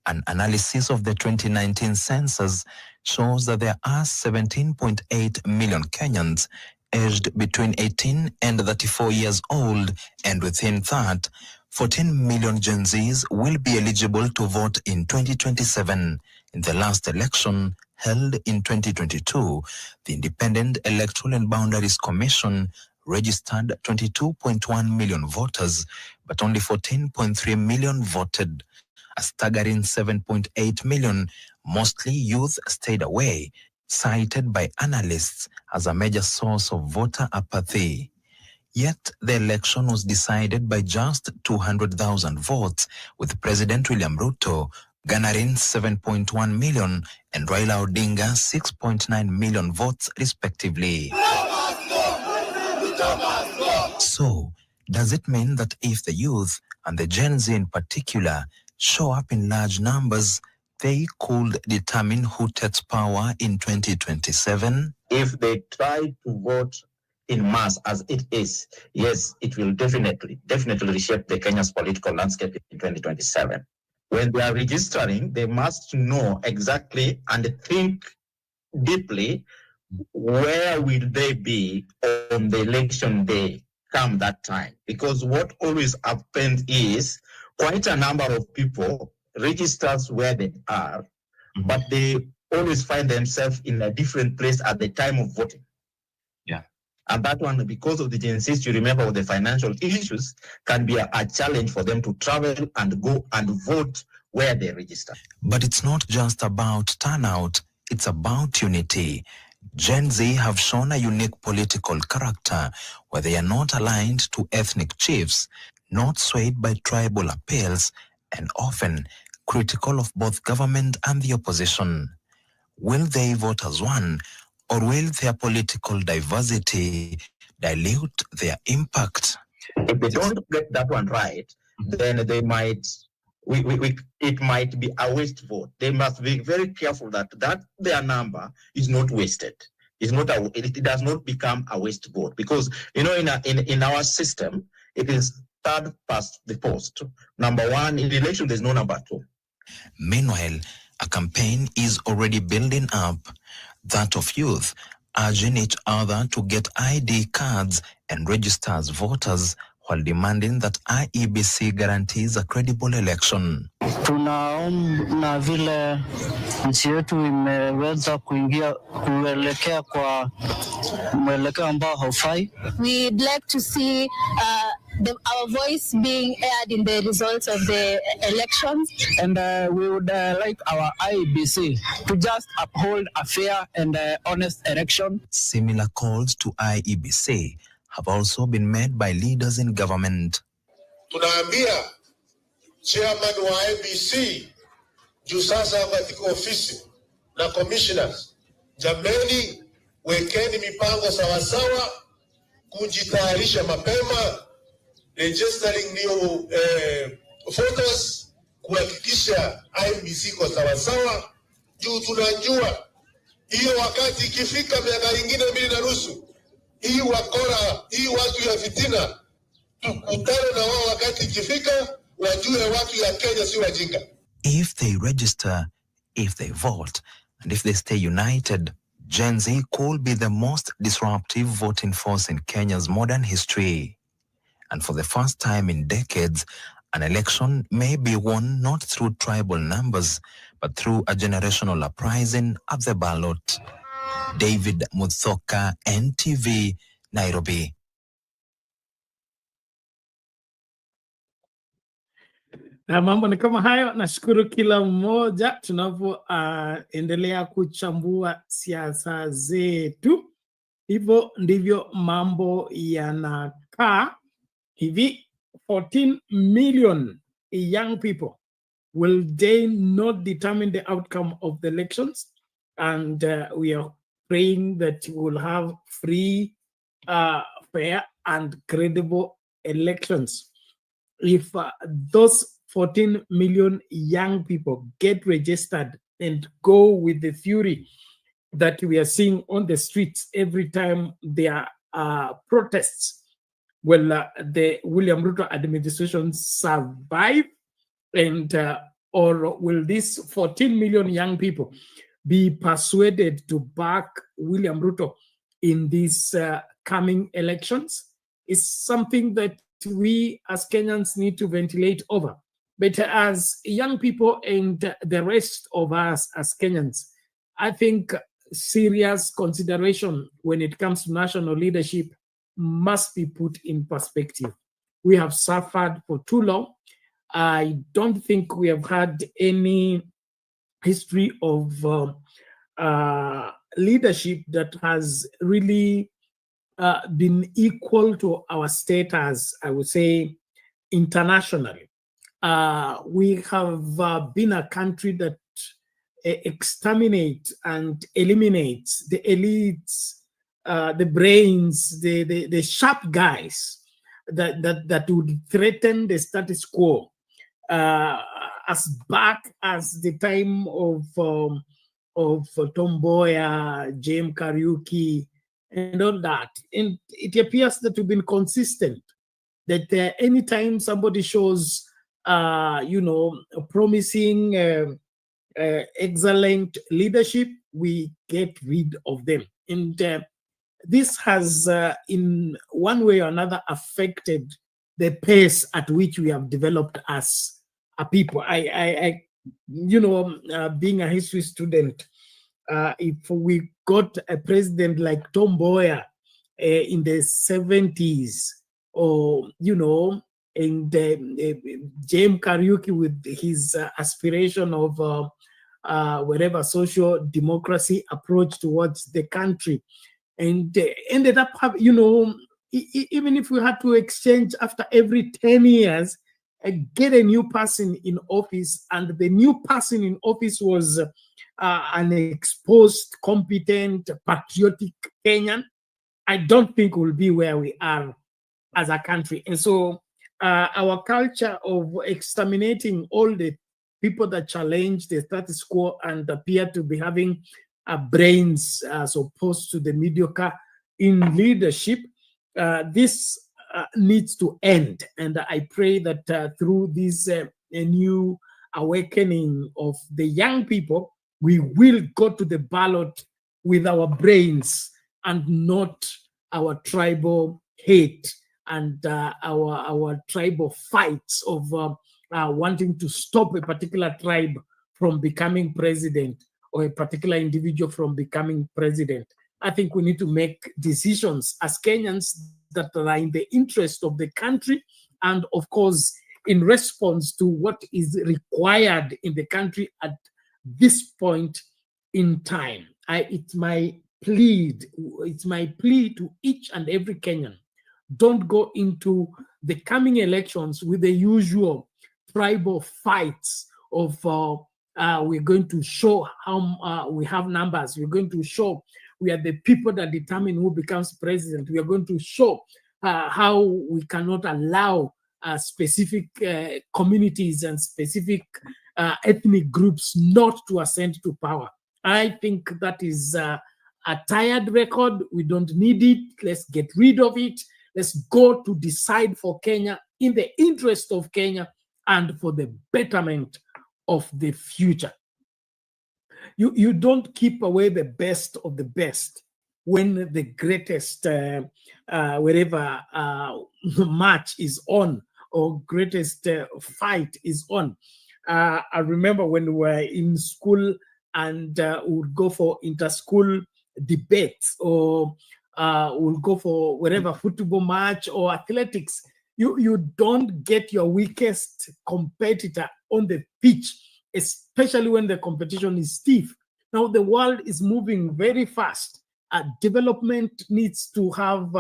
An analysis of the 2019 census shows that there are 17.8 million Kenyans aged between 18 and 34 years old, and within that, 14 million Gen Zs will be eligible to vote in 2027. In the last election, held in 2022, the Independent Electoral and Boundaries Commission registered 22.1 million voters, but only 14.3 million voted. A staggering 7.8 million, mostly youth, stayed away, cited by analysts as a major source of voter apathy. Yet the election was decided by just 200,000 votes, with President William Ruto garnering 7.1 million and Raila Odinga 6.9 million votes respectively. So, does it mean that if the youth, and the Gen Z in particular, show up in large numbers, they could determine who takes power in 2027? If they try to vote in mass as it is, yes, it will definitely reshape the Kenya's political landscape in 2027. When they are registering, they must know exactly and think deeply where will they be on the election day come that time. Because what always happens is quite a number of people registers where they are, but they always find themselves in a different place at the time of voting. Yeah. And that one, because of the Gen Zs, you remember the financial issues, can be a challenge for them to travel and go and vote where they register. But it's not just about turnout, it's about unity. Gen Z have shown a unique political character where they are not aligned to ethnic chiefs, not swayed by tribal appeals, and often critical of both government and the opposition. Will they vote as one, or will their political diversity dilute their impact? If they don't get that one right, then they might, it might be a waste vote. They must be very careful that their number is not wasted. It does not become a waste vote, because in our system it is third past the post. Number one in the election, there's no number two. Meanwhile, a campaign is already building up, that of youth, urging each other to get ID cards and register as voters, while demanding that IEBC guarantees a credible election. Tunaona vile nchi yetu imeweza kuelekea kwa mwelekeo ambao haufai. We'd like to see our voice being aired in the results of the elections. And we would like our IEBC to just uphold a fair and honest election. Similar calls to IEBC have also been made by leaders in government. Tunaambia chairman wa IEBC juu sasa katika ofisi na commissioners, jameni, wekeni mipango sawasawa, kujitayarisha mapema, registering new photos, kuhakikisha IEBC kwa sawasawa, juu tunajua hiyo wakati ikifika miaka ingine 2.5, hii wakora, hii watu ya fitina, tukutane na wao wakati ikifika, wajue watu ya Kenya si wajinga. If they register, if they vote, and if they stay united, Gen Z could be the most disruptive voting force in Kenya's modern history. And for the first time in decades, an election may be won not through tribal numbers, but through a generational uprising at the ballot. David Muthoka, NTV, Nairobi. Na mambo ni kama hayo. Nashukuru kila mmoja tunavyoendelea kuchambua siasa zetu. Hivyo ndivyo mambo yanakaa. Hivi 14 million young people, will they not determine the outcome of the elections? And we are praying that we will have free, fair and credible elections. If those 14 million young people get registered and go with the fury that we are seeing on the streets every time there are protests, will the William Ruto administration survive? And Or will these 14 million young people be persuaded to back William Ruto in these coming elections? Is something that we as Kenyans need to ventilate over. But as young people and the rest of us as Kenyans, I think serious consideration when it comes to national leadership must be put in perspective. We have suffered for too long. I don't think we have had any history of leadership that has really been equal to our status, I would say, internationally. We have been a country that exterminates and eliminates the elites, the brains, the sharp guys that would threaten the status quo. As back as the time of Tom Mboya, James Kariuki, and all that. And it appears that we've been consistent, that anytime somebody shows, promising excellent leadership, we get rid of them. And this has, in one way or another, affected the pace at which we have developed as a people. Being a history student, if we got a president like Tom Mboya in the 70s, or, and James Kariuki with his aspiration of whatever social democracy approach towards the country, and ended up having, even if we had to exchange after every 10 years, get a new person in office, and the new person in office was an exposed, competent, patriotic Kenyan, I don't think we'll be where we are as a country. And so our culture of exterminating all the people that challenge the status quo and appear to be having brains as opposed to the mediocre in leadership, this needs to end. And I pray that through this new awakening of the young people, we will go to the ballot with our brains and not our tribal hate and our tribal fights of wanting to stop a particular tribe from becoming president or a particular individual from becoming president. I think we need to make decisions as Kenyans that are in the interest of the country, and of course, in response to what is required in the country at this point in time. It's my plea to each and every Kenyan: don't go into the coming elections with the usual tribal fights of we're going to show how we have numbers, we're going to show we are the people that determine who becomes president, we are going to show how we cannot allow specific communities and specific ethnic groups not to ascend to power. I think that is a tired record. We don't need it. Let's get rid of it. Let's go to decide for Kenya in the interest of Kenya and for the betterment of the future. You don't keep away the best of the best when the greatest whatever match is on, or greatest fight is on. I remember when we were in school and would go for inter-school debates, or we'll go for whatever football match or athletics. You don't get your weakest competitor on the pitch, especially when the competition is stiff. Now the world is moving very fast. Development needs to have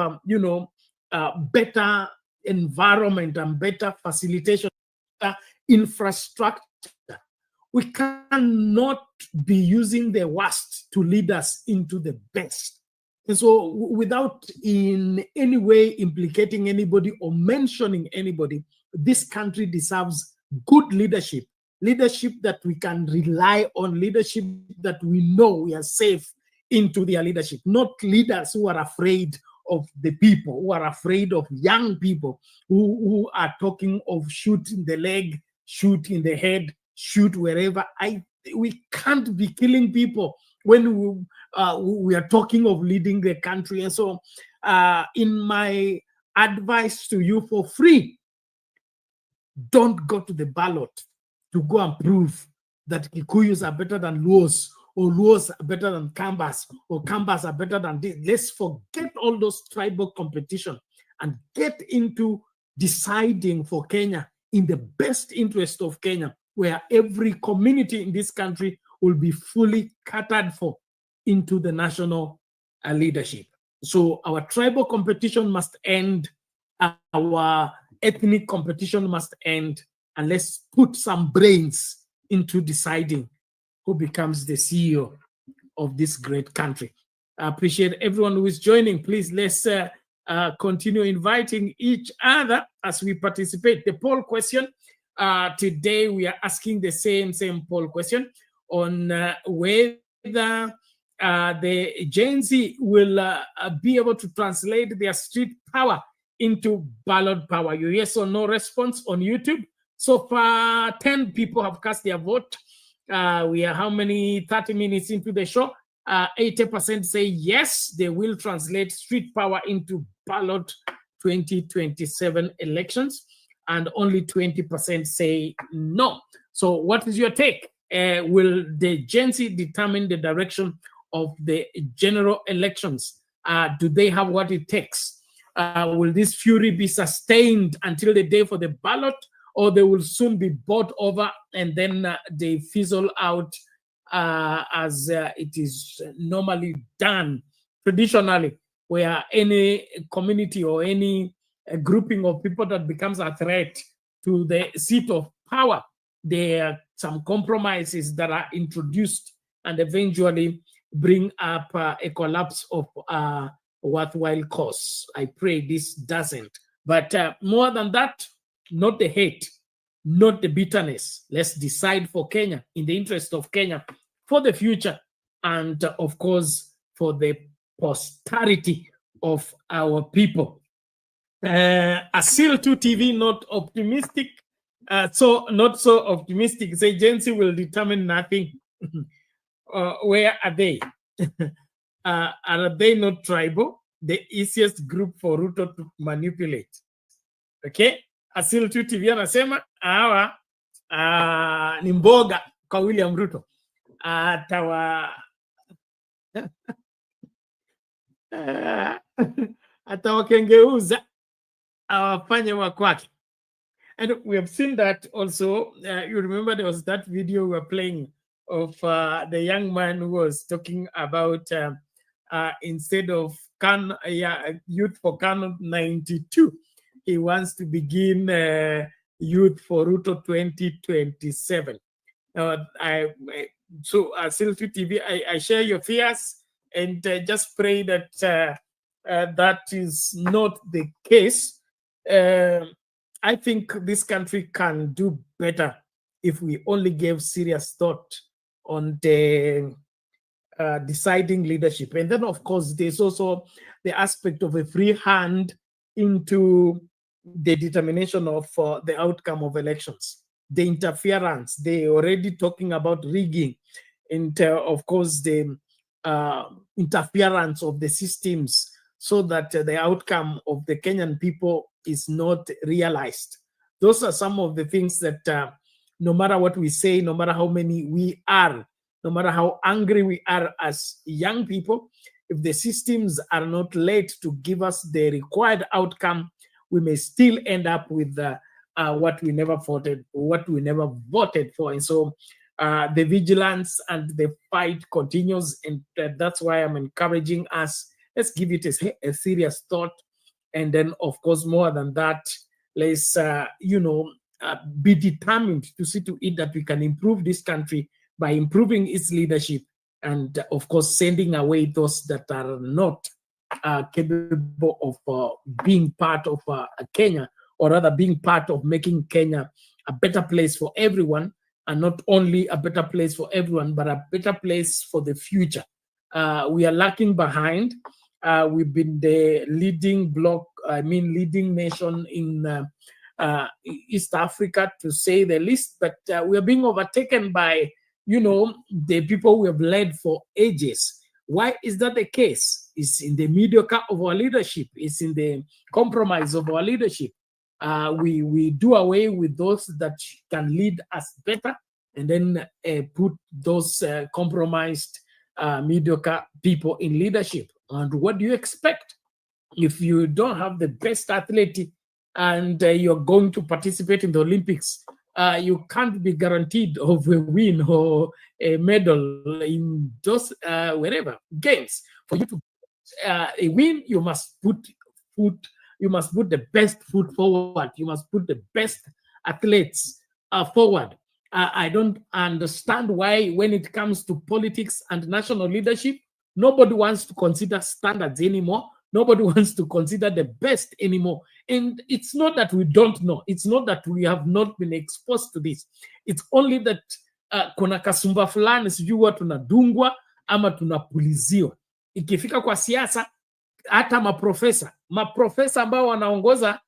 better environment and better facilitation, infrastructure. We cannot be using the worst to lead us into the best. And so without in any way implicating anybody or mentioning anybody, this country deserves good leadership, leadership that we can rely on, leadership that we know we are safe into their leadership, not leaders who are afraid of the people, who are afraid of young people, who are talking of shoot in the leg, shoot in the head, shoot wherever. We can't be killing people when we are talking of leading the country. And so in my advice to you for free, don't go to the ballot to go and prove that Kikuyus are better than Luos, or Luos are better than Kambas, or Kambas are better than this. Let's forget all those tribal competition and get into deciding for Kenya in the best interest of Kenya, where every community in this country will be fully catered for into the national leadership. So our tribal competition must end, our ethnic competition must end, and let's put some brains into deciding who becomes the CEO of this great country. I appreciate everyone who is joining. Please, let's continue inviting each other as we participate. The poll question, today we are asking the same poll question on whether the Gen Z will be able to translate their street power into ballot power. Your yes or no response on YouTube. So far, 10 people have cast their vote. We are how many? 30 minutes into the show. 80% say yes, they will translate street power into ballot 2027 elections, and only 20% say no. So what is your take? Will the Gen Z determine the direction of the general elections? Do they have what it takes? Will this fury be sustained until the day for the ballot, or they will soon be bought over and then they fizzle out as it is normally done traditionally, where any community or any grouping of people that becomes a threat to the seat of power, there are some compromises that are introduced and eventually bring up a collapse of worthwhile cause. I pray this doesn't. But more than that, not the hate, not the bitterness. Let's decide for Kenya, in the interest of Kenya, for the future, and of course, for the posterity of our people. Asil 2 TV, not optimistic. Not so optimistic. Say Gen Z will determine nothing. Where are they? Are they not tribal? The easiest group for Ruto to manipulate. Okay? Asil 2 TV anasema hawa ni mboga kwa William Ruto. Atawakengeuza awafanye wa kwake. And we have seen that also. You remember there was that video we were playing of the young man who was talking about instead of Youth for Kano 92, he wants to begin Youth for Ruto 2027. So, Siltu TV, I share your fears and just pray that that is not the case. I think this country can do better if we only gave serious thought on the deciding leadership. And then, of course, there's also the aspect of a free hand into the determination of the outcome of elections. The interference, they already talking about rigging, and of course, the interference of the systems so that the outcome of the Kenyan people is not realized. Those are some of the things that no matter what we say, no matter how many we are, no matter how angry we are as young people, if the systems are not led to give us the required outcome, we may still end up with what we never voted for. And so the vigilance and the fight continues, and that's why I'm encouraging us. Let's give it a serious thought, and then, of course, more than that, let's be determined to see to it that we can improve this country by improving its leadership, and of course, sending away those that are not capable of being part of Kenya, or rather being part of making Kenya a better place for everyone, and not only a better place for everyone, but a better place for the future. We are lacking behind. We've been the leading nation in East Africa, to say the least. But we are being overtaken by, the people we have led for ages. Why is that the case? It's in the mediocre of our leadership. It's in the compromise of our leadership. We do away with those that can lead us better, and then put those compromised, mediocre people in leadership. And what do you expect? If you don't have the best athlete and you're going to participate in the Olympics, you can't be guaranteed of a win or a medal in those wherever games. For you to a win, you must put the best foot forward. You must put the best athletes forward. I don't understand why, when it comes to politics and national leadership, nobody wants to consider standards anymore. Nobody wants to consider the best anymore. And it's not that we don't know. It's not that we have not been exposed to this. It's only that kuna kasumba fulani sijui huwa tunadungwa ama tunapuliziwa. Ikifika kwa siasa, hata maprofesa ambao wanaongoza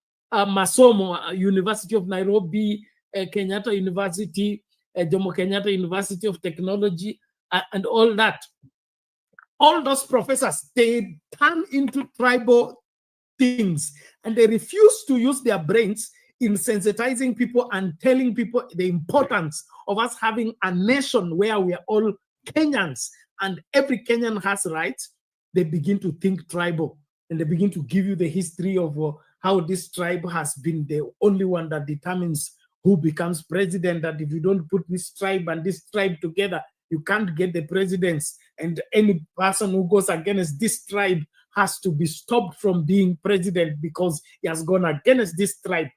masomo, University of Nairobi, Kenyatta University, Jomo Kenyatta University of Technology, and all that. All those professors, they turn into tribal things, and they refuse to use their brains in sensitizing people and telling people the importance of us having a nation where we are all Kenyans and every Kenyan has rights. They begin to think tribal, and they begin to give you the history of how this tribe has been the only one that determines who becomes president, that if you don't put this tribe and this tribe together, you can't get the presidents, and any person who goes against this tribe has to be stopped from being president because he has gone against this tribe.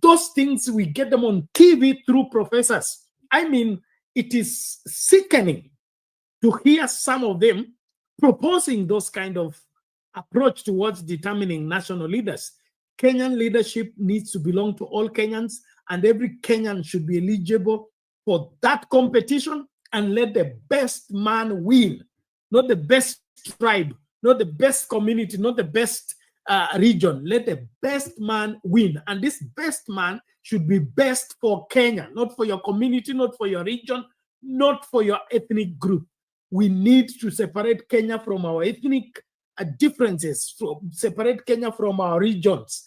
Those things, we get them on TV through professors. I mean, it is sickening to hear some of them proposing those kind of approach towards determining national leaders. Kenyan leadership needs to belong to all Kenyans, and every Kenyan should be eligible for that competition, and let the best man win, not the best tribe, not the best community, not the best region. Let the best man win. And this best man should be best for Kenya, not for your community, not for your region, not for your ethnic group. We need to separate Kenya from our ethnic differences, separate Kenya from our regions.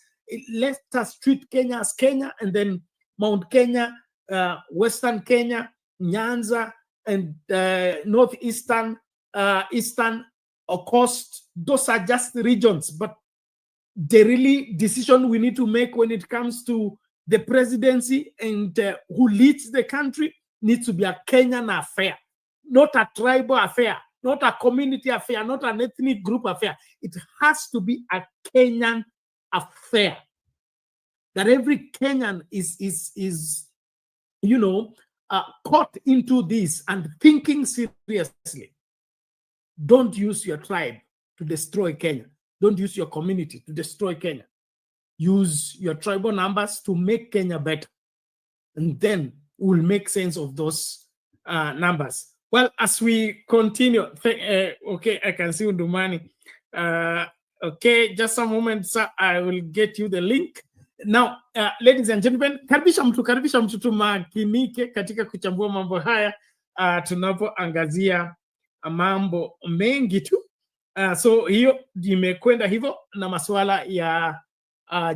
Let us treat Kenya as Kenya, and then Mount Kenya, Western Kenya, Nyanza, and northeastern, eastern, or coast, those are just regions. But the really decision we need to make when it comes to the presidency and who leads the country needs to be a Kenyan affair, not a tribal affair, not a community affair, not an ethnic group affair. It has to be a Kenyan affair. That every Kenyan is caught into this and thinking seriously. Don't use your tribe to destroy Kenya. Don't use your community to destroy Kenya. Use your tribal numbers to make Kenya better. And then we'll make sense of those numbers. Well, as we continue, okay, I can see Undumani. Okay, just a moment, sir. I will get you the link. Now, ladies and gentlemen, karibisha mtu tumakinike katika kuchambua mambo haya tunapoangazia mambo mengi tu. So hiyo imekwenda hivyo na masuala ya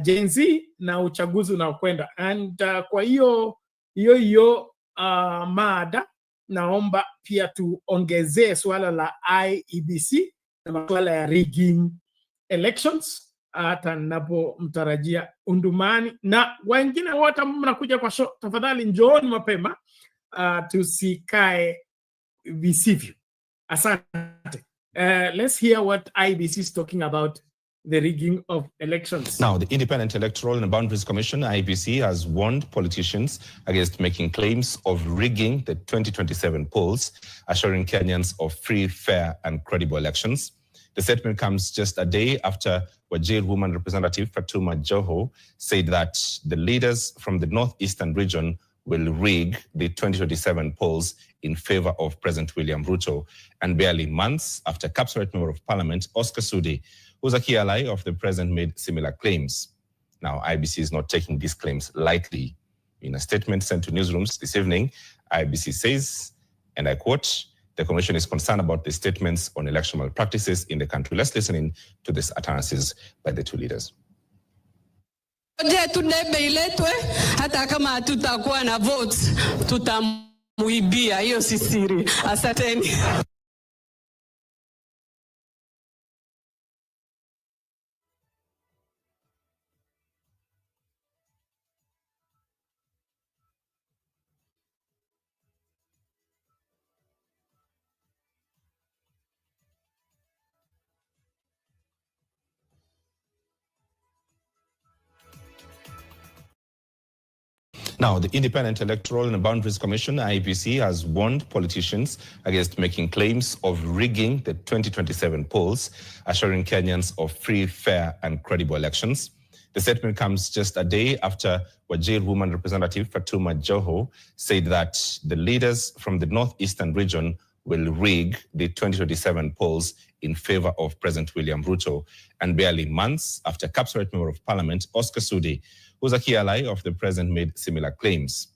Gen Z na uchaguzi unaokwenda. And kwa hiyo mada naomba pia tuongezee swala la IEBC na masuala ya rigging elections, hata ninapomtarajia Undumani na wengine wote mnakuja kwa show. Tafadhali njooni mapema, tusikae visivyo. Asante. Let's hear what IEBC is talking about the rigging of elections. Now, the Independent Electoral and Boundaries Commission, IEBC, has warned politicians against making claims of rigging the 2027 polls, assuring Kenyans of free, fair, and credible elections. The statement comes just a day after Wajir woman representative Fatuma Joho said that the leaders from the northeastern region will rig the 2027 polls in favor of President William Ruto, and barely months after Kapsaret Member of Parliament Oscar Sudi, who's a key ally of the president, made similar claims. Now, IBC is not taking these claims lightly. In a statement sent to newsrooms this evening, IBC says, and I quote, "The Commission is concerned about the statements on electoral practices in the country." Let's listen in to these utterances by the two leaders. Hata kama tutakuwa na votes, tutamuibia, hiyo si siri. Asanteni. Now, the Independent Electoral and Boundaries Commission, IEBC, has warned politicians against making claims of rigging the 2027 polls, assuring Kenyans of free, fair, and credible elections. The statement comes just a day after Wajir woman representative Fatuma Joho said that the leaders from the northeastern region will rig the 2027 polls in favor of President William Ruto. And barely months after Kapsaret Member of Parliament, Oscar Sudi, who's a key ally of the president, made similar claims.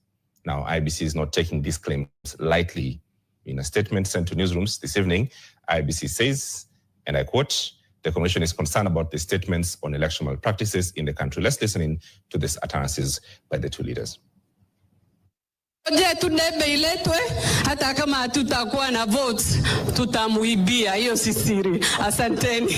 Now, IBC is not taking these claims lightly. In a statement sent to newsrooms this evening, IBC says, and I quote, "The Commission is concerned about the statements on electoral practices in the country." Let's listen in to these utterances by the two leaders. Hata kama tutakuwa na votes, tutamuibia, hiyo si siri. Asanteni.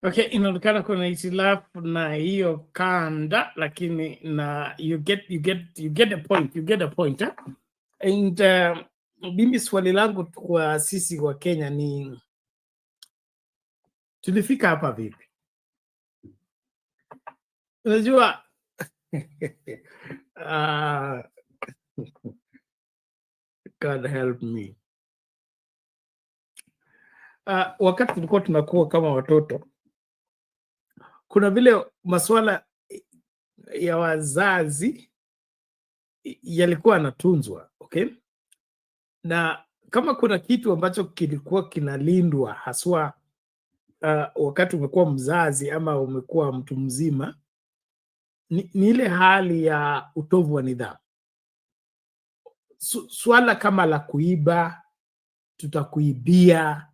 Okay, inaonekana kuna hitilafu na hiyo kanda, lakini na you get the point, eh? And mimi swali langu kwa sisi wa Kenya ni tulifika hapa vipi? Unajua God help me. Wakati tulikuwa tunakuwa kama watoto, kuna vile masuala ya wazazi yalikuwa yanatunzwa, okay? Na kama kuna kitu ambacho kilikuwa kinalindwa haswa wakati umekuwa mzazi ama umekuwa mtu mzima, ni ile hali ya utovu wa nidhamu. Swala kama la kuiba, tutakuibia,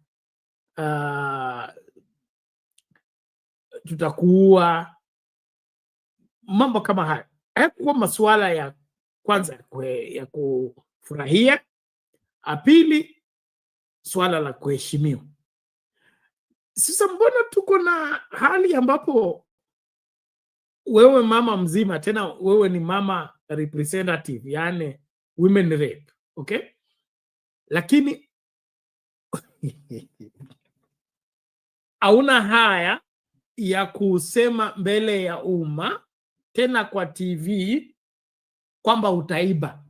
tutakuua, mambo kama haya hayakuwa masuala ya kwanza ya kufurahia. Pili, swala la kuheshimiwa. Sasa mbona tuko na hali ambapo wewe mama mzima, tena wewe ni mama representative, yani women rep, okay? Lakini hauna haya ya kusema mbele ya umma, tena kwa TV, kwamba utaiba.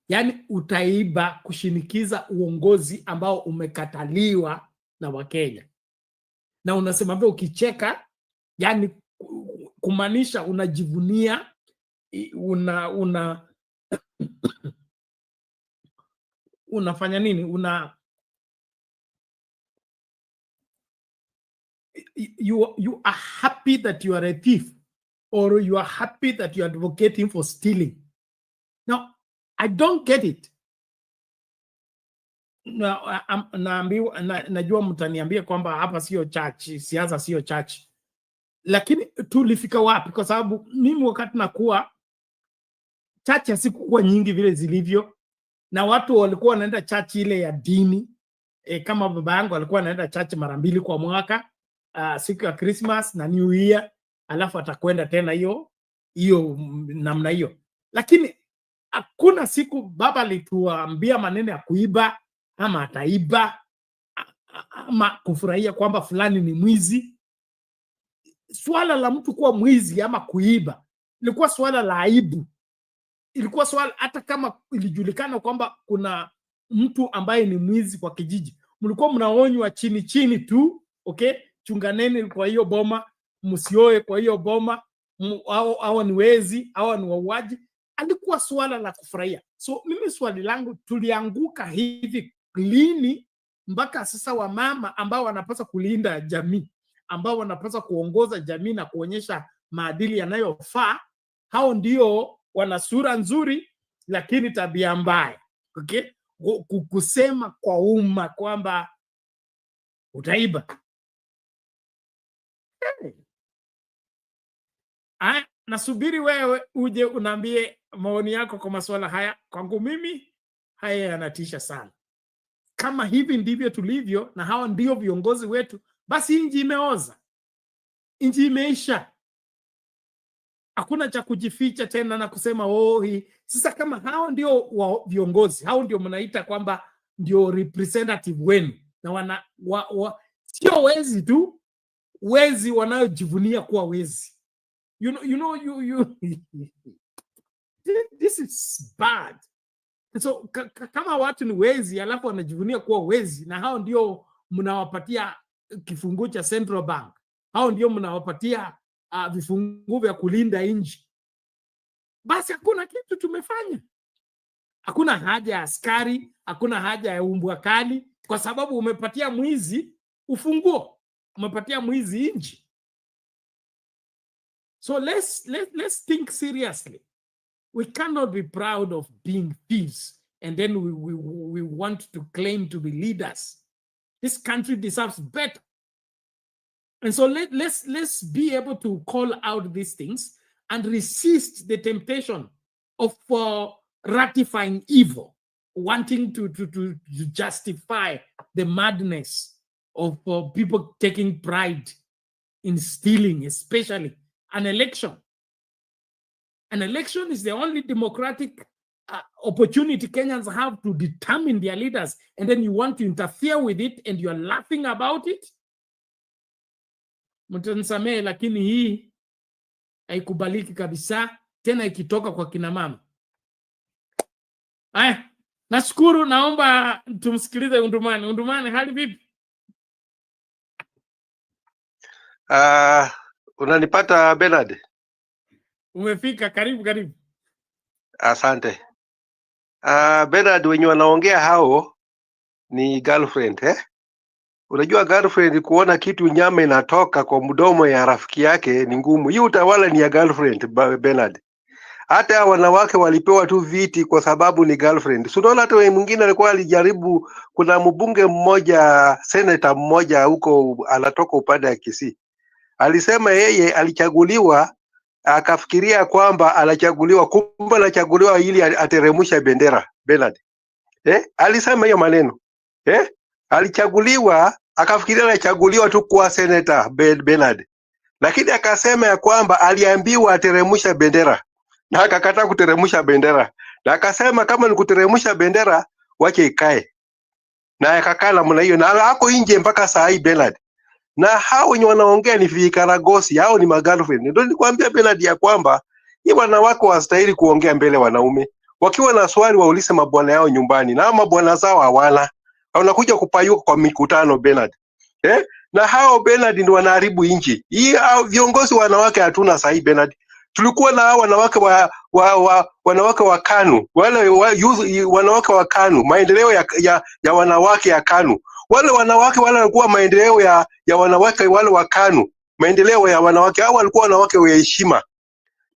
Yani utaiba kushinikiza uongozi ambao umekataliwa na Wakenya. Na unasema vile ukicheka, yani kumaanisha unajivunia, unafanya nini? You are happy that you are a thief, or you are happy that you are advocating for stealing. Now, I don't get it. Najua mtaniambia kwamba hapa sio church, siasa sio church. Lakini tulifika wapi? Kwa sababu mimi wakati nakuwa church hasikuwa nyingi vile zilivyo, na watu walikuwa wanaenda church ile ya dini. Kama baba yangu alikuwa anaenda church mara 2 kwa mwaka, siku ya Christmas na New Year, alafu atakwenda tena hiyo namna hiyo. Lakini hakuna siku baba alituambia maneno ya kuiba ama ataiba ama kufurahia kwamba fulani ni mwizi. Swala la mtu kuwa mwizi ama kuiba ilikuwa swala la aibu. Ilikuwa swala, hata kama ilijulikana kwamba kuna mtu ambaye ni mwizi kwa kijiji, mlikuwa mnaonywa chini chini tu, okay? Chunganeni kwa hiyo boma, msioe kwa hiyo boma, hawa ni wezi, hawa ni wauaji. Alikuwa swala la kufurahia. So mimi swali langu, tulianguka hivi lini mpaka sasa wamama ambao wanapaswa kulinda jamii, ambao wanapaswa kuongoza jamii na kuonyesha maadili yanayofaa, hao ndio wana sura nzuri lakini tabia mbaya, okay? Kusema kwa umma kwamba utaiba. Nasubiri wewe uje unaambie maoni yako kwa masuala haya. Kwangu mimi haya yanatisha sana. Kama hivi ndivyo tulivyo na hawa ndio viongozi wetu, basi nchi imeoza, nchi imeisha. Hakuna cha kujificha tena na kusema hii. Sasa kama hao ndio viongozi, hao ndio mnaita kwamba ndio representative wenu, na sio wezi tu, wezi wanayojivunia kuwa wezi. You know, this is bad. So kama watu ni wezi alafu wanajivunia kuwa wezi, na hao ndio mnawapatia kifungu cha Central Bank, hao ndio mnawapatia vifungu vya kulinda nchi, basi hakuna kitu tumefanya. Hakuna haja ya askari, hakuna haja ya umbwa kali, kwa sababu umepatia mwizi ufunguo, umepatia mwizi nchi. So let's think seriously. We cannot be proud of being thieves and then we want to claim to be leaders. This country deserves better. And so let's be able to call out these things and resist the temptation of ratifying evil, wanting to justify the madness of people taking pride in stealing, especially an election. An election is the only democratic opportunity Kenyans have to determine their leaders, and then you want to interfere with it and you're laughing about it. Mtanisamehe, lakini hii haikubaliki kabisa, tena ikitoka kwa kina mama. Haya, nashukuru, naomba tumsikilize Undumani. Undumani, hali vipi? Unanipata Bernard? Umefika, karibu. Asante. Bernard, wenye wanaongea hao ni girlfriend, Unajua girlfriend kuona kitu nyama inatoka kwa mdomo ya rafiki yake ni ngumu. Hii utawala ni ya girlfriend, Bernard. Hata wanawake walipewa tu viti kwa sababu ni girlfriend. Unaona hata wewe mwingine alikuwa alijaribu, kuna mbunge mmoja, senator mmoja huko anatoka upande wa Kisii. Alisema yeye alichaguliwa, akafikiria kwamba anachaguliwa, kumbe anachaguliwa ili ateremusha bendera, Bernard. Alisema hiyo maneno. Alichaguliwa, akafikiria anachaguliwa tu kuwa senator, Bernard. Lakini akasema ya kwamba aliambiwa ateremusha bendera, na akakataa kuteremusha bendera. Na akasema kama ni kuteremusha bendera, wache ikae. Na akakaa namna hiyo, na hako nje mpaka saa hii, Bernard. Na hao wenye wanaongea ni vikaragosi, hao ni magirlfriend. Ndio nikwambia Bernard ya kwamba hii wanawake wastahili kuongea mbele wanaume. Wakiwa na swali waulize mabwana yao nyumbani, na mabwana zao hawana. Wanakuja kupayuka kwa mikutano, Bernard. Na hao Bernard ndio wanaharibu nchi. Hii viongozi wanawake hatuna saa hii, Bernard. Tulikuwa na wanawake wanawake wa KANU, wale wanawake wa KANU, maendeleo ya wanawake ya KANU. Wale wanawake wale walikuwa maendeleo ya wanawake wale wa KANU, maendeleo ya wanawake hao walikuwa wanawake wa heshima.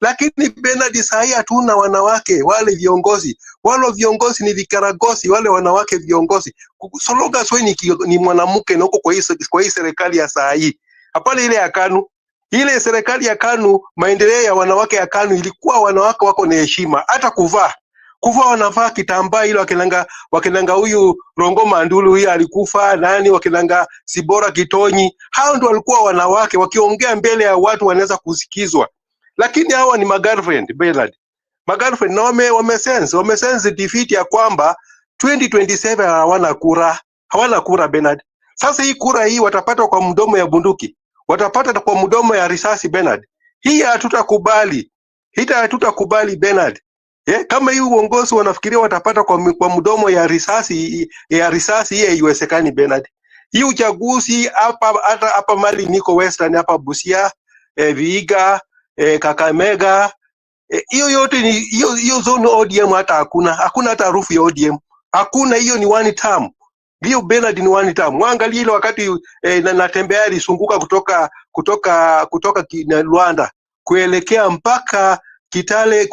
Lakini Bernard sahi hatuna wanawake wale viongozi. Wale viongozi ni vikaragosi, wale wanawake viongozi. Sologa Sweni ni mwanamke na huko kwa hii serikali ya sahi. Hapana ile ya KANU. Ile serikali ya KANU, maendeleo ya wanawake ya KANU ilikuwa wanawake wako na heshima. Hata kuvaa wanavaa kitambaa ile, wakinanga huyu Rongo Mandulu huyu alikufa, nani wakinanga Sibora Kitonyi. Hao ndio walikuwa wanawake wakiongea mbele ya watu wanaweza kusikizwa. Lakini hawa ni magirlfriend, Bernard. Magirlfriend na wamesense defeat ya kwamba 2027 hawana kura Bernard. Sasa hii kura hii watapata kwa mdomo ya bunduki, watapata kwa mdomo ya risasi, Bernard. Hii hatutakubali. Hatutakubali Bernard. Kama hii uongozi wanafikiria watapata kwa mdomo ya risasi hii haiwezekani Bernard. Hii uchaguzi hapa mali niko Western hapa Busia, Vihiga, Kakamega, hiyo yote ni hiyo zone ODM hakuna hata harufu ya ODM. Hakuna, hiyo ni one term. Hiyo Bernard ni one term. Mwangalie ile wakati natembea alisunguka kutoka Rwanda kuelekea mpaka Kitale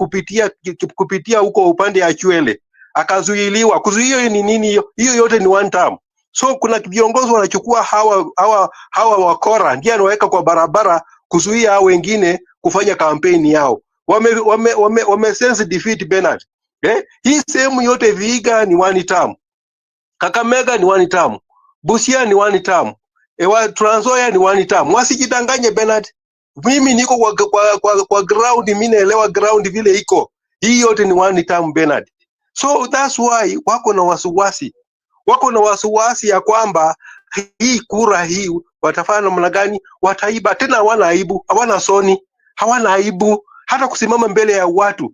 kupitia huko upande ya Chwele. Akazuiliwa. Kuzuia ni nini hiyo? Hiyo yote ni one term. So kuna viongozi wanachukua hawa wakora ndio anaweka kwa barabara kuzuia hao wengine kufanya kampeni yao. Wame sense defeat Bernard. Hii sehemu yote Vihiga ni one term. Kakamega ni one term. Busia ni one term. Trans Nzoia ni one term. Wasijidanganye Bernard. Mimi niko kwa ground, mimi naelewa ground vile iko. Hii yote ni one term Bernard. So that's why wako na wasiwasi. Wako na wasiwasi ya kwamba hii kura hii watafanya namna gani? Wataiba tena, hawana aibu, hawana soni, hawana aibu hata kusimama mbele ya watu.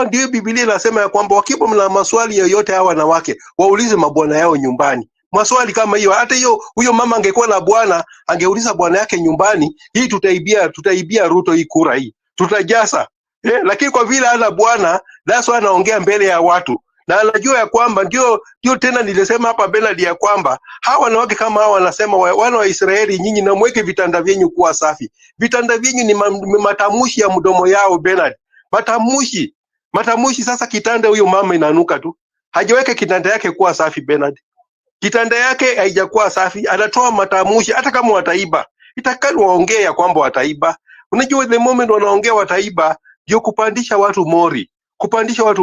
Ndio Biblia inasema ya kwamba wakiwa mna maswali yoyote hawa wanawake waulize mabwana yao nyumbani. Maswali kama hiyo, hata huyo mama angekuwa na bwana angeuliza bwana yake nyumbani, hii tutaibia Ruto hii kura hii. Tutajasa. Lakini kwa vile hana bwana, that's why anaongea mbele ya watu. Na anajua ya kwamba ndio tena nilisema hapa Bernard ya kwamba hawa wanawake kama hawa wanasema wana wa Israeli, nyinyi na mweke vitanda vyenyu kuwa safi. Vitanda vyenyu ni matamushi ya mdomo yao Bernard. Matamushi. Sasa kitanda huyo mama inanuka tu. Hajaweka kitanda yake kuwa safi Bernard. Kitanda yake haijakuwa safi, anatoa matamushi hata kama wataiba. Itakani waongee ya kwamba wataiba. Unajua the moment wanaongea wataiba ndio kupandisha watu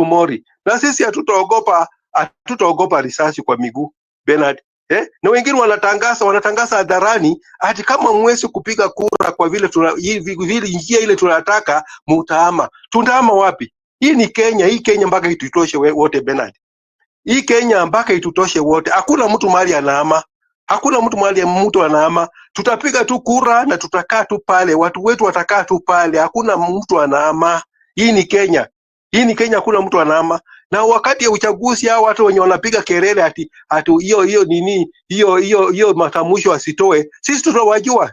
mori. Na sisi hatutaogopa risasi kwa miguu Bernard. Na wengine wanatangaza hadharani ati kama mwezi kupiga kura kwa vile njia ile tunataka mutaama. Tundaama wapi? Hii ni Kenya, mpaka itutoshe wote Bernard. Hii Kenya mpaka itutoshe wote. Hakuna mtu mahali anaama. Mtu anaama. Tutapiga tu kura na tutakaa tu pale. Watu wetu watakaa tu pale. Hakuna mtu anaama. Hii ni Kenya, hakuna mtu anaama. Na wakati ya uchaguzi hao watu wenye wanapiga kelele ati hiyo matamusho asitoe. Sisi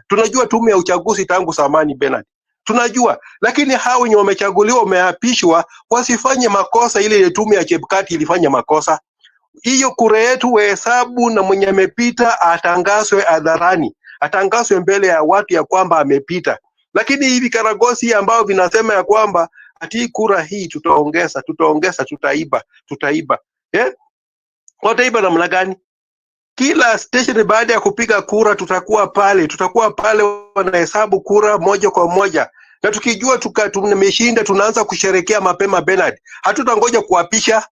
tunajua tume ya uchaguzi tangu zamani Bernard. Tunajua, lakini hao wenye wamechaguliwa wameapishwa wasifanye makosa ile tume ya Chebukati ilifanya makosa. Hiyo kura yetu wahesabu na mwenye amepita atangazwe hadharani. Atangazwe mbele ya watu ya kwamba amepita. Lakini hivi karagosi ambao vinasema ya kwamba ati kura hii tutaongeza, tutaiba. Wataiba namna gani? Kila station baada ya kupiga kura tutakuwa pale wanahesabu kura moja kwa moja. Na tukijua tumeshinda tunaanza kusherekea mapema Bernard. Hatutangoja kuapisha,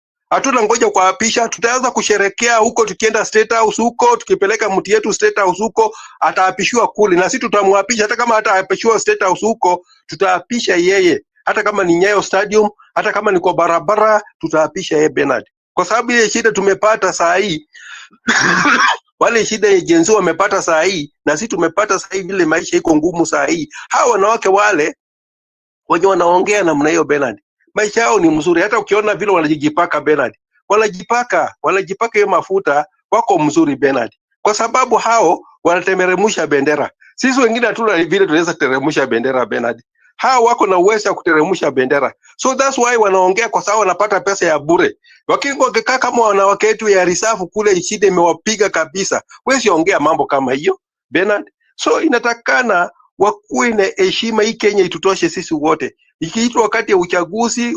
tutaanza kusherekea huko, tukienda State House huko, tukipeleka mti yetu State House huko, ataapishiwa kule na sisi tutamwapisha. Hata kama ataapishiwa State House huko, tutaapisha yeye. Hata kama ni Nyayo Stadium, hata kama ni kwa barabara, tutaapisha yeye Bernard. Kwa sababu ile shida tumepata saa hii wale shida ya jenzi wamepata saa hii na sisi tumepata saa hii, vile maisha iko ngumu saa hii. Hawa wanawake wale wenye wanaongea namna hiyo Bernard, maisha yao ni mzuri. Hata ukiona vile wanajipaka Bernard, wanajipaka hiyo mafuta, wako mzuri Bernard, kwa sababu hao wanateremusha bendera. Sisi wengine hatuna vile tunaweza teremusha bendera Bernard. Hao wako na uwezo wa kuteremusha bendera. So that's why wanaongea, kwa sababu wanapata pesa ya bure. Wakikaa kama wanawake wetu ya risafu kule, shida imewapiga kabisa. Wewe siongea mambo kama hiyo Bernard. So inatakana wakuwe na heshima. Hii Kenya itutoshe sisi wote. Ikiitwa wakati ya uchaguzi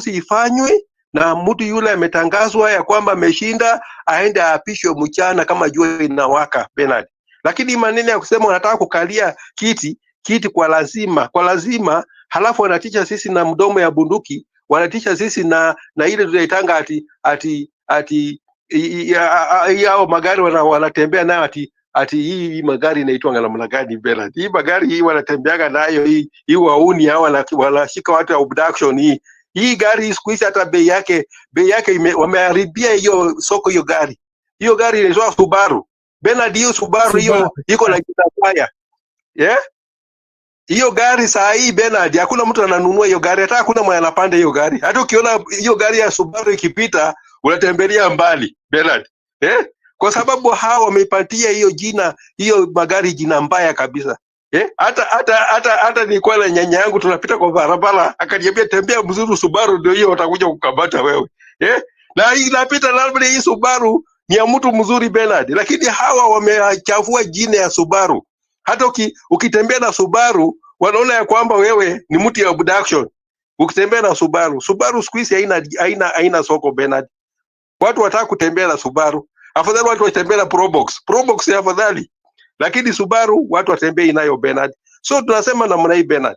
ifanywe na mtu yule ametangazwa ya kwamba ameshinda, aende aapishwe mchana kama jua inawaka Bernard. Lakini maneno ya kusema wanataka kukalia kiti kwa lazima, halafu wanatisha sisi na mdomo ya bunduki, wanatisha sisi na ile tunaitanga ati yao magari wanatembea nayo ati hii magari inaitwa namna gani Bernard? Hii magari hii wanatembeaga nayo hii wauni hao wanashika watu ya abduction hii gari siku hizi hata bei yake wameharibia hiyo soko. Hiyo gari inaitwa Subaru Bernard. Hiyo Subaru hiyo iko na jina mbaya Hiyo gari saa hii Bernard, hakuna mtu ananunua hiyo gari, hata hakuna mwenye anapanda hiyo gari. Hata ukiona hiyo gari ya Subaru ikipita unatembelea mbali Bernard. Kwa sababu hao wameipatia hiyo jina, hiyo magari jina mbaya kabisa. Hata nilikuwa na nyanya yangu tunapita kwa barabara, akaniambia tembea mzuri Subaru ndio hiyo watakuja kukamata wewe. Na hii inapita labda hii Subaru ni ya mtu mzuri Bernard, lakini hawa wamechafua jina ya Subaru. Hata ukitembea na Subaru wanaona ya kwamba wewe ni mtu ya abduction. Ukitembea na Subaru siku hizi haina soko Bernard. Watu wataka kutembea na Subaru. Afadhali watu watembea na Probox ya afadhali. Lakini Subaru watu watembea inayo Bernard. So tunasema namna hii Bernard.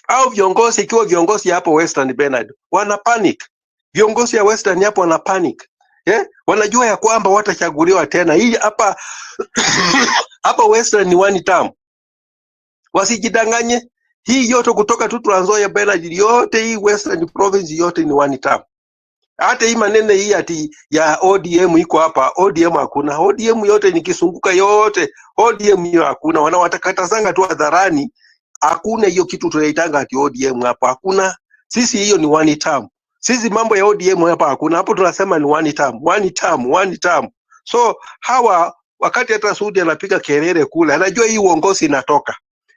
Au viongozi, ikiwa viongozi hapo Western Bernard wana panic. Viongozi ya Western hapo wana panic. Wanajua ya kwamba watachaguliwa tena. Hii hapa hapa Western ni one term. Wasijidanganye. Hii yote kutoka tu Trans Nzoia Bernard, yote hii Western province yote ni one term. Hata hii maneno hii ati ya ODM iko hapa, ODM hakuna. ODM yote nikisunguka yote, ODM hiyo hakuna. Wanawatakatazanga tu hadharani. Hakuna hiyo kitu tunaitanga ati ODM hapa, hakuna. Sisi hiyo ni one term. Sisi mambo ya ODM hapa hakuna. Hapo tunasema ni one term. So hawa wakati hata Sudi anapiga kelele kule, anajua hii uongozi inatoka.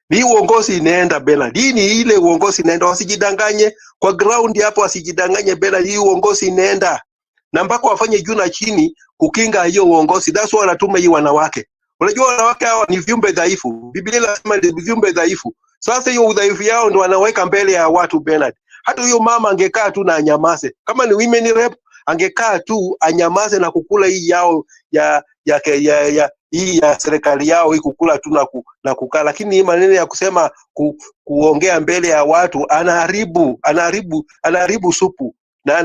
Ni uongozi inaenda Bernard. Hii ni ile uongozi inaenda, wasijidanganye kwa ground hapo, wasijidanganye Bernard, hii uongozi inaenda. Na mpaka wafanye juu na chini kukinga hiyo uongozi. That's why wanatuma hii wanawake. Unajua wanawake hawa ni viumbe dhaifu. Biblia inasema ni viumbe dhaifu. Sasa hiyo udhaifu yao ndio wanaweka mbele ya watu Bernard. Hata huyo mama angekaa tu na anyamaze. Kama ni women rep angekaa tu anyamaze na kukula hii yao hii ya serikali yao hii kukula tu na kukaa, lakini hii maneno ya kusema kuongea mbele ya watu anaharibu supu na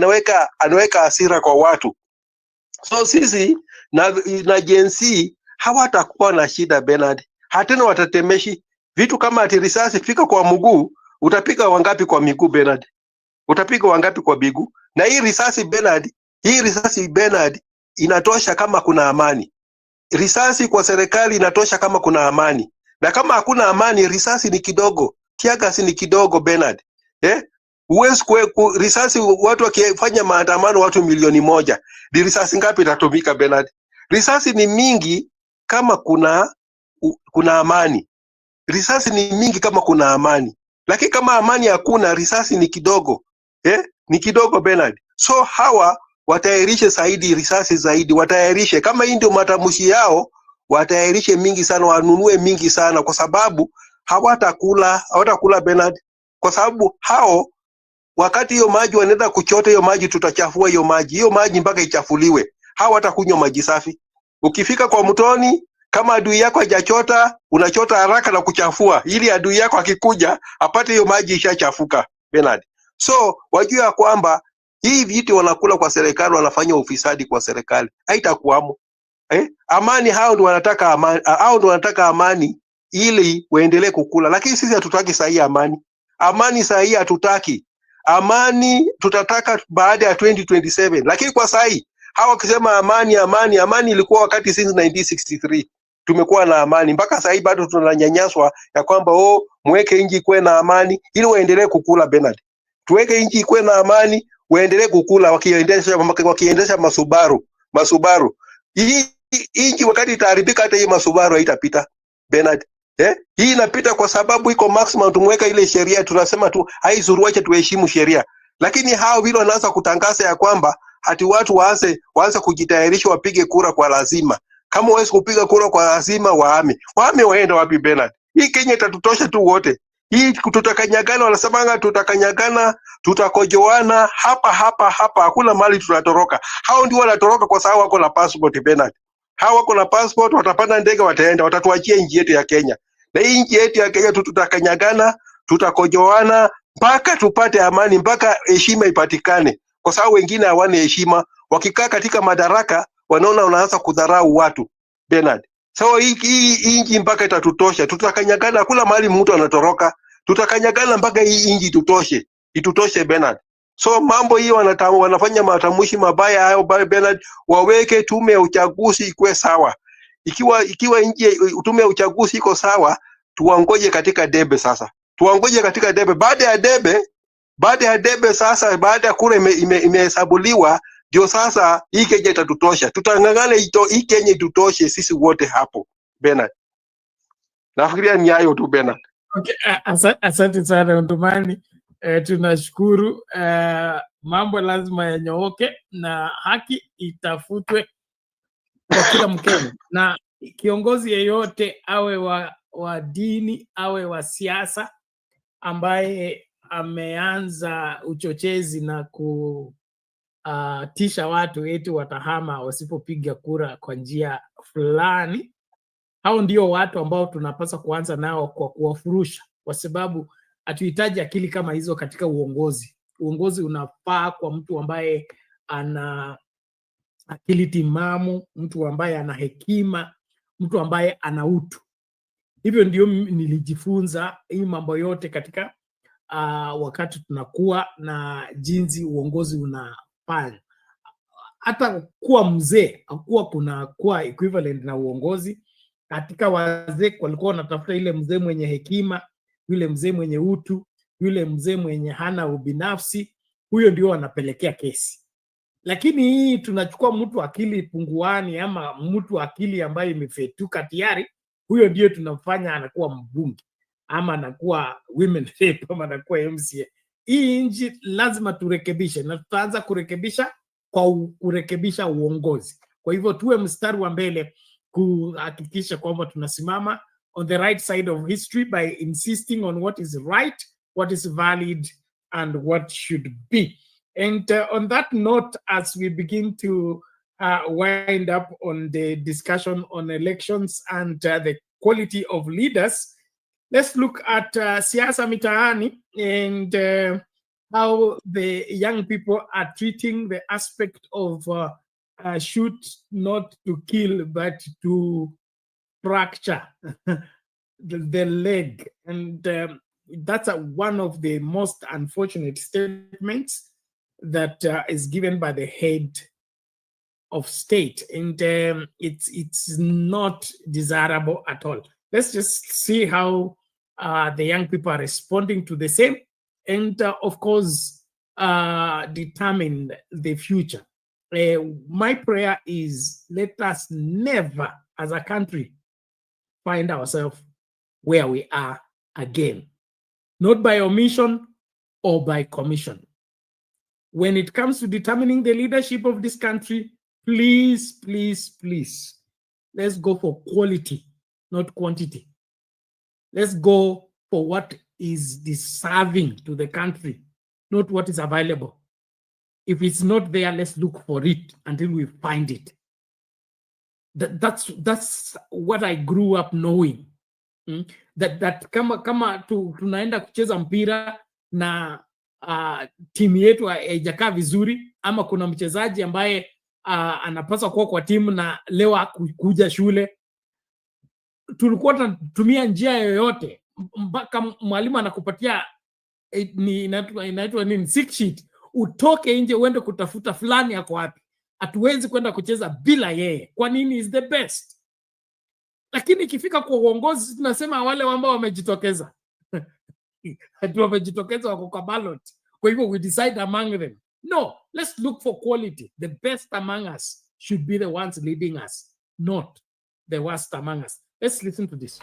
anaweka hasira kwa watu. So sisi na Gen Z hawatakuwa na shida Bernard. Hatena watatemeshi vitu kama ati risasi fika kwa mguu, utapiga wangapi kwa miguu Bernard? Utapiga wangapi kwa miguu? Na hii risasi Bernard inatosha kama kuna amani. Risasi kwa serikali inatosha kama kuna amani. Na kama hakuna amani, risasi ni kidogo. Tiagasi ni kidogo Bernard. Uwezi risasi watu wakifanya maandamano watu milioni 1. Ni risasi ngapi itatumika Bernard? Risasi ni mingi kama kuna amani. Risasi ni mingi kama kuna amani. Lakini kama amani hakuna, risasi ni kidogo. Ni kidogo Bernard. So hawa watayarishe zaidi risasi zaidi, watayarishe kama hii ndio matamshi yao, watayarishe mingi sana, wanunue mingi sana, kwa sababu hawatakula Bernard, kwa sababu hao wakati hiyo maji wanaenda kuchota hiyo maji, tutachafua hiyo maji mpaka ichafuliwe. Hawatakunywa maji safi. Ukifika kwa mtoni, kama adui yako hajachota, unachota haraka na kuchafua ili adui yako akikuja apate hiyo maji ishachafuka Bernard. So wajua kwamba hii vitu wanakula kwa serikali, wanafanya ufisadi kwa serikali, haitakuwamo. Amani, hao ndio wanataka amani ili waendelee kukula, lakini sisi hatutaki sahi amani sahi hatutaki amani, tutataka baada ya 2027. Lakini kwa sahi hawa wakisema amani ilikuwa wakati since 1963 tumekuwa na amani, mpaka sahi bado tunanyanyaswa ya kwamba mweke nchi ikuwe na amani ili waendelee kukula Bernard. Tuweke nchi ikuwe na amani, waendelee kukula wakiendesha masubaru. Hii nchi wakati itaharibika, hata hii masubaru haitapita Bernard. Hii inapita kwa sababu iko maximum, tumweka ile sheria, tunasema tu haizuruache, tuheshimu sheria. Lakini hao vile wanaanza kutangaza ya kwamba hati watu waanze kujitayarisha wapige kura kwa lazima. Kama huwezi kupiga kura kwa lazima, wahame waende wapi Bernard? Hii Kenya itatutosha tu wote. Hii tutakanyagana, wanasemanga tutakanyagana, tutakojoana hapa, hakuna mali tutatoroka. Hao ndio wanatoroka kwa sababu wako na passport Bernard. Hao wako na passport, watapanda ndege, wataenda, watatuachia nchi yetu ya Kenya. Na hii nchi yetu ya Kenya tutakanyagana, tutakojoana mpaka tupate amani, mpaka heshima ipatikane. Kwa sababu wengine hawana heshima, wakikaa katika madaraka wanaona wanaanza kudharau watu Bernard. So hii nchi mpaka itatutosha, tutakanyagana, hakuna mahali mtu anatoroka. Tutakanyagana mpaka hii nchi itutoshe Bernard. So mambo hiyo wanafanya matamushi mabaya hayo Bernard, waweke tume ya uchaguzi ikuwe sawa. Ikiwa nchi tume ya uchaguzi iko sawa, tuwangoje katika debe sasa. Tuwangoje katika debe. Baada ya debe sasa, baada ya kura imehesabuliwa, ndio sasa hii Kenya itatutosha. Tutangangana hii Kenya itutoshe sisi wote hapo. Bernard. Nafikiria ni hayo tu Bernard. Okay, asante sana Ndumani. Tunashukuru. Mambo lazima yanyooke na haki itafutwe kwa kila Mkenya, na kiongozi yeyote awe wa dini awe wa siasa ambaye ameanza uchochezi na kutisha watu eti watahama wasipopiga kura kwa njia fulani, hao ndio watu ambao tunapaswa kuanza nao kwa kuwafurusha, kwa sababu hatuhitaji akili kama hizo katika uongozi. Uongozi unafaa kwa mtu ambaye ana akili timamu, mtu ambaye ana hekima, mtu ambaye ana utu. Hivyo ndio nilijifunza hii mambo yote katika wakati tunakuwa na jinsi uongozi unafanya. Hata kuwa mzee hakuwa kuwa equivalent na uongozi. Katika wazee walikuwa wanatafuta ile mzee mwenye hekima, yule mzee mwenye utu, yule mzee mwenye hana ubinafsi, huyo ndio wanapelekea kesi. Lakini hii tunachukua mtu akili punguani ama mtu akili ambaye imefetuka tayari, huyo ndio tunafanya anakuwa mbunge ama anakuwa women rep ama anakuwa MCA. Hii nchi lazima turekebishe, na tutaanza kurekebisha kwa kurekebisha uongozi. Kwa hivyo tuwe mstari wa mbele kuhakikisha kwamba tunasimama on the right side of history by insisting on what is right, what is valid, and what should be. And on that note, as we begin to wind up on the discussion on elections and the quality of leaders, let's look at siasa mitaani and how the young people are treating the aspect of shoot not to kill but to fracture the leg. And that's one of the most unfortunate statements that is given by the head of state, and it's not desirable at all. Let's just see how the young people are responding to the same, and of course determine the future. My prayer is, let us never as a country find ourselves where we are again, not by omission or by commission. When it comes to determining the leadership of this country, please, please, please, let's go for quality, not quantity. Let's go for what is deserving to the country, not what is available. If it's not there, let's look for it until we find it. That's what I grew up knowing. That kama tunaenda kucheza mpira na timu yetu haijakaa vizuri, ama kuna mchezaji ambaye anapaswa kuwa kwa timu na leo kuja shule, tulikuwa tunatumia njia yoyote mpaka mwalimu anakupatia inaitwa nini, sick sheet, utoke nje uende kutafuta fulani yako wapi. Hatuwezi kwenda kucheza bila yeye. Kwa nini? Is the best. Lakini ikifika kwa uongozi tunasema wale ambao wamejitokeza wamejitokeza wako kwa ballot, kwa hivyo we decide among them. No, let's look for quality. The best among us should be the ones leading us, not the worst among us. Let's listen to this.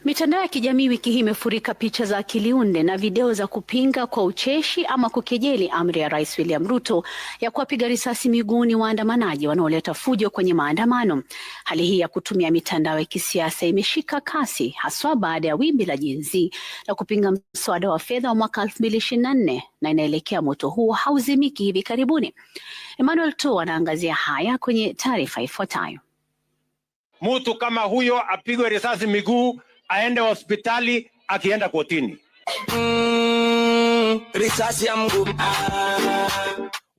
Mitandao ya kijamii wiki hii imefurika picha za akiliunde na video za kupinga kwa ucheshi ama kukejeli amri ya Rais William Ruto ya kuwapiga risasi miguuni waandamanaji wanaoleta fujo kwenye maandamano. Hali hii ya kutumia mitandao ya kisiasa imeshika kasi, haswa baada ya wimbi la Gen Z la kupinga mswada wa fedha wa mwaka 2024, na inaelekea moto huo hauzimiki hivi karibuni. Emmanuel To anaangazia haya kwenye taarifa ifuatayo. Mtu kama huyo apigwe risasi miguu, aende hospitali, akienda kotini. Risasi ya mguu.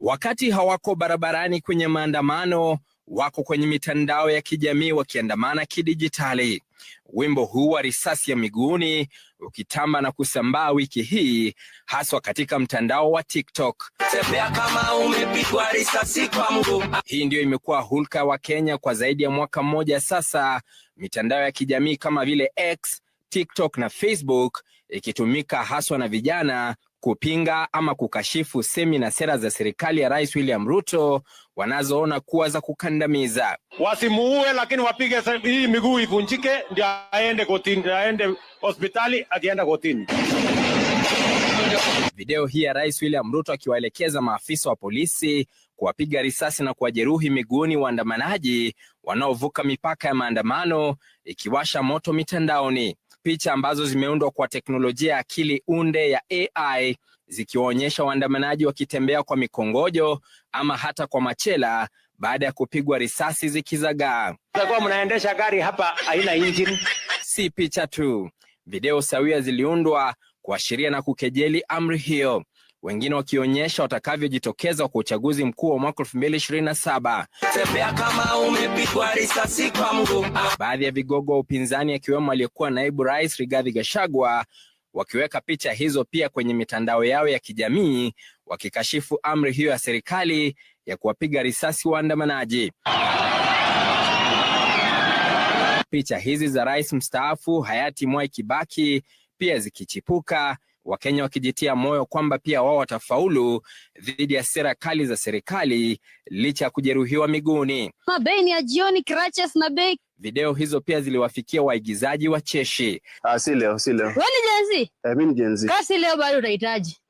Wakati hawako barabarani kwenye maandamano, wako kwenye mitandao ya kijamii wakiandamana kidijitali. Wimbo huu wa risasi ya miguuni ukitamba na kusambaa wiki hii, haswa katika mtandao wa TikTok. Tembea kama umepigwa risasi kwa mguu. Hii ndio imekuwa hulka wa Kenya kwa zaidi ya mwaka mmoja sasa, mitandao ya kijamii kama vile X, TikTok na Facebook ikitumika haswa na vijana kupinga ama kukashifu semi na sera za serikali ya Rais William Ruto wanazoona kuwa za kukandamiza. Wasimuue, lakini wapige hii miguu ivunjike ndio aende kotini, aende hospitali akienda kotini. Video hii ya Rais William Ruto akiwaelekeza maafisa wa polisi kuwapiga risasi na kuwajeruhi miguuni waandamanaji wanaovuka mipaka ya maandamano ikiwasha moto mitandaoni. Picha ambazo zimeundwa kwa teknolojia ya akili unde ya AI zikiwaonyesha waandamanaji wakitembea kwa mikongojo ama hata kwa machela baada ya kupigwa risasi zikizagaa. Kwa mnaendesha gari hapa haina engine. Si picha tu, video sawia ziliundwa kuashiria na kukejeli amri hiyo, wengine wakionyesha watakavyojitokeza kwa uchaguzi mkuu wa mwaka 2027. Tembea kama umepigwa risasi kwa mguu. Baadhi ya vigogo wa upinzani akiwemo aliyekuwa naibu rais Rigathi Gachagua wakiweka picha hizo pia kwenye mitandao yao ya kijamii wakikashifu amri hiyo ya serikali ya kuwapiga risasi waandamanaji. Picha hizi za rais mstaafu hayati Mwai Kibaki pia zikichipuka, Wakenya wakijitia moyo kwamba pia wao watafaulu dhidi ya sera kali za serikali licha ya kujeruhiwa miguuni. Mabei ni ya jioni, crutches na bei. Video hizo pia ziliwafikia waigizaji wacheshi. Si leo. Wewe ni Gen Z? Mimi ni Gen Z. Kasi leo bado unahitaji.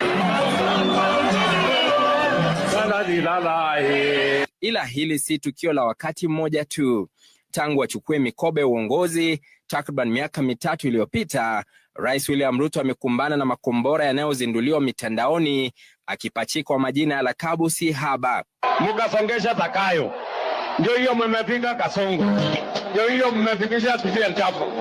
Ila hili si tukio la wakati mmoja tu. Tangu achukue mikoba ya uongozi takriban miaka mitatu iliyopita, Rais William Ruto amekumbana na makombora yanayozinduliwa mitandaoni akipachikwa majina ya lakabu si haba. Mukasongesha Takayo. Ndio hiyo mmepiga Kasongo. Ndio hiyo mmefikisha Sifia Chapo.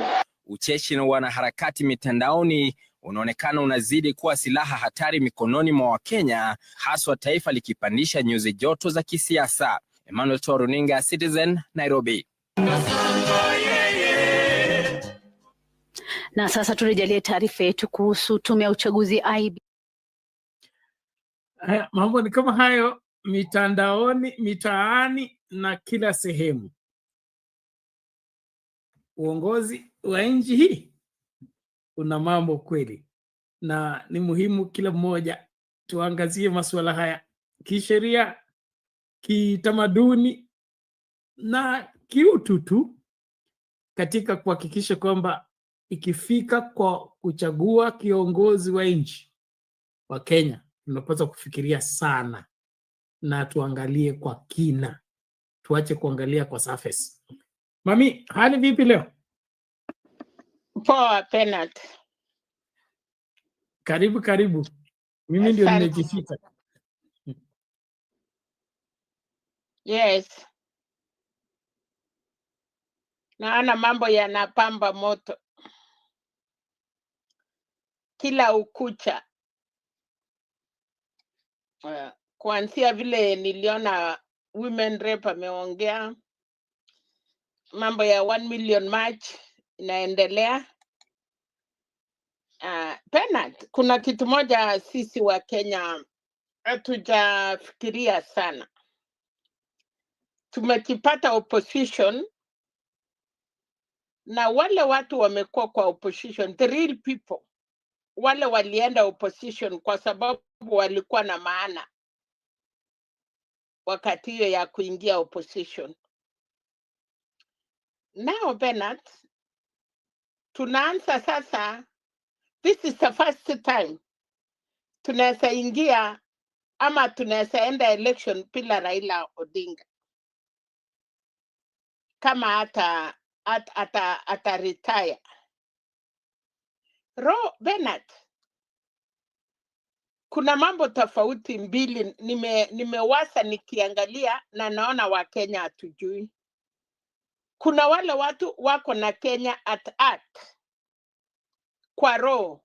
Ucheshi na wanaharakati mitandaoni unaonekana unazidi kuwa silaha hatari mikononi mwa Wakenya, haswa taifa likipandisha nyuzi joto za kisiasa. Emmanuel Toro, runinga Citizen, Nairobi. Na sasa turejelee taarifa yetu kuhusu tume ya uchaguzi IB. Mambo ni kama hayo mitandaoni, mitaani na kila sehemu. Uongozi wa nchi hii una mambo kweli, na ni muhimu kila mmoja tuangazie masuala haya kisheria, kitamaduni na kiutu tu, katika kuhakikisha kwamba ikifika kwa kuchagua kiongozi wa nchi wa Kenya, tunapaswa kufikiria sana na tuangalie kwa kina, tuache kuangalia kwa surface. Mami, hali vipi leo? Poa, Penat. Karibu. Mimi ndio nimejifita. Yes. Naona mambo yanapamba moto kila ukucha. Kuanzia vile niliona women rep ameongea, mambo ya 1 million march inaendelea. Penat, kuna kitu moja sisi wa Kenya hatujafikiria sana. Tumekipata opposition, na wale watu wamekuwa kwa opposition, the real people, wale walienda opposition kwa sababu walikuwa na maana wakati hiyo ya kuingia opposition. Now Bernard, tunaanza sasa, this is the first time tunaweza ingia ama tunaweza enda election bila Raila Odinga, kama ata retire. Bernard, kuna mambo tofauti mbili nimewasa nikiangalia na naona wa Kenya hatujui. Kuna wale watu wako na Kenya at kwa roho,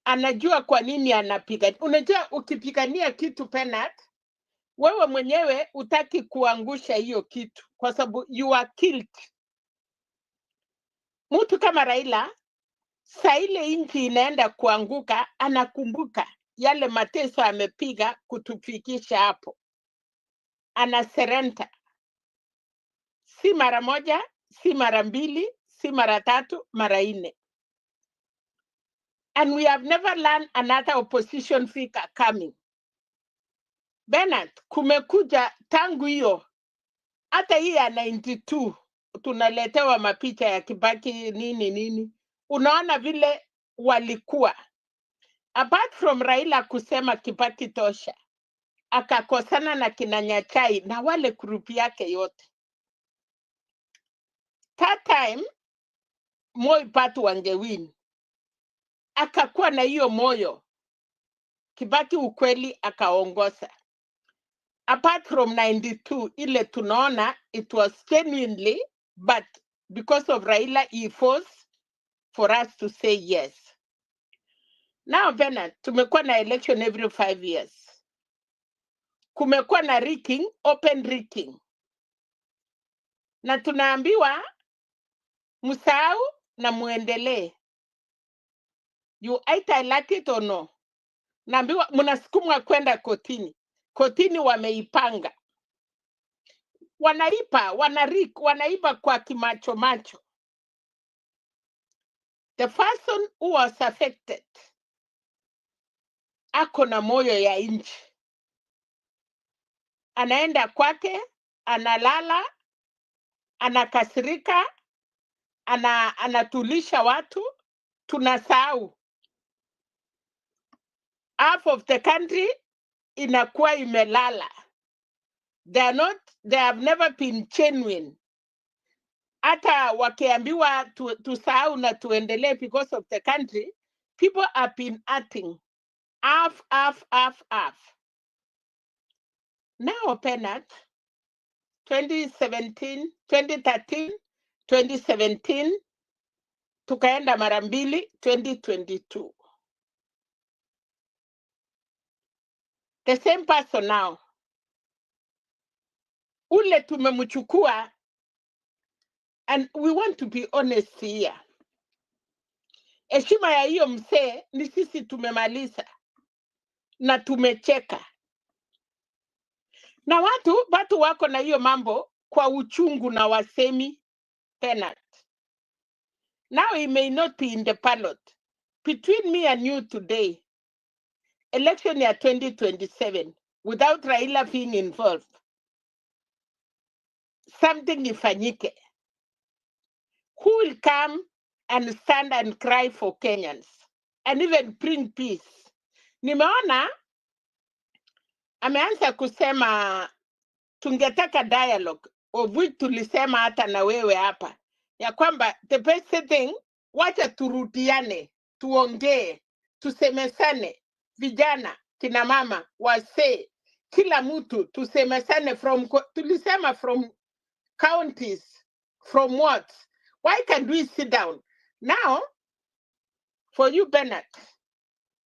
anajua kwa nini anapigania. Unajua ukipigania kitu Penat, wewe mwenyewe utaki kuangusha hiyo kitu kwa sababu you are killed. Mtu kama Raila, saa ile nchi inaenda kuanguka, anakumbuka yale mateso amepiga kutufikisha hapo. Anaserenta. Si mara moja, si mara mbili, si mara tatu, mara nne. And we have never learned another opposition figure coming. Bernard, kumekuja tangu hiyo, hata hii ya 92, tunaletewa mapicha ya Kibaki nini. Unaona vile walikuwa. Apart from Raila kusema Kibaki tosha, akakosana na kina Nyachai na wale grupu yake yote. That time, Moi Patu wangewin. Akakuwa na hiyo moyo. Kibaki ukweli akaongoza. Apart from 92, ile tunaona, it was genuinely, but because of Raila, he forced for us to say yes. Now, Bernard, tumekuwa na election every 5 years. Kumekuwa na rigging, open rigging. Na tunaambiwa, musahau na muendelee. You either like it or no. Naambiwa, munasukumwa kwenda kotini. Kotini wameipanga. Wanaiba kwa kimacho macho. The person who was affected, ako na moyo ya nchi. Anaenda kwake, analala, anakasirika, anatulisha watu, tunasahau. Half of the country inakuwa imelala. They have never been genuine. Hata wakiambiwa tusahau na tuendelee because of the country, people have been acting half. Now, Bernard, 2013, 2017, tukaenda mara mbili, 2022. The same person now. Ule tumemchukua, and we want to be honest here. Heshima ya hiyo msee ni sisi tumemaliza na tumecheka. Na watu wako na hiyo mambo kwa uchungu na wasemi Bernard. Now he may not be in the ballot. Between me and you today, election year 2027, without Raila being involved, something ifanyike. Who will come and stand and cry for Kenyans and even bring peace? Nimeona ameanza kusema tungetaka dialogue, of which tulisema hata na wewe hapa, ya kwamba the best thing, wacha turudiane, tuongee, tusemesane, vijana, kina mama, wase, kila mtu, tusemesane tulisema from counties, from what? Why can't we sit down? Now, for you, Bernard,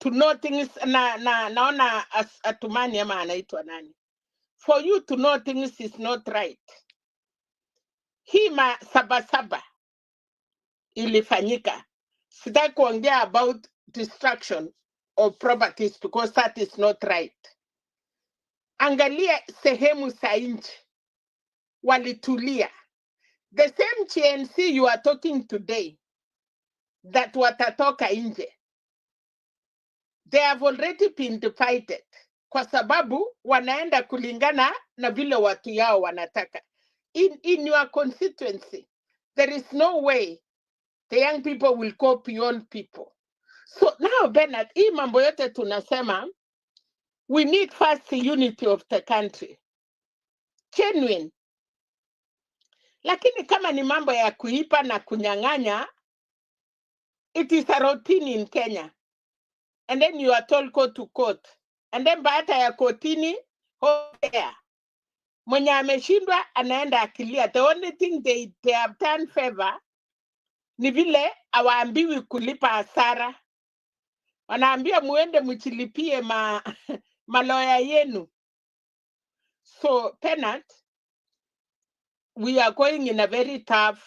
to know things, naona Atumani ama anaitwa nani? For you to know things is not right. Hima sabasaba ilifanyika. Sitaki kuongea about destruction of properties because that is not right. Angalia sehemu za nchi walitulia. The same GNC you are talking today, that watatoka nje, they have already been divided. Kwa sababu wanaenda kulingana na vile watu yao wanataka. In your constituency, there is no way the young people will go beyond people. So now, Bernard, hii mambo yote tunasema, we need first the unity of the country. Genuine. Lakini kama ni mambo ya kuipa na kunyang'anya, it is a routine in Kenya. And then you are told go to court. And then baada ya kotini, there. Mwenye ameshindwa anaenda akilia. The only thing they have done favor ni vile hawaambiwi kulipa hasara. Wanaambia muende mchilipie maloya yenu. So, Bernard, we are going in a very tough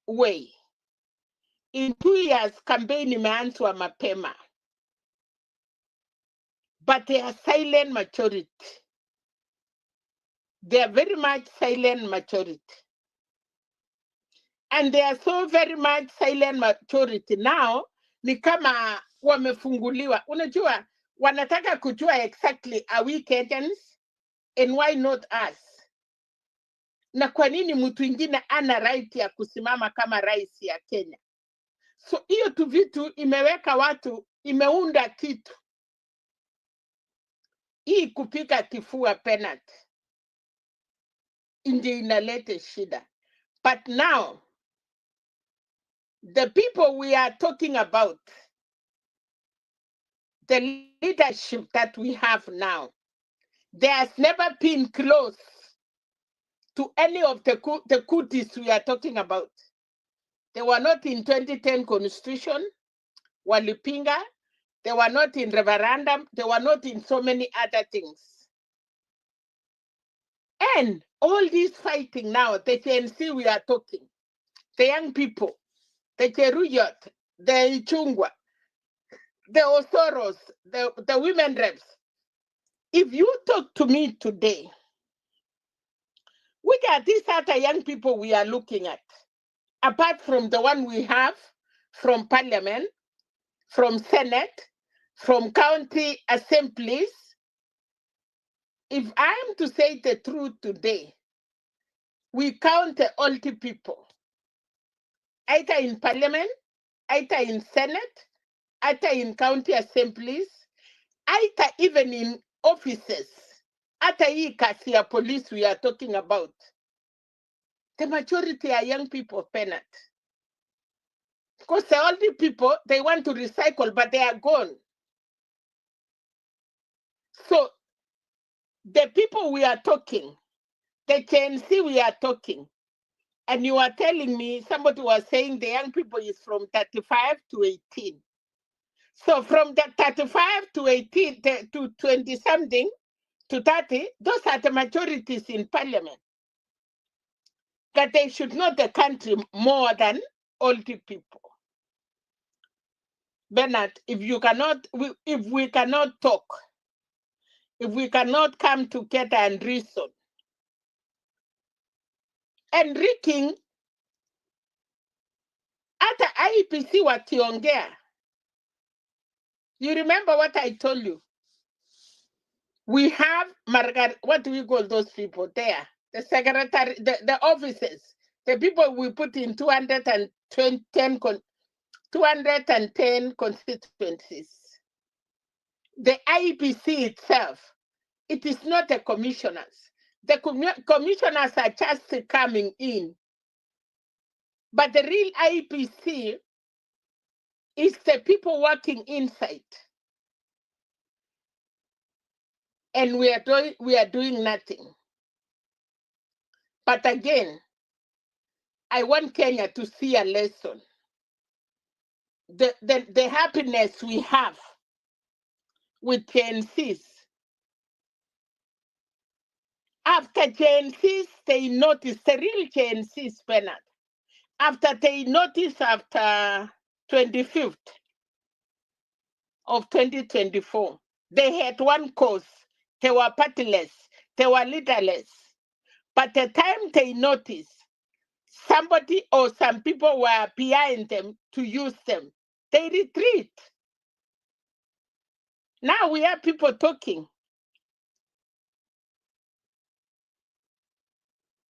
way. in 2 years campaign imeanzwa mapema, but they are silent majority. They are very much silent majority. And they are so very much silent majority now, ni kama wamefunguliwa. Unajua, wanataka kujua exactly are we Kenyans and why not us? Na kwa nini mtu ingine ana right ya kusimama kama rais ya Kenya? So hiyo tu vitu imeweka watu, imeunda kitu. Hii kupika kifua penalty ndio inaleta shida. But now, the people we are talking about, the leadership that we have now, there has never been close to any of the cuties we are talking about. They were not in 2010 constitution, walipinga. They were not in referendum. They were not in so many other things. And all this fighting now, the TNC we are talking, the young people, the Cheruyot, the Ichungwa, the Osoros, the women reps. If you talk to me today, which are these other young people we are looking at, apart from the one we have from Parliament, from Senate, from county assemblies? If I am to say the truth today, we count the old people, either in Parliament, either in Senate, either in county assemblies, either even in offices, either hii kasi ya police we are talking about. The majority are young people, Penat. Because the older people, they want to recycle, but they are gone. So the people we are talking, the Gen Z we are talking, and you are telling me, somebody was saying the young people is from 35 to 18. So from the 35 to 18 to 20 something to 30, those are the majorities in Parliament. That they should know the country more than older people. Bernard, if we cannot talk, if we cannot come together and reason, and Riking, hata IPC wakiongea, you remember what I told you? We have what do we call those people there? The secretary, the officers, the people we put in 210 constituencies. The IPC itself, it is not the commissioners. The commissioners are just coming in. But the real IPC is the people working inside. And we are doing nothing. But again, I want Kenya to see a lesson. The happiness we have with GNCs. After GNCs, they notice, the real GNCs, Bernard, after they notice after 25th of 2024, they had one cause. They were partyless, they were leaderless. But the time they noticed, somebody or some people were behind them to use them, they retreat. Now we have people talking.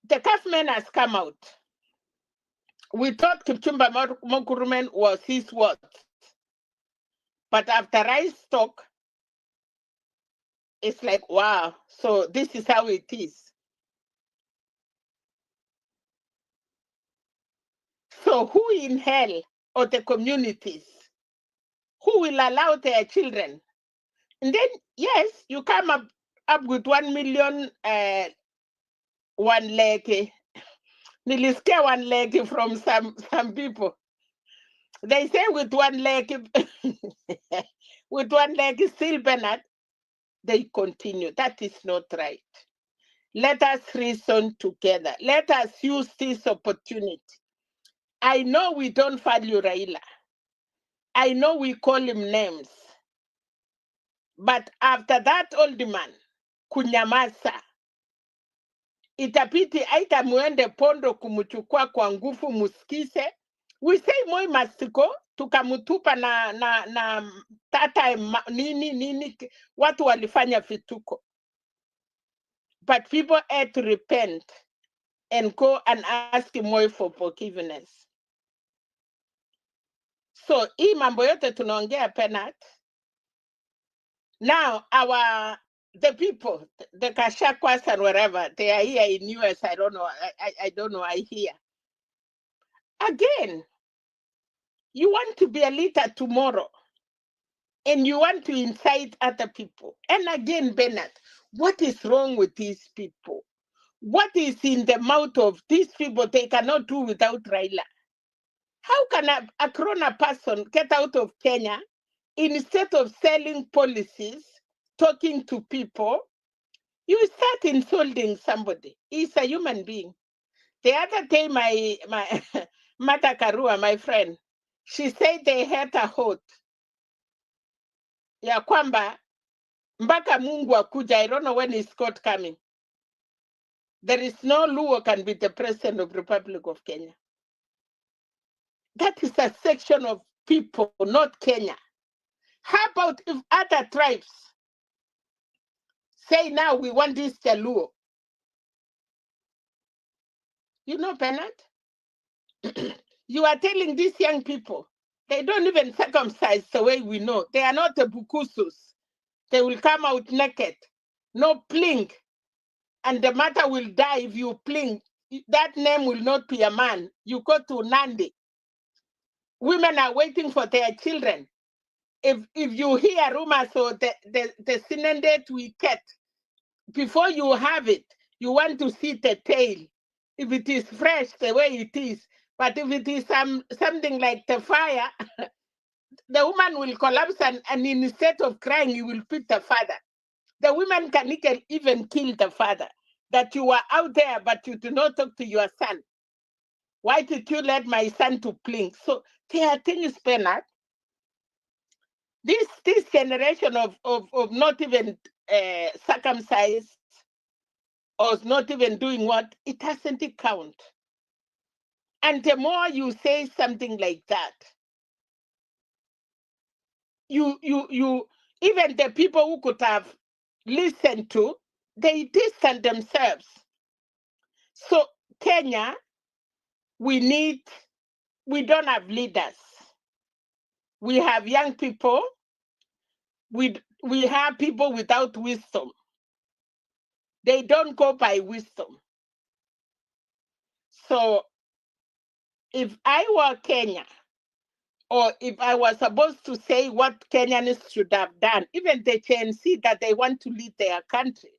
The government has come out. We thought Kipchumba Murkomen was his word. But after I talk, it's like, wow, so this is how it is. So who in hell or the communities who will allow their children? And then, yes, you come up with 1 million, one leg. Nilisikia one leg from some people. They say with one leg, with one leg still Bernard, they continue. That is not right. Let us reason together. Let us use this opportunity I know we don't value Raila. I know we call him names. But after that old man, kunyamaza, itapiti aita muende Pondo kumuchukua kwa nguvu muskise. We say Moi must go, tukamutupa na tata nini watu walifanya vituko. But people had to repent and go and ask Moi for forgiveness. So hii mambo yote tunaongea Penat. Now the people, the Gachaguas and wherever, they are here in US, I don't know, I don't know, I hear. Again, you want to be a leader tomorrow, and you want to incite other people. And again, Bernard, what is wrong with these people? What is in the mouth of these people they cannot do without Raila? How can a corona person get out of Kenya instead of selling policies, talking to people? You start insulting somebody. He's a human being. The other day, my Mata Karua, my friend, she said they had a hope. Ya kwamba mpaka Mungu akuja. I don't know when is God coming. There is no Luo can be the president of Republic of Kenya. That is a section of people, not Kenya. How about if other tribes say now we want this Luo? You know, Bernard? You are telling these young people, they don't even circumcise the way we know. They are not the Bukusus. They will come out naked. No pling. And the matter will die if you pling. That name will not be a man. You go to Nandi. Women are waiting for their children. If you hear rumors or the synandate we get, before you have it, you want to see the tail. If it is fresh the way it is, but if it is something like the fire, the woman will collapse and instead of crying, you will beat the father. The women can even kill the father. That you are out there, but you do not talk to your son. Why did you let my son to blink? So there are things, Bernard. This generation of not even circumcised or not even doing what, it doesn't count. And the more you say something like that, you even the people who could have listened to, they distance themselves. So Kenya, we don't have leaders. We have young people. We have people without wisdom. They don't go by wisdom. So if I were Kenya, or if I was supposed to say what Kenyans should have done, even the GNC that they want to lead their country,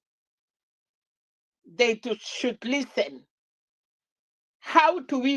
they should listen. How do we